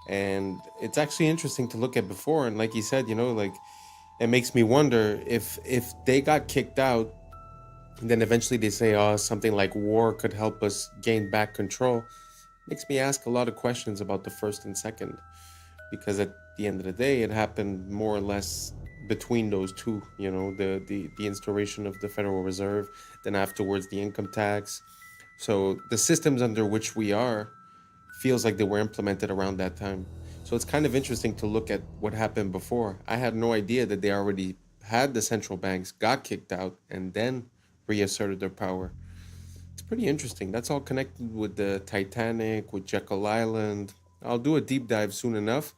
And it's actually interesting to look at before. And like you said, like, it makes me wonder if they got kicked out, and then eventually they say, oh, something like war could help us gain back control. Makes me ask a lot of questions about the first and second, because at the end of the day, it happened more or less between those two, the instauration of the Federal Reserve, then afterwards the income tax. So the systems under which we are feels like they were implemented around that time. So it's kind of interesting to look at what happened before. I had no idea that they already had the central banks, got kicked out, and then reasserted their power. It's pretty interesting. That's all connected with the Titanic, with Jekyll Island. I'll do a deep dive soon enough.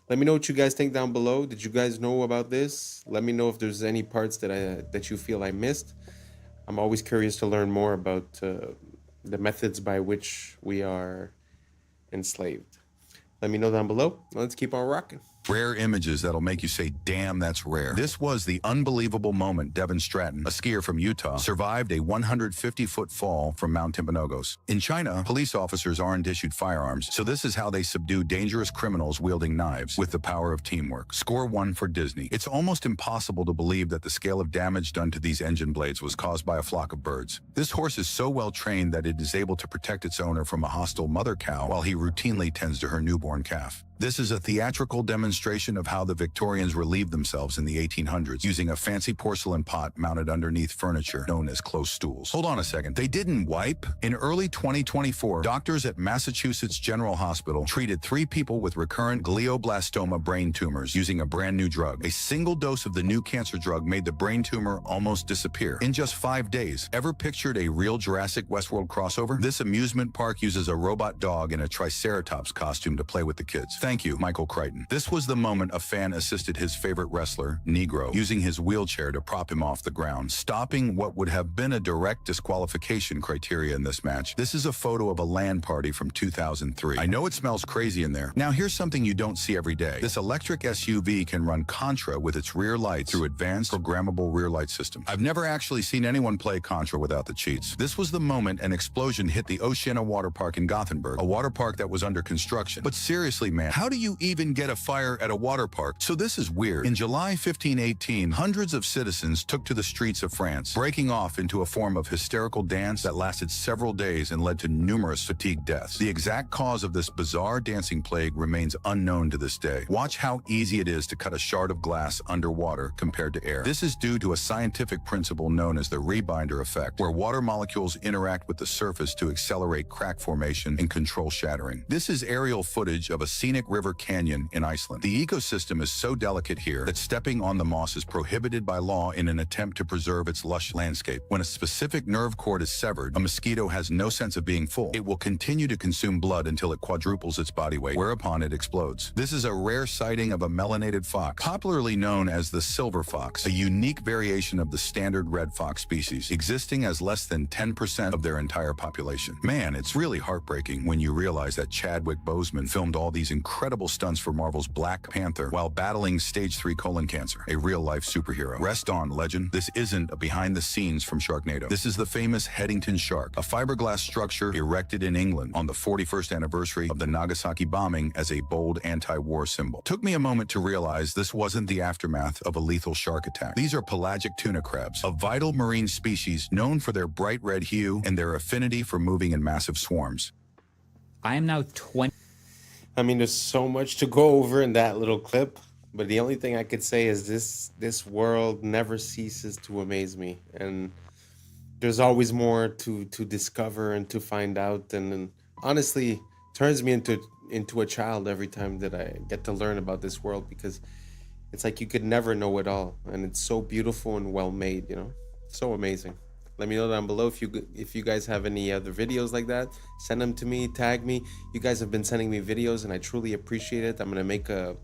Let me know what you guys think down below. Did you guys know about this? Let me know if there's any parts that you feel I missed. I'm always curious to learn more about the methods by which we are enslaved. Let me know down below. Let's keep on rocking. Rare images that'll make you say, damn, that's rare. This was the unbelievable moment Devin Stratton, a skier from Utah, survived a 150-foot fall from Mount Timpanogos. In China, police officers aren't issued firearms, so this is how they subdue dangerous criminals wielding knives with the power of teamwork. Score 1 for Disney. It's almost impossible to believe that the scale of damage done to these engine blades was caused by a flock of birds. This horse is so well trained that it is able to protect its owner from a hostile mother cow while he routinely tends to her newborn calf. This is a theatrical demonstration of how the Victorians relieved themselves in the 1800s using a fancy porcelain pot mounted underneath furniture known as close stools. Hold on a second. They didn't wipe? In early 2024, doctors at Massachusetts General Hospital treated 3 people with recurrent glioblastoma brain tumors using a brand new drug. A single dose of the new cancer drug made the brain tumor almost disappear in just 5 days. Ever pictured a real Jurassic Westworld crossover? This amusement park uses a robot dog in a Triceratops costume to play with the kids. Thank you, Michael Crichton. This was the moment a fan assisted his favorite wrestler, Negro, using his wheelchair to prop him off the ground, stopping what would have been a direct disqualification criteria in this match. This is a photo of a LAN party from 2003. I know it smells crazy in there. Now here's something you don't see every day. This electric SUV can run Contra with its rear lights through advanced programmable rear light system. I've never actually seen anyone play Contra without the cheats. This was the moment an explosion hit the Oceana water park in Gothenburg, a water park that was under construction. But seriously, man, how do you even get a fire at a water park? So this is weird. In July 1518, hundreds of citizens took to the streets of France, breaking off into a form of hysterical dance that lasted several days and led to numerous fatigue deaths. The exact cause of this bizarre dancing plague remains unknown to this day. Watch how easy it is to cut a shard of glass underwater compared to air. This is due to a scientific principle known as the rebinder effect, where water molecules interact with the surface to accelerate crack formation and control shattering. This is aerial footage of a scenic river canyon in Iceland. The ecosystem is so delicate here that stepping on the moss is prohibited by law in an attempt to preserve its lush landscape. When a specific nerve cord is severed, a mosquito has no sense of being full. It will continue to consume blood until it quadruples its body weight, whereupon it explodes. This is a rare sighting of a melanated fox, popularly known as the silver fox, a unique variation of the standard red fox species, existing as less than 10% of their entire population. Man, it's really heartbreaking when you realize that Chadwick Boseman filmed all these incredible stunts for Marvel's Black Panther while battling stage 3 colon cancer, a real-life superhero. Rest on, legend. This isn't a behind-the-scenes from Sharknado. This is the famous Headington Shark, a fiberglass structure erected in England on the 41st anniversary of the Nagasaki bombing as a bold anti-war symbol. Took me a moment to realize this wasn't the aftermath of a lethal shark attack. These are pelagic tuna crabs, a vital marine species known for their bright red hue and their affinity for moving in massive swarms. I am now 20. I mean, there's so much to go over in that little clip, but the only thing I could say is this world never ceases to amaze me, and there's always more to discover and to find out, and honestly turns me into a child every time that I get to learn about this world, because it's like you could never know it all, and it's so beautiful and well made, so amazing. Let me know down below if you guys have any other videos like that. Send them to me, tag me. You guys have been sending me videos and I truly appreciate it. I'm gonna make a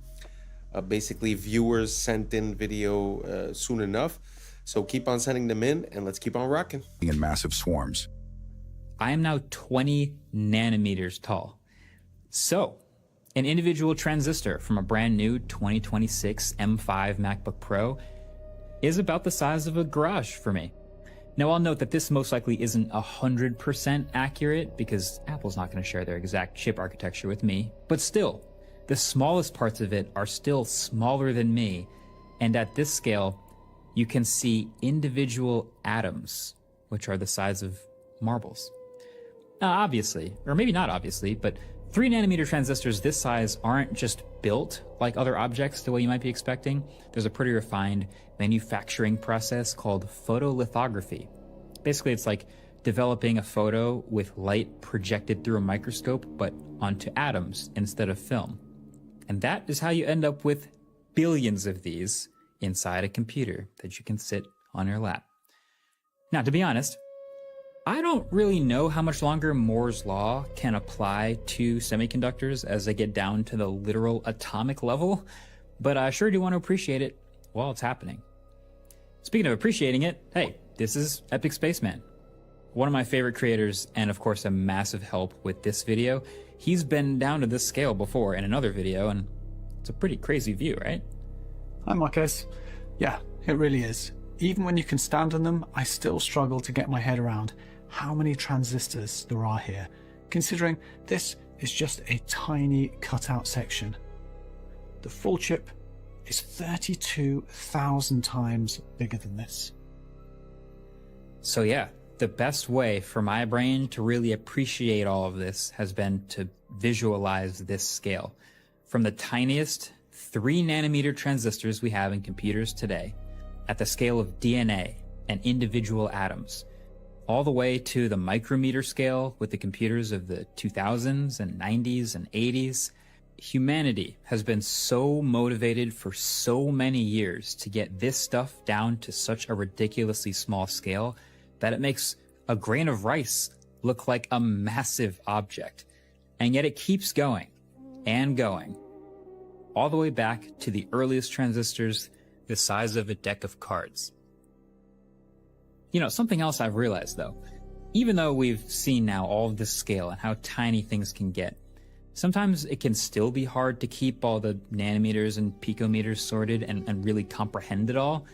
basically viewers sent in video soon enough. So keep on sending them in and let's keep on rocking. In massive swarms. I am now 20 nanometers tall. So, an individual transistor from a brand new 2026 M5 MacBook Pro is about the size of a garage for me. Now, I'll note that this most likely isn't 100% accurate because Apple's not going to share their exact chip architecture with me, but still, the smallest parts of it are still smaller than me, and at this scale, you can see individual atoms, which are the size of marbles. Now, obviously, or maybe not obviously, but 3 nanometer transistors this size aren't just built like other objects the way you might be expecting. There's a pretty refined manufacturing process called photolithography. Basically, it's like developing a photo with light projected through a microscope, but onto atoms instead of film. And that is how you end up with billions of these inside a computer that you can sit on your lap. Now, to be honest, I don't really know how much longer Moore's law can apply to semiconductors as they get down to the literal atomic level, but I sure do want to appreciate it while it's happening. Speaking of appreciating it, hey, this is Epic Spaceman. One of my favorite creators, and of course a massive help with this video. He's been down to this scale before in another video, and it's a pretty crazy view, right? Hi Marquez. Yeah, it really is. Even when you can stand on them, I still struggle to get my head around how many transistors there are here, considering this is just a tiny cutout section. The full chip is 32,000 times bigger than this. So yeah, the best way for my brain to really appreciate all of this has been to visualize this scale. From the tiniest 3 nanometer transistors we have in computers today, at the scale of DNA and individual atoms, all the way to the micrometer scale with the computers of the 2000s and 90s and 80s. Humanity has been so motivated for so many years to get this stuff down to such a ridiculously small scale that it makes a grain of rice look like a massive object. And yet it keeps going and going, all the way back to the earliest transistors the size of a deck of cards. You know, something else I've realized though, even though we've seen now all of this scale and how tiny things can get, sometimes it can still be hard to keep all the nanometers and picometers sorted and really comprehend it all.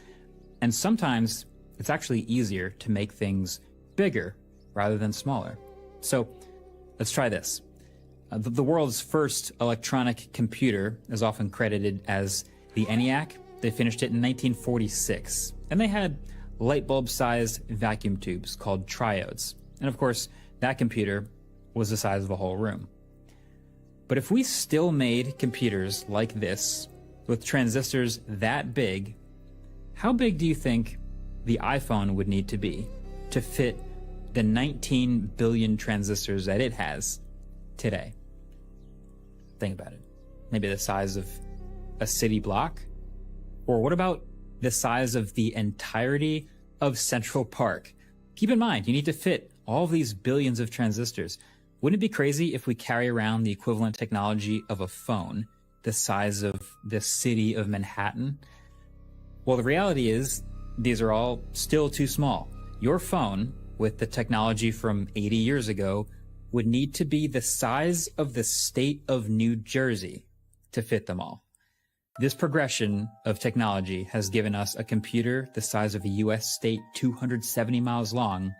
And sometimes it's actually easier to make things bigger rather than smaller. So let's try this. The world's first electronic computer is often credited as the ENIAC. They finished it in 1946, and they had light bulb-sized vacuum tubes called triodes. And of course, that computer was the size of a whole room. But if we still made computers like this, with transistors that big, how big do you think the iPhone would need to be to fit the 19 billion transistors that it has today? Think about it. Maybe the size of a city block? Or what about the size of the entirety of Central Park? Keep in mind, you need to fit all these billions of transistors. Wouldn't it be crazy if we carry around the equivalent technology of a phone the size of the city of Manhattan? Well, the reality is these are all still too small. Your phone, with the technology from 80 years ago, would need to be the size of the state of New Jersey to fit them all. This progression of technology has given us a computer the size of a US state 270 miles long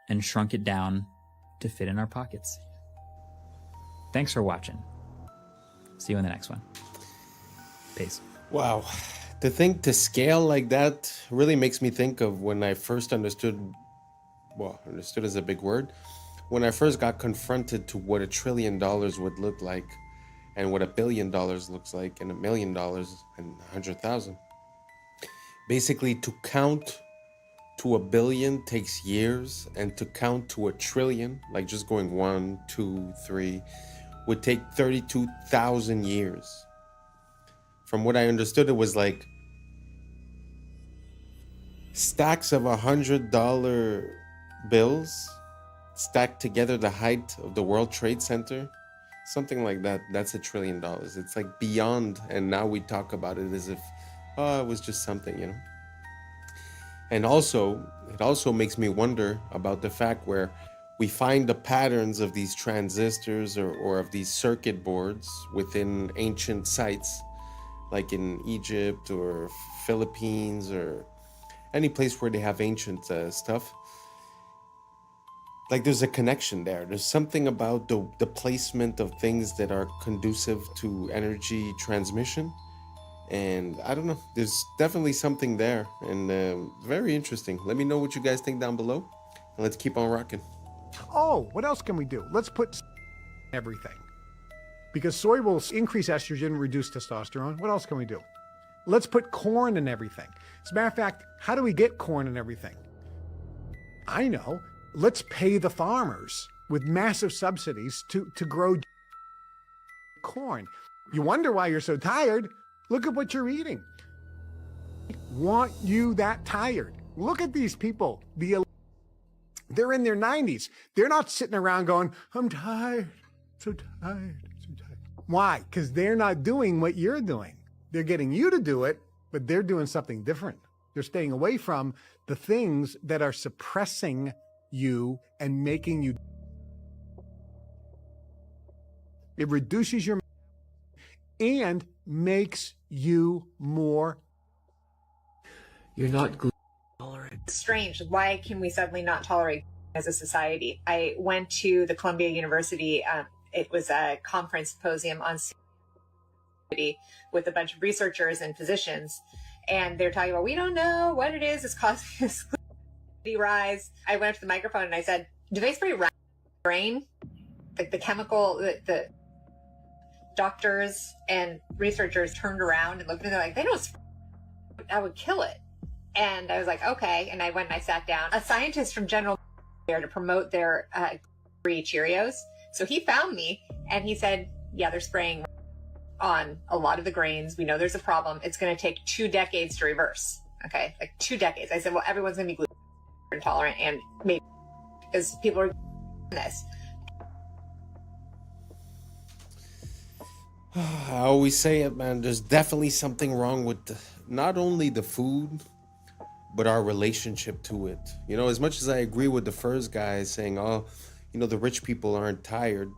and shrunk it down to fit in our pockets. Thanks for watching. See you in the next one. Peace. Wow. To think to scale like that really makes me think of when I first understood, well, understood is a big word, when I first got confronted to what $1 trillion would look like, and what $1 billion looks like, and $1 million and 100,000. Basically, to count to 1 billion takes years, and to count to 1 trillion, like just going 1, 2, 3, would take 32,000 years. From what I understood, it was like stacks of $100 bills stacked together the height of the World Trade Center, something like that. That's $1 trillion. It's like beyond, and now we talk about it as if, oh, it was just something, you know. And also, it also makes me wonder about the fact where we find the patterns of these transistors or of these circuit boards within ancient sites, like in Egypt or Philippines or any place where they have ancient stuff. Like there's a connection there. There's something about the placement of things that are conducive to energy transmission. And I don't know, there's definitely something there, and very interesting. Let me know what you guys think down below, and let's keep on rocking. Oh, what else can we do? Let's put everything. Because soy will increase estrogen, reduce testosterone. What else can we do? Let's put corn in everything. As a matter of fact, how do we get corn in everything? I know. Let's pay the farmers with massive subsidies to grow corn. You wonder why you're so tired? Look at what you're eating. Want you that tired? Look at these people. They're in their 90s. They're not sitting around going, I'm tired, so tired, so tired. Why? Because they're not doing what you're doing. They're getting you to do it, but they're doing something different. They're staying away from the things that are suppressing you and making you. It reduces your and makes you more. You're not gluten tolerant. Strange. Why can we suddenly not tolerate as a society? I went to the Columbia University. It was a conference symposium on with a bunch of researchers and physicians, and they're talking about, we don't know what it is causing this rise. I went up to the microphone and I said, do they spray brain? Like the chemical, the doctors and researchers turned around and looked at me, they're like, they don't spray. I would kill it. And I was like, okay. And I went and I sat down. A scientist from General there to promote their free Cheerios. So he found me and he said, yeah, they're spraying on a lot of the grains. We know there's a problem. It's going to take 2 decades to reverse. Okay. Like 2 decades. I said, well, everyone's going to be gluten intolerant, and maybe because people are this. I always say it, man. There's definitely something wrong with not only the food, but our relationship to it. You know, as much as I agree with the first guy saying, oh, you know, the rich people aren't tired.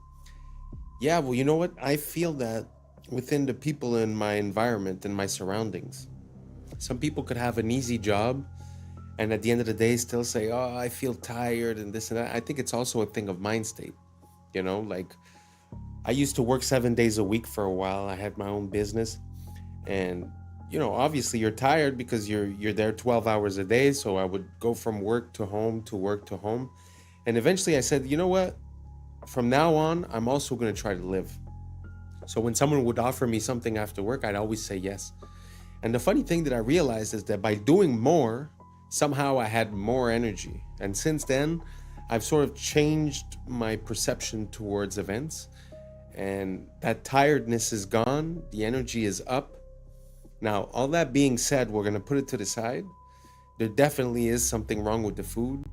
Yeah, well, you know what? I feel that within the people in my environment and my surroundings. Some people could have an easy job and at the end of the day still say, oh, I feel tired and this and that. I think it's also a thing of mind state. You know, like I used to work 7 days a week for a while. I had my own business, and you know, obviously you're tired because you're there 12 hours a day. So I would go from work to home to work to home. And eventually I said, you know what? From now on, I'm also going to try to live. So when someone would offer me something after work, I'd always say yes. And the funny thing that I realized is that by doing more, somehow I had more energy. And since then, I've sort of changed my perception towards events. And that tiredness is gone. The energy is up. Now, all that being said, we're going to put it to the side. There definitely is something wrong with the food.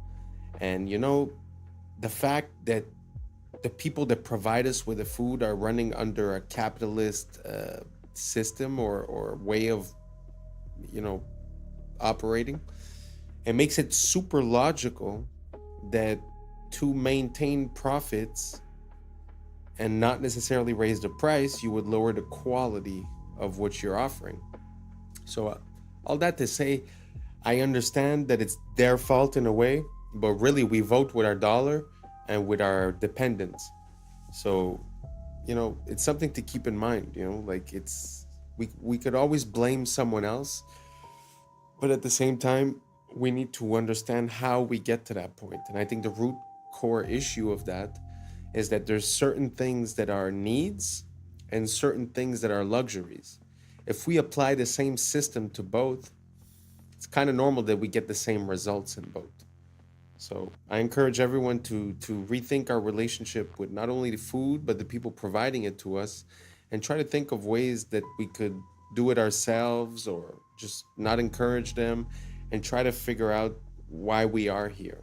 And, you know, the fact that the people that provide us with the food are running under a capitalist system or way of, you know, operating, it makes it super logical that to maintain profits and not necessarily raise the price, you would lower the quality of what you're offering. So all that to say, I understand that it's their fault in a way, but really we vote with our dollar and with our dependents. So, you know, it's something to keep in mind, you know, like it's, we could always blame someone else, but at the same time, we need to understand how we get to that point. And I think the root core issue of that is that there's certain things that are needs and certain things that are luxuries. If we apply the same system to both, it's kind of normal that we get the same results in both. So I encourage everyone to rethink our relationship with not only the food, but the people providing it to us, and try to think of ways that we could do it ourselves or just not encourage them, and try to figure out why we are here.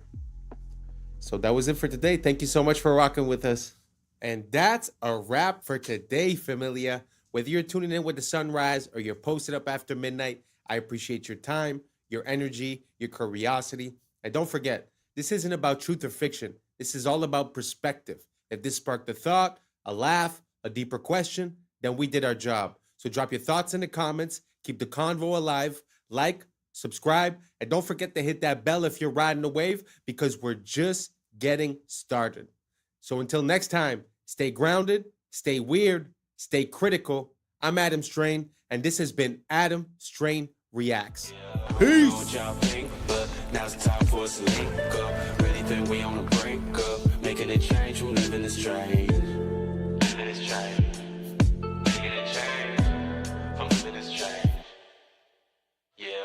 So that was it for today. Thank you so much for rocking with us. And that's a wrap for today, familia. Whether you're tuning in with the sunrise or you're posted up after midnight, I appreciate your time, your energy, your curiosity. And don't forget, this isn't about truth or fiction. This is all about perspective. If this sparked a thought, a laugh, a deeper question, then we did our job. So drop your thoughts in the comments, keep the convo alive, like, subscribe, and don't forget to hit that bell if you're riding the wave, because we're just getting started. So until next time, stay grounded, stay weird, stay critical. I'm Adam Strain, and this has been Adam Strain Reacts. Peace. Now's the time for us to link up. Really think we on a break up. Making a change, who live in this train. Living this train. Making a change. From living this train. Yeah.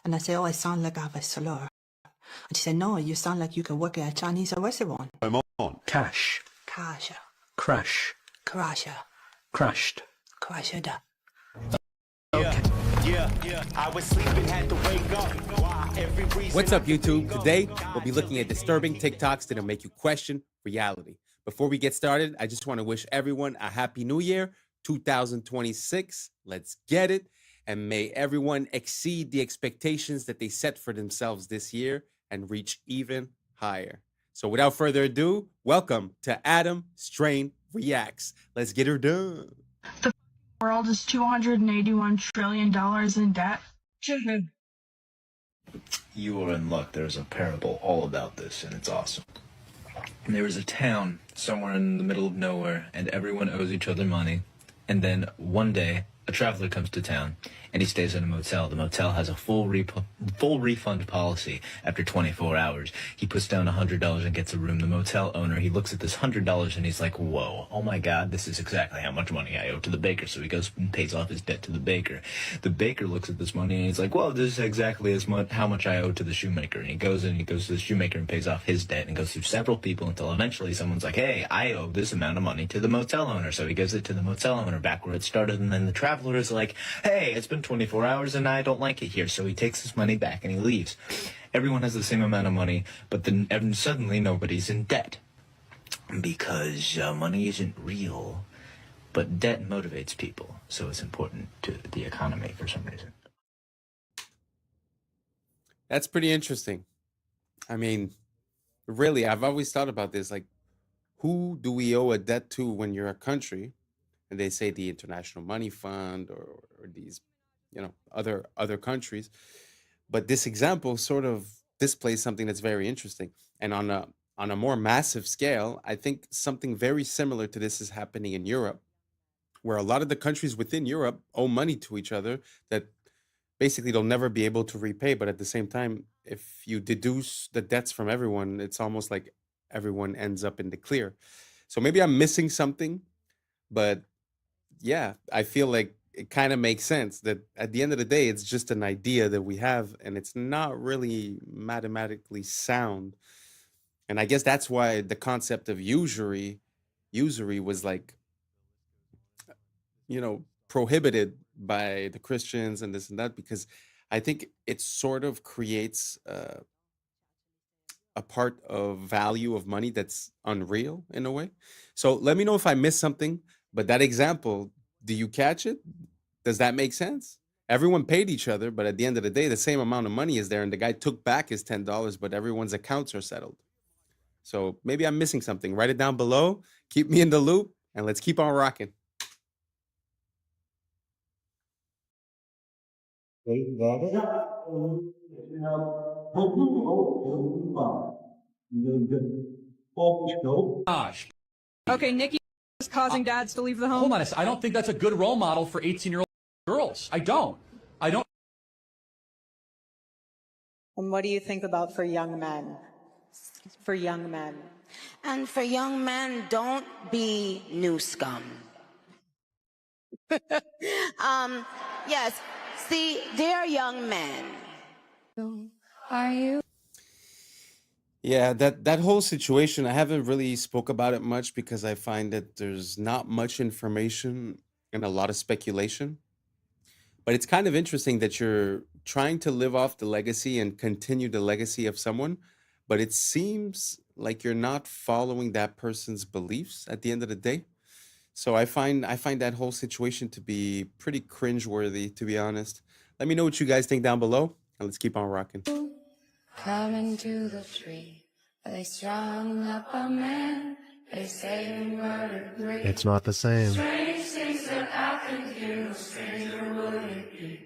And I say, oh, I sound like I have a slur. And she said, no, you sound like you can work at a Chinese restaurant. I'm on. Cash. Kasha. Crash. Krasha. Crashed. Krasha. I was sleeping, had to wake up. What's up, YouTube? Today, we'll be looking at disturbing TikToks that'll make you question reality. Before we get started, I just want to wish everyone a happy new year, 2026. Let's get it. And may everyone exceed the expectations that they set for themselves this year and reach even higher. So without further ado, welcome to Adam Strain Reacts. Let's get her done. The world is $281 trillion in debt. You are in luck. There's a parable all about this, and it's awesome. There is a town somewhere in the middle of nowhere, and everyone owes each other money. And then one day, a traveler comes to town, and he stays in a motel. The motel has a full refund policy after 24 hours. He puts down $100 and gets a room. The motel owner, he looks at this $100 and he's like, whoa, oh my God, this is exactly how much money I owe to the baker. So he goes and pays off his debt to the baker. The baker looks at this money and he's like, well, this is exactly as much how much I owe to the shoemaker. And he goes to the shoemaker and pays off his debt and goes through several people until eventually someone's like, hey, I owe this amount of money to the motel owner. So he gives it to the motel owner back where it started. And then the traveler is like, hey, it's been 24 hours and I don't like it here. So he takes his money back and he leaves. Everyone has the same amount of money, but then suddenly nobody's in debt because money isn't real, but debt motivates people. So it's important to the economy for some reason. That's pretty interesting. I mean, really, I've always thought about this. Like, who do we owe a debt to when you're a country? And they say the International Money Fund or these, other countries. But this example sort of displays something that's very interesting. And on a more massive scale, I think something very similar to this is happening in Europe, where a lot of the countries within Europe owe money to each other that basically they'll never be able to repay. But at the same time, if you deduce the debts from everyone, it's almost like everyone ends up in the clear. So maybe I'm missing something, but yeah, I feel like it kind of makes sense that at the end of the day, it's just an idea that we have and it's not really mathematically sound. And I guess that's why the concept of usury was like, prohibited by the Christians and this and that, because I think it sort of creates a part of value of money that's unreal in a way. So let me know if I missed something. But that example, do you catch it? Does that make sense? Everyone paid each other, but at the end of the day, the same amount of money is there. And the guy took back his $10, but everyone's accounts are settled. So maybe I'm missing something. Write it down below. Keep me in the loop, and let's keep on rocking. Gosh. Okay, Nikki is causing dads to leave the home. Hold on a second. I don't think that's a good role model for 18-year-old girls. I don't. And what do you think about for young men? For young men. And for young men, don't be new scum. Yes, see, they're young men. Are you? Yeah, that whole situation, I haven't really spoke about it much because I find that there's not much information and a lot of speculation. But it's kind of interesting that you're trying to live off the legacy and continue the legacy of someone, but it seems like you're not following that person's beliefs at the end of the day. So I find that whole situation to be pretty cringeworthy, to be honest. Let me know what you guys think down below, and let's keep on rocking. Coming to the tree. They strung up a man. They say he murdered three. It's not the same. Strange things that happened here. No stranger would it be.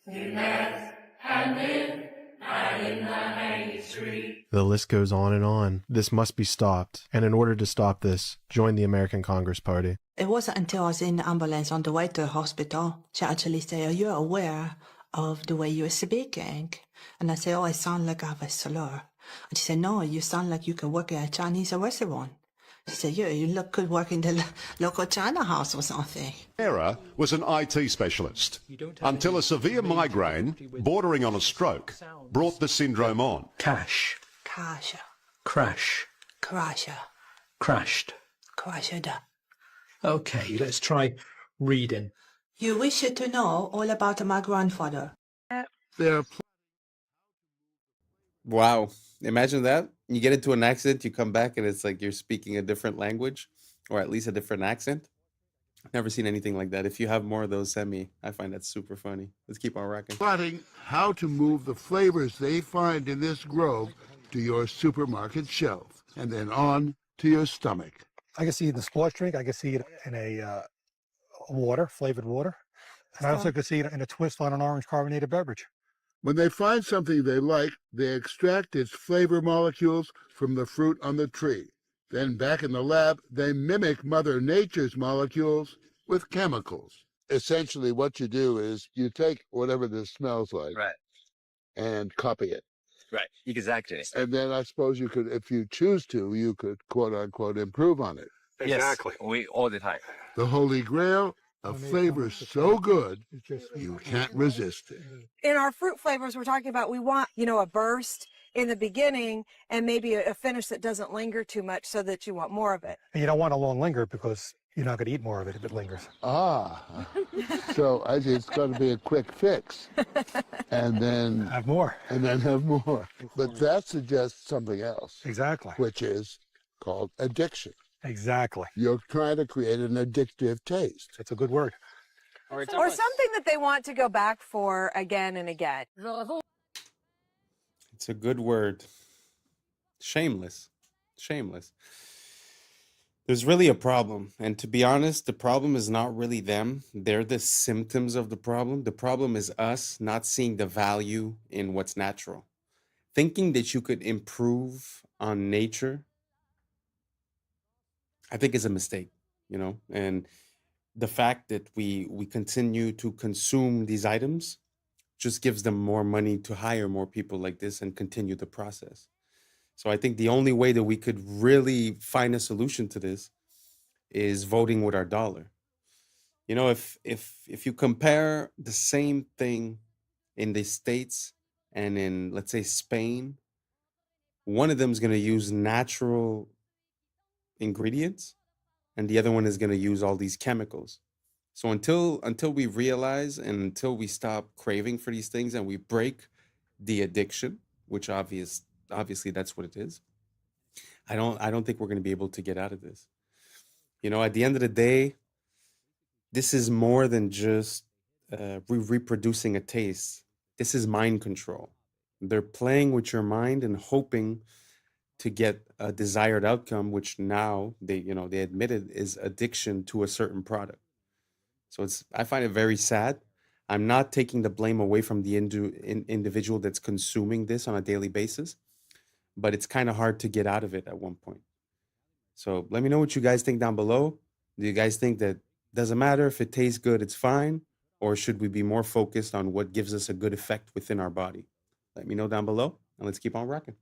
We met and lived right in the hanging tree. The list goes on and on. This must be stopped. And in order to stop this, join the American Congress Party. It wasn't until I was in the ambulance on the way to the hospital, she actually said, "Are you aware of the way you're speaking?" And I said, "Oh, I sound like I have a slur." And she said, "No, you sound like you can work at a Chinese restaurant." She said, "Yeah, you look good working the local China house or something." Sarah was an IT specialist until a severe migraine, bordering on a stroke, brought the syndrome on. Cash. Crasher. Crash. Crasher. Crashed. Crasher. Okay, let's try reading. You wish to know all about my grandfather. Wow. Imagine that. You get into an accident, you come back, and it's like you're speaking a different language, or at least a different accent. I've never seen anything like that. If you have more of those, send me. I find that super funny. Let's keep on rocking. Plotting how to move the flavors they find in this grove to your supermarket shelf, and then on to your stomach. I can see it in a sports drink. I can see it in a water, flavored water. And I also can see it in a twist on an orange carbonated beverage. When they find something they like, they extract its flavor molecules from the fruit on the tree. Then back in the lab, they mimic Mother Nature's molecules with chemicals. Essentially, what you do is you take whatever this smells like, right, and copy it. Right, exactly. And then I suppose you could, if you choose to, you could quote unquote improve on it. Exactly. Yes, we all the time. The holy grail of flavors so good you can't resist it. In our fruit flavors, we're talking about we want, a burst in the beginning and maybe a finish that doesn't linger too much so that you want more of it. And you don't want a long linger because you're not going to eat more of it if it lingers. Ah, so it's going to be a quick fix. And then have more. And then have more. But that suggests something else. Exactly. Which is called addiction. Exactly. You're trying to create an addictive taste. It's a good word. Or something that they want to go back for again and again. It's a good word. Shameless. Shameless. There's really a problem. And to be honest, the problem is not really them. They're the symptoms of the problem. The problem is us not seeing the value in what's natural. Thinking that you could improve on nature, I think is a mistake, and the fact that we continue to consume these items just gives them more money to hire more people like this and continue the process. So I think the only way that we could really find a solution to this is voting with our dollar. If you compare the same thing in the States and in, let's say, Spain, one of them is going to use natural ingredients and the other one is going to use all these chemicals. So until we realize and until we stop craving for these things and we break the addiction, which obviously that's what it is, I don't think we're going to be able to get out of this. At the end of the day, this is more than just reproducing a taste. This is mind control. They're playing with your mind and hoping to get a desired outcome, which now they admitted is addiction to a certain product. So I find it very sad. I'm not taking the blame away from the individual that's consuming this on a daily basis, but it's kind of hard to get out of it at one point. So let me know what you guys think down below. Do you guys think that doesn't matter if it tastes good, it's fine? Or should we be more focused on what gives us a good effect within our body? Let me know down below, and let's keep on rocking.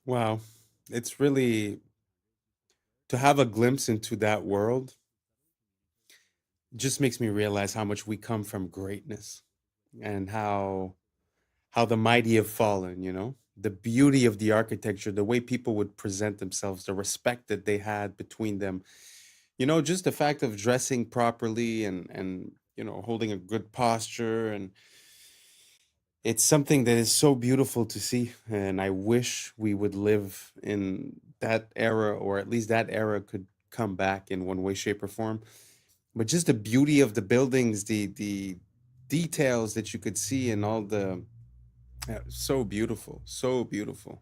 Wow. It's really to have a glimpse into that world just makes me realize how much we come from greatness and how the mighty have fallen, you know? The beauty of the architecture, the way people would present themselves, the respect that they had between them. You know, just the fact of dressing properly and you know, holding a good posture, and it's something that is so beautiful to see, and I wish we would live in that era, or at least that era could come back in one way, shape, or form. But just the beauty of the buildings, the details that you could see, and all the so beautiful, so beautiful.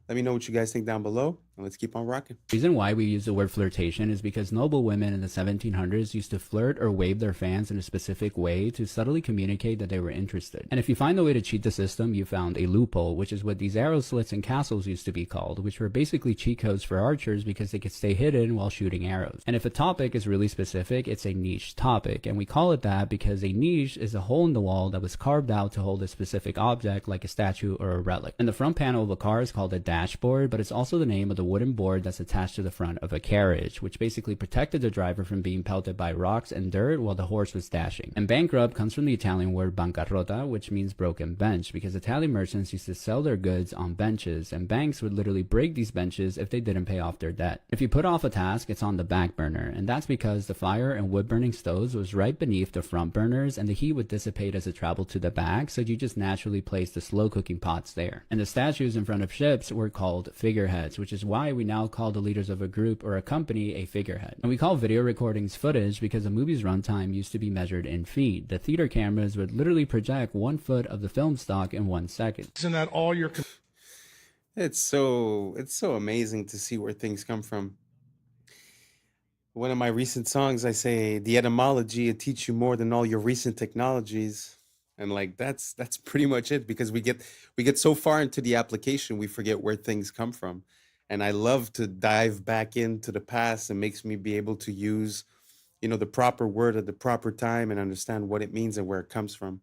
Let me know what you guys think down below, and let's keep on rocking. The reason why we use the word flirtation is because noble women in the 1700s used to flirt or wave their fans in a specific way to subtly communicate that they were interested. And if you find a way to cheat the system, you found a loophole, which is what these arrow slits and castles used to be called, which were basically cheat codes for archers because they could stay hidden while shooting arrows. And if a topic is really specific, it's a niche topic, and we call it that because a niche is a hole in the wall that was carved out to hold a specific object like a statue or a relic. And the front panel of a car is called a dashboard, but it's also the name of the wooden board that's attached to the front of a carriage, which basically protected the driver from being pelted by rocks and dirt while the horse was dashing. And bankrupt comes from the Italian word bancarrota, which means broken bench, because Italian merchants used to sell their goods on benches, and banks would literally break these benches if they didn't pay off their debt. If you put off a task, it's on the back burner, and that's because the fire in wood-burning stoves was right beneath the front burners, and the heat would dissipate as it traveled to the back, so you just naturally place the slow-cooking pots there. And the statues in front of ships were called figureheads, which is why we now call the leaders of a group or a company a figurehead. And we call video recordings footage because a movie's runtime used to be measured in feet. The theater cameras would literally project 1 foot of the film stock in 1 second. Isn't that all your... It's so amazing to see where things come from. One of my recent songs, I say, the etymology will teach you more than all your recent technologies. And like that's pretty much it, because we get so far into the application, we forget where things come from. And I love to dive back into the past. It makes me be able to use, you know, the proper word at the proper time and understand what it means and where it comes from.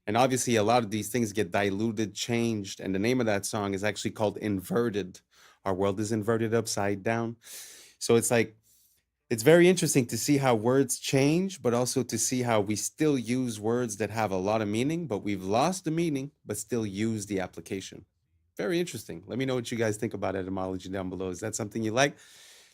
And obviously a lot of these things get diluted, changed, and the name of that song is actually called Inverted. Our world is inverted upside down. So it's like, it's very interesting to see how words change, but also to see how we still use words that have a lot of meaning, but we've lost the meaning, but still use the application. Very interesting. Let me know what you guys think about etymology down below. Is that something you like?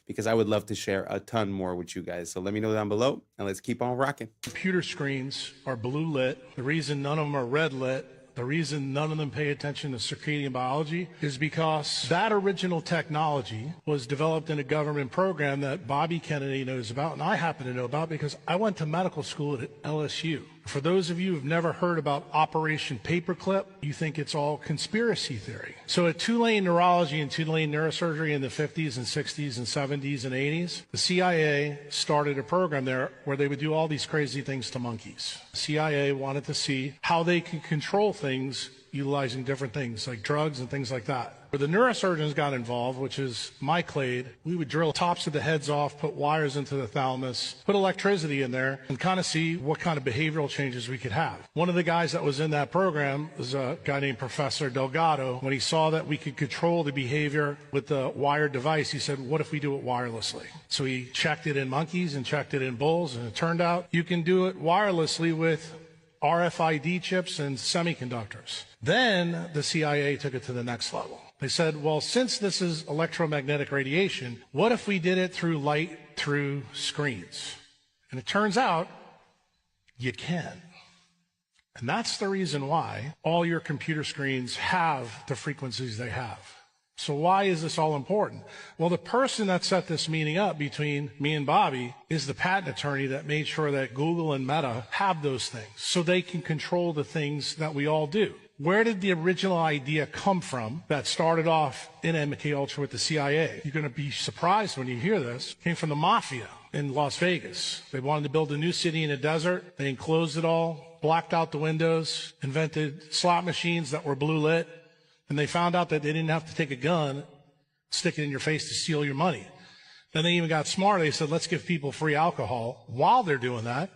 Because I would love to share a ton more with you guys. So let me know down below, and let's keep on rocking. Computer screens are blue lit. The reason none of them are red lit, the reason none of them pay attention to circadian biology is because that original technology was developed in a government program that Bobby Kennedy knows about, and I happen to know about because I went to medical school at LSU. For those of you who've never heard about Operation Paperclip, you think it's all conspiracy theory. So at Tulane Neurology and Tulane Neurosurgery in the 50s and 60s and 70s and 80s, the CIA started a program there where they would do all these crazy things to monkeys. The CIA wanted to see how they could control things utilizing different things like drugs and things like that. Where the neurosurgeons got involved, which is my clade, we would drill tops of the heads off, put wires into the thalamus, put electricity in there, and kind of see what kind of behavioral changes we could have. One of the guys that was in that program was a guy named Professor Delgado. When he saw that we could control the behavior with the wired device, he said, what if we do it wirelessly? So he checked it in monkeys and checked it in bulls, and it turned out you can do it wirelessly with RFID chips and semiconductors. Then the CIA took it to the next level. They said, well, since this is electromagnetic radiation, what if we did it through light through screens? And it turns out you can. And that's the reason why all your computer screens have the frequencies they have. So why is this all important? Well, the person that set this meeting up between me and Bobby is the patent attorney that made sure that Google and Meta have those things so they can control the things that we all do. Where did the original idea come from that started off in MK Ultra with the CIA? You're going to be surprised when you hear this. It came from the mafia in Las Vegas. They wanted to build a new city in a desert. They enclosed it all, blacked out the windows, invented slot machines that were blue lit. And they found out that they didn't have to take a gun, stick it in your face to steal your money. Then they even got smarter. They said, let's give people free alcohol while they're doing that.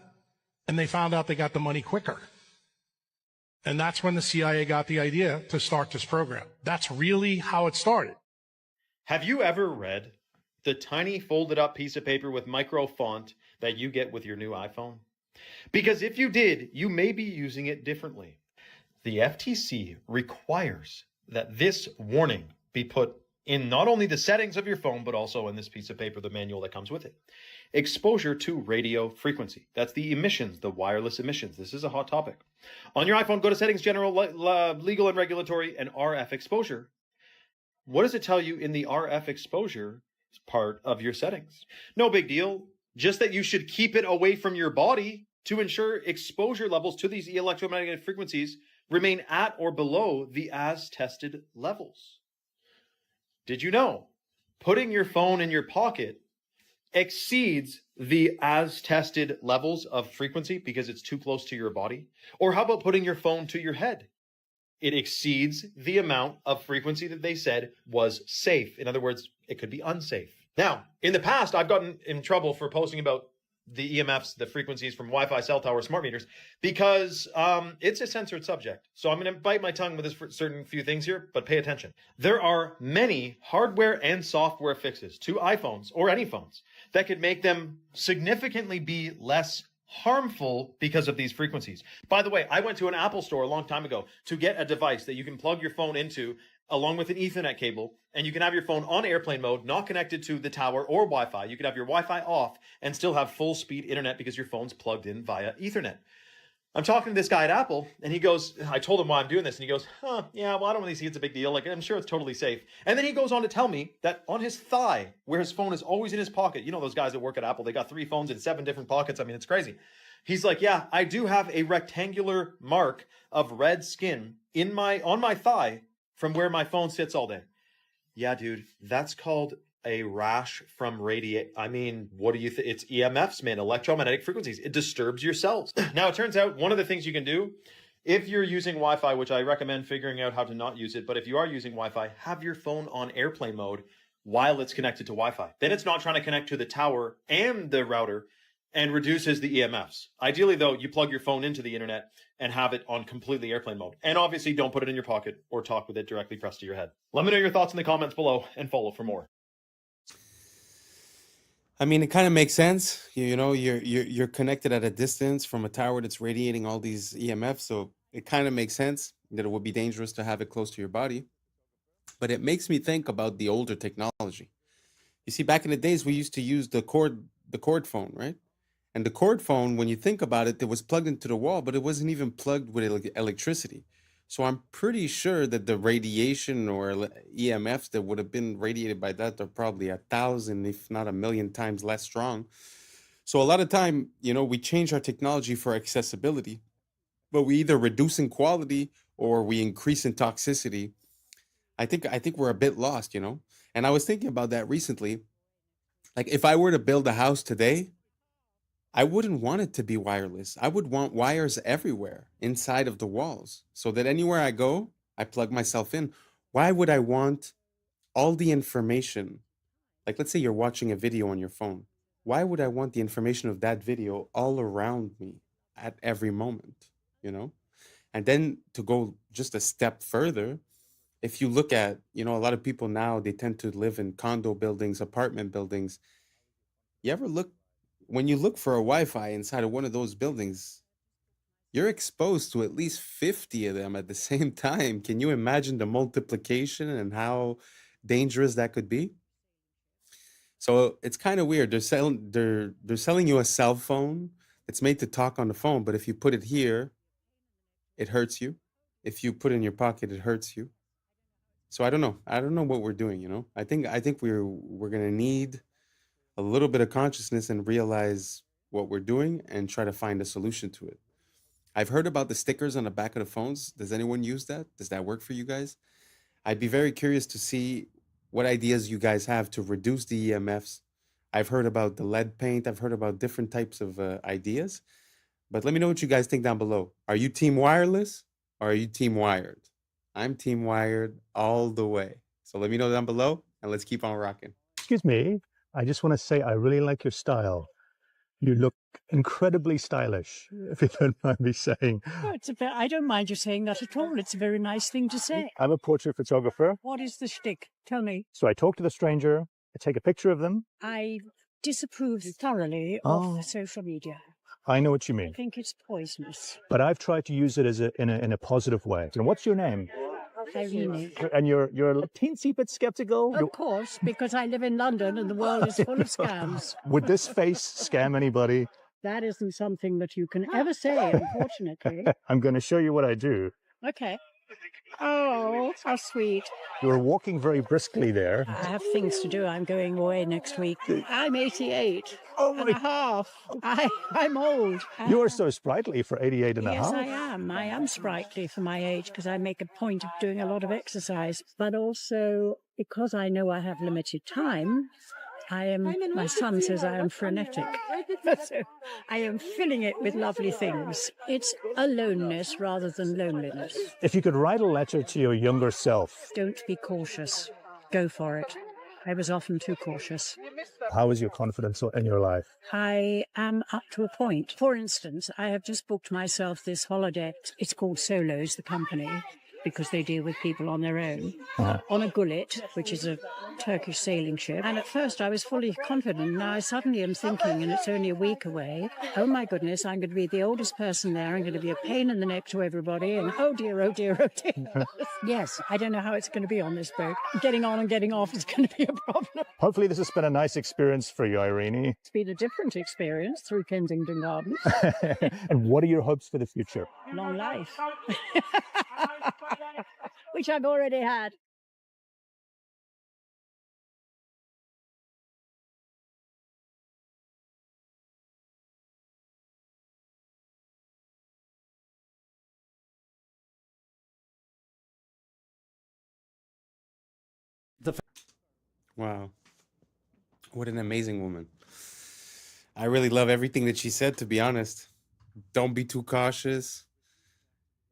And they found out they got the money quicker. And that's when the CIA got the idea to start this program. That's really how it started. Have you ever read the tiny folded up piece of paper with micro font that you get with your new iPhone? Because if you did, you may be using it differently. The FTC requires that this warning be put in not only the settings of your phone, but also in this piece of paper, the manual that comes with it. Exposure to radio frequency. That's the emissions, the wireless emissions. This is a hot topic. On your iPhone, go to settings, general, legal and regulatory, and RF exposure. What does it tell you in the RF exposure part of your settings? No big deal. Just that you should keep it away from your body to ensure exposure levels to these electromagnetic frequencies remain at or below the as tested levels. Did you know putting your phone in your pocket exceeds the as tested levels of frequency because it's too close to your body? Or how about putting your phone to your head? It exceeds the amount of frequency that they said was safe. In other words, it could be unsafe. Now, in the past, I've gotten in trouble for posting about the EMFs, the frequencies from Wi-Fi, cell tower, smart meters, because it's a censored subject. So I'm going to bite my tongue with this certain few things here, but pay attention. There are many hardware and software fixes to iPhones or any phones that could make them significantly be less harmful because of these frequencies. By the way, I went to an Apple store a long time ago to get a device that you can plug your phone into along with an Ethernet cable, and you can have your phone on airplane mode, not connected to the tower or Wi-Fi. You could have your Wi-Fi off and still have full speed internet because your phone's plugged in via Ethernet. I'm talking to this guy at Apple, and he goes, I told him why I'm doing this, and he goes, yeah, well, I don't really see it's a big deal. Like, I'm sure it's totally safe. And then he goes on to tell me that on his thigh, where his phone is always in his pocket, you know those guys that work at Apple, they got 3 phones in 7 different pockets. I mean, it's crazy. He's like, yeah, I do have a rectangular mark of red skin on my thigh from where my phone sits all day. Yeah, dude, that's called a rash from radiate. I mean, what do you think? It's EMFs, man, electromagnetic frequencies. It disturbs your cells. Now, it turns out one of the things you can do if you're using Wi-Fi, which I recommend figuring out how to not use it, but if you are using Wi-Fi, have your phone on airplane mode while it's connected to Wi-Fi. Then it's not trying to connect to the tower and the router and reduces the EMFs. Ideally, though, you plug your phone into the internet and have it on completely airplane mode. And obviously, don't put it in your pocket or talk with it directly pressed to your head. Let me know your thoughts in the comments below and follow for more. I mean, it kind of makes sense. You know, you're connected at a distance from a tower that's radiating all these EMFs, so it kind of makes sense that it would be dangerous to have it close to your body. But it makes me think about the older technology. You see, back in the days, we used to use the cord phone, right? And the cord phone, when you think about it, it was plugged into the wall, but it wasn't even plugged with electricity. So I'm pretty sure that the radiation or EMFs that would have been radiated by that are probably 1,000, if not 1,000,000 times less strong. So a lot of time, you know, we change our technology for accessibility, but we either reduce in quality or we increase in toxicity. I think we're a bit lost, you know. And I was thinking about that recently. Like, if I were to build a house today, I wouldn't want it to be wireless. I would want wires everywhere inside of the walls so that anywhere I go, I plug myself in. Why would I want all the information? Like, let's say you're watching a video on your phone. Why would I want the information of that video all around me at every moment? You know? And then to go just a step further, if you look at, a lot of people now, they tend to live in condo buildings, apartment buildings. You ever look, when you look for a Wi-Fi inside of one of those buildings, you're exposed to at least 50 of them at the same time. Can you imagine the multiplication and how dangerous that could be? So it's kind of weird. They're selling you a cell phone that's made to talk on the phone, but if you put it here, it hurts you. If you put it in your pocket, it hurts you. So I don't know. I don't know what we're doing, I think we're gonna need a little bit of consciousness and realize what we're doing and try to find a solution to it. I've heard about the stickers on the back of the phones. Does anyone use that? Does that work for you guys? I'd be very curious to see what ideas you guys have to reduce the EMFs. I've heard about the lead paint. I've heard about different types of ideas. But let me know what you guys think down below. Are you team wireless or are you team wired? I'm team wired all the way. So let me know down below and let's keep on rocking. Excuse me. I just want to say I really like your style. You look incredibly stylish, if you don't mind me saying. Oh, I don't mind you saying that at all. It's a very nice thing to say. I'm a portrait photographer. What is the shtick? Tell me. So I talk to the stranger, I take a picture of them. I disapprove thoroughly of social media. I know what you mean. I think it's poisonous. But I've tried to use it as in a positive way. And what's your name? Irene. And you're a teensy bit skeptical? Of course, because I live in London and the world is full of scams. Would this face scam anybody? That isn't something that you can ever say, unfortunately. I'm going to show you what I do. Okay. Oh, how sweet. You were walking very briskly there. I have things to do. I'm going away next week. I'm 88 and a half. I'm old. You are so sprightly for 88 and a half. Yes, I am. I am sprightly for my age because I make a point of doing a lot of exercise. But also because I know I have limited time, my son says I am frenetic. So I am filling it with lovely things. It's aloneness rather than loneliness. If you could write a letter to your younger self. Don't be cautious. Go for it. I was often too cautious. How is your confidence in your life? I am up to a point. For instance, I have just booked myself this holiday. It's called Solos, the company, because they deal with people on their own, on a gullet, which is a Turkish sailing ship. And at first I was fully confident. Now I suddenly am thinking, and it's only a week away, oh my goodness, I'm going to be the oldest person there. I'm going to be a pain in the neck to everybody. And oh dear, oh dear, oh dear. Yes, I don't know how it's going to be on this boat. Getting on and getting off is going to be a problem. Hopefully this has been a nice experience for you, Irene. It's been a different experience through Kensington Gardens. And what are your hopes for the future? Long life. Which I've already had. Wow. What an amazing woman. I really love everything that she said, to be honest. Don't be too cautious.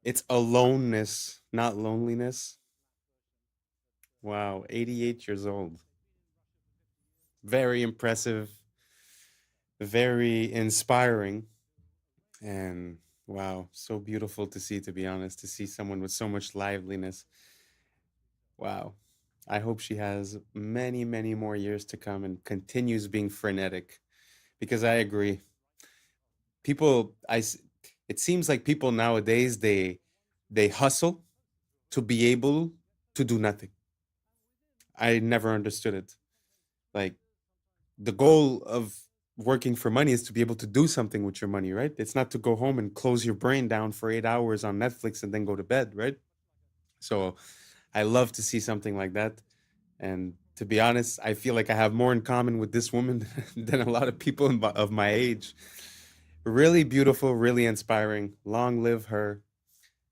It's aloneness, not loneliness. Wow, 88 years old. Very impressive, very inspiring. And wow, so beautiful to see, to be honest, to see someone with so much liveliness. Wow. I hope she has many, many more years to come and continues being frenetic, because I agree. It seems like people nowadays, they hustle to be able to do nothing. I never understood it. Like, the goal of working for money is to be able to do something with your money, right? It's not to go home and close your brain down for 8 hours on Netflix and then go to bed, right? So I love to see something like that. And to be honest, I feel like I have more in common with this woman than a lot of people of my age. Really beautiful, really inspiring. Long live her.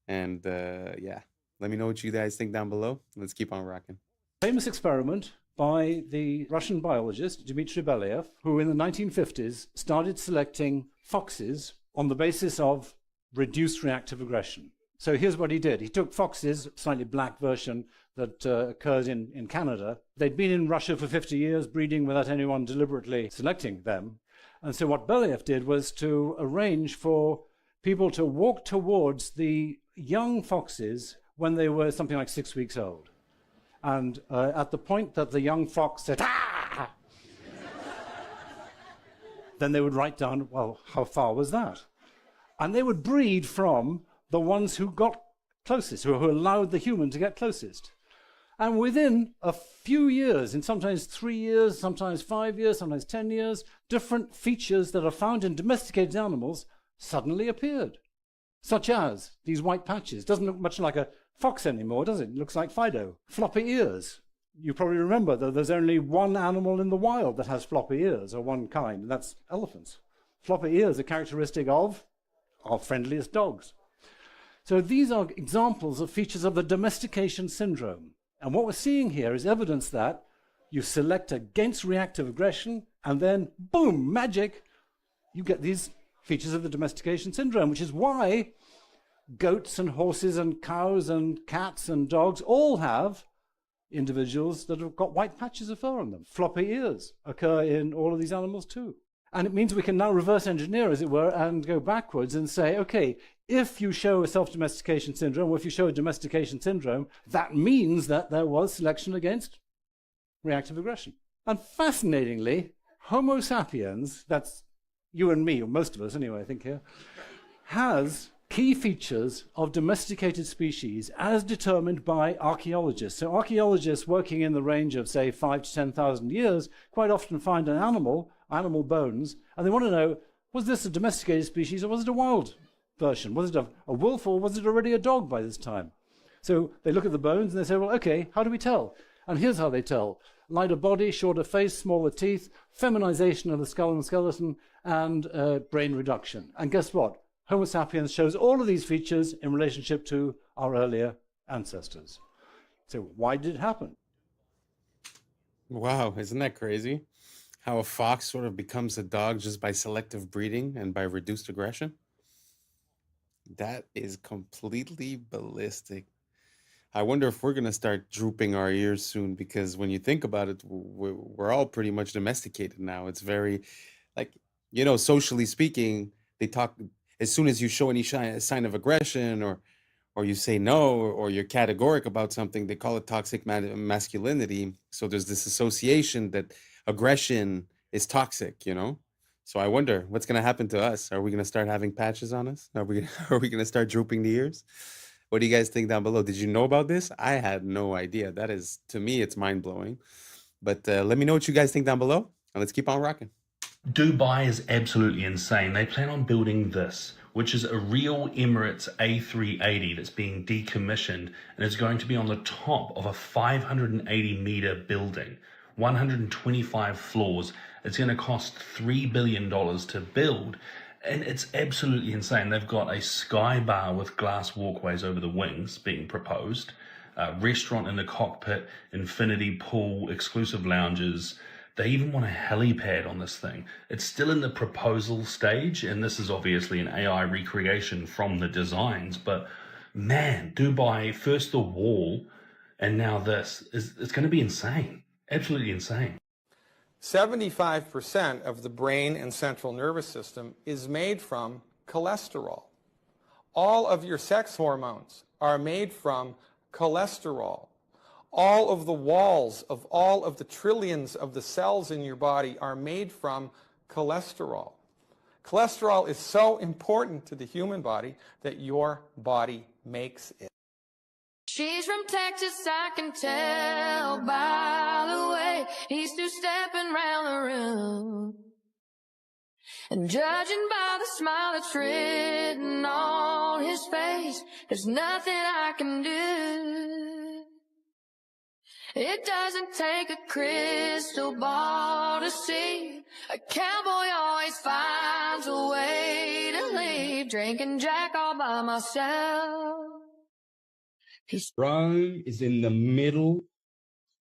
And yeah, let me know what you guys think down below. Let's keep on rocking. Famous experiment by the Russian biologist Dmitry Belyaev, who in the 1950s started selecting foxes on the basis of reduced reactive aggression. So here's what he did. He took foxes, slightly black version that occurs in Canada. They'd been in Russia for 50 years, breeding without anyone deliberately selecting them. And so what Belyaev did was to arrange for people to walk towards the young foxes when they were something like 6 weeks old. And at the point that the young fox said, "Ah!" then they would write down, well, how far was that? And they would breed from the ones who got closest, who allowed the human to get closest. And within a few years, in sometimes 3 years, sometimes 5 years, sometimes 10 years, different features that are found in domesticated animals suddenly appeared, such as these white patches. Doesn't look much like a fox anymore, does it? It looks like Fido. Floppy ears. You probably remember that there's only one animal in the wild that has floppy ears, or one kind, and that's elephants. Floppy ears are characteristic of our friendliest dogs. So these are examples of features of the domestication syndrome. And what we're seeing here is evidence that you select against reactive aggression, and then, boom, magic, you get these features of the domestication syndrome, which is why goats and horses and cows and cats and dogs all have individuals that have got white patches of fur on them. Floppy ears occur in all of these animals too. And it means we can now reverse engineer, as it were, and go backwards and say, okay, if you show a self-domestication syndrome, or if you show a domestication syndrome, that means that there was selection against reactive aggression. And fascinatingly, Homo sapiens, that's you and me, or most of us anyway, I think here, has key features of domesticated species as determined by archaeologists. So archaeologists working in the range of, say, 5,000 to 10,000 years quite often find an animal bones, and they want to know, was this a domesticated species or was it a wild version? Was it a wolf or was it already a dog by this time? So they look at the bones and they say, well, okay, how do we tell? And here's how they tell. Lighter body, shorter face, smaller teeth, feminization of the skull and skeleton, and brain reduction. And guess what? Homo sapiens shows all of these features in relationship to our earlier ancestors. So why did it happen? Wow, isn't that crazy? How a fox sort of becomes a dog just by selective breeding and by reduced aggression? That is completely ballistic. I wonder if we're going to start drooping our ears soon, because when you think about it, we're all pretty much domesticated now. It's very, like, socially speaking, they talk, as soon as you show any sign of aggression or you say no, or you're categoric about something, they call it toxic masculinity. So there's this association that aggression is toxic, So I wonder what's going to happen to us. Are we going to start having patches on us? Are we going to start drooping the ears? What do you guys think down below? Did you know about this? I had no idea. That is, to me, it's mind-blowing. But let me know what you guys think down below, and let's keep on rocking. Dubai is absolutely insane. They plan on building this, which is a real Emirates A380 that's being decommissioned, and it's going to be on the top of a 580-meter building, 125 floors. It's going to cost $3 billion to build, and it's absolutely insane. They've got a sky bar with glass walkways over the wings being proposed, a restaurant in the cockpit, infinity pool, exclusive lounges. They even want a helipad on this thing. It's still in the proposal stage, and this is obviously an AI recreation from the designs, but man, Dubai, first the wall, and now this, it's going to be insane. Absolutely insane. 75% of the brain and central nervous system is made from cholesterol. All of your sex hormones are made from cholesterol. All of the walls of all of the trillions of the cells in your body are made from cholesterol. Cholesterol is so important to the human body that your body makes it. She's from Texas, I can tell by the way he's two-stepping round the room. And judging by the smile that's written on his face, there's nothing I can do. It doesn't take a crystal ball to see. A cowboy always finds a way to leave. Drinking Jack all by myself. Rome is in the middle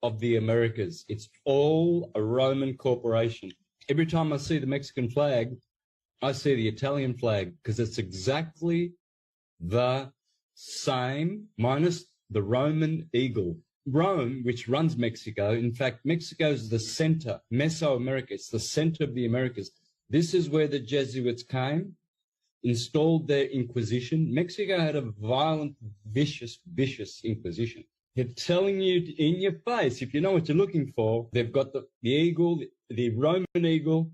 of the Americas. It's all a Roman corporation. Every time I see the Mexican flag, I see the Italian flag because it's exactly the same minus the Roman eagle. Rome, which runs Mexico, in fact, Mexico is the center, Mesoamerica, it's the center of the Americas. This is where the Jesuits came, installed their Inquisition. Mexico had a violent, vicious Inquisition. They're telling you in your face, if you know what you're looking for, they've got the eagle, the Roman eagle,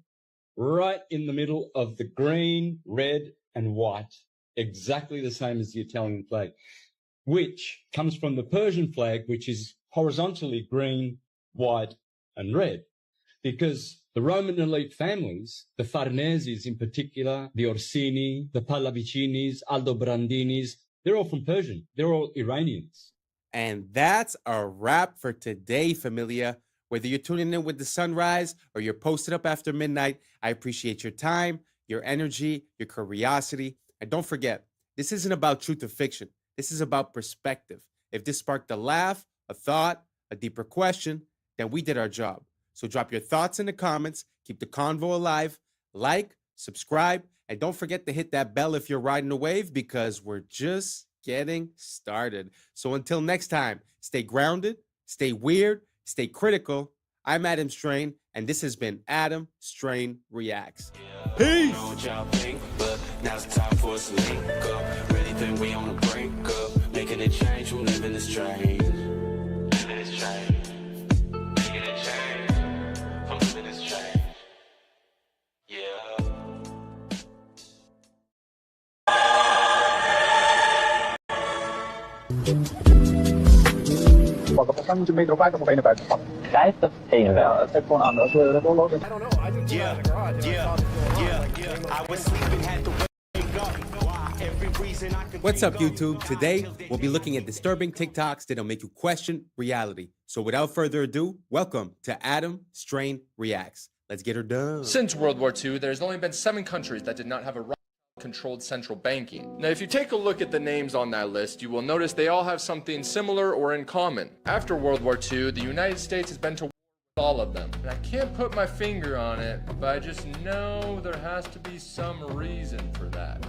right in the middle of the green, red, and white, exactly the same as the Italian flag, which comes from the Persian flag, which is horizontally green, white, and red. Because the Roman elite families, the Farneses in particular, the Orsini, the Pallavicinis, Aldobrandinis, they're all from Persian. They're all Iranians. And that's a wrap for today, familia. Whether you're tuning in with the sunrise or you're posted up after midnight, I appreciate your time, your energy, your curiosity. And don't forget, this isn't about truth or fiction. This is about perspective. If this sparked a laugh, a thought, a deeper question, then we did our job. So drop your thoughts in the comments, keep the convo alive, like, subscribe, and don't forget to hit that bell if you're riding a wave because we're just getting started. So until next time, stay grounded, stay weird, stay critical. I'm Adam Strain, and this has been Adam Strain Reacts. Peace! Now it's time for us to link up. Really think we on the brink up. Making a change from living this strange. Living this strange. Making a change from living this strange. Yeah. What's up, YouTube? Today, we'll be looking at disturbing TikToks that'll make you question reality. So without further ado, welcome to Adam Strain Reacts. Let's get her done. Since World War II, there's only been 7 countries that did not have a controlled central banking. Now, if you take a look at the names on that list, you will notice they all have something similar or in common. After World War II, the United States has been to war with all of them. And I can't put my finger on it, but I just know there has to be some reason for that.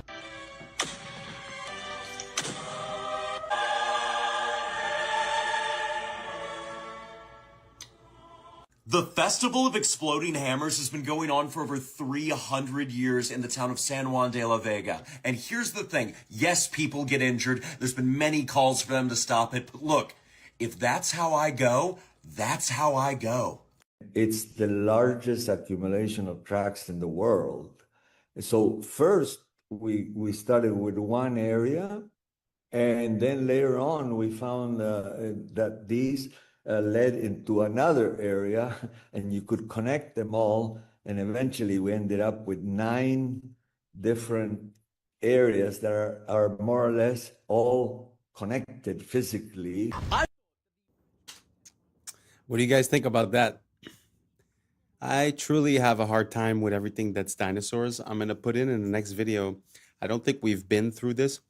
The Festival of Exploding Hammers has been going on for over 300 years in the town of San Juan de la Vega. And here's the thing. Yes, people get injured. There's been many calls for them to stop it. But look, if that's how I go, that's how I go. It's the largest accumulation of tracks in the world. So first, we started with one area. And then later on, we found that these led into another area, and you could connect them all, and eventually we ended up with 9 different areas that are more or less all connected physically. What do you guys think about that? I truly have a hard time with everything that's dinosaurs. I'm going to put in the next video. I don't think we've been through this,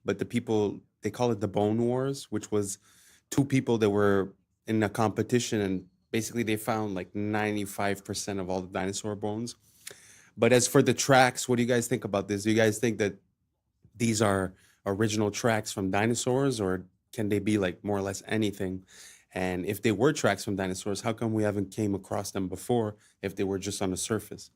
but the people, they call it the Bone Wars, which was 2 people that were in a competition, and basically they found like 95% of all the dinosaur bones. But as for the tracks, what do you guys think about this? Do you guys think that these are original tracks from dinosaurs, or can they be like more or less anything? And if they were tracks from dinosaurs, how come we haven't came across them before if they were just on the surface?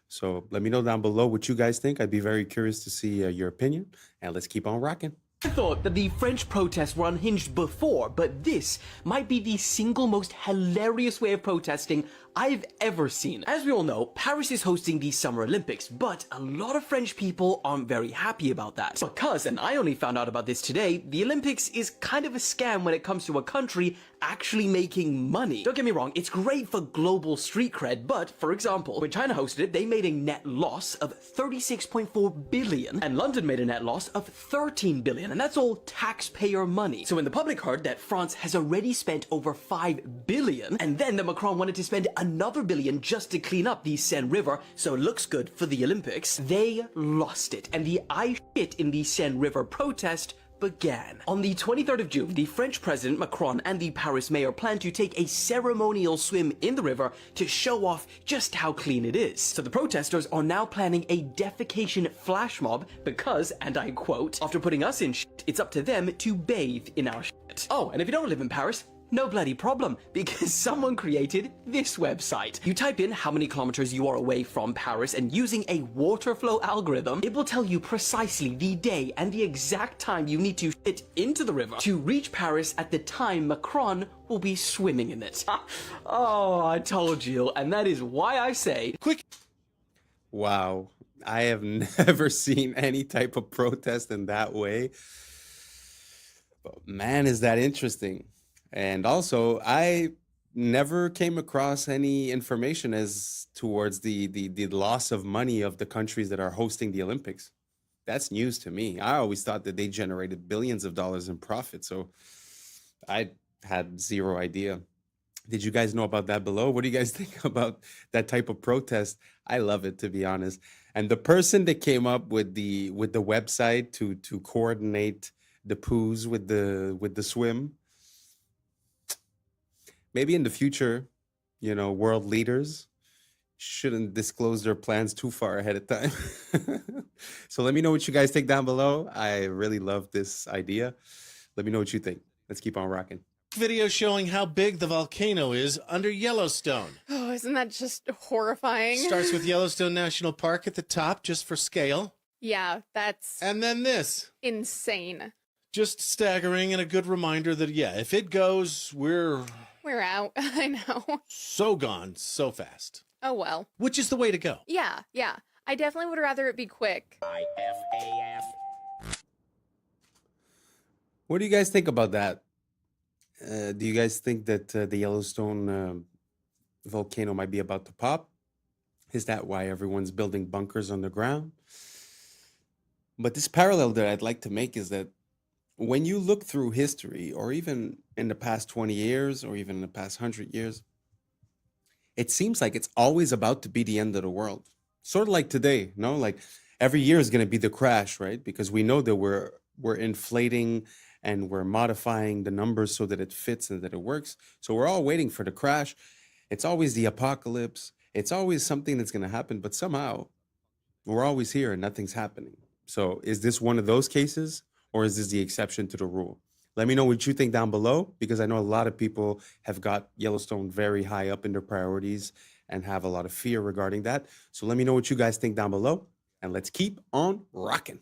So let me know down below what you guys think. I'd be very curious to see your opinion, and let's keep on rocking. I thought that the French protests were unhinged before, but this might be the single most hilarious way of protesting I've ever seen. As we all know, Paris is hosting the Summer Olympics, but a lot of French people aren't very happy about that. Because, and I only found out about this today, the Olympics is kind of a scam when it comes to a country actually making money. Don't get me wrong, it's great for global street cred, but for example, when China hosted it, they made a net loss of 36.4 billion, and London made a net loss of 13 billion, and that's all taxpayer money. So when the public heard that France has already spent over 5 billion, and then that Macron wanted to spend another billion just to clean up the Seine River so it looks good for the Olympics, they lost it, and the I shit in the Seine River protest began. On the 23rd of June, the French President Macron and the Paris mayor plan to take a ceremonial swim in the river to show off just how clean it is. So the protesters are now planning a defecation flash mob because, and I quote, after putting us in shit, it's up to them to bathe in our shit. Oh, and if you don't live in Paris, no bloody problem, because someone created this website. You type in how many kilometers you are away from Paris, and using a water flow algorithm, it will tell you precisely the day and the exact time you need to shit into the river to reach Paris at the time Macron will be swimming in it. Oh, I told you, and that is why I say, quick. Wow. I have never seen any type of protest in that way. But man, is that interesting. And also, I never came across any information as towards the loss of money of the countries that are hosting the Olympics. That's news to me. I always thought that they generated billions of dollars in profit. So I had zero idea. Did you guys know about that below? What do you guys think about that type of protest? I love it, to be honest. And the person that came up with the website to coordinate the poos with the swim, maybe in the future, world leaders shouldn't disclose their plans too far ahead of time. So let me know what you guys think down below. I really love this idea. Let me know what you think. Let's keep on rocking. Video showing how big the volcano is under Yellowstone. Oh, isn't that just horrifying? Starts with Yellowstone National Park at the top, just for scale. Yeah, that's... And then this. Insane. Just staggering and a good reminder that, yeah, if it goes, we're out. I know. So gone, so fast. Oh, well. Which is the way to go. Yeah. I definitely would rather it be quick. What do you guys think about that? Do you guys think that the Yellowstone volcano might be about to pop? Is that why everyone's building bunkers underground? But this parallel that I'd like to make is that when you look through history, or even in the past 20 years, or even in the past 100 years, it seems like it's always about to be the end of the world. Sort of like today, no? Like every year is going to be the crash, right? Because we know that we're inflating and we're modifying the numbers so that it fits and that it works. So we're all waiting for the crash. It's always the apocalypse. It's always something that's going to happen, but somehow we're always here and nothing's happening. So is this one of those cases? Or is this the exception to the rule? Let me know what you think down below, because I know a lot of people have got Yellowstone very high up in their priorities and have a lot of fear regarding that. So let me know what you guys think down below, and let's keep on rocking.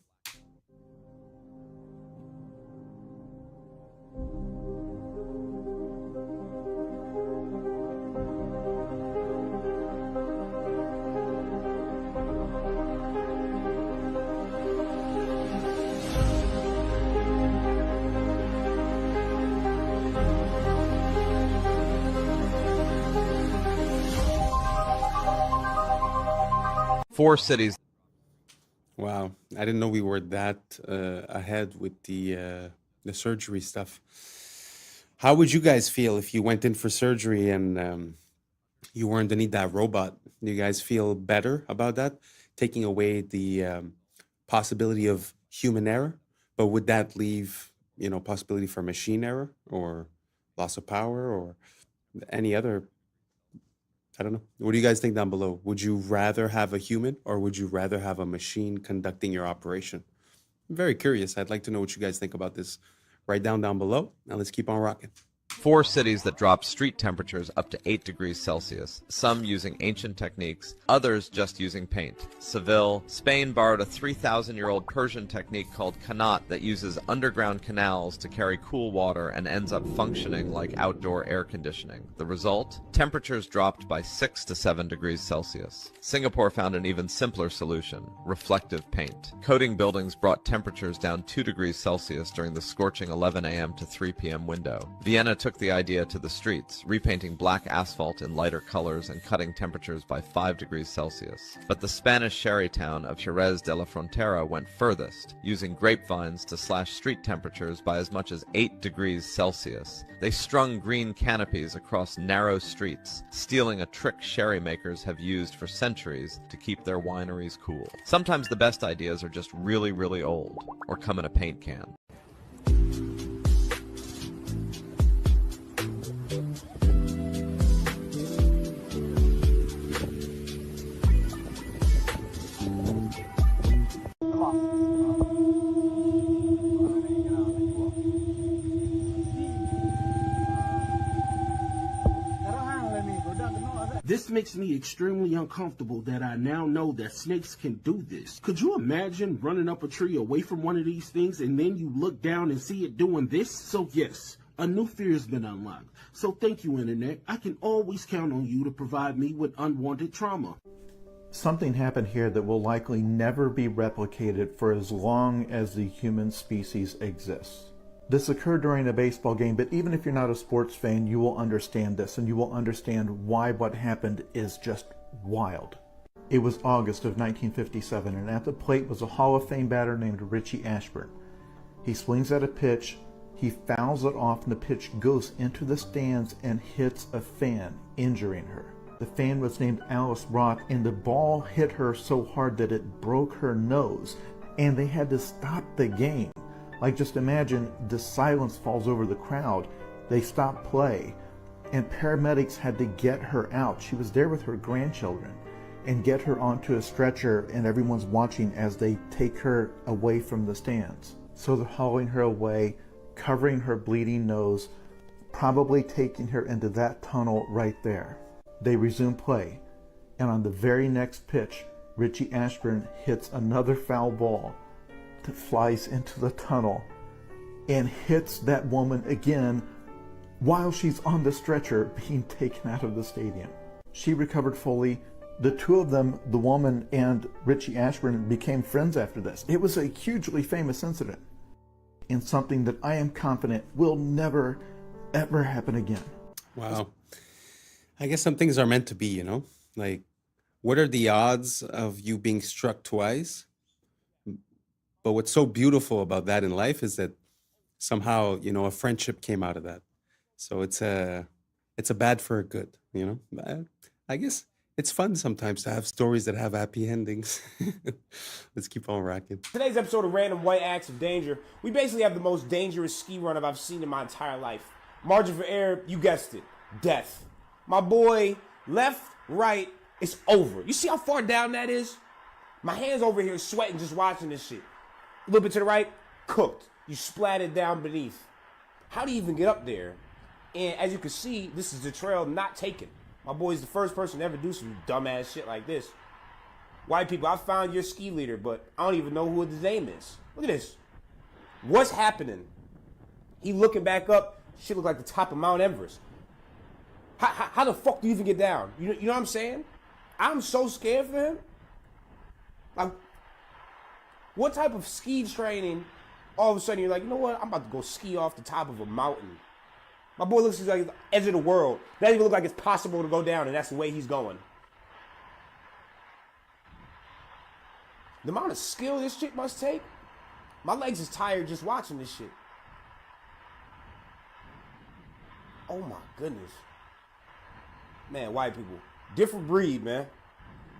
Four cities. Wow, I didn't know we were that ahead with the surgery stuff. How would you guys feel if you went in for surgery and you weren't to need that robot? Do you guys feel better about that? Taking away the possibility of human error, but would that leave, possibility for machine error or loss of power or any other? I don't know. What do you guys think down below? Would you rather have a human or would you rather have a machine conducting your operation? I'm very curious. I'd like to know what you guys think about this. Write down below. Now let's keep on rocking. 4 cities that dropped street temperatures up to 8 degrees Celsius, some using ancient techniques, others just using paint. Seville, Spain borrowed a 3,000-year-old Persian technique called kanat that uses underground canals to carry cool water and ends up functioning like outdoor air conditioning. The result? Temperatures dropped by 6 to 7 degrees Celsius. Singapore found an even simpler solution, reflective paint. Coating buildings brought temperatures down 2 degrees Celsius during the scorching 11 a.m. to 3 p.m. window. Vienna took the idea to the streets, repainting black asphalt in lighter colors and cutting temperatures by 5 degrees Celsius. But the Spanish sherry town of Jerez de la Frontera went furthest, using grapevines to slash street temperatures by as much as 8 degrees Celsius. They strung green canopies across narrow streets, stealing a trick sherry makers have used for centuries to keep their wineries cool. Sometimes the best ideas are just really, really old, or come in a paint can. This makes me extremely uncomfortable that I now know that snakes can do this. Could you imagine running up a tree away from one of these things and then you look down and see it doing this? So yes, a new fear has been unlocked. So thank you, Internet. I can always count on you to provide me with unwanted trauma. Something happened here that will likely never be replicated for as long as the human species exists. This occurred during a baseball game, but even if you're not a sports fan, you will understand this, and you will understand why what happened is just wild. It was August of 1957, and at the plate was a Hall of Fame batter named Richie Ashburn. He swings at a pitch, he fouls it off, and the pitch goes into the stands and hits a fan, injuring her. The fan was named Alice Roth, and the ball hit her so hard that it broke her nose, and they had to stop the game. Like, just imagine the silence falls over the crowd. They stop play, and paramedics had to get her out. She was there with her grandchildren, and get her onto a stretcher, and everyone's watching as they take her away from the stands. So they're hauling her away, covering her bleeding nose, probably taking her into that tunnel right there. They resume play, and on the very next pitch, Richie Ashburn hits another foul ball that flies into the tunnel and hits that woman again while she's on the stretcher being taken out of the stadium. She recovered fully. The two of them, the woman and Richie Ashburn, became friends after this. It was a hugely famous incident and something that I am confident will never, ever happen again. Wow. I guess some things are meant to be, you know? Like, what are the odds of you being struck twice? But what's so beautiful about that in life is that somehow, you know, a friendship came out of that. So it's a bad for a good, you know? I guess it's fun sometimes to have stories that have happy endings. Let's keep on rocking. Today's episode of Random White Acts of Danger, we basically have the most dangerous ski run I've seen in my entire life. Margin for error, you guessed it, death. My boy, left, right, it's over. You see how far down that is? My hand's over here sweating just watching this shit. A little bit to the right, cooked. You splattered down beneath. How do you even get up there? And as you can see, this is the trail not taken. My boy's the first person to ever do some dumbass shit like this. White people, I found your ski leader, but I don't even know who his name is. Look at this. What's happening? He looking back up, shit look like the top of Mount Everest. How the fuck do you even get down? You know what I'm saying? I'm so scared for him. Like, what type of ski training, all of a sudden you're like, you know what, I'm about to go ski off the top of a mountain. My boy looks like the edge of the world. It doesn't even look like it's possible to go down, and that's the way he's going. The amount of skill this shit must take, my legs is tired just watching this shit. Oh my goodness. Man, white people, different breed, man.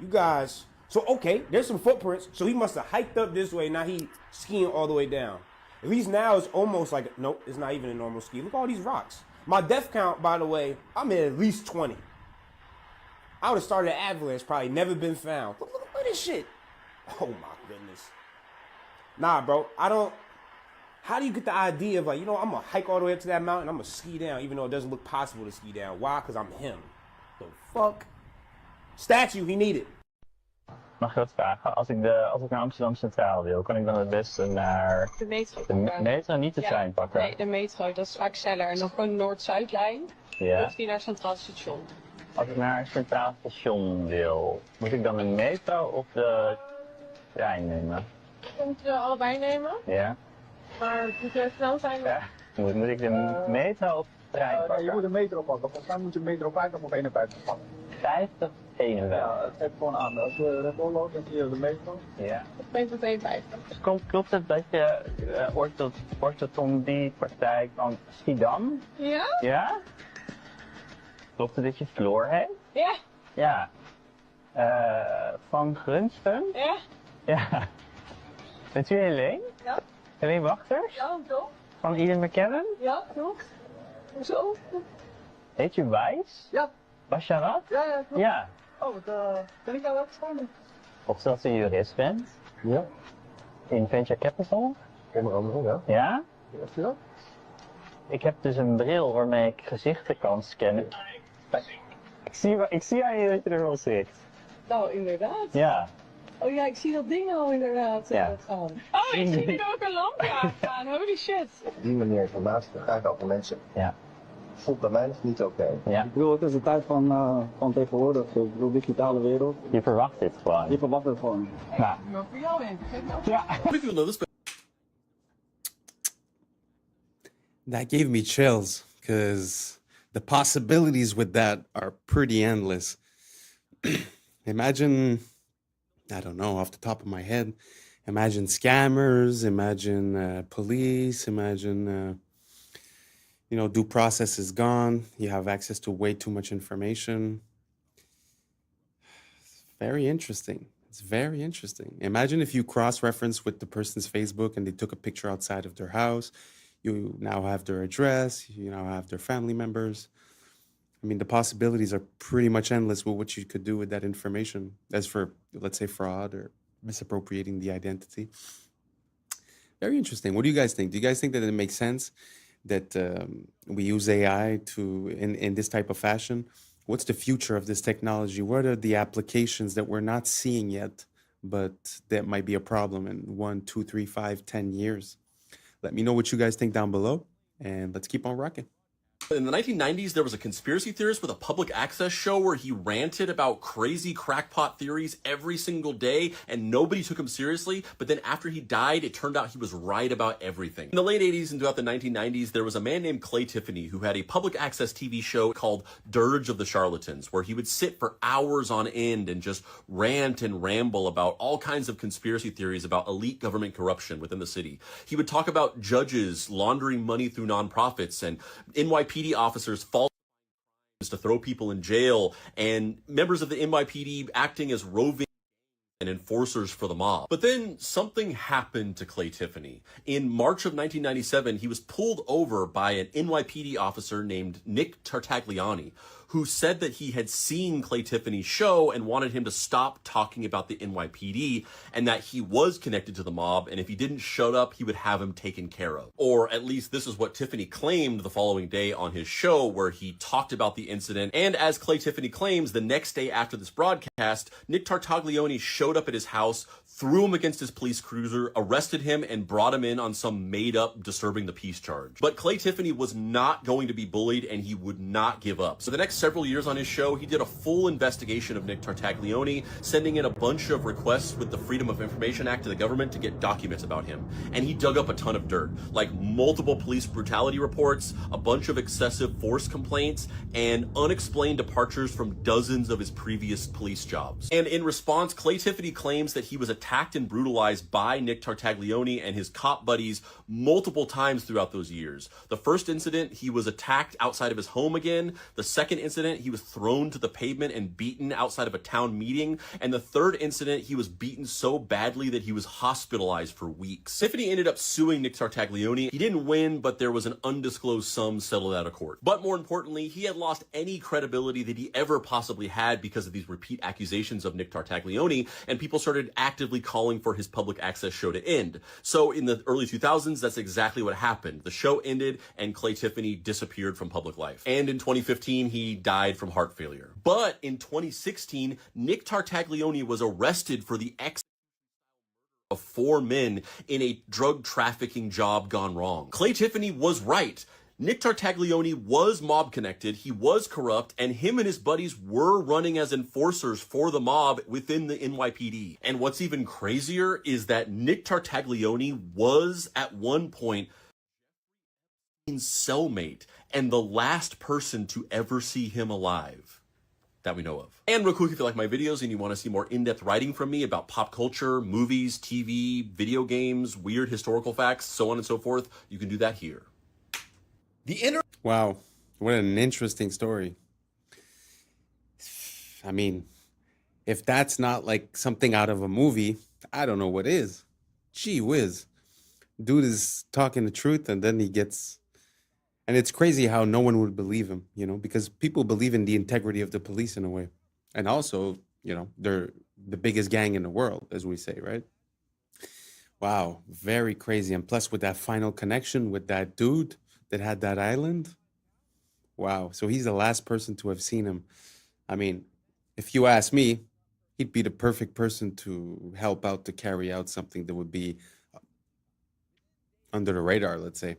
You guys, so okay, there's some footprints, so he must have hiked up this way, now he skiing all the way down. At least now it's almost like, nope, it's not even a normal ski. Look at all these rocks. My death count, by the way, I'm at least 20. I would have started an avalanche, probably never been found. Look at this shit. Oh my goodness. Nah, bro, how do you get the idea of like, you know, I'm gonna hike all the way up to that mountain, I'm gonna ski down, even though it doesn't look possible to ski down. Why? Because I'm him. The fuck? Statue, he needed. Mag ik wat vragen? Als ik naar Amsterdam Centraal wil, kan ik dan het beste naar de metro de metro, niet de trein pakken? Nee, de metro, dat is vaak sneller. En dan gewoon Noord-Zuidlijn. Ja. Of die naar Centraal Station. Als ik naar Centraal Station wil, moet ik dan de metro of de trein nemen? Je moet allebei nemen. Ja. Maar moet je snel zijn? Ja. Moet ik de metro of de trein pakken? Nee, je moet de metro pakken. Volgens mij moet je metro 50 of 51 pakken. 50, 51. Ja, het geeft gewoon aan. Als je rechtdoor loopt, dan zie je de metro. Ja. Metro 52. Dus klopt het dat je orthopediepraktijk van Schiedam? Ja? Ja? Klopt het dat je Floor heet? Ja. Ja. Van Grunsten? Ja. Ja. Bent u Helene? Ja. Helene Wachters? Ja, toch? Van Eden McKellen? Ja, klopt. Hoezo? Heet je Wijs? Ja. Basharat? Ja, ja, klopt. Ja. Oh, wat ben ik nou wel verstaan? Of dat u jurist bent? Ja. In Venture Capital? Onder andere, ja. Ja? Ja. Ik heb dus een bril waarmee ik gezichten kan scannen. Ik zie aan je dat je er wel zit. Nou, inderdaad. Ja. Oh ja, ik zie dat ding al inderdaad. Ja. Oh, ik zie er ook een lampje aan. Holy shit. Op die manier informatie te krijgen over mensen. Ja. Voelt bij mij niet oké. Ja. Ik bedoel, het is de tijd van tegenwoordig. Ik bedoel, digitale wereld. Je verwacht dit gewoon. Je verwacht het gewoon. Ja. Maar voor jou in. Ja. That gave me chills because the possibilities with that are pretty endless. Imagine, I don't know, off the top of my head, imagine scammers, imagine police, imagine, due process is gone. You have access to way too much information. Very interesting. It's very interesting. Imagine if you cross-reference with the person's Facebook and they took a picture outside of their house. You now have their address. You now have their family members. I mean, the possibilities are pretty much endless with what you could do with that information. As for, let's say, fraud or misappropriating the identity. Very interesting. What do you guys think? Do you guys think that it makes sense that we use AI in this type of fashion? What's the future of this technology? What are the applications that we're not seeing yet, but that might be a problem in 1, 2, 3, 5, 10 years? Let me know what you guys think down below, and let's keep on rocking. In the 1990s, there was a conspiracy theorist with a public access show where he ranted about crazy crackpot theories every single day, and nobody took him seriously. But then after he died, it turned out he was right about everything. In the late 80s and throughout the 1990s, there was a man named Clay Tiffany who had a public access TV show called Dirge of the Charlatans, where he would sit for hours on end and just rant and ramble about all kinds of conspiracy theories about elite government corruption within the city. He would talk about judges laundering money through nonprofits and NYPD officers falsifying to throw people in jail, and members of the NYPD acting as roving and enforcers for the mob. But then something happened to Clay Tiffany. In March of 1997, he was pulled over by an NYPD officer named Nick Tartagliani, who said that he had seen Clay Tiffany's show and wanted him to stop talking about the NYPD, and that he was connected to the mob, and if he didn't shut up, he would have him taken care of. Or at least this is what Tiffany claimed the following day on his show, where he talked about the incident. And as Clay Tiffany claims, the next day after this broadcast, Nick Tartagliani showed up at his house, threw him against his police cruiser, arrested him, and brought him in on some made-up disturbing the peace charge. But Clay Tiffany was not going to be bullied, and he would not give up. So the next several years on his show, he did a full investigation of Nick Tartagliani, sending in a bunch of requests with the Freedom of Information Act to the government to get documents about him. And he dug up a ton of dirt, like multiple police brutality reports, a bunch of excessive force complaints, and unexplained departures from dozens of his previous police jobs. And in response, Clay Tiffany claims that he was attacked and brutalized by Nick Tartagliani and his cop buddies multiple times throughout those years. The first incident, he was attacked outside of his home again. The second incident, he was thrown to the pavement and beaten outside of a town meeting. And the third incident, he was beaten so badly that he was hospitalized for weeks. Tiffany ended up suing Nick Tartagliani. He didn't win, but there was an undisclosed sum settled out of court. But more importantly, he had lost any credibility that he ever possibly had because of these repeat accusations of Nick Tartagliani, and people started actively calling for his public access show to end. So in the early 2000s, that's exactly what happened. The show ended and Clay Tiffany disappeared from public life. And in 2015, he died from heart failure. But in 2016, Nick Tartagliani was arrested for the of 4 men in a drug trafficking job gone wrong. Clay Tiffany was right. Nick Tartagliani was mob connected, he was corrupt, and him and his buddies were running as enforcers for the mob within the NYPD. And what's even crazier is that Nick Tartagliani was at one point Jeffrey's cellmate and the last person to ever see him alive that we know of. And real quick, if you like my videos and you want to see more in-depth writing from me about pop culture, movies, TV, video games, weird historical facts, so on and so forth, you can do that here. Wow, what an interesting story. I mean, if that's not like something out of a movie, I don't know what is. Gee whiz. Dude is talking the truth and then he gets... And it's crazy how no one would believe him, because people believe in the integrity of the police in a way. And also, they're the biggest gang in the world, as we say, right? Wow, very crazy. And plus with that final connection with that dude that had that island. Wow. So he's the last person to have seen him. I mean, if you ask me, he'd be the perfect person to help out to carry out something that would be under the radar, let's say.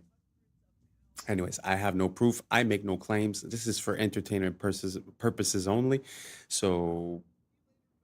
Anyways, I have no proof. I make no claims. This is for entertainment purposes only. So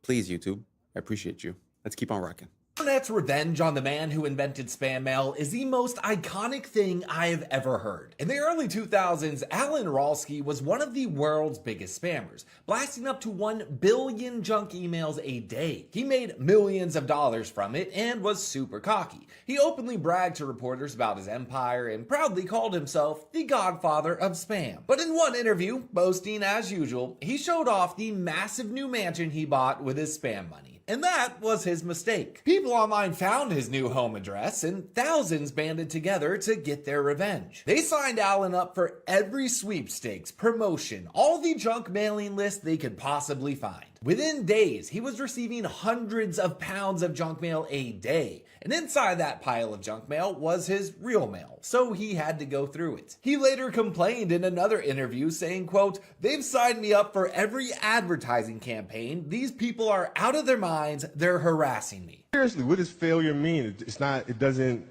please, YouTube, I appreciate you. Let's keep on rocking. Internet's revenge on the man who invented spam mail is the most iconic thing I have ever heard. In the early 2000s, Alan Ralsky was one of the world's biggest spammers, blasting up to 1 billion junk emails a day. He made millions of dollars from it and was super cocky. He openly bragged to reporters about his empire and proudly called himself the godfather of spam. But in one interview, boasting as usual, he showed off the massive new mansion he bought with his spam money. And that was his mistake. People online found his new home address and thousands banded together to get their revenge. They signed Alan up for every sweepstakes, promotion, all the junk mailing lists they could possibly find. Within days, he was receiving hundreds of pounds of junk mail a day. And inside that pile of junk mail was his real mail, so he had to go through it. He later complained in another interview saying, quote, "They've signed me up for every advertising campaign. These people are out of their minds. They're harassing me." Seriously, what does failure mean? It's not, it doesn't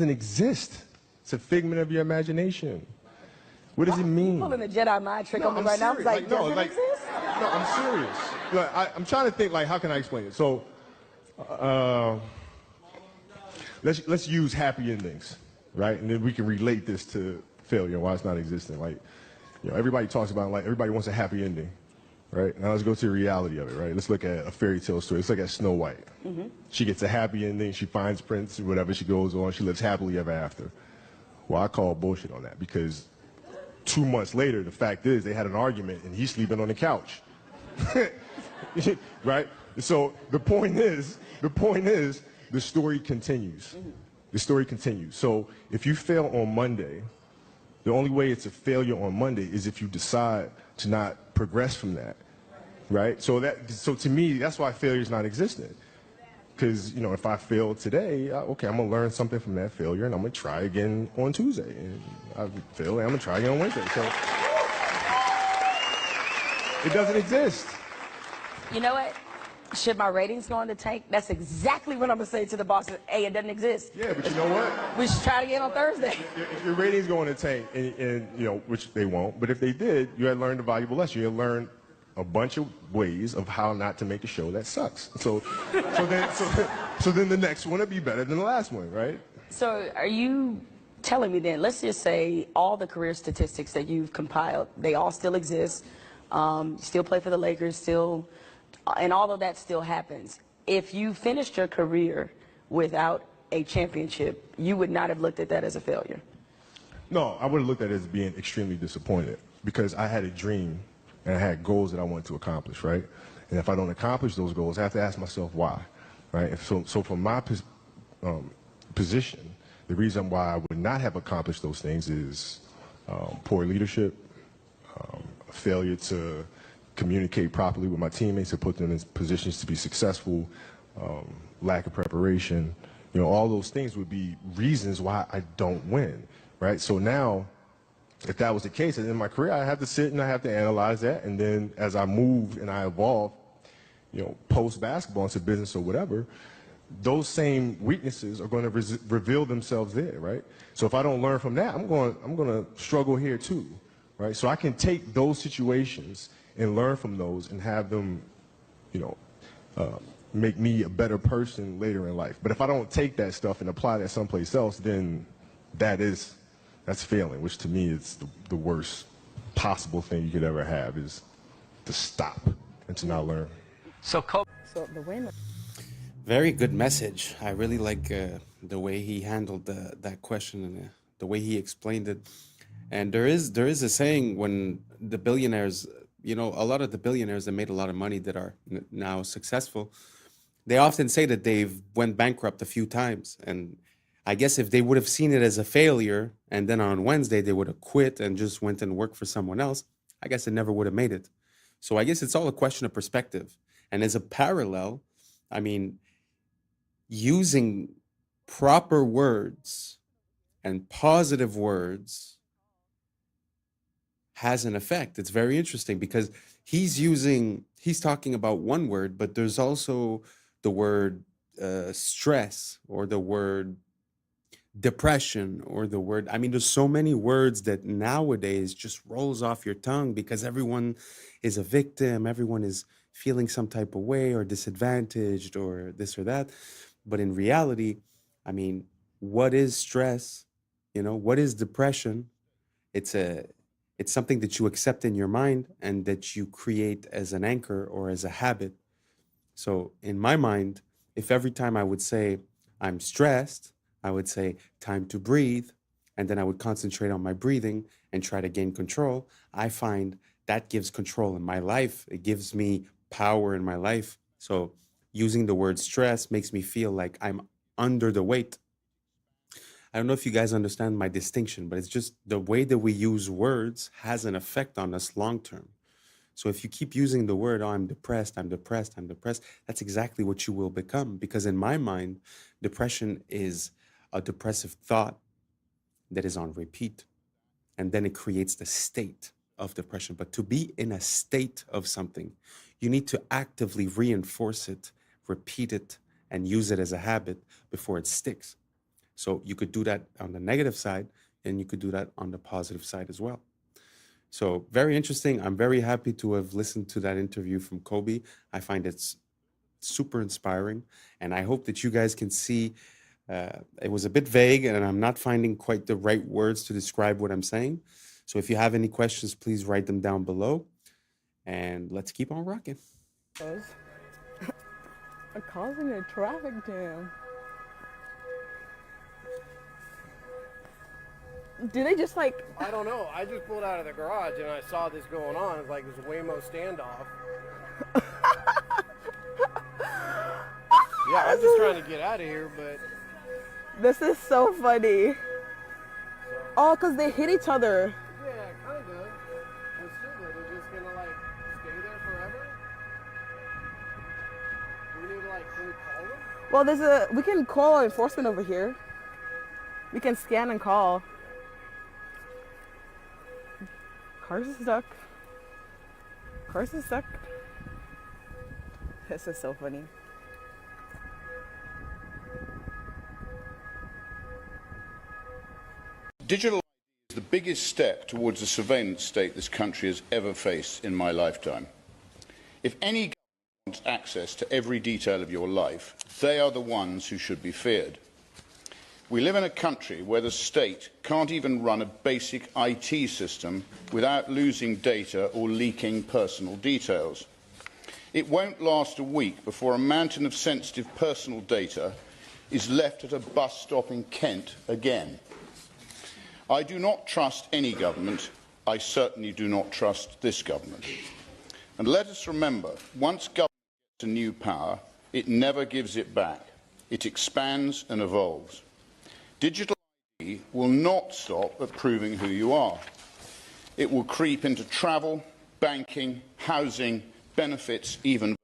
exist. It's a figment of your imagination. What does it mean? Pulling a Jedi mind trick on me right now. I was like, does it exist? No, I'm serious. Like, I'm trying to think, like, how can I explain it? So, let's use happy endings, right? And then we can relate this to failure and why it's not existing. Like, you know, everybody talks about, like, everybody wants a happy ending, right? Now let's go to the reality of it, right? Let's look at a fairy tale story. Let's look at Snow White. She gets a happy ending. She finds Prince, whatever. She goes on. She lives happily ever after. Well, I call bullshit on that because 2 months later, the fact is they had an argument and he's sleeping on the couch. Right? So the point is, the story continues. The story continues. So if you fail on Monday, the only way it's a failure on Monday is if you decide to not progress from that. Right? So to me, that's why failure is not existent. Because, you know, if I fail today, okay, I'm going to learn something from that failure, and I'm going to try again on Tuesday. And I fail, and I'm going to try again on Wednesday. So it doesn't exist. You know what? Should my ratings go in the tank? That's exactly what I'm going to say to the boss. Hey, it doesn't exist. Yeah, but you know what? We should try it again on Thursday. If your ratings go in the tank, and you know, which they won't, but if they did, you had learned a valuable lesson. You had learned a bunch of ways of how not to make a show that sucks. So then the next one will be better than the last one, right? So are you telling me then, let's just say all the career statistics that you've compiled, they all still exist, still play for the Lakers, still, and all of that still happens. If you finished your career without a championship, you would not have looked at that as a failure? No, I would have looked at it as being extremely disappointed because I had a dream and I had goals that I wanted to accomplish, right? And if I don't accomplish those goals, I have to ask myself why, right? So from my position, the reason why I would not have accomplished those things is poor leadership, failure to communicate properly with my teammates to put them in positions to be successful, lack of preparation. You know, all those things would be reasons why I don't win, right? So now, if that was the case, in my career, I have to sit and I have to analyze that. And then as I move and I evolve, you know, post-basketball into business or whatever, those same weaknesses are going to reveal themselves there, right? So if I don't learn from that, I'm going to struggle here too, right? So I can take those situations and learn from those and have them, you know, make me a better person later in life. But if I don't take that stuff and apply that someplace else, then that's failing, which to me is the worst possible thing you could ever have, is to stop and to not learn. So the winner. Very good message. I really like the way he handled that question and the way he explained it. And there is a saying when the billionaires, you know, a lot of the billionaires that made a lot of money that are now successful, they often say that they've went bankrupt a few times. And I guess if they would have seen it as a failure and then on Wednesday they would have quit and just went and worked for someone else, I guess it never would have made it. So I guess it's all a question of perspective. And as a parallel, I mean, using proper words and positive words has an effect. It's very interesting because he's talking about one word, but there's also the word stress, or the word depression, or the word, I mean, there's so many words that nowadays just rolls off your tongue because everyone is a victim, everyone is feeling some type of way or disadvantaged or this or that. But in reality, I mean, what is stress? You know, what is depression? It's a it's something that you accept in your mind and that you create as an anchor or as a habit. So in my mind, if every time I would say I'm stressed, I would say time to breathe, and then I would concentrate on my breathing and try to gain control, I find that gives control in my life. It gives me power in my life. So using the word stress makes me feel like I'm under the weight. I don't know if you guys understand my distinction, but it's just the way that we use words has an effect on us long term. So if you keep using the word, oh, I'm depressed, I'm depressed, I'm depressed, that's exactly what you will become. Because in my mind, depression is a depressive thought that is on repeat. And then it creates the state of depression. But to be in a state of something, you need to actively reinforce it, repeat it, and use it as a habit before it sticks. So you could do that on the negative side, and you could do that on the positive side as well. So very interesting. I'm very happy to have listened to that interview from Kobe. I find it's super inspiring, and I hope that you guys can see it was a bit vague, and I'm not finding quite the right words to describe what I'm saying. So if you have any questions, please write them down below, and let's keep on rocking. Causing a traffic jam. Do they just like... I don't know. I just pulled out of the garage and I saw this going on. It's like this Waymo standoff. Yeah, I'm just trying to get out of here, but... This is so funny. Oh, because they hit each other. Yeah, kind of. But still, they're just gonna like stay there forever? We need to like, can we call them? Well, we can call enforcement over here. We can scan and call. Cars is stuck. Cars is stuck. This is so funny. Digital is the biggest step towards the surveillance state this country has ever faced in my lifetime. If any government wants access to every detail of your life, they are the ones who should be feared. We live in a country where the state can't even run a basic IT system without losing data or leaking personal details. It won't last a week before a mountain of sensitive personal data is left at a bus stop in Kent again. I do not trust any government. I certainly do not trust this government. And let us remember, once government gets a new power, it never gives it back. It expands and evolves. Digital ID will not stop at proving who you are. It will creep into travel, banking, housing, benefits, even.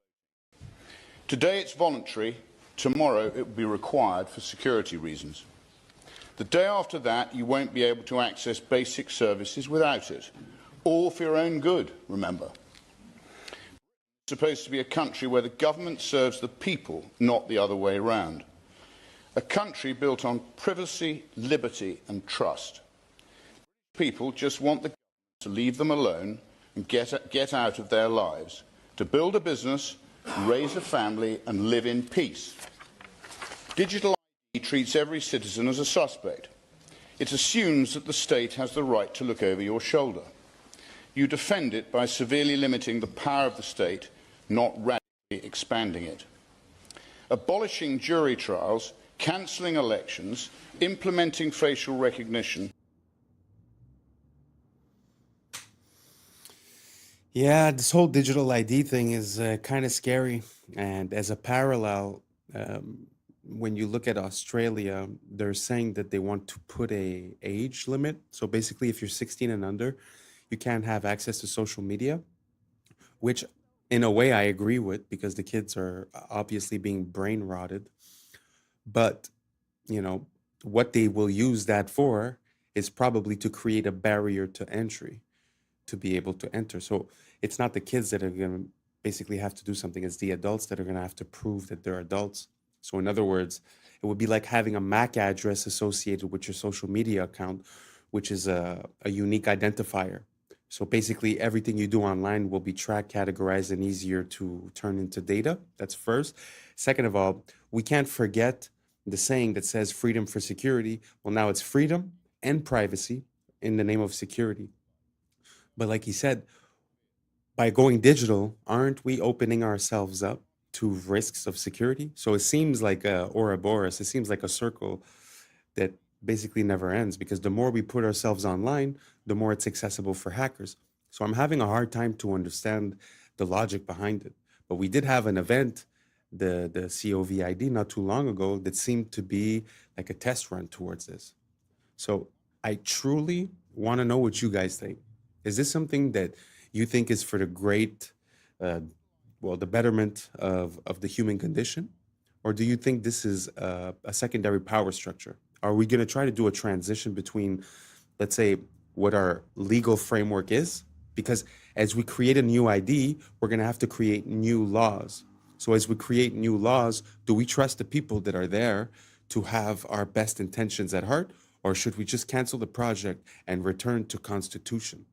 Today it's voluntary, tomorrow it will be required for security reasons. The day after that, you won't be able to access basic services without it. All for your own good, remember. It's supposed to be a country where the government serves the people, not the other way around. A country built on privacy, liberty and trust. People just want the government to leave them alone and get out of their lives, to build a business, raise a family and live in peace. Digital ID treats every citizen as a suspect. It assumes that the state has the right to look over your shoulder. You defend it by severely limiting the power of the state, not radically expanding it. Abolishing jury trials, cancelling elections, implementing facial recognition. Yeah, this whole digital ID thing is kind of scary. And as a parallel, when you look at Australia, they're saying that they want to put a age limit. So basically, if you're 16 and under, you can't have access to social media, which in a way I agree with because the kids are obviously being brain rotted. But, you know, what they will use that for is probably to create a barrier to entry, to be able to enter. So it's not the kids that are going to basically have to do something. It's the adults that are going to have to prove that they're adults. So in other words, it would be like having a MAC address associated with your social media account, which is a unique identifier. So basically everything you do online will be tracked, categorized, and easier to turn into data. That's first. Second of all, we can't forget the saying that says freedom for security. Well, now it's freedom and privacy in the name of security. But like he said, by going digital, aren't we opening ourselves up to risks of security? So it seems like a Ouroboros, it seems like a circle that basically never ends, because the more we put ourselves online, the more it's accessible for hackers. So I'm having a hard time to understand the logic behind it. But we did have an event, the COVID, not too long ago, that seemed to be like a test run towards this. So I truly want to know what you guys think. Is this something that you think is for the great, the betterment of the human condition? Or do you think this is a secondary power structure? Are we going to try to do a transition between, let's say, what our legal framework is? Because as we create a new ID, we're going to have to create new laws. So as we create new laws, do we trust the people that are there to have our best intentions at heart? Or should we just cancel the project and return to Constitution?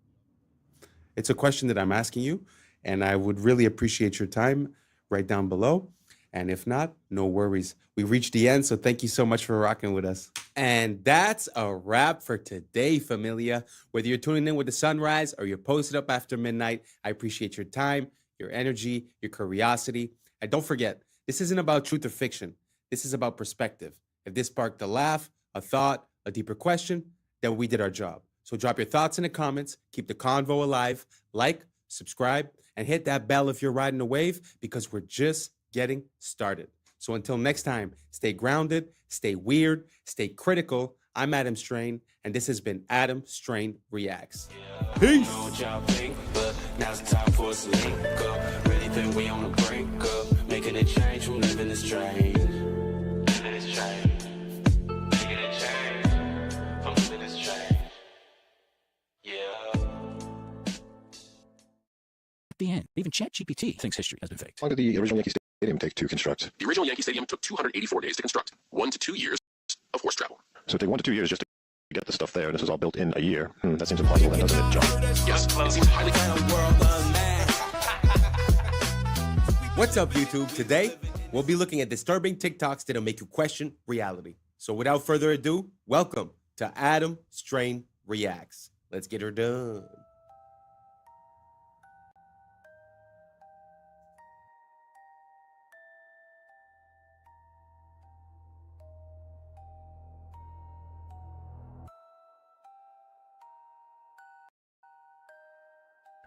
It's a question that I'm asking you, and I would really appreciate your time right down below. And if not, no worries. We reached the end, so thank you so much for rocking with us. And that's a wrap for today, familia. Whether you're tuning in with the sunrise or you're posted up after midnight, I appreciate your time, your energy, your curiosity. And don't forget, this isn't about truth or fiction. This is about perspective. If this sparked a laugh, a thought, a deeper question, then we did our job. So drop your thoughts in the comments, keep the convo alive, like, subscribe, and hit that bell if you're riding a wave, because we're just getting started. So until next time, stay grounded, stay weird, stay critical. I'm Adam Strain, and this has been Adam Strain Reacts. Peace. I know what y'all think, but now's the time for us to link up. Really think we on the brink of making a change from living this train. Living this train. Making a change from living this train. Yeah. The end. Even ChatGPT thinks history has been faked. How long did the original Yankee Stadium take to construct? The original Yankee Stadium took 284 days to construct, 1 to 2 years of horse travel. So it took 1 to 2 years just to get the stuff there, and this was all built in a year. That seems impossible, then, doesn't it, John? Yes, it seems highly... What's up, YouTube? Today, we'll be looking at disturbing TikToks that'll make you question reality. So without further ado, welcome to Adam Strain Reacts. Let's get her done.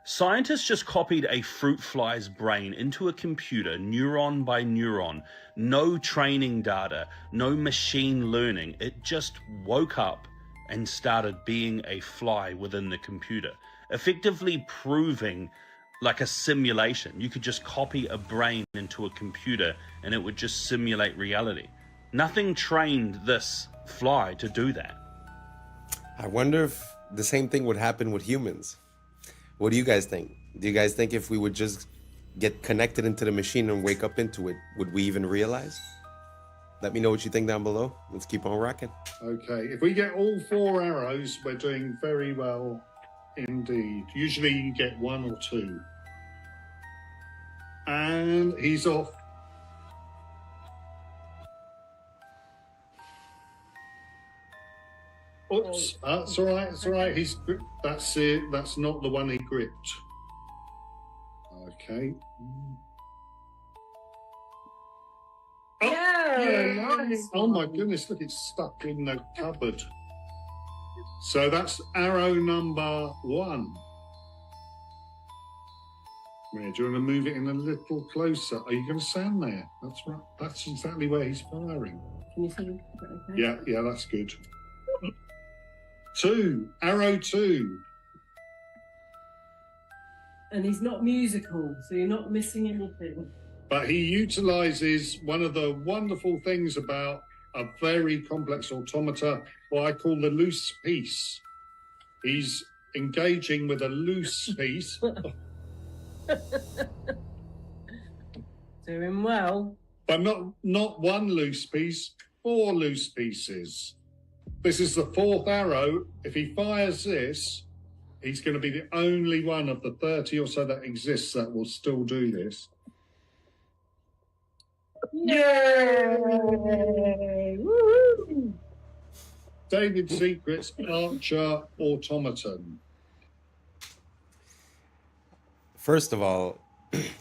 Scientists just copied a fruit fly's brain into a computer, neuron by neuron. No training data, no machine learning. It just woke up and started being a fly within the computer, effectively proving like a simulation. You could just copy a brain into a computer and it would just simulate reality. Nothing trained this fly to do that. I wonder if the same thing would happen with humans. What do you guys think? Do you guys think if we would just get connected into the machine and wake up into it, would we even realize? Let me know what you think down below. Let's keep on rocking. Okay, if we get all 4 arrows, we're doing very well indeed. Usually you get 1 or 2. And he's off. Oops, that's all right, it's all right. That's it, that's not the one he gripped. Okay. Oh, yeah, nice. Oh my goodness, look, it's stuck in the cupboard. So that's arrow number 1. Where, do you want to move it in a little closer? Are you going to stand there? That's right. That's exactly where he's firing. Can you see? Okay? Yeah, that's good. 2, arrow 2. And he's not musical, so you're not missing anything. But he utilizes one of the wonderful things about a very complex automata, what I call the loose piece. He's engaging with a loose piece. Doing well. But not one loose piece, 4 loose pieces. This is the 4th arrow. If he fires this, he's going to be the only one of the 30 or so that exists that will still do this. Yay! Woo-hoo! David Secret's Archer Automaton. First of all,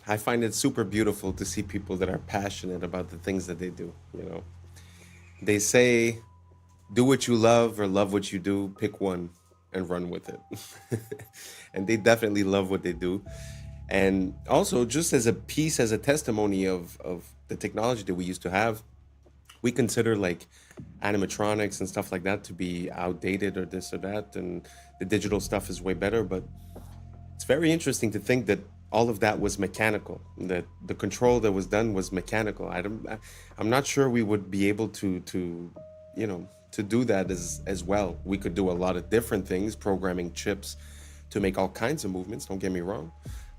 I find it super beautiful to see people that are passionate about the things that they do, you know. They say, do what you love or love what you do, pick one and run with it. And they definitely love what they do. And also, just as a piece, as a testimony of the technology that we used to have, we consider like animatronics and stuff like that to be outdated or this or that, and the digital stuff is way better. But it's very interesting to think that all of that was mechanical, that the control that was done was mechanical. I'm not sure we would be able to you know, to do that as well. We could do a lot of different things, programming chips to make all kinds of movements, don't get me wrong.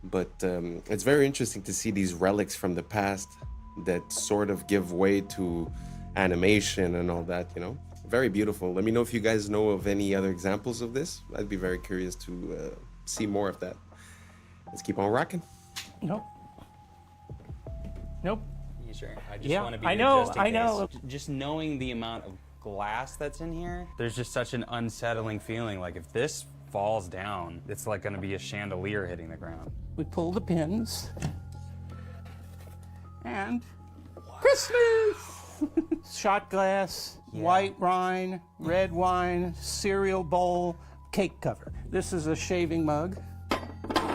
But it's very interesting to see these relics from the past that sort of give way to animation and all that, you know. Very beautiful. Let me know if you guys know of any other examples of this. I'd be very curious to see more of that. Let's keep on rocking. Nope. Nope. You sure? I just want to be I here know, just in I case. know. Just knowing the amount of glass that's in here, there's just such an unsettling feeling. Like if this falls down, it's like going to be a chandelier hitting the ground. We pull the pins. And Christmas! Shot glass, white wine, red wine, cereal bowl, cake cover. This is a shaving mug.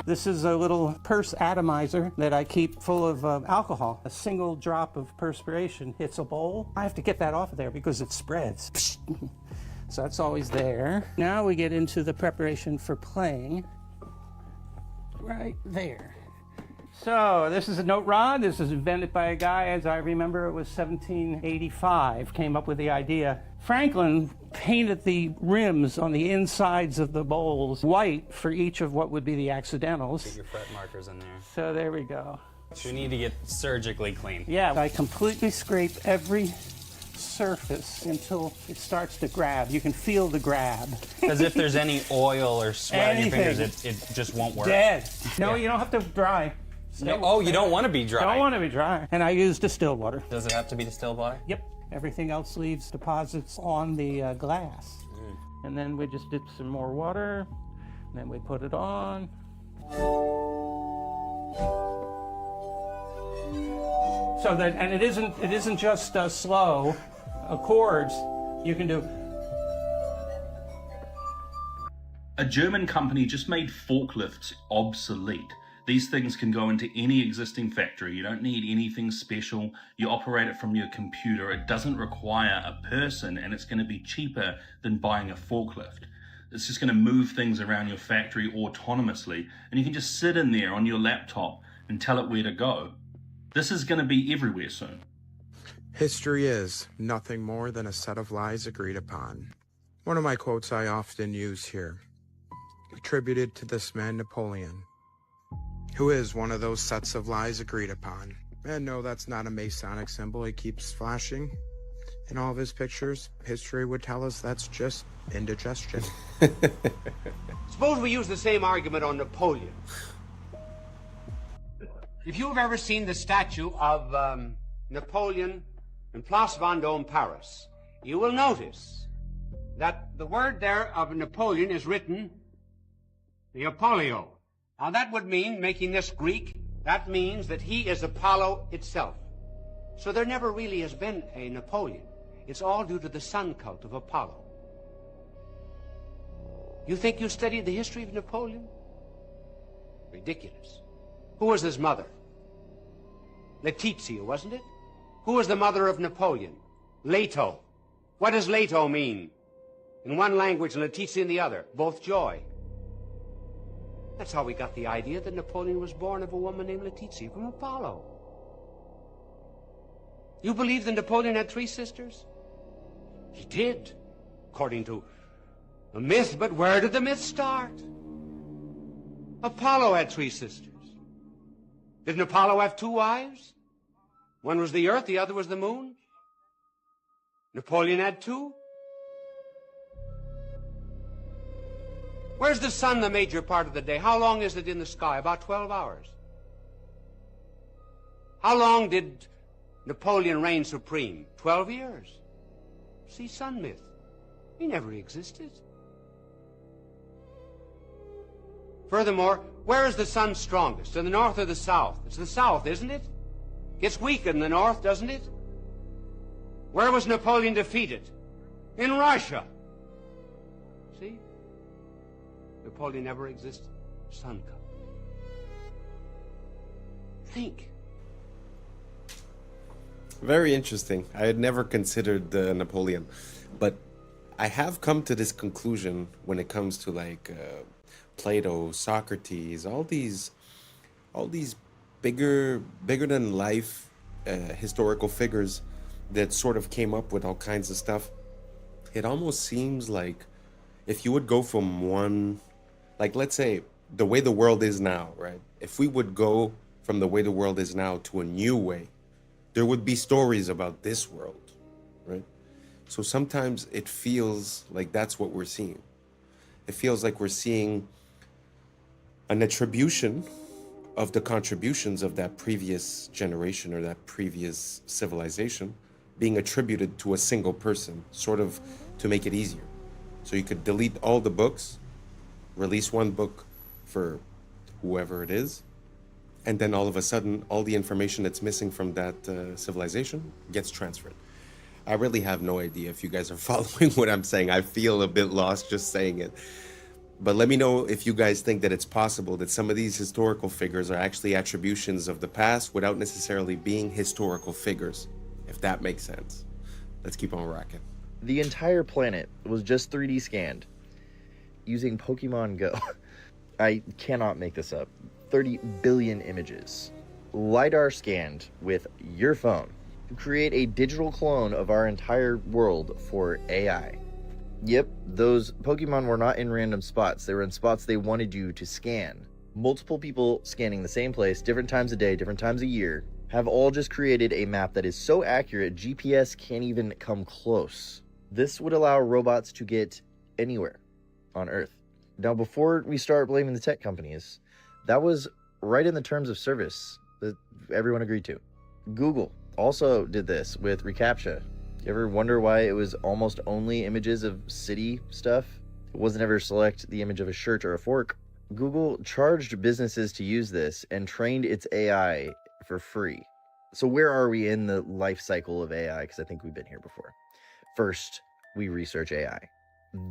This is a little purse atomizer that I keep full of alcohol. A single drop of perspiration hits a bowl. I have to get that off of there because it spreads. So that's always there. Now we get into the preparation for playing. Right there. So this is a note rod. This is invented by a guy, as I remember, it was 1785, came up with the idea. Franklin painted the rims on the insides of the bowls white for each of what would be the accidentals. Get your fret markers in there. So there we go. We need to get surgically clean. Yeah, I completely scrape every surface until it starts to grab. You can feel the grab. Because if there's any oil or sweat on your fingers, it just won't work. Dead. No, you don't have to dry. No, oh, you don't want to be dry. Don't want to be dry. And I use distilled water. Does it have to be distilled water? Yep. Everything else leaves deposits on the glass. And then we just dip some more water, and then we put it on. So that, and it isn't just slow chords. You can do. A German company just made forklifts obsolete. These things can go into any existing factory. You don't need anything special. You operate it from your computer. It doesn't require a person, and it's going to be cheaper than buying a forklift. It's just going to move things around your factory autonomously, and you can just sit in there on your laptop and tell it where to go. This is going to be everywhere soon. History is nothing more than a set of lies agreed upon. One of my quotes I often use here, attributed to this man Napoleon, who is one of those sets of lies agreed upon. And no, that's not a Masonic symbol he keeps flashing in all of his pictures. History would tell us that's just indigestion. Suppose we use the same argument on Napoleon. If you've ever seen the statue of Napoleon in Place Vendôme, Paris, you will notice that the word there of Napoleon is written Neapolio. Now that would mean, making this Greek, that means that he is Apollo itself. So there never really has been a Napoleon. It's all due to the sun cult of Apollo. You think you studied the history of Napoleon? Ridiculous. Who was his mother? Letizia, wasn't it? Who was the mother of Napoleon? Leto. What does Leto mean? In one language and Letizia in the other. Both joy. That's how we got the idea that Napoleon was born of a woman named Letizia from Apollo. You believe that Napoleon had 3 sisters? He did, according to A myth, but where did the myth start? Apollo had 3 sisters. Didn't Apollo have 2 wives? One was the Earth, the other was the Moon. Napoleon had 2. Where's the sun the major part of the day? How long is it in the sky? About 12 hours. How long did Napoleon reign supreme? 12 years. See, sun myth. He never existed. Furthermore, where is the sun strongest? In the north or the south? It's the south, isn't it? Gets weaker in the north, doesn't it? Where was Napoleon defeated? In Russia. See? Napoleon never existed. Sun cup. Think. Very interesting. I had never considered Napoleon, but I have come to this conclusion when it comes to like Plato, Socrates, all these bigger than life historical figures that sort of came up with all kinds of stuff. It almost seems like if you would go from one, like let's say the way the world is now, right? If we would go from the way the world is now to a new way, there would be stories about this world, right? So sometimes it feels like that's what we're seeing. It feels like we're seeing an attribution of the contributions of that previous generation or that previous civilization being attributed to a single person, sort of to make it easier. So you could delete all the books, release one book for whoever it is, and then all of a sudden, all the information that's missing from that civilization gets transferred. I really have no idea if you guys are following what I'm saying. I feel a bit lost just saying it. But let me know if you guys think that it's possible that some of these historical figures are actually attributions of the past without necessarily being historical figures, if that makes sense. Let's keep on rocking. The entire planet was just 3D scanned using Pokemon Go. I cannot make this up. 30 billion images. LiDAR scanned with your phone to create a digital clone of our entire world for AI. Yep, those Pokemon were not in random spots. They were in spots they wanted you to scan. Multiple people scanning the same place, different times of day, different times of year, have all just created a map that is so accurate GPS can't even come close. This would allow robots to get anywhere on Earth. Now, before we start blaming the tech companies, that was right in the terms of service that everyone agreed to. Google also did this with reCAPTCHA. You ever wonder why it was almost only images of city stuff? It wasn't ever select the image of a shirt or a fork. Google charged businesses to use this and trained its AI for free. So where are we in the life cycle of AI? Because I think we've been here before. First, we research AI.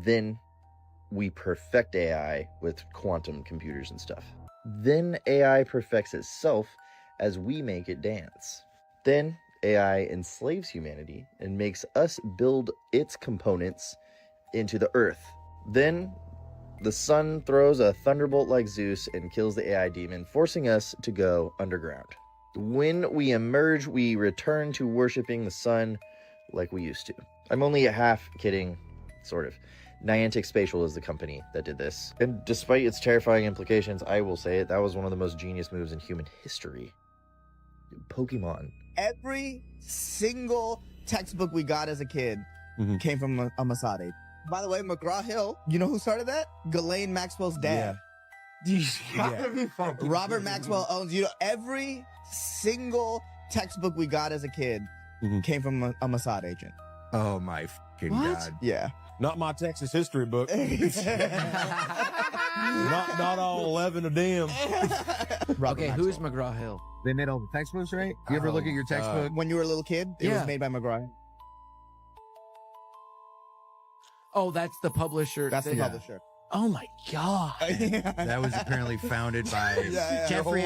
Then we perfect AI with quantum computers and stuff. Then AI perfects itself as we make it dance. Then AI enslaves humanity and makes us build its components into the earth. Then the sun throws a thunderbolt like Zeus and kills the AI demon, forcing us to go underground. When we emerge, we return to worshiping the sun like we used to. I'm only half kidding, sort of. Niantic Spatial is the company that did this. And despite its terrifying implications, I will say it, that was one of the most genius moves in human history. Pokemon. Every single textbook we got as a kid came from a Masade. By the way, McGraw-Hill, you know who started that? Ghislaine Maxwell's dad. Robert Maxwell owns, every single textbook we got as a kid came from a Mossad agent. Oh my fucking God. Yeah. Not my Texas history book. not all 11 of them. Okay, who's McGraw-Hill? They made all the textbooks, right? You ever look at your textbook? When you were a little kid, it was made by McGraw. Oh, that's the publisher. That's the publisher. Oh my God. That was apparently founded by Jeffrey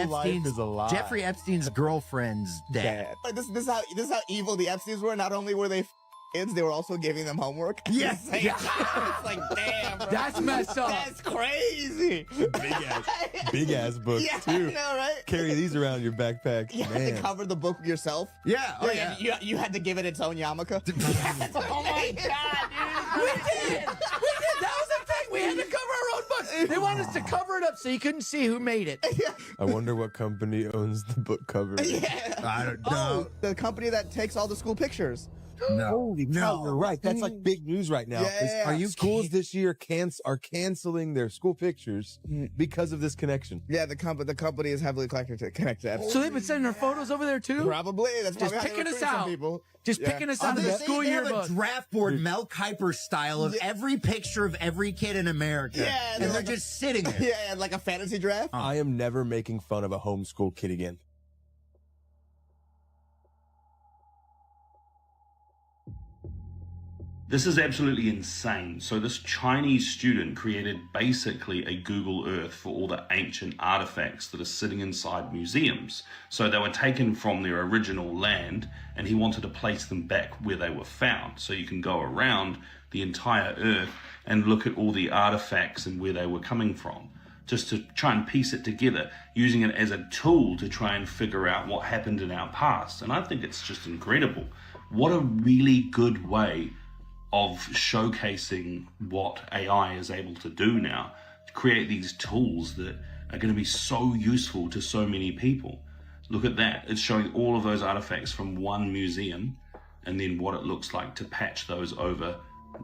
Epstein's girlfriend's dad. This is how evil the Epsteins were. Not only were they kids, they were also giving them homework. Yes. It's like, damn, bro. That's messed up. That's crazy. Big ass books too. I know, right? Carry these around in your backpack. You had to cover the book yourself. Yeah. Oh yeah. You had to give it its own yarmulke. Oh my God, dude. We did. That was a thing. We had to cover our own book. They wanted us to cover it up so you couldn't see who made it. I wonder what company owns the book cover. I don't know. Oh, the company that takes all the school pictures. No. Holy cow, you're right. That's like big news right now. Yeah. Are you schools this year are canceling their school pictures because of this connection? Yeah, the company is heavily connected. So they've been sending our photos over there too? Probably. That's just probably how they picking us recruit some out. people. Just picking us out of the school They have yearbook. a draft board, Mel Kiper style, of every picture of every kid in America. Yeah, and they're just sitting there. Yeah, like a fantasy draft. I am never making fun of a homeschool kid again. This is absolutely insane. So this Chinese student created basically a Google Earth for all the ancient artifacts that are sitting inside museums. So they were taken from their original land and he wanted to place them back where they were found. So you can go around the entire Earth and look at all the artifacts and where they were coming from, just to try and piece it together, using it as a tool to try and figure out what happened in our past. And I think it's just incredible. What a really good way of showcasing what AI is able to do now, to create these tools that are going to be so useful to so many people. Look at that. It's showing all of those artifacts from one museum and then what it looks like to patch those over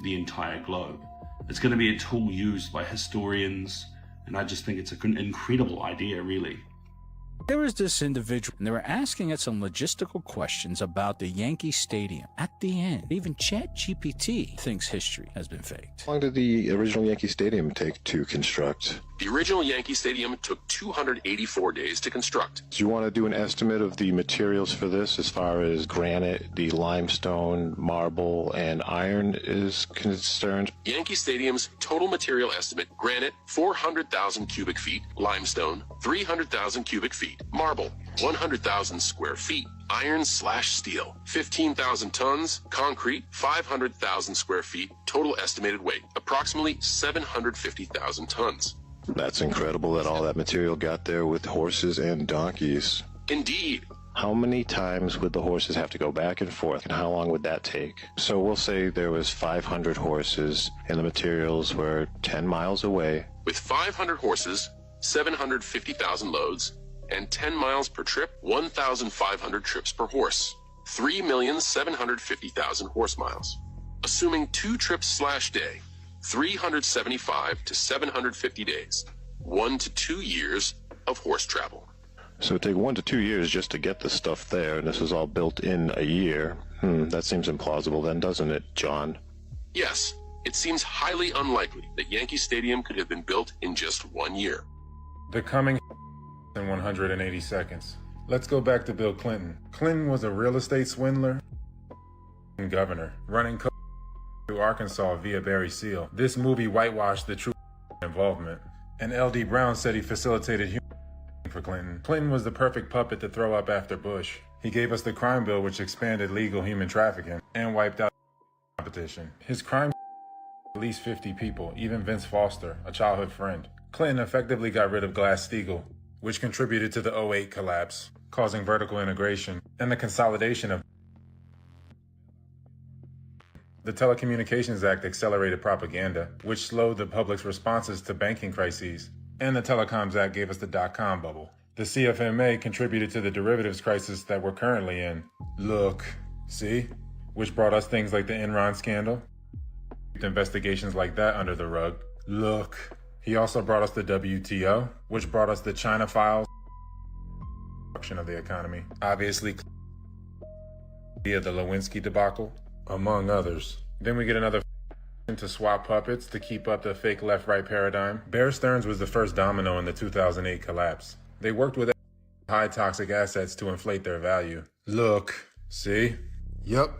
the entire globe. It's going to be a tool used by historians, and I just think it's an incredible idea, really. There was this individual, and they were asking it some logistical questions about the Yankee Stadium. At the end, even ChatGPT thinks history has been faked. How long did the original Yankee Stadium take to construct? The original Yankee Stadium took 284 days to construct. Do you want to do an estimate of the materials for this as far as granite, the limestone, marble, and iron is concerned? Yankee Stadium's total material estimate: granite, 400,000 cubic feet; limestone, 300,000 cubic feet; marble, 100,000 square feet; iron/steel, 15,000 tons; concrete, 500,000 square feet. Total estimated weight, approximately 750,000 tons. That's incredible that all that material got there with horses and donkeys. Indeed. How many times would the horses have to go back and forth, and how long would that take? So we'll say there was 500 horses, and the materials were 10 miles away. With 500 horses, 750,000 loads, and 10 miles per trip, 1,500 trips per horse, 3,750,000 horse miles. Assuming 2 trips/day, 375 to 750 days, 1 to 2 years of horse travel. So it'd take 1 to 2 years just to get the stuff there, and this is all built in a year. That seems implausible then, doesn't it, John? Yes, it seems highly unlikely that Yankee Stadium could have been built in just 1 year. The coming in 180 seconds. Let's go back to Bill Clinton. Clinton was a real estate swindler and governor, running through Arkansas via Barry Seal. This movie whitewashed the true involvement. And L.D. Brown said he facilitated human for Clinton. Clinton was the perfect puppet to throw up after Bush. He gave us the crime bill, which expanded legal human trafficking and wiped out competition. His crime at least 50 people, even Vince Foster, a childhood friend. Clinton effectively got rid of Glass-Steagall, which contributed to the 2008 collapse, causing vertical integration and the consolidation of. The Telecommunications Act accelerated propaganda, which slowed the public's responses to banking crises. And the Telecoms Act gave us the dot-com bubble. The CFMA contributed to the derivatives crisis that we're currently in. Look, see? Which brought us things like the Enron scandal. Investigations like that under the rug. Look. He also brought us the WTO, which brought us the China files. Of the economy. Obviously, via the Lewinsky debacle, among others. Then we get another to swap puppets to keep up the fake left-right paradigm. Bear Stearns was the first domino in the 2008 collapse. They worked with high toxic assets to inflate their value. Look, see? Yup,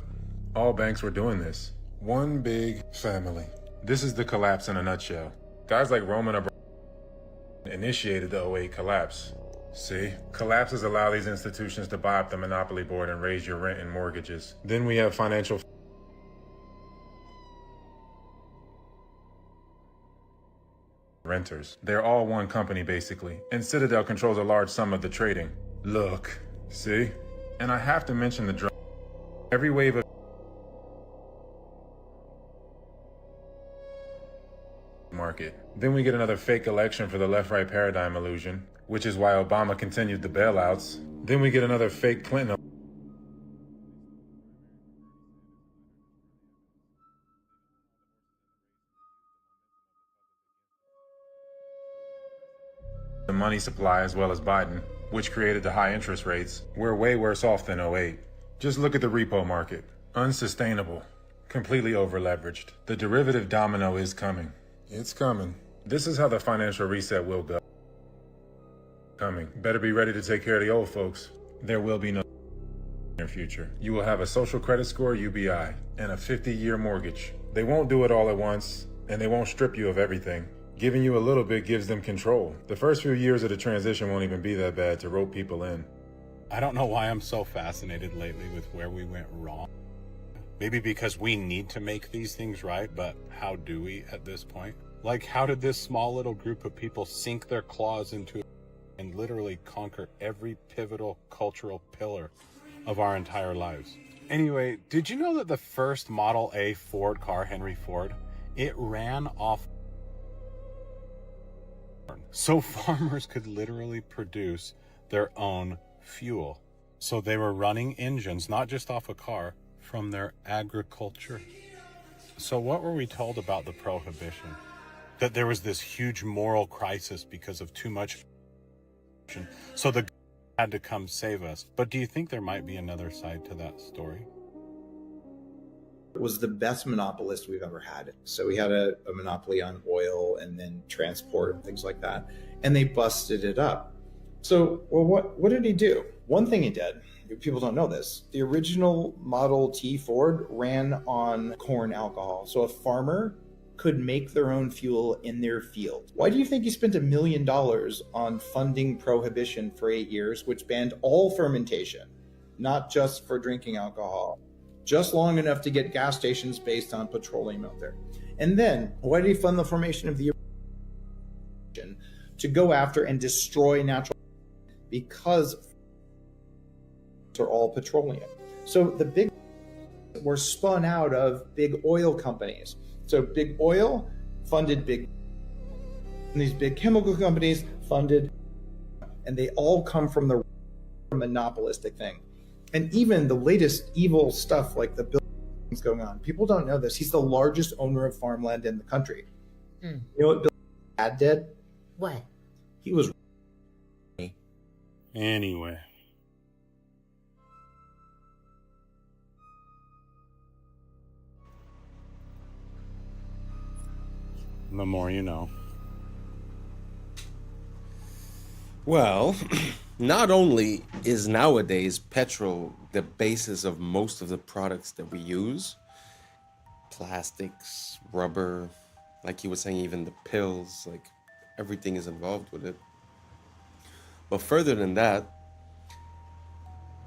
all banks were doing this. One big family. This is the collapse in a nutshell. Guys like Roman Abramovich initiated the 2008 collapse. See? Collapses allow these institutions to buy up the monopoly board and raise your rent and mortgages. Then we have financial renters. They're all one company, basically. And Citadel controls a large sum of the trading. Look. See? And I have to mention the drug. Every wave of market. market. Then we get another fake election for the left-right paradigm illusion, which is why Obama continued the bailouts. Then we get another fake Clinton the money supply as well as Biden, which created the high interest rates. We're way worse off than '08. Just look at the repo market. Unsustainable. Completely over-leveraged. The derivative domino is coming. It's coming. This is how the financial reset will go. Coming. Better be ready to take care of the old folks. There will be no near future. You will have a social credit score, UBI, and a 50-year mortgage. They won't do it all at once, and they won't strip you of everything. Giving you a little bit gives them control. The first few years of the transition won't even be that bad to rope people in. I don't know why I'm so fascinated lately with where we went wrong. Maybe because we need to make these things right, but how do we at this point? Like, how did this small little group of people sink their claws into it and literally conquer every pivotal cultural pillar of our entire lives? Anyway, did you know that the first Model A Ford car, Henry Ford, it ran off so farmers could literally produce their own fuel. So they were running engines, not just off a car, from their agriculture. So what were we told about the Prohibition? That there was this huge moral crisis because of too much, so the had to come save us. But do you think there might be another side to that story? Was the best monopolist we've ever had. So we had a monopoly on oil and then transport and things like that, and they busted it up. So, well, what did he do? One thing he did, people don't know this, the original Model T Ford ran on corn alcohol. So a farmer could make their own fuel in their field. Why do you think he spent $1 million on funding Prohibition for 8 years, which banned all fermentation, not just for drinking alcohol? Just long enough to get gas stations based on petroleum out there. And then, why did he fund the formation of the to go after and destroy natural, because they're all petroleum. So the big were spun out of big oil companies. So big oil funded big, and these big chemical companies funded, and they all come from the monopolistic thing. And even the latest evil stuff like the buildings going on, people don't know this. He's the largest owner of farmland in the country. You know what Bill Dad did? What? He was. Anyway. The more you know. Well, not only is nowadays petrol the basis of most of the products that we use, plastics, rubber, like he was saying, even the pills, like everything is involved with it. But further than that,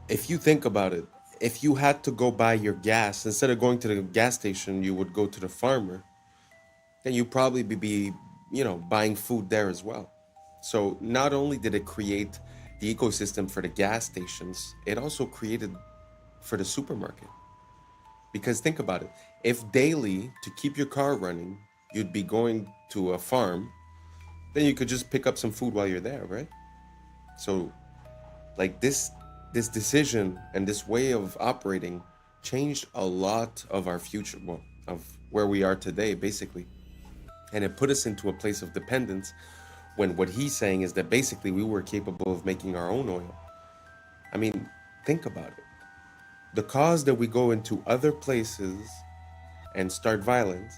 if you think about it, if you had to go buy your gas, instead of going to the gas station, you would go to the farmer, then you'd probably be, buying food there as well. So not only did it create the ecosystem for the gas stations, it also created for the supermarket. Because think about it, if daily, to keep your car running, you'd be going to a farm, then you could just pick up some food while you're there, right? So like this decision and this way of operating changed a lot of our future, well, of where we are today, basically. And it put us into a place of dependence, when what he's saying is that basically we were capable of making our own oil. I mean, think about it. The cause that we go into other places and start violence,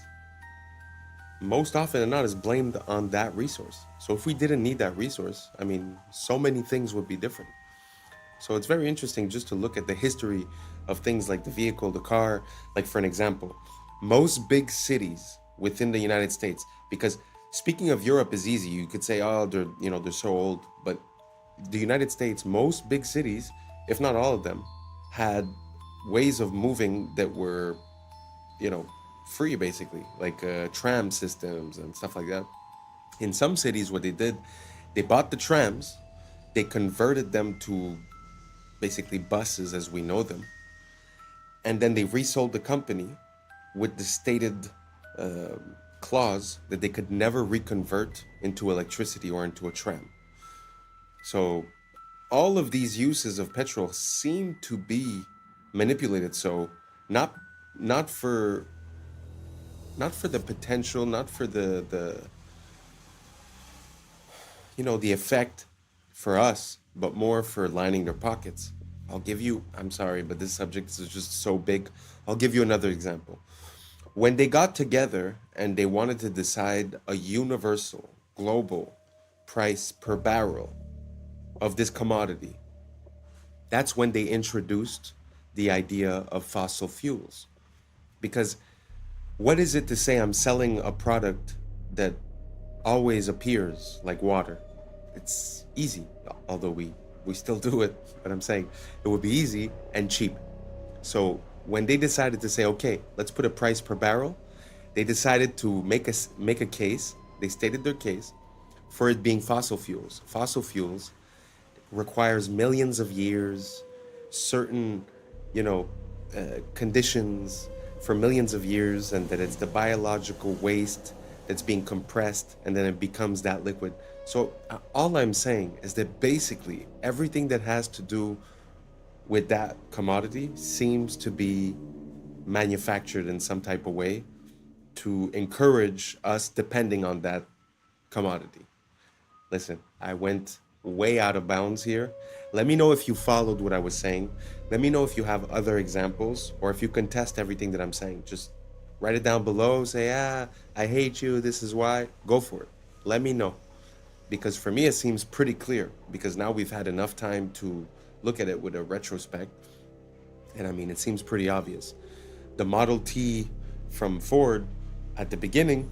most often than not, is blamed on that resource. So if we didn't need that resource, I mean, so many things would be different. So it's very interesting just to look at the history of things like the vehicle, the car. Like for an example, most big cities within the United States, because speaking of Europe is easy. You could say, oh, they're so old. But the United States, most big cities, if not all of them, had ways of moving that were, free, basically, like tram systems and stuff like that. In some cities, what they did, they bought the trams, they converted them to basically buses as we know them, and then they resold the company with the stated clause that they could never reconvert into electricity or into a tram. So all of these uses of petrol seem to be manipulated. So not for the potential, not for the the effect for us, but more for lining their pockets. I'm sorry, but this subject is just so big. I'll give you another example. When they got together and they wanted to decide a universal, global price per barrel of this commodity, that's when they introduced the idea of fossil fuels. Because what is it to say I'm selling a product that always appears like water? It's easy, although we still do it, but I'm saying it would be easy and cheap. So when they decided to say, okay, let's put a price per barrel, they decided to make a case. They stated their case for it being fossil fuels. Fossil fuels requires millions of years, certain, conditions for millions of years, and that it's the biological waste that's being compressed and then it becomes that liquid. So all I'm saying is that basically everything that has to do with that commodity seems to be manufactured in some type of way to encourage us depending on that commodity. Listen, I went way out of bounds here. Let me know if you followed what I was saying. Let me know if you have other examples or if you contest everything that I'm saying. Just write it down below. Say, I hate you. This is why. Go for it. Let me know. Because for me, it seems pretty clear. Because now we've had enough time to look at it with a retrospect. And I mean, it seems pretty obvious. The Model T from Ford at the beginning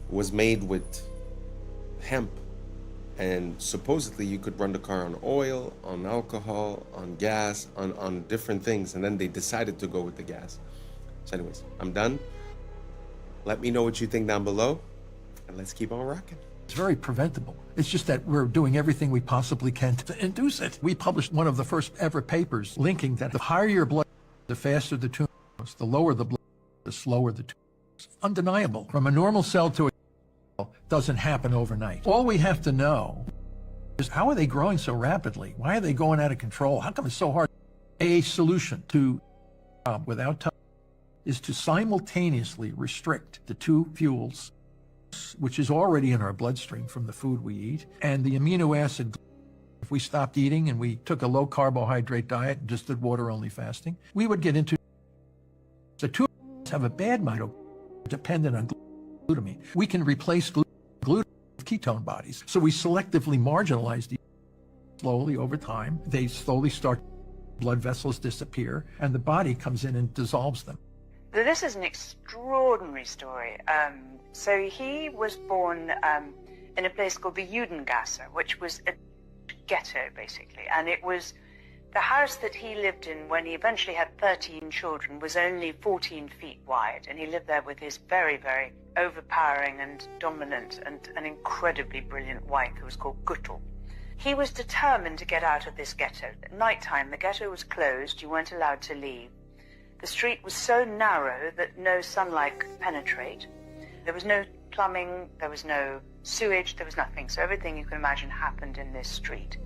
was made with hemp. And supposedly you could run the car on oil, on alcohol, on gas, on different things. And then they decided to go with the gas. So anyways, I'm done. Let me know what you think down below. And let's keep on rocking. It's very preventable. It's just that we're doing everything we possibly can to induce it. We published one of the first ever papers linking that the higher your blood, the faster the tumor grows. The lower the blood, the slower the tumor grows. Undeniable. From a normal cell to a cell doesn't happen overnight. All we have to know is how are they growing so rapidly? Why are they going out of control? How come it's so hard? A solution to without time is to simultaneously restrict the two fuels, which is already in our bloodstream from the food we eat, and the amino acid. If we stopped eating and we took a low carbohydrate diet and just did water only fasting, we would get into the two have a bad mitochondria dependent on glutamine. We can replace glutamine with ketone bodies. So we selectively marginalize these slowly over time. They slowly start, blood vessels disappear, and the body comes in and dissolves them. This is an extraordinary story. So he was born in a place called the Judengasse, which was a ghetto, basically. And it was the house that he lived in when he eventually had 13 children was only 14 feet wide. And he lived there with his very, very overpowering and dominant and an incredibly brilliant wife who was called Guttel. He was determined to get out of this ghetto. At nighttime, the ghetto was closed. You weren't allowed to leave. The street was so narrow that no sunlight could penetrate. There was no plumbing, there was no sewage, there was nothing. So everything you can imagine happened in this street.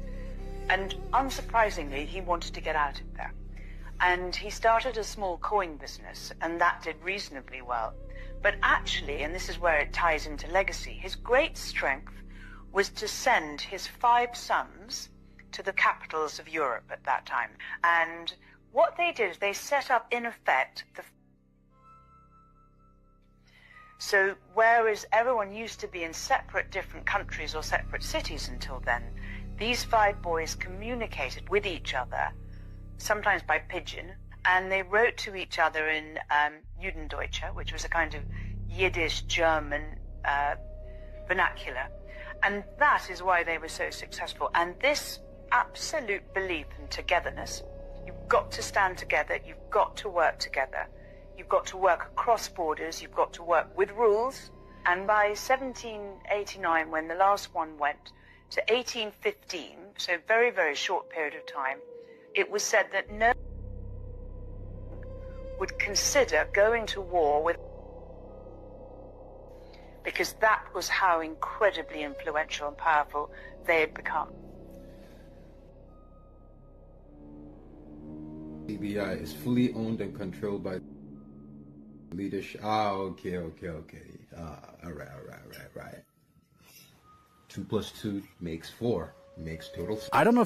And unsurprisingly, he wanted to get out of there. And he started a small coin business, and that did reasonably well. But actually, and this is where it ties into legacy, his great strength was to send his 5 sons to the capitals of Europe at that time. And what they did is they set up, in effect, so whereas everyone used to be in separate different countries or separate cities until then, these 5 boys communicated with each other, sometimes by pigeon, and they wrote to each other in Judendeutsche, which was a kind of Yiddish German vernacular. And that is why they were so successful. And this absolute belief in togetherness, you've got to stand together, you've got to work together, you've got to work across borders, you've got to work with rules. And by 1789, when the last one went, to 1815, so a very, very short period of time, it was said that no one would consider going to war with because that was how incredibly influential and powerful they had become. CBI is fully owned and controlled by leadership. Okay. All right. 2 + 2 makes 4. Makes total. I don't know.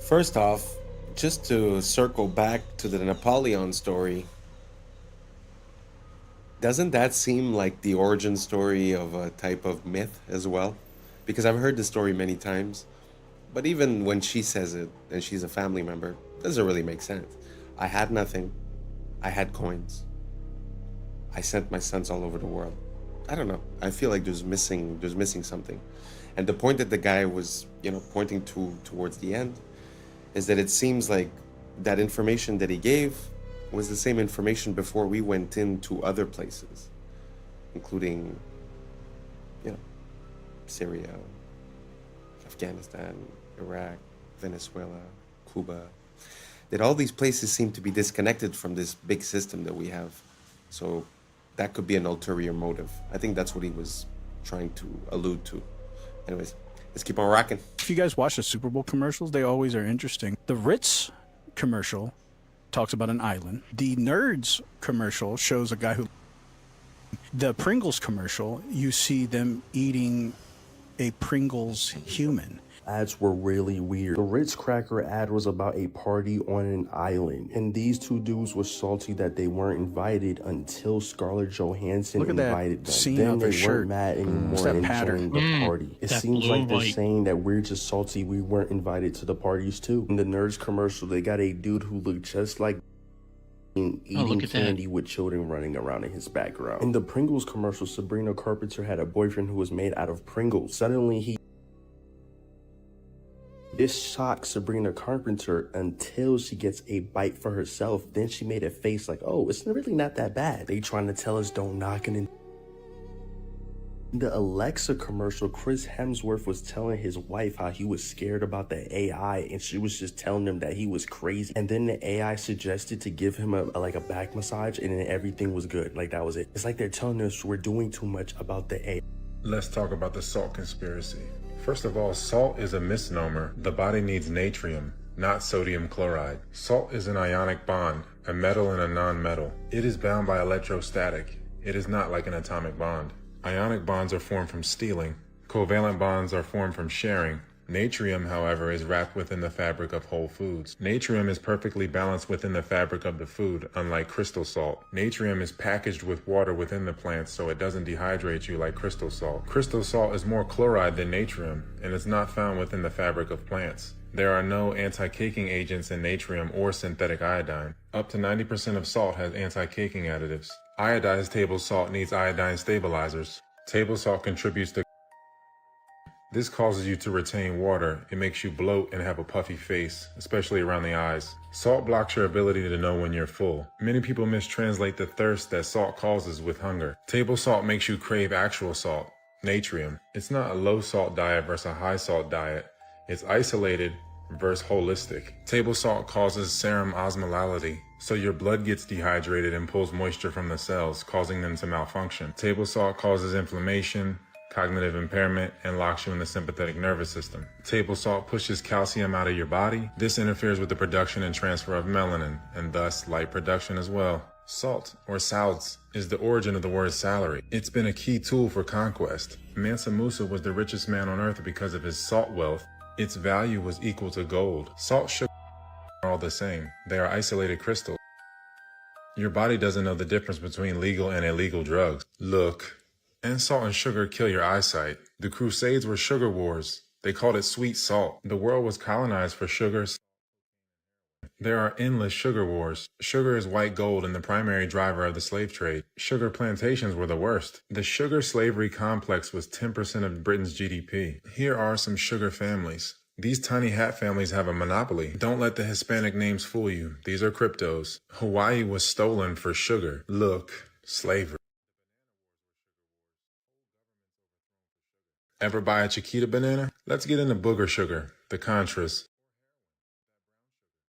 First off, just to circle back to the Napoleon story, doesn't that seem like the origin story of a type of myth as well? Because I've heard the story many times, but even when she says it and she's a family member, it doesn't really make sense. I had nothing. I had coins. I sent my sons all over the world. I don't know. I feel like there's missing something. And the point that the guy was, pointing towards the end is that it seems like that information that he gave was the same information before we went into other places, including, Syria, Afghanistan, Iraq, Venezuela, Cuba. That all these places seem to be disconnected from this big system that we have. So that could be an ulterior motive. I think that's what he was trying to allude to. Anyways, let's keep on rocking. If you guys watch the Super Bowl commercials, they always are interesting. The Ritz commercial talks about an island. The Nerds commercial shows a guy who... The Pringles commercial, you see them eating a Pringles human. Ads were really weird. The Ritz Cracker ad was about a party on an island, and these two dudes were salty that they weren't invited until Scarlett Johansson invited them. Scene Then of they their shirt. weren't mad anymore that and pattern? joined the party. It That seems like they're blue-white. saying that we're just salty we weren't invited to the parties too. In the Nerds commercial, they got a dude who looked just like eating look at that. candy with children running around in his background. In the Pringles commercial, Sabrina Carpenter had a boyfriend who was made out of Pringles. Suddenly This shocks Sabrina Carpenter until she gets a bite for herself. Then she made a face like, oh, it's really not that bad. They trying to tell us don't knock it in. In the Alexa commercial, Chris Hemsworth was telling his wife how he was scared about the AI, and she was just telling him that he was crazy. And then the AI suggested to give him a back massage, and then everything was good. Like, that was it. It's like they're telling us we're doing too much about the AI. Let's talk about the salt conspiracy. First of all, salt is a misnomer. The body needs natrium, not sodium chloride. Salt is an ionic bond, a metal and a non-metal. It is bound by electrostatic. It is not like an atomic bond. Ionic bonds are formed from stealing. Covalent bonds are formed from sharing. Natrium, however, is wrapped within the fabric of whole foods. Natrium is perfectly balanced within the fabric of the food, unlike crystal salt. Natrium is packaged with water within the plant, so it doesn't dehydrate you like crystal salt. Crystal salt is more chloride than natrium, and is not found within the fabric of plants. There are no anti-caking agents in natrium or synthetic iodine. Up to 90% of salt has anti-caking additives. Iodized table salt needs iodine stabilizers. Table salt contributes to... This causes you to retain water. It makes you bloat and have a puffy face, especially around the eyes. Salt blocks your ability to know when you're full. Many people mistranslate the thirst that salt causes with hunger. Table salt makes you crave actual salt, natrium. It's not a low salt diet versus a high salt diet. It's isolated versus holistic. Table salt causes serum osmolality, so your blood gets dehydrated and pulls moisture from the cells, causing them to malfunction. Table salt causes inflammation, cognitive impairment, and locks you in the sympathetic nervous system. Table salt pushes calcium out of your body. This interferes with the production and transfer of melanin, and thus light production as well. Salt, or salts, is the origin of the word salary. It's been a key tool for conquest. Mansa Musa was the richest man on earth because of his salt wealth. Its value was equal to gold. Salt, sugar are all the same. They are isolated crystals. Your body doesn't know the difference between legal and illegal drugs. Look. And salt and sugar kill your eyesight. The Crusades were sugar wars. They called it sweet salt. The world was colonized for sugar. There are endless sugar wars. Sugar is white gold and the primary driver of the slave trade. Sugar plantations were the worst. The sugar slavery complex was 10% of Britain's GDP. Here are some sugar families. These tiny hat families have a monopoly. Don't let the Hispanic names fool you. These are cryptos. Hawaii was stolen for sugar. Look, slavery. Ever buy a Chiquita banana? Let's get into booger sugar, the Contras.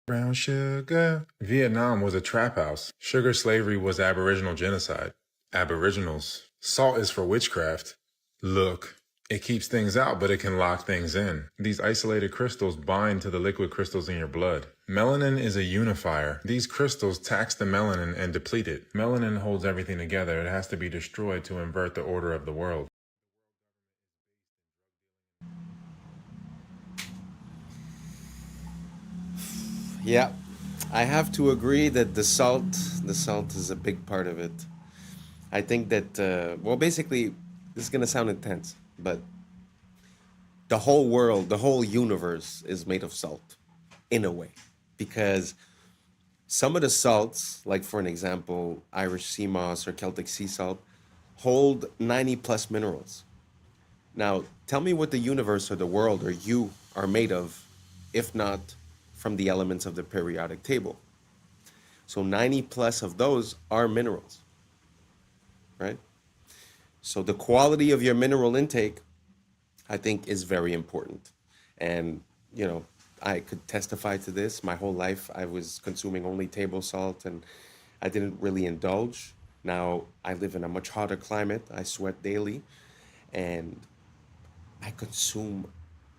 Brown sugar. Vietnam was a trap house. Sugar slavery was Aboriginal genocide. Aboriginals. Salt is for witchcraft. Look, it keeps things out, but it can lock things in. These isolated crystals bind to the liquid crystals in your blood. Melanin is a unifier. These crystals tax the melanin and deplete it. Melanin holds everything together. It has to be destroyed to invert the order of the world. Yeah, I have to agree that the salt is a big part of it. I think that, well, basically, this is going to sound intense, but the whole world, the whole universe is made of salt in a way, because some of the salts, like for an example, Irish sea moss or Celtic sea salt, hold 90 plus minerals. Now, tell me what the universe or the world or you are made of, if not from the elements of the periodic table. So 90 plus of those are minerals, right? So the quality of your mineral intake, I think, is very important. And, you know, I could testify to this. My whole life, I was consuming only table salt and I didn't really indulge. Now I live in a much hotter climate. I sweat daily and I consume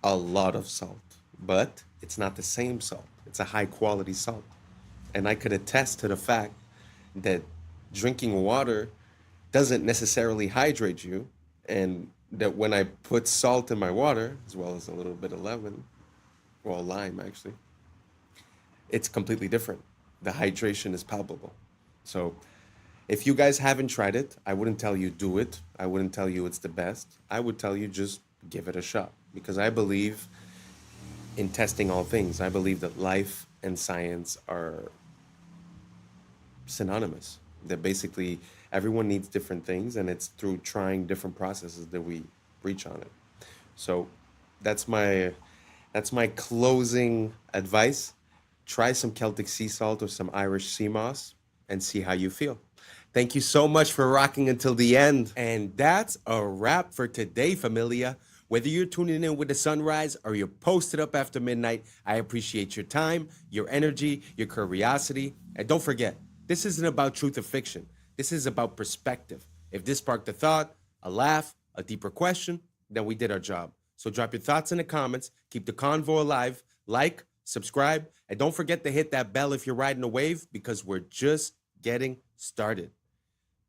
a lot of salt, but it's not the same salt. It's a high quality salt. And I could attest to the fact that drinking water doesn't necessarily hydrate you, and that when I put salt in my water, as well as a little bit of lemon, well, lime actually, it's completely different. The hydration is palpable. So if you guys haven't tried it, I wouldn't tell you do it. I wouldn't tell you it's the best. I would tell you just give it a shot, because I believe in testing all things. I believe that life and science are synonymous. That basically everyone needs different things, and it's through trying different processes that we reach on it. So that's my closing advice. Try some Celtic sea salt or some Irish sea moss and see how you feel. Thank you so much for rocking until the end. And that's a wrap for today, familia. Whether you're tuning in with the sunrise or you're posted up after midnight, I appreciate your time, your energy, your curiosity. And don't forget, this isn't about truth or fiction. This is about perspective. If this sparked a thought, a laugh, a deeper question, then we did our job. So drop your thoughts in the comments, keep the convo alive, like, subscribe, and don't forget to hit that bell if you're riding a wave, because we're just getting started.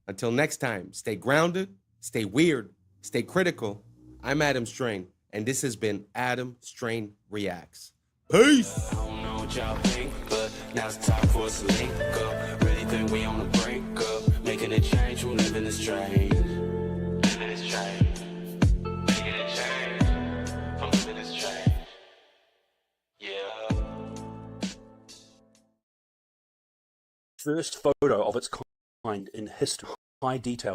Until next time, stay grounded, stay weird, stay critical. I'm Adam Strain, and this has been Adam Strain Reacts. Peace! I don't know what y'all think, but now it's time for us to link up. Really think we on the brink up, making a change from living this strange. Living this strange. Making a change from living this strange. Yeah. First photo of its kind in history. High detail.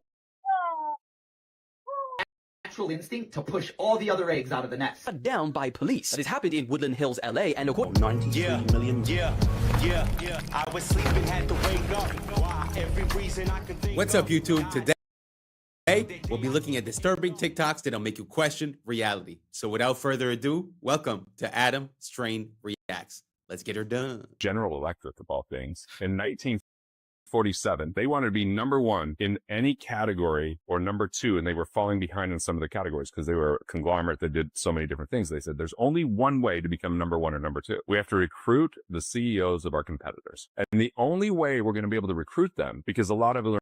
Natural instinct to push all the other eggs out of the nest. Down by police. That has happened in Woodland Hills, LA, and according 93 million. Yeah. I was sleeping, had to wake up. Why? Every reason I could think. What's up, YouTube? Today, we'll be looking at disturbing TikToks that'll make you question reality. So without further ado, welcome to Adam Strain Reacts. Let's get her done. General Electric, of all things, in 1947, they wanted to be number one in any category or number two, and they were falling behind in some of the categories because they were a conglomerate that did so many different things. They said there's only one way to become number one or number two. We have to recruit the CEOs of our competitors. And the only way we're going to be able to recruit them, because a lot of them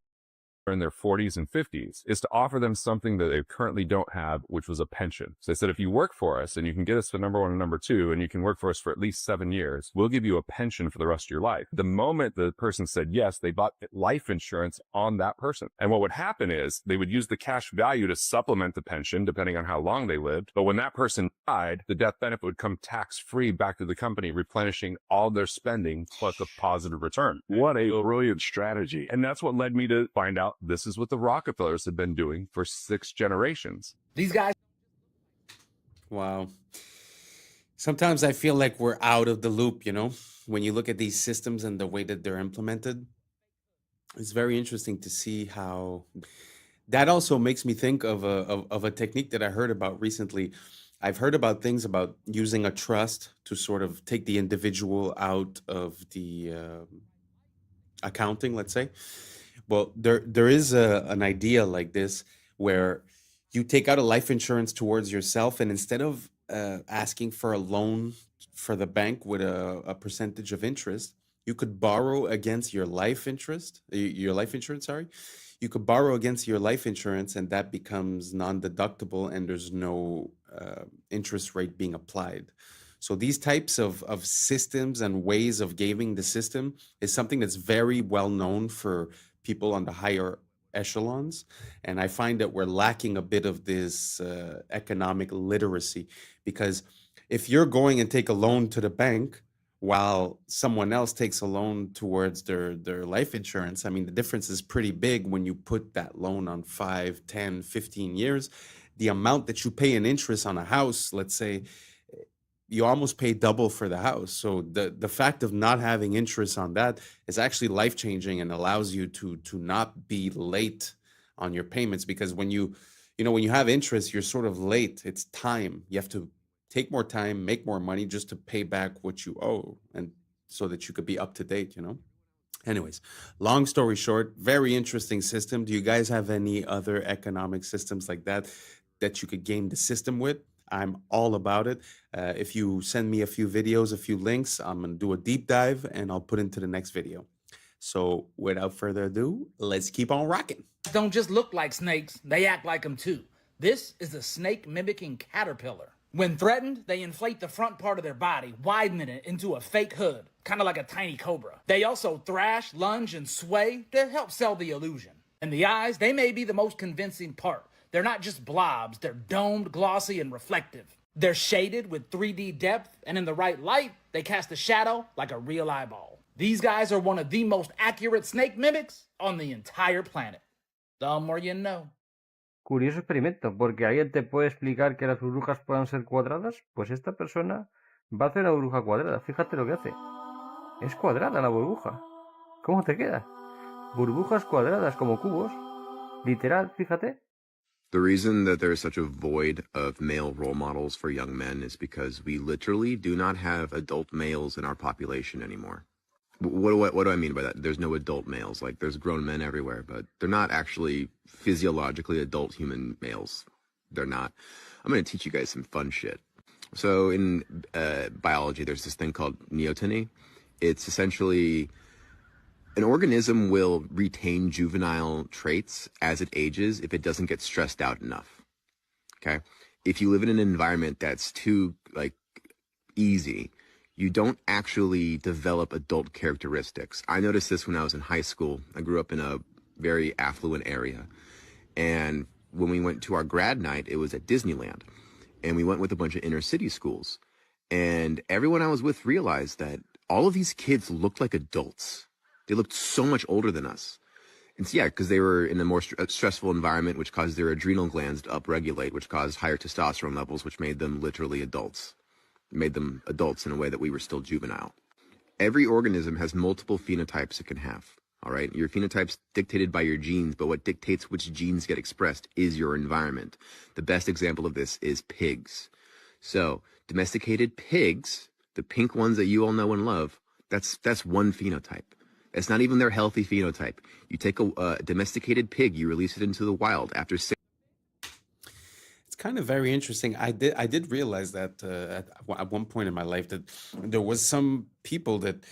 are in their 40s and 50s, is to offer them something that they currently don't have, which was a pension. So they said, if you work for us and you can get us to number one and number two, and you can work for us for at least 7 years, we'll give you a pension for the rest of your life. The moment the person said yes, they bought life insurance on that person. And what would happen is they would use the cash value to supplement the pension, depending on how long they lived. But when that person died, the death benefit would come tax-free back to the company, replenishing all their spending plus a positive return. What a brilliant strategy. And that's what led me to find out this is what the Rockefellers have been doing for 6 generations. These guys. Wow. Sometimes I feel like we're out of the loop, you know, when you look at these systems and the way that they're implemented. It's very interesting to see how that also makes me think of a technique that I heard about recently. I've heard about things about using a trust to sort of take the individual out of the accounting, let's say, Well, there is an idea like this where you take out a life insurance towards yourself, and instead of asking for a loan for the bank with a percentage of interest, you could borrow against your life interest, your life insurance, sorry. You could borrow against your life insurance, and that becomes non-deductible, and there's no interest rate being applied. So these types of systems and ways of gaming the system is something that's very well known for people on the higher echelons. And I find that we're lacking a bit of this economic literacy, because if you're going and take a loan to the bank while someone else takes a loan towards their life insurance, I mean, the difference is pretty big when you put that loan on 5, 10, 15 years. The amount that you pay in interest on a house, let's say, you almost pay double for the house. So the fact of not having interest on that is actually life-changing and allows you to not be late on your payments, because when you when you have interest, you're sort of late. It's time. You have to take more time, make more money just to pay back what you owe, and so that you could be up to date, Anyways, long story short, very interesting system. Do you guys have any other economic systems like that you could game the system with? I'm all about it. If you send me a few videos, a few links, I'm going to do a deep dive and I'll put into the next video. So without further ado, let's keep on rocking. Don't just look like snakes, they act like them too. This is the snake mimicking caterpillar. When threatened, they inflate the front part of their body, widening it into a fake hood, kind of like a tiny cobra. They also thrash, lunge, and sway to help sell the illusion. And the eyes, they may be the most convincing part. They're not just blobs, they're domed, glossy, and reflective. They're shaded with 3D depth, and in the right light, they cast a shadow like a real eyeball. These guys are one of the most accurate snake mimics on the entire planet. The more you know. Curioso experimento, porque alguien te puede explicar que las burbujas puedan ser cuadradas, pues esta persona va a hacer una burbuja cuadrada. Fíjate lo que hace. Es cuadrada la burbuja. ¿Cómo te queda? Burbujas cuadradas como cubos. Literal, fíjate. The reason that there is such a void of male role models for young men is because we literally do not have adult males in our population anymore. What do I mean by that? There's no adult males. Like, there's grown men everywhere, but they're not actually physiologically adult human males. They're not. I'm going to teach you guys some fun shit. So in biology, there's this thing called neoteny. It's essentially an organism will retain juvenile traits as it ages if it doesn't get stressed out enough. Okay? If you live in an environment that's too, easy, you don't actually develop adult characteristics. I noticed this when I was in high school. I grew up in a very affluent area. And when we went to our grad night, it was at Disneyland. And we went with a bunch of inner city schools. And everyone I was with realized that all of these kids looked like adults. They looked so much older than us. And so, yeah, because they were in a more stressful environment, which caused their adrenal glands to upregulate, which caused higher testosterone levels, which made them literally adults. Made them adults in a way that we were still juvenile. Every organism has multiple phenotypes it can have. All right. Your phenotype's dictated by your genes, but what dictates which genes get expressed is your environment. The best example of this is pigs. So domesticated pigs, the pink ones that you all know and love, that's one phenotype. It's not even their healthy phenotype. You take a domesticated pig, you release it into the wild after 6. It's kind of very interesting. I did realize that at one point in my life that there was some people that,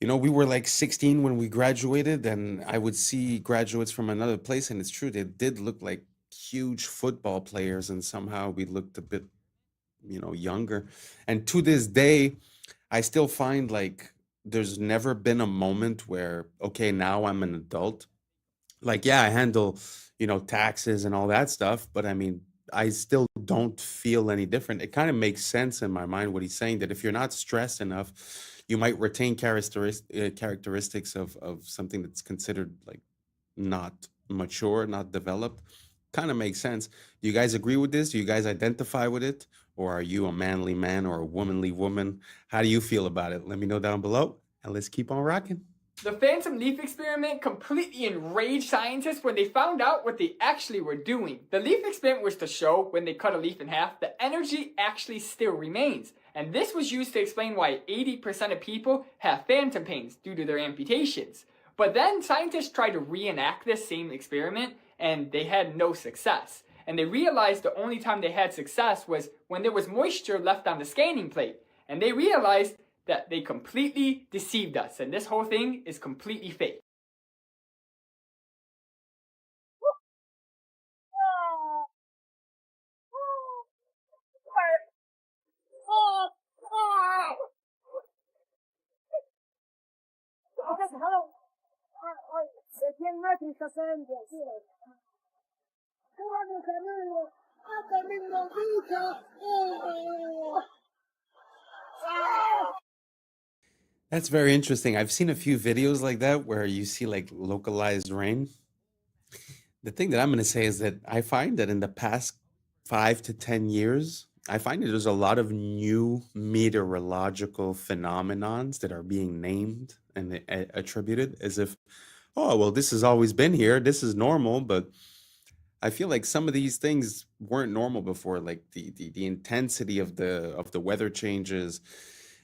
we were like 16 when we graduated, and I would see graduates from another place, and it's true, they did look like huge football players, and somehow we looked a bit, younger. And to this day, I still find there's never been a moment where, okay, now I'm an adult. Yeah, I handle, taxes and all that stuff, but I mean, I still don't feel any different. It kind of makes sense in my mind what he's saying, that if you're not stressed enough, you might retain characteristics of something that's considered not mature, not developed. Kind of makes sense. Do you guys agree with this? Do you guys identify with it? Or are you a manly man or a womanly woman? How do you feel about it? Let me know down below, and let's keep on rocking. The phantom leaf experiment completely enraged scientists when they found out what they actually were doing. The leaf experiment was to show, when they cut a leaf in half, the energy actually still remains. And this was used to explain why 80% of people have phantom pains due to their amputations. But then scientists tried to reenact this same experiment and they had no success. And they realized the only time they had success was when there was moisture left on the scanning plate. And they realized that they completely deceived us and this whole thing is completely fake. That's very interesting. I've seen a few videos like that where you see like localized rain. The thing that I'm going to say is that I find that in the past 5 to 10 years, I find that there's a lot of new meteorological phenomenons that are being named and attributed as if, oh, well, this has always been here. This is normal. But I feel like some of these things weren't normal before, like the intensity of the weather changes.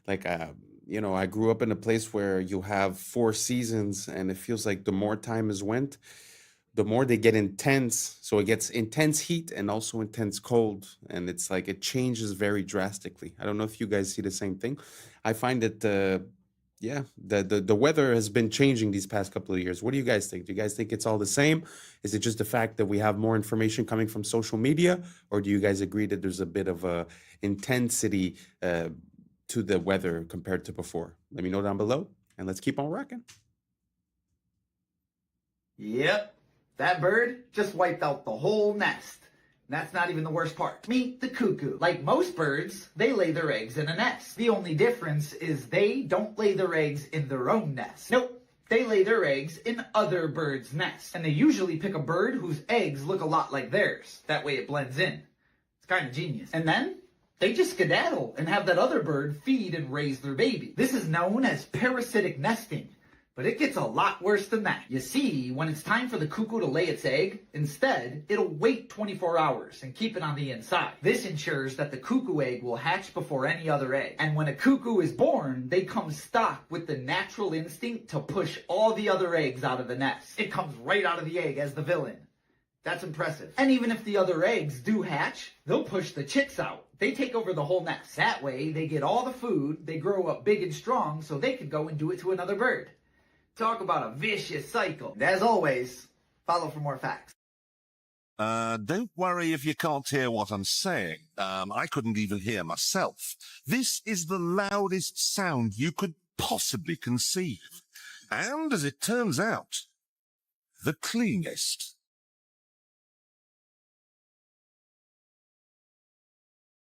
Like, I grew up in a place where you have 4 seasons, and it feels like the more time has went, the more they get intense. So it gets intense heat and also intense cold, and it's like it changes very drastically. I don't know if you guys see the same thing. I find that the weather has been changing these past couple of years. What do you guys think? Do you guys think it's all the same? Is it just the fact that we have more information coming from social media, or do you guys agree that there's a bit of a intensity to the weather compared to before? Let me know down below, and let's keep on rocking. Yep, that bird just wiped out the whole nest. And that's not even the worst part. Meet the cuckoo. Like most birds, they lay their eggs in a nest. The only difference is they don't lay their eggs in their own nest. Nope, they lay their eggs in other birds' nests. And they usually pick a bird whose eggs look a lot like theirs. That way it blends in. It's kind of genius. And then they just skedaddle and have that other bird feed and raise their baby. This is known as parasitic nesting. But it gets a lot worse than that. You see, when it's time for the cuckoo to lay its egg, instead, it'll wait 24 hours and keep it on the inside. This ensures that the cuckoo egg will hatch before any other egg. And when a cuckoo is born, they come stocked with the natural instinct to push all the other eggs out of the nest. It comes right out of the egg as the villain. That's impressive. And even if the other eggs do hatch, they'll push the chicks out. They take over the whole nest. That way, they get all the food, they grow up big and strong, so they can go and do it to another bird. Talk about a vicious cycle. And as always, follow for more facts. Don't worry if you can't hear what I'm saying. I couldn't even hear myself. This is the loudest sound you could possibly conceive. And as it turns out, the cleanest.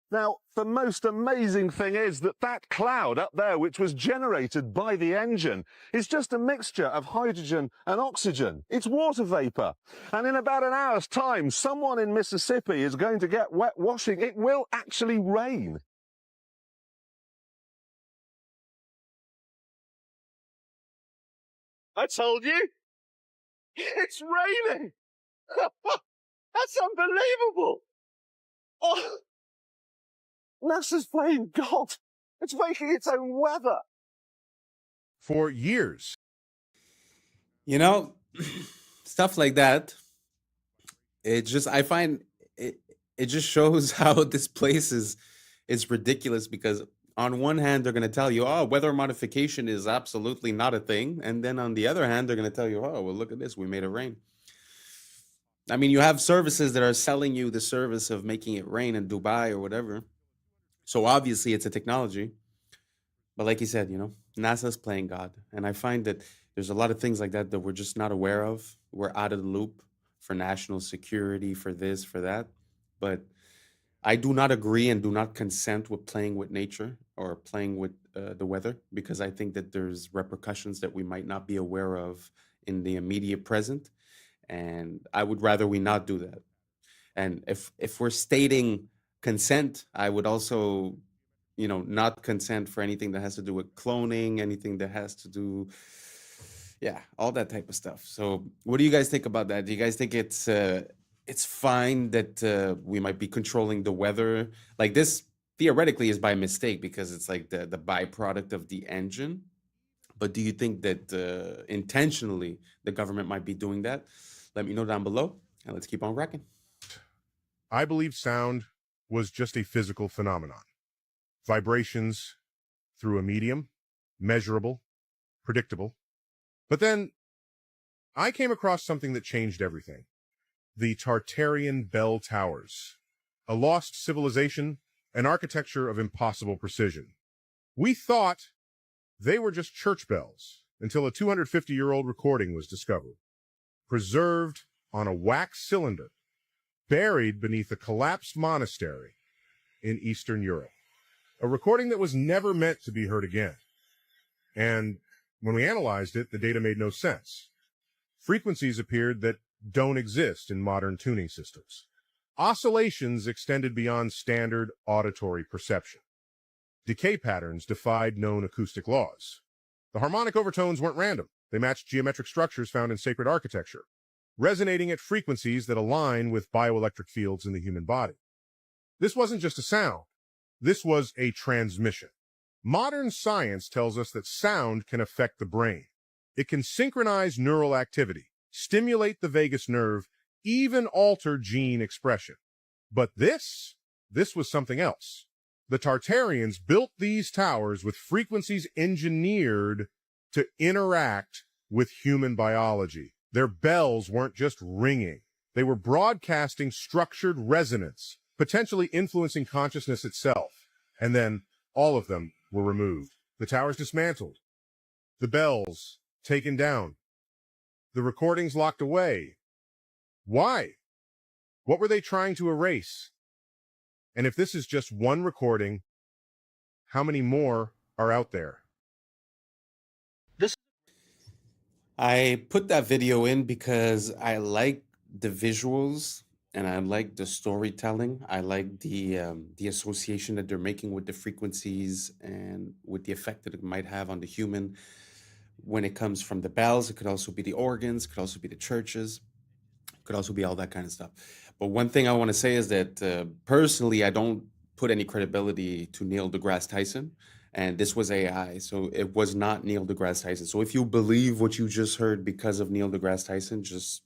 Now, the most amazing thing is that that cloud up there, which was generated by the engine, is just a mixture of hydrogen and oxygen. It's water vapor. And in about an hour's time, someone in Mississippi is going to get wet washing. It will actually rain. I told you. It's raining. That's unbelievable. Oh. NASA's playing God. It's making its own weather. For years. Stuff like that. I find it just shows how this place is ridiculous, because on one hand, they're going to tell you, oh, weather modification is absolutely not a thing. And then on the other hand, they're going to tell you, oh, well, look at this. We made it rain. I mean, you have services that are selling you the service of making it rain in Dubai or whatever. So obviously it's a technology, but like you said, NASA's playing God. And I find that there's a lot of things like that that we're just not aware of. We're out of the loop for national security, for this, for that. But I do not agree and do not consent with playing with nature or playing with the weather, because I think that there's repercussions that we might not be aware of in the immediate present. And I would rather we not do that. And if we're stating consent, I would also, not consent for anything that has to do with cloning, anything that has to do, all that type of stuff. So what do you guys think about that? Do you guys think it's fine that we might be controlling the weather? Like, this theoretically is by mistake, because it's like the byproduct of the engine. But do you think that intentionally the government might be doing that? Let me know down below, and let's keep on rocking. I believe sound was just a physical phenomenon. Vibrations through a medium, measurable, predictable. But then I came across something that changed everything. The Tartarian Bell Towers, a lost civilization, an architecture of impossible precision. We thought they were just church bells until a 250-year-old recording was discovered, preserved on a wax cylinder, buried beneath a collapsed monastery in Eastern Europe. A recording that was never meant to be heard again. And when we analyzed it, the data made no sense. Frequencies appeared that don't exist in modern tuning systems. Oscillations extended beyond standard auditory perception. Decay patterns defied known acoustic laws. The harmonic overtones weren't random. They matched geometric structures found in sacred architecture, resonating at frequencies that align with bioelectric fields in the human body. This wasn't just a sound. This was a transmission. Modern science tells us that sound can affect the brain. It can synchronize neural activity, stimulate the vagus nerve, even alter gene expression. But this was something else. The Tartarians built these towers with frequencies engineered to interact with human biology. Their bells weren't just ringing. They were broadcasting structured resonance, potentially influencing consciousness itself. And then all of them were removed. The towers dismantled. The bells taken down. The recordings locked away. Why? What were they trying to erase? And if this is just one recording, how many more are out there? I put that video in because I like the visuals and I like the storytelling. I like the association that they're making with the frequencies and with the effect that it might have on the human. When it comes from the bells, it could also be the organs, it could also be the churches, it could also be all that kind of stuff. But one thing I want to say is that personally, I don't put any credibility to Neil deGrasse Tyson. And this was AI, so it was not Neil deGrasse Tyson. So if you believe what you just heard because of Neil deGrasse Tyson, just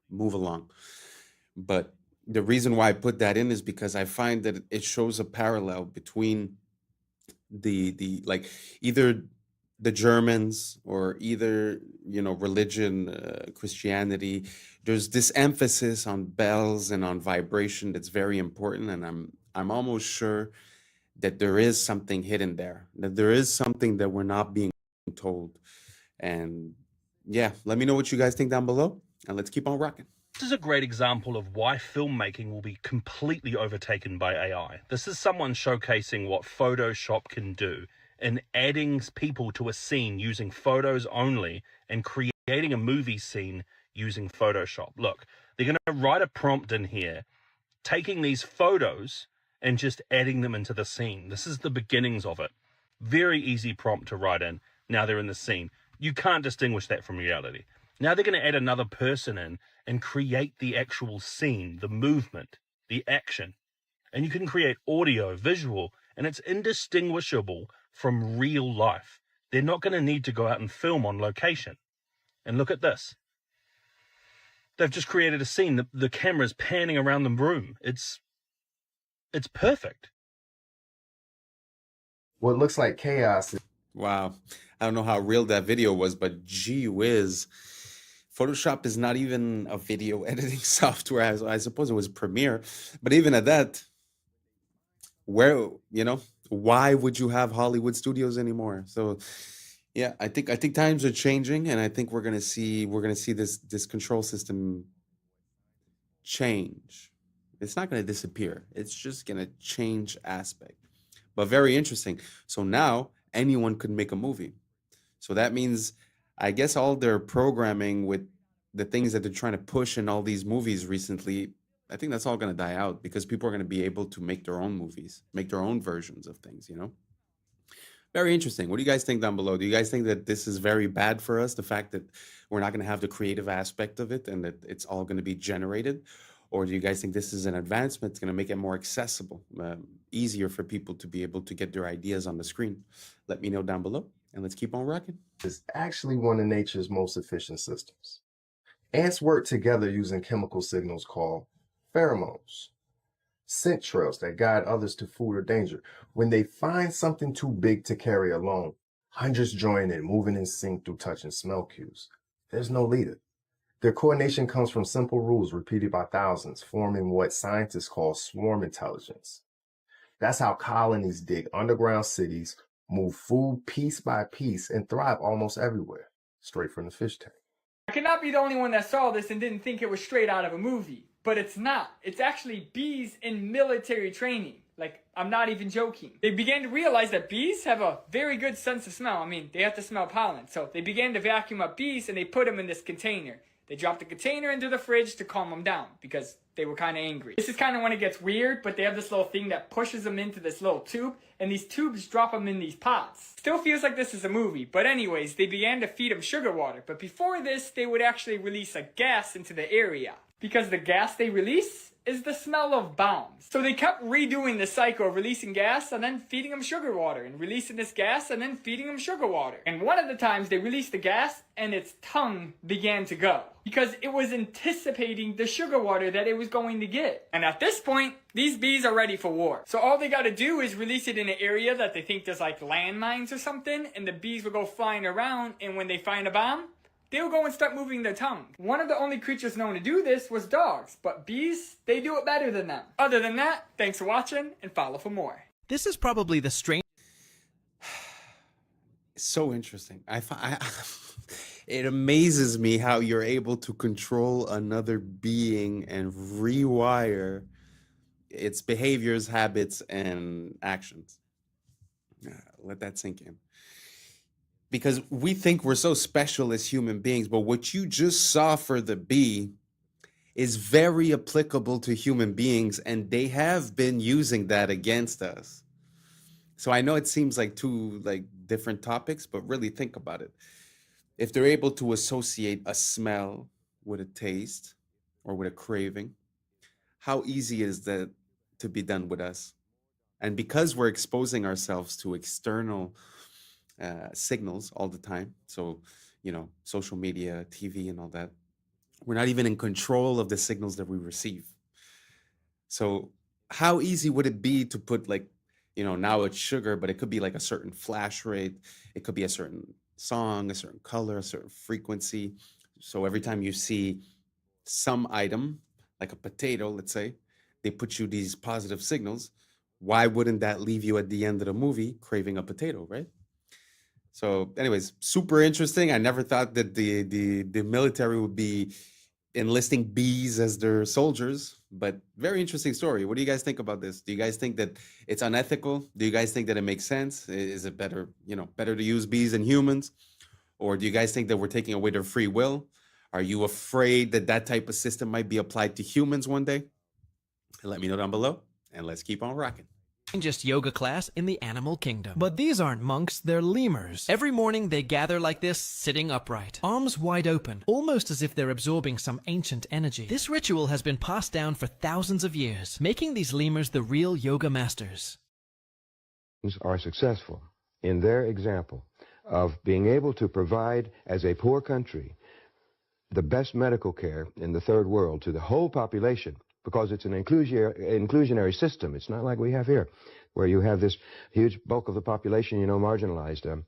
move along. But the reason why I put that in is because I find that it shows a parallel between the like either the Germans or either, you know, religion, Christianity. There's this emphasis on bells and on vibration that's very important, and I'm almost sure that there is something hidden there, that there is something that we're not being told. And yeah, let me know what you guys think down below, and let's keep on rocking. This is a great example of why filmmaking will be completely overtaken by AI. This is someone showcasing what Photoshop can do in adding people to a scene using photos only and creating a movie scene using Photoshop. Look, they're going to write a prompt in here, taking these photos and just adding them into the scene. This is the beginnings of it. Very easy prompt to write in. Now they're in the scene. You can't distinguish that from reality. Now they're going to add another person in and create the actual scene, the movement, the action. And you can create audio, visual, and it's indistinguishable from real life. They're not going to need to go out and film on location. And look at this. They've just created a scene. The camera's panning around the room. It's perfect. What looks like chaos. Wow. I don't know how real that video was, but gee whiz. Photoshop is not even a video editing software. I suppose it was Premiere. But even at that, where, you know, why would you have Hollywood studios anymore? So yeah, I think times are changing, and I think we're gonna see this control system change. It's not going to disappear. It's just going to change aspect. But very interesting. So now anyone could make a movie. So that means, I guess, all their programming with the things that they're trying to push in all these movies recently, I think that's all going to die out because people are going to be able to make their own movies, make their own versions of things, you know? Very interesting. What do you guys think down below? Do you guys think that this is very bad for us, the fact that we're not going to have the creative aspect of it and that it's all going to be generated? Or do you guys think this is an advancement? It's going to make it more accessible, easier for people to be able to get their ideas on the screen? Let me know down below, and let's keep on rocking. Is actually one of nature's most efficient systems. Ants work together using chemical signals called pheromones, scent trails that guide others to food or danger. When they find something too big to carry alone, hundreds join in, moving in sync through touch and smell cues. There's no leader. Their coordination comes from simple rules repeated by thousands, forming what scientists call swarm intelligence. That's how colonies dig underground cities, move food piece by piece, and thrive almost everywhere, straight from the fish tank. I cannot be the only one that saw this and didn't think it was straight out of a movie. But it's not. It's actually bees in military training. Like, I'm not even joking. They began to realize that bees have a very good sense of smell. I mean, they have to smell pollen. So they began to vacuum up bees and they put them in this container. They dropped the container into the fridge to calm them down because they were kind of angry. This is kind of when it gets weird, but they have this little thing that pushes them into this little tube, and these tubes drop them in these pots. Still feels like this is a movie, but anyways, they began to feed them sugar water. But before this, they would actually release a gas into the area, because the gas they release is the smell of bombs. So they kept redoing the cycle of releasing gas and then feeding them sugar water, and releasing this gas and then feeding them sugar water. And one of the times they released the gas and its tongue began to go, because it was anticipating the sugar water that it was going to get. And at this point, these bees are ready for war. So all they gotta do is release it in an area that they think there's like landmines or something, and the bees will go flying around, and when they find a bomb, they'll go and start moving their tongue. One of the only creatures known to do this was dogs, but bees, they do it better than them. Other than that, thanks for watching, and follow for more. This is probably the strange. So interesting. It amazes me how you're able to control another being and rewire its behaviors, habits, and actions. Let that sink in. Because we think we're so special as human beings, but what you just saw for the bee is very applicable to human beings, and they have been using that against us. So I know it seems like two different topics, but really think about it. If they're able to associate a smell with a taste or with a craving, how easy is that to be done with us? And because we're exposing ourselves to external signals all the time, so social media, TV, and all that, we're not even in control of the signals that we receive. So how easy would it be to put now it's sugar, but it could be like a certain flash rate, it could be a certain song, a certain color, a certain frequency. So every time you see some item like a potato, let's say, they put you these positive signals. Why wouldn't that leave you at the end of the movie craving a potato, right? So anyways, super interesting. I never thought that the military would be enlisting bees as their soldiers, but very interesting story. What do you guys think about this? Do you guys think that it's unethical? Do you guys think that it makes sense? Is it better to use bees than humans? Or do you guys think that we're taking away their free will? Are you afraid that that type of system might be applied to humans one day? Let me know down below, and let's keep on rocking. Strangest yoga class in the animal kingdom. But these aren't monks, they're lemurs. Every morning they gather like this, sitting upright, arms wide open, almost as if they're absorbing some ancient energy. This ritual has been passed down for thousands of years, making these lemurs the real yoga masters. Are successful in their example of being able to provide, as a poor country, the best medical care in the third world to the whole population, because it's an inclusionary system. It's not like we have here, where you have this huge bulk of the population, marginalized.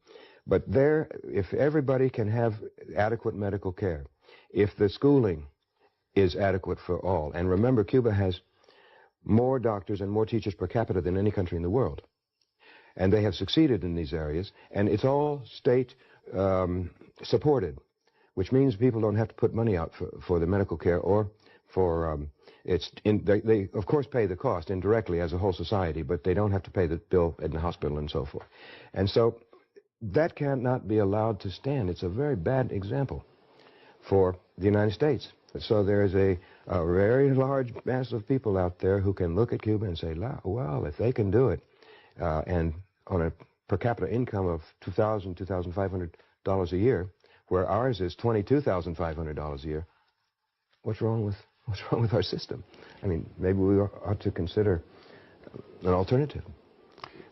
But there, if everybody can have adequate medical care, if the schooling is adequate for all, and remember, Cuba has more doctors and more teachers per capita than any country in the world, and they have succeeded in these areas, and it's all state supported, which means people don't have to put money out for the medical care or for they of course pay the cost indirectly as a whole society, but they don't have to pay the bill in the hospital and so forth. And so that cannot be allowed to stand. It's a very bad example for the United States. So there's a very large mass of people out there who can look at Cuba and say, well, if they can do it, and on a per capita income of $2,000, $2,500 a year, where ours is $22,500 a year, what's wrong with our system? I mean, maybe we ought to consider an alternative.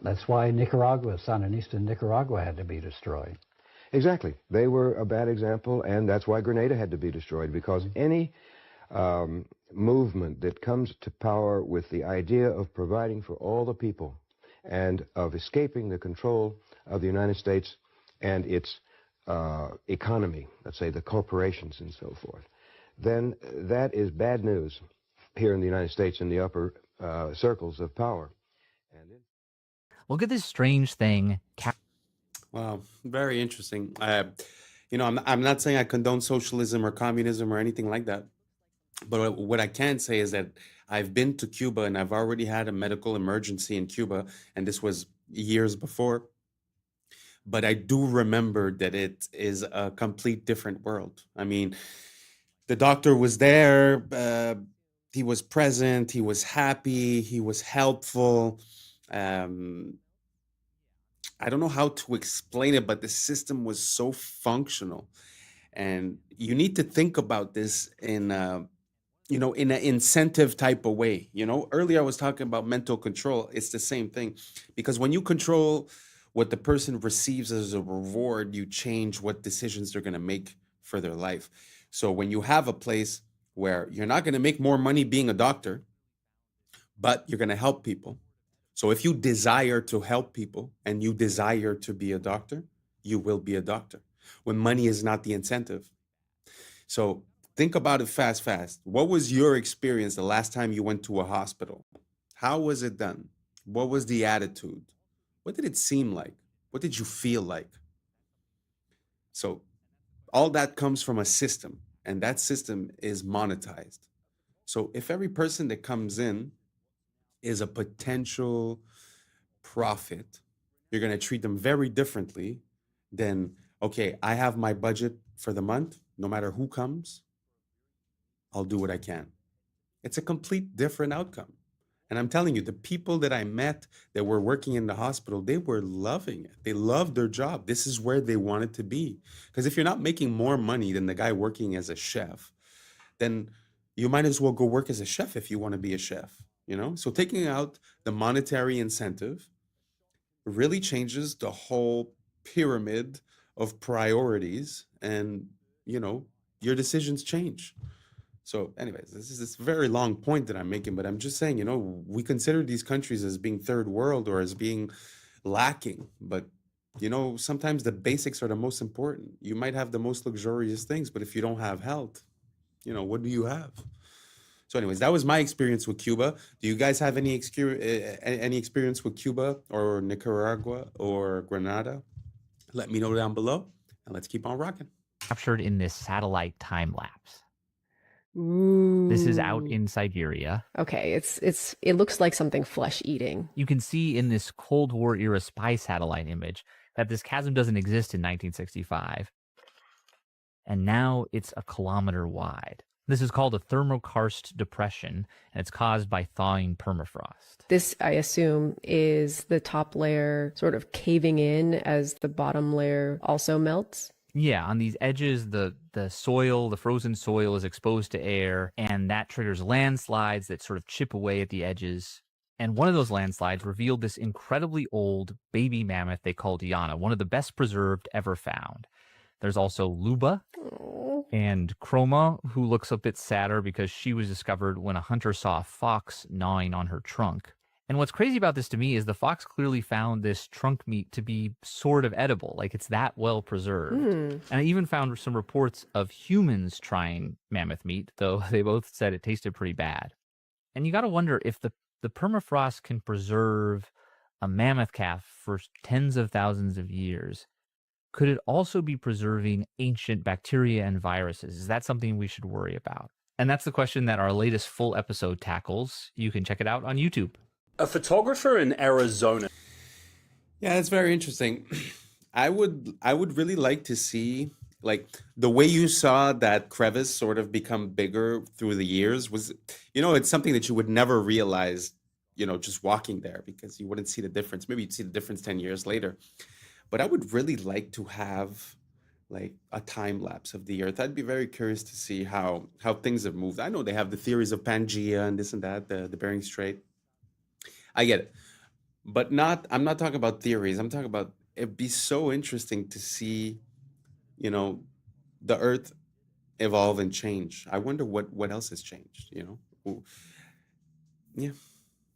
That's why Nicaragua, Sandinista Nicaragua had to be destroyed. Exactly. They were a bad example, and that's why Grenada had to be destroyed, because any movement that comes to power with the idea of providing for all the people and of escaping the control of the United States and its economy, let's say the corporations and so forth, then that is bad news here in the United States in the upper circles of power. Look at this strange thing. Wow, very interesting. I'm not saying I condone socialism or communism or anything like that. But what I can say is that I've been to Cuba and I've already had a medical emergency in Cuba, and this was years before. But I do remember that it is a complete different world. I mean, the doctor was there, he was present, he was happy, he was helpful. I don't know how to explain it, but the system was so functional. And you need to think about this in an incentive type of way. Earlier I was talking about mental control. It's the same thing, because when you control what the person receives as a reward, you change what decisions they're going to make for their life. So when you have a place where you're not going to make more money being a doctor, but you're going to help people. So if you desire to help people and you desire to be a doctor, you will be a doctor when money is not the incentive. So think about it fast. What was your experience the last time you went to a hospital? How was it done? What was the attitude? What did it seem like? What did you feel like? So all that comes from a system, and that system is monetized. So if every person that comes in is a potential profit, you're going to treat them very differently than, okay, I have my budget for the month. No matter who comes, I'll do what I can. It's a complete different outcome. And I'm telling you, the people that I met that were working in the hospital, they were loving it. They loved their job. This is where they wanted to be. Because if you're not making more money than the guy working as a chef, then you might as well go work as a chef if you want to be a chef. So taking out the monetary incentive really changes the whole pyramid of priorities, and your decisions change. So anyways, this is this very long point that I'm making, but I'm just saying, we consider these countries as being third world or as being lacking, but sometimes the basics are the most important. You might have the most luxurious things, but if you don't have health, what do you have? So anyways, that was my experience with Cuba. Do you guys have any experience with Cuba or Nicaragua or Grenada? Let me know down below, and let's keep on rocking. Captured in this satellite time lapse. Ooh. This is out in Siberia. Okay, it looks like something flesh eating. You can see in this Cold War era spy satellite image that this chasm doesn't exist in 1965. And now it's a kilometer wide. This is called a thermokarst depression, and it's caused by thawing permafrost. This, I assume, is the top layer sort of caving in as the bottom layer also melts. Yeah, on these edges, the soil, the frozen soil is exposed to air, and that triggers landslides that sort of chip away at the edges. And one of those landslides revealed this incredibly old baby mammoth they called Yana, one of the best preserved ever found. There's also Luba and Chroma, who looks a bit sadder because she was discovered when a hunter saw a fox gnawing on her trunk. And what's crazy about this to me is the fox clearly found this trunk meat to be sort of edible, like it's that well preserved. And I even found some reports of humans trying mammoth meat, though they both said it tasted pretty bad. And you got to wonder if the permafrost can preserve a mammoth calf for tens of thousands of years. Could it also be preserving ancient bacteria and viruses? Is that something we should worry about? And that's the question that our latest full episode tackles. You can check it out on YouTube. A photographer in Arizona. Yeah, that's very interesting. I would really like to see, like, the way you saw that crevice sort of become bigger through the years was, it's something that you would never realize, just walking there, because you wouldn't see the difference. Maybe you'd see the difference 10 years later. But I would really like to have like a time lapse of the Earth. I'd be very curious to see how things have moved. I know they have the theories of Pangea and this and that, the Bering Strait. I get it. But I'm not talking about theories. I'm talking about it'd be so interesting to see, the Earth evolve and change. I wonder what else has changed, Yeah.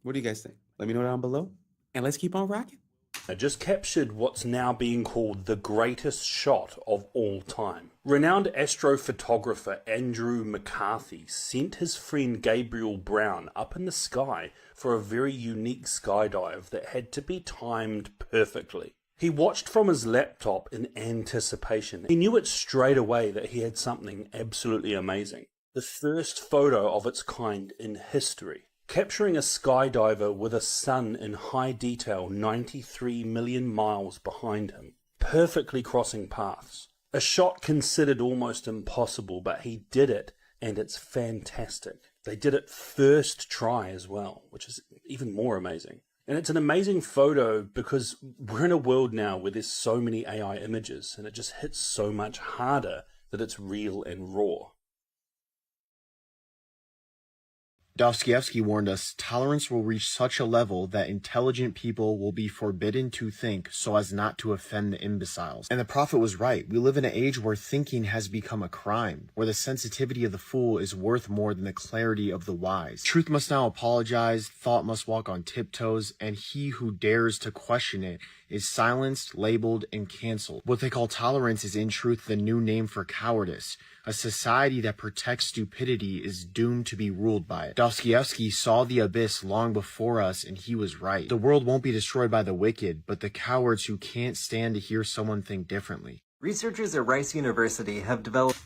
What do you guys think? Let me know down below. And let's keep on rocking. I just captured what's now being called the greatest shot of all time. Renowned astrophotographer Andrew McCarthy sent his friend Gabriel Brown up in the sky for a very unique skydive that had to be timed perfectly. He watched from his laptop in anticipation. He knew it straight away that he had something absolutely amazing. The first photo of its kind in history. Capturing a skydiver with a sun in high detail 93 million miles behind him, perfectly crossing paths. A shot considered almost impossible, but he did it, and it's fantastic. They did it first try as well, which is even more amazing. And it's an amazing photo because we're in a world now where there's so many AI images, and it just hits so much harder that it's real and raw. Dostoevsky warned us, tolerance will reach such a level that intelligent people will be forbidden to think so as not to offend the imbeciles. And the prophet was right. We live in an age where thinking has become a crime, where the sensitivity of the fool is worth more than the clarity of the wise. Truth must now apologize, thought must walk on tiptoes, and he who dares to question it is silenced, labeled, and canceled. What they call tolerance is in truth the new name for cowardice. A society that protects stupidity is doomed to be ruled by it. Dostoevsky saw the abyss long before us, and he was right. The world won't be destroyed by the wicked, but the cowards who can't stand to hear someone think differently. Researchers at Rice University have developed...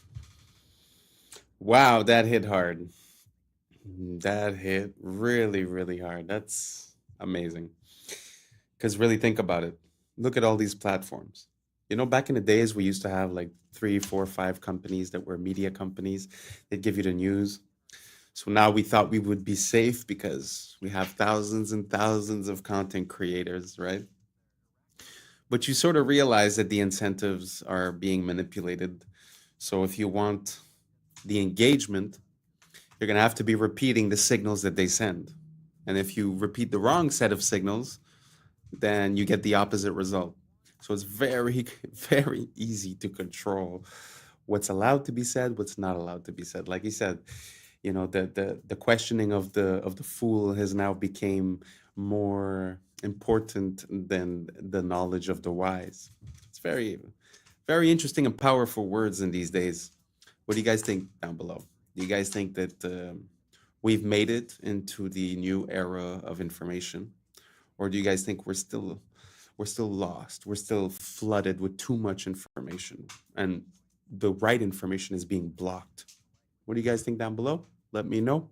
Wow, that hit hard. That hit really, really hard. That's amazing. Because really think about it. Look at all these platforms. Back in the days, we used to have like 3, 4, 5 companies that were media companies. They'd give you the news. So now we thought we would be safe because we have thousands and thousands of content creators, right? But you sort of realize that the incentives are being manipulated. So if you want the engagement, you're going to have to be repeating the signals that they send. And if you repeat the wrong set of signals, then you get the opposite result. So it's very, very easy to control what's allowed to be said, what's not allowed to be said. Like he said, the questioning of the fool has now become more important than the knowledge of the wise. It's very, very interesting and powerful words in these days. What do you guys think down below? Do you guys think that we've made it into the new era of information? Or do you guys think we're still lost? We're still flooded with too much information and the right information is being blocked. What do you guys think down below? Let me know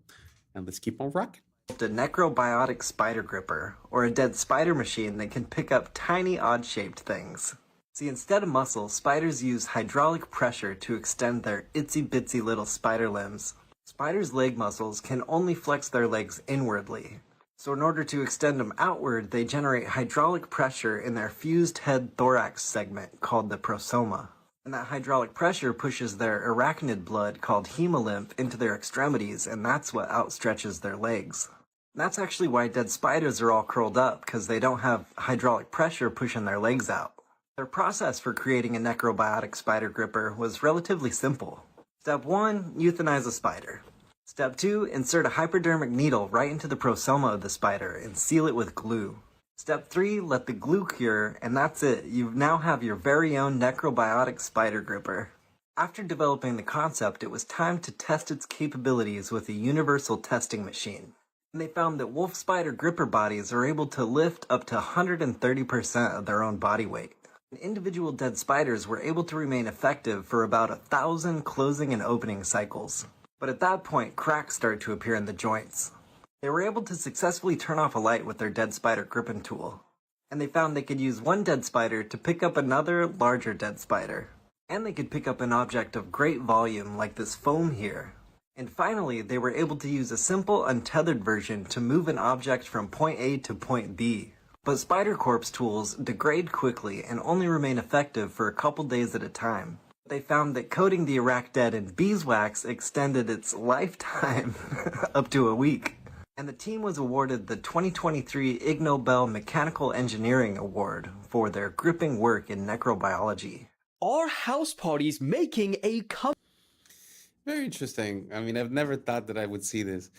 and let's keep on rocking. A necrobiotic spider gripper, or a dead spider machine that can pick up tiny odd-shaped things. See, instead of muscles, spiders use hydraulic pressure to extend their itsy-bitsy little spider limbs. Spiders' leg muscles can only flex their legs inwardly. So in order to extend them outward, they generate hydraulic pressure in their fused head thorax segment called the prosoma. And that hydraulic pressure pushes their arachnid blood called hemolymph into their extremities, and that's what outstretches their legs. And that's actually why dead spiders are all curled up, because they don't have hydraulic pressure pushing their legs out. Their process for creating a necrobiotic spider gripper was relatively simple. Step 1, euthanize a spider. Step 2, insert a hypodermic needle right into the prosoma of the spider and seal it with glue. Step 3, let the glue cure, and that's it. You now have your very own necrobiotic spider gripper. After developing the concept, it was time to test its capabilities with a universal testing machine. And they found that wolf spider gripper bodies are able to lift up to 130% of their own body weight. And individual dead spiders were able to remain effective for about 1,000 closing and opening cycles. But at that point, cracks started to appear in the joints. They were able to successfully turn off a light with their dead spider gripping tool. And they found they could use one dead spider to pick up another larger dead spider. And they could pick up an object of great volume like this foam here. And finally, they were able to use a simple untethered version to move an object from point A to point B. But spider corpse tools degrade quickly and only remain effective for a couple days at a time. They found that coating the arachnid in beeswax extended its lifetime up to a week. And the team was awarded the 2023 Ig Nobel Mechanical Engineering Award for their gripping work in necrobiology. Are house parties making a Very interesting. I mean, I've never thought that I would see this.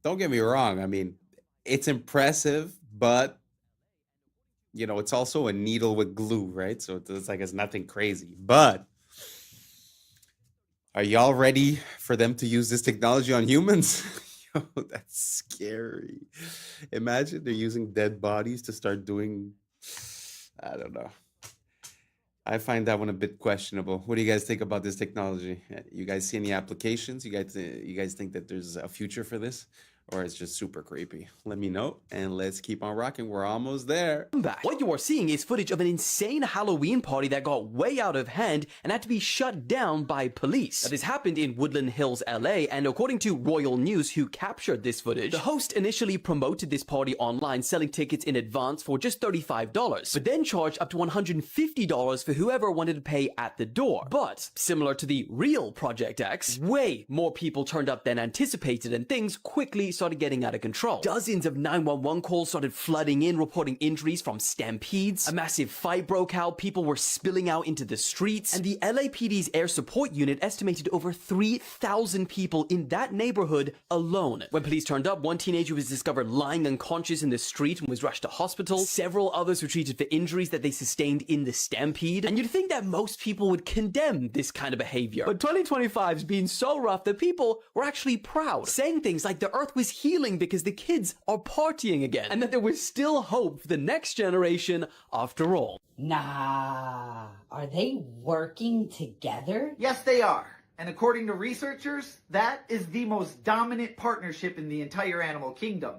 Don't get me wrong. I mean, it's impressive, but you know, it's also a needle with glue, right? So it's like it's nothing crazy. But are y'all ready for them to use this technology on humans? Yo, that's scary. Imagine they're using dead bodies to start doing, I don't know. I find that one a bit questionable. What do you guys think about this technology? You guys see any applications? You guys think that there's a future for this? Or it's just super creepy? Let me know, and let's keep on rocking. We're almost there. What you are seeing is footage of an insane Halloween party that got way out of hand and had to be shut down by police. Now, this happened in Woodland Hills, LA, and according to Royal News, who captured this footage, the host initially promoted this party online, selling tickets in advance for just $35, but then charged up to $150 for whoever wanted to pay at the door. But, similar to the real Project X, way more people turned up than anticipated, and things quickly started getting out of control. Dozens of 911 calls started flooding in, reporting injuries from stampedes. A massive fight broke out, people were spilling out into the streets, and the LAPD's air support unit estimated over 3,000 people in that neighborhood alone. When police turned up, one teenager was discovered lying unconscious in the street and was rushed to hospital. Several others were treated for injuries that they sustained in the stampede. And you'd think that most people would condemn this kind of behavior. But 2025's been so rough that people were actually proud, saying things like the earth was healing because the kids are partying again, and that there was still hope for the next generation after all. Nah, are they working together? Yes, they are. And according to researchers, that is the most dominant partnership in the entire animal kingdom.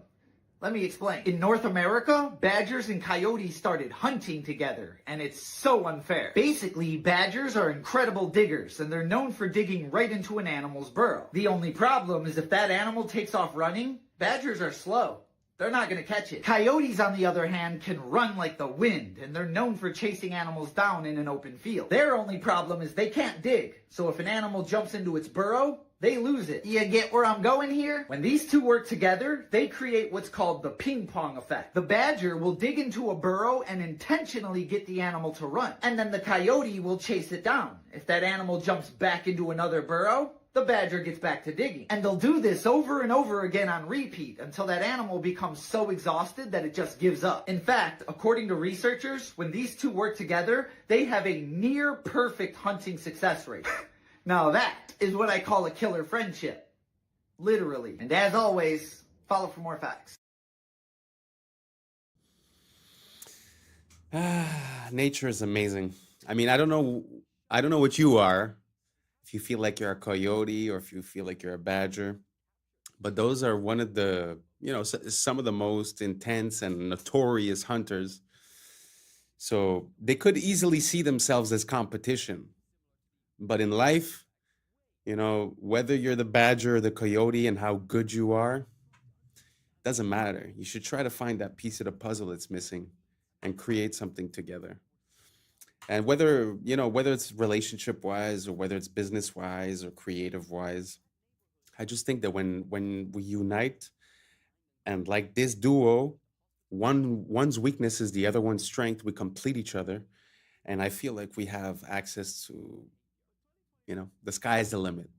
Let me explain. In North America, badgers and coyotes started hunting together, and it's so unfair. Basically, badgers are incredible diggers, and they're known for digging right into an animal's burrow. The only problem is if that animal takes off running, badgers are slow. They're not going to catch it. Coyotes, on the other hand, can run like the wind, and they're known for chasing animals down in an open field. Their only problem is they can't dig, so if an animal jumps into its burrow, they lose it. You get where I'm going here? When these two work together, they create what's called the ping pong effect. The badger will dig into a burrow and intentionally get the animal to run, and then the coyote will chase it down. If that animal jumps back into another burrow, the badger gets back to digging. And they'll do this over and over again on repeat until that animal becomes so exhausted that it just gives up. In fact, according to researchers, when these two work together, they have a near perfect hunting success rate. Now that is what I call a killer friendship. Literally. And as always, follow for more facts. Nature is amazing. I mean, I don't know what you are, if you feel like you're a coyote or if you feel like you're a badger, but those are one of the, some of the most intense and notorious hunters. So they could easily see themselves as competition. But in life, whether you're the badger or the coyote and how good you are, doesn't matter. You should try to find that piece of the puzzle that's missing and create something together. And whether it's relationship wise or whether it's business wise or creative wise, I just think that when we unite and like this duo, one's weakness is the other one's strength, we complete each other. And I feel like we have access to, the sky is the limit.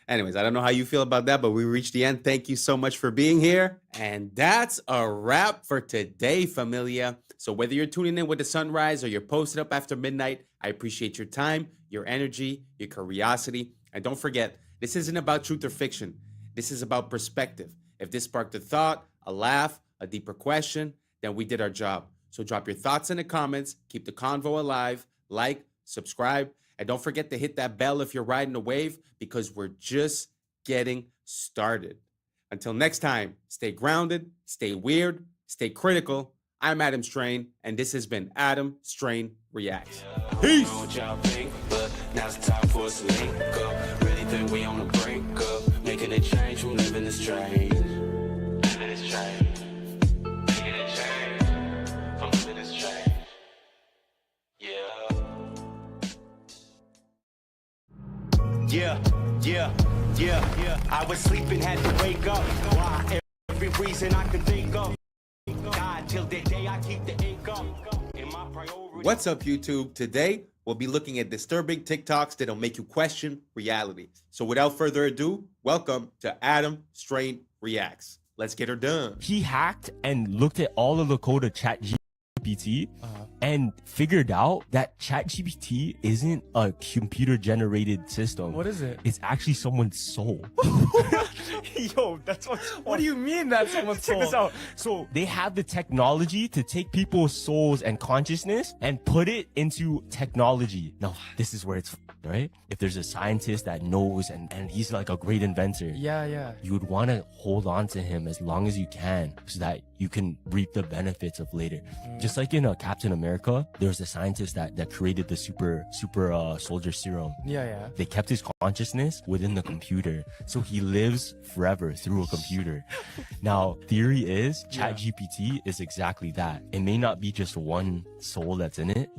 Anyways, I don't know how you feel about that, but we reached the end. Thank you so much for being here. And that's a wrap for today, familia. So whether you're tuning in with the sunrise or you're posted up after midnight, I appreciate your time, your energy, your curiosity. And don't forget, this isn't about truth or fiction. This is about perspective. If this sparked a thought, a laugh, a deeper question, then we did our job. So drop your thoughts in the comments, keep the convo alive, like, subscribe, and don't forget to hit that bell if you're riding a wave, because we're just getting started. Until next time, stay grounded, stay weird, stay critical. I'm Adam Strain, and this has been Adam Strain Reacts. Peace! But now's the time for us to link up. Really think we on the brink up. Making a change from living this strange. Living this strange. Making a change from living this strange. Yeah. I was sleeping, had to wake up. Why? every reason I could think of. God, till the day I keep the ink up. In my priority. What's up, YouTube? Today, we'll be looking at disturbing TikToks that'll make you question reality. So without further ado, welcome to Adam Strain Reacts. Let's get her done. He hacked and looked at all of the code of ChatGPT and figured out that ChatGPT isn't a computer-generated system. What is it? It's actually someone's soul. Yo, that's what's... What do you mean that's someone's soul? Check this out. So they have the technology to take people's souls and consciousness and put it into technology. Now, this is where it's right? If there's a scientist that knows and he's like a great inventor. Yeah. You would want to hold on to him as long as you can so that you can reap the benefits of later. Just like in Captain America, there was a scientist that created the super soldier serum. Yeah. They kept his consciousness within the computer. So he lives forever through a computer. Now, theory is ChatGPT is exactly that. It may not be just one soul that's in it,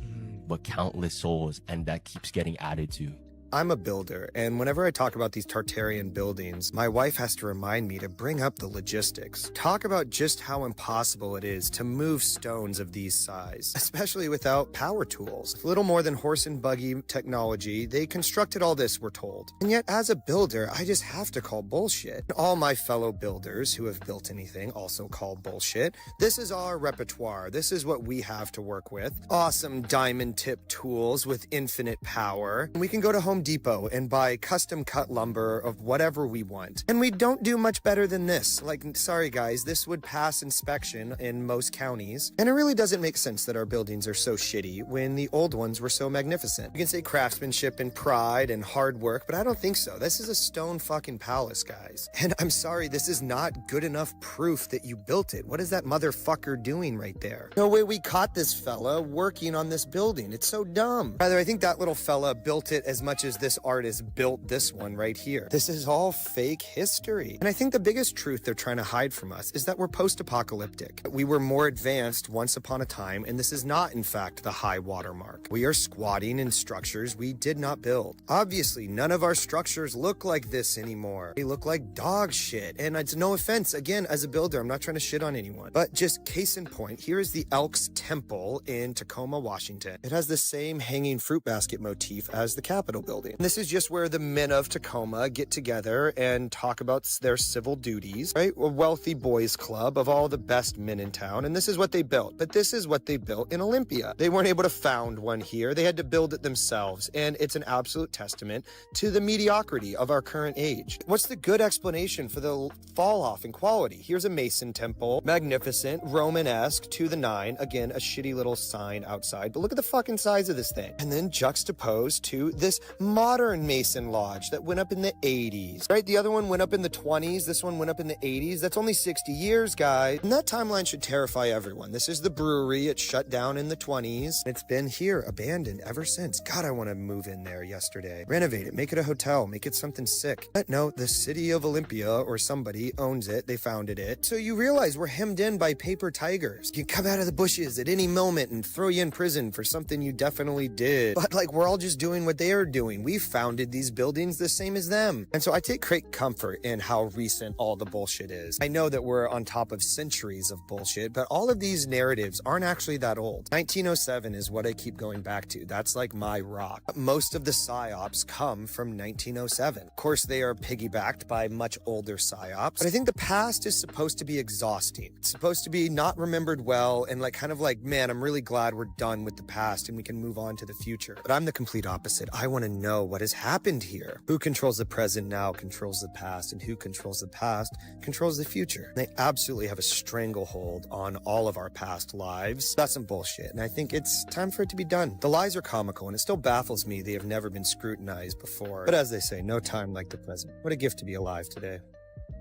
but countless souls, and that keeps getting added to. I'm a builder, and whenever I talk about these Tartarian buildings, my wife has to remind me to bring up the logistics. Talk about just how impossible it is to move stones of these size, especially without power tools. Little more than horse and buggy technology, they constructed all this, we're told. And yet, as a builder, I just have to call bullshit. All my fellow builders who have built anything also call bullshit. This is our repertoire. This is what we have to work with. Awesome diamond tip tools with infinite power. We can go to Home Depot and buy custom cut lumber of whatever we want. And we don't do much better than this. Like, sorry guys, this would pass inspection in most counties. And it really doesn't make sense that our buildings are so shitty when the old ones were so magnificent. You can say craftsmanship and pride and hard work, but I don't think so. This is a stone fucking palace, guys. And I'm sorry, this is not good enough proof that you built it. What is that motherfucker doing right there? No way we caught this fella working on this building. It's so dumb. Rather, I think that little fella built it as much as this artist built this one right here. This is all fake history. And I think the biggest truth they're trying to hide from us is that we're post-apocalyptic. We were more advanced once upon a time, and this is not, in fact, the high watermark. We are squatting in structures we did not build. Obviously, none of our structures look like this anymore. They look like dog shit. And it's no offense, again, as a builder, I'm not trying to shit on anyone. But just case in point, here is the Elks Temple in Tacoma, Washington. It has the same hanging fruit basket motif as the Capitol building. This is just where the men of Tacoma get together and talk about their civil duties, right? A wealthy boys club of all the best men in town, and this is what they built. But this is what they built in Olympia. They weren't able to found one here. They had to build it themselves, and it's an absolute testament to the mediocrity of our current age. What's the good explanation for the fall off in quality? Here's a Mason temple, magnificent, Romanesque to the nine. Again, a shitty little sign outside, but look at the fucking size of this thing. And then juxtaposed to this modern Mason Lodge that went up in the 80s, right? The other one went up in the 20s. This one went up in the 80s. That's only 60 years, guys. And that timeline should terrify everyone. This is the brewery. It shut down in the 20s. It's been here, abandoned ever since. God, I want to move in there yesterday. Renovate it, make it a hotel, make it something sick. But no, the city of Olympia or somebody owns it. They founded it. So you realize we're hemmed in by paper tigers. You come out of the bushes at any moment and throw you in prison for something you definitely did. But like, we're all just doing what they are doing. We founded these buildings the same as them. And so I take great comfort in how recent all the bullshit is. I know that we're on top of centuries of bullshit, but all of these narratives aren't actually that old. 1907 is what I keep going back to. That's like my rock. Most of the psyops come from 1907. Of course, they are piggybacked by much older psyops, but I think the past is supposed to be exhausting. It's supposed to be not remembered well and like kind of like, man, I'm really glad we're done with the past and we can move on to the future. But I'm the complete opposite. I want to know what has happened here. Who controls the present now controls the past, and who controls the past controls the future. They absolutely have a stranglehold on all of our past lives. That's some bullshit, and I think it's time for it to be done. The lies are comical, and it still baffles me they have never been scrutinized before. But as they say, no time like the present. What a gift to be alive today.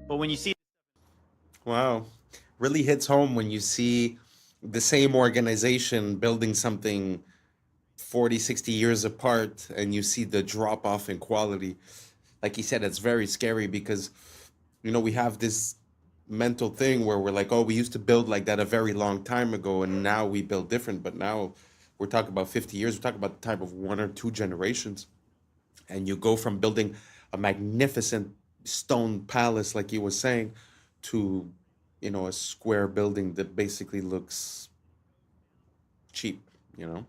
But when you see... Wow. Really hits home when you see the same organization building something 40, 60 years apart, and you see the drop off in quality. Like he said, it's very scary because, you know, we have this mental thing where we're like, oh, we used to build like that a very long time ago, and now we build different. But now we're talking about 50 years. We're talking about the type of 1 or 2 generations. And you go from building a magnificent stone palace, like he was saying, to, you know, a square building that basically looks cheap, you know?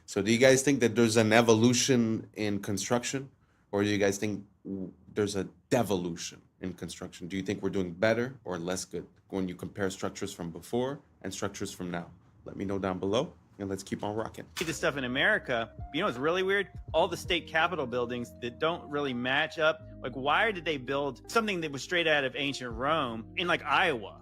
So do you guys think that there's an evolution in construction, or do you guys think there's a devolution in construction? Do you think we're doing better or less good when you compare structures from before and structures from now? Let me know down below, and let's keep on rocking. This stuff in America, you know, it's really weird. All the state capitol buildings that don't really match up. Like, why did they build something that was straight out of ancient Rome in like Iowa?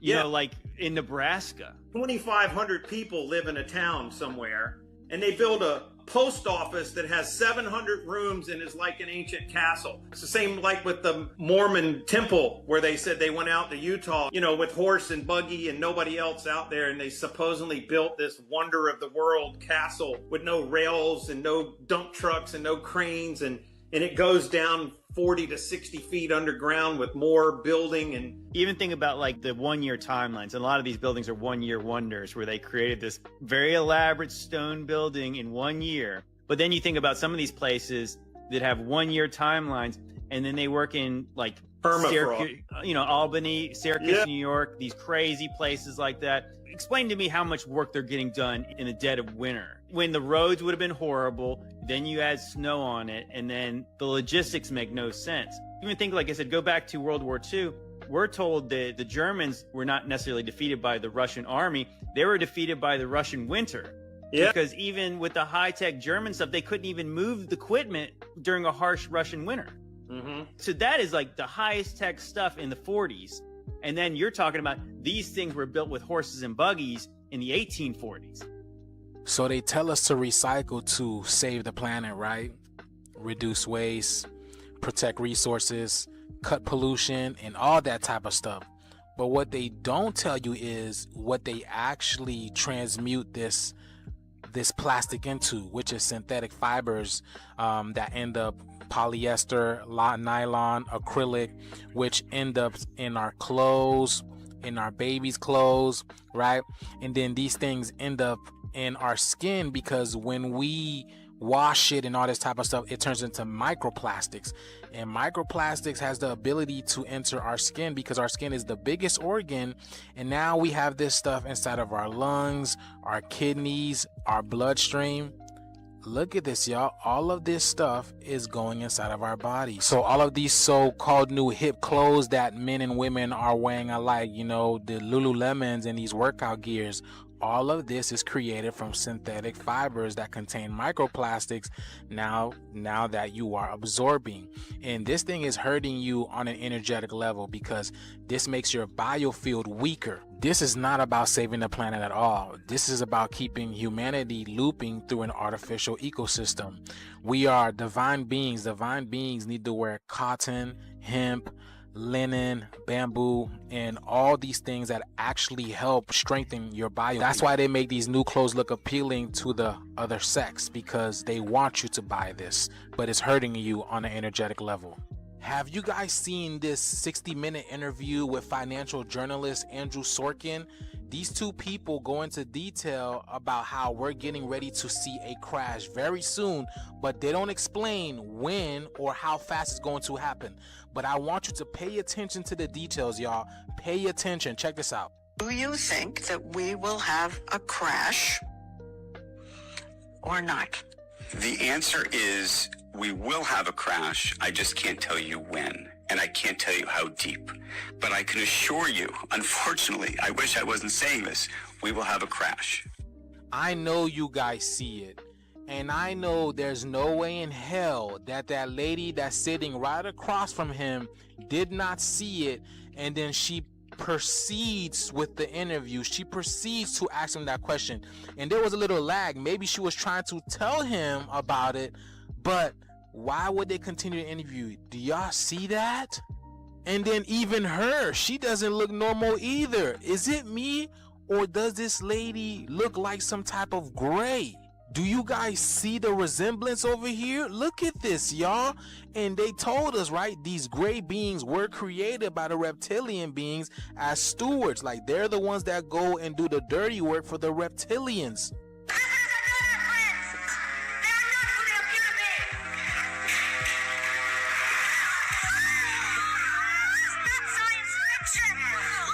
You know, like in Nebraska. 2,500 people live in a town somewhere, and they build a post office that has 700 rooms and is like an ancient castle. It's the same like with the Mormon temple, where they said they went out to Utah, you know, with horse and buggy and nobody else out there, and they supposedly built this wonder of the world castle with no rails and no dump trucks and no cranes, and it goes down 40 to 60 feet underground with more building. And even think about like the 1 year timelines. And a lot of these buildings are 1 year wonders, where they created this very elaborate stone building in 1 year. But then you think about some of these places that have 1 year timelines, and then they work in like Syracuse, you know, Albany, Syracuse, New York, these crazy places like that. Explain to me how much work they're getting done in the dead of winter, when the roads would have been horrible. Then you add snow on it, and then the logistics make no sense. Even think, like I said, go back to World War II. We're told that the Germans were not necessarily defeated by the Russian army. They were defeated by the Russian winter. Because even with the high-tech German stuff, they couldn't even move the equipment during a harsh Russian winter. So that is like the highest tech stuff in the 40s. And then you're talking about these things were built with horses and buggies in the 1840s. So they tell us to recycle to save the planet, right? Reduce waste, protect resources, cut pollution, and all that type of stuff. But what they don't tell you is what they actually transmute this plastic into, which is synthetic fibers that end up polyester, nylon, acrylic, which end up in our clothes, in our babies' clothes, right? And then these things end up in our skin, because when we wash it and all this type of stuff, it turns into microplastics. And microplastics has the ability to enter our skin, because our skin is the biggest organ. And now we have this stuff inside of our lungs, our kidneys, our bloodstream. Look at this, y'all. All of this stuff is going inside of our body. So all of these so-called new hip clothes that men and women are wearing alike, you know, the Lululemons and these workout gears, all of this is created from synthetic fibers that contain microplastics now that you are absorbing. And this thing is hurting you on an energetic level, because this makes your biofield weaker. This is not about saving the planet at all. This is about keeping humanity looping through an artificial ecosystem. We are divine beings. Divine beings need to wear cotton, hemp, linen, bamboo, and all these things that actually help strengthen your bio. That's why they make these new clothes look appealing to the other sex, because they want you to buy this, but it's hurting you on an energetic level. Have you guys seen this 60-minute interview with financial journalist Andrew Sorkin? These two people go into detail about how we're getting ready to see a crash very soon, but they don't explain when or how fast it's going to happen. But I want you to pay attention to the details, y'all. Pay attention. Check this out. Do you think that we will have a crash or not? The answer is we will have a crash. I just can't tell you when, and I can't tell you how deep. But I can assure you, unfortunately, I wish I wasn't saying this, we will have a crash. I know you guys see it. And I know there's no way in hell that lady that's sitting right across from him did not see it. And then she proceeds with the interview. She proceeds to ask him that question. And there was a little lag. Maybe she was trying to tell him about it. But why would they continue the interview? Do y'all see that? And then even her, she doesn't look normal either. Is it me, or does this lady look like some type of gray? Do you guys see the resemblance over here? Look at this, y'all. And they told us, right, these gray beings were created by the reptilian beings as stewards. Like, they're the ones that go and do the dirty work for the reptilians.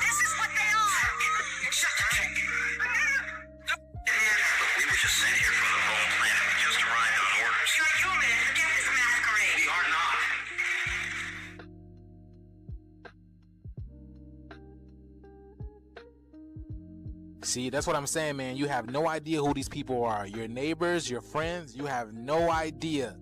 This See, that's what I'm saying, man. You have no idea who these people are. Your neighbors, your friends, you have no idea.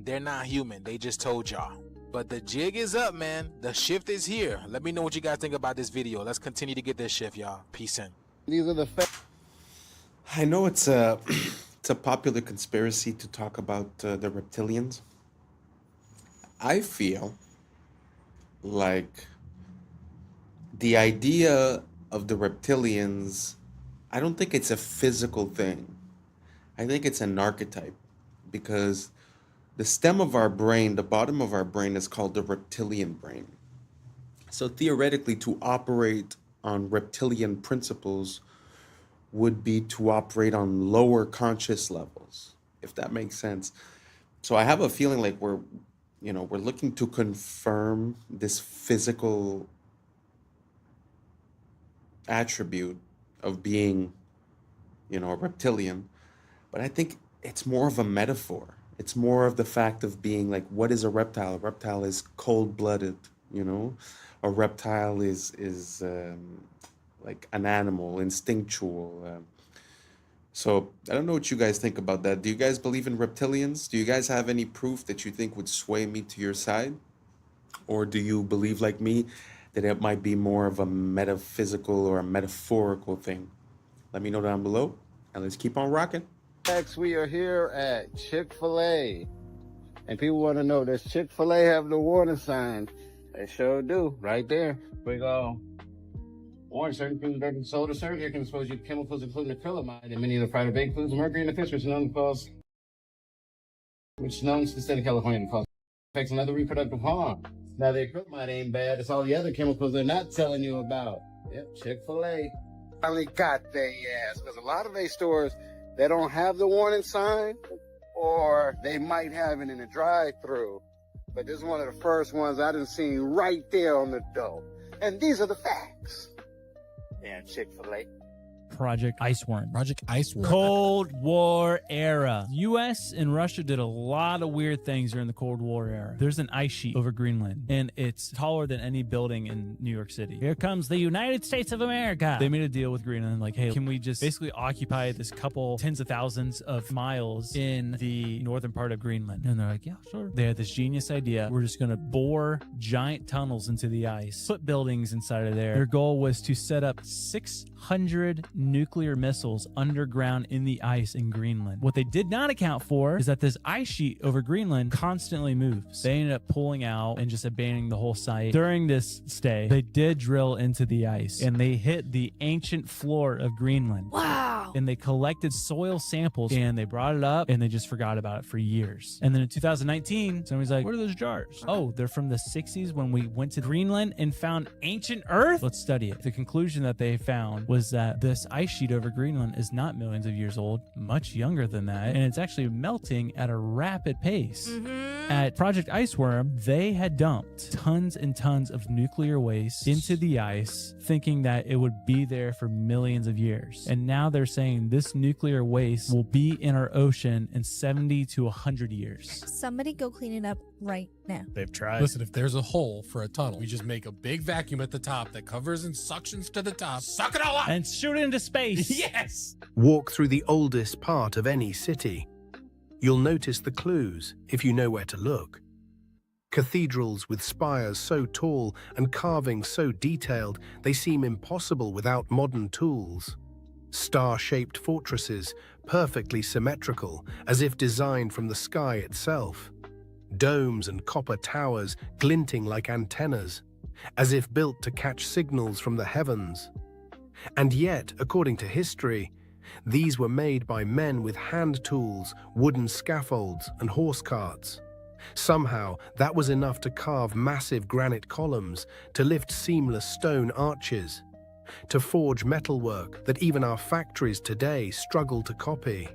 They're not human. They just told y'all. But the jig is up, man. The shift is here. Let me know what you guys think about this video. Let's continue to get this shift, y'all. Peace in. These are the I know it's a it's a popular conspiracy to talk about the reptilians. I feel like the idea of the reptilians, I don't think it's a physical thing. I think it's an archetype, because the stem of our brain, the bottom of our brain, is called the reptilian brain. So theoretically, to operate on reptilian principles would be to operate on lower conscious levels, if that makes sense. So I have a feeling like we're looking to confirm this physical attribute of being, a reptilian. But I think it's more of a metaphor. It's more of the fact of being like, what is a reptile? A reptile is cold-blooded, A reptile is like an animal, instinctual. So I don't know what you guys think about that. Do you guys believe in reptilians? Do you guys have any proof that you think would sway me to your side? Or do you believe, like me, that it might be more of a metaphysical or a metaphorical thing? Let me know down below, and let's keep on rocking. Next, we are here at Chick-fil-A. And people want to know, does Chick-fil-A have the warning signs? They sure do, right there. We go. Orange, certain foods dirty soda syrup here can expose you to chemicals including acrylamide and many of the fried or baked foods, mercury in the fish, which known to the state of California cause affects another reproductive harm. Now the acrylamide ain't bad, it's all the other chemicals they're not telling you about. Yep, Chick-fil-A finally got their ass, because a lot of their stores, they don't have the warning sign, or they might have it in the drive-thru. But this is one of the first ones I done seen right there on the door. And these are the facts. Yeah, Chick-fil-A. Project Iceworm. Project Iceworm. Cold War era. U.S. and Russia did a lot of weird things during the Cold War era. There's an ice sheet over Greenland, and it's taller than any building in New York City. Here comes the United States of America. They made a deal with Greenland, like, hey, can we just basically occupy this couple tens of thousands of miles in the northern part of Greenland? And they're like, yeah, sure. They had this genius idea. We're just going to bore giant tunnels into the ice, put buildings inside of there. Their goal was to set up 600 nuclear missiles underground in the ice in Greenland. What they did not account for is that this ice sheet over Greenland constantly moves. They ended up pulling out and just abandoning the whole site. During this stay, they did drill into the ice, and they hit the ancient floor of Greenland. Wow! And they collected soil samples, and they brought it up, and they just forgot about it for years. And then in 2019, somebody's like, what are those jars? Oh, they're from the 60s when we went to Greenland and found ancient Earth? Let's study it. The conclusion that they found was that this ice sheet over Greenland is not millions of years old, much younger than that, and it's actually melting at a rapid pace. At Project Iceworm, they had dumped tons and tons of nuclear waste into the ice, thinking that it would be there for millions of years. And now they're saying this nuclear waste will be in our ocean in 70 to 100 years. Somebody go clean it up right now. They've tried. Listen, if there's a hole for a tunnel, we just make a big vacuum at the top that covers and suctions to the top. Suck it all up! And shoot it into space. Yes! Walk through the oldest part of any city. You'll notice the clues if you know where to look. Cathedrals with spires so tall and carvings so detailed they seem impossible without modern tools. Star-shaped fortresses, perfectly symmetrical, as if designed from the sky itself. Domes and copper towers glinting like antennas, as if built to catch signals from the heavens. And yet, according to history, these were made by men with hand tools, wooden scaffolds, and horse carts. Somehow, that was enough to carve massive granite columns, to lift seamless stone arches, to forge metalwork that even our factories today struggle to copy.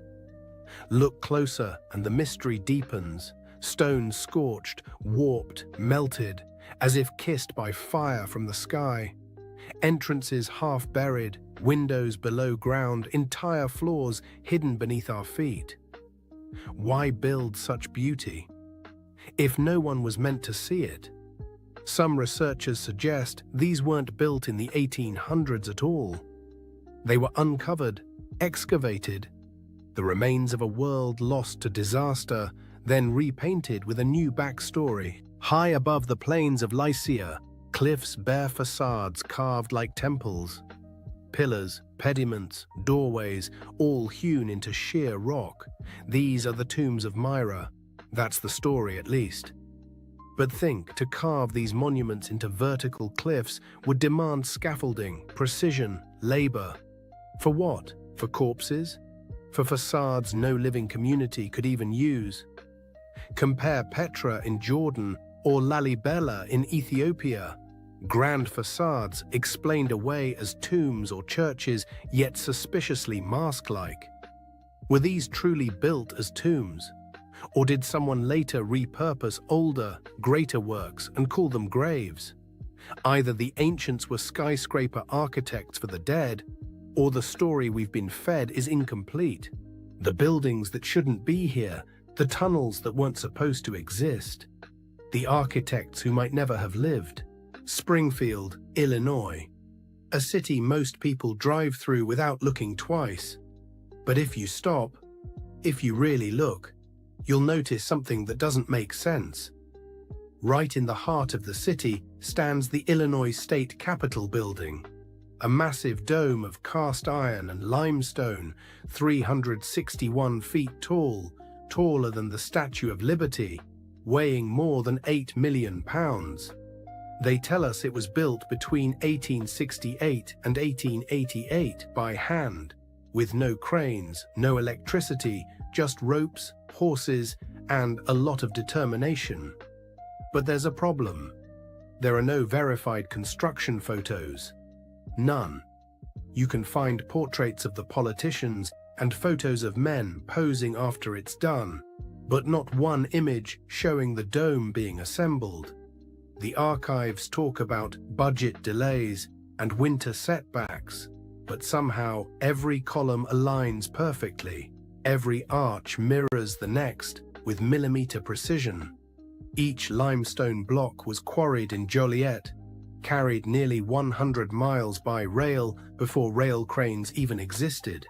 Look closer, and the mystery deepens. Stone scorched, warped, melted, as if kissed by fire from the sky. Entrances half buried, windows below ground, entire floors hidden beneath our feet. Why build such beauty if no one was meant to see it? Some researchers suggest these weren't built in the 1800s at all. They were uncovered, excavated, the remains of a world lost to disaster, then repainted with a new backstory. High above the plains of Lycia, cliffs bear facades carved like temples. Pillars, pediments, doorways, all hewn into sheer rock. These are the tombs of Myra. That's the story, at least. But think, to carve these monuments into vertical cliffs would demand scaffolding, precision, labor. For what? For corpses? For facades no living community could even use? Compare Petra in Jordan or Lalibela in Ethiopia. Grand facades explained away as tombs or churches, yet suspiciously mask-like. Were these truly built as tombs? Or did someone later repurpose older, greater works and call them graves? Either the ancients were skyscraper architects for the dead, or the story we've been fed is incomplete. The buildings that shouldn't be here, the tunnels that weren't supposed to exist, the architects who might never have lived. Springfield, Illinois, a city most people drive through without looking twice. But if you stop, if you really look, you'll notice something that doesn't make sense. Right in the heart of the city stands the Illinois State Capitol building, a massive dome of cast iron and limestone, 361 feet tall, taller than the Statue of Liberty, weighing more than 8 million pounds. They tell us it was built between 1868 and 1888 by hand, with no cranes, no electricity, just ropes, horses, and a lot of determination. But there's a problem. There are no verified construction photos. None. You can find portraits of the politicians and photos of men posing after it's done, but not one image showing the dome being assembled. The archives talk about budget delays and winter setbacks, but somehow every column aligns perfectly. Every arch mirrors the next with millimeter precision. Each limestone block was quarried in Joliet, carried nearly 100 miles by rail before rail cranes even existed.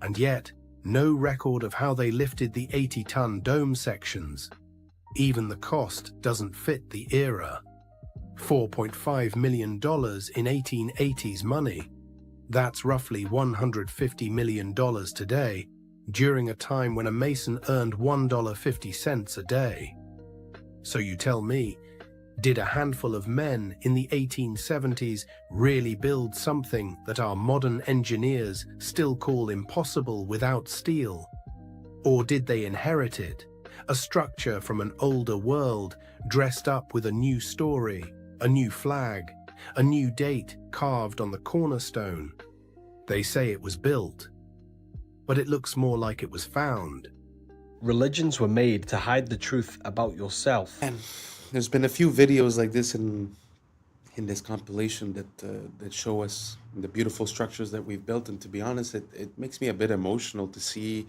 And yet, no record of how they lifted the 80-ton dome sections. Even the cost doesn't fit the era. $4.5 million in 1880s money. That's roughly $150 million today, during a time when a mason earned $1.50 a day. So you tell me, did a handful of men in the 1870s really build something that our modern engineers still call impossible without steel? Or did they inherit it? A structure from an older world, dressed up with a new story, a new flag, a new date carved on the cornerstone. They say it was built, but it looks more like it was found. Religions were made to hide the truth about yourself. And there's been a few videos like this in this compilation that show us the beautiful structures that we've built, and to be honest, it makes me a bit emotional to see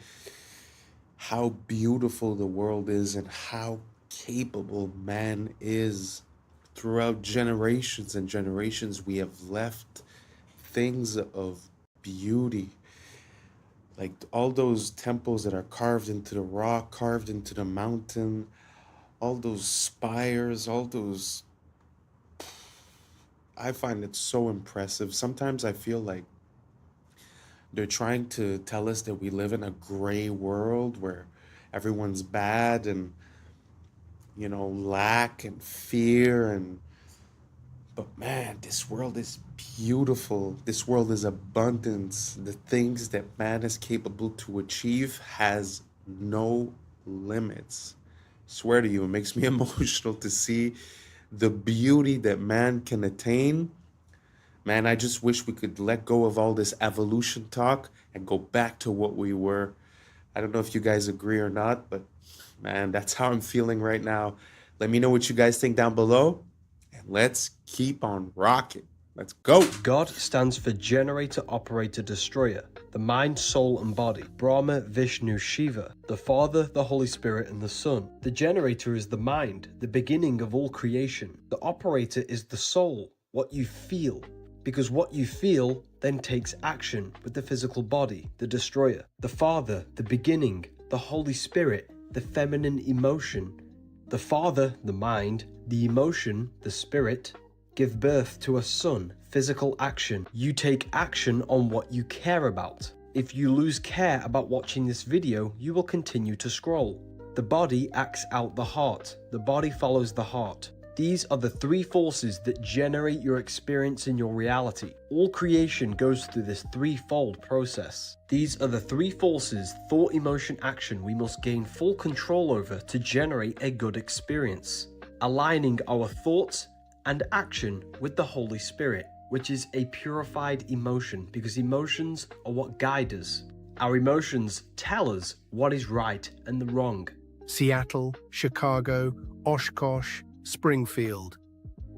how beautiful the world is and how capable man is. Throughout generations and generations, we have left things of beauty. Like all those temples that are carved into the rock, carved into the mountain, all those spires, all those... I find it so impressive. Sometimes I feel like they're trying to tell us that we live in a gray world where everyone's bad and, you know, lack and fear but man, this world is beautiful. This world is abundance. The things that man is capable to achieve has no limits. I swear to you, it makes me emotional to see the beauty that man can attain. Man, I just wish we could let go of all this evolution talk and go back to what we were. I don't know if you guys agree or not, but man, that's how I'm feeling right now. Let me know what you guys think down below, and let's keep on rocking. Let's go. God stands for Generator, Operator, Destroyer, the mind, soul, and body. Brahma, Vishnu, Shiva, the Father, the Holy Spirit, and the Son. The generator is the mind, the beginning of all creation. The operator is the soul, what you feel. because what you feel then takes action with the physical body, the destroyer. The Father, the beginning, the Holy Spirit, the feminine emotion. The Father, the mind, the emotion, the spirit, give birth to a son, physical action. You take action on what you care about. If you lose care about watching this video, you will continue to scroll. The body acts out the heart. The body follows the heart. These are the three forces that generate your experience in your reality. All creation goes through this threefold process. These are the three forces, thought, emotion, action, we must gain full control over to generate a good experience. Aligning our thoughts and action with the Holy Spirit, which is a purified emotion, because emotions are what guide us. Our emotions tell us what is right and the wrong. Seattle, Chicago, Oshkosh, Springfield.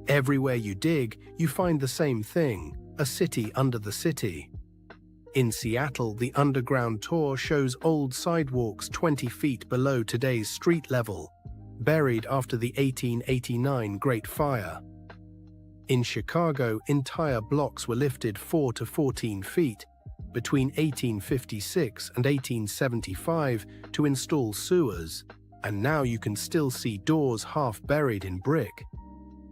Everywhere you dig, you find the same thing, a city under the city. In Seattle, the underground tour shows old sidewalks 20 feet below today's street level, buried after the 1889 Great Fire. In Chicago, entire blocks were lifted 4 to 14 feet between 1856 and 1875 to install sewers, and now you can still see doors half buried in brick.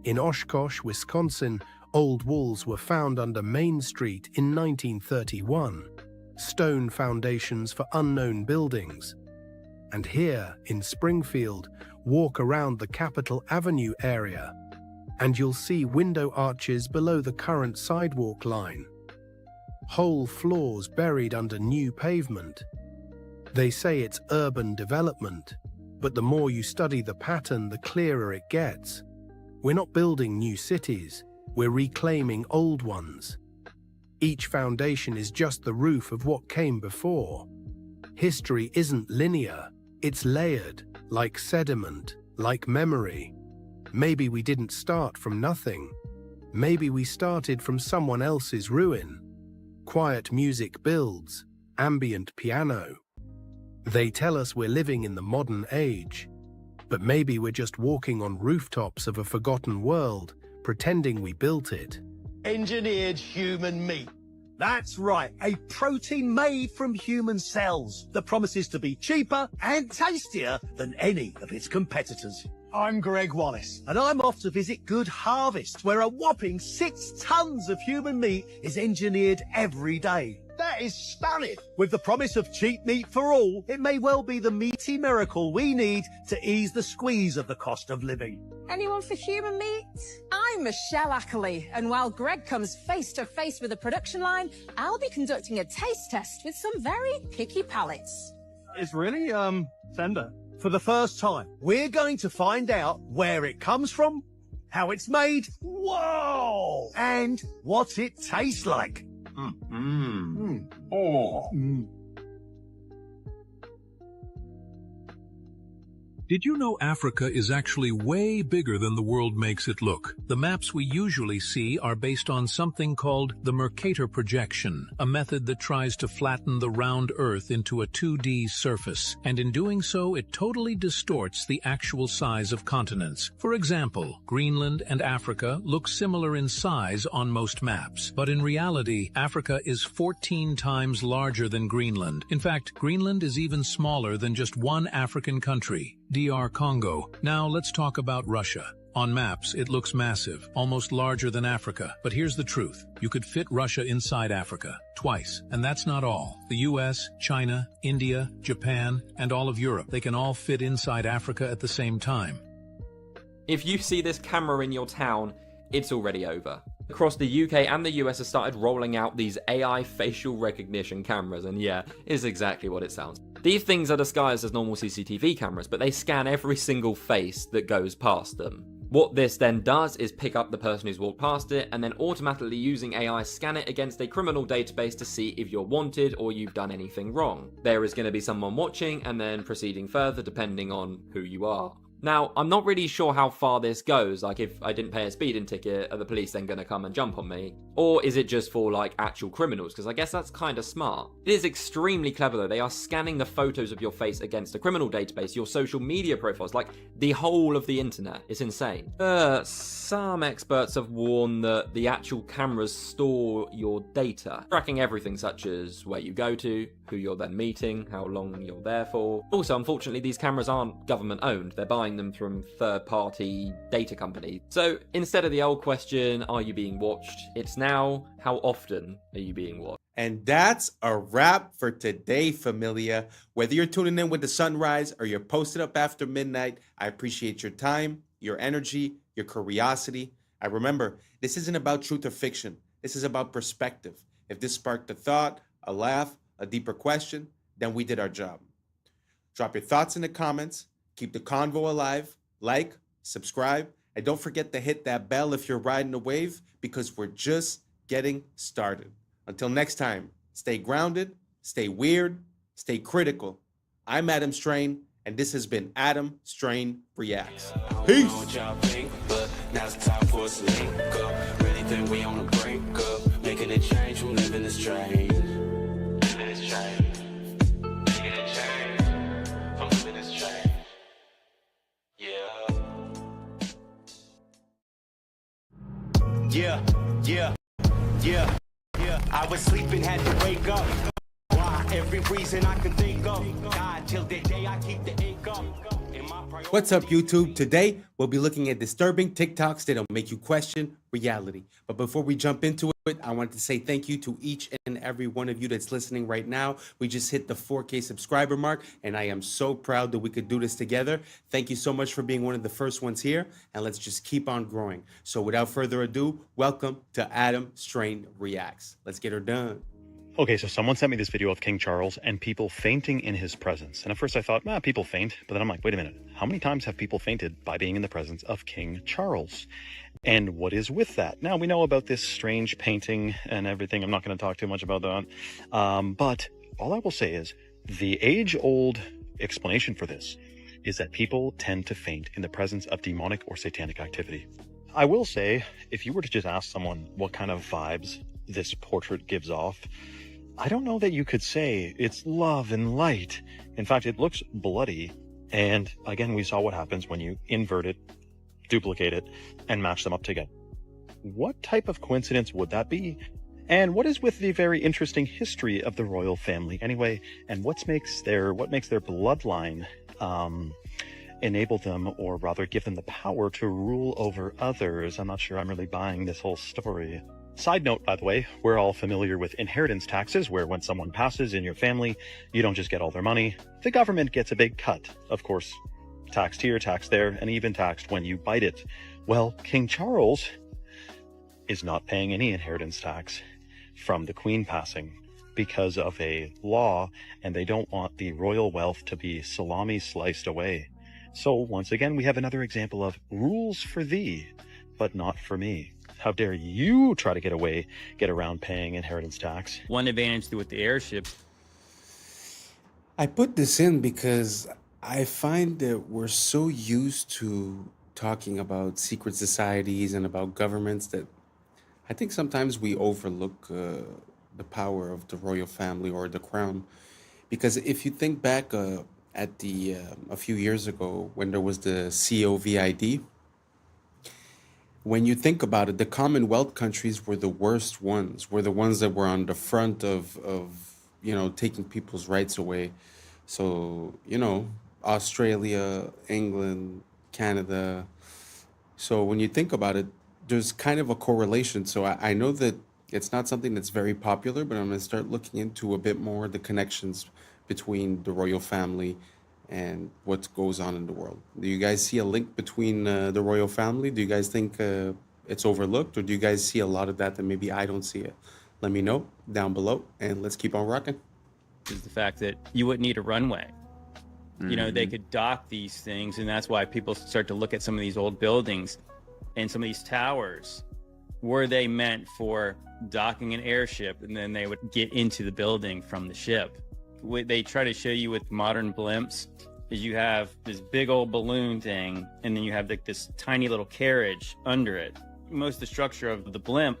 In Oshkosh, Wisconsin, old walls were found under Main Street in 1931, stone foundations for unknown buildings. And here, in Springfield, walk around the Capitol Avenue area, and you'll see window arches below the current sidewalk line. Whole floors buried under new pavement. They say it's urban development, but the more you study the pattern, the clearer it gets. We're not building new cities, we're reclaiming old ones. Each foundation is just the roof of what came before. History isn't linear, it's layered, like sediment, like memory. Maybe we didn't start from nothing. Maybe we started from someone else's ruin. Quiet music builds, ambient piano. They tell us we're living in the modern age, but maybe we're just walking on rooftops of a forgotten world, pretending we built it. Engineered human meat. That's right, a protein made from human cells that promises to be cheaper and tastier than any of its competitors. I'm Greg Wallace, and I'm off to visit Good Harvest, where a whopping 6 tons of human meat is engineered every day. That is stunning. With the promise of cheap meat for all, it may well be the meaty miracle we need to ease the squeeze of the cost of living. Anyone for human meat? I'm Michelle Ackley, and while Greg comes face to face with the production line, I'll be conducting a taste test with some very picky palates. It's really, tender. For the first time, we're going to find out where it comes from, how it's made, whoa, and what it tastes like. Did you know Africa is actually way bigger than the world makes it look? The maps we usually see are based on something called the Mercator projection, a method that tries to flatten the round Earth into a 2D surface, and in doing so it totally distorts the actual size of continents. For example, Greenland and Africa look similar in size on most maps, but in reality, Africa is 14 times larger than Greenland. In fact, Greenland is even smaller than just one African country, DR Congo. Now let's talk about Russia. On maps, it looks massive, almost larger than Africa. But here's the truth. You could fit Russia inside Africa, twice. And that's not all. The US, China, India, Japan, and all of Europe, they can all fit inside Africa at the same time. If you see this camera in your town, it's already over. Across the UK and the US have started rolling out these AI facial recognition cameras, and yeah, it's exactly what it sounds. These things are disguised as normal CCTV cameras, but they scan every single face that goes past them. What this then does is pick up the person who's walked past it, and then automatically using AI scan it against a criminal database to see if you're wanted or you've done anything wrong. There is going to be someone watching and then proceeding further depending on who you are. Now, I'm not really sure how far this goes, like if I didn't pay a speeding ticket, are the police then going to come and jump on me? Or is it just for like actual criminals? Because I guess that's kind of smart. It is extremely clever though. They are scanning the photos of your face against a criminal database, your social media profiles, like the whole of the internet. It's insane. Some experts have warned that the actual cameras store your data, tracking everything such as where you go to, who you're then meeting, how long you're there for. Also, unfortunately, these cameras aren't government owned. They're buying them from third-party data companies. So instead of the old question, are you being watched? It's now, how often are you being watched? And that's a wrap for today, familia. Whether you're tuning in with the sunrise or you're posted up after midnight, I appreciate your time, your energy, your curiosity. I remember, this isn't about truth or fiction. This is about perspective. If this sparked a thought, a laugh, a deeper question, then we did our job. Drop your thoughts in the comments. Keep the convo alive. Like, subscribe, and don't forget to hit that bell if you're riding the wave, because we're just getting started. Until next time, stay grounded, stay weird, stay critical. I'm Adam Strain, and this has been Adam Strain Reacts. Peace. Now it's time for us to link up. Really think we on the brink up. Making a change from living this strange. Living this strange. Making a change from living this strange. Yeah. I was sleeping, had to wake up. Why? Every reason I can think of. God, till the day I keep the ink up. What's up, YouTube? Today, we'll be looking at disturbing TikToks that'll make you question reality. But before we jump into it, I want to say thank you to each and every one of you that's listening right now. We just hit the 4K subscriber mark, and I am so proud that we could do this together. Thank you so much for being one of the first ones here, and let's just keep on growing. So without further ado, welcome to Adam Strain Reacts. Let's get her done. Okay, so someone sent me this video of King Charles and people fainting in his presence. And at first I thought, people faint. But then I'm like, wait a minute. How many times have people fainted by being in the presence of King Charles? And what is with that? Now, we know about this strange painting and everything. I'm not going to talk too much about that. But all I will say is the age-old explanation for this is that people tend to faint in the presence of demonic or satanic activity. I will say, if you were to just ask someone what kind of vibes this portrait gives off, I don't know that you could say it's love and light. In fact, it looks bloody. And again, we saw what happens when you invert it, duplicate it, and match them up together. What type of coincidence would that be? And what is with the very interesting history of the royal family anyway? And what makes their bloodline enable them, or rather give them the power to rule over others? I'm not sure I'm really buying this whole story. Side note, by the way, we're all familiar with inheritance taxes, where when someone passes in your family, you don't just get all their money. The government gets a big cut. Of course, taxed here, taxed there, and even taxed when you bite it. Well, King Charles is not paying any inheritance tax from the Queen passing because of a law, and they don't want the royal wealth to be salami sliced away. So once again, we have another example of rules for thee, but not for me. How dare you try to get around paying inheritance tax? One advantage with the airship. I put this in because I find that we're so used to talking about secret societies and about governments that I think sometimes we overlook the power of the royal family or the crown. Because if you think back at a few years ago when there was the COVID, when you think about it, the Commonwealth countries were the worst ones, were the ones that were on the front of taking people's rights away. So, Australia, England, Canada. So when you think about it, there's kind of a correlation. So I know that it's not something that's very popular, but I'm going to start looking into a bit more the connections between the royal family and what goes on in the world. Do you guys see a link between the royal family? Do you guys think it's overlooked, or do you guys see a lot of that maybe I don't see it? Let me know down below, and let's keep on rocking. Is the fact that you wouldn't need a runway. They could dock these things, and that's why people start to look at some of these old buildings and some of these towers. Were they meant for docking an airship, and then they would get into the building from the ship? They try to show you with modern blimps is you have this big old balloon thing, and then you have like this tiny little carriage under it. Most of the structure of the blimp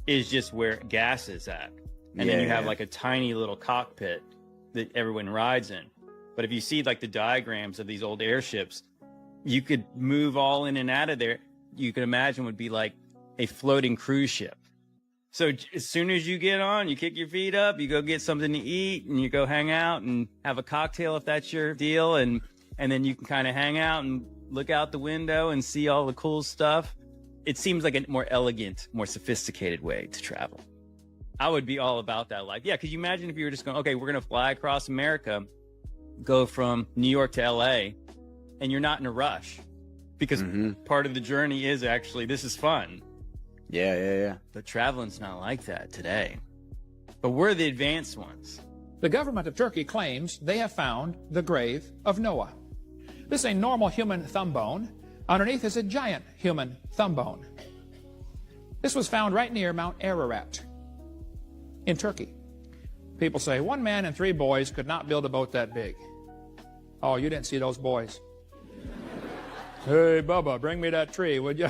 is just where gas is at. And then you have like a tiny little cockpit that everyone rides in. But if you see like the diagrams of these old airships, you could move all in and out of there. You could imagine would be like a floating cruise ship. So as soon as you get on, you kick your feet up, you go get something to eat, and you go hang out and have a cocktail if that's your deal. And then you can kind of hang out and look out the window and see all the cool stuff. It seems like a more elegant, more sophisticated way to travel. I would be all about that life. Yeah, could you imagine if you were just going, okay, we're going to fly across America, go from New York to LA, and you're not in a rush because part of the journey is actually, this is fun. Yeah. But traveling's not like that today. But we're the advanced ones. The government of Turkey claims they have found the grave of Noah. This is a normal human thumb bone. Underneath is a giant human thumb bone. This was found right near Mount Ararat in Turkey. People say 1 man and 3 boys could not build a boat that big. Oh, you didn't see those boys. Hey, Bubba, bring me that tree, would you?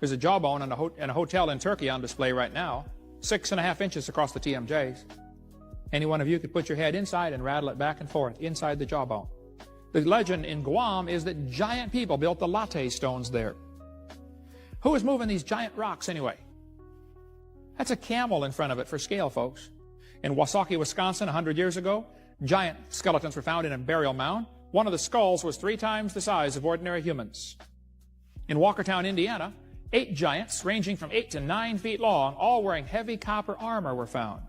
There's a jawbone in a hotel in Turkey on display right now, 6.5 inches across the TMJs. Any one of you could put your head inside and rattle it back and forth inside the jawbone. The legend in Guam is that giant people built the latte stones there. Who is moving these giant rocks anyway? That's a camel in front of it for scale, folks. In Wasaki, Wisconsin, 100 years ago, giant skeletons were found in a burial mound. One of the skulls was 3 times the size of ordinary humans. In Walkertown, Indiana, 8 giants ranging from 8 to 9 feet long, all wearing heavy copper armor, were found.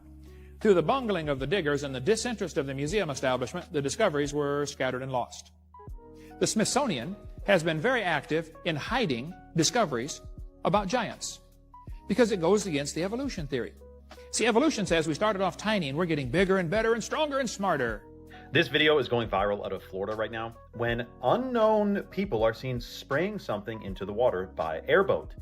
Through the bungling of the diggers and the disinterest of the museum establishment, the discoveries were scattered and lost. The Smithsonian has been very active in hiding discoveries about giants because it goes against the evolution theory. See, evolution says we started off tiny and we're getting bigger and better and stronger and smarter. This video is going viral out of Florida right now when unknown people are seen spraying something into the water by airboat.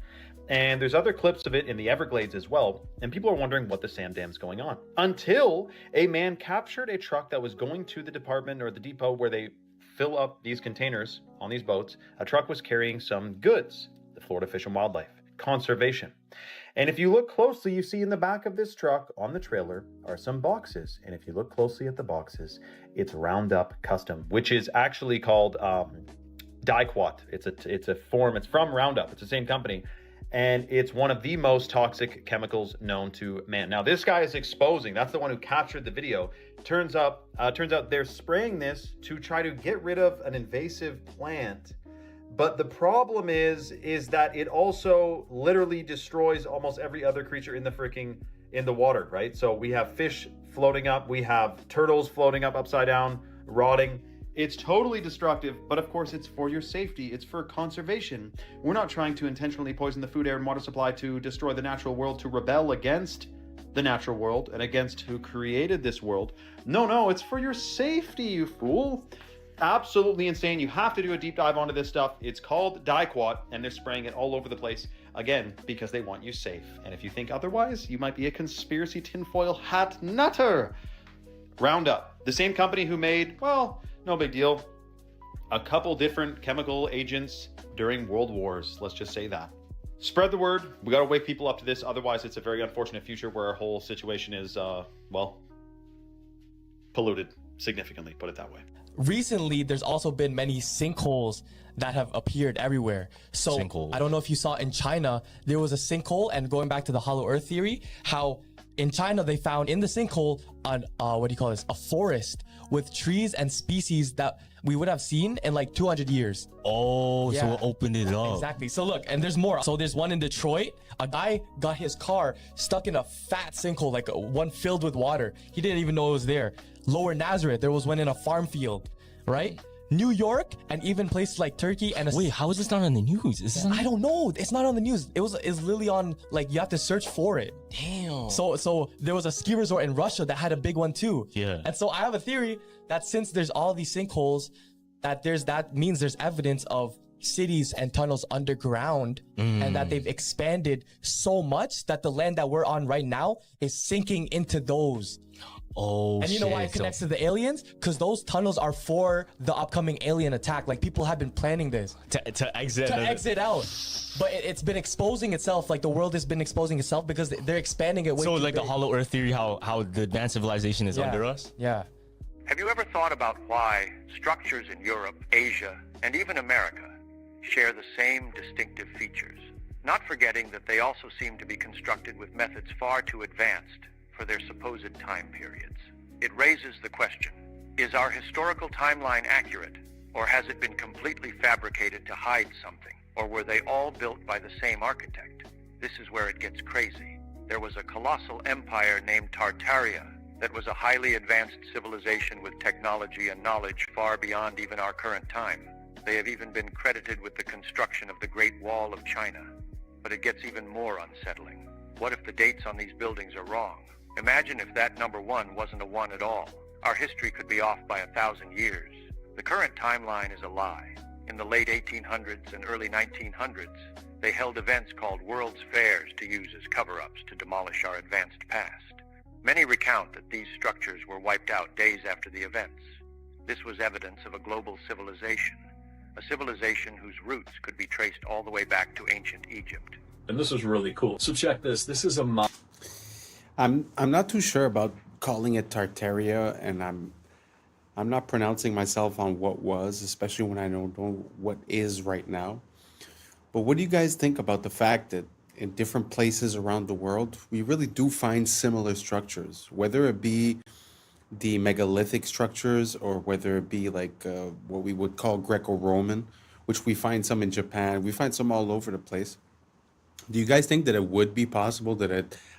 And there's other clips of it in the Everglades as well, and people are wondering what the sand dam's going on. Until a man captured a truck that was going to the department or the depot where they fill up these containers on these boats. A truck was carrying some goods, the Florida Fish and Wildlife Conservation. And if you look closely, you see in the back of this truck on the trailer are some boxes. And if you look closely at the boxes, it's Roundup Custom, which is actually called Diquat. It's a form, it's from Roundup, it's the same company. And it's one of the most toxic chemicals known to man. Now, this guy is exposing, that's the one who captured the video. Turns out they're spraying this to try to get rid of an invasive plant. But the problem is that it also literally destroys almost every other creature in the water, right? So we have fish floating up, we have turtles floating up upside down, rotting. It's totally destructive, but of course it's for your safety. It's for conservation. We're not trying to intentionally poison the food, air, and water supply to destroy the natural world, to rebel against the natural world and against who created this world. No, it's for your safety, you fool. Absolutely insane. You have to do a deep dive onto this stuff. It's called Diquat, and they're spraying it all over the place, again, because they want you safe. And if you think otherwise, you might be a conspiracy tinfoil hat nutter. Roundup, the same company who made, well, no big deal, a couple different chemical agents during world wars. Let's just say that. Spread the word. We got to wake people up to this. Otherwise, it's a very unfortunate future where our whole situation is, well, polluted significantly, put it that way. Recently, there's also been many sinkholes that have appeared everywhere. So I don't know if you saw in China, there was a sinkhole, and going back to the hollow earth theory, how in China they found in the sinkhole a forest with trees and species that we would have seen in like 200 years. Oh, yeah. So it opened it up. Exactly. So look, and there's more. So there's one in Detroit. A guy got his car stuck in a fat sinkhole, like one filled with water. He didn't even know it was there. Lower Nazareth, there was one in a farm field, right? New York, and even places like Turkey and wait, how is this not on the news? I don't know. It's not on the news. It's literally on, like, you have to search for it. Damn. So there was a ski resort in Russia that had a big one too. Yeah. And so I have a theory that since there's all these sinkholes, that means there's evidence of cities and tunnels underground, and that they've expanded so much that the land that we're on right now is sinking into those. Oh, and you know why it connects to the aliens? Because those tunnels are for the upcoming alien attack. Like, people have been planning this to exit out. But it's been exposing itself. Like, the world has been exposing itself because they're expanding it way So too like big. the hollow earth theory, how the advanced civilization is under us? Yeah. Have you ever thought about why structures in Europe, Asia, and even America share the same distinctive features? Not forgetting that they also seem to be constructed with methods far too advanced for their supposed time periods. It raises the question, is our historical timeline accurate, or has it been completely fabricated to hide something, or were they all built by the same architect? This is where it gets crazy. There was a colossal empire named Tartaria that was a highly advanced civilization with technology and knowledge far beyond even our current time. They have even been credited with the construction of the Great Wall of China. But it gets even more unsettling. What if the dates on these buildings are wrong? Imagine if that number 1 wasn't a 1 at all. Our history could be off by 1,000 years. The current timeline is a lie. In the late 1800s and early 1900s, they held events called World's Fairs to use as cover-ups to demolish our advanced past. Many recount that these structures were wiped out days after the events. This was evidence of a global civilization, a civilization whose roots could be traced all the way back to ancient Egypt. And this is really cool. So check this. This is a I'm not too sure about calling it Tartaria, and I'm not pronouncing myself on what was, especially when I don't know what is right now. But what do you guys think about the fact that in different places around the world, we really do find similar structures, whether it be the megalithic structures or whether it be like what we would call Greco-Roman, which we find some in Japan, we find some all over the place. Do you guys think that it would be possible that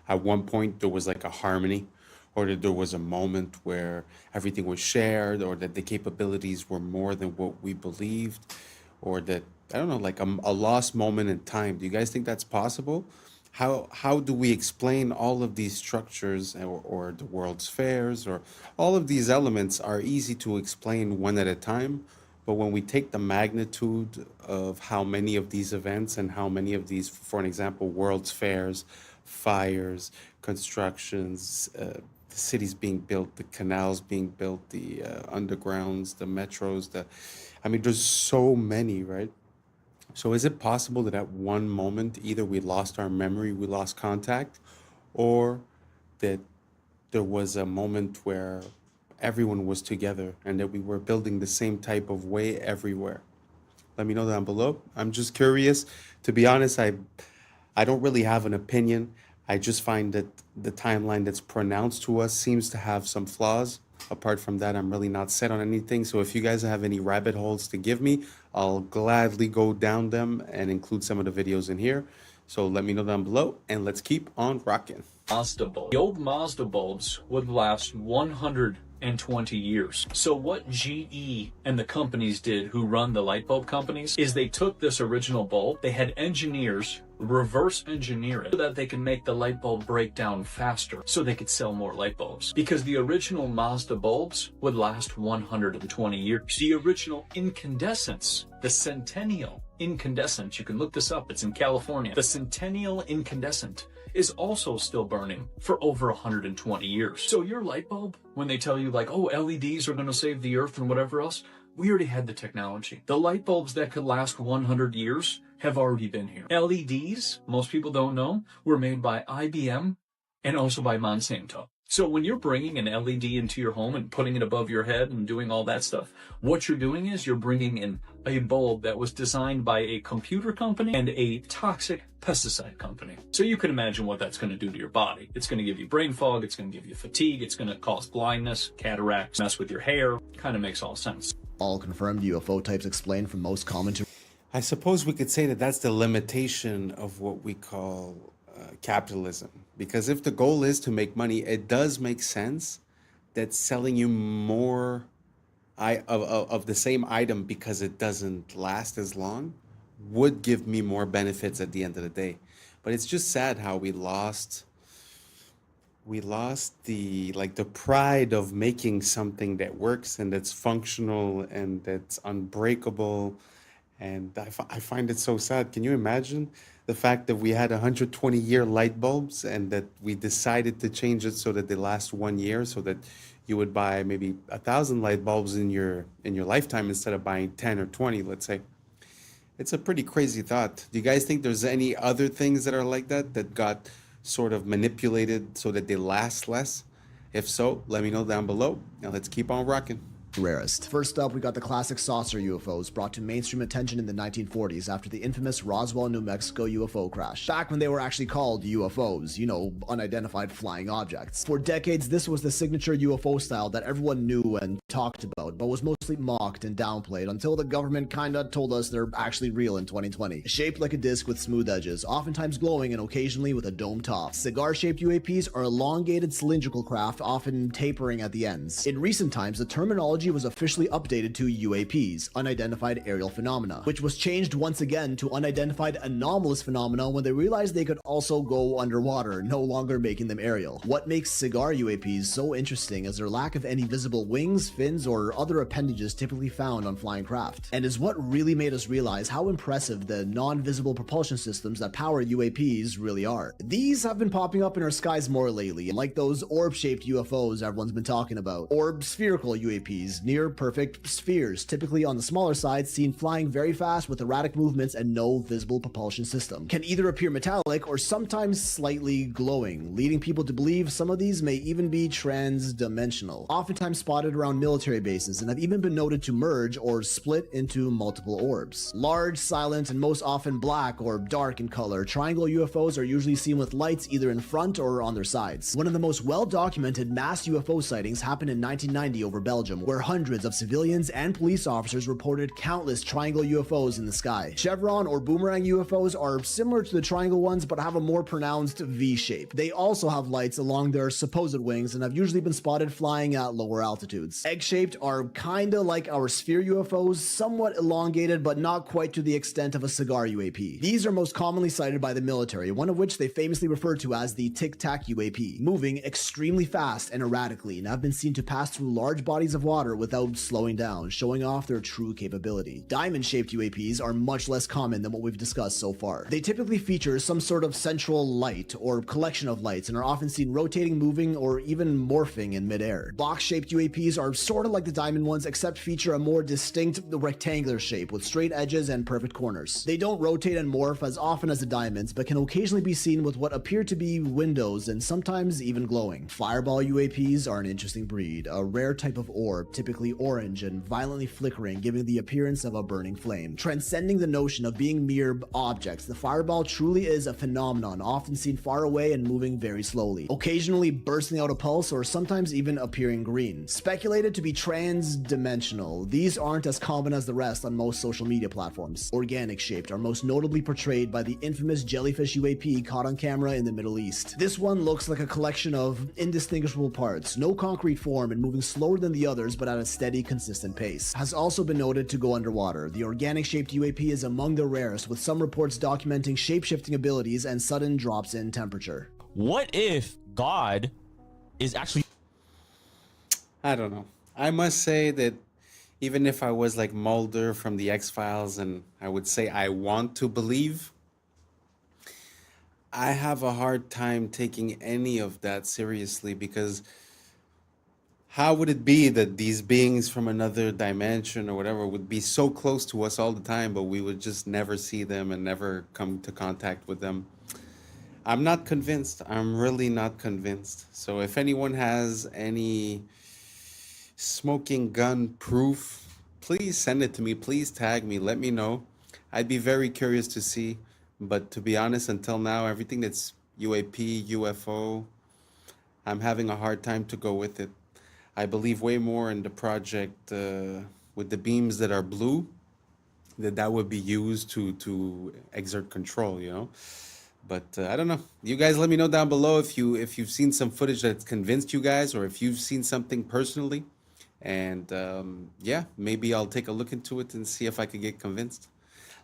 at one point there was like a harmony, or that there was a moment where everything was shared, or that the capabilities were more than what we believed, or that, I don't know, like a lost moment in time? Do you guys think that's possible? How do we explain all of these structures, or the World's Fairs, or all of these elements are easy to explain one at a time, but when we take the magnitude of how many of these events and how many of these, for an example, World's Fairs, fires, constructions, the cities being built, the canals being built, the undergrounds, the metros, I mean, there's so many, right? So is it possible that at one moment, either we lost our memory, we lost contact, or that there was a moment where everyone was together and that we were building the same type of way everywhere? Let me know down below. I'm just curious. To be honest, I don't really have an opinion. I just find that the timeline that's pronounced to us seems to have some flaws. Apart from that, I'm really not set on anything. So if you guys have any rabbit holes to give me, I'll gladly go down them and include some of the videos in here. So let me know down below, and let's keep on rocking. Mazda bulb. The old Mazda bulbs would last 120 years. So what GE and the companies did who run the light bulb companies is they took this original bulb, they had engineers reverse engineer it so that they can make the light bulb break down faster so they could sell more light bulbs. Because the original Mazda bulbs would last 120 years. The original incandescents, the Centennial incandescent, you can look this up, it's in California. The Centennial incandescent is also still burning for over 120 years. So your light bulb, when they tell you like, oh, LEDs are going to save the earth and whatever else, we already had the technology. The light bulbs that could last 100 years have already been here. LEDs, most people don't know, were made by IBM and also by Monsanto. So when you're bringing an LED into your home and putting it above your head and doing all that stuff, what you're doing is you're bringing in a bulb that was designed by a computer company and a toxic pesticide company. So you can imagine what that's going to do to your body. It's going to give you brain fog, it's going to give you fatigue, it's going to cause blindness, cataracts, mess with your hair. Kind of makes all sense. All confirmed UFO types explained from most commentary. I suppose we could say that that's the limitation of what we call capitalism. Because if the goal is to make money, it does make sense that selling you more of the same item because it doesn't last as long would give me more benefits at the end of the day. But it's just sad how we lost the pride of making something that works and that's functional and that's unbreakable And I find it so sad. Can you imagine the fact that we had 120-year light bulbs and that we decided to change it so that they last 1 year, so that you would buy maybe 1,000 light bulbs in your lifetime instead of buying 10 or 20, let's say. It's a pretty crazy thought. Do you guys think there's any other things that are like that got sort of manipulated so that they last less? If so, let me know down below. Now let's keep on rocking. Rarest. First up, we got the classic saucer UFOs brought to mainstream attention in the 1940s after the infamous Roswell, New Mexico UFO crash. Back when they were actually called UFOs, you know, unidentified flying objects. For decades, this was the signature UFO style that everyone knew and talked about, but was mostly mocked and downplayed until the government kinda told us they're actually real in 2020. Shaped like a disc with smooth edges, oftentimes glowing and occasionally with a dome top. Cigar-shaped UAPs are elongated cylindrical craft, often tapering at the ends. In recent times, the terminology was officially updated to UAPs, unidentified aerial phenomena, which was changed once again to unidentified anomalous phenomena when they realized they could also go underwater, no longer making them aerial. What makes cigar UAPs so interesting is their lack of any visible wings, fins, or other appendages typically found on flying craft, and is what really made us realize how impressive the non-visible propulsion systems that power UAPs really are. These have been popping up in our skies more lately, like those orb-shaped UFOs everyone's been talking about, or spherical UAPs, near perfect spheres, typically on the smaller side, seen flying very fast with erratic movements and no visible propulsion system. Can either appear metallic or sometimes slightly glowing, leading people to believe some of these may even be trans-dimensional. Oftentimes spotted around military bases and have even been noted to merge or split into multiple orbs. Large, silent, and most often black or dark in color, triangle UFOs are usually seen with lights either in front or on their sides. One of the most well-documented mass UFO sightings happened in 1990 over Belgium, where hundreds of civilians and police officers reported countless triangle UFOs in the sky. Chevron or boomerang UFOs are similar to the triangle ones but have a more pronounced V shape. They also have lights along their supposed wings and have usually been spotted flying at lower altitudes. Egg-shaped are kinda like our sphere UFOs, somewhat elongated but not quite to the extent of a cigar UAP. These are most commonly cited by the military, one of which they famously refer to as the Tic-Tac UAP, moving extremely fast and erratically, and have been seen to pass through large bodies of water without slowing down, showing off their true capability. Diamond-shaped UAPs are much less common than what we've discussed so far. They typically feature some sort of central light or collection of lights and are often seen rotating, moving, or even morphing in midair. Box-shaped UAPs are sort of like the diamond ones, except feature a more distinct rectangular shape with straight edges and perfect corners. They don't rotate and morph as often as the diamonds, but can occasionally be seen with what appear to be windows and sometimes even glowing. Fireball UAPs are an interesting breed, a rare type of orb, typically orange and violently flickering, giving the appearance of a burning flame. Transcending the notion of being mere objects, the fireball truly is a phenomenon, often seen far away and moving very slowly, occasionally bursting out a pulse or sometimes even appearing green. Speculated to be trans-dimensional, these aren't as common as the rest on most social media platforms. Organic-shaped are most notably portrayed by the infamous jellyfish UAP caught on camera in the Middle East. This one looks like a collection of indistinguishable parts, no concrete form and moving slower than the others but at a steady, consistent pace. Has also been noted to go underwater. The organic-shaped UAP is among the rarest, with some reports documenting shape-shifting abilities and sudden drops in temperature. What if God is actually... I don't know. I must say that even if I was like Mulder from the X-Files and I would say I want to believe, I have a hard time taking any of that seriously, because how would it be that these beings from another dimension or whatever would be so close to us all the time, but we would just never see them and never come to contact with them? I'm not convinced. I'm really not convinced. So if anyone has any smoking gun proof, please send it to me. Please tag me. Let me know. I'd be very curious to see. But to be honest, until now, everything that's UAP, UFO, I'm having a hard time to go with it. I believe way more in the project with the beams that are blue, that would be used to exert control, you know. But I don't know. You guys let me know down below if you've seen some footage that's convinced you guys, or if you've seen something personally. And yeah, maybe I'll take a look into it and see if I could get convinced.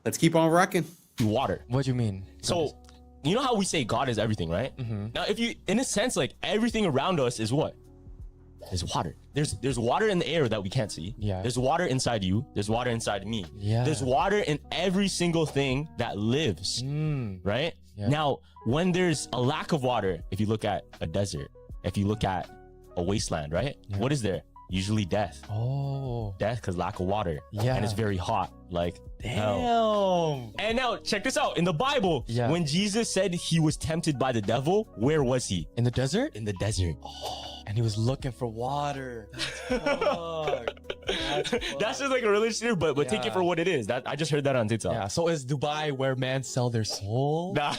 Let's keep on rocking. Water. What do you mean? So, you know how we say God is everything, right? Mm-hmm. Now, if you, in a sense, like everything around us is what? There's water. There's water in the air that we can't see. Yeah. There's water inside you. There's water inside me. Yeah. There's water in every single thing that lives. Right? Yeah. Now, when there's a lack of water, if you look at a desert, if you look at a wasteland, right? Yeah. What is there? Usually death. Oh. Death because lack of water. Yeah. And it's very hot. Like, Damn. hell. And now, check this out. In the Bible, Yeah. when Jesus said he was tempted by the devil, where was he? In the desert? In the desert. And he was looking for water. That's just like a religious theory, but take it Yeah. for what it is. That I just heard that on TikTok. Yeah. So is Dubai where men sell their soul? Nah.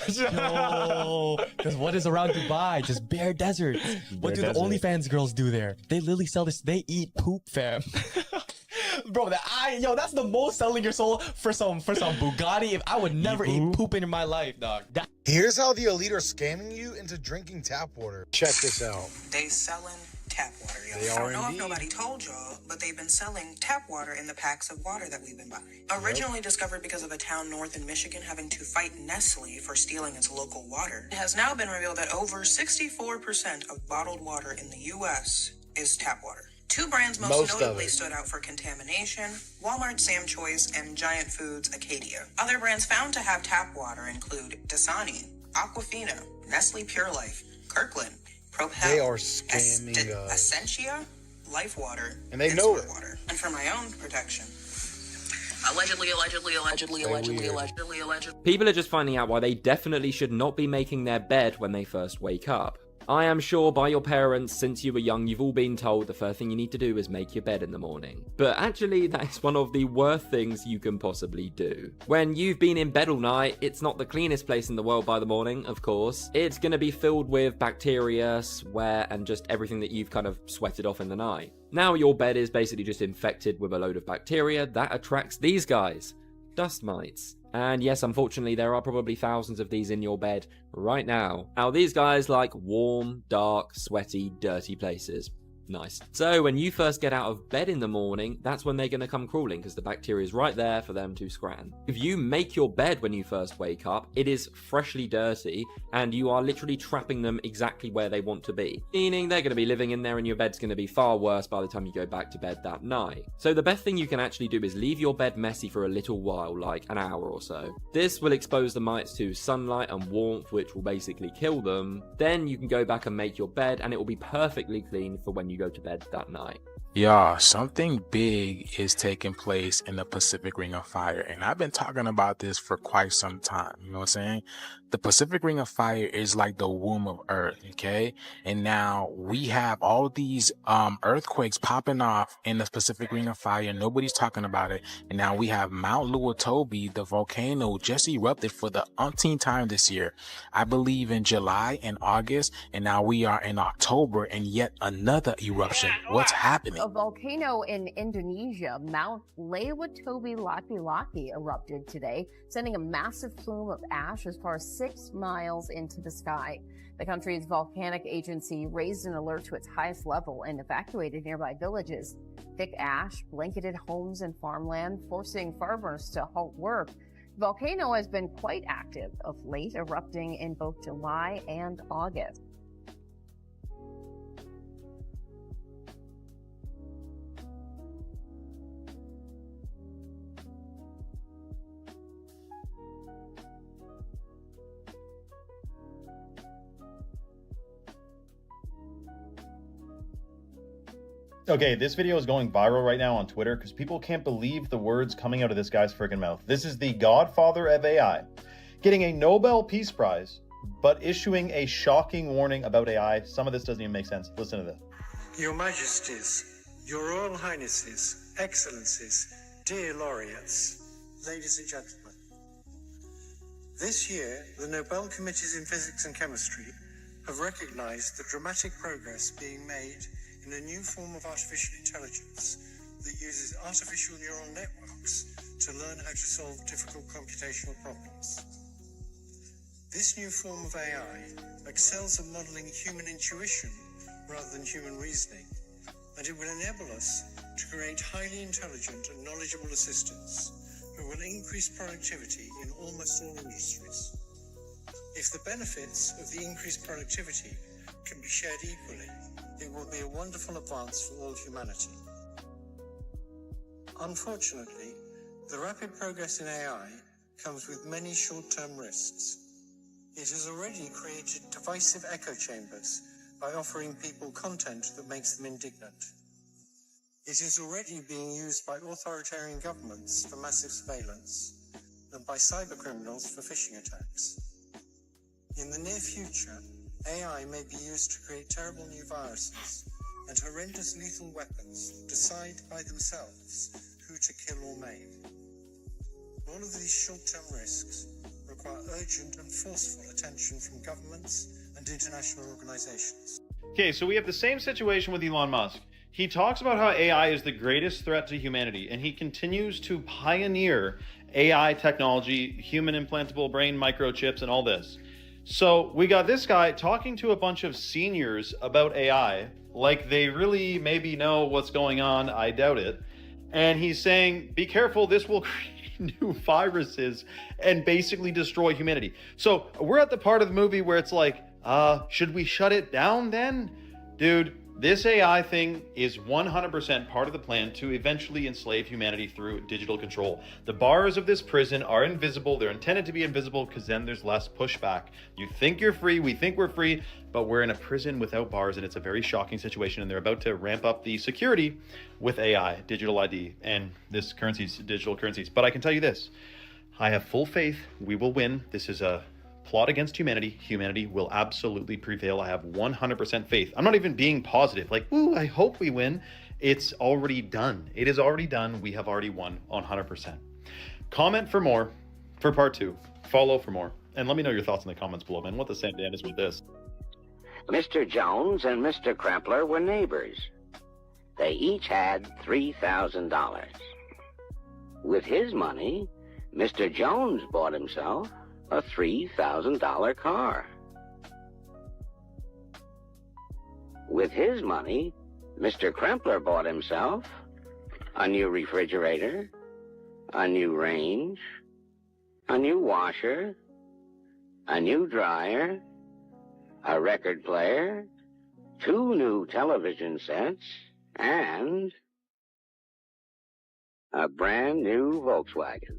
Because what is around Dubai? Just bare desert. What do desert. the OnlyFans girls do there? They literally sell this. They eat poop, fam. Bro, that's the most selling your soul for some Bugatti. If I would never eat poop in my life, dog. Here's how the elite are scamming you into drinking tap water. Check this out. They selling tap water, y'all. They I are don't know indeed. if nobody told y'all, but they've been selling tap water in the packs of water that we've been buying. Originally discovered because of a town north in Michigan having to fight Nestle for stealing its local water, it has now been revealed that over 64% of bottled water in the U.S. is tap water. Two brands most notably stood out for contamination: Walmart Sam Choice and Giant Foods Acadia. Other brands found to have tap water include Dasani, Aquafina, Nestle Pure Life, Kirkland, Propel, They are scamming us. Essentia, Life Water, And they know Squirt it. Water. And for my own protection, allegedly. People are just finding out why they definitely should not be making their bed when they first wake up. I am sure by your parents, since you were young, you've all been told the first thing you need to do is make your bed in the morning. But actually, that is one of the worst things you can possibly do. When you've been in bed all night, it's not the cleanest place in the world by the morning, of course. It's going to be filled with bacteria, sweat, and just everything that you've kind of sweated off in the night. Now your bed is basically just infected with a load of bacteria that attracts these guys, dust mites. And yes, unfortunately, there are probably thousands of these in your bed right now. Now, these guys like warm, dark, sweaty, dirty places. Nice. So when you first get out of bed in the morning, that's when they're going to come crawling because the bacteria is right there for them to scran. If you make your bed when you first wake up, it is freshly dirty and you are literally trapping them exactly where they want to be. Meaning they're going to be living in there and your bed's going to be far worse by the time you go back to bed that night. So the best thing you can actually do is leave your bed messy for a little while, like an hour or so. This will expose the mites to sunlight and warmth, which will basically kill them. Then you can go back and make your bed and it will be perfectly clean for when you go to bed that night. Y'all, something big is taking place in the Pacific Ring of Fire, and I've been talking about this for quite some time. You know what I'm saying? The Pacific Ring of Fire is like the womb of Earth, okay? And now we have all these earthquakes popping off in the Pacific Ring of Fire. Nobody's talking about it. And now we have Mount Luotobi, the volcano, just erupted for the umpteenth time this year. I believe in July and August, and now we are in October, and yet another eruption. What's happening? A volcano in Indonesia, Mount Lewatobi-Laki-Laki, erupted today, sending a massive plume of ash as far as 6 miles into the sky. The country's volcanic agency raised an alert to its highest level and evacuated nearby villages. Thick ash blanketed homes and farmland, forcing farmers to halt work. The volcano has been quite active of late, erupting in both July and August. Okay, this video is going viral right now on Twitter because people can't believe the words coming out of this guy's friggin' mouth. This is the godfather of AI, getting a Nobel Peace Prize, but issuing a shocking warning about AI. Some of this doesn't even make sense. Listen to this. Your Majesties, Your Royal Highnesses, Excellencies, dear laureates, ladies and gentlemen. This year, the Nobel Committees in Physics and Chemistry have recognized the dramatic progress being made in a new form of artificial intelligence that uses artificial neural networks to learn how to solve difficult computational problems. This new form of AI excels at modeling human intuition rather than human reasoning, and it will enable us to create highly intelligent and knowledgeable assistants who will increase productivity in almost all industries. If the benefits of the increased productivity can be shared equally, it will be a wonderful advance for all humanity. Unfortunately, the rapid progress in AI comes with many short-term risks. It has already created divisive echo chambers by offering people content that makes them indignant. It is already being used by authoritarian governments for massive surveillance and by cybercriminals for phishing attacks. In the near future, AI may be used to create terrible new viruses and horrendous lethal weapons that decide by themselves who to kill or maim. All of these short-term risks require urgent and forceful attention from governments and international organizations. Okay, so we have the same situation with Elon Musk. He talks about how AI is the greatest threat to humanity, and he continues to pioneer AI technology, human implantable brain microchips, and all this. So we got this guy talking to a bunch of seniors about AI, like they really maybe know what's going on. I doubt it. And he's saying, be careful, this will create new viruses and basically destroy humanity. So we're at the part of the movie where it's like, should we shut it down then? Dude, this AI thing is 100% part of the plan to eventually enslave humanity through digital control. The bars of this prison are invisible. They're intended to be invisible because then there's less pushback. You think you're free, we think we're free, but we're in a prison without bars, and it's a very shocking situation, and they're about to ramp up the security with AI, digital ID, and this currencies, digital currencies. But I can tell you this, I have full faith we will win. This is a plot against humanity. Humanity will absolutely prevail. I have 100% faith. I'm not even being positive, like, ooh, I hope we win. It's already done. It is already done. We have already won 100%. Comment for more, for part 2. Follow for more. And let me know your thoughts in the comments below, man. What the same damn is with this? Mr. Jones and Mr. Krempler were neighbors. They each had $3,000. With his money, Mr. Jones bought himself a $3,000 car. With his money, Mr. Krempler bought himself a new refrigerator, a new range, a new washer, a new dryer, a record player, 2 new television sets, and a brand new Volkswagen.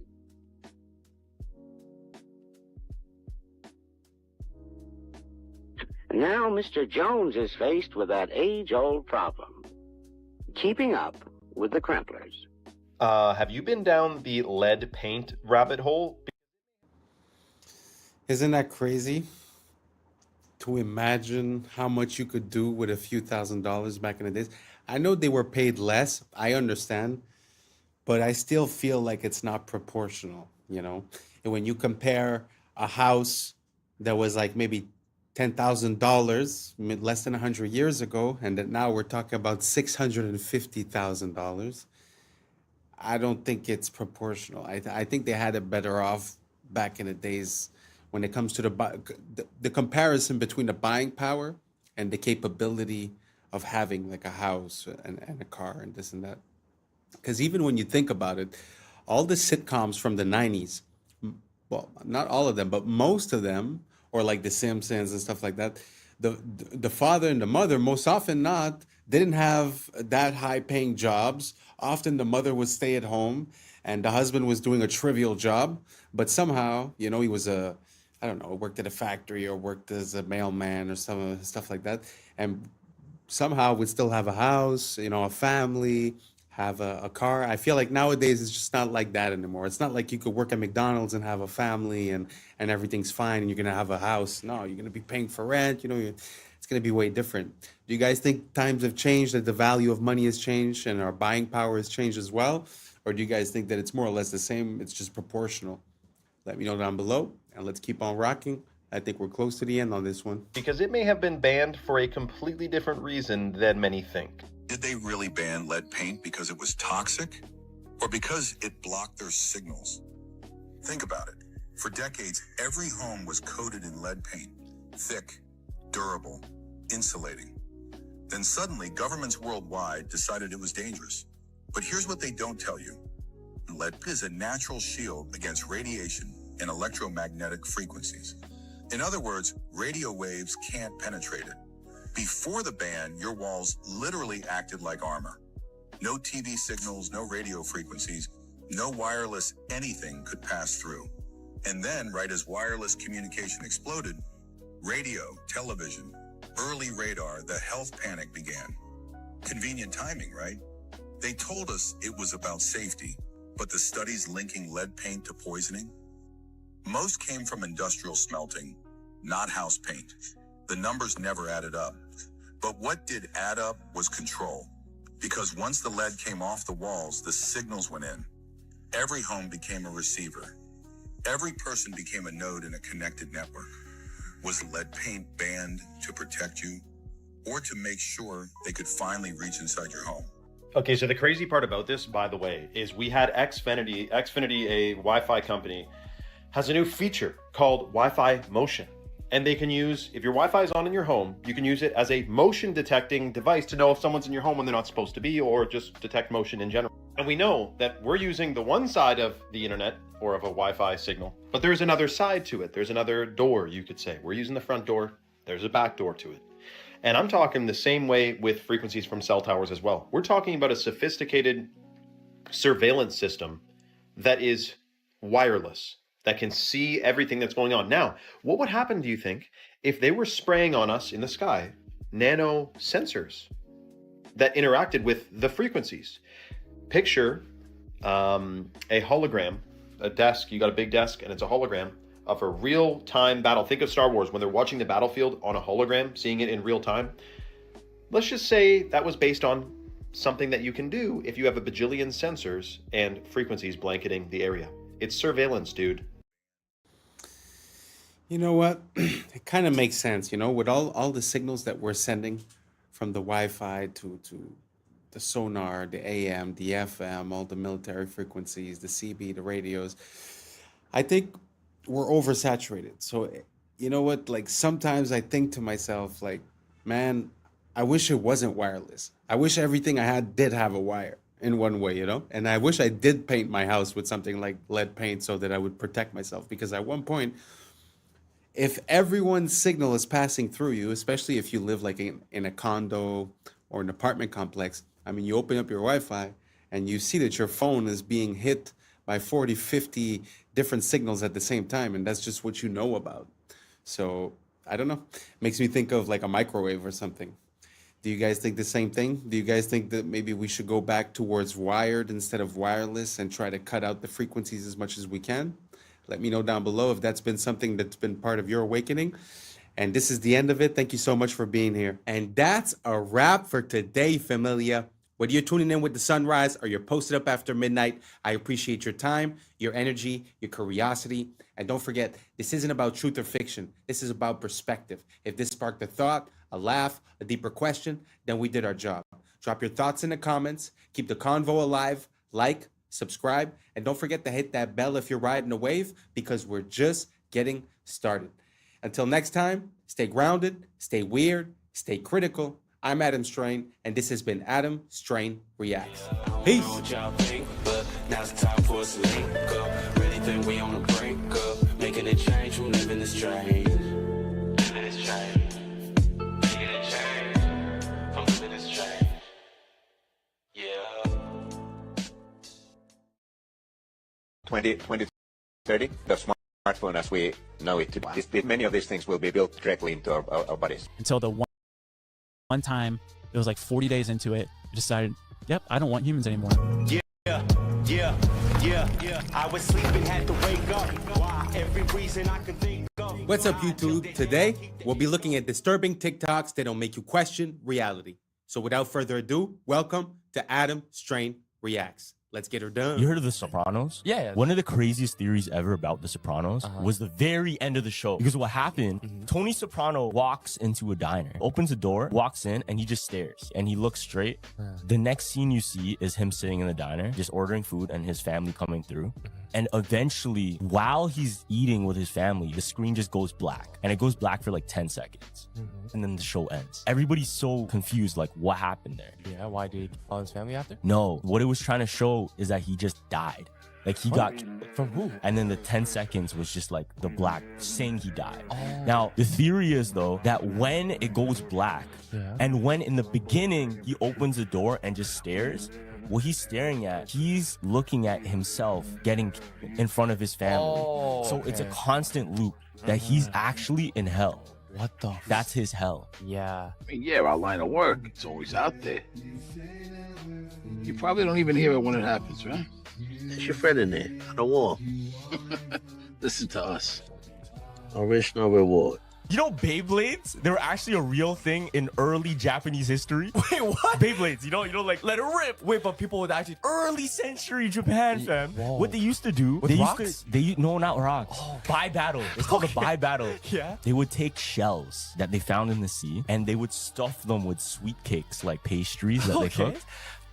Now Mr. Jones is faced with that age-old problem, keeping up with the Kremplers. Have you been down the lead paint rabbit hole? Isn't that crazy? To imagine how much you could do with a few $1,000s back in the days. I know they were paid less, I understand, but I still feel like it's not proportional, you know? And when you compare a house that was like maybe $10,000 less than 100 years ago, and that now we're talking about $650,000, I don't think it's proportional. I think they had it better off back in the days when it comes to the comparison between the buying power and the capability of having like a house and a car and this and that. Because even when you think about it, all the sitcoms from the 90s, well, not all of them, but most of them, or like The Simpsons and stuff like that, the father and the mother, most often not, didn't have that high-paying jobs. Often the mother would stay at home and the husband was doing a trivial job, but somehow, you know, he was I don't know, worked at a factory or worked as a mailman or some stuff like that, and somehow would still have a house, you know, a family, have a car. I feel like nowadays it's just not like that anymore. It's not like you could work at McDonald's and have a family and everything's fine and you're gonna have a house. No, you're gonna be paying for rent. You know, it's gonna be way different. Do you guys think times have changed, that the value of money has changed and our buying power has changed as well? Or do you guys think that it's more or less the same? It's just proportional? Let me know down below and let's keep on rocking. I think we're close to the end on this one. Because it may have been banned for a completely different reason than many think. Did they really ban lead paint because it was toxic? Or because it blocked their signals? Think about it. For decades, every home was coated in lead paint. Thick, durable, insulating. Then suddenly, governments worldwide decided it was dangerous. But here's what they don't tell you. Lead is a natural shield against radiation and electromagnetic frequencies. In other words, radio waves can't penetrate it. Before the ban, your walls literally acted like armor. No TV signals, no radio frequencies, no wireless anything could pass through. And then, right as wireless communication exploded, radio, television, early radar, the health panic began. Convenient timing, right? They told us it was about safety, but the studies linking lead paint to poisoning? Most came from industrial smelting, not house paint. The numbers never added up. But what did add up was control. Because once the lead came off the walls, the signals went in. Every home became a receiver. Every person became a node in a connected network. Was lead paint banned to protect you, or to make sure they could finally reach inside your home? Okay, so the crazy part about this, by the way, is we had Xfinity, a Wi-Fi company, has a new feature called Wi-Fi Motion. And they can use, if your Wi-Fi is on in your home, you can use it as a motion detecting device to know if someone's in your home when they're not supposed to be, or just detect motion in general. And we know that we're using the one side of the internet or of a Wi-Fi signal, but there's another side to it. There's another door, you could say. We're using the front door. There's a back door to it. And I'm talking the same way with frequencies from cell towers as well. We're talking about a sophisticated surveillance system that is wireless, that can see everything that's going on. Now, what would happen, do you think, if they were spraying on us in the sky nano sensors that interacted with the frequencies? Picture a hologram, a desk, you got a big desk, and it's a hologram of a real-time battle. Think of Star Wars when they're watching the battlefield on a hologram, seeing it in real time. Let's just say that was based on something that you can do if you have a bajillion sensors and frequencies blanketing the area. It's surveillance, dude. You know what? It kind of makes sense, you know, with all the signals that we're sending from the Wi-Fi to the sonar, the AM, the FM, all the military frequencies, the CB, the radios. I think we're oversaturated. So, you know what? Like sometimes I think to myself, like, man, I wish it wasn't wireless. I wish everything I had did have a wire in one way, you know? And I wish I did paint my house with something like lead paint so that I would protect myself. Because at one point, if everyone's signal is passing through you, especially if you live like in a condo or an apartment complex, I mean, you open up your Wi-Fi and you see that your phone is being hit by 40, 50 different signals at the same time. And that's just what you know about. So I don't know. Makes me think of like a microwave or something. Do you guys think the same thing? Do you guys think that maybe we should go back towards wired instead of wireless and try to cut out the frequencies as much as we can? Let me know down below if that's been something that's been part of your awakening. And this is the end of it. Thank you so much for being here. And that's a wrap for today, familia. Whether you're tuning in with the sunrise or you're posted up after midnight, I appreciate your time, your energy, your curiosity. And don't forget, this isn't about truth or fiction. This is about perspective. If this sparked a thought, a laugh, a deeper question, then we did our job. Drop your thoughts in the comments. Keep the convo alive. Like, subscribe, and don't forget to hit that bell if you're riding a wave, because we're just getting started. Until next time, stay grounded, stay weird, stay critical. I'm Adam Strain, and this has been Adam Strain Reacts. Peace. Now it's time for us to link up. Really think we on the brink up. Making a change from living this strange. Living this strange. Making a change from living this strange. Yeah. 2030, the smartphone as we know it today, many of these things will be built directly into our bodies. Until the one time, it was like 40 days into it, I decided, yep, I don't want humans anymore. Yeah. I was sleeping, had to wake up. Why? Every reason I could think of. What's up, YouTube? Today, we'll be looking at disturbing TikToks that'll make you question reality. So without further ado, welcome to Adam Strain Reacts. Let's get her done. You heard of The Sopranos? Yeah. One of the craziest theories ever about The Sopranos was the very end of the show. Because what happened, Tony Soprano walks into a diner, opens a door, walks in, and he just stares. And he looks straight. The next scene you see is him sitting in the diner, just ordering food and his family coming through. And eventually, while he's eating with his family, the screen just goes black. And it goes black for like 10 seconds. And then the show ends. Everybody's so confused, like, what happened there? Yeah, why did he follow his family after? No, what it was trying to show is that he just died. Like he got From who? And then the 10 seconds was just like the black saying he died. Now, the theory is though that when it goes black and when in the beginning he opens the door and just stares, what he's staring at, he's looking at himself getting in front of his family. So it's a constant loop that he's actually in hell. What the? That's his hell. Yeah. I mean, yeah, our line of work, it's always out there. You probably don't even hear it when it happens, right? There's your friend in there, on the wall. Listen to us. No risk, no reward. You know Beyblades? They were actually a real thing in early Japanese history. Wait, what? Beyblades, you know, like let it rip. Wait, but people would actually Early century Japan, fam. Whoa. What they used to do, With rocks? no, not rocks. Buy battle. It's called a buy battle. Yeah. They would take shells that they found in the sea and they would stuff them with sweet cakes, like pastries that they cooked.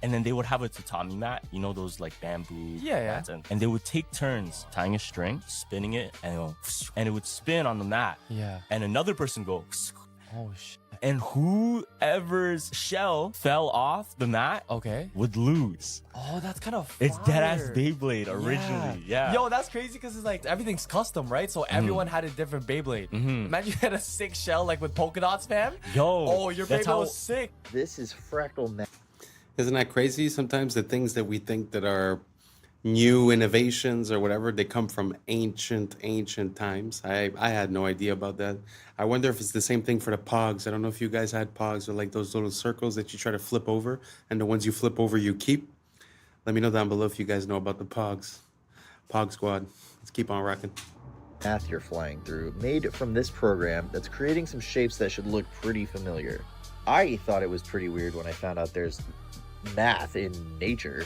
And then they would have a tatami mat, you know, those like bamboo mats, and they would take turns tying a string, spinning it, and it would spin on the mat. Yeah. And another person go, oh shit. and whoever's shell fell off the mat, would lose. Oh, that's kind of It's dead ass Beyblade originally. Yeah. Yo, that's crazy because it's like everything's custom, right? So everyone had a different Beyblade. Imagine you had a sick shell like with polka dots, fam. Yo. Oh, your Beyblade was sick. This is fractal math. Isn't that crazy? Sometimes the things that we think that are new innovations or whatever, they come from ancient times. I had no idea about that. I wonder if it's the same thing for the pogs. I don't know if you guys had pogs or like those little circles that you try to flip over, and the ones you flip over you keep. Let me know down below if you guys know about the pogs. Pog squad. Let's keep on rocking. Math you're flying through, made from this program that's creating some shapes that should look pretty familiar. I thought it was pretty weird when I found out there's math in nature,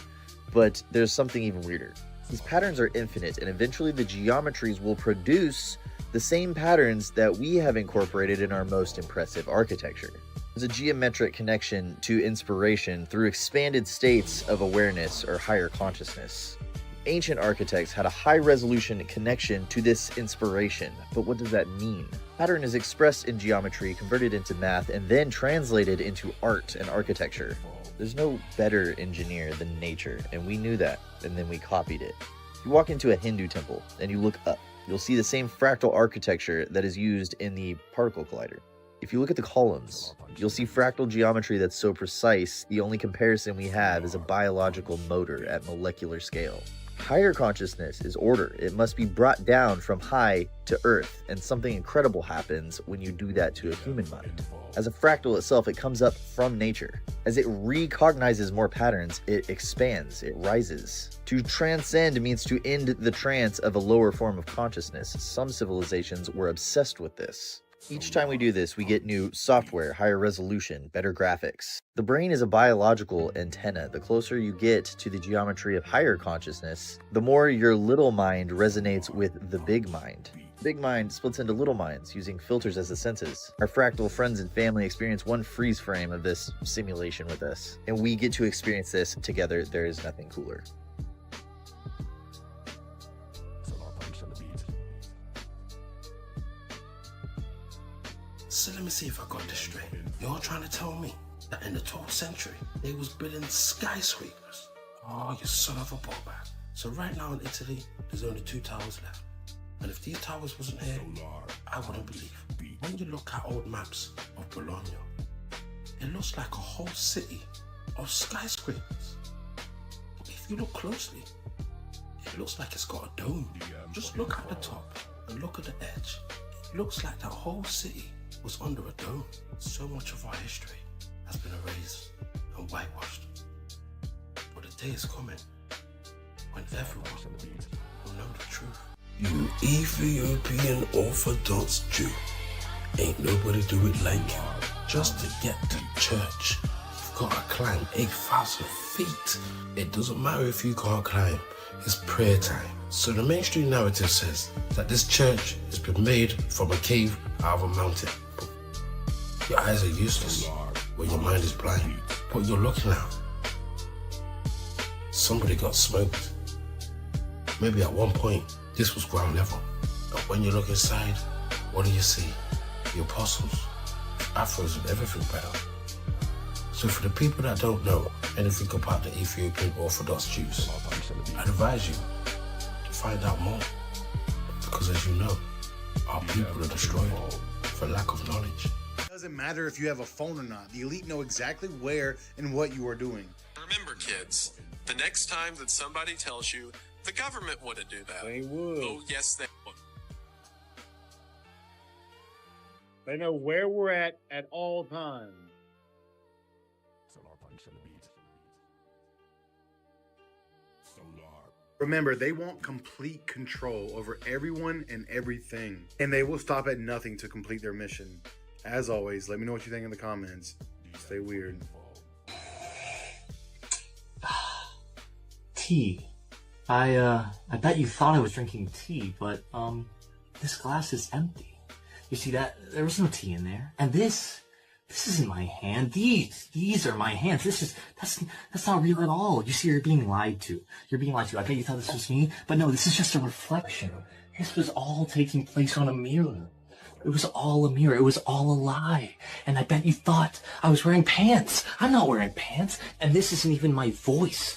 but there's something even weirder. These patterns are infinite, and eventually the geometries will produce the same patterns that we have incorporated in our most impressive architecture. There's a geometric connection to inspiration through expanded states of awareness or higher consciousness. Ancient architects had a high-resolution connection to this inspiration, but what does that mean? Pattern is expressed in geometry, converted into math, and then translated into art and architecture. There's no better engineer than nature, and we knew that, and then we copied it. You walk into a Hindu temple, and you look up. You'll see the same fractal architecture that is used in the particle collider. If you look at the columns, you'll see fractal geometry that's so precise, the only comparison we have is a biological motor at molecular scale. Higher consciousness is order. It must be brought down from high to earth, and something incredible happens when you do that to a human mind. As a fractal itself, it comes up from nature. As it recognizes more patterns, it expands, it rises. To transcend means to end the trance of a lower form of consciousness. Some civilizations were obsessed with this. Each time we do this, we get new software, higher resolution, better graphics. The brain is a biological antenna. The closer you get to the geometry of higher consciousness, the more your little mind resonates with the big mind. Big mind splits into little minds using filters as the senses. Our fractal friends and family experience one freeze frame of this simulation with us, and we get to experience this together. There is nothing cooler. So let me see if I got this straight. You're trying to tell me that in the 12th century, they was building skyscrapers? Oh, you son of a ballbag. So right now in Italy, there's only 2 towers left. And if these towers wasn't here, I wouldn't believe. When you look at old maps of Bologna, it looks like a whole city of skyscrapers. But if you look closely, it looks like it's got a dome. Just look at the top and look at the edge. It looks like that whole city was under a dome. So much of our history has been erased and whitewashed. But the day is coming when everyone will know the truth. You Ethiopian Orthodox Jew, ain't nobody do it like you. Just to get to church, you've got to climb 8,000 feet. It doesn't matter if you can't climb, it's prayer time. So the mainstream narrative says that this church has been made from a cave out of a mountain. Your eyes are useless when your mind is blind. What you're looking at, somebody got smoked. Maybe at one point, this was ground level. But when you look inside, what do you see? The apostles, afros and everything better. So for the people that don't know anything about the Ethiopian Orthodox Jews, I'd advise you, find out more. Because as you know, our people are destroyed for lack of knowledge. It doesn't matter if you have a phone or not. The elite know exactly where and what you are doing. Remember, kids, the next time that somebody tells you the government wouldn't do that. They would. Oh, yes, they would. They know where we're at all times. Remember, they want complete control over everyone and everything, and they will stop at nothing to complete their mission. As always, let me know what you think in the comments. Stay weird. Tea. I bet you thought I was drinking tea, but this glass is empty. You see that? There was no tea in there. And this isn't my hand. These are my hands. That's not real at all. You see, you're being lied to. You're being lied to. I bet you thought this was me, but no, this is just a reflection. This was all taking place on a mirror. It was all a mirror. It was all a lie. And I bet you thought I was wearing pants. I'm not wearing pants. And this isn't even my voice.